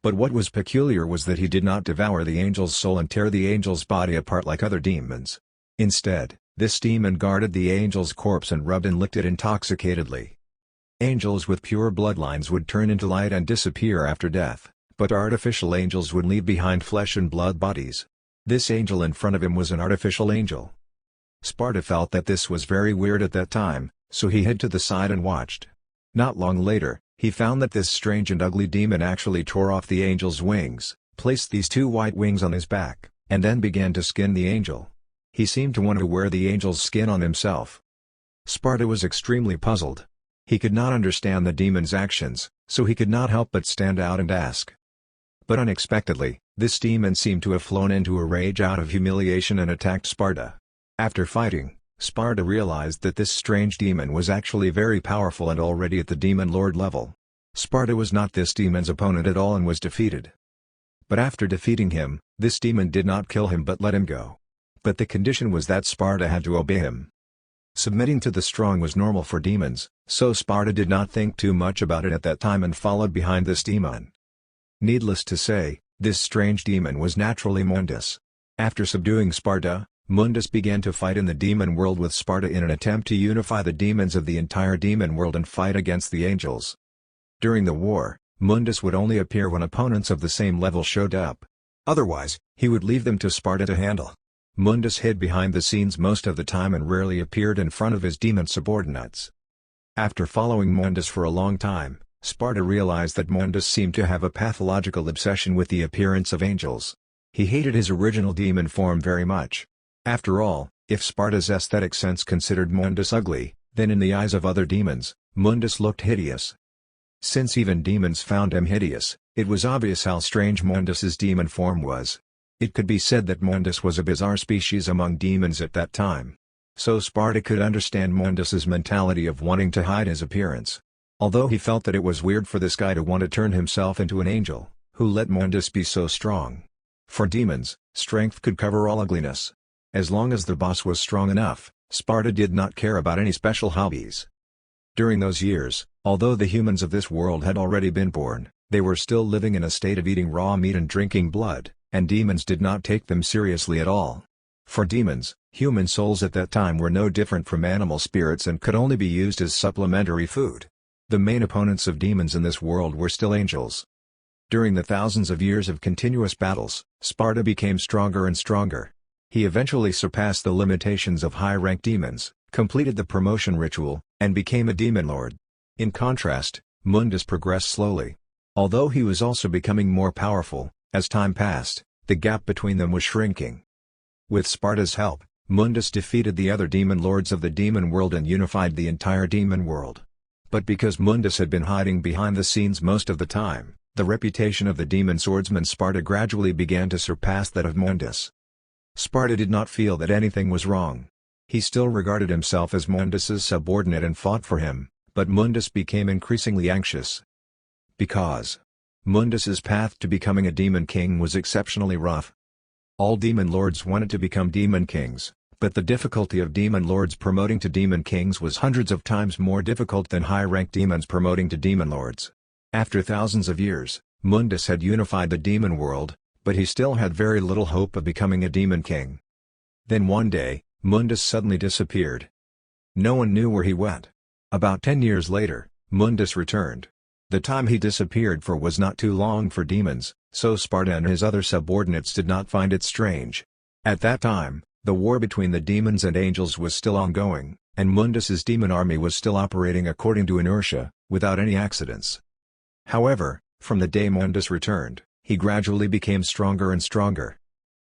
But what was peculiar was that he did not devour the angel's soul and tear the angel's body apart like other demons. Instead, this demon guarded the angel's corpse and rubbed and licked it intoxicatedly. Angels with pure bloodlines would turn into light and disappear after death, but artificial angels would leave behind flesh and blood bodies. This angel in front of him was an artificial angel. Sparta felt that this was very weird at that time, so he hid to the side and watched. Not long later, he found that this strange and ugly demon actually tore off the angel's wings, placed these two white wings on his back, and then began to skin the angel. He seemed to want to wear the angel's skin on himself. Sparta was extremely puzzled. He could not understand the demon's actions, so he could not help but stand out and ask. But unexpectedly, This demon seemed to have flown into a rage out of humiliation and attacked Sparta. After fighting, Sparta realized that this strange demon was actually very powerful and already at the demon lord level. Sparta was not this demon's opponent at all and was defeated. But after defeating him, this demon did not kill him but let him go. But the condition was that Sparta had to obey him. Submitting to the strong was normal for demons, so Sparta did not think too much about it at that time and followed behind this demon. Needless to say, this strange demon was naturally Mundus. After subduing Sparta, Mundus began to fight in the demon world with Sparta in an attempt to unify the demons of the entire demon world and fight against the angels. During the war, Mundus would only appear when opponents of the same level showed up. Otherwise, he would leave them to Sparta to handle. Mundus hid behind the scenes most of the time and rarely appeared in front of his demon subordinates. After following Mundus for a long time, Sparta realized that Mundus seemed to have a pathological obsession with the appearance of angels. He hated his original demon form very much. After all, if Sparta's aesthetic sense considered Mundus ugly, then in the eyes of other demons, Mundus looked hideous. Since even demons found him hideous, it was obvious how strange Mundus's demon form was. It could be said that Mundus was a bizarre species among demons at that time. So Sparta could understand Mundus's mentality of wanting to hide his appearance. Although he felt that it was weird for this guy to want to turn himself into an angel, who let Mundus be so strong. For demons, strength could cover all ugliness. As long as the boss was strong enough, Sparta did not care about any special hobbies. During those years, although the humans of this world had already been born, they were still living in a state of eating raw meat and drinking blood, and demons did not take them seriously at all. For demons, human souls at that time were no different from animal spirits and could only be used as supplementary food. The main opponents of demons in this world were still angels. During the thousands of years of continuous battles, Sparta became stronger and stronger. He eventually surpassed the limitations of high-ranked demons, completed the promotion ritual, and became a demon lord. In contrast, Mundus progressed slowly. Although he was also becoming more powerful, as time passed, the gap between them was shrinking. With Sparta's help, Mundus defeated the other demon lords of the demon world and unified the entire demon world. But because Mundus had been hiding behind the scenes most of the time, the reputation of the demon swordsman Sparta gradually began to surpass that of Mundus. Sparta did not feel that anything was wrong. He still regarded himself as Mundus's subordinate and fought for him, but Mundus became increasingly anxious. Because Mundus's path to becoming a demon king was exceptionally rough. All demon lords wanted to become demon kings, but the difficulty of demon lords promoting to demon kings was hundreds of times more difficult than high-ranked demons promoting to demon lords. After thousands of years, Mundus had unified the demon world, but he still had very little hope of becoming a demon king. Then one day, Mundus suddenly disappeared. No one knew where he went. About 10 years later, Mundus returned. The time he disappeared for was not too long for demons, so Sparta and his other subordinates did not find it strange. At that time, the war between the demons and angels was still ongoing, and Mundus's demon army was still operating according to inertia, without any accidents. However, from the day Mundus returned, he gradually became stronger and stronger.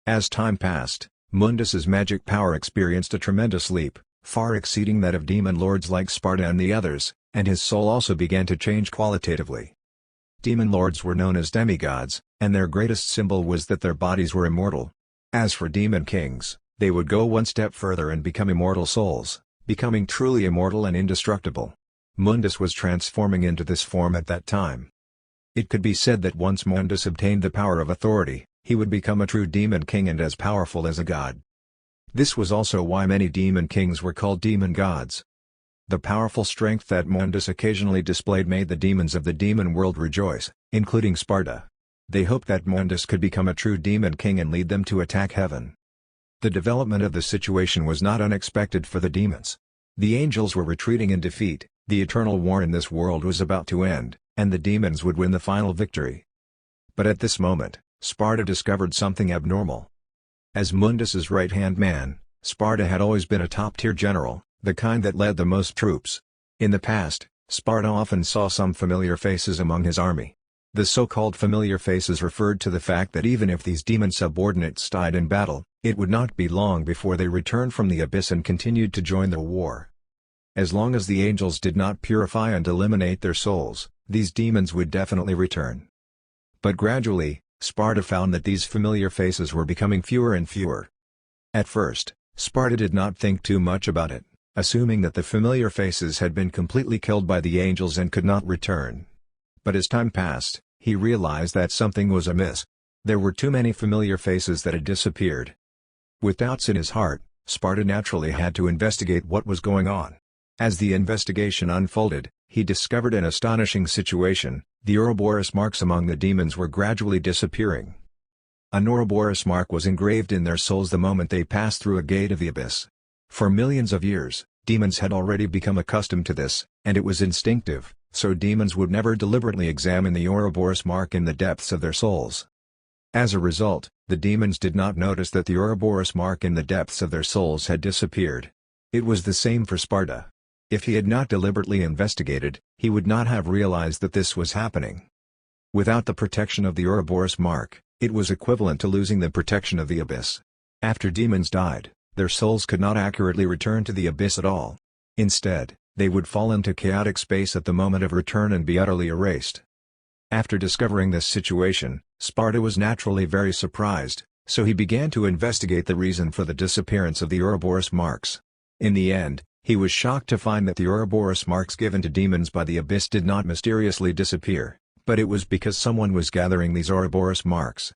As time passed, Mundus's magic power experienced a tremendous leap, far exceeding that of demon lords like Sparta and the others, and his soul also began to change qualitatively. Demon lords were known as demigods, and their greatest symbol was that their bodies were immortal. As for demon kings, they would go one step further and become immortal souls, becoming truly immortal and indestructible. Mundus was transforming into this form at that time. It could be said that once Mundus obtained the power of authority, he would become a true demon king and as powerful as a god. This was also why many demon kings were called demon gods. The powerful strength that Mundus occasionally displayed made the demons of the demon world rejoice, including Sparta. They hoped that Mundus could become a true demon king and lead them to attack heaven. The development of the situation was not unexpected for the demons. The angels were retreating in defeat, the eternal war in this world was about to end, and the demons would win the final victory. But at this moment, Sparta discovered something abnormal. As Mundus's right-hand man, Sparta had always been a top-tier general, the kind that led the most troops. In the past, Sparta often saw some familiar faces among his army. The so-called familiar faces referred to the fact that even if these demon subordinates died in battle, it would not be long before they returned from the abyss and continued to join the war. As long as the angels did not purify and eliminate their souls, these demons would definitely return. But gradually, Sparta found that these familiar faces were becoming fewer and fewer. At first, Sparta did not think too much about it, assuming that the familiar faces had been completely killed by the angels and could not return. But as time passed, he realized that something was amiss. There were too many familiar faces that had disappeared. With doubts in his heart, Sparta naturally had to investigate what was going on. As the investigation unfolded, he discovered an astonishing situation: the Ouroboros marks among the demons were gradually disappearing. An Ouroboros mark was engraved in their souls the moment they passed through a gate of the abyss. For millions of years, demons had already become accustomed to this, and it was instinctive, so demons would never deliberately examine the Ouroboros mark in the depths of their souls. As a result, the demons did not notice that the Ouroboros mark in the depths of their souls had disappeared. It was the same for Sparta. If he had not deliberately investigated, he would not have realized that this was happening. Without the protection of the Ouroboros mark, it was equivalent to losing the protection of the abyss. After demons died, their souls could not accurately return to the abyss at all. Instead, they would fall into chaotic space at the moment of return and be utterly erased. After discovering this situation, Sparta was naturally very surprised, so he began to investigate the reason for the disappearance of the Ouroboros marks. In the end, he was shocked to find that the Ouroboros marks given to demons by the abyss did not mysteriously disappear, but it was because someone was gathering these Ouroboros marks.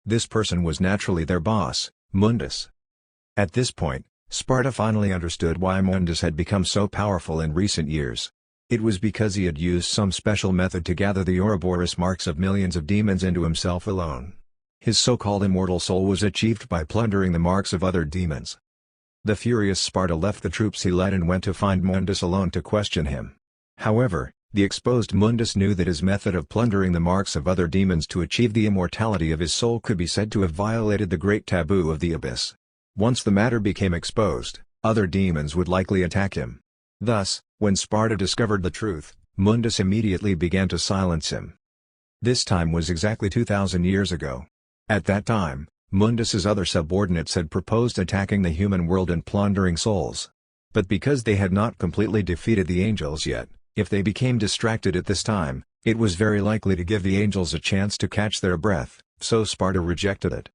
This person was naturally their boss, Mundus. At this point, Sparta finally understood why Mundus had become so powerful in recent years. It was because he had used some special method to gather the Ouroboros marks of millions of demons into himself alone. His so-called immortal soul was achieved by plundering the marks of other demons. The furious Sparta left the troops he led and went to find Mundus alone to question him. However, the exposed Mundus knew that his method of plundering the marks of other demons to achieve the immortality of his soul could be said to have violated the great taboo of the abyss. Once the matter became exposed, other demons would likely attack him. Thus, when Sparta discovered the truth, Mundus immediately began to silence him. This time was exactly 2,000 years ago. At that time, Mundus's other subordinates had proposed attacking the human world and plundering souls. But because they had not completely defeated the angels yet, if they became distracted at this time, it was very likely to give the angels a chance to catch their breath, so Sparta rejected it.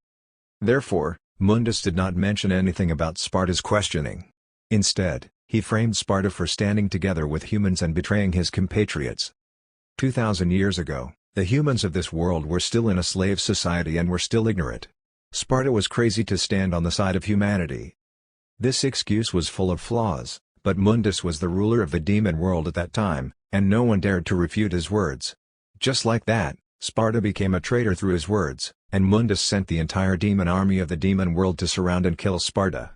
Therefore, Mundus did not mention anything about Sparta's questioning. Instead, he framed Sparta for standing together with humans and betraying his compatriots. 2,000 years ago, the humans of this world were still in a slave society and were still ignorant. Sparta was crazy to stand on the side of humanity. This excuse was full of flaws, but Mundus was the ruler of the demon world at that time, and no one dared to refute his words. Just like that, Sparta became a traitor through his words, and Mundus sent the entire demon army of the demon world to surround and kill Sparta.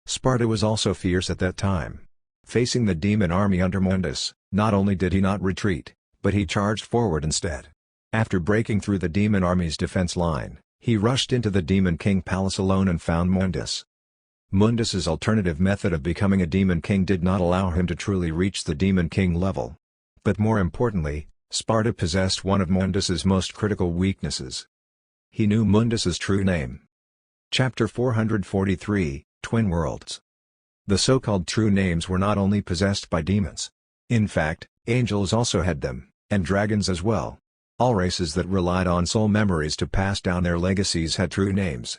Sparta was also fierce at that time. Facing the demon army under Mundus, not only did he not retreat, but he charged forward instead. After breaking through the demon army's defense line, he rushed into the Demon King palace alone and found Mundus. Mundus's alternative method of becoming a Demon King did not allow him to truly reach the Demon King level. But more importantly, Sparta possessed one of Mundus's most critical weaknesses. He knew Mundus's true name. Chapter 443, Twin Worlds. The so-called true names were not only possessed by demons. In fact, angels also had them, and dragons as well. All races that relied on soul memories to pass down their legacies had true names.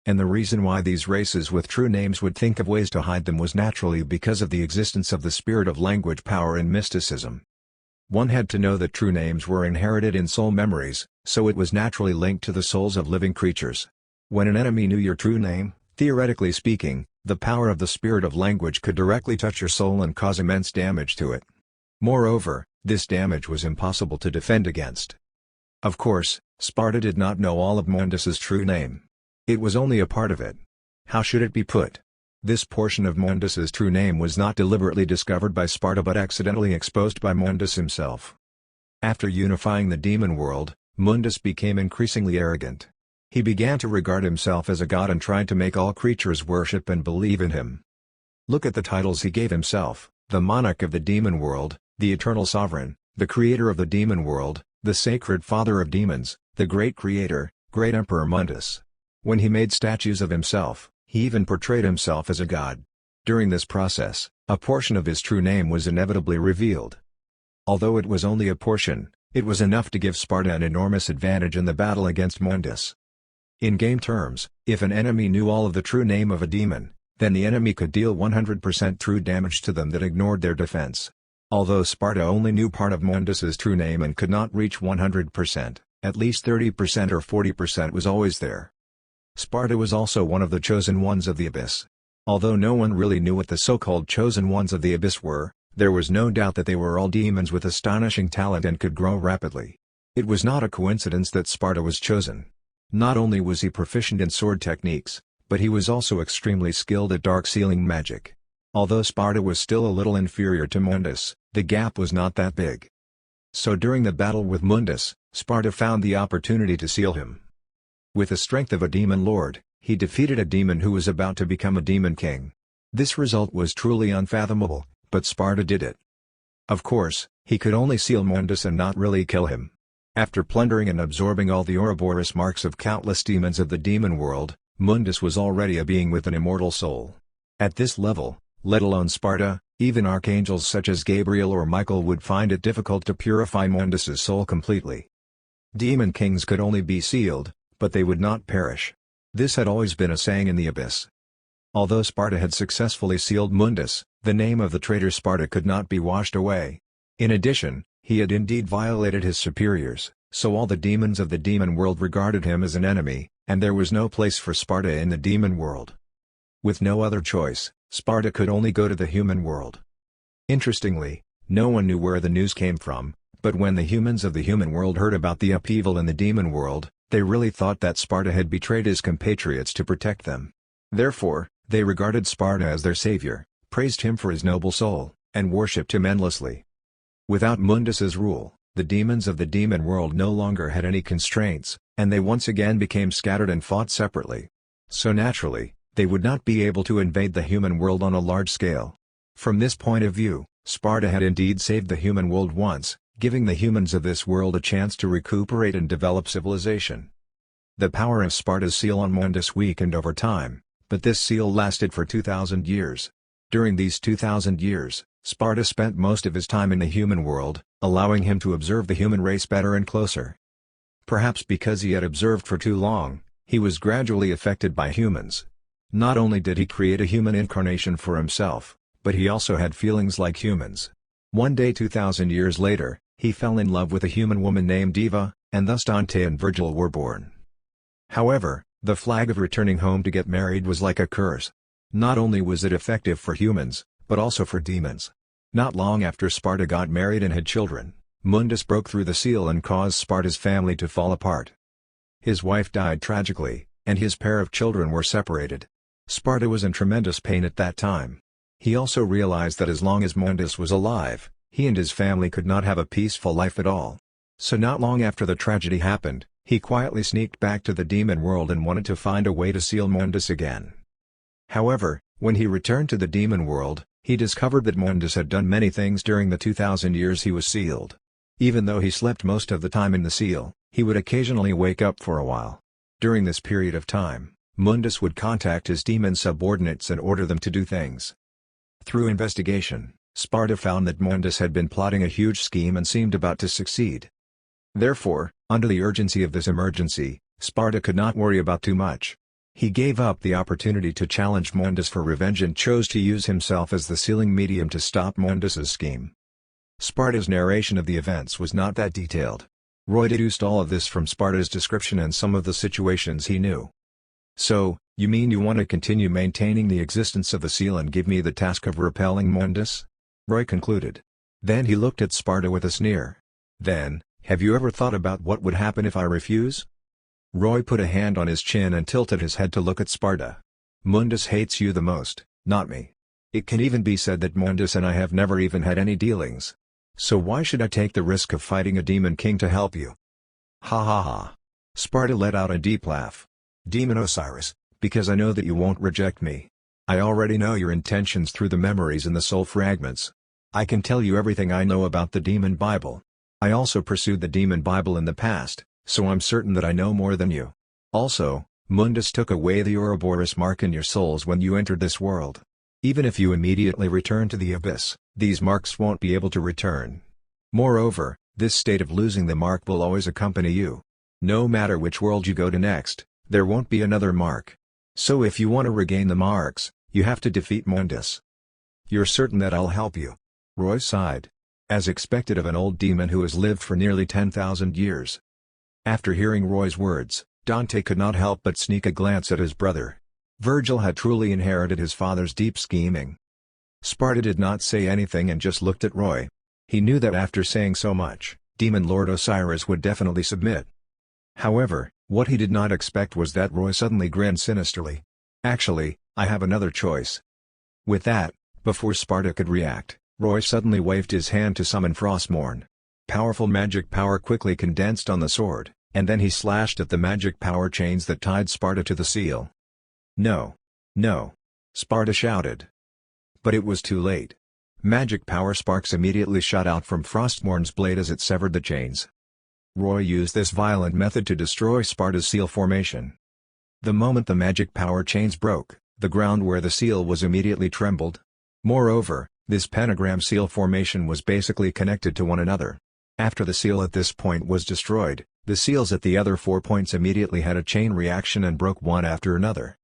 And the reason why these races with true names would think of ways to hide them was naturally because of the existence of the spirit of language power in mysticism. One had to know that true names were inherited in soul memories, so it was naturally linked to the souls of living creatures. When an enemy knew your true name, theoretically speaking, the power of the spirit of language could directly touch your soul and cause immense damage to it. Moreover, this damage was impossible to defend against. Of course, Sparta did not know all of Mundus's true name. It was only a part of it. How should it be put? This portion of Mundus's true name was not deliberately discovered by Sparta but accidentally exposed by Mundus himself. After unifying the demon world, Mundus became increasingly arrogant. He began to regard himself as a god and tried to make all creatures worship and believe in him. Look at the titles he gave himself: the monarch of the demon world, the eternal sovereign, the creator of the demon world, the sacred father of demons, the great creator, great emperor Mundus. When he made statues of himself, he even portrayed himself as a god. During this process, a portion of his true name was inevitably revealed. Although it was only a portion, It was enough to give Sparta an enormous advantage in the battle against Mundus. In game terms, if an enemy knew all of the true name of a demon, then the enemy could deal 100% true damage to them that ignored their defense. Although Sparta only knew part of Mundus's true name and could not reach 100%, at least 30% or 40% was always there. Sparta was also one of the chosen ones of the Abyss. Although no one really knew what the so-called chosen ones of the Abyss were, there was no doubt that they were all demons with astonishing talent and could grow rapidly. It was not a coincidence that Sparta was chosen. Not only was he proficient in sword techniques, but he was also extremely skilled at dark sealing magic. Although Sparta was still a little inferior to Mundus, the gap was not that big. So during the battle with Mundus, Sparta found the opportunity to seal him. With the strength of a demon lord, he defeated a demon who was about to become a demon king. This result was truly unfathomable, but Sparta did it. Of course, he could only seal Mundus and not really kill him. After plundering and absorbing all the Ouroboros marks of countless demons of the demon world, Mundus was already a being with an immortal soul. At this level, let alone Sparta, even archangels such as Gabriel or Michael would find it difficult to purify Mundus's soul completely. Demon kings could only be sealed, but they would not perish. This had always been a saying in the Abyss. Although Sparta had successfully sealed Mundus, the name of the traitor Sparta could not be washed away. In addition, he had indeed violated his superiors, so all the demons of the demon world regarded him as an enemy, and there was no place for Sparta in the demon world. With no other choice, Sparta could only go to the human world. Interestingly, no one knew where the news came from, but when the humans of the human world heard about the upheaval in the demon world, they really thought that Sparta had betrayed his compatriots to protect them. Therefore, they regarded Sparta as their savior, praised him for his noble soul, and worshipped him endlessly. Without Mundus's rule, the demons of the demon world no longer had any constraints, and they once again became scattered and fought separately. So naturally, they would not be able to invade the human world on a large scale. From this point of view, Sparta had indeed saved the human world once, giving the humans of this world a chance to recuperate and develop civilization. The power of Sparta's seal on Mundus weakened over time, but this seal lasted for 2,000 years. During these 2,000 years, Sparta spent most of his time in the human world, allowing him to observe the human race better and closer. Perhaps because he had observed for too long, he was gradually affected by humans. Not only did he create a human incarnation for himself, but he also had feelings like humans. One day 2,000 years later, he fell in love with a human woman named Eva, and thus Dante and Virgil were born. However, the flag of returning home to get married was like a curse. Not only was it effective for humans, but also for demons. Not long after Sparta got married and had children, Mundus broke through the seal and caused Sparta's family to fall apart. His wife died tragically, and his pair of children were separated. Sparta was in tremendous pain at that time. He also realized that as long as Mundus was alive, he and his family could not have a peaceful life at all. So not long after the tragedy happened, he quietly sneaked back to the demon world and wanted to find a way to seal Mundus again. However, when he returned to the demon world, he discovered that Mundus had done many things during the 2,000 years he was sealed. Even though he slept most of the time in the seal, he would occasionally wake up for a while. During this period of time, Mundus would contact his demon subordinates and order them to do things. Through investigation, Sparta found that Mundus had been plotting a huge scheme and seemed about to succeed. Therefore, under the urgency of this emergency, Sparta could not worry about too much. He gave up the opportunity to challenge Mundus for revenge and chose to use himself as the sealing medium to stop Mundus's scheme. Sparta's narration of the events was not that detailed. Roy deduced all of this from Sparta's description and some of the situations he knew. "So, you mean you want to continue maintaining the existence of the seal and give me the task of repelling Mundus?" Roy concluded. Then he looked at Sparta with a sneer. "Then, have you ever thought about what would happen if I refuse?" Roy put a hand on his chin and tilted his head to look at Sparta. "Mundus hates you the most, not me. It can even be said that Mundus and I have never even had any dealings. So why should I take the risk of fighting a demon king to help you?" "Ha ha ha." Sparta let out a deep laugh. "Demon Osiris, because I know that you won't reject me. I already know your intentions through the memories in the soul fragments. I can tell you everything I know about the Demon Bible. I also pursued the Demon Bible in the past, so I'm certain that I know more than you. Also, Mundus took away the Ouroboros mark in your souls when you entered this world. Even if you immediately return to the Abyss, these marks won't be able to return. Moreover, This state of losing the mark will always accompany you. No matter which world you go to next, there won't be another mark. So if you want to regain the marks, you have to defeat Mundus. You're certain that I'll help you? Roy sighed. As expected of an old demon who has lived for nearly 10,000 years. After hearing Roy's words, Dante could not help but sneak a glance at his brother. Virgil had truly inherited his father's deep scheming. Sparta did not say anything and just looked at Roy. He knew that after saying so much, Demon Lord Osiris would definitely submit. However, what he did not expect was that Roy suddenly grinned sinisterly. Actually, I have another choice. With that, before Sparta could react, Roy suddenly waved his hand to summon Frostmourne. Powerful magic power quickly condensed on the sword, and then he slashed at the magic power chains that tied Sparta to the seal. No! No! Sparta shouted. But it was too late. Magic power sparks immediately shot out from Frostmourne's blade as it severed the chains. Roy used this violent method to destroy Sparta's seal formation. The moment the magic power chains broke, the ground where the seal was immediately trembled. Moreover, this pentagram seal formation was basically connected to one another. After the seal at this point was destroyed, the seals at the other 4 points immediately had a chain reaction and broke one after another.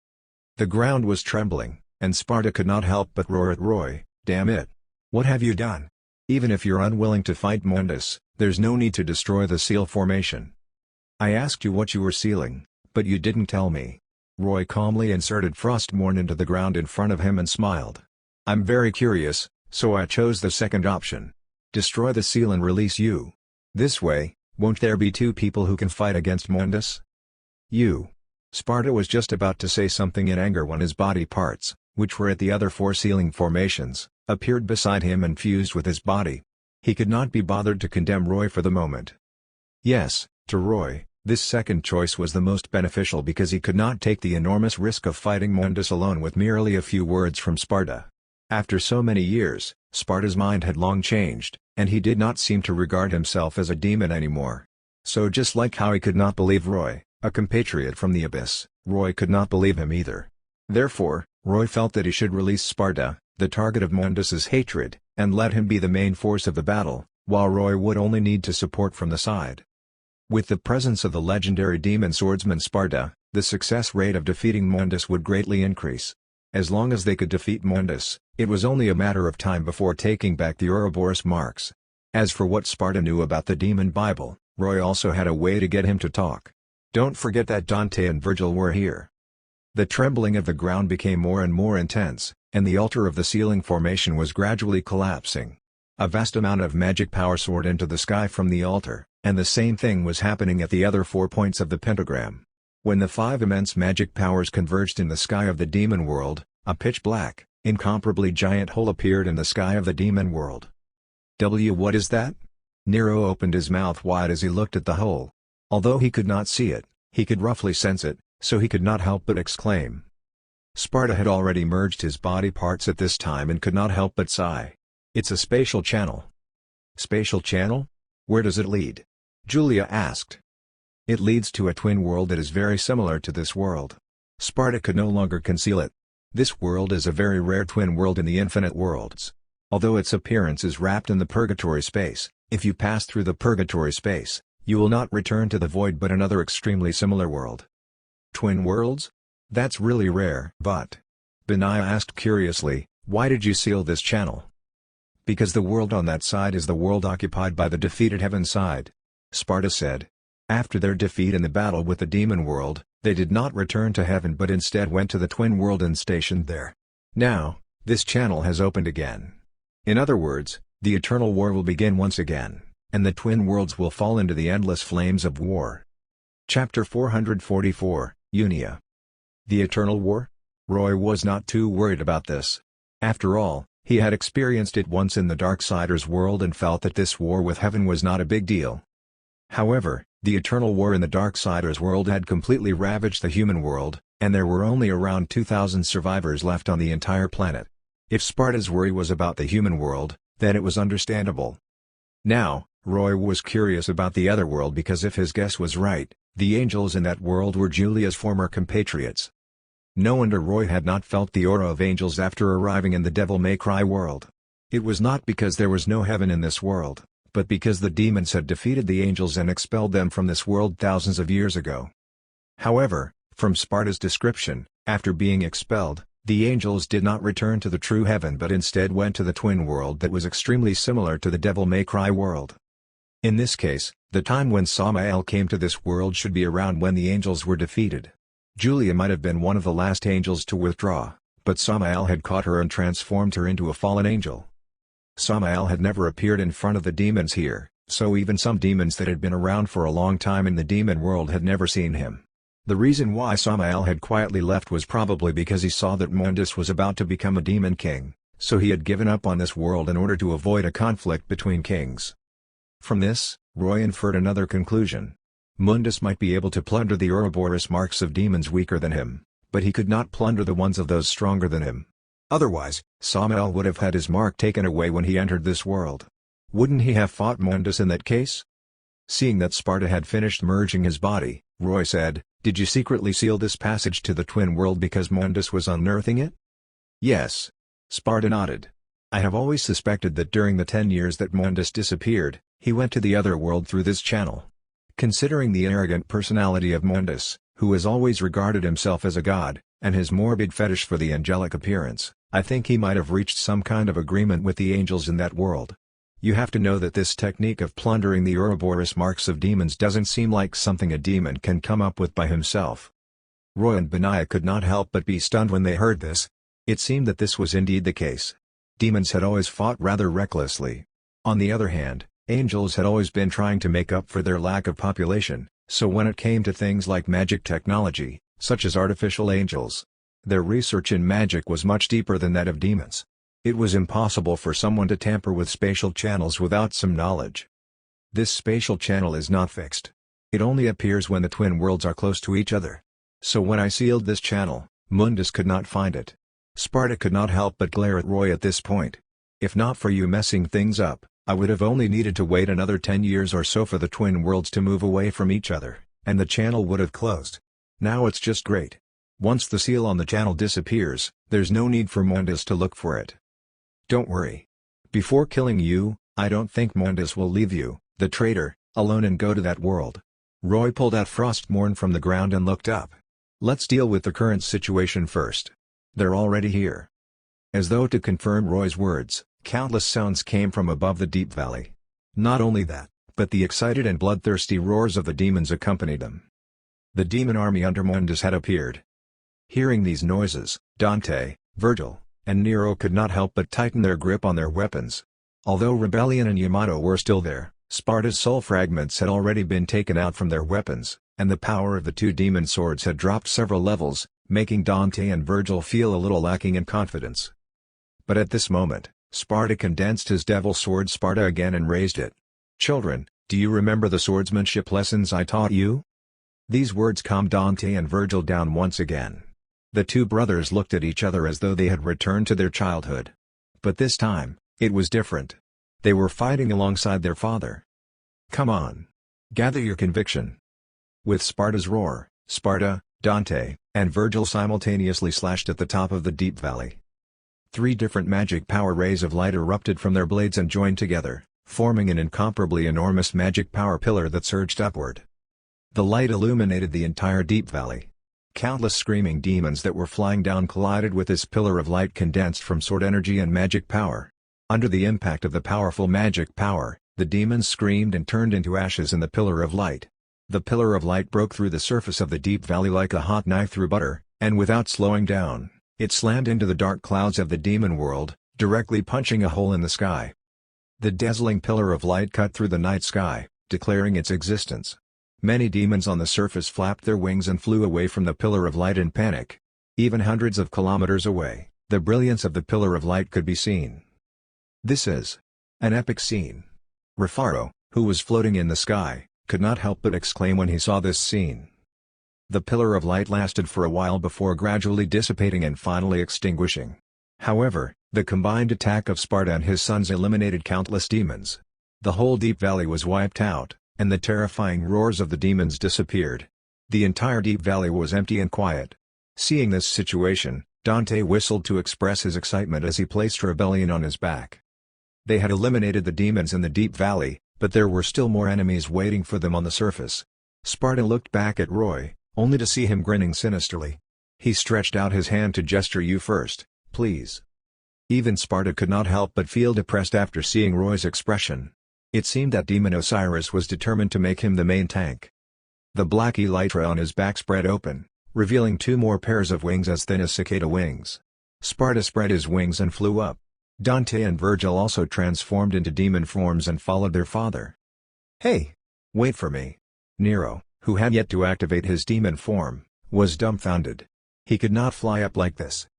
The ground was trembling, and Sparta could not help but roar at Roy, "Damn it! What have you done? Even if you're unwilling to fight Mundus, there's no need to destroy the seal formation. I asked you what you were sealing, but you didn't tell me." Roy calmly inserted Frostmourne into the ground in front of him and smiled. "I'm very curious, so I chose the second option. Destroy the seal and release you. This way, won't there be 2 people who can fight against Mundus?" "You." Sparta was just about to say something in anger when his body parts, which were at the other 4 sealing formations, appeared beside him and fused with his body. He could not be bothered to condemn Roy for the moment. Yes, to Roy, this second choice was the most beneficial because he could not take the enormous risk of fighting Mundus alone with merely a few words from Sparta. After so many years, Sparta's mind had long changed, and he did not seem to regard himself as a demon anymore. So just like how he could not believe Roy, a compatriot from the abyss, Roy could not believe him either. Therefore, Roy felt that he should release Sparta, the target of Mundus's hatred, and let him be the main force of the battle, while Roy would only need to support from the side. With the presence of the legendary demon swordsman Sparta, the success rate of defeating Mundus would greatly increase. As long as they could defeat Mundus, it was only a matter of time before taking back the Ouroboros marks. As for what Sparta knew about the demon Bible, Roy also had a way to get him to talk. Don't forget that Dante and Virgil were here. The trembling of the ground became more and more intense, and the altar of the sealing formation was gradually collapsing. A vast amount of magic power soared into the sky from the altar, and the same thing was happening at the other 4 points of the pentagram. When the 5 immense magic powers converged in the sky of the demon world, a pitch-black, incomparably giant hole appeared in the sky of the demon world. What is that? Nero opened his mouth wide as he looked at the hole. Although he could not see it, he could roughly sense it, so he could not help but exclaim. Sparta had already merged his body parts at this time and could not help but sigh. "It's a spatial channel." "Spatial channel? Where does it lead?" Julia asked. "It leads to a twin world that is very similar to this world." Sparta could no longer conceal it. This world is a very rare twin world in the infinite worlds. Although its appearance is wrapped in the purgatory space, if you pass through the purgatory space, you will not return to the void but another extremely similar world. Twin worlds? That's really rare. But, Benaya asked curiously, why did you seal this channel? Because the world on that side is the world occupied by the defeated heaven side. Sparta said. After their defeat in the battle with the demon world, they did not return to heaven but instead went to the twin world and stationed there. Now, this channel has opened again. In other words, the eternal war will begin once again, and the twin worlds will fall into the endless flames of war. Chapter 444, Unia. The eternal war? Roy was not too worried about this. After all, he had experienced it once in the Darksiders world and felt that this war with heaven was not a big deal. However, the eternal war in the Darksiders world had completely ravaged the human world, and there were only around 2,000 survivors left on the entire planet. If Sparta's worry was about the human world, then it was understandable. Now, Roy was curious about the other world because if his guess was right, the angels in that world were Julia's former compatriots. No wonder Roy had not felt the aura of angels after arriving in the Devil May Cry world. It was not because there was no heaven in this world, but because the demons had defeated the angels and expelled them from this world thousands of years ago. However, from Sparta's description, after being expelled, the angels did not return to the true heaven but instead went to the twin world that was extremely similar to the Devil May Cry world. In this case, the time when Samael came to this world should be around when the angels were defeated. Julia might have been one of the last angels to withdraw, but Samael had caught her and transformed her into a fallen angel. Samael had never appeared in front of the demons here, so even some demons that had been around for a long time in the demon world had never seen him. The reason why Samael had quietly left was probably because he saw that Mundus was about to become a demon king, so he had given up on this world in order to avoid a conflict between kings. From this, Roy inferred another conclusion. Mundus might be able to plunder the Ouroboros marks of demons weaker than him, but he could not plunder the ones of those stronger than him. Otherwise, Samael would have had his mark taken away when he entered this world. Wouldn't he have fought Mundus in that case? Seeing that Sparta had finished merging his body, Roy said, "Did you secretly seal this passage to the twin world because Mundus was unearthing it?" "Yes." Sparta nodded. "I have always suspected that during the 10 years that Mundus disappeared, he went to the other world through this channel. Considering the arrogant personality of Mundus, who has always regarded himself as a god, and his morbid fetish for the angelic appearance, I think he might have reached some kind of agreement with the angels in that world. You have to know that this technique of plundering the Ouroboros marks of demons doesn't seem like something a demon can come up with by himself." Roy and Benaiah could not help but be stunned when they heard this. It seemed that this was indeed the case. Demons had always fought rather recklessly. On the other hand, angels had always been trying to make up for their lack of population, so when it came to things like magic technology, such as artificial angels, their research in magic was much deeper than that of demons. It was impossible for someone to tamper with spatial channels without some knowledge. This spatial channel is not fixed. It only appears when the twin worlds are close to each other. So when I sealed this channel, Mundus could not find it. Sparta could not help but glare at Roy at this point. "If not for you messing things up, I would have only needed to wait another 10 years or so for the twin worlds to move away from each other, and the channel would have closed. Now it's just great. Once the seal on the channel disappears, there's no need for Mundus to look for it. Don't worry. Before killing you, I don't think Mundus will leave you, the traitor, alone and go to that world." Roy pulled out Frostmourne from the ground and looked up. "Let's deal with the current situation first. They're already here." As though to confirm Roy's words, countless sounds came from above the deep valley. Not only that, but the excited and bloodthirsty roars of the demons accompanied them. The demon army under Mundus had appeared. Hearing these noises, Dante, Virgil, and Nero could not help but tighten their grip on their weapons. Although Rebellion and Yamato were still there, Sparta's soul fragments had already been taken out from their weapons, and the power of the two demon swords had dropped several levels, making Dante and Virgil feel a little lacking in confidence. But at this moment, Sparta condensed his devil sword Sparta again and raised it. "Children, do you remember the swordsmanship lessons I taught you?" These words calmed Dante and Virgil down once again. The two brothers looked at each other as though they had returned to their childhood. But this time, it was different. They were fighting alongside their father. "Come on. Gather your conviction." With Sparta's roar, Sparta, Dante, and Virgil simultaneously slashed at the top of the deep valley. 3 different magic power rays of light erupted from their blades and joined together, forming an incomparably enormous magic power pillar that surged upward. The light illuminated the entire deep valley. Countless screaming demons that were flying down collided with this pillar of light condensed from sword energy and magic power. Under the impact of the powerful magic power, the demons screamed and turned into ashes in the pillar of light. The pillar of light broke through the surface of the deep valley like a hot knife through butter, and without slowing down, it slammed into the dark clouds of the demon world, directly punching a hole in the sky. The dazzling pillar of light cut through the night sky, declaring its existence. Many demons on the surface flapped their wings and flew away from the pillar of light in panic. Even hundreds of kilometers away, the brilliance of the pillar of light could be seen. "This is an epic scene." Rafaro, who was floating in the sky, could not help but exclaim when he saw this scene. The pillar of light lasted for a while before gradually dissipating and finally extinguishing. However, the combined attack of Sparta and his sons eliminated countless demons. The whole deep valley was wiped out, and the terrifying roars of the demons disappeared. The entire deep valley was empty and quiet. Seeing this situation, Dante whistled to express his excitement as he placed Rebellion on his back. They had eliminated the demons in the deep valley, but there were still more enemies waiting for them on the surface. Sparta looked back at Roy, only to see him grinning sinisterly. He stretched out his hand to gesture, "You first, please." Even Sparta could not help but feel depressed after seeing Roy's expression. It seemed that Demon Osiris was determined to make him the main tank. The black elytra on his back spread open, revealing 2 more pairs of wings as thin as cicada wings. Sparta spread his wings and flew up. Dante and Virgil also transformed into demon forms and followed their father. "Hey! Wait for me." Nero, who had yet to activate his demon form, was dumbfounded. He could not fly up like this.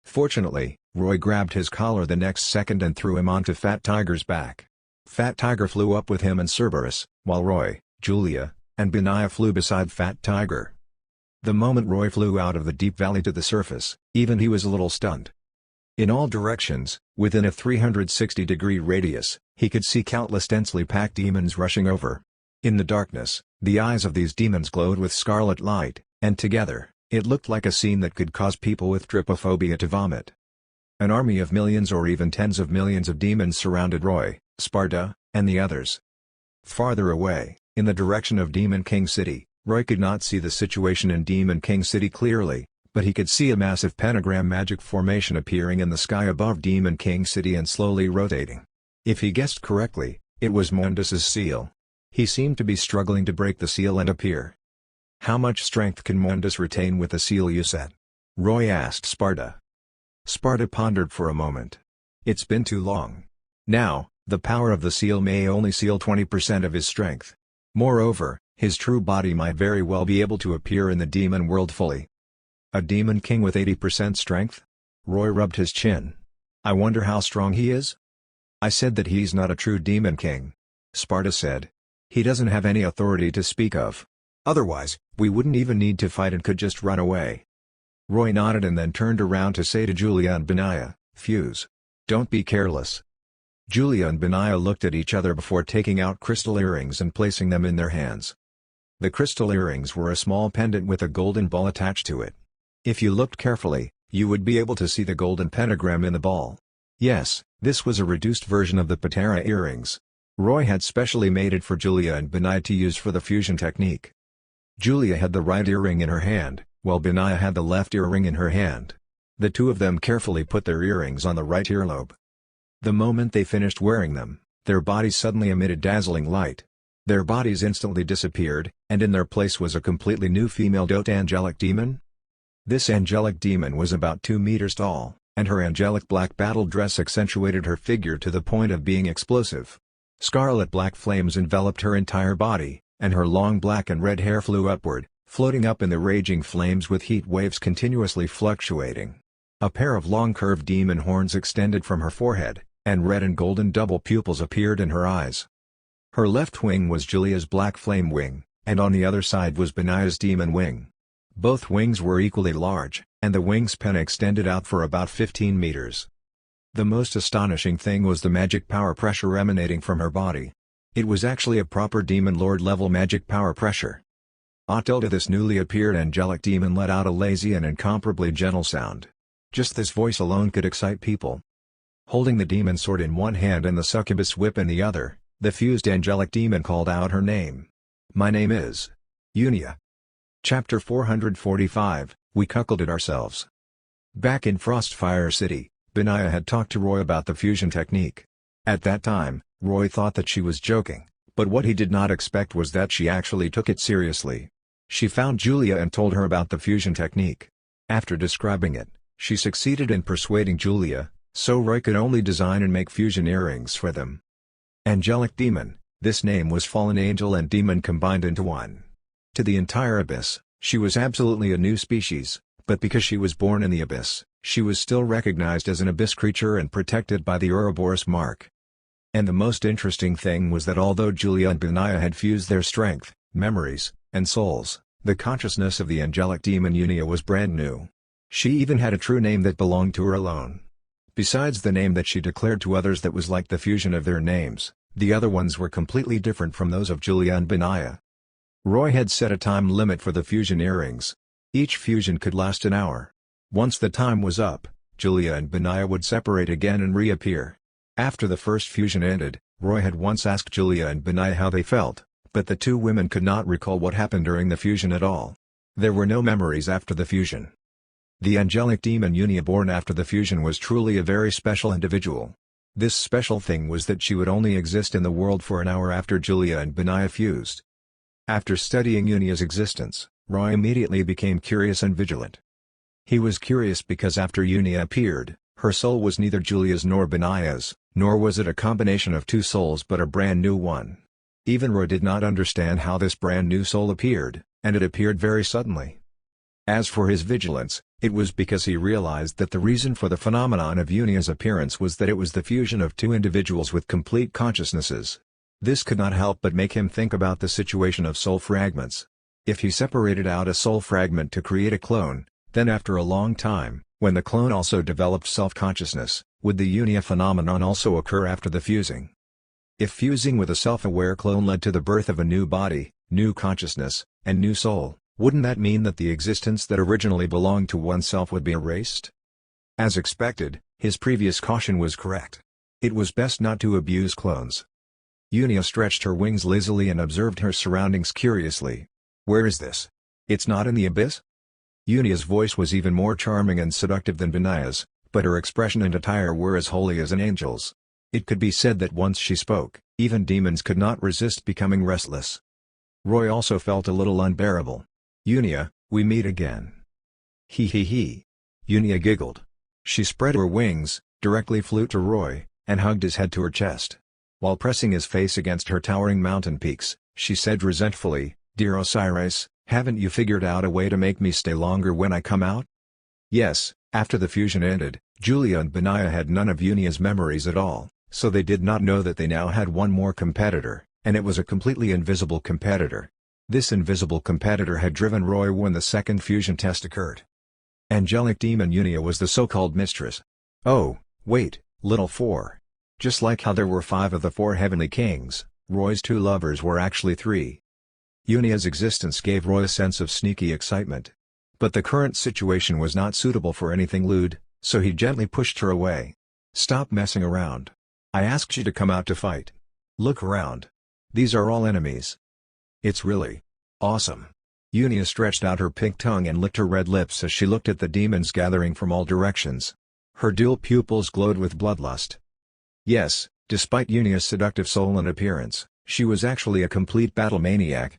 Fortunately, Roy grabbed his collar the next second and threw him onto Fat Tiger's back. Fat Tiger flew up with him and Cerberus, while Roy, Julia, and Benaiah flew beside Fat Tiger. The moment Roy flew out of the deep valley to the surface, even he was a little stunned. In all directions, within a 360-degree radius, he could see countless densely packed demons rushing over. In the darkness, the eyes of these demons glowed with scarlet light, and together, it looked like a scene that could cause people with trypophobia to vomit. An army of millions or even tens of millions of demons surrounded Roy, Sparta, and the others. Farther away, in the direction of Demon King City, Roy could not see the situation in Demon King City clearly, but he could see a massive pentagram magic formation appearing in the sky above Demon King City and slowly rotating. If he guessed correctly, it was Mundus's seal. He seemed to be struggling to break the seal and appear. "How much strength can Mundus retain with the seal you set?" Roy asked Sparta. Sparta pondered for a moment. "It's been too long. Now, the power of the seal may only seal 20% of his strength. Moreover, his true body might very well be able to appear in the demon world fully." "A demon king with 80% strength?" Roy rubbed his chin. "I wonder how strong he is?" "I said that he's not a true demon king," Sparta said. "He doesn't have any authority to speak of. Otherwise, we wouldn't even need to fight and could just run away." Roy nodded and then turned around to say to Julia and Benaiah, "Fuse. Don't be careless." Julia and Benaiah looked at each other before taking out crystal earrings and placing them in their hands. The crystal earrings were a small pendant with a golden ball attached to it. If you looked carefully, you would be able to see the golden pentagram in the ball. Yes, this was a reduced version of the Patera earrings. Roy had specially made it for Julia and Benaiah to use for the fusion technique. Julia had the right earring in her hand, while Benaiah had the left earring in her hand. The two of them carefully put their earrings on the right earlobe. The moment they finished wearing them, their bodies suddenly emitted dazzling light. Their bodies instantly disappeared, and in their place was a completely new female angelic demon. This angelic demon was about 2 meters tall, and her angelic black battle dress accentuated her figure to the point of being explosive. Scarlet black flames enveloped her entire body, and her long black and red hair flew upward, floating up in the raging flames with heat waves continuously fluctuating. A pair of long curved demon horns extended from her forehead, and red and golden double pupils appeared in her eyes. Her left wing was Julia's black flame wing, and on the other side was Benaiah's demon wing. Both wings were equally large, and the wingspan extended out for about 15 meters. The most astonishing thing was the magic power pressure emanating from her body. It was actually a proper demon lord level magic power pressure. This newly appeared angelic demon let out a lazy and incomparably gentle sound. Just this voice alone could excite people. Holding the demon sword in one hand and the succubus whip in the other, the fused angelic demon called out her name. "My name is Unia." Chapter 445, We Cuckolded It Ourselves. Back in Frostfire City, Benaiah had talked to Roy about the fusion technique. At that time, Roy thought that she was joking, but what he did not expect was that she actually took it seriously. She found Julia and told her about the fusion technique. After describing it, she succeeded in persuading Julia, so Roy could only design and make fusion earrings for them. Angelic Demon, this name was fallen angel and demon combined into one. To the entire abyss, she was absolutely a new species, but because she was born in the abyss, she was still recognized as an abyss creature and protected by the Ouroboros mark. And the most interesting thing was that although Julia and Benaiah had fused their strength, memories, and souls, the consciousness of the angelic demon Unia was brand new. She even had a true name that belonged to her alone. Besides the name that she declared to others that was like the fusion of their names, the other ones were completely different from those of Julia and Benaiah. Roy had set a time limit for the fusion earrings. Each fusion could last an hour. Once the time was up, Julia and Benaiah would separate again and reappear. After the first fusion ended, Roy had once asked Julia and Benaya how they felt, but the two women could not recall what happened during the fusion at all. There were no memories after the fusion. The angelic demon Unia born after the fusion was truly a very special individual. This special thing was that she would only exist in the world for an hour after Julia and Benaya fused. After studying Unia's existence, Roy immediately became curious and vigilant. He was curious because after Unia appeared, her soul was neither Julia's nor Benaya's, nor was it a combination of two souls but a brand new one. Even Roy did not understand how this brand new soul appeared, and it appeared very suddenly. As for his vigilance, it was because he realized that the reason for the phenomenon of Unia's appearance was that it was the fusion of two individuals with complete consciousnesses. This could not help but make him think about the situation of soul fragments. If he separated out a soul fragment to create a clone, then after a long time, when the clone also developed self-consciousness, would the Unia phenomenon also occur after the fusing? If fusing with a self-aware clone led to the birth of a new body, new consciousness, and new soul, wouldn't that mean that the existence that originally belonged to oneself would be erased? As expected, his previous caution was correct. It was best not to abuse clones. Unia stretched her wings lazily and observed her surroundings curiously. Where is this? It's not in the abyss? Unia's voice was even more charming and seductive than Benaya's, but her expression and attire were as holy as an angel's. It could be said that once she spoke, even demons could not resist becoming restless. Roy also felt a little unbearable. Unia, we meet again. He. Unia giggled. She spread her wings, directly flew to Roy, and hugged his head to her chest. While pressing his face against her towering mountain peaks, she said resentfully, "Dear Osiris, haven't you figured out a way to make me stay longer when I come out?" Yes, after the fusion ended, Julia and Benaya had none of Unia's memories at all, so they did not know that they now had one more competitor, and it was a completely invisible competitor. This invisible competitor had driven Roy when the second fusion test occurred. Angelic demon Unia was the so-called mistress. Oh, wait, little four. Just like how there were 5 of the 4 heavenly kings, Roy's 2 lovers were actually 3. Unia's existence gave Roy a sense of sneaky excitement. But the current situation was not suitable for anything lewd, so he gently pushed her away. Stop messing around. I asked you to come out to fight. Look around. These are all enemies. It's really awesome. Unia stretched out her pink tongue and licked her red lips as she looked at the demons gathering from all directions. Her dual pupils glowed with bloodlust. Yes, despite Unia's seductive soul and appearance, she was actually a complete battle maniac.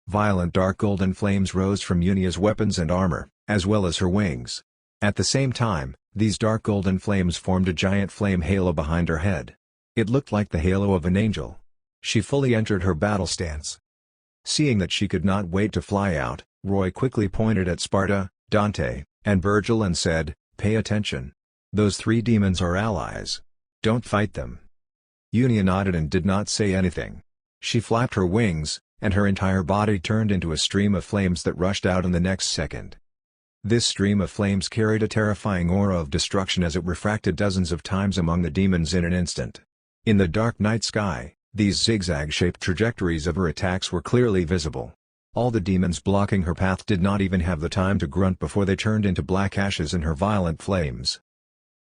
Violent dark golden flames rose from Unia's weapons and armor, as well as her wings. At the same time, these dark golden flames formed a giant flame halo behind her head. It looked like the halo of an angel. She fully entered her battle stance. Seeing that she could not wait to fly out, Roy quickly pointed at Sparta, Dante, and Virgil and said, "Pay attention. Those 3 demons are allies. Don't fight them." Unia nodded and did not say anything. She flapped her wings, and her entire body turned into a stream of flames that rushed out in the next second. This stream of flames carried a terrifying aura of destruction as it refracted dozens of times among the demons in an instant. In the dark night sky, these zigzag-shaped trajectories of her attacks were clearly visible. All the demons blocking her path did not even have the time to grunt before they turned into black ashes in her violent flames.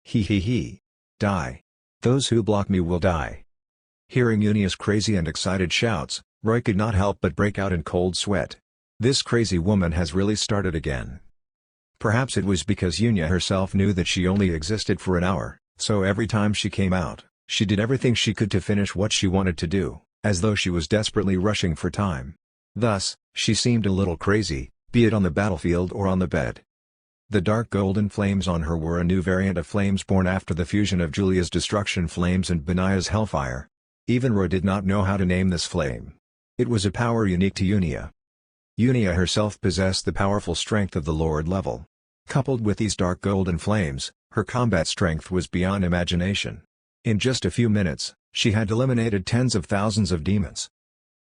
He. Die. Those who block me will die. Hearing Unia's crazy and excited shouts, Roy could not help but break out in cold sweat. This crazy woman has really started again. Perhaps it was because Unia herself knew that she only existed for an hour, so every time she came out, she did everything she could to finish what she wanted to do, as though she was desperately rushing for time. Thus, she seemed a little crazy, be it on the battlefield or on the bed. The dark golden flames on her were a new variant of flames born after the fusion of Julia's destruction flames and Benaya's hellfire. Even Roy did not know how to name this flame. It was a power unique to Unia. Unia herself possessed the powerful strength of the Lord level. Coupled with these dark golden flames, her combat strength was beyond imagination. In just a few minutes, she had eliminated tens of thousands of demons.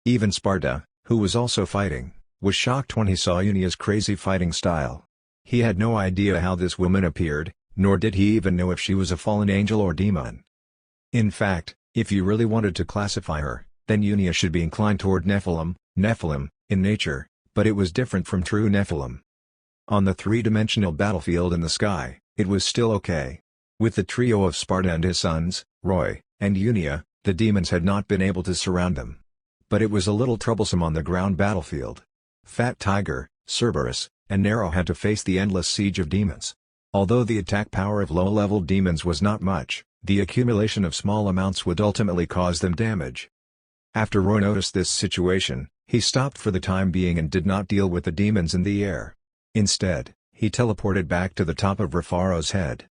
Even Sparta, who was also fighting, was shocked when he saw Unia's crazy fighting style. He had no idea how this woman appeared, nor did he even know if she was a fallen angel or demon. In fact, if you really wanted to classify her, then Unia should be inclined toward Nephilim, in nature, but it was different from true Nephilim. On the 3-dimensional battlefield in the sky, it was still okay. With the trio of Sparta and his sons, Roy, and Unia, The demons had not been able to surround them. But it was a little troublesome on the ground battlefield. Fat Tiger, Cerberus, and Nero had to face the endless siege of demons. Although the attack power of low-level demons was not much, the accumulation of small amounts would ultimately cause them damage. After Roy noticed this situation, he stopped for the time being and did not deal with the demons in the air. Instead, he teleported back to the top of Rufaro's head.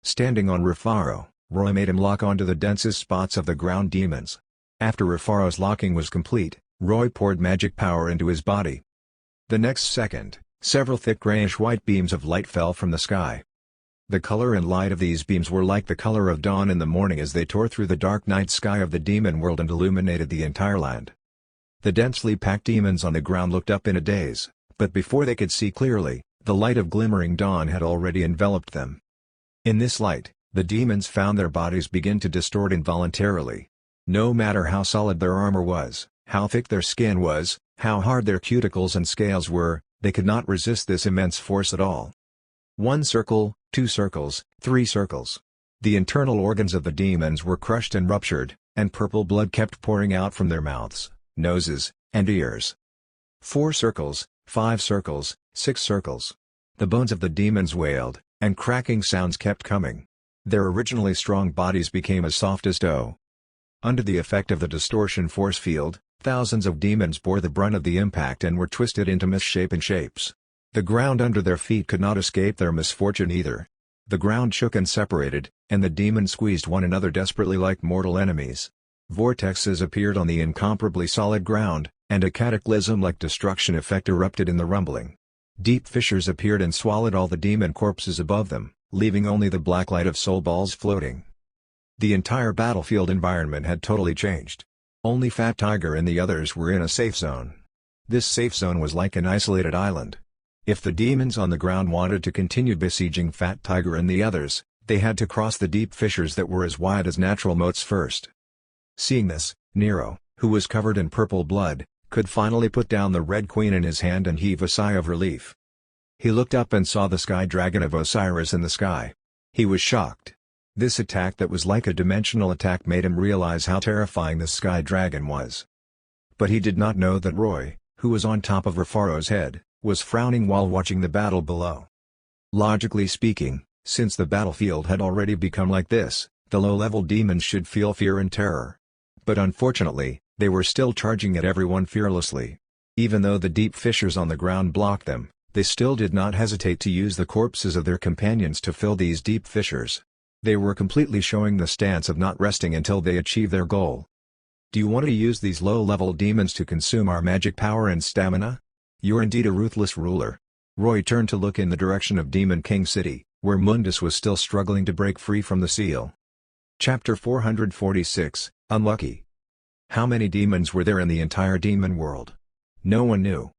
Standing on Rufaro, Roy made him lock onto the densest spots of the ground demons. After Rufaro's locking was complete, Roy poured magic power into his body. The next second, several thick grayish-white beams of light fell from the sky. The color and light of these beams were like the color of dawn in the morning as they tore through the dark night sky of the demon world and illuminated the entire land. The densely packed demons on the ground looked up in a daze, but before they could see clearly, the light of glimmering dawn had already enveloped them. In this light, the demons found their bodies begin to distort involuntarily. No matter how solid their armor was, how thick their skin was, how hard their cuticles and scales were, they could not resist this immense force at all. 1 circle, 2 circles, 3 circles. The internal organs of the demons were crushed and ruptured, and purple blood kept pouring out from their mouths, noses, and ears. 4 circles, 5 circles, 6 circles. The bones of the demons wailed, and cracking sounds kept coming. Their originally strong bodies became as soft as dough. Under the effect of the distortion force field, thousands of demons bore the brunt of the impact and were twisted into misshapen shapes. The ground under their feet could not escape their misfortune either. The ground shook and separated, and the demons squeezed one another desperately like mortal enemies. Vortexes appeared on the incomparably solid ground, and a cataclysm-like destruction effect erupted in the rumbling. Deep fissures appeared and swallowed all the demon corpses above them, leaving only the black light of soul balls floating. The entire battlefield environment had totally changed. Only Fat Tiger and the others were in a safe zone. This safe zone was like an isolated island. If the demons on the ground wanted to continue besieging Fat Tiger and the others, they had to cross the deep fissures that were as wide as natural moats first. Seeing this, Nero, who was covered in purple blood, could finally put down the Red Queen in his hand and heave a sigh of relief. He looked up and saw the sky dragon of Osiris in the sky. He was shocked. This attack that was like a dimensional attack made him realize how terrifying the sky dragon was. But he did not know that Roy, who was on top of Rufaro's head, was frowning while watching the battle below. Logically speaking, since the battlefield had already become like this, the low-level demons should feel fear and terror. But unfortunately, they were still charging at everyone fearlessly. Even though the deep fissures on the ground blocked them, they still did not hesitate to use the corpses of their companions to fill these deep fissures. They were completely showing the stance of not resting until they achieve their goal. Do you want to use these low-level demons to consume our magic power and stamina? You're indeed a ruthless ruler. Roy turned to look in the direction of Demon King City, where Mundus was still struggling to break free from the seal. Chapter 446, Unlucky. How many demons were there in the entire demon world? No one knew.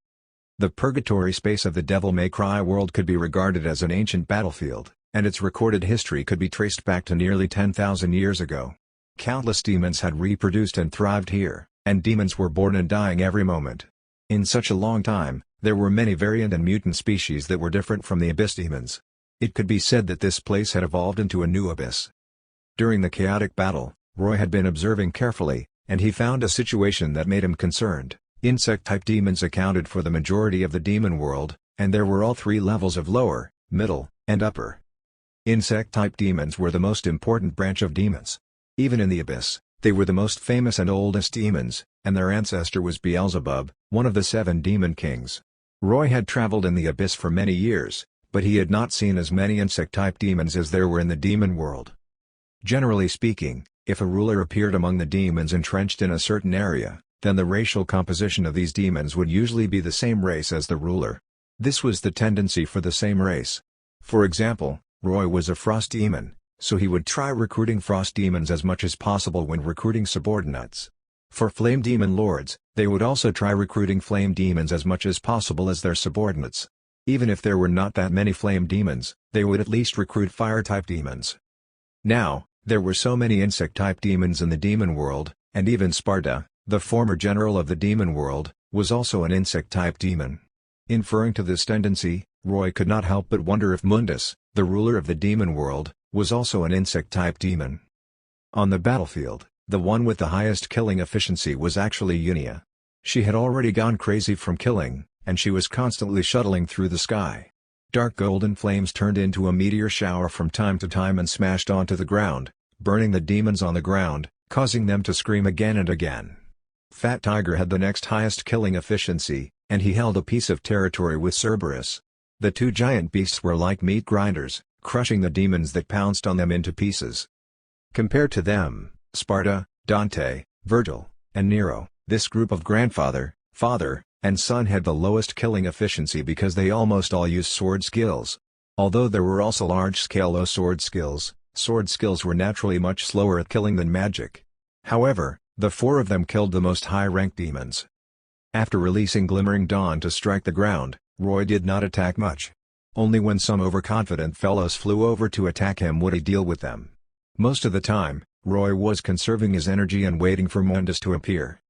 The purgatory space of the Devil May Cry world could be regarded as an ancient battlefield, and its recorded history could be traced back to nearly 10,000 years ago. Countless demons had reproduced and thrived here, and demons were born and dying every moment. In such a long time, there were many variant and mutant species that were different from the Abyss demons. It could be said that this place had evolved into a new abyss. During the chaotic battle, Roy had been observing carefully, and he found a situation that made him concerned. Insect-type demons accounted for the majority of the demon world, and there were all 3 levels of lower, middle, and upper. Insect-type demons were the most important branch of demons. Even in the Abyss, they were the most famous and oldest demons, and their ancestor was Beelzebub, one of the 7 demon kings. Roy had traveled in the Abyss for many years, but he had not seen as many insect-type demons as there were in the demon world. Generally speaking, if a ruler appeared among the demons entrenched in a certain area, then the racial composition of these demons would usually be the same race as the ruler. This was the tendency for the same race. For example, Roy was a frost demon, so he would try recruiting frost demons as much as possible when recruiting subordinates. For flame demon lords, they would also try recruiting flame demons as much as possible as their subordinates. Even if there were not that many flame demons, they would at least recruit fire-type demons. Now, there were so many insect-type demons in the demon world, and even Sparta, the former general of the demon world, was also an insect-type demon. Inferring to this tendency, Roy could not help but wonder if Mundus, the ruler of the demon world, was also an insect-type demon. On the battlefield, The one with the highest killing efficiency was actually Unia. She had already gone crazy from killing, and she was constantly shuttling through the sky. Dark golden flames turned into a meteor shower from time to time and smashed onto the ground, burning the demons on the ground, causing them to scream again and again. Fat Tiger had the next highest killing efficiency, and he held a piece of territory with Cerberus. The two giant beasts were like meat grinders, crushing the demons that pounced on them into pieces. Compared to them, Sparta, Dante, Virgil, and Nero, this group of grandfather, father, and son had the lowest killing efficiency because they almost all used sword skills. Although there were also large-scale low sword skills were naturally much slower at killing than magic. However, the four of them killed the most high-ranked demons. After releasing Glimmering Dawn to strike the ground, Roy did not attack much. Only when some overconfident fellows flew over to attack him would he deal with them. Most of the time, Roy was conserving his energy and waiting for Mundus to appear.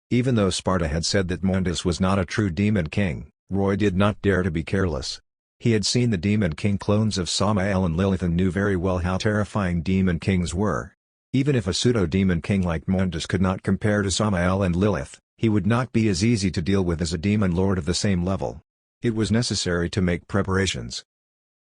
Even though Sparta had said that Mundus was not a true demon king, Roy did not dare to be careless. He had seen the demon king clones of Samael and Lilith and knew very well how terrifying demon kings were. Even if a pseudo-demon king like Mundus could not compare to Samael and Lilith, he would not be as easy to deal with as a demon lord of the same level. It was necessary to make preparations.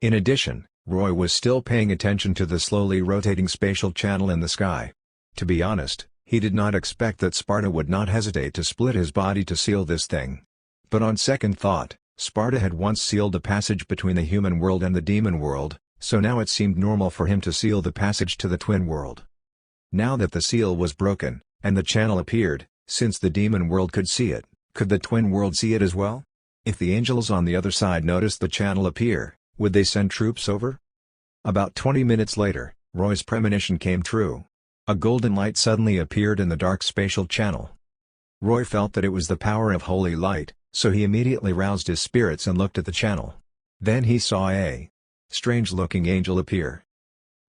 In addition, Roy was still paying attention to the slowly rotating spatial channel in the sky. To be honest, he did not expect that Sparta would not hesitate to split his body to seal this thing. But on second thought, Sparta had once sealed a passage between the human world and the demon world, so now it seemed normal for him to seal the passage to the twin world. Now that the seal was broken, and the channel appeared, since the demon world could see it, could the twin world see it as well? If the angels on the other side noticed the channel appear, would they send troops over? About 20 minutes later, Roy's premonition came true. A golden light suddenly appeared in the dark spatial channel. Roy felt that it was the power of holy light, so he immediately roused his spirits and looked at the channel. Then he saw a strange-looking angel appear.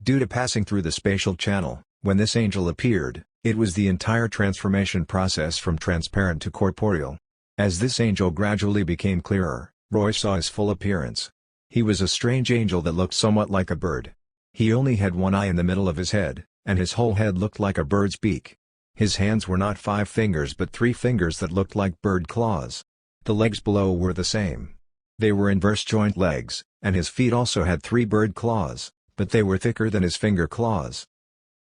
Due to passing through the spatial channel, when this angel appeared, it was the entire transformation process from transparent to corporeal. As this angel gradually became clearer, Roy saw his full appearance. He was a strange angel that looked somewhat like a bird. He only had one eye in the middle of his head, and his whole head looked like a bird's beak. His hands were not 5 fingers but 3 fingers that looked like bird claws. The legs below were the same. They were inverse joint legs, and his feet also had 3 bird claws, but they were thicker than his finger claws.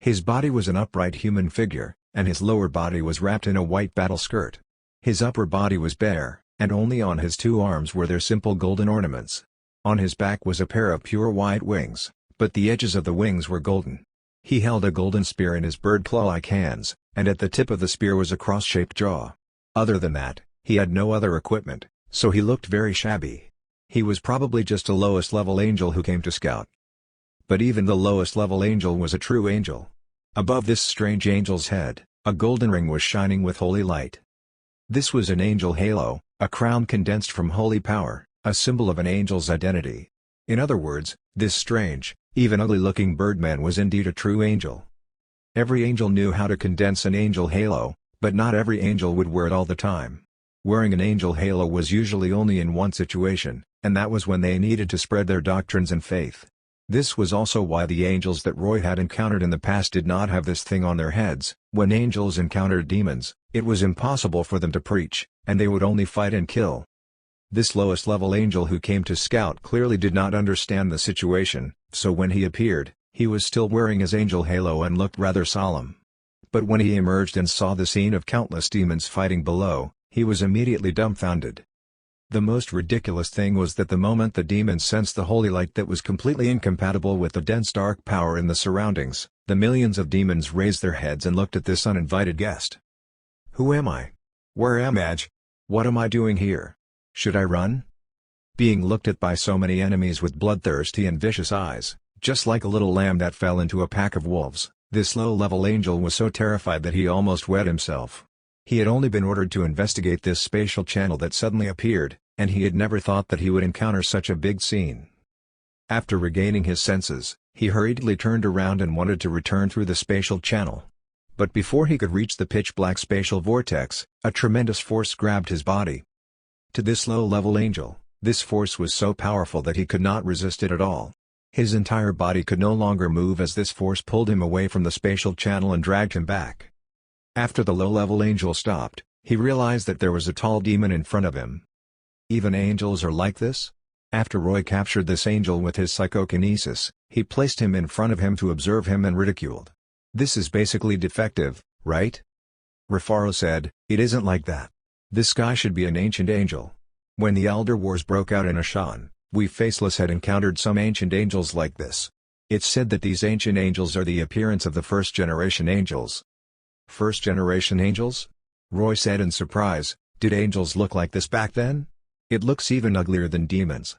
His body was an upright human figure, and his lower body was wrapped in a white battle skirt. His upper body was bare, and only on his 2 arms were there simple golden ornaments. On his back was a pair of pure white wings, but the edges of the wings were golden. He held a golden spear in his bird claw-like hands, and at the tip of the spear was a cross-shaped jaw. Other than that, he had no other equipment, so he looked very shabby. He was probably just a lowest-level angel who came to scout. But even the lowest-level angel was a true angel. Above this strange angel's head, a golden ring was shining with holy light. This was an angel halo, a crown condensed from holy power, a symbol of an angel's identity. In other words, this strange, even ugly-looking birdman was indeed a true angel. Every angel knew how to condense an angel halo, but not every angel would wear it all the time. Wearing an angel halo was usually only in one situation, and that was when they needed to spread their doctrines and faith. This was also why the angels that Roy had encountered in the past did not have this thing on their heads. When angels encountered demons, it was impossible for them to preach, and they would only fight and kill. This lowest-level angel who came to scout clearly did not understand the situation, so when he appeared, he was still wearing his angel halo and looked rather solemn. But when he emerged and saw the scene of countless demons fighting below, he was immediately dumbfounded. The most ridiculous thing was that the moment the demons sensed the holy light that was completely incompatible with the dense dark power in the surroundings, the millions of demons raised their heads and looked at this uninvited guest. Who am I? Where am I? What am I doing here? Should I run? Being looked at by so many enemies with bloodthirsty and vicious eyes, just like a little lamb that fell into a pack of wolves, this low-level angel was so terrified that he almost wet himself. He had only been ordered to investigate this spatial channel that suddenly appeared, and he had never thought that he would encounter such a big scene. After regaining his senses, he hurriedly turned around and wanted to return through the spatial channel. But before he could reach the pitch-black spatial vortex, a tremendous force grabbed his body. To this low-level angel, this force was so powerful that he could not resist it at all. His entire body could no longer move as this force pulled him away from the spatial channel and dragged him back. After the low-level angel stopped, he realized that there was a tall demon in front of him. Even angels are like this? After Roy captured this angel with his psychokinesis, he placed him in front of him to observe him and ridiculed. "This is basically defective, right?" Rafaro said, "It isn't like that. This guy should be an ancient angel. When the Elder Wars broke out in Ashan, we Faceless had encountered some ancient angels like this. It's said that these ancient angels are the appearance of the first-generation angels." "First-generation angels?" Roy said in surprise. "Did angels look like this back then? It looks even uglier than demons."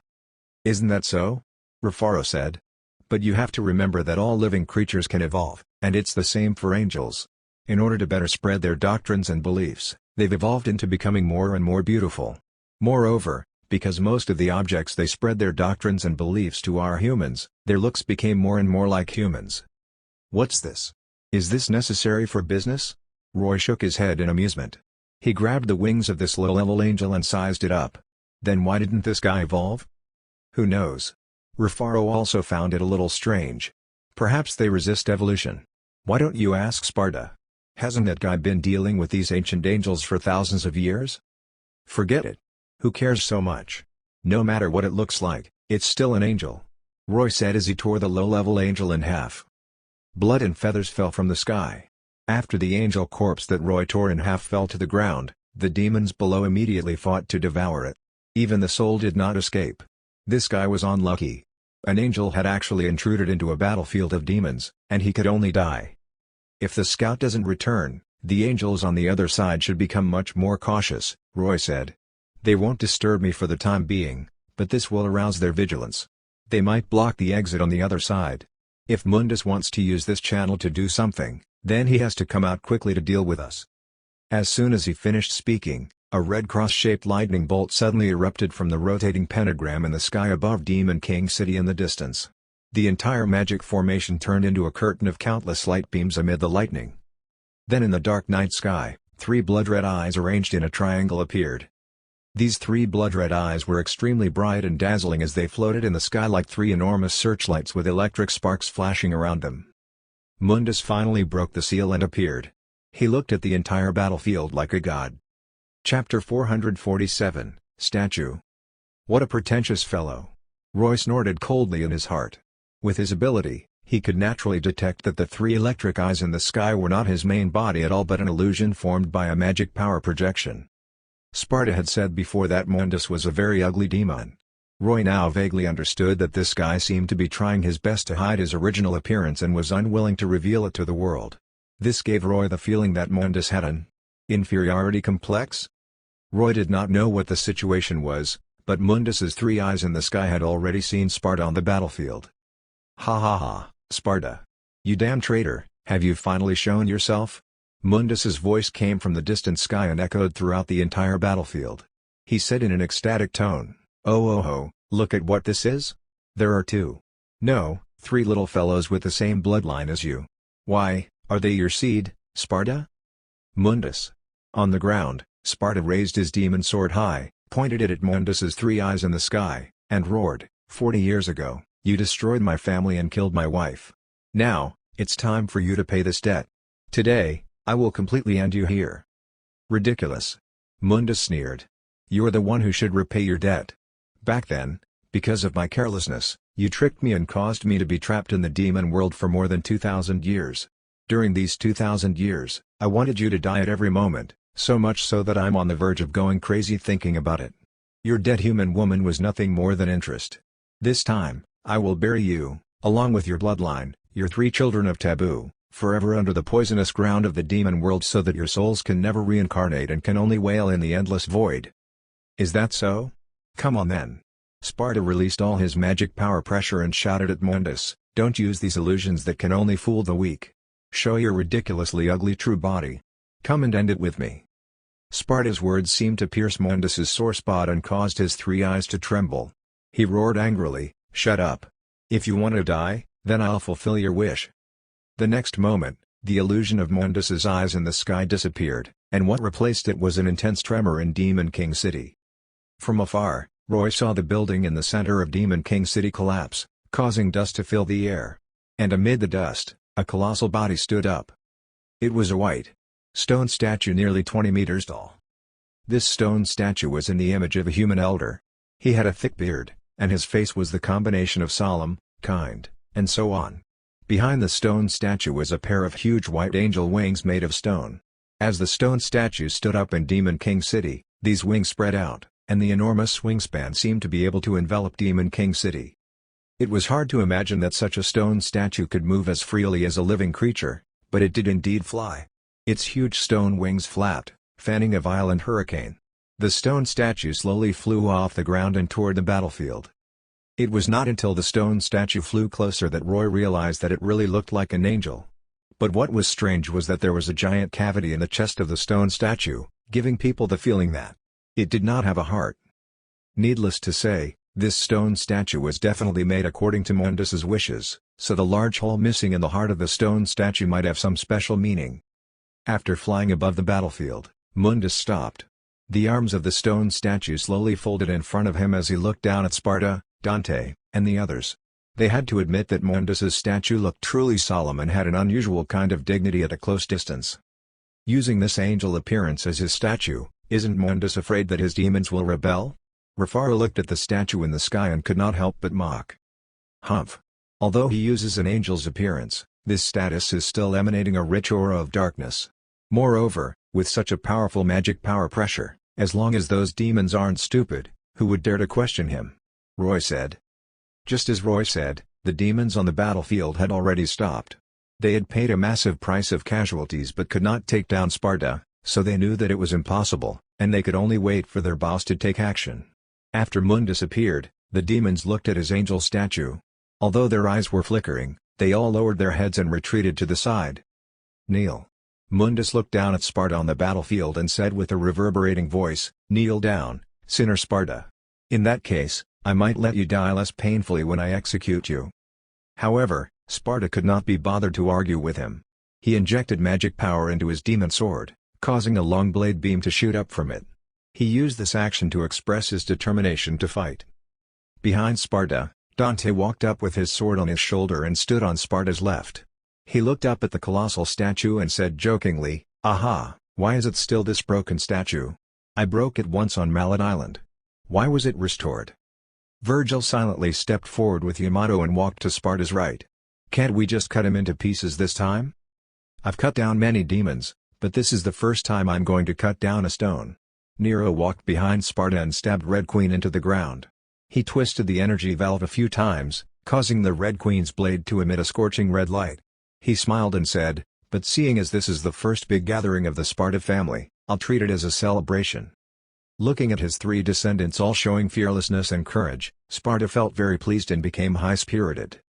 "Isn't that so?" Rafaro said. "But you have to remember that all living creatures can evolve, and it's the same for angels. In order to better spread their doctrines and beliefs, they've evolved into becoming more and more beautiful. Moreover, because most of the objects they spread their doctrines and beliefs to are humans, their looks became more and more like humans." "What's this? Is this necessary for business?" Roy shook his head in amusement. He grabbed the wings of this low-level angel and sized it up. "Then why didn't this guy evolve?" "Who knows?" Rafaro also found it a little strange. "Perhaps they resist evolution. Why don't you ask Sparta? Hasn't that guy been dealing with these ancient angels for thousands of years?" "Forget it. Who cares so much? No matter what it looks like, it's still an angel," Roy said as he tore the low-level angel in half. Blood and feathers fell from the sky. After the angel corpse that Roy tore in half fell to the ground, the demons below immediately fought to devour it. Even the soul did not escape. This guy was unlucky. An angel had actually intruded into a battlefield of demons, and he could only die. "If the scout doesn't return, the angels on the other side should become much more cautious," Roy said. "They won't disturb me for the time being, but this will arouse their vigilance. They might block the exit on the other side. If Mundus wants to use this channel to do something, then he has to come out quickly to deal with us." As soon as he finished speaking, a red cross-shaped lightning bolt suddenly erupted from the rotating pentagram in the sky above Demon King City in the distance. The entire magic formation turned into a curtain of countless light beams amid the lightning. Then in the dark night sky, 3 blood-red eyes arranged in a triangle appeared. These 3 blood-red eyes were extremely bright and dazzling as they floated in the sky like 3 enormous searchlights with electric sparks flashing around them. Mundus finally broke the seal and appeared. He looked at the entire battlefield like a god. Chapter 447, Statue. "What a pretentious fellow." Roy snorted coldly in his heart. With his ability, he could naturally detect that the 3 electric eyes in the sky were not his main body at all but an illusion formed by a magic power projection. Sparta had said before that Mundus was a very ugly demon. Roy now vaguely understood that this guy seemed to be trying his best to hide his original appearance and was unwilling to reveal it to the world. This gave Roy the feeling that Mundus had an inferiority complex. Roy did not know what the situation was, but Mundus's 3 eyes in the sky had already seen Sparta on the battlefield. "Ha ha ha, Sparta. You damn traitor, have you finally shown yourself?" Mundus's voice came from the distant sky and echoed throughout the entire battlefield. He said in an ecstatic tone, "Oh, look at what this is? There are 2. No, 3 little fellows with the same bloodline as you. Why, are they your seed, Sparta?" Mundus. On the ground, Sparta raised his demon sword high, pointed it at Mundus's 3 eyes in the sky, and roared, 40 years ago, you destroyed my family and killed my wife. Now, it's time for you to pay this debt. Today, I will completely end you here." "Ridiculous." Mundus sneered. "You're the one who should repay your debt. Back then, because of my carelessness, you tricked me and caused me to be trapped in the demon world for more than 2,000 years. During these 2,000 years, I wanted you to die at every moment, so much so that I'm on the verge of going crazy thinking about it. Your dead human woman was nothing more than interest. This time, I will bury you, along with your bloodline, your 3 children of taboo, forever under the poisonous ground of the demon world so that your souls can never reincarnate and can only wail in the endless void." "Is that so? Come on then." Sparta released all his magic power pressure and shouted at Mundus, "Don't use these illusions that can only fool the weak. Show your ridiculously ugly true body. Come and end it with me." Sparta's words seemed to pierce Mundus's sore spot and caused his 3 eyes to tremble. He roared angrily, "Shut up. If you want to die, then I'll fulfill your wish." The next moment, the illusion of Mundus's eyes in the sky disappeared, and what replaced it was an intense tremor in Demon King City. From afar, Roy saw the building in the center of Demon King City collapse, causing dust to fill the air. And amid the dust, a colossal body stood up. It was a white stone statue nearly 20 meters tall. This stone statue was in the image of a human elder. He had a thick beard, and his face was the combination of solemn, kind, and so on. Behind the stone statue was a pair of huge white angel wings made of stone. As the stone statue stood up in Demon King City, these wings spread out, and the enormous wingspan seemed to be able to envelop Demon King City. It was hard to imagine that such a stone statue could move as freely as a living creature, but it did indeed fly. Its huge stone wings flapped, fanning a violent hurricane. The stone statue slowly flew off the ground and toward the battlefield. It was not until the stone statue flew closer that Roy realized that it really looked like an angel. But what was strange was that there was a giant cavity in the chest of the stone statue, giving people the feeling that it did not have a heart. Needless to say, this stone statue was definitely made according to Mundus's wishes, so the large hole missing in the heart of the stone statue might have some special meaning. After flying above the battlefield, Mundus stopped. The arms of the stone statue slowly folded in front of him as he looked down at Sparta, Dante, and the others. They had to admit that Mundus's statue looked truly solemn and had an unusual kind of dignity at a close distance. Using this angel appearance as his statue, isn't Mundus afraid that his demons will rebel? Rafaro looked at the statue in the sky and could not help but mock. Humph! Although he uses an angel's appearance, this status is still emanating a rich aura of darkness. Moreover, with such a powerful magic power pressure, as long as those demons aren't stupid, who would dare to question him? Roy said. Just as Roy said, the demons on the battlefield had already stopped. They had paid a massive price of casualties but could not take down Sparta, so they knew that it was impossible, and they could only wait for their boss to take action. After Mundus appeared, the demons looked at his angel statue. Although their eyes were flickering, they all lowered their heads and retreated to the side. Kneel. Mundus looked down at Sparta on the battlefield and said with a reverberating voice, "Kneel down, sinner Sparta. In that case, I might let you die less painfully when I execute you." However, Sparta could not be bothered to argue with him. He injected magic power into his demon sword, causing a long blade beam to shoot up from it. He used this action to express his determination to fight. Behind Sparta, Dante walked up with his sword on his shoulder and stood on Sparta's left. He looked up at the colossal statue and said jokingly, "Aha, why is it still this broken statue? I broke it once on Mallet Island. Why was it restored?" Virgil silently stepped forward with Yamato and walked to Sparta's right. "Can't we just cut him into pieces this time? I've cut down many demons, but this is the first time I'm going to cut down a stone." Nero walked behind Sparta and stabbed Red Queen into the ground. He twisted the energy valve a few times, causing the Red Queen's blade to emit a scorching red light. He smiled and said, "But seeing as this is the first big gathering of the Sparta family, I'll treat it as a celebration." Looking at his three descendants all showing fearlessness and courage, Sparta felt very pleased and became high-spirited.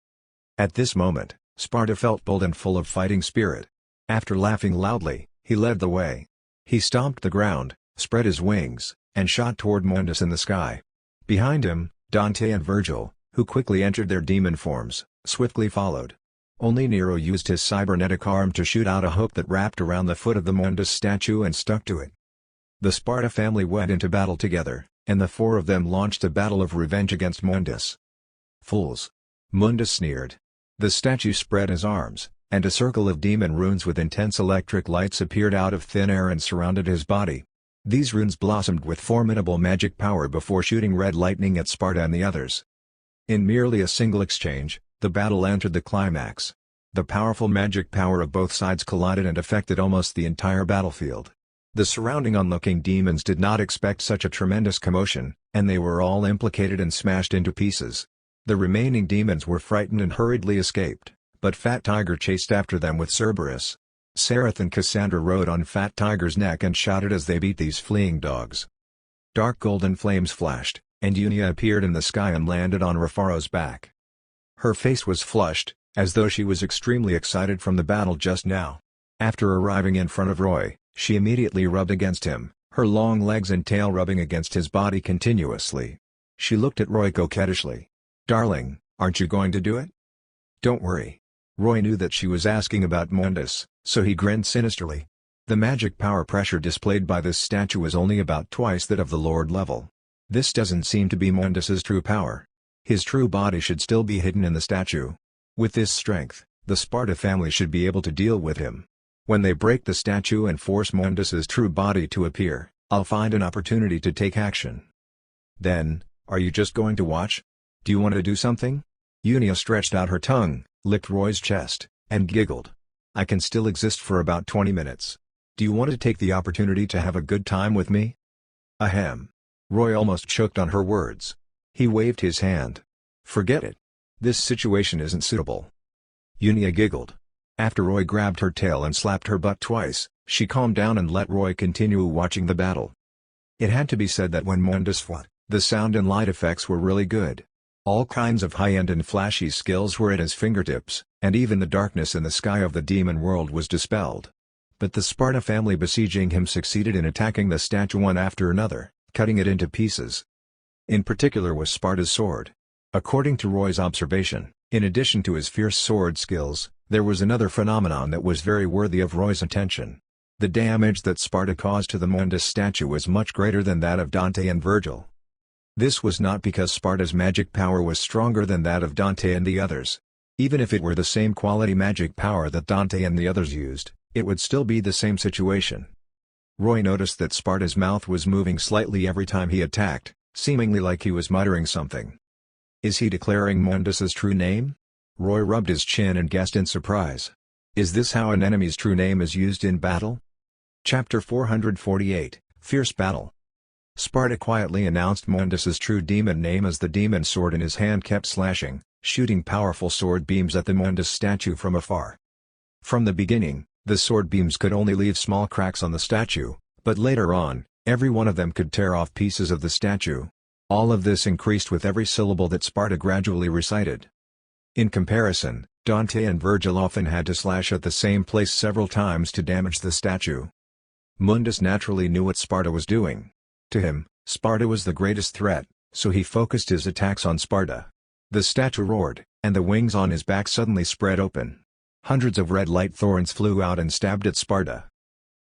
At this moment, Sparta felt bold and full of fighting spirit. After laughing loudly, he led the way. He stomped the ground, spread his wings, and shot toward Mundus in the sky. Behind him, Dante and Virgil, who quickly entered their demon forms, swiftly followed. Only Nero used his cybernetic arm to shoot out a hook that wrapped around the foot of the Mundus statue and stuck to it. The Sparta family went into battle together, and the four of them launched a battle of revenge against Mundus. "Fools!" Mundus sneered. The statue spread his arms, and a circle of demon runes with intense electric lights appeared out of thin air and surrounded his body. These runes blossomed with formidable magic power before shooting red lightning at Sparta and the others. In merely a single exchange, the battle entered the climax. The powerful magic power of both sides collided and affected almost the entire battlefield. The surrounding onlooking demons did not expect such a tremendous commotion, and they were all implicated and smashed into pieces. The remaining demons were frightened and hurriedly escaped, but Fat Tiger chased after them with Cerberus. Sereth and Cassandra rode on Fat Tiger's neck and shouted as they beat these fleeing dogs. Dark golden flames flashed, and Unia appeared in the sky and landed on Rafaro's back. Her face was flushed, as though she was extremely excited from the battle just now. After arriving in front of Roy, she immediately rubbed against him, her long legs and tail rubbing against his body continuously. She looked at Roy coquettishly. "Darling, aren't you going to do it?" "Don't worry." Roy knew that she was asking about Mundus, so he grinned sinisterly. The magic power pressure displayed by this statue was only about twice that of the Lord level. This doesn't seem to be Mundus's true power. His true body should still be hidden in the statue. With this strength, the Sparta family should be able to deal with him. When they break the statue and force Mundus's true body to appear, I'll find an opportunity to take action. Then, are you just going to watch? Do you want to do something? Unia stretched out her tongue, licked Roy's chest, and giggled. I can still exist for about 20 minutes. Do you want to take the opportunity to have a good time with me? Ahem. Roy almost choked on her words. He waved his hand. Forget it. This situation isn't suitable. Unia giggled. After Roy grabbed her tail and slapped her butt twice, she calmed down and let Roy continue watching the battle. It had to be said that when Mundus fought, the sound and light effects were really good. All kinds of high-end and flashy skills were at his fingertips, and even the darkness in the sky of the demon world was dispelled. But the Sparta family besieging him succeeded in attacking the statue one after another, cutting it into pieces. In particular was Sparta's sword. According to Roy's observation, in addition to his fierce sword skills, there was another phenomenon that was very worthy of Roy's attention. The damage that Sparta caused to the Mundus statue was much greater than that of Dante and Virgil. This was not because Sparta's magic power was stronger than that of Dante and the others. Even if it were the same quality magic power that Dante and the others used, it would still be the same situation. Roy noticed that Sparta's mouth was moving slightly every time he attacked, seemingly like he was muttering something. Is he declaring Mundus's true name? Roy rubbed his chin and guessed in surprise. Is this how an enemy's true name is used in battle? Chapter 448, Fierce Battle. Sparta quietly announced Mundus's true demon name as the demon sword in his hand kept slashing, shooting powerful sword beams at the Mundus statue from afar. From the beginning, the sword beams could only leave small cracks on the statue, but later on, every one of them could tear off pieces of the statue. All of this increased with every syllable that Sparta gradually recited. In comparison, Dante and Virgil often had to slash at the same place several times to damage the statue. Mundus naturally knew what Sparta was doing. To him, Sparta was the greatest threat, so he focused his attacks on Sparta. The statue roared, and the wings on his back suddenly spread open. Hundreds of red light thorns flew out and stabbed at Sparta.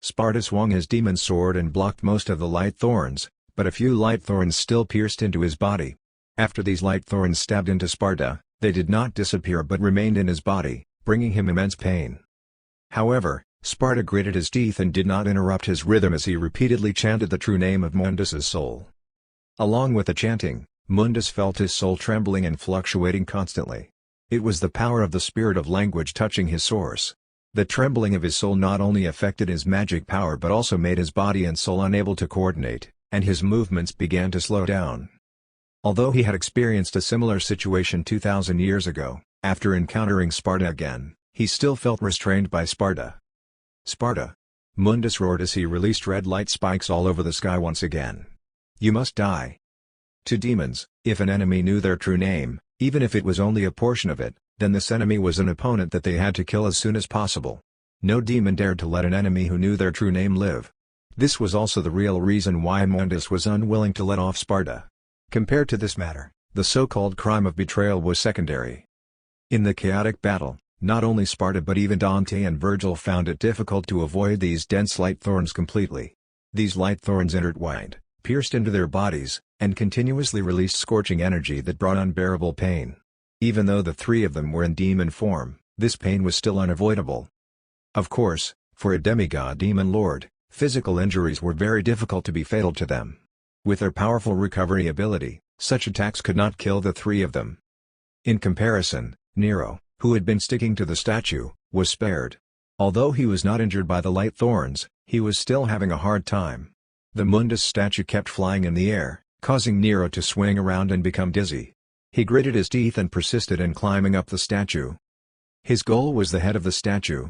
Sparta swung his demon sword and blocked most of the light thorns, but a few light thorns still pierced into his body. After these light thorns stabbed into Sparta, they did not disappear but remained in his body, bringing him immense pain. However, Sparta gritted his teeth and did not interrupt his rhythm as he repeatedly chanted the true name of Mundus's soul. Along with the chanting, Mundus felt his soul trembling and fluctuating constantly. It was the power of the spirit of language touching his source. The trembling of his soul not only affected his magic power but also made his body and soul unable to coordinate, and his movements began to slow down. Although he had experienced a similar situation 2,000 years ago, after encountering Sparta again, he still felt restrained by Sparta. Sparta! Mundus roared as he released red light spikes all over the sky once again. You must die. To demons, if an enemy knew their true name, even if it was only a portion of it, then this enemy was an opponent that they had to kill as soon as possible. No demon dared to let an enemy who knew their true name live. This was also the real reason why Mundus was unwilling to let off Sparta. Compared to this matter, the so-called crime of betrayal was secondary. In the chaotic battle, not only Sparta but even Dante and Virgil found it difficult to avoid these dense light thorns completely. These light thorns intertwined, pierced into their bodies, and continuously released scorching energy that brought unbearable pain. Even though the three of them were in demon form, this pain was still unavoidable. Of course, for a demigod demon lord, physical injuries were very difficult to be fatal to them. With their powerful recovery ability, such attacks could not kill the three of them. In comparison, Nero, who had been sticking to the statue, was spared. Although he was not injured by the light thorns, he was still having a hard time. The Mundus statue kept flying in the air, causing Nero to swing around and become dizzy. He gritted his teeth and persisted in climbing up the statue. His goal was the head of the statue.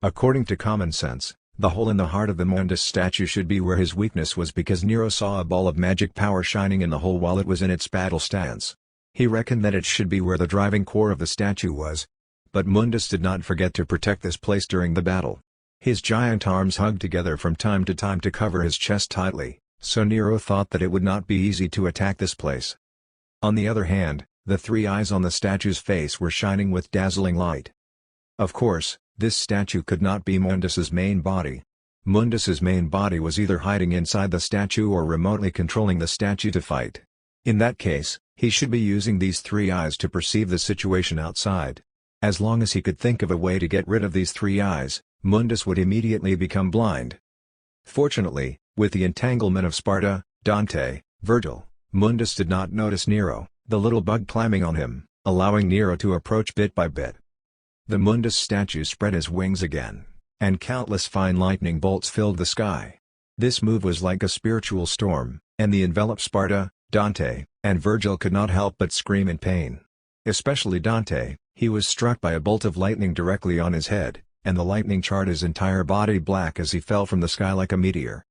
According to common sense, the hole in the heart of the Mundus statue should be where his weakness was because Nero saw a ball of magic power shining in the hole while it was in its battle stance. He reckoned that it should be where the driving core of the statue was. But Mundus did not forget to protect this place during the battle. His giant arms hugged together from time to time to cover his chest tightly, so Nero thought that it would not be easy to attack this place. On the other hand, the three eyes on the statue's face were shining with dazzling light. Of course, this statue could not be Mundus's main body. Mundus's main body was either hiding inside the statue or remotely controlling the statue to fight. In that case, He should be using these three eyes to perceive the situation outside. As long as he could think of a way to get rid of these three eyes, Mundus would immediately become blind. Fortunately, with the entanglement of Sparta, Dante, Virgil, Mundus did not notice Nero, the little bug climbing on him, allowing Nero to approach bit by bit. The Mundus statue spread his wings again, and countless fine lightning bolts filled the sky. This move was like a spiritual storm, and the enveloped Sparta, Dante, and Virgil could not help but scream in pain. Especially Dante, he was struck by a bolt of lightning directly on his head, and the lightning charred his entire body black as he fell from the sky like a meteor.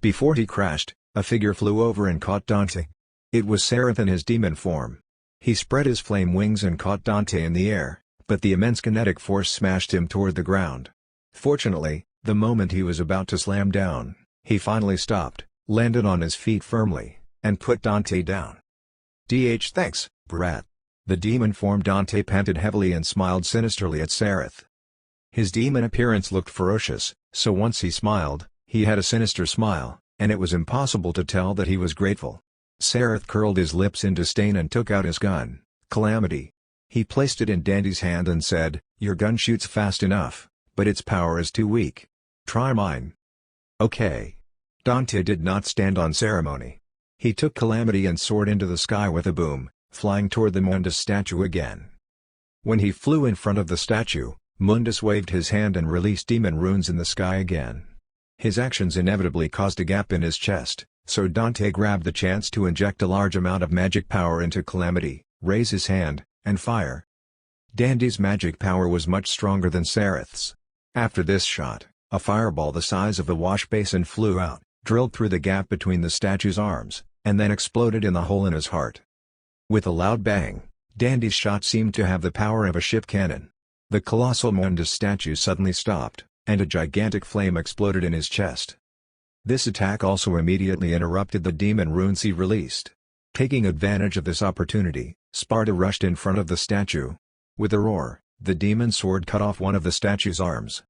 Before he crashed, a figure flew over and caught Dante. It was Sereth in his demon form. He spread his flame wings and caught Dante in the air, but the immense kinetic force smashed him toward the ground. Fortunately, the moment he was about to slam down, he finally stopped, landed on his feet firmly, and put Dante down. Thanks, brat." The demon-form Dante panted heavily and smiled sinisterly at Sereth. His demon appearance looked ferocious, so once he smiled, he had a sinister smile, and it was impossible to tell that he was grateful. Sereth curled his lips in disdain and took out his gun, Calamity. He placed it in Dante's hand and said, "Your gun shoots fast enough, but its power is too weak. Try mine." "Okay." Dante did not stand on ceremony. He took Calamity and soared into the sky with a boom, flying toward the Mundus statue again. When he flew in front of the statue, Mundus waved his hand and released demon runes in the sky again. His actions inevitably caused a gap in his chest, so Dante grabbed the chance to inject a large amount of magic power into Calamity, raise his hand, and fire. Dante's magic power was much stronger than Sereth's. After this shot, a fireball the size of a wash basin flew out, drilled through the gap between the statue's arms, and then exploded in the hole in his heart. With a loud bang, Dante's shot seemed to have the power of a ship cannon. The colossal Mundus statue suddenly stopped, and a gigantic flame exploded in his chest. This attack also immediately interrupted the demon runes he released. Taking advantage of this opportunity, Sparta rushed in front of the statue. With a roar, the demon sword cut off one of the statue's arms.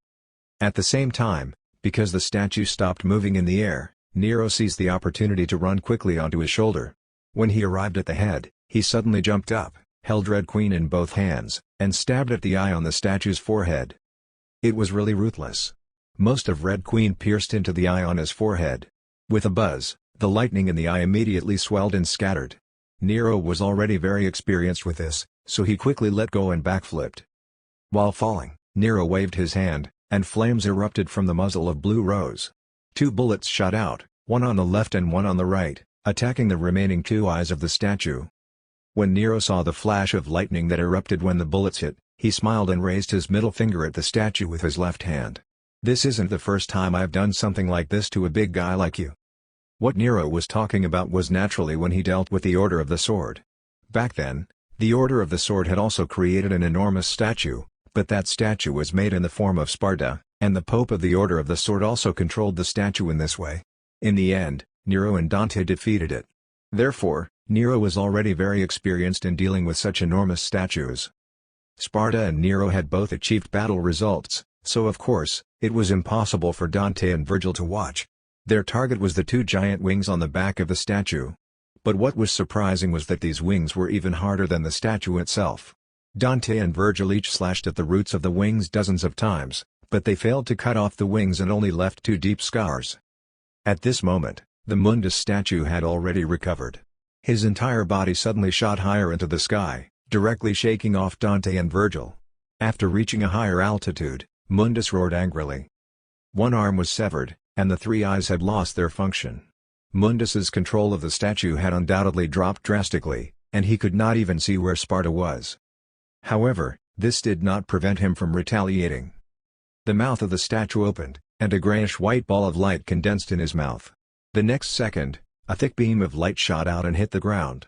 At the same time, because the statue stopped moving in the air, Nero seized the opportunity to run quickly onto his shoulder. When he arrived at the head, he suddenly jumped up, held Red Queen in both hands, and stabbed at the eye on the statue's forehead. It was really ruthless. Most of Red Queen pierced into the eye on his forehead. With a buzz, the lightning in the eye immediately swelled and scattered. Nero was already very experienced with this, so he quickly let go and backflipped. While falling, Nero waved his hand, and flames erupted from the muzzle of Blue Rose. 2 bullets shot out, one on the left and one on the right, attacking the remaining 2 eyes of the statue. When Nero saw the flash of lightning that erupted when the bullets hit, he smiled and raised his middle finger at the statue with his left hand. "This isn't the first time I've done something like this to a big guy like you." What Nero was talking about was naturally when he dealt with the Order of the Sword. Back then, the Order of the Sword had also created an enormous statue, but that statue was made in the form of Sparta, and the Pope of the Order of the Sword also controlled the statue in this way. In the end, Nero and Dante defeated it. Therefore, Nero was already very experienced in dealing with such enormous statues. Sparta and Nero had both achieved battle results, so of course, it was impossible for Dante and Virgil to watch. Their target was the 2 giant wings on the back of the statue. But what was surprising was that these wings were even harder than the statue itself. Dante and Virgil each slashed at the roots of the wings dozens of times, but they failed to cut off the wings and only left 2 deep scars. At this moment, the Mundus statue had already recovered. His entire body suddenly shot higher into the sky, directly shaking off Dante and Virgil. After reaching a higher altitude, Mundus roared angrily. One arm was severed, and the 3 eyes had lost their function. Mundus's control of the statue had undoubtedly dropped drastically, and he could not even see where Sparta was. However, this did not prevent him from retaliating. The mouth of the statue opened, and a grayish-white ball of light condensed in his mouth. The next second, a thick beam of light shot out and hit the ground.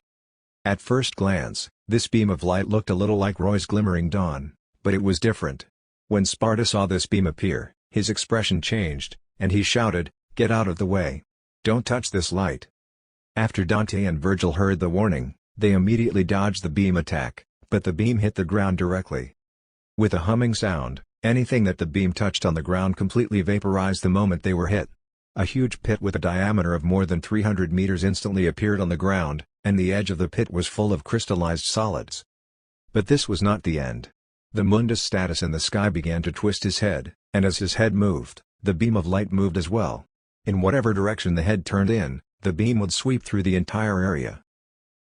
At first glance, this beam of light looked a little like Roy's glimmering dawn, but it was different. When Sparta saw this beam appear, his expression changed, and he shouted, "Get out of the way! Don't touch this light!" After Dante and Virgil heard the warning, they immediately dodged the beam attack, but the beam hit the ground directly. With a humming sound, anything that the beam touched on the ground completely vaporized the moment they were hit. A huge pit with a diameter of more than 300 meters instantly appeared on the ground, and the edge of the pit was full of crystallized solids. But this was not the end. The Mundus status in the sky began to twist his head, and as his head moved, the beam of light moved as well. In whatever direction the head turned in, the beam would sweep through the entire area.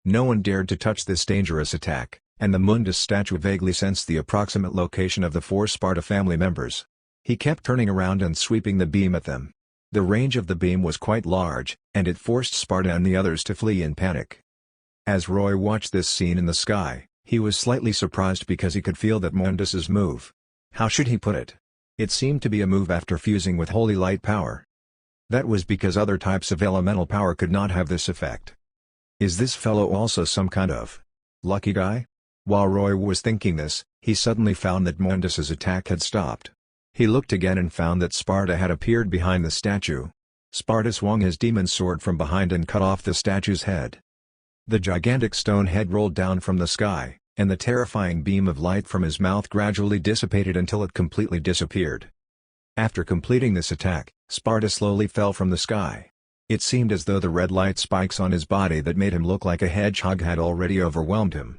No one dared to touch this dangerous attack, and the Mundus statue vaguely sensed the approximate location of the 4 Sparta family members. He kept turning around and sweeping the beam at them. The range of the beam was quite large, and it forced Sparta and the others to flee in panic. As Roy watched this scene in the sky, he was slightly surprised because he could feel that Mundus's move. How should he put it? It seemed to be a move after fusing with holy light power. That was because other types of elemental power could not have this effect. Is this fellow also some kind of lucky guy? While Roy was thinking this, he suddenly found that Mundus's attack had stopped. He looked again and found that Sparta had appeared behind the statue. Sparta swung his demon sword from behind and cut off the statue's head. The gigantic stone head rolled down from the sky, and the terrifying beam of light from his mouth gradually dissipated until it completely disappeared. After completing this attack, Sparta slowly fell from the sky. It seemed as though the red light spikes on his body that made him look like a hedgehog had already overwhelmed him.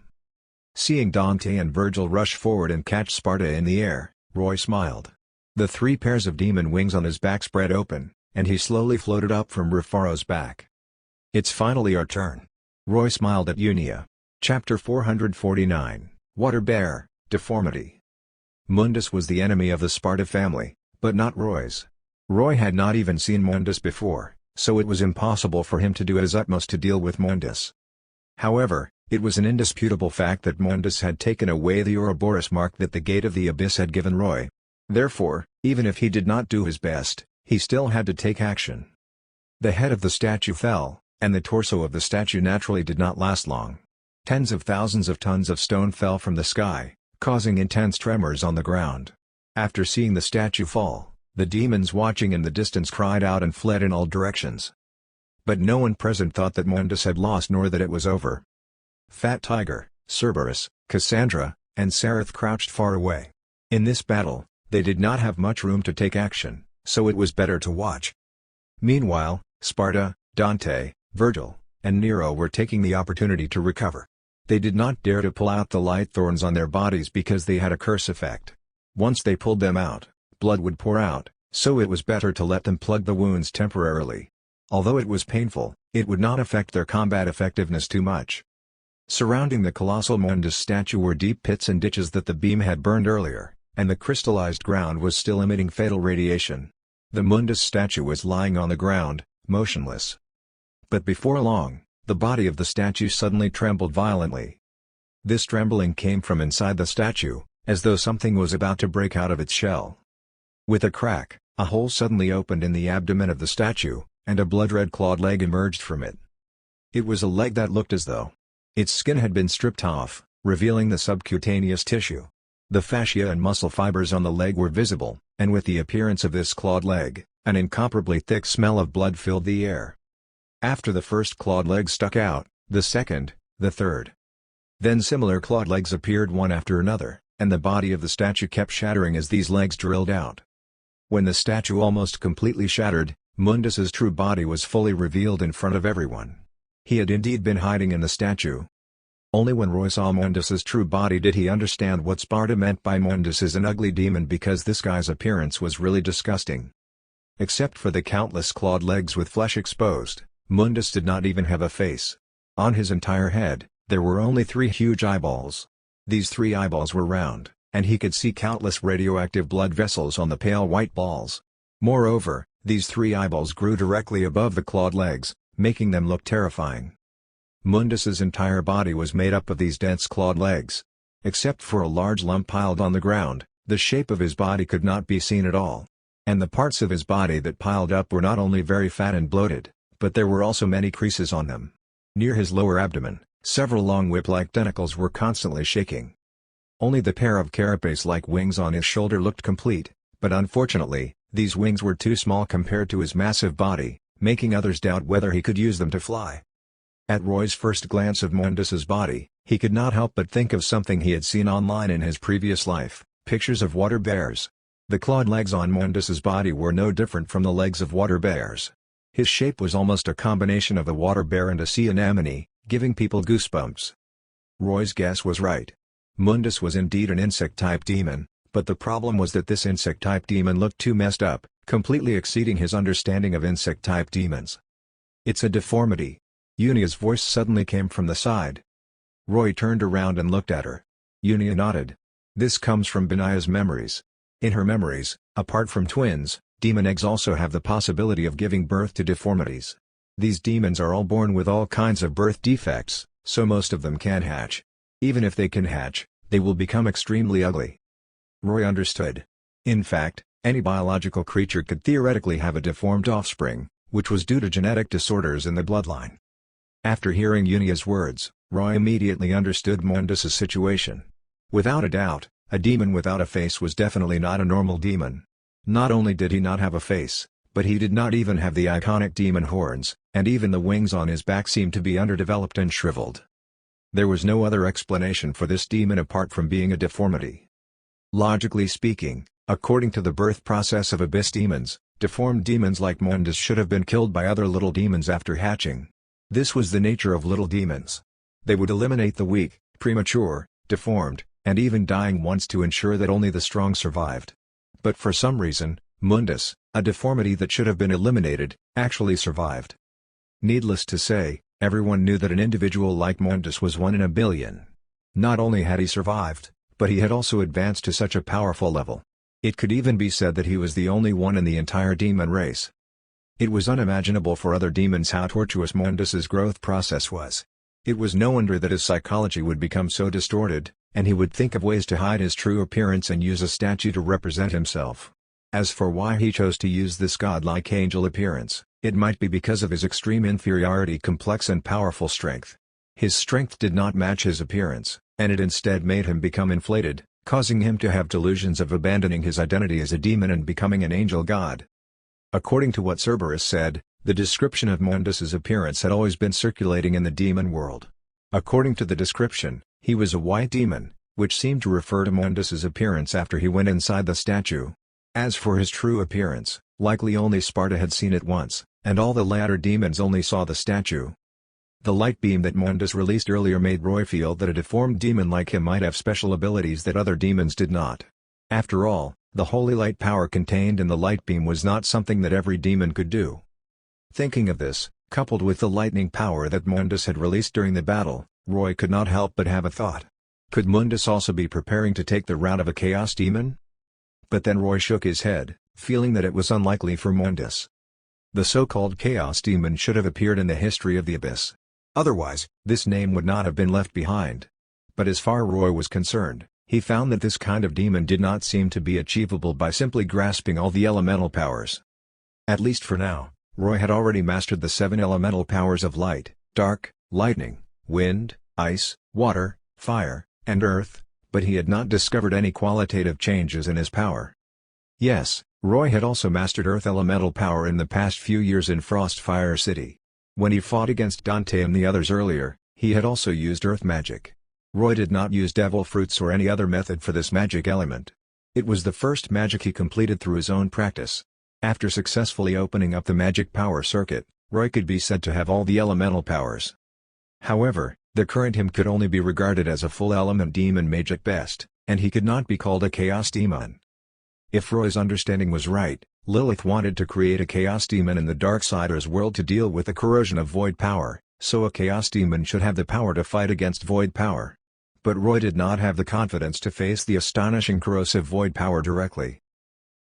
Seeing Dante and Virgil rush forward and catch Sparta in the air, Roy smiled. The 3 pairs of demon wings on his back spread open, and he slowly floated up from Rufaro's back. It's finally our turn. Roy smiled at Unia. Chapter 449, Water Bear, Deformity. Mundus was the enemy of the Sparta family, but not Roy's. Roy had not even seen Mundus before, so it was impossible for him to do his utmost to deal with Mundus. However, it was an indisputable fact that Mundus had taken away the Ouroboros mark that the Gate of the Abyss had given Roy. Therefore, even if he did not do his best, he still had to take action. The head of the statue fell, and the torso of the statue naturally did not last long. Tens of thousands of tons of stone fell from the sky, causing intense tremors on the ground. After seeing the statue fall, the demons watching in the distance cried out and fled in all directions. But no one present thought that Mundus had lost nor that it was over. Fat Tiger, Cerberus, Cassandra, and Sareth crouched far away. In this battle, they did not have much room to take action, so it was better to watch. Meanwhile, Sparta, Dante, Virgil, and Nero were taking the opportunity to recover. They did not dare to pull out the light thorns on their bodies because they had a curse effect. Once they pulled them out, blood would pour out, so it was better to let them plug the wounds temporarily. Although it was painful, it would not affect their combat effectiveness too much. Surrounding the colossal Mundus statue were deep pits and ditches that the beam had burned earlier, and the crystallized ground was still emitting fatal radiation. The Mundus statue was lying on the ground, motionless. But before long, the body of the statue suddenly trembled violently. This trembling came from inside the statue, as though something was about to break out of its shell. With a crack, a hole suddenly opened in the abdomen of the statue, and a blood-red clawed leg emerged from it. It was a leg that looked as though its skin had been stripped off, revealing the subcutaneous tissue. The fascia and muscle fibers on the leg were visible, and with the appearance of this clawed leg, an incomparably thick smell of blood filled the air. After the first clawed leg stuck out, the second, the third. Then similar clawed legs appeared one after another, and the body of the statue kept shattering as these legs drilled out. When the statue almost completely shattered, Mundus's true body was fully revealed in front of everyone. He had indeed been hiding in the statue. Only when Roy saw Mundus's true body did he understand what Sparta meant by Mundus is an ugly demon, because this guy's appearance was really disgusting. Except for the countless clawed legs with flesh exposed, Mundus did not even have a face. On his entire head, there were only 3 huge eyeballs. These 3 eyeballs were round, and he could see countless radioactive blood vessels on the pale white balls. Moreover, these 3 eyeballs grew directly above the clawed legs, making them look terrifying. Mundus's entire body was made up of these dense clawed legs. Except for a large lump piled on the ground, the shape of his body could not be seen at all. And the parts of his body that piled up were not only very fat and bloated, but there were also many creases on them. Near his lower abdomen, several long whip-like tentacles were constantly shaking. Only the pair of carapace-like wings on his shoulder looked complete, but unfortunately, these wings were too small compared to his massive body, making others doubt whether he could use them to fly. At Roy's first glance of Mundus's body, he could not help but think of something he had seen online in his previous life, pictures of water bears. The clawed legs on Mundus's body were no different from the legs of water bears. His shape was almost a combination of a water bear and a sea anemone, giving people goosebumps. Roy's guess was right. Mundus was indeed an insect-type demon, but the problem was that this insect-type demon looked too messed up, completely exceeding his understanding of insect-type demons. "It's a deformity." Unia's voice suddenly came from the side. Roy turned around and looked at her. Unia nodded. "This comes from Binaya's memories. In her memories, apart from twins, demon eggs also have the possibility of giving birth to deformities. These demons are all born with all kinds of birth defects, so most of them can't hatch. Even if they can hatch, they will become extremely ugly." Roy understood. In fact, any biological creature could theoretically have a deformed offspring, which was due to genetic disorders in the bloodline. After hearing Unia's words, Roy immediately understood Mundus's situation. Without a doubt, a demon without a face was definitely not a normal demon. Not only did he not have a face, but he did not even have the iconic demon horns, and even the wings on his back seemed to be underdeveloped and shriveled. There was no other explanation for this demon apart from being a deformity. Logically speaking, according to the birth process of abyss demons, deformed demons like Mundus should have been killed by other little demons after hatching. This was the nature of little demons. They would eliminate the weak, premature, deformed, and even dying ones to ensure that only the strong survived. But for some reason, Mundus, a deformity that should have been eliminated, actually survived. Needless to say, everyone knew that an individual like Mundus was 1 in a billion. Not only had he survived, but he had also advanced to such a powerful level. It could even be said that he was the only one in the entire demon race. It was unimaginable for other demons how tortuous Mundus's growth process was. It was no wonder that his psychology would become so distorted, and he would think of ways to hide his true appearance and use a statue to represent himself. As for why he chose to use this godlike angel appearance, it might be because of his extreme inferiority complex and powerful strength. His strength did not match his appearance, and it instead made him become inflated, causing him to have delusions of abandoning his identity as a demon and becoming an angel god. According to what Cerberus said, the description of Mundus's appearance had always been circulating in the demon world. According to the description, he was a white demon, which seemed to refer to Mundus's appearance after he went inside the statue. As for his true appearance, likely only Sparta had seen it once, and all the latter demons only saw the statue. The light beam that Mundus released earlier made Roy feel that a deformed demon like him might have special abilities that other demons did not. After all, the holy light power contained in the light beam was not something that every demon could do. Thinking of this, coupled with the lightning power that Mundus had released during the battle, Roy could not help but have a thought. Could Mundus also be preparing to take the route of a chaos demon? But then Roy shook his head, feeling that it was unlikely for Mundus. The so-called chaos demon should have appeared in the history of the abyss. Otherwise, this name would not have been left behind. But as far as Roy was concerned, he found that this kind of demon did not seem to be achievable by simply grasping all the elemental powers. At least for now, Roy had already mastered the 7 elemental powers of light, dark, lightning, wind, ice, water, fire, and earth, but he had not discovered any qualitative changes in his power. Yes, Roy had also mastered earth elemental power in the past few years in Frostfire City. When he fought against Dante and the others earlier, he had also used earth magic. Roy did not use devil fruits or any other method for this magic element. It was the first magic he completed through his own practice. After successfully opening up the magic power circuit, Roy could be said to have all the elemental powers. However, the current him could only be regarded as a full element demon mage at best, and he could not be called a chaos demon. If Roy's understanding was right, Lilith wanted to create a chaos demon in the Darksiders world to deal with the corrosion of void power, so a chaos demon should have the power to fight against void power. But Roy did not have the confidence to face the astonishing corrosive void power directly.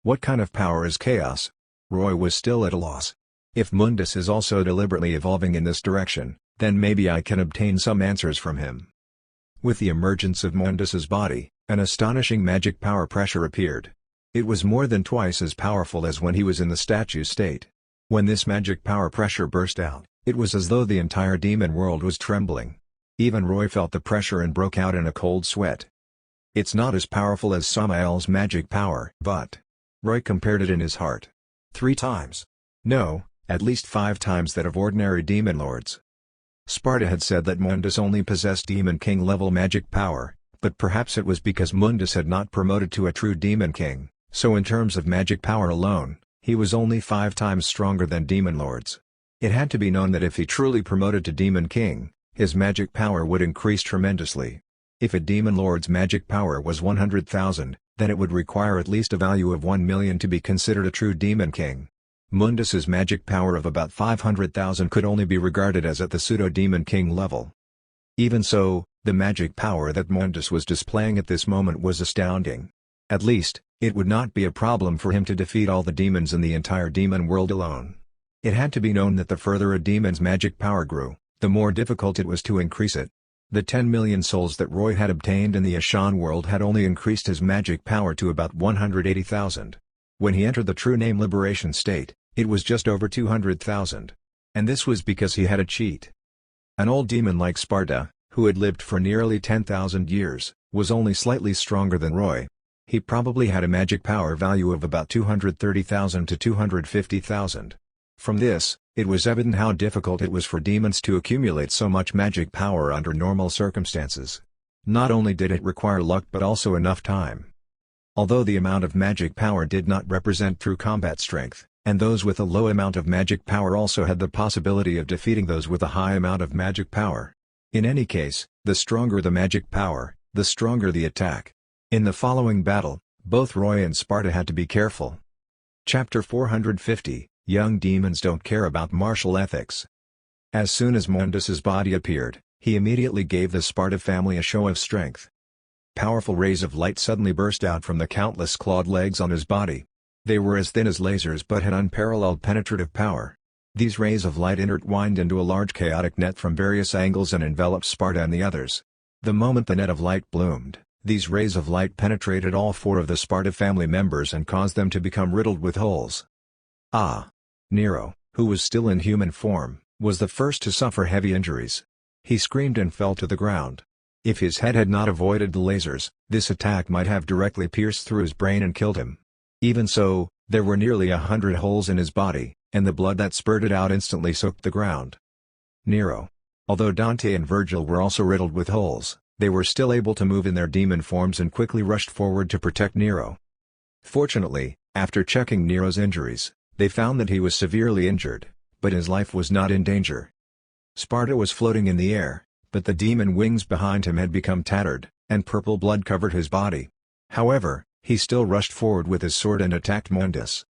What kind of power is chaos? Roy was still at a loss. If Mundus is also deliberately evolving in this direction, then maybe I can obtain some answers from him. With the emergence of Mundus's body, an astonishing magic power pressure appeared. It was more than twice as powerful as when he was in the statue state. When this magic power pressure burst out, it was as though the entire demon world was trembling. Even Roy felt the pressure and broke out in a cold sweat. It's not as powerful as Samael's magic power, but... Roy compared it in his heart. 3 times. No, at least 5 times that of ordinary demon lords. Sparta had said that Mundus only possessed Demon King level magic power, but perhaps it was because Mundus had not promoted to a true Demon King, so in terms of magic power alone, he was only 5 times stronger than demon lords. It had to be known that if he truly promoted to Demon King, his magic power would increase tremendously. If a demon lord's magic power was 100,000, then it would require at least a value of 1 million to be considered a true demon king. Mundus's magic power of about 500,000 could only be regarded as at the pseudo-demon king level. Even so, the magic power that Mundus was displaying at this moment was astounding. At least, it would not be a problem for him to defeat all the demons in the entire demon world alone. It had to be known that the further a demon's magic power grew, the more difficult it was to increase it. The 10 million souls that Roy had obtained in the Ashan world had only increased his magic power to about 180,000. When he entered the true name liberation state, it was just over 200,000. And this was because he had a cheat. An old demon like Sparta, who had lived for nearly 10,000 years, was only slightly stronger than Roy. He probably had a magic power value of about 230,000 to 250,000. From this, it was evident how difficult it was for demons to accumulate so much magic power under normal circumstances. Not only did it require luck but also enough time. Although the amount of magic power did not represent true combat strength, and those with a low amount of magic power also had the possibility of defeating those with a high amount of magic power. In any case, the stronger the magic power, the stronger the attack. In the following battle, both Roy and Sparta had to be careful. Chapter 450, Young Demons Don't Care About Martial Ethics. As soon as Mundus's body appeared, he immediately gave the Sparta family a show of strength. Powerful rays of light suddenly burst out from the countless clawed legs on his body. They were as thin as lasers but had unparalleled penetrative power. These rays of light intertwined into a large chaotic net from various angles and enveloped Sparta and the others. The moment the net of light bloomed, these rays of light penetrated all four of the Sparta family members and caused them to become riddled with holes. Nero, who was still in human form, was the first to suffer heavy injuries. He screamed and fell to the ground. If his head had not avoided the lasers, this attack might have directly pierced through his brain and killed him. Even so, there were nearly 100 holes in his body, and the blood that spurted out instantly soaked the ground. Nero. Although Dante and Virgil were also riddled with holes, they were still able to move in their demon forms and quickly rushed forward to protect Nero. Fortunately, after checking Nero's injuries, they found that he was severely injured, but his life was not in danger. Sparta was floating in the air, but the demon wings behind him had become tattered, and purple blood covered his body. However, he still rushed forward with his sword and attacked Mundus.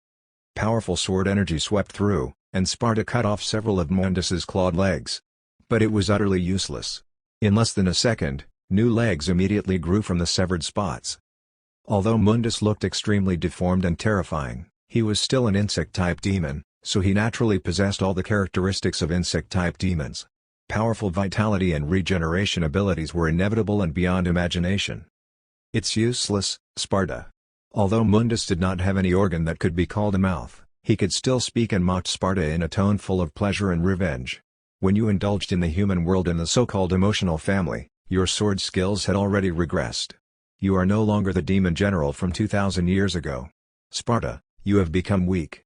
Powerful sword energy swept through, and Sparta cut off several of Mundus's clawed legs. But it was utterly useless. In less than a second, new legs immediately grew from the severed spots. Although Mundus looked extremely deformed and terrifying, he was still an insect-type demon, so he naturally possessed all the characteristics of insect-type demons. Powerful vitality and regeneration abilities were inevitable and beyond imagination. It's useless, Sparta. Although Mundus did not have any organ that could be called a mouth, he could still speak and mocked Sparta in a tone full of pleasure and revenge. When you indulged in the human world in the so-called emotional family, your sword skills had already regressed. You are no longer the demon general from 2,000 years ago. Sparta, you have become weak.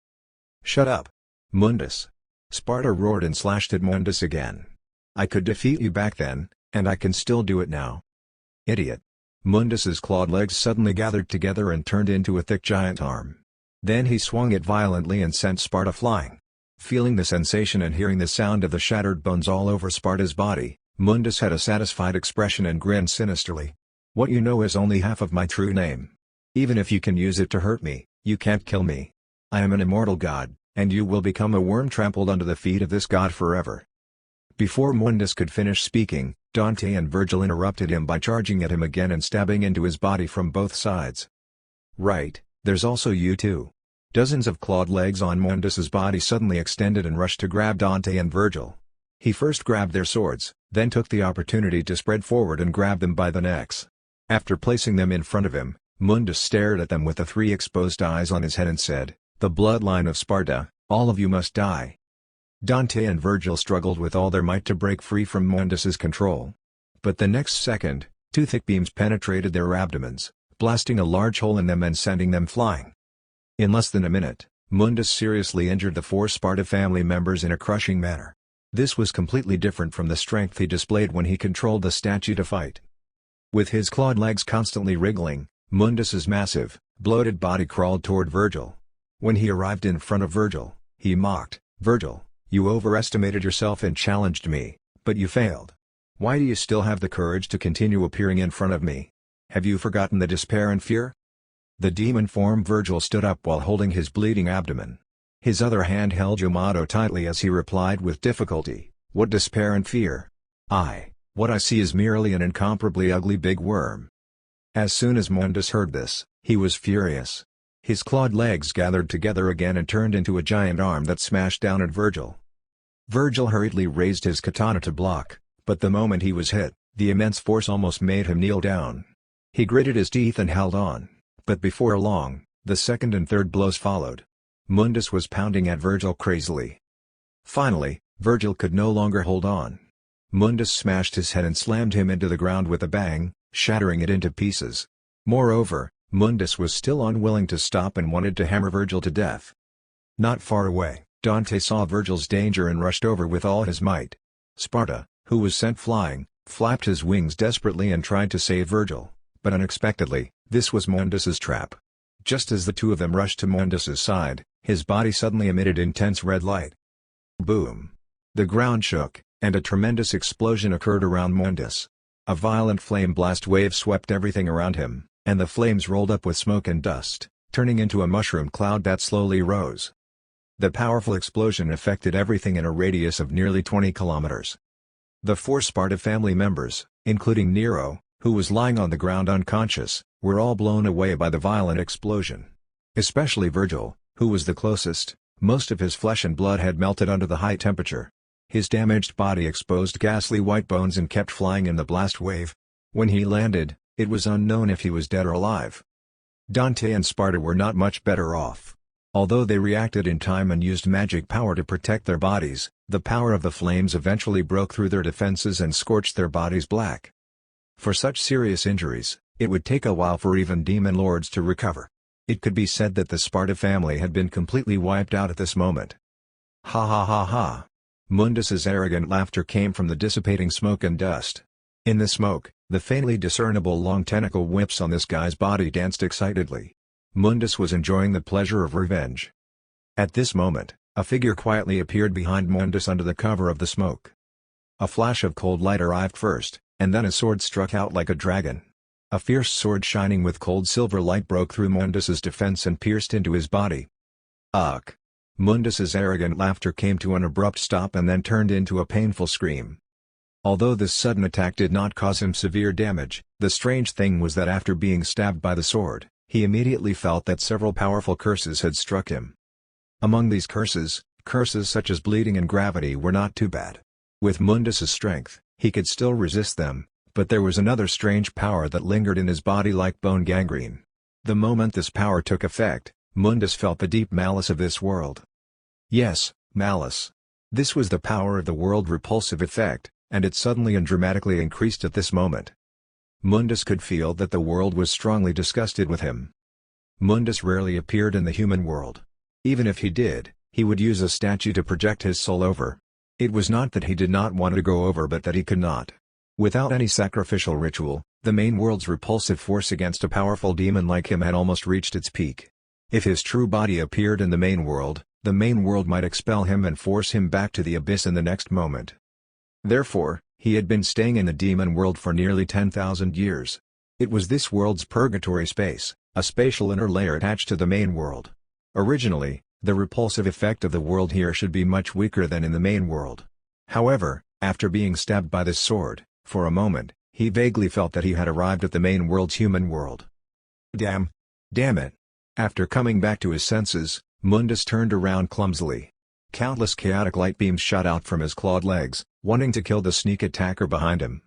Shut up, Mundus. Sparta roared and slashed at Mundus again. I could defeat you back then, and I can still do it now. Idiot. Mundus's clawed legs suddenly gathered together and turned into a thick giant arm. Then he swung it violently and sent Sparta flying. Feeling the sensation and hearing the sound of the shattered bones all over Sparta's body, Mundus had a satisfied expression and grinned sinisterly. What you know is only half of my true name. Even if you can use it to hurt me, you can't kill me. I am an immortal god, and you will become a worm trampled under the feet of this god forever. Before Mundus could finish speaking, Dante and Virgil interrupted him by charging at him again and stabbing into his body from both sides. Right, there's also you too. Dozens of clawed legs on Mundus's body suddenly extended and rushed to grab Dante and Virgil. He first grabbed their swords, then took the opportunity to spread forward and grab them by the necks. After placing them in front of him, Mundus stared at them with the three exposed eyes on his head and said, "The bloodline of Sparta, all of you must die." Dante and Virgil struggled with all their might to break free from Mundus's control. But the next second, two thick beams penetrated their abdomens, blasting a large hole in them and sending them flying. In less than a minute, Mundus seriously injured the four Sparta family members in a crushing manner. This was completely different from the strength he displayed when he controlled the statue to fight. With his clawed legs constantly wriggling, Mundus's massive, bloated body crawled toward Virgil. When he arrived in front of Virgil, he mocked, "Virgil, you overestimated yourself and challenged me, but you failed. Why do you still have the courage to continue appearing in front of me? Have you forgotten the despair and fear?" The demon form Virgil stood up while holding his bleeding abdomen. His other hand held Yamato tightly as he replied with difficulty, "What despair and fear? What I see is merely an incomparably ugly big worm." As soon as Mundus heard this, he was furious. His clawed legs gathered together again and turned into a giant arm that smashed down at Virgil. Virgil hurriedly raised his katana to block, but the moment he was hit, the immense force almost made him kneel down. He gritted his teeth and held on, but before long, the second and third blows followed. Mundus was pounding at Virgil crazily. Finally, Virgil could no longer hold on. Mundus smashed his head and slammed him into the ground with a bang, shattering it into pieces. Moreover, Mundus was still unwilling to stop and wanted to hammer Virgil to death. Not far away, Dante saw Virgil's danger and rushed over with all his might. Sparta, who was sent flying, flapped his wings desperately and tried to save Virgil, but unexpectedly, this was Mundus's trap. Just as the two of them rushed to Mundus's side, his body suddenly emitted intense red light. Boom! The ground shook, and a tremendous explosion occurred around Mundus. A violent flame blast wave swept everything around him, and the flames rolled up with smoke and dust, turning into a mushroom cloud that slowly rose. The powerful explosion affected everything in a radius of nearly 20 kilometers. The 4 Sparta family members, including Nero, who was lying on the ground unconscious, were all blown away by the violent explosion. Especially Virgil, who was the closest. Most of his flesh and blood had melted under the high temperature. His damaged body exposed ghastly white bones and kept flying in the blast wave. When he landed, it was unknown if he was dead or alive. Dante and Sparta were not much better off. Although they reacted in time and used magic power to protect their bodies, the power of the flames eventually broke through their defenses and scorched their bodies black. For such serious injuries, it would take a while for even demon lords to recover. It could be said that the Sparta family had been completely wiped out at this moment. Ha ha ha ha! Mundus's arrogant laughter came from the dissipating smoke and dust. In the smoke, the faintly discernible long tentacle whips on this guy's body danced excitedly. Mundus was enjoying the pleasure of revenge. At this moment, a figure quietly appeared behind Mundus under the cover of the smoke. A flash of cold light arrived first, and then a sword struck out like a dragon. A fierce sword shining with cold silver light broke through Mundus's defense and pierced into his body. Ugh! Mundus's arrogant laughter came to an abrupt stop and then turned into a painful scream. Although this sudden attack did not cause him severe damage, the strange thing was that after being stabbed by the sword, he immediately felt that several powerful curses had struck him. Among these curses such as bleeding and gravity were not too bad. With Mundus's strength, he could still resist them, but there was another strange power that lingered in his body like bone gangrene. The moment this power took effect, Mundus felt the deep malice of this world. Yes, malice. This was the power of the world repulsive effect, and it suddenly and dramatically increased at this moment. Mundus could feel that the world was strongly disgusted with him. Mundus rarely appeared in the human world. Even if he did, he would use a statue to project his soul over. It was not that he did not want to go over but that he could not. Without any sacrificial ritual, the main world's repulsive force against a powerful demon like him had almost reached its peak. If his true body appeared in the main world might expel him and force him back to the abyss in the next moment. Therefore, he had been staying in the demon world for nearly 10,000 years. It was this world's purgatory space, a spatial inner layer attached to the main world. Originally, the repulsive effect of the world here should be much weaker than in the main world. However, after being stabbed by this sword, for a moment, he vaguely felt that he had arrived at the main world's human world. Damn it! After coming back to his senses, Mundus turned around clumsily. Countless chaotic light beams shot out from his clawed legs, wanting to kill the sneak attacker behind him.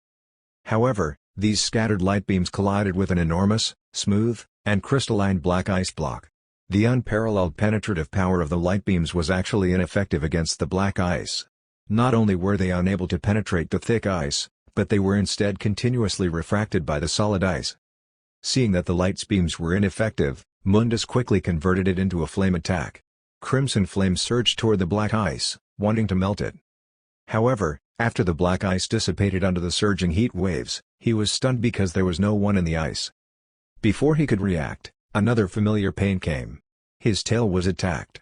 However, these scattered light beams collided with an enormous, smooth, and crystalline black ice block. The unparalleled penetrative power of the light beams was actually ineffective against the black ice. Not only were they unable to penetrate the thick ice, but they were instead continuously refracted by the solid ice. Seeing that the light's beams were ineffective, Mundus quickly converted it into a flame attack. Crimson flames surged toward the black ice, wanting to melt it. However, after the black ice dissipated under the surging heat waves, he was stunned because there was no one in the ice. Before he could react, another familiar pain came. His tail was attacked.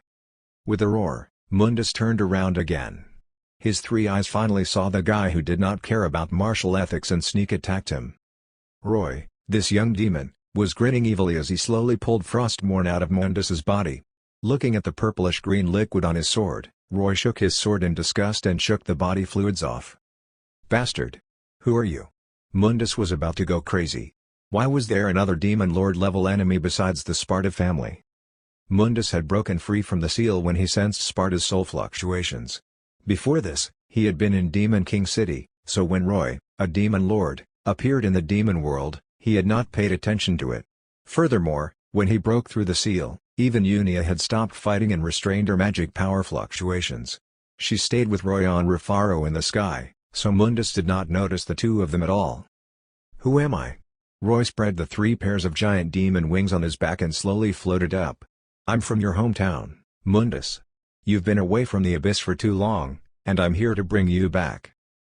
With a roar, Mundus turned around again. His three eyes finally saw the guy who did not care about martial ethics and sneak attacked him. Roy, this young demon, was grinning evilly as he slowly pulled Frostmourne out of Mundus's body. Looking at the purplish-green liquid on his sword, Roy shook his sword in disgust and shook the body fluids off. "Bastard! Who are you?" Mundus was about to go crazy. Why was there another Demon Lord-level enemy besides the Sparta family? Mundus had broken free from the seal when he sensed Sparta's soul fluctuations. Before this, he had been in Demon King City, so when Roy, a Demon Lord, appeared in the demon world, he had not paid attention to it. Furthermore, when he broke through the seal, even Unia had stopped fighting and restrained her magic power fluctuations. She stayed with Roy on Rufaro in the sky, so Mundus did not notice the two of them at all. "Who am I?" Roy spread the 3 pairs of giant demon wings on his back and slowly floated up. "I'm from your hometown, Mundus. You've been away from the abyss for too long, and I'm here to bring you back."